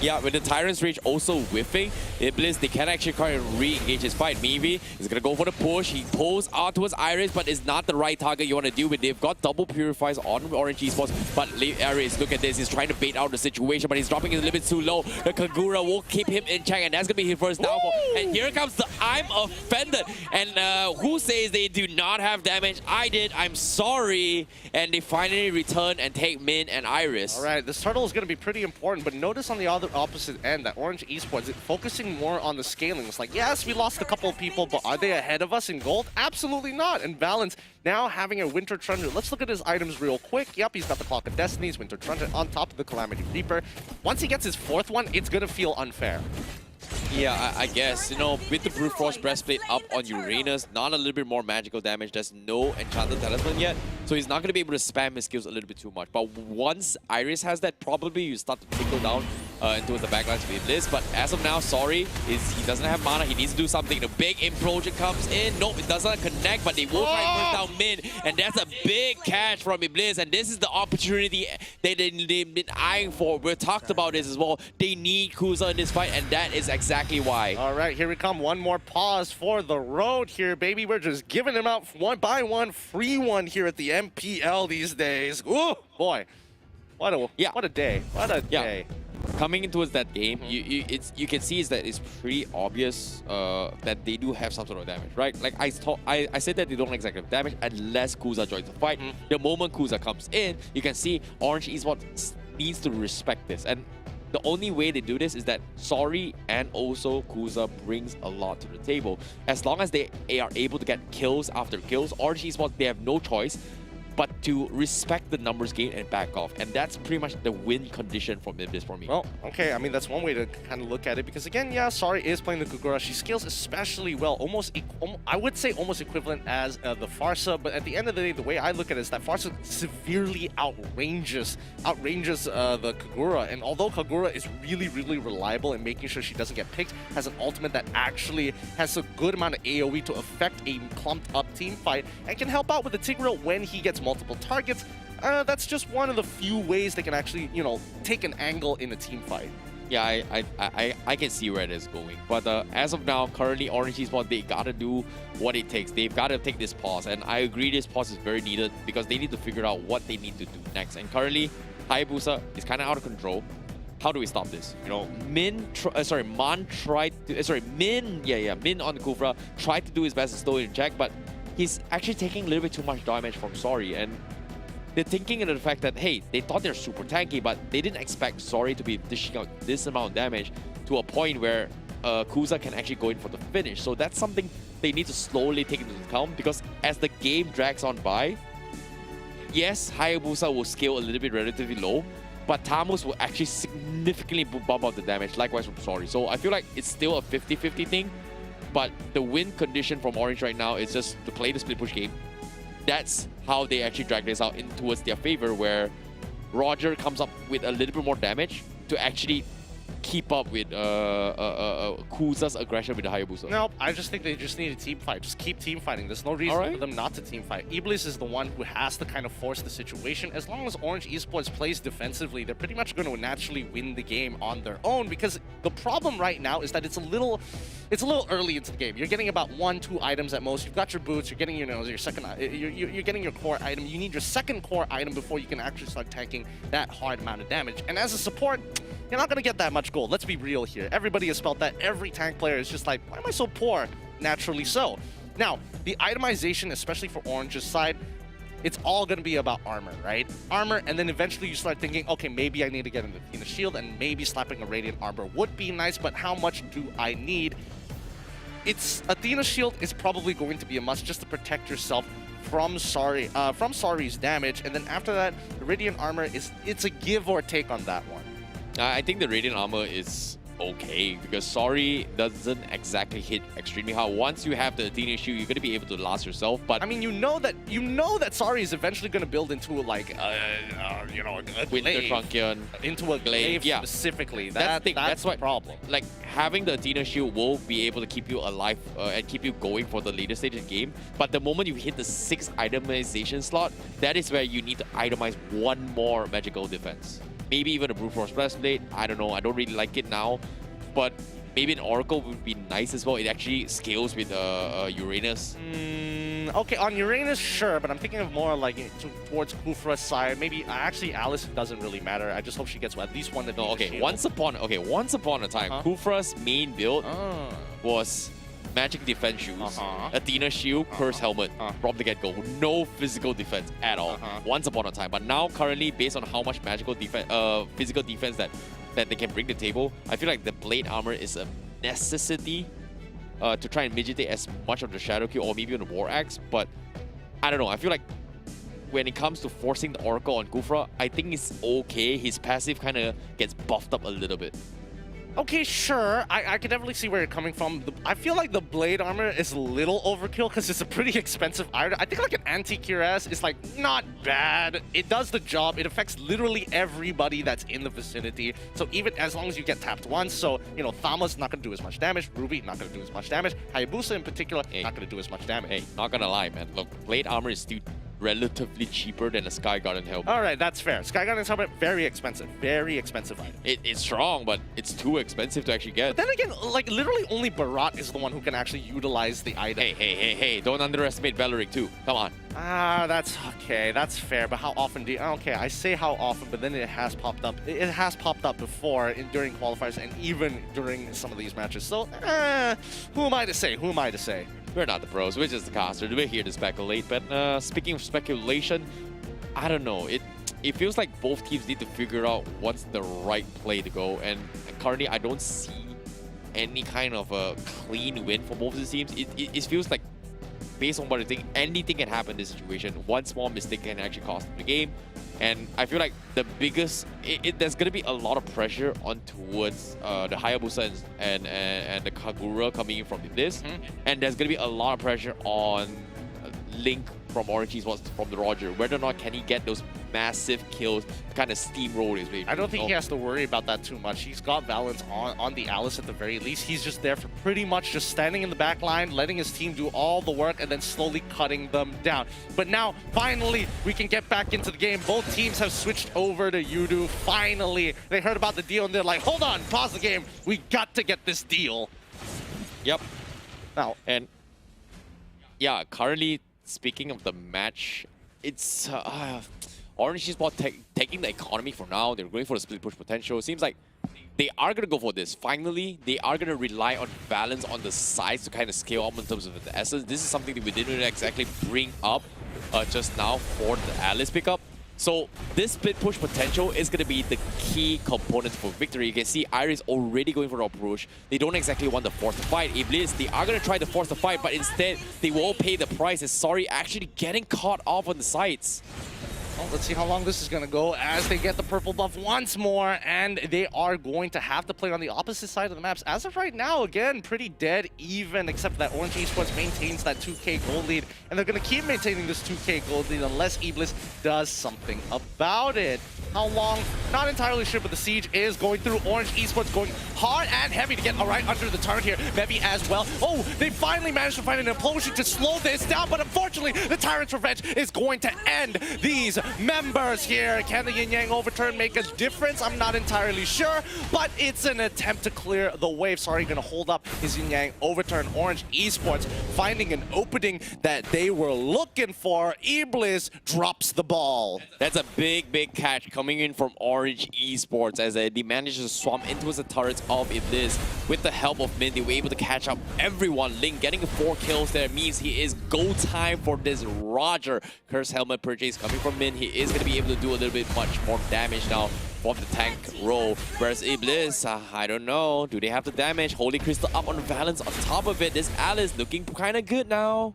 Yeah, with the Tyrant's Rage also whiffing, EBLZ, they can actually kind of re-engage his fight. Mevi is going to go for the push. He pulls out towards Iris, but it's not the right target you want to deal with. They've got double purifiers on Orange Esports, but Iris, look at this. He's trying to bait out the situation, but he's dropping it a little bit too low. The Kagura will keep him in check, and that's going to be his first downfall. And here comes the I'm offended. And who says they do not have damage? I did. I'm sorry. And they finally return and take Min and Iris. All right, this turtle is going to be pretty important, but notice on the opposite end that Orange Esports is focusing more on the scaling. It's like, yes, we lost a couple of people, but are they ahead of us in gold? Absolutely not. And Valence now having a Winter Trundle. Let's look at his items real quick. Yep, he's got the Clock of Destinies, Winter Trundle on top of the Calamity Reaper. Once he gets his fourth one, it's going to feel unfair. Yeah, I guess, with the Brute Frost Breastplate up on Uranus, not a little bit more magical damage. There's no Enchanted Talisman yet, so he's not going to be able to spam his skills a little bit too much. But once Iris has that, probably you start to trickle down towards the backlines of EBLZ. But as of now, Sorry, he doesn't have mana. He needs to do something. The big Implosion comes in. Nope, it doesn't connect, but they will try and push down Min. And that's a big catch from EBLZ. And this is the opportunity they've been eyeing for. We've talked about this as well. They need Kuza in this fight, and that is exactly why. All right, here we come. One more pause for the road here, baby. We're just giving them out one by one, free one here at the MPL these days. Ooh, boy. What a day. What a day. Coming into that game, you can see is that it's pretty obvious that they do have some sort of damage, right? Like I said that they don't exactly have damage unless Kuza joins the fight. The moment Kuza comes in, you can see Orange Esports needs to respect this. And the only way they do this is that Sorry and also Kuza brings a lot to the table. As long as they are able to get kills after kills, Orange Esports, they have no choice but to respect the numbers game and back off. And that's pretty much the win condition from this for me. Well, okay, I mean, that's one way to kind of look at it, because again, yeah, Sorry is playing the Kagura. She scales especially well, I would say almost equivalent as the Farsa, but at the end of the day, the way I look at it is that Farsa severely outranges the Kagura. And although Kagura is really, really reliable in making sure she doesn't get picked, has an ultimate that actually has a good amount of AoE to affect a clumped up team fight, and can help out with the Tigreal when he gets multiple targets. That's just one of the few ways they can actually, take an angle in a team fight. Yeah, I can see where it is going. But as of now, currently Orange Esports, they gotta do what it takes. They've got to take this pause. And I agree this pause is very needed, because they need to figure out what they need to do next. And currently, Hayabusa is kind of out of control. How do we stop this? Min on the Kufra tried to do his best to slow it in check, but he's actually taking a little bit too much damage from Sorry. And they're thinking of the fact that, hey, they thought they're super tanky, but they didn't expect Sorry to be dishing out this amount of damage to a point where Kuza can actually go in for the finish. So that's something they need to slowly take into account, because as the game drags on by, yes, Hayabusa will scale a little bit relatively low, but Tamus will actually significantly bump up the damage, likewise from Sorry. So I feel like it's still a 50-50 thing, but the win condition from Orange right now is just to play the split push game. That's how they actually drag this out in towards their favor, where Roger comes up with a little bit more damage to actually keep up with Kuza's aggression with the Hayabusa. Nope, I just think they just need a team fight. Just keep team fighting. There's no reason for them not to team fight. EBLZ is the one who has to kind of force the situation. As long as Orange Esports plays defensively, they're pretty much going to naturally win the game on their own, because the problem right now is that it's a little early into the game. You're getting about 1-2 items at most. You've got your boots, you're getting your second, you're getting your core item. You need your second core item before you can actually start tanking that hard amount of damage. And as a support, you're not going to get that much gold. Let's be real here. Everybody has felt that. Every tank player is just like, why am I so poor? Naturally so. Now, the itemization, especially for Orange's side, it's all going to be about armor, right? Armor, and then eventually you start thinking, okay, maybe I need to get in the shield, and maybe slapping a Radiant Armor would be nice, but how much do I need? It's Athena's shield is probably going to be a must just to protect yourself from Sari's damage, and then after that, the Radiant Armor it's a give or take on that one. I think the Radiant Armor is okay because Sari doesn't exactly hit extremely hard. Once you have the Athena shield, you're going to be able to last yourself. But I mean, you know that Sari is eventually going to build into like a Winter glaive. Truncheon Into a glaive specifically. That's the problem. Like having the Athena shield will be able to keep you alive and keep you going for the later stage of the game. But the moment you hit the 6th itemization slot, that is where you need to itemize one more magical defense. Maybe even a Brute Force Breastplate. I don't know. I don't really like it now. But maybe an Oracle would be nice as well. It actually scales with Uranus. Okay, on Uranus, sure. But I'm thinking of more like towards Kufra's side. Maybe actually Alice doesn't really matter. I just hope she gets at least one. No, okay. Once upon a time, Kufra's main build was Magic Defense Shoes, Athena Shield, Curse Helmet from the get-go. No physical defense at all. Once upon a time. But now, currently, based on how much magical defense, physical defense that they can bring to the table, I feel like the Blade Armor is a necessity to try and mitigate as much of the Shadow Kill or maybe on the War Axe. But I don't know. I feel like when it comes to forcing the Oracle on Kufra, I think it's okay. His passive kind of gets buffed up a little bit. Okay, sure. I can definitely see where you're coming from. I feel like the Blade Armor is a little overkill because it's a pretty expensive item. I think like an Anti-Cuirass is like not bad. It does the job. It affects literally everybody that's in the vicinity. So even as long as you get tapped once, so, you know, Thama's not going to do as much damage. Ruby, not going to do as much damage. Hayabusa in particular, not going to do as much damage. Hey, not going to lie, man. Look, Blade Armor is still relatively cheaper than a Sky Garden helmet. Alright, that's fair. Sky Garden's helmet, very expensive. Very expensive item. It's strong, but it's too expensive to actually get. But then again, like, literally only Barat is the one who can actually utilize the item. Hey, don't underestimate Valeric too. Come on. That's okay. That's fair. But how often do you... Okay, I say how often, but then it has popped up. It has popped up before during qualifiers and even during some of these matches. So, who am I to say? Who am I to say? We're not the pros. We're just the casters. We're here to speculate. But speaking of speculation, I don't know. It feels like both teams need to figure out what's the right play to go. And currently, I don't see any kind of a clean win for both of the teams. It feels like, based on what I think, anything can happen in this situation. One small mistake can actually cost the game. And I feel like the biggest... there's going to be a lot of pressure on towards the Hayabusa and the Kagura coming in from this. And there's going to be a lot of pressure on Link from Orange Esports, from the Roger. Whether or not can he get those massive kills to kind of steamroll his way. I don't think he has to worry about that too much. He's got balance on the Alice at the very least. He's just there for pretty much just standing in the back line, letting his team do all the work, and then slowly cutting them down. But now, finally, we can get back into the game. Both teams have switched over to Yudu. Finally, they heard about the deal, and they're like, hold on, pause the game. We got to get this deal. Yep. Now, and yeah, currently, speaking of the match, it's Orange Esports taking the economy for now. They're going for the split push potential. Seems like they are going to go for this. Finally, they are going to rely on balance on the sides to kind of scale up in terms of the essence. This is something that we didn't exactly bring up just now for the Alice pickup. So this split push potential is going to be the key component for victory. You can see Iris already going for the approach. They don't exactly want to force the fight. EBLZ, they are going to try to force the fight, but instead they will pay the price as Sari actually getting caught off on the sides. Well, let's see how long this is going to go as they get the purple buff once more, and they are going to have to play on the opposite side of the maps. As of right now, again, pretty dead even, except that Orange Esports maintains that 2k gold lead, and they're going to keep maintaining this 2k gold lead unless EBLZ does something about it. How long? Not entirely sure, but the siege is going through. Orange Esports going hard and heavy to get right under the turret here. Bevy as well. Oh, they finally managed to find an implosion to slow this down, but unfortunately, the Tyrant's Revenge is going to end these members here. Can the Yin Yang overturn make a difference? I'm not entirely sure, but it's an attempt to clear the wave. Sorry, gonna hold up his Yin Yang overturn. Orange Esports finding an opening that they were looking for. EBLZ drops the ball. That's a big catch coming in from Orange Esports as they managed to swamp into the turrets of EBLZ. With the help of Min, they were able to catch up everyone. Link getting 4 kills there means he is go time for this Roger. Curse helmet purchase coming from Min. He is going to be able to do a little bit much more damage now from the tank role. Whereas EBLZ, I don't know. Do they have the damage? Holy Crystal up on Valence on top of it. This Alice looking kind of good now.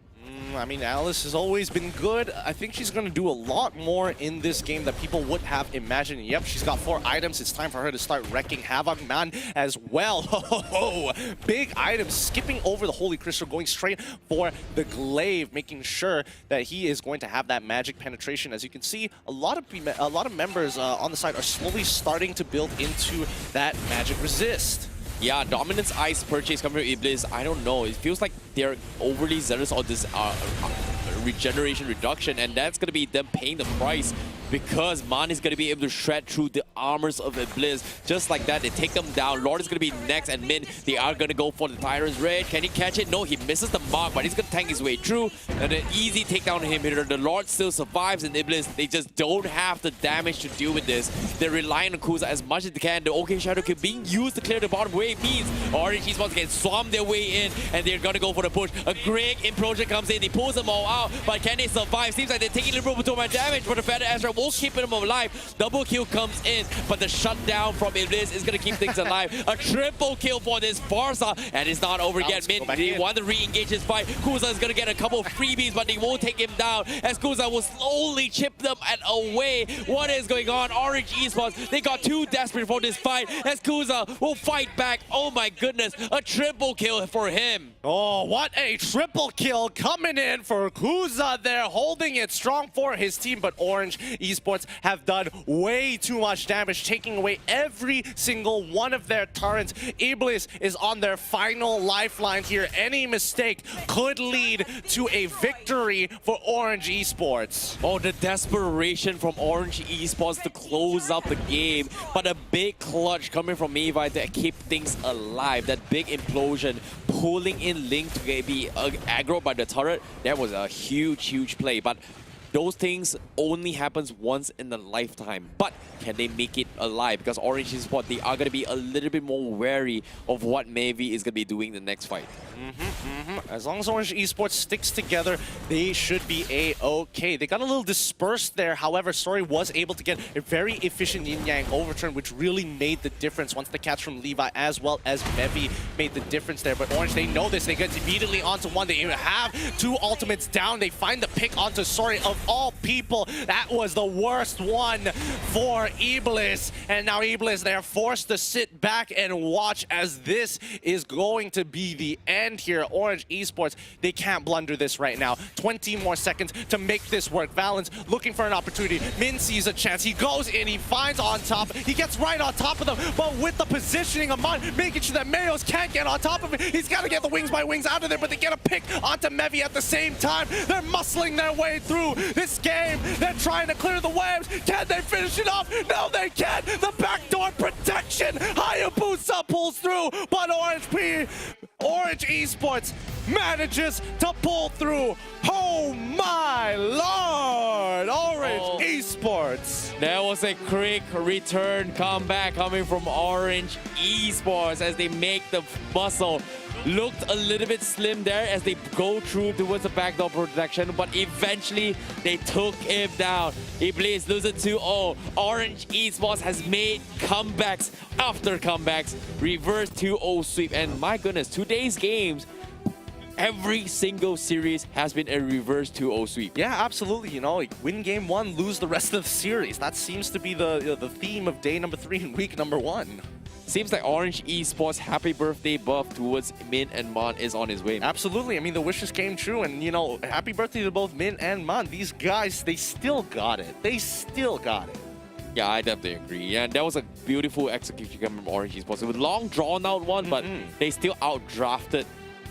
I mean, Alice has always been good. I think she's going to do a lot more in this game that people would have imagined. Yep, she's got 4 items. It's time for her to start wrecking havoc, man, as well. Big items, skipping over the Holy Crystal, going straight for the Glaive, making sure that he is going to have that magic penetration. As you can see, a lot of members on the side are slowly starting to build into that magic resist. Yeah, Dominance Ice purchase coming from EBLZ. I don't know. It feels like they're overly zealous on this regeneration reduction, and that's going to be them paying the price because Man is going to be able to shred through the armors of EBLZ. Just like that, they take them down. Lord is going to be next, and Min, they are going to go for the Tyrant's Raid. Can he catch it? No, he misses the mark, but he's going to tank his way through. And an easy takedown him here. The Lord still survives, and EBLZ, they just don't have the damage to deal with this. They're relying on Kuza as much as they can. The OK Shadow Kill being used to clear the bottom way means Orange Esports can swamp their way in, and they're going to go for the push. A great implosion comes in. He pulls them all out, but can they survive? Seems like they're taking a little bit too much damage, but the Feather Astra will keep them alive. Double kill comes in, but the shutdown from EBLZ is going to keep things alive. A triple kill for this Farsa, and it's not over yet. Min, they want to re-engage his fight. Kuza is going to get a couple of freebies, but they won't take him down, as Kuza will slowly chip them away. What is going on? Orange Esports, they got too desperate for this fight, as Kuza will fight back. Oh my goodness, a triple kill for him. Oh, what a triple kill coming in for Kuza there, holding it strong for his team, but Orange Esports have done way too much damage, taking away every single one of their turrets. EBLZ is on their final lifeline here. Any mistake could lead to a victory for Orange Esports. Oh, the desperation from Orange Esports to close out the game, but a big clutch coming from Mevi to keep things alive. That big implosion, pulling in Link to be aggroed by the turret, that was a huge play. But those things only happens once in a lifetime. But can they make it alive? Because Orange Esports, they are going to be a little bit more wary of what Mevi is going to be doing the next fight. As long as Orange Esports sticks together, they should be a-okay. They got a little dispersed there. However, Story was able to get a very efficient Yin-Yang overturn, which really made the difference once the catch from Levi as well as Mevi made the difference there. But Orange, they know this. They get immediately onto one. They even have 2 ultimates down. They find the pick onto Story of all people. That was the worst one for EBLZ. And now EBLZ, they're forced to sit back and watch as this is going to be the end here. Orange Esports, they can't blunder this right now. 20 more seconds to make this work. Valence looking for an opportunity. Min sees a chance. He goes in. He finds on top. He gets right on top of them. But with the positioning of Mon, making sure that Mayos can't get on top of it. He's got to get the wings by wings out of there, but they get a pick onto Mevi at the same time. They're muscling their way through this game. They're trying to clear the waves. Can they finish it off? No, they can't. The backdoor protection. Hayabusa pulls through, but Orange Esports manages to pull through. Oh my lord! Orange Esports. That was a quick return comeback coming from Orange Esports as they make the muscle. Looked a little bit slim there as they go through towards the backdoor protection, but eventually they took him down. EBLZ loses 2-0. Orange Esports has made comebacks after comebacks. Reverse 2-0 sweep, and my goodness, today's games, every single series has been a reverse 2-0 sweep. Yeah, absolutely. You know, like win game 1, lose the rest of the series. That seems to be the theme of day number 3 and week number 1. Seems like Orange Esports' happy birthday buff towards Min and Mon is on his way. Absolutely. I mean, the wishes came true. And, you know, happy birthday to both Min and Mon. These guys, they still got it. They still got it. Yeah, I definitely agree. Yeah, that was a beautiful execution coming from Orange Esports. It was a long, drawn-out one, but they still outdrafted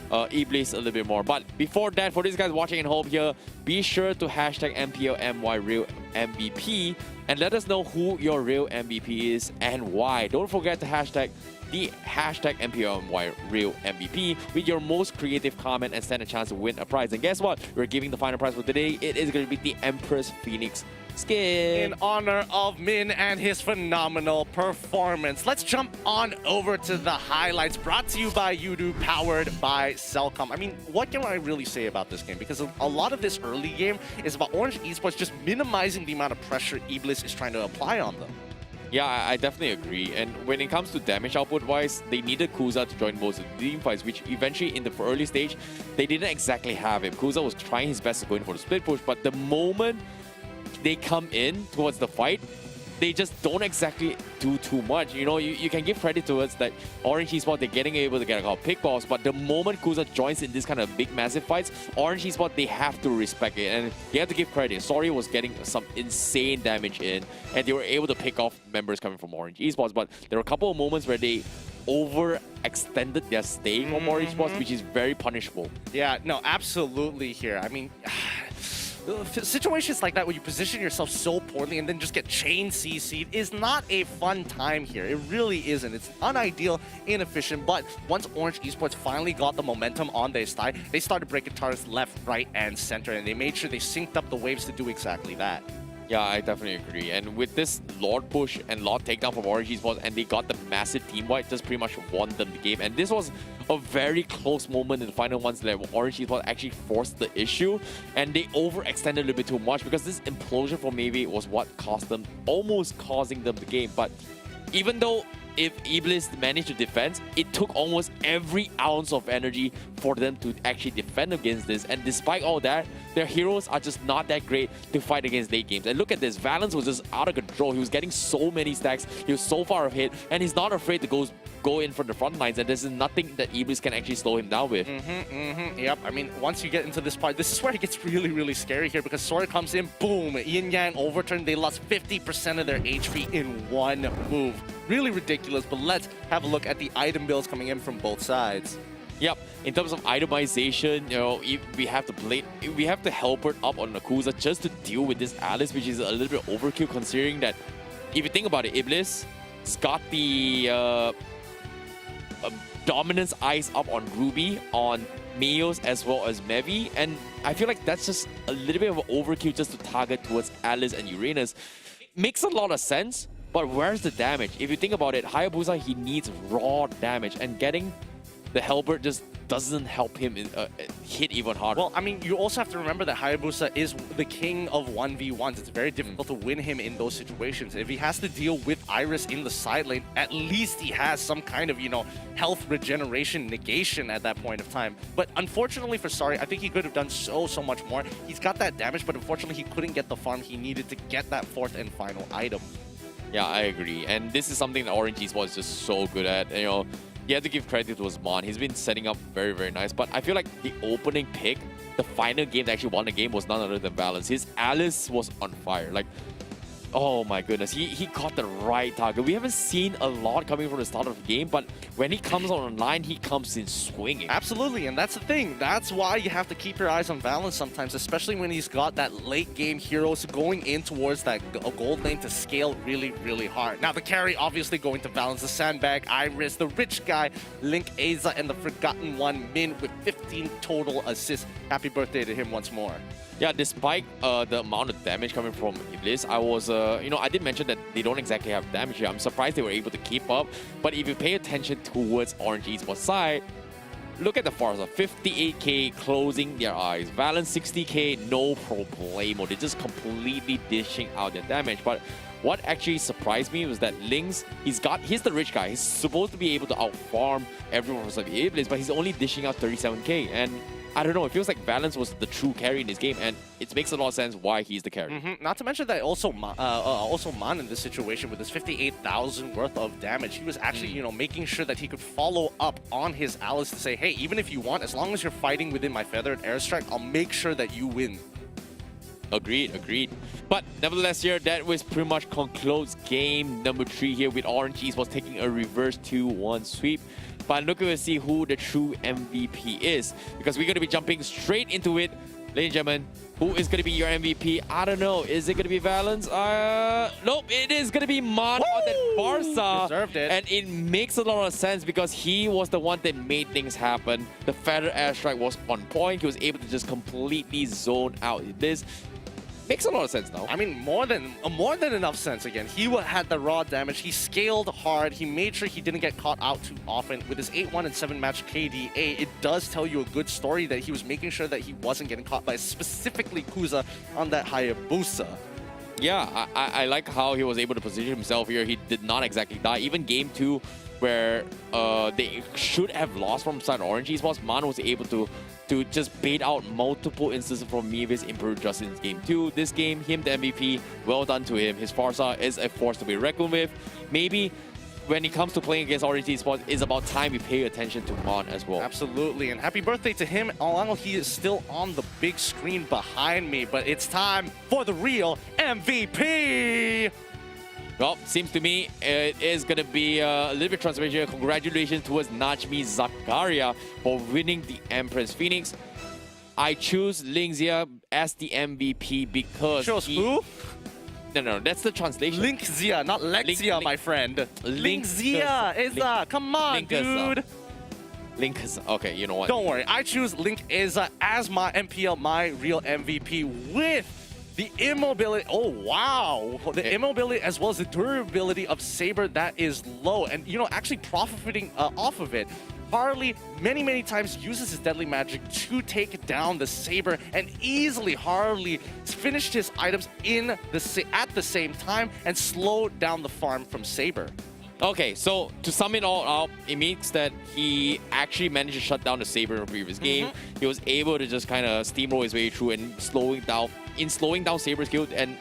EBLZ a little bit more. But before that, for these guys watching at home here, be sure to hashtag MPL MY Real MVP and let us know who your real MVP is and why. Don't forget to hashtag the hashtag MPL MY Real MVP with your most creative comment and stand a chance to win a prize. And guess what? We're giving the final prize for today. It is going to be the Empress Phoenix skin. In honor of Min and his phenomenal performance. Let's jump on over to the highlights brought to you by Yudu, powered by Cellcom. I mean, what can I really say about this game? Because a lot of this early game is about Orange Esports just minimizing the amount of pressure EBLZ is trying to apply on them. Yeah, I definitely agree. And when it comes to damage output-wise, they needed Kuza to join most of the team fights, which eventually in the early stage, they didn't exactly have him. Kuza was trying his best to go in for the split push, but the moment they come in towards the fight, they just don't exactly do too much. You know, you can give credit towards that Orange Esports, they're getting able to get a pick balls, but the moment Kuza joins in this kind of big, massive fights, Orange Esports, they have to respect it, and you have to give credit. Sori was getting some insane damage in, and they were able to pick off members coming from Orange Esports, but there were a couple of moments where they overextended their stay from Orange Esports, which is very punishable. Yeah, no, absolutely here. I mean, situations like that where you position yourself so poorly and then just get chain CC'd is not a fun time here. It really isn't. It's unideal, inefficient, but once Orange Esports finally got the momentum on their side, they started breaking towers left, right, and center, and they made sure they synced up the waves to do exactly that. Yeah, I definitely agree. And with this Lord push and Lord takedown from Orange Esports, and they got the massive team wipe, just pretty much won them the game. And this was a very close moment in the final ones that Orange Esports actually forced the issue, and they overextended a little bit too much because this implosion from Maybe was what cost them, almost causing them the game. But even though if EBLZ managed to defend, it took almost every ounce of energy for them to actually defend against this. And despite all that, their heroes are just not that great to fight against late games. And look at this, Valence was just out of control. He was getting so many stacks, he was so far ahead, and he's not afraid to go in for the front lines, and there's nothing that EBLZ can actually slow him down with. Yep, I mean, once you get into this part, this is where it gets really, really scary here, because Sora comes in, boom, Yin Yang overturned, they lost 50% of their HP in one move. Really ridiculous, but let's have a look at the item builds coming in from both sides. Yep, in terms of itemization, you know, we have to helper up on Nakuza just to deal with this Alice, which is a little bit overkill considering that, if you think about it, EBLZ's got the dominance eyes up on Ruby, on Mayos as well as Mevi, and I feel like that's just a little bit of an overkill just to target towards Alice and Uranus. Makes a lot of sense, but where's the damage? If you think about it, Hayabusa, he needs raw damage, and getting the Halberd just doesn't help him hit even harder. Well, I mean, you also have to remember that Hayabusa is the king of 1v1s. It's very difficult to win him in those situations. If he has to deal with Iris in the side lane, at least he has some kind of, you know, health regeneration negation at that point of time. But unfortunately for Sari, I think he could have done so much more. He's got that damage, but unfortunately he couldn't get the farm he needed to get that fourth and final item. Yeah, I agree. And this is something that Orange Esports is just so good at. You know, you have to give credit to Osman. He's been setting up very, very nice. But I feel like the opening pick, the final game that actually won the game was none other than Valence. His Alice was on fire. Like, oh my goodness, he got the right target. We haven't seen a lot coming from the start of the game, but when he comes online, he comes in swinging. Absolutely, and that's the thing. That's why you have to keep your eyes on Valence sometimes, especially when he's got that late game heroes going in towards that gold lane to scale really, really hard. Now the carry obviously going to Valence, the Sandbag, Iris, the rich guy, Link, Aza, and the Forgotten One, Min, with 15 total assists. Happy birthday to him once more. Yeah, despite the amount of damage coming from EBLZ, I was, you know, I did mention that they don't exactly have damage here. I'm surprised they were able to keep up. But if you pay attention towards Orange Esports side, look at the Farsa, 58k closing their eyes. Valence 60k, no problemo. They're just completely dishing out their damage. But what actually surprised me was that Lynx, he's the rich guy. He's supposed to be able to outfarm everyone from EBLZ, but he's only dishing out 37k. And I don't know, it feels like Valence was the true carry in this game, and it makes a lot of sense why he's the carry. Not to mention that also Man in this situation with his 58,000 worth of damage, he was actually, you know, making sure that he could follow up on his Alice to say, hey, even if you want, as long as you're fighting within my feathered airstrike, I'll make sure that you win. Agreed. But nevertheless here, that was pretty much concludes game number 3 here with Orange Esports taking a reverse 2-1 sweep. But looking to see who the true MVP is, because we're going to be jumping straight into it. Ladies and gentlemen, who is going to be your MVP? I don't know. Is it going to be Valence? Nope, it is going to be Man on that Barca. Deserved it. And it makes a lot of sense because he was the one that made things happen. The feather airstrike was on point. He was able to just completely zone out this. Makes a lot of sense now. I mean, more than enough sense again. He had the raw damage. He scaled hard. He made sure he didn't get caught out too often. With his 8-1 and 7 match KDA, it does tell you a good story that he was making sure that he wasn't getting caught by specifically Kuza on that Hayabusa. Yeah, I like how he was able to position himself here. He did not exactly die. Even game 2, where they should have lost from side Orange Esports, Man was able to just bait out multiple instances from Mevis improved just in game 2. This game, him the MVP, well done to him. His Farsa is a force to be reckoned with. Maybe when it comes to playing against Orange Esports, it's about time we pay attention to Mon as well. Absolutely, and happy birthday to him. Along, he is still on the big screen behind me, but it's time for the real MVP! Well, seems to me it is going to be a little bit transformation. Congratulations towards Najmi Zakaria for winning the Empress Phoenix. I choose Lingzia as the MVP because who? No, that's the translation. Linkzia, not Lexia, my friend. Linkzia is come on, dude. Linkzia. Okay, you know what? Don't worry, I choose Linkzia as my MPL My Real MVP with the immobility. Oh, wow. The immobility as well as the durability of Saber that is low. And, you know, actually profiting off of it. Harley many times uses his deadly magic to take down the Saber, and easily Harley finished his items at the same time and slowed down the farm from Saber. Okay, so to sum it all up, it means that he actually managed to shut down the Saber in the previous game. He was able to just kind of steamroll his way through and slowing down Saber's kill. And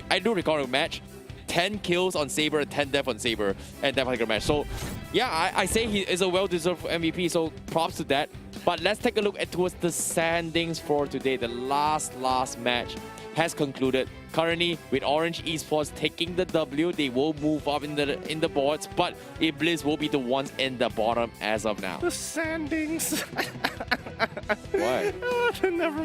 I do recall a match, 10 kills on Saber, 10 death on Saber, and that particular match. So yeah, I say he is a well-deserved MVP, so props to that. But let's take a look towards the standings for today. The last match has concluded. Currently, with Orange Esports taking the W, they will move up in the boards, but EBLZ will be the ones in the bottom as of now. The standings. What? Never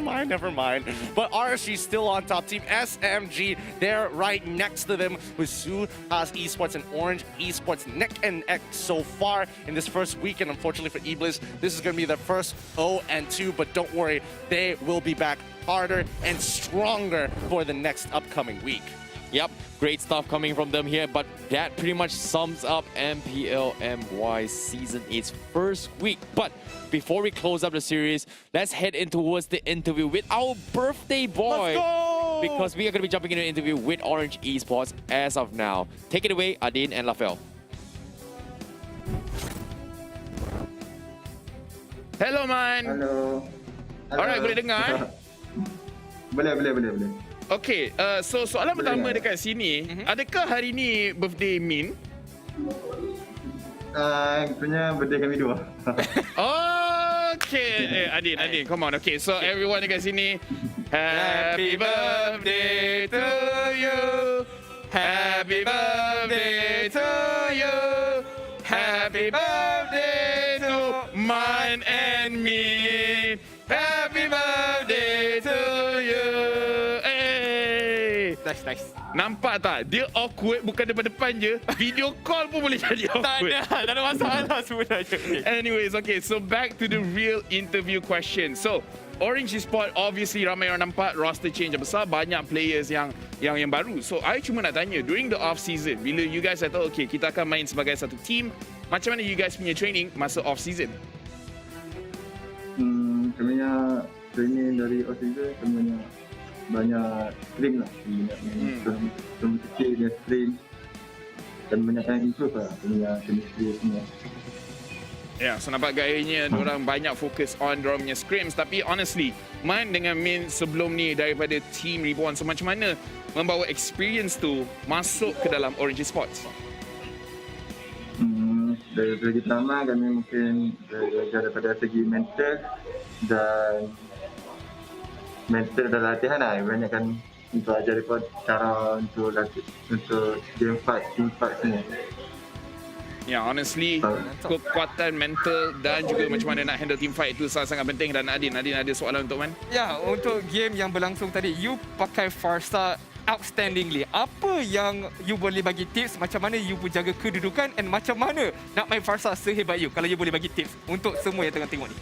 mind. But RSG still on top. Team SMG, they're right next to them with Suhas Esports and Orange Esports neck and neck so far in this first weekend. Unfortunately for EBLZ, this is going to be their first 0-2, but don't worry, they will be back harder and stronger for the next upcoming week. Yep, great stuff coming from them here, but that pretty much sums up MPL MY Season 8's first week. But before we close up the series, let's head in towards the interview with our birthday boy. Let's go! Because we are going to be jumping into an interview with Orange Esports as of now. Take it away, Adin and Lafel. Hello, man. Hello. Alright, boleh dengar? Boleh. Okay, so soalan pertama dekat sini, adakah hari ni birthday Min? Punya birthday kami dua. Okay, Adin, come on. Okay, so everyone dekat sini, happy birthday to you. Happy birthday to you. Happy birthday to mine and me. Happy birthday to you. Nice. Nampak tak? Dia awkward bukan depan-depan je. Video call pun boleh jadi awkward. Tak ada masalah sebenarnya. Anyways, okay, so back to the real interview question. So, Orange Esports obviously ramai orang nampak roster change yang besar, banyak players yang baru. So, I cuma nak tanya, during the off season, bila you guys kata, okay, kita akan main sebagai satu team, macam mana you guys punya training masa off season? Kami punya training dari off season, kami banyak stream lah. Banyak kecil dia stream. Dan banyak yang improve lah. Punya chemistry semua. Ya, so nampak gayanya diorang banyak fokus on diorang punya scrims. Tapi honestly, Man dengan Min sebelum ni daripada Team Reborn, so macam mana membawa experience tu masuk ke dalam Orange Esports? Dari segi pertama, kami mungkin daripada segi mental dan mental dan latihan lah. Banyakkan untuk ajar mereka cara untuk untuk game fight, team fight semua. Ya, honestly, kekuatan mental dan juga macam mana nak handle team fight itu sangat penting. Dan Adin ada soalan untuk Man? Ya, untuk game yang berlangsung tadi, you pakai Farsa outstandingly. Apa yang you boleh bagi tips macam mana you jaga kedudukan and macam mana nak main Farsa sehebat you? Kalau you boleh bagi tips untuk semua yang tengah tengok ni.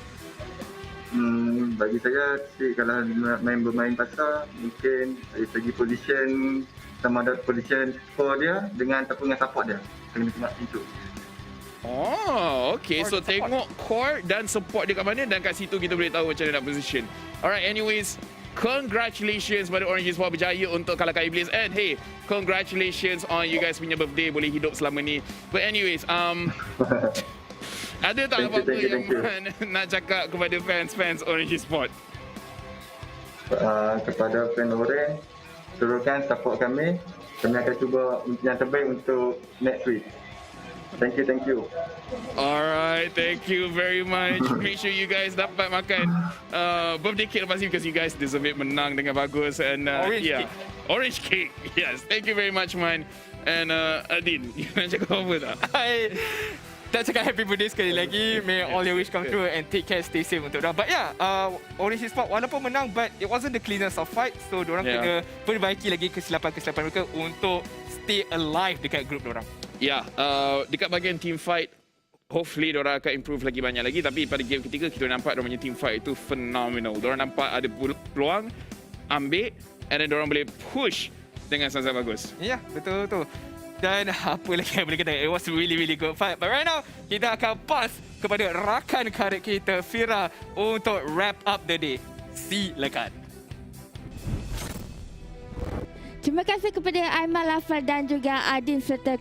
Bagi saya, kalau bermain Farsa, mungkin dari segi position, sama ada position score dia dengan ataupun dengan support dia. Kena tengok itu. Oh, okay. So tengok core dan support dia kat mana dan kat situ kita boleh tahu macam mana nak position. Alright, anyways, congratulations pada Orange Esports berjaya untuk kalahkan EBLZ. And hey, congratulations on you guys punya birthday, boleh hidup selama ni. But anyways, ada tak apa-apa yang nak cakap kepada fans Orange Esports? Kepada fan Orange, teruskan support kami. Kami akan cuba yang terbaik untuk next week. Thank you. Alright, thank you very much. Make sure you guys dapat makan birthday cake lepas ni because you guys deserve it, menang dengan bagus. And cake. Orange cake. Yes, thank you very much, man. And Adin, you nak cakap apa tak? Tak cakap happy birthday sekali lagi. May all your wish come true and take care, stay safe untuk dorang. But yeah, Orange Esports walaupun menang, but it wasn't the cleanest of fight. So dorang kena perbaiki lagi kesilapan mereka untuk stay alive dekat grup dorang. Ya, dekat bahagian team fight, hopefully diorang akan improve lagi banyak lagi. Tapi pada game ketiga, kita nampak diorang punya team fight itu phenomenal. Diorang nampak ada peluang, ambil, and then diorang boleh push dengan sangat bagus. Ya, betul. Dan apa lagi yang boleh kata, it was really good fight. But right now, kita akan pass kepada rakan karib kita, Fira, untuk wrap up the day. Silakan. Terima kasih kepada Aiman, Lafal dan juga Adin serta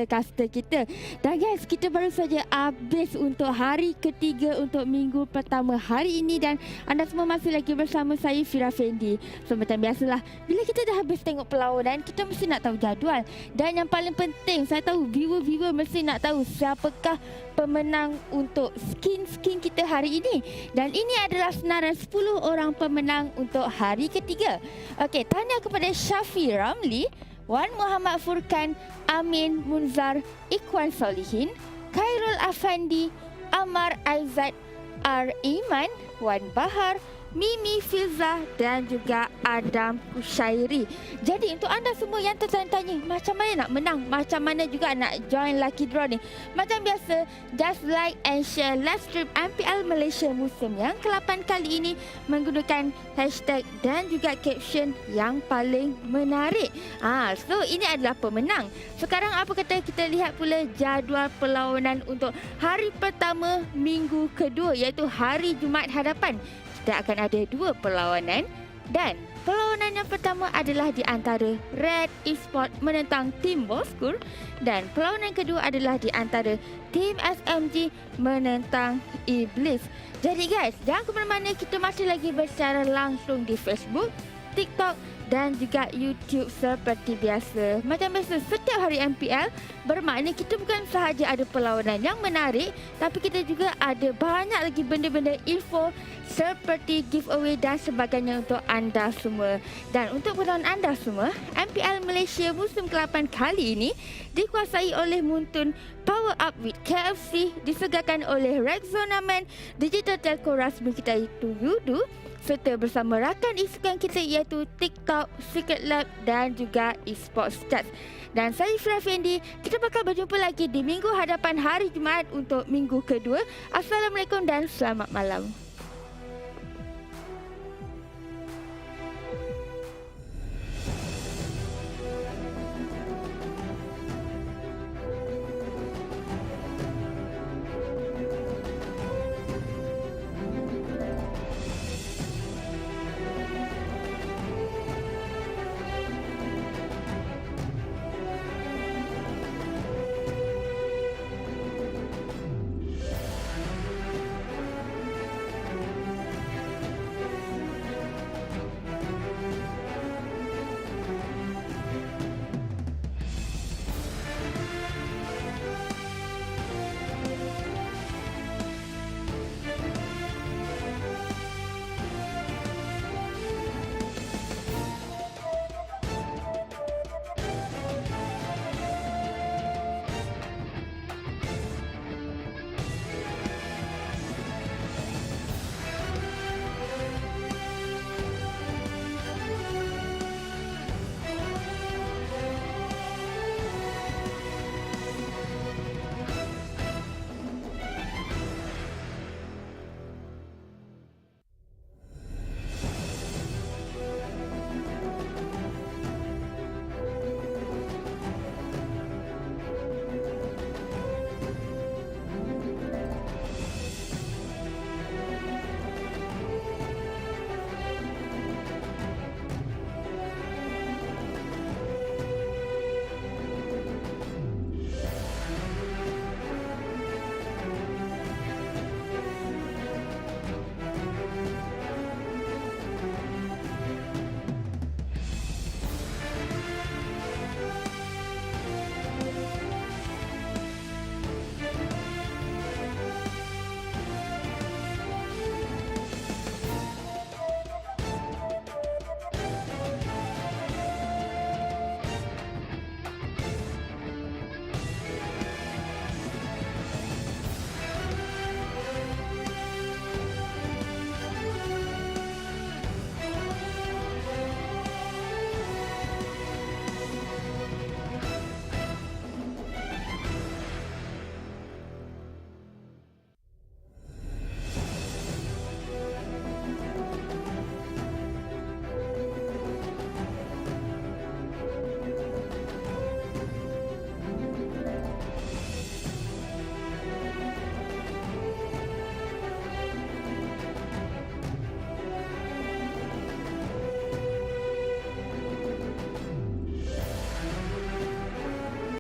caster kita. Dan guys, kita baru saja habis untuk hari ketiga untuk minggu pertama hari ini dan anda semua masih lagi bersama saya, Fira Fendi. So macam biasalah, bila kita dah habis tengok perlawanan, kita mesti nak tahu jadual. Dan yang paling penting, saya tahu viewer mesti nak tahu siapakah pemenang untuk skin kita hari ini. Dan ini adalah senarai 10 orang pemenang untuk hari ketiga. Okey, tahniah kepada Syafi Ramli, Wan Muhammad Furkan, Amin Munzar, Ikhwan Solihin, Khairul Afandi, Amar Aizat, R. Iman, Wan Bahar, Mimi Filza dan juga Adam Kushairi. Jadi untuk anda semua yang tertanya-tanya macam mana nak menang, macam mana juga nak join lucky draw ni, macam biasa, just like and share live stream MPL Malaysia musim yang ke-8 kali ini menggunakan hashtag dan juga caption yang paling menarik. So ini adalah pemenang. Sekarang apa kata kita lihat pula jadual perlawanan untuk hari pertama minggu kedua, iaitu hari Jumaat hadapan. Kita akan ada 2 perlawanan dan perlawanan yang pertama adalah di antara Red Esports menentang Team Boskur dan perlawanan kedua adalah di antara Team SMG menentang EBLZ. Jadi guys, jangan ke mana-mana, kita masih lagi bersecara langsung di Facebook, TikTok dan juga YouTube seperti biasa. Macam biasa, setiap hari MPL bermakna kita bukan sahaja ada perlawanan yang menarik, tapi kita juga ada banyak lagi benda-benda info seperti giveaway dan sebagainya untuk anda semua. Dan untuk penonton anda semua, MPL Malaysia musim ke-8 kali ini dikuasai oleh Muntun Power Up with KFC, disegarkan oleh Rexona Man, digital telco rasmi kita itu Yudu, serta bersama rakan isukan kita iaitu TikTok, Secret Lab dan juga Esports Chat. Dan saya Fira Fendi, kita bakal berjumpa lagi di minggu hadapan hari Jumaat untuk minggu kedua. Assalamualaikum dan selamat malam.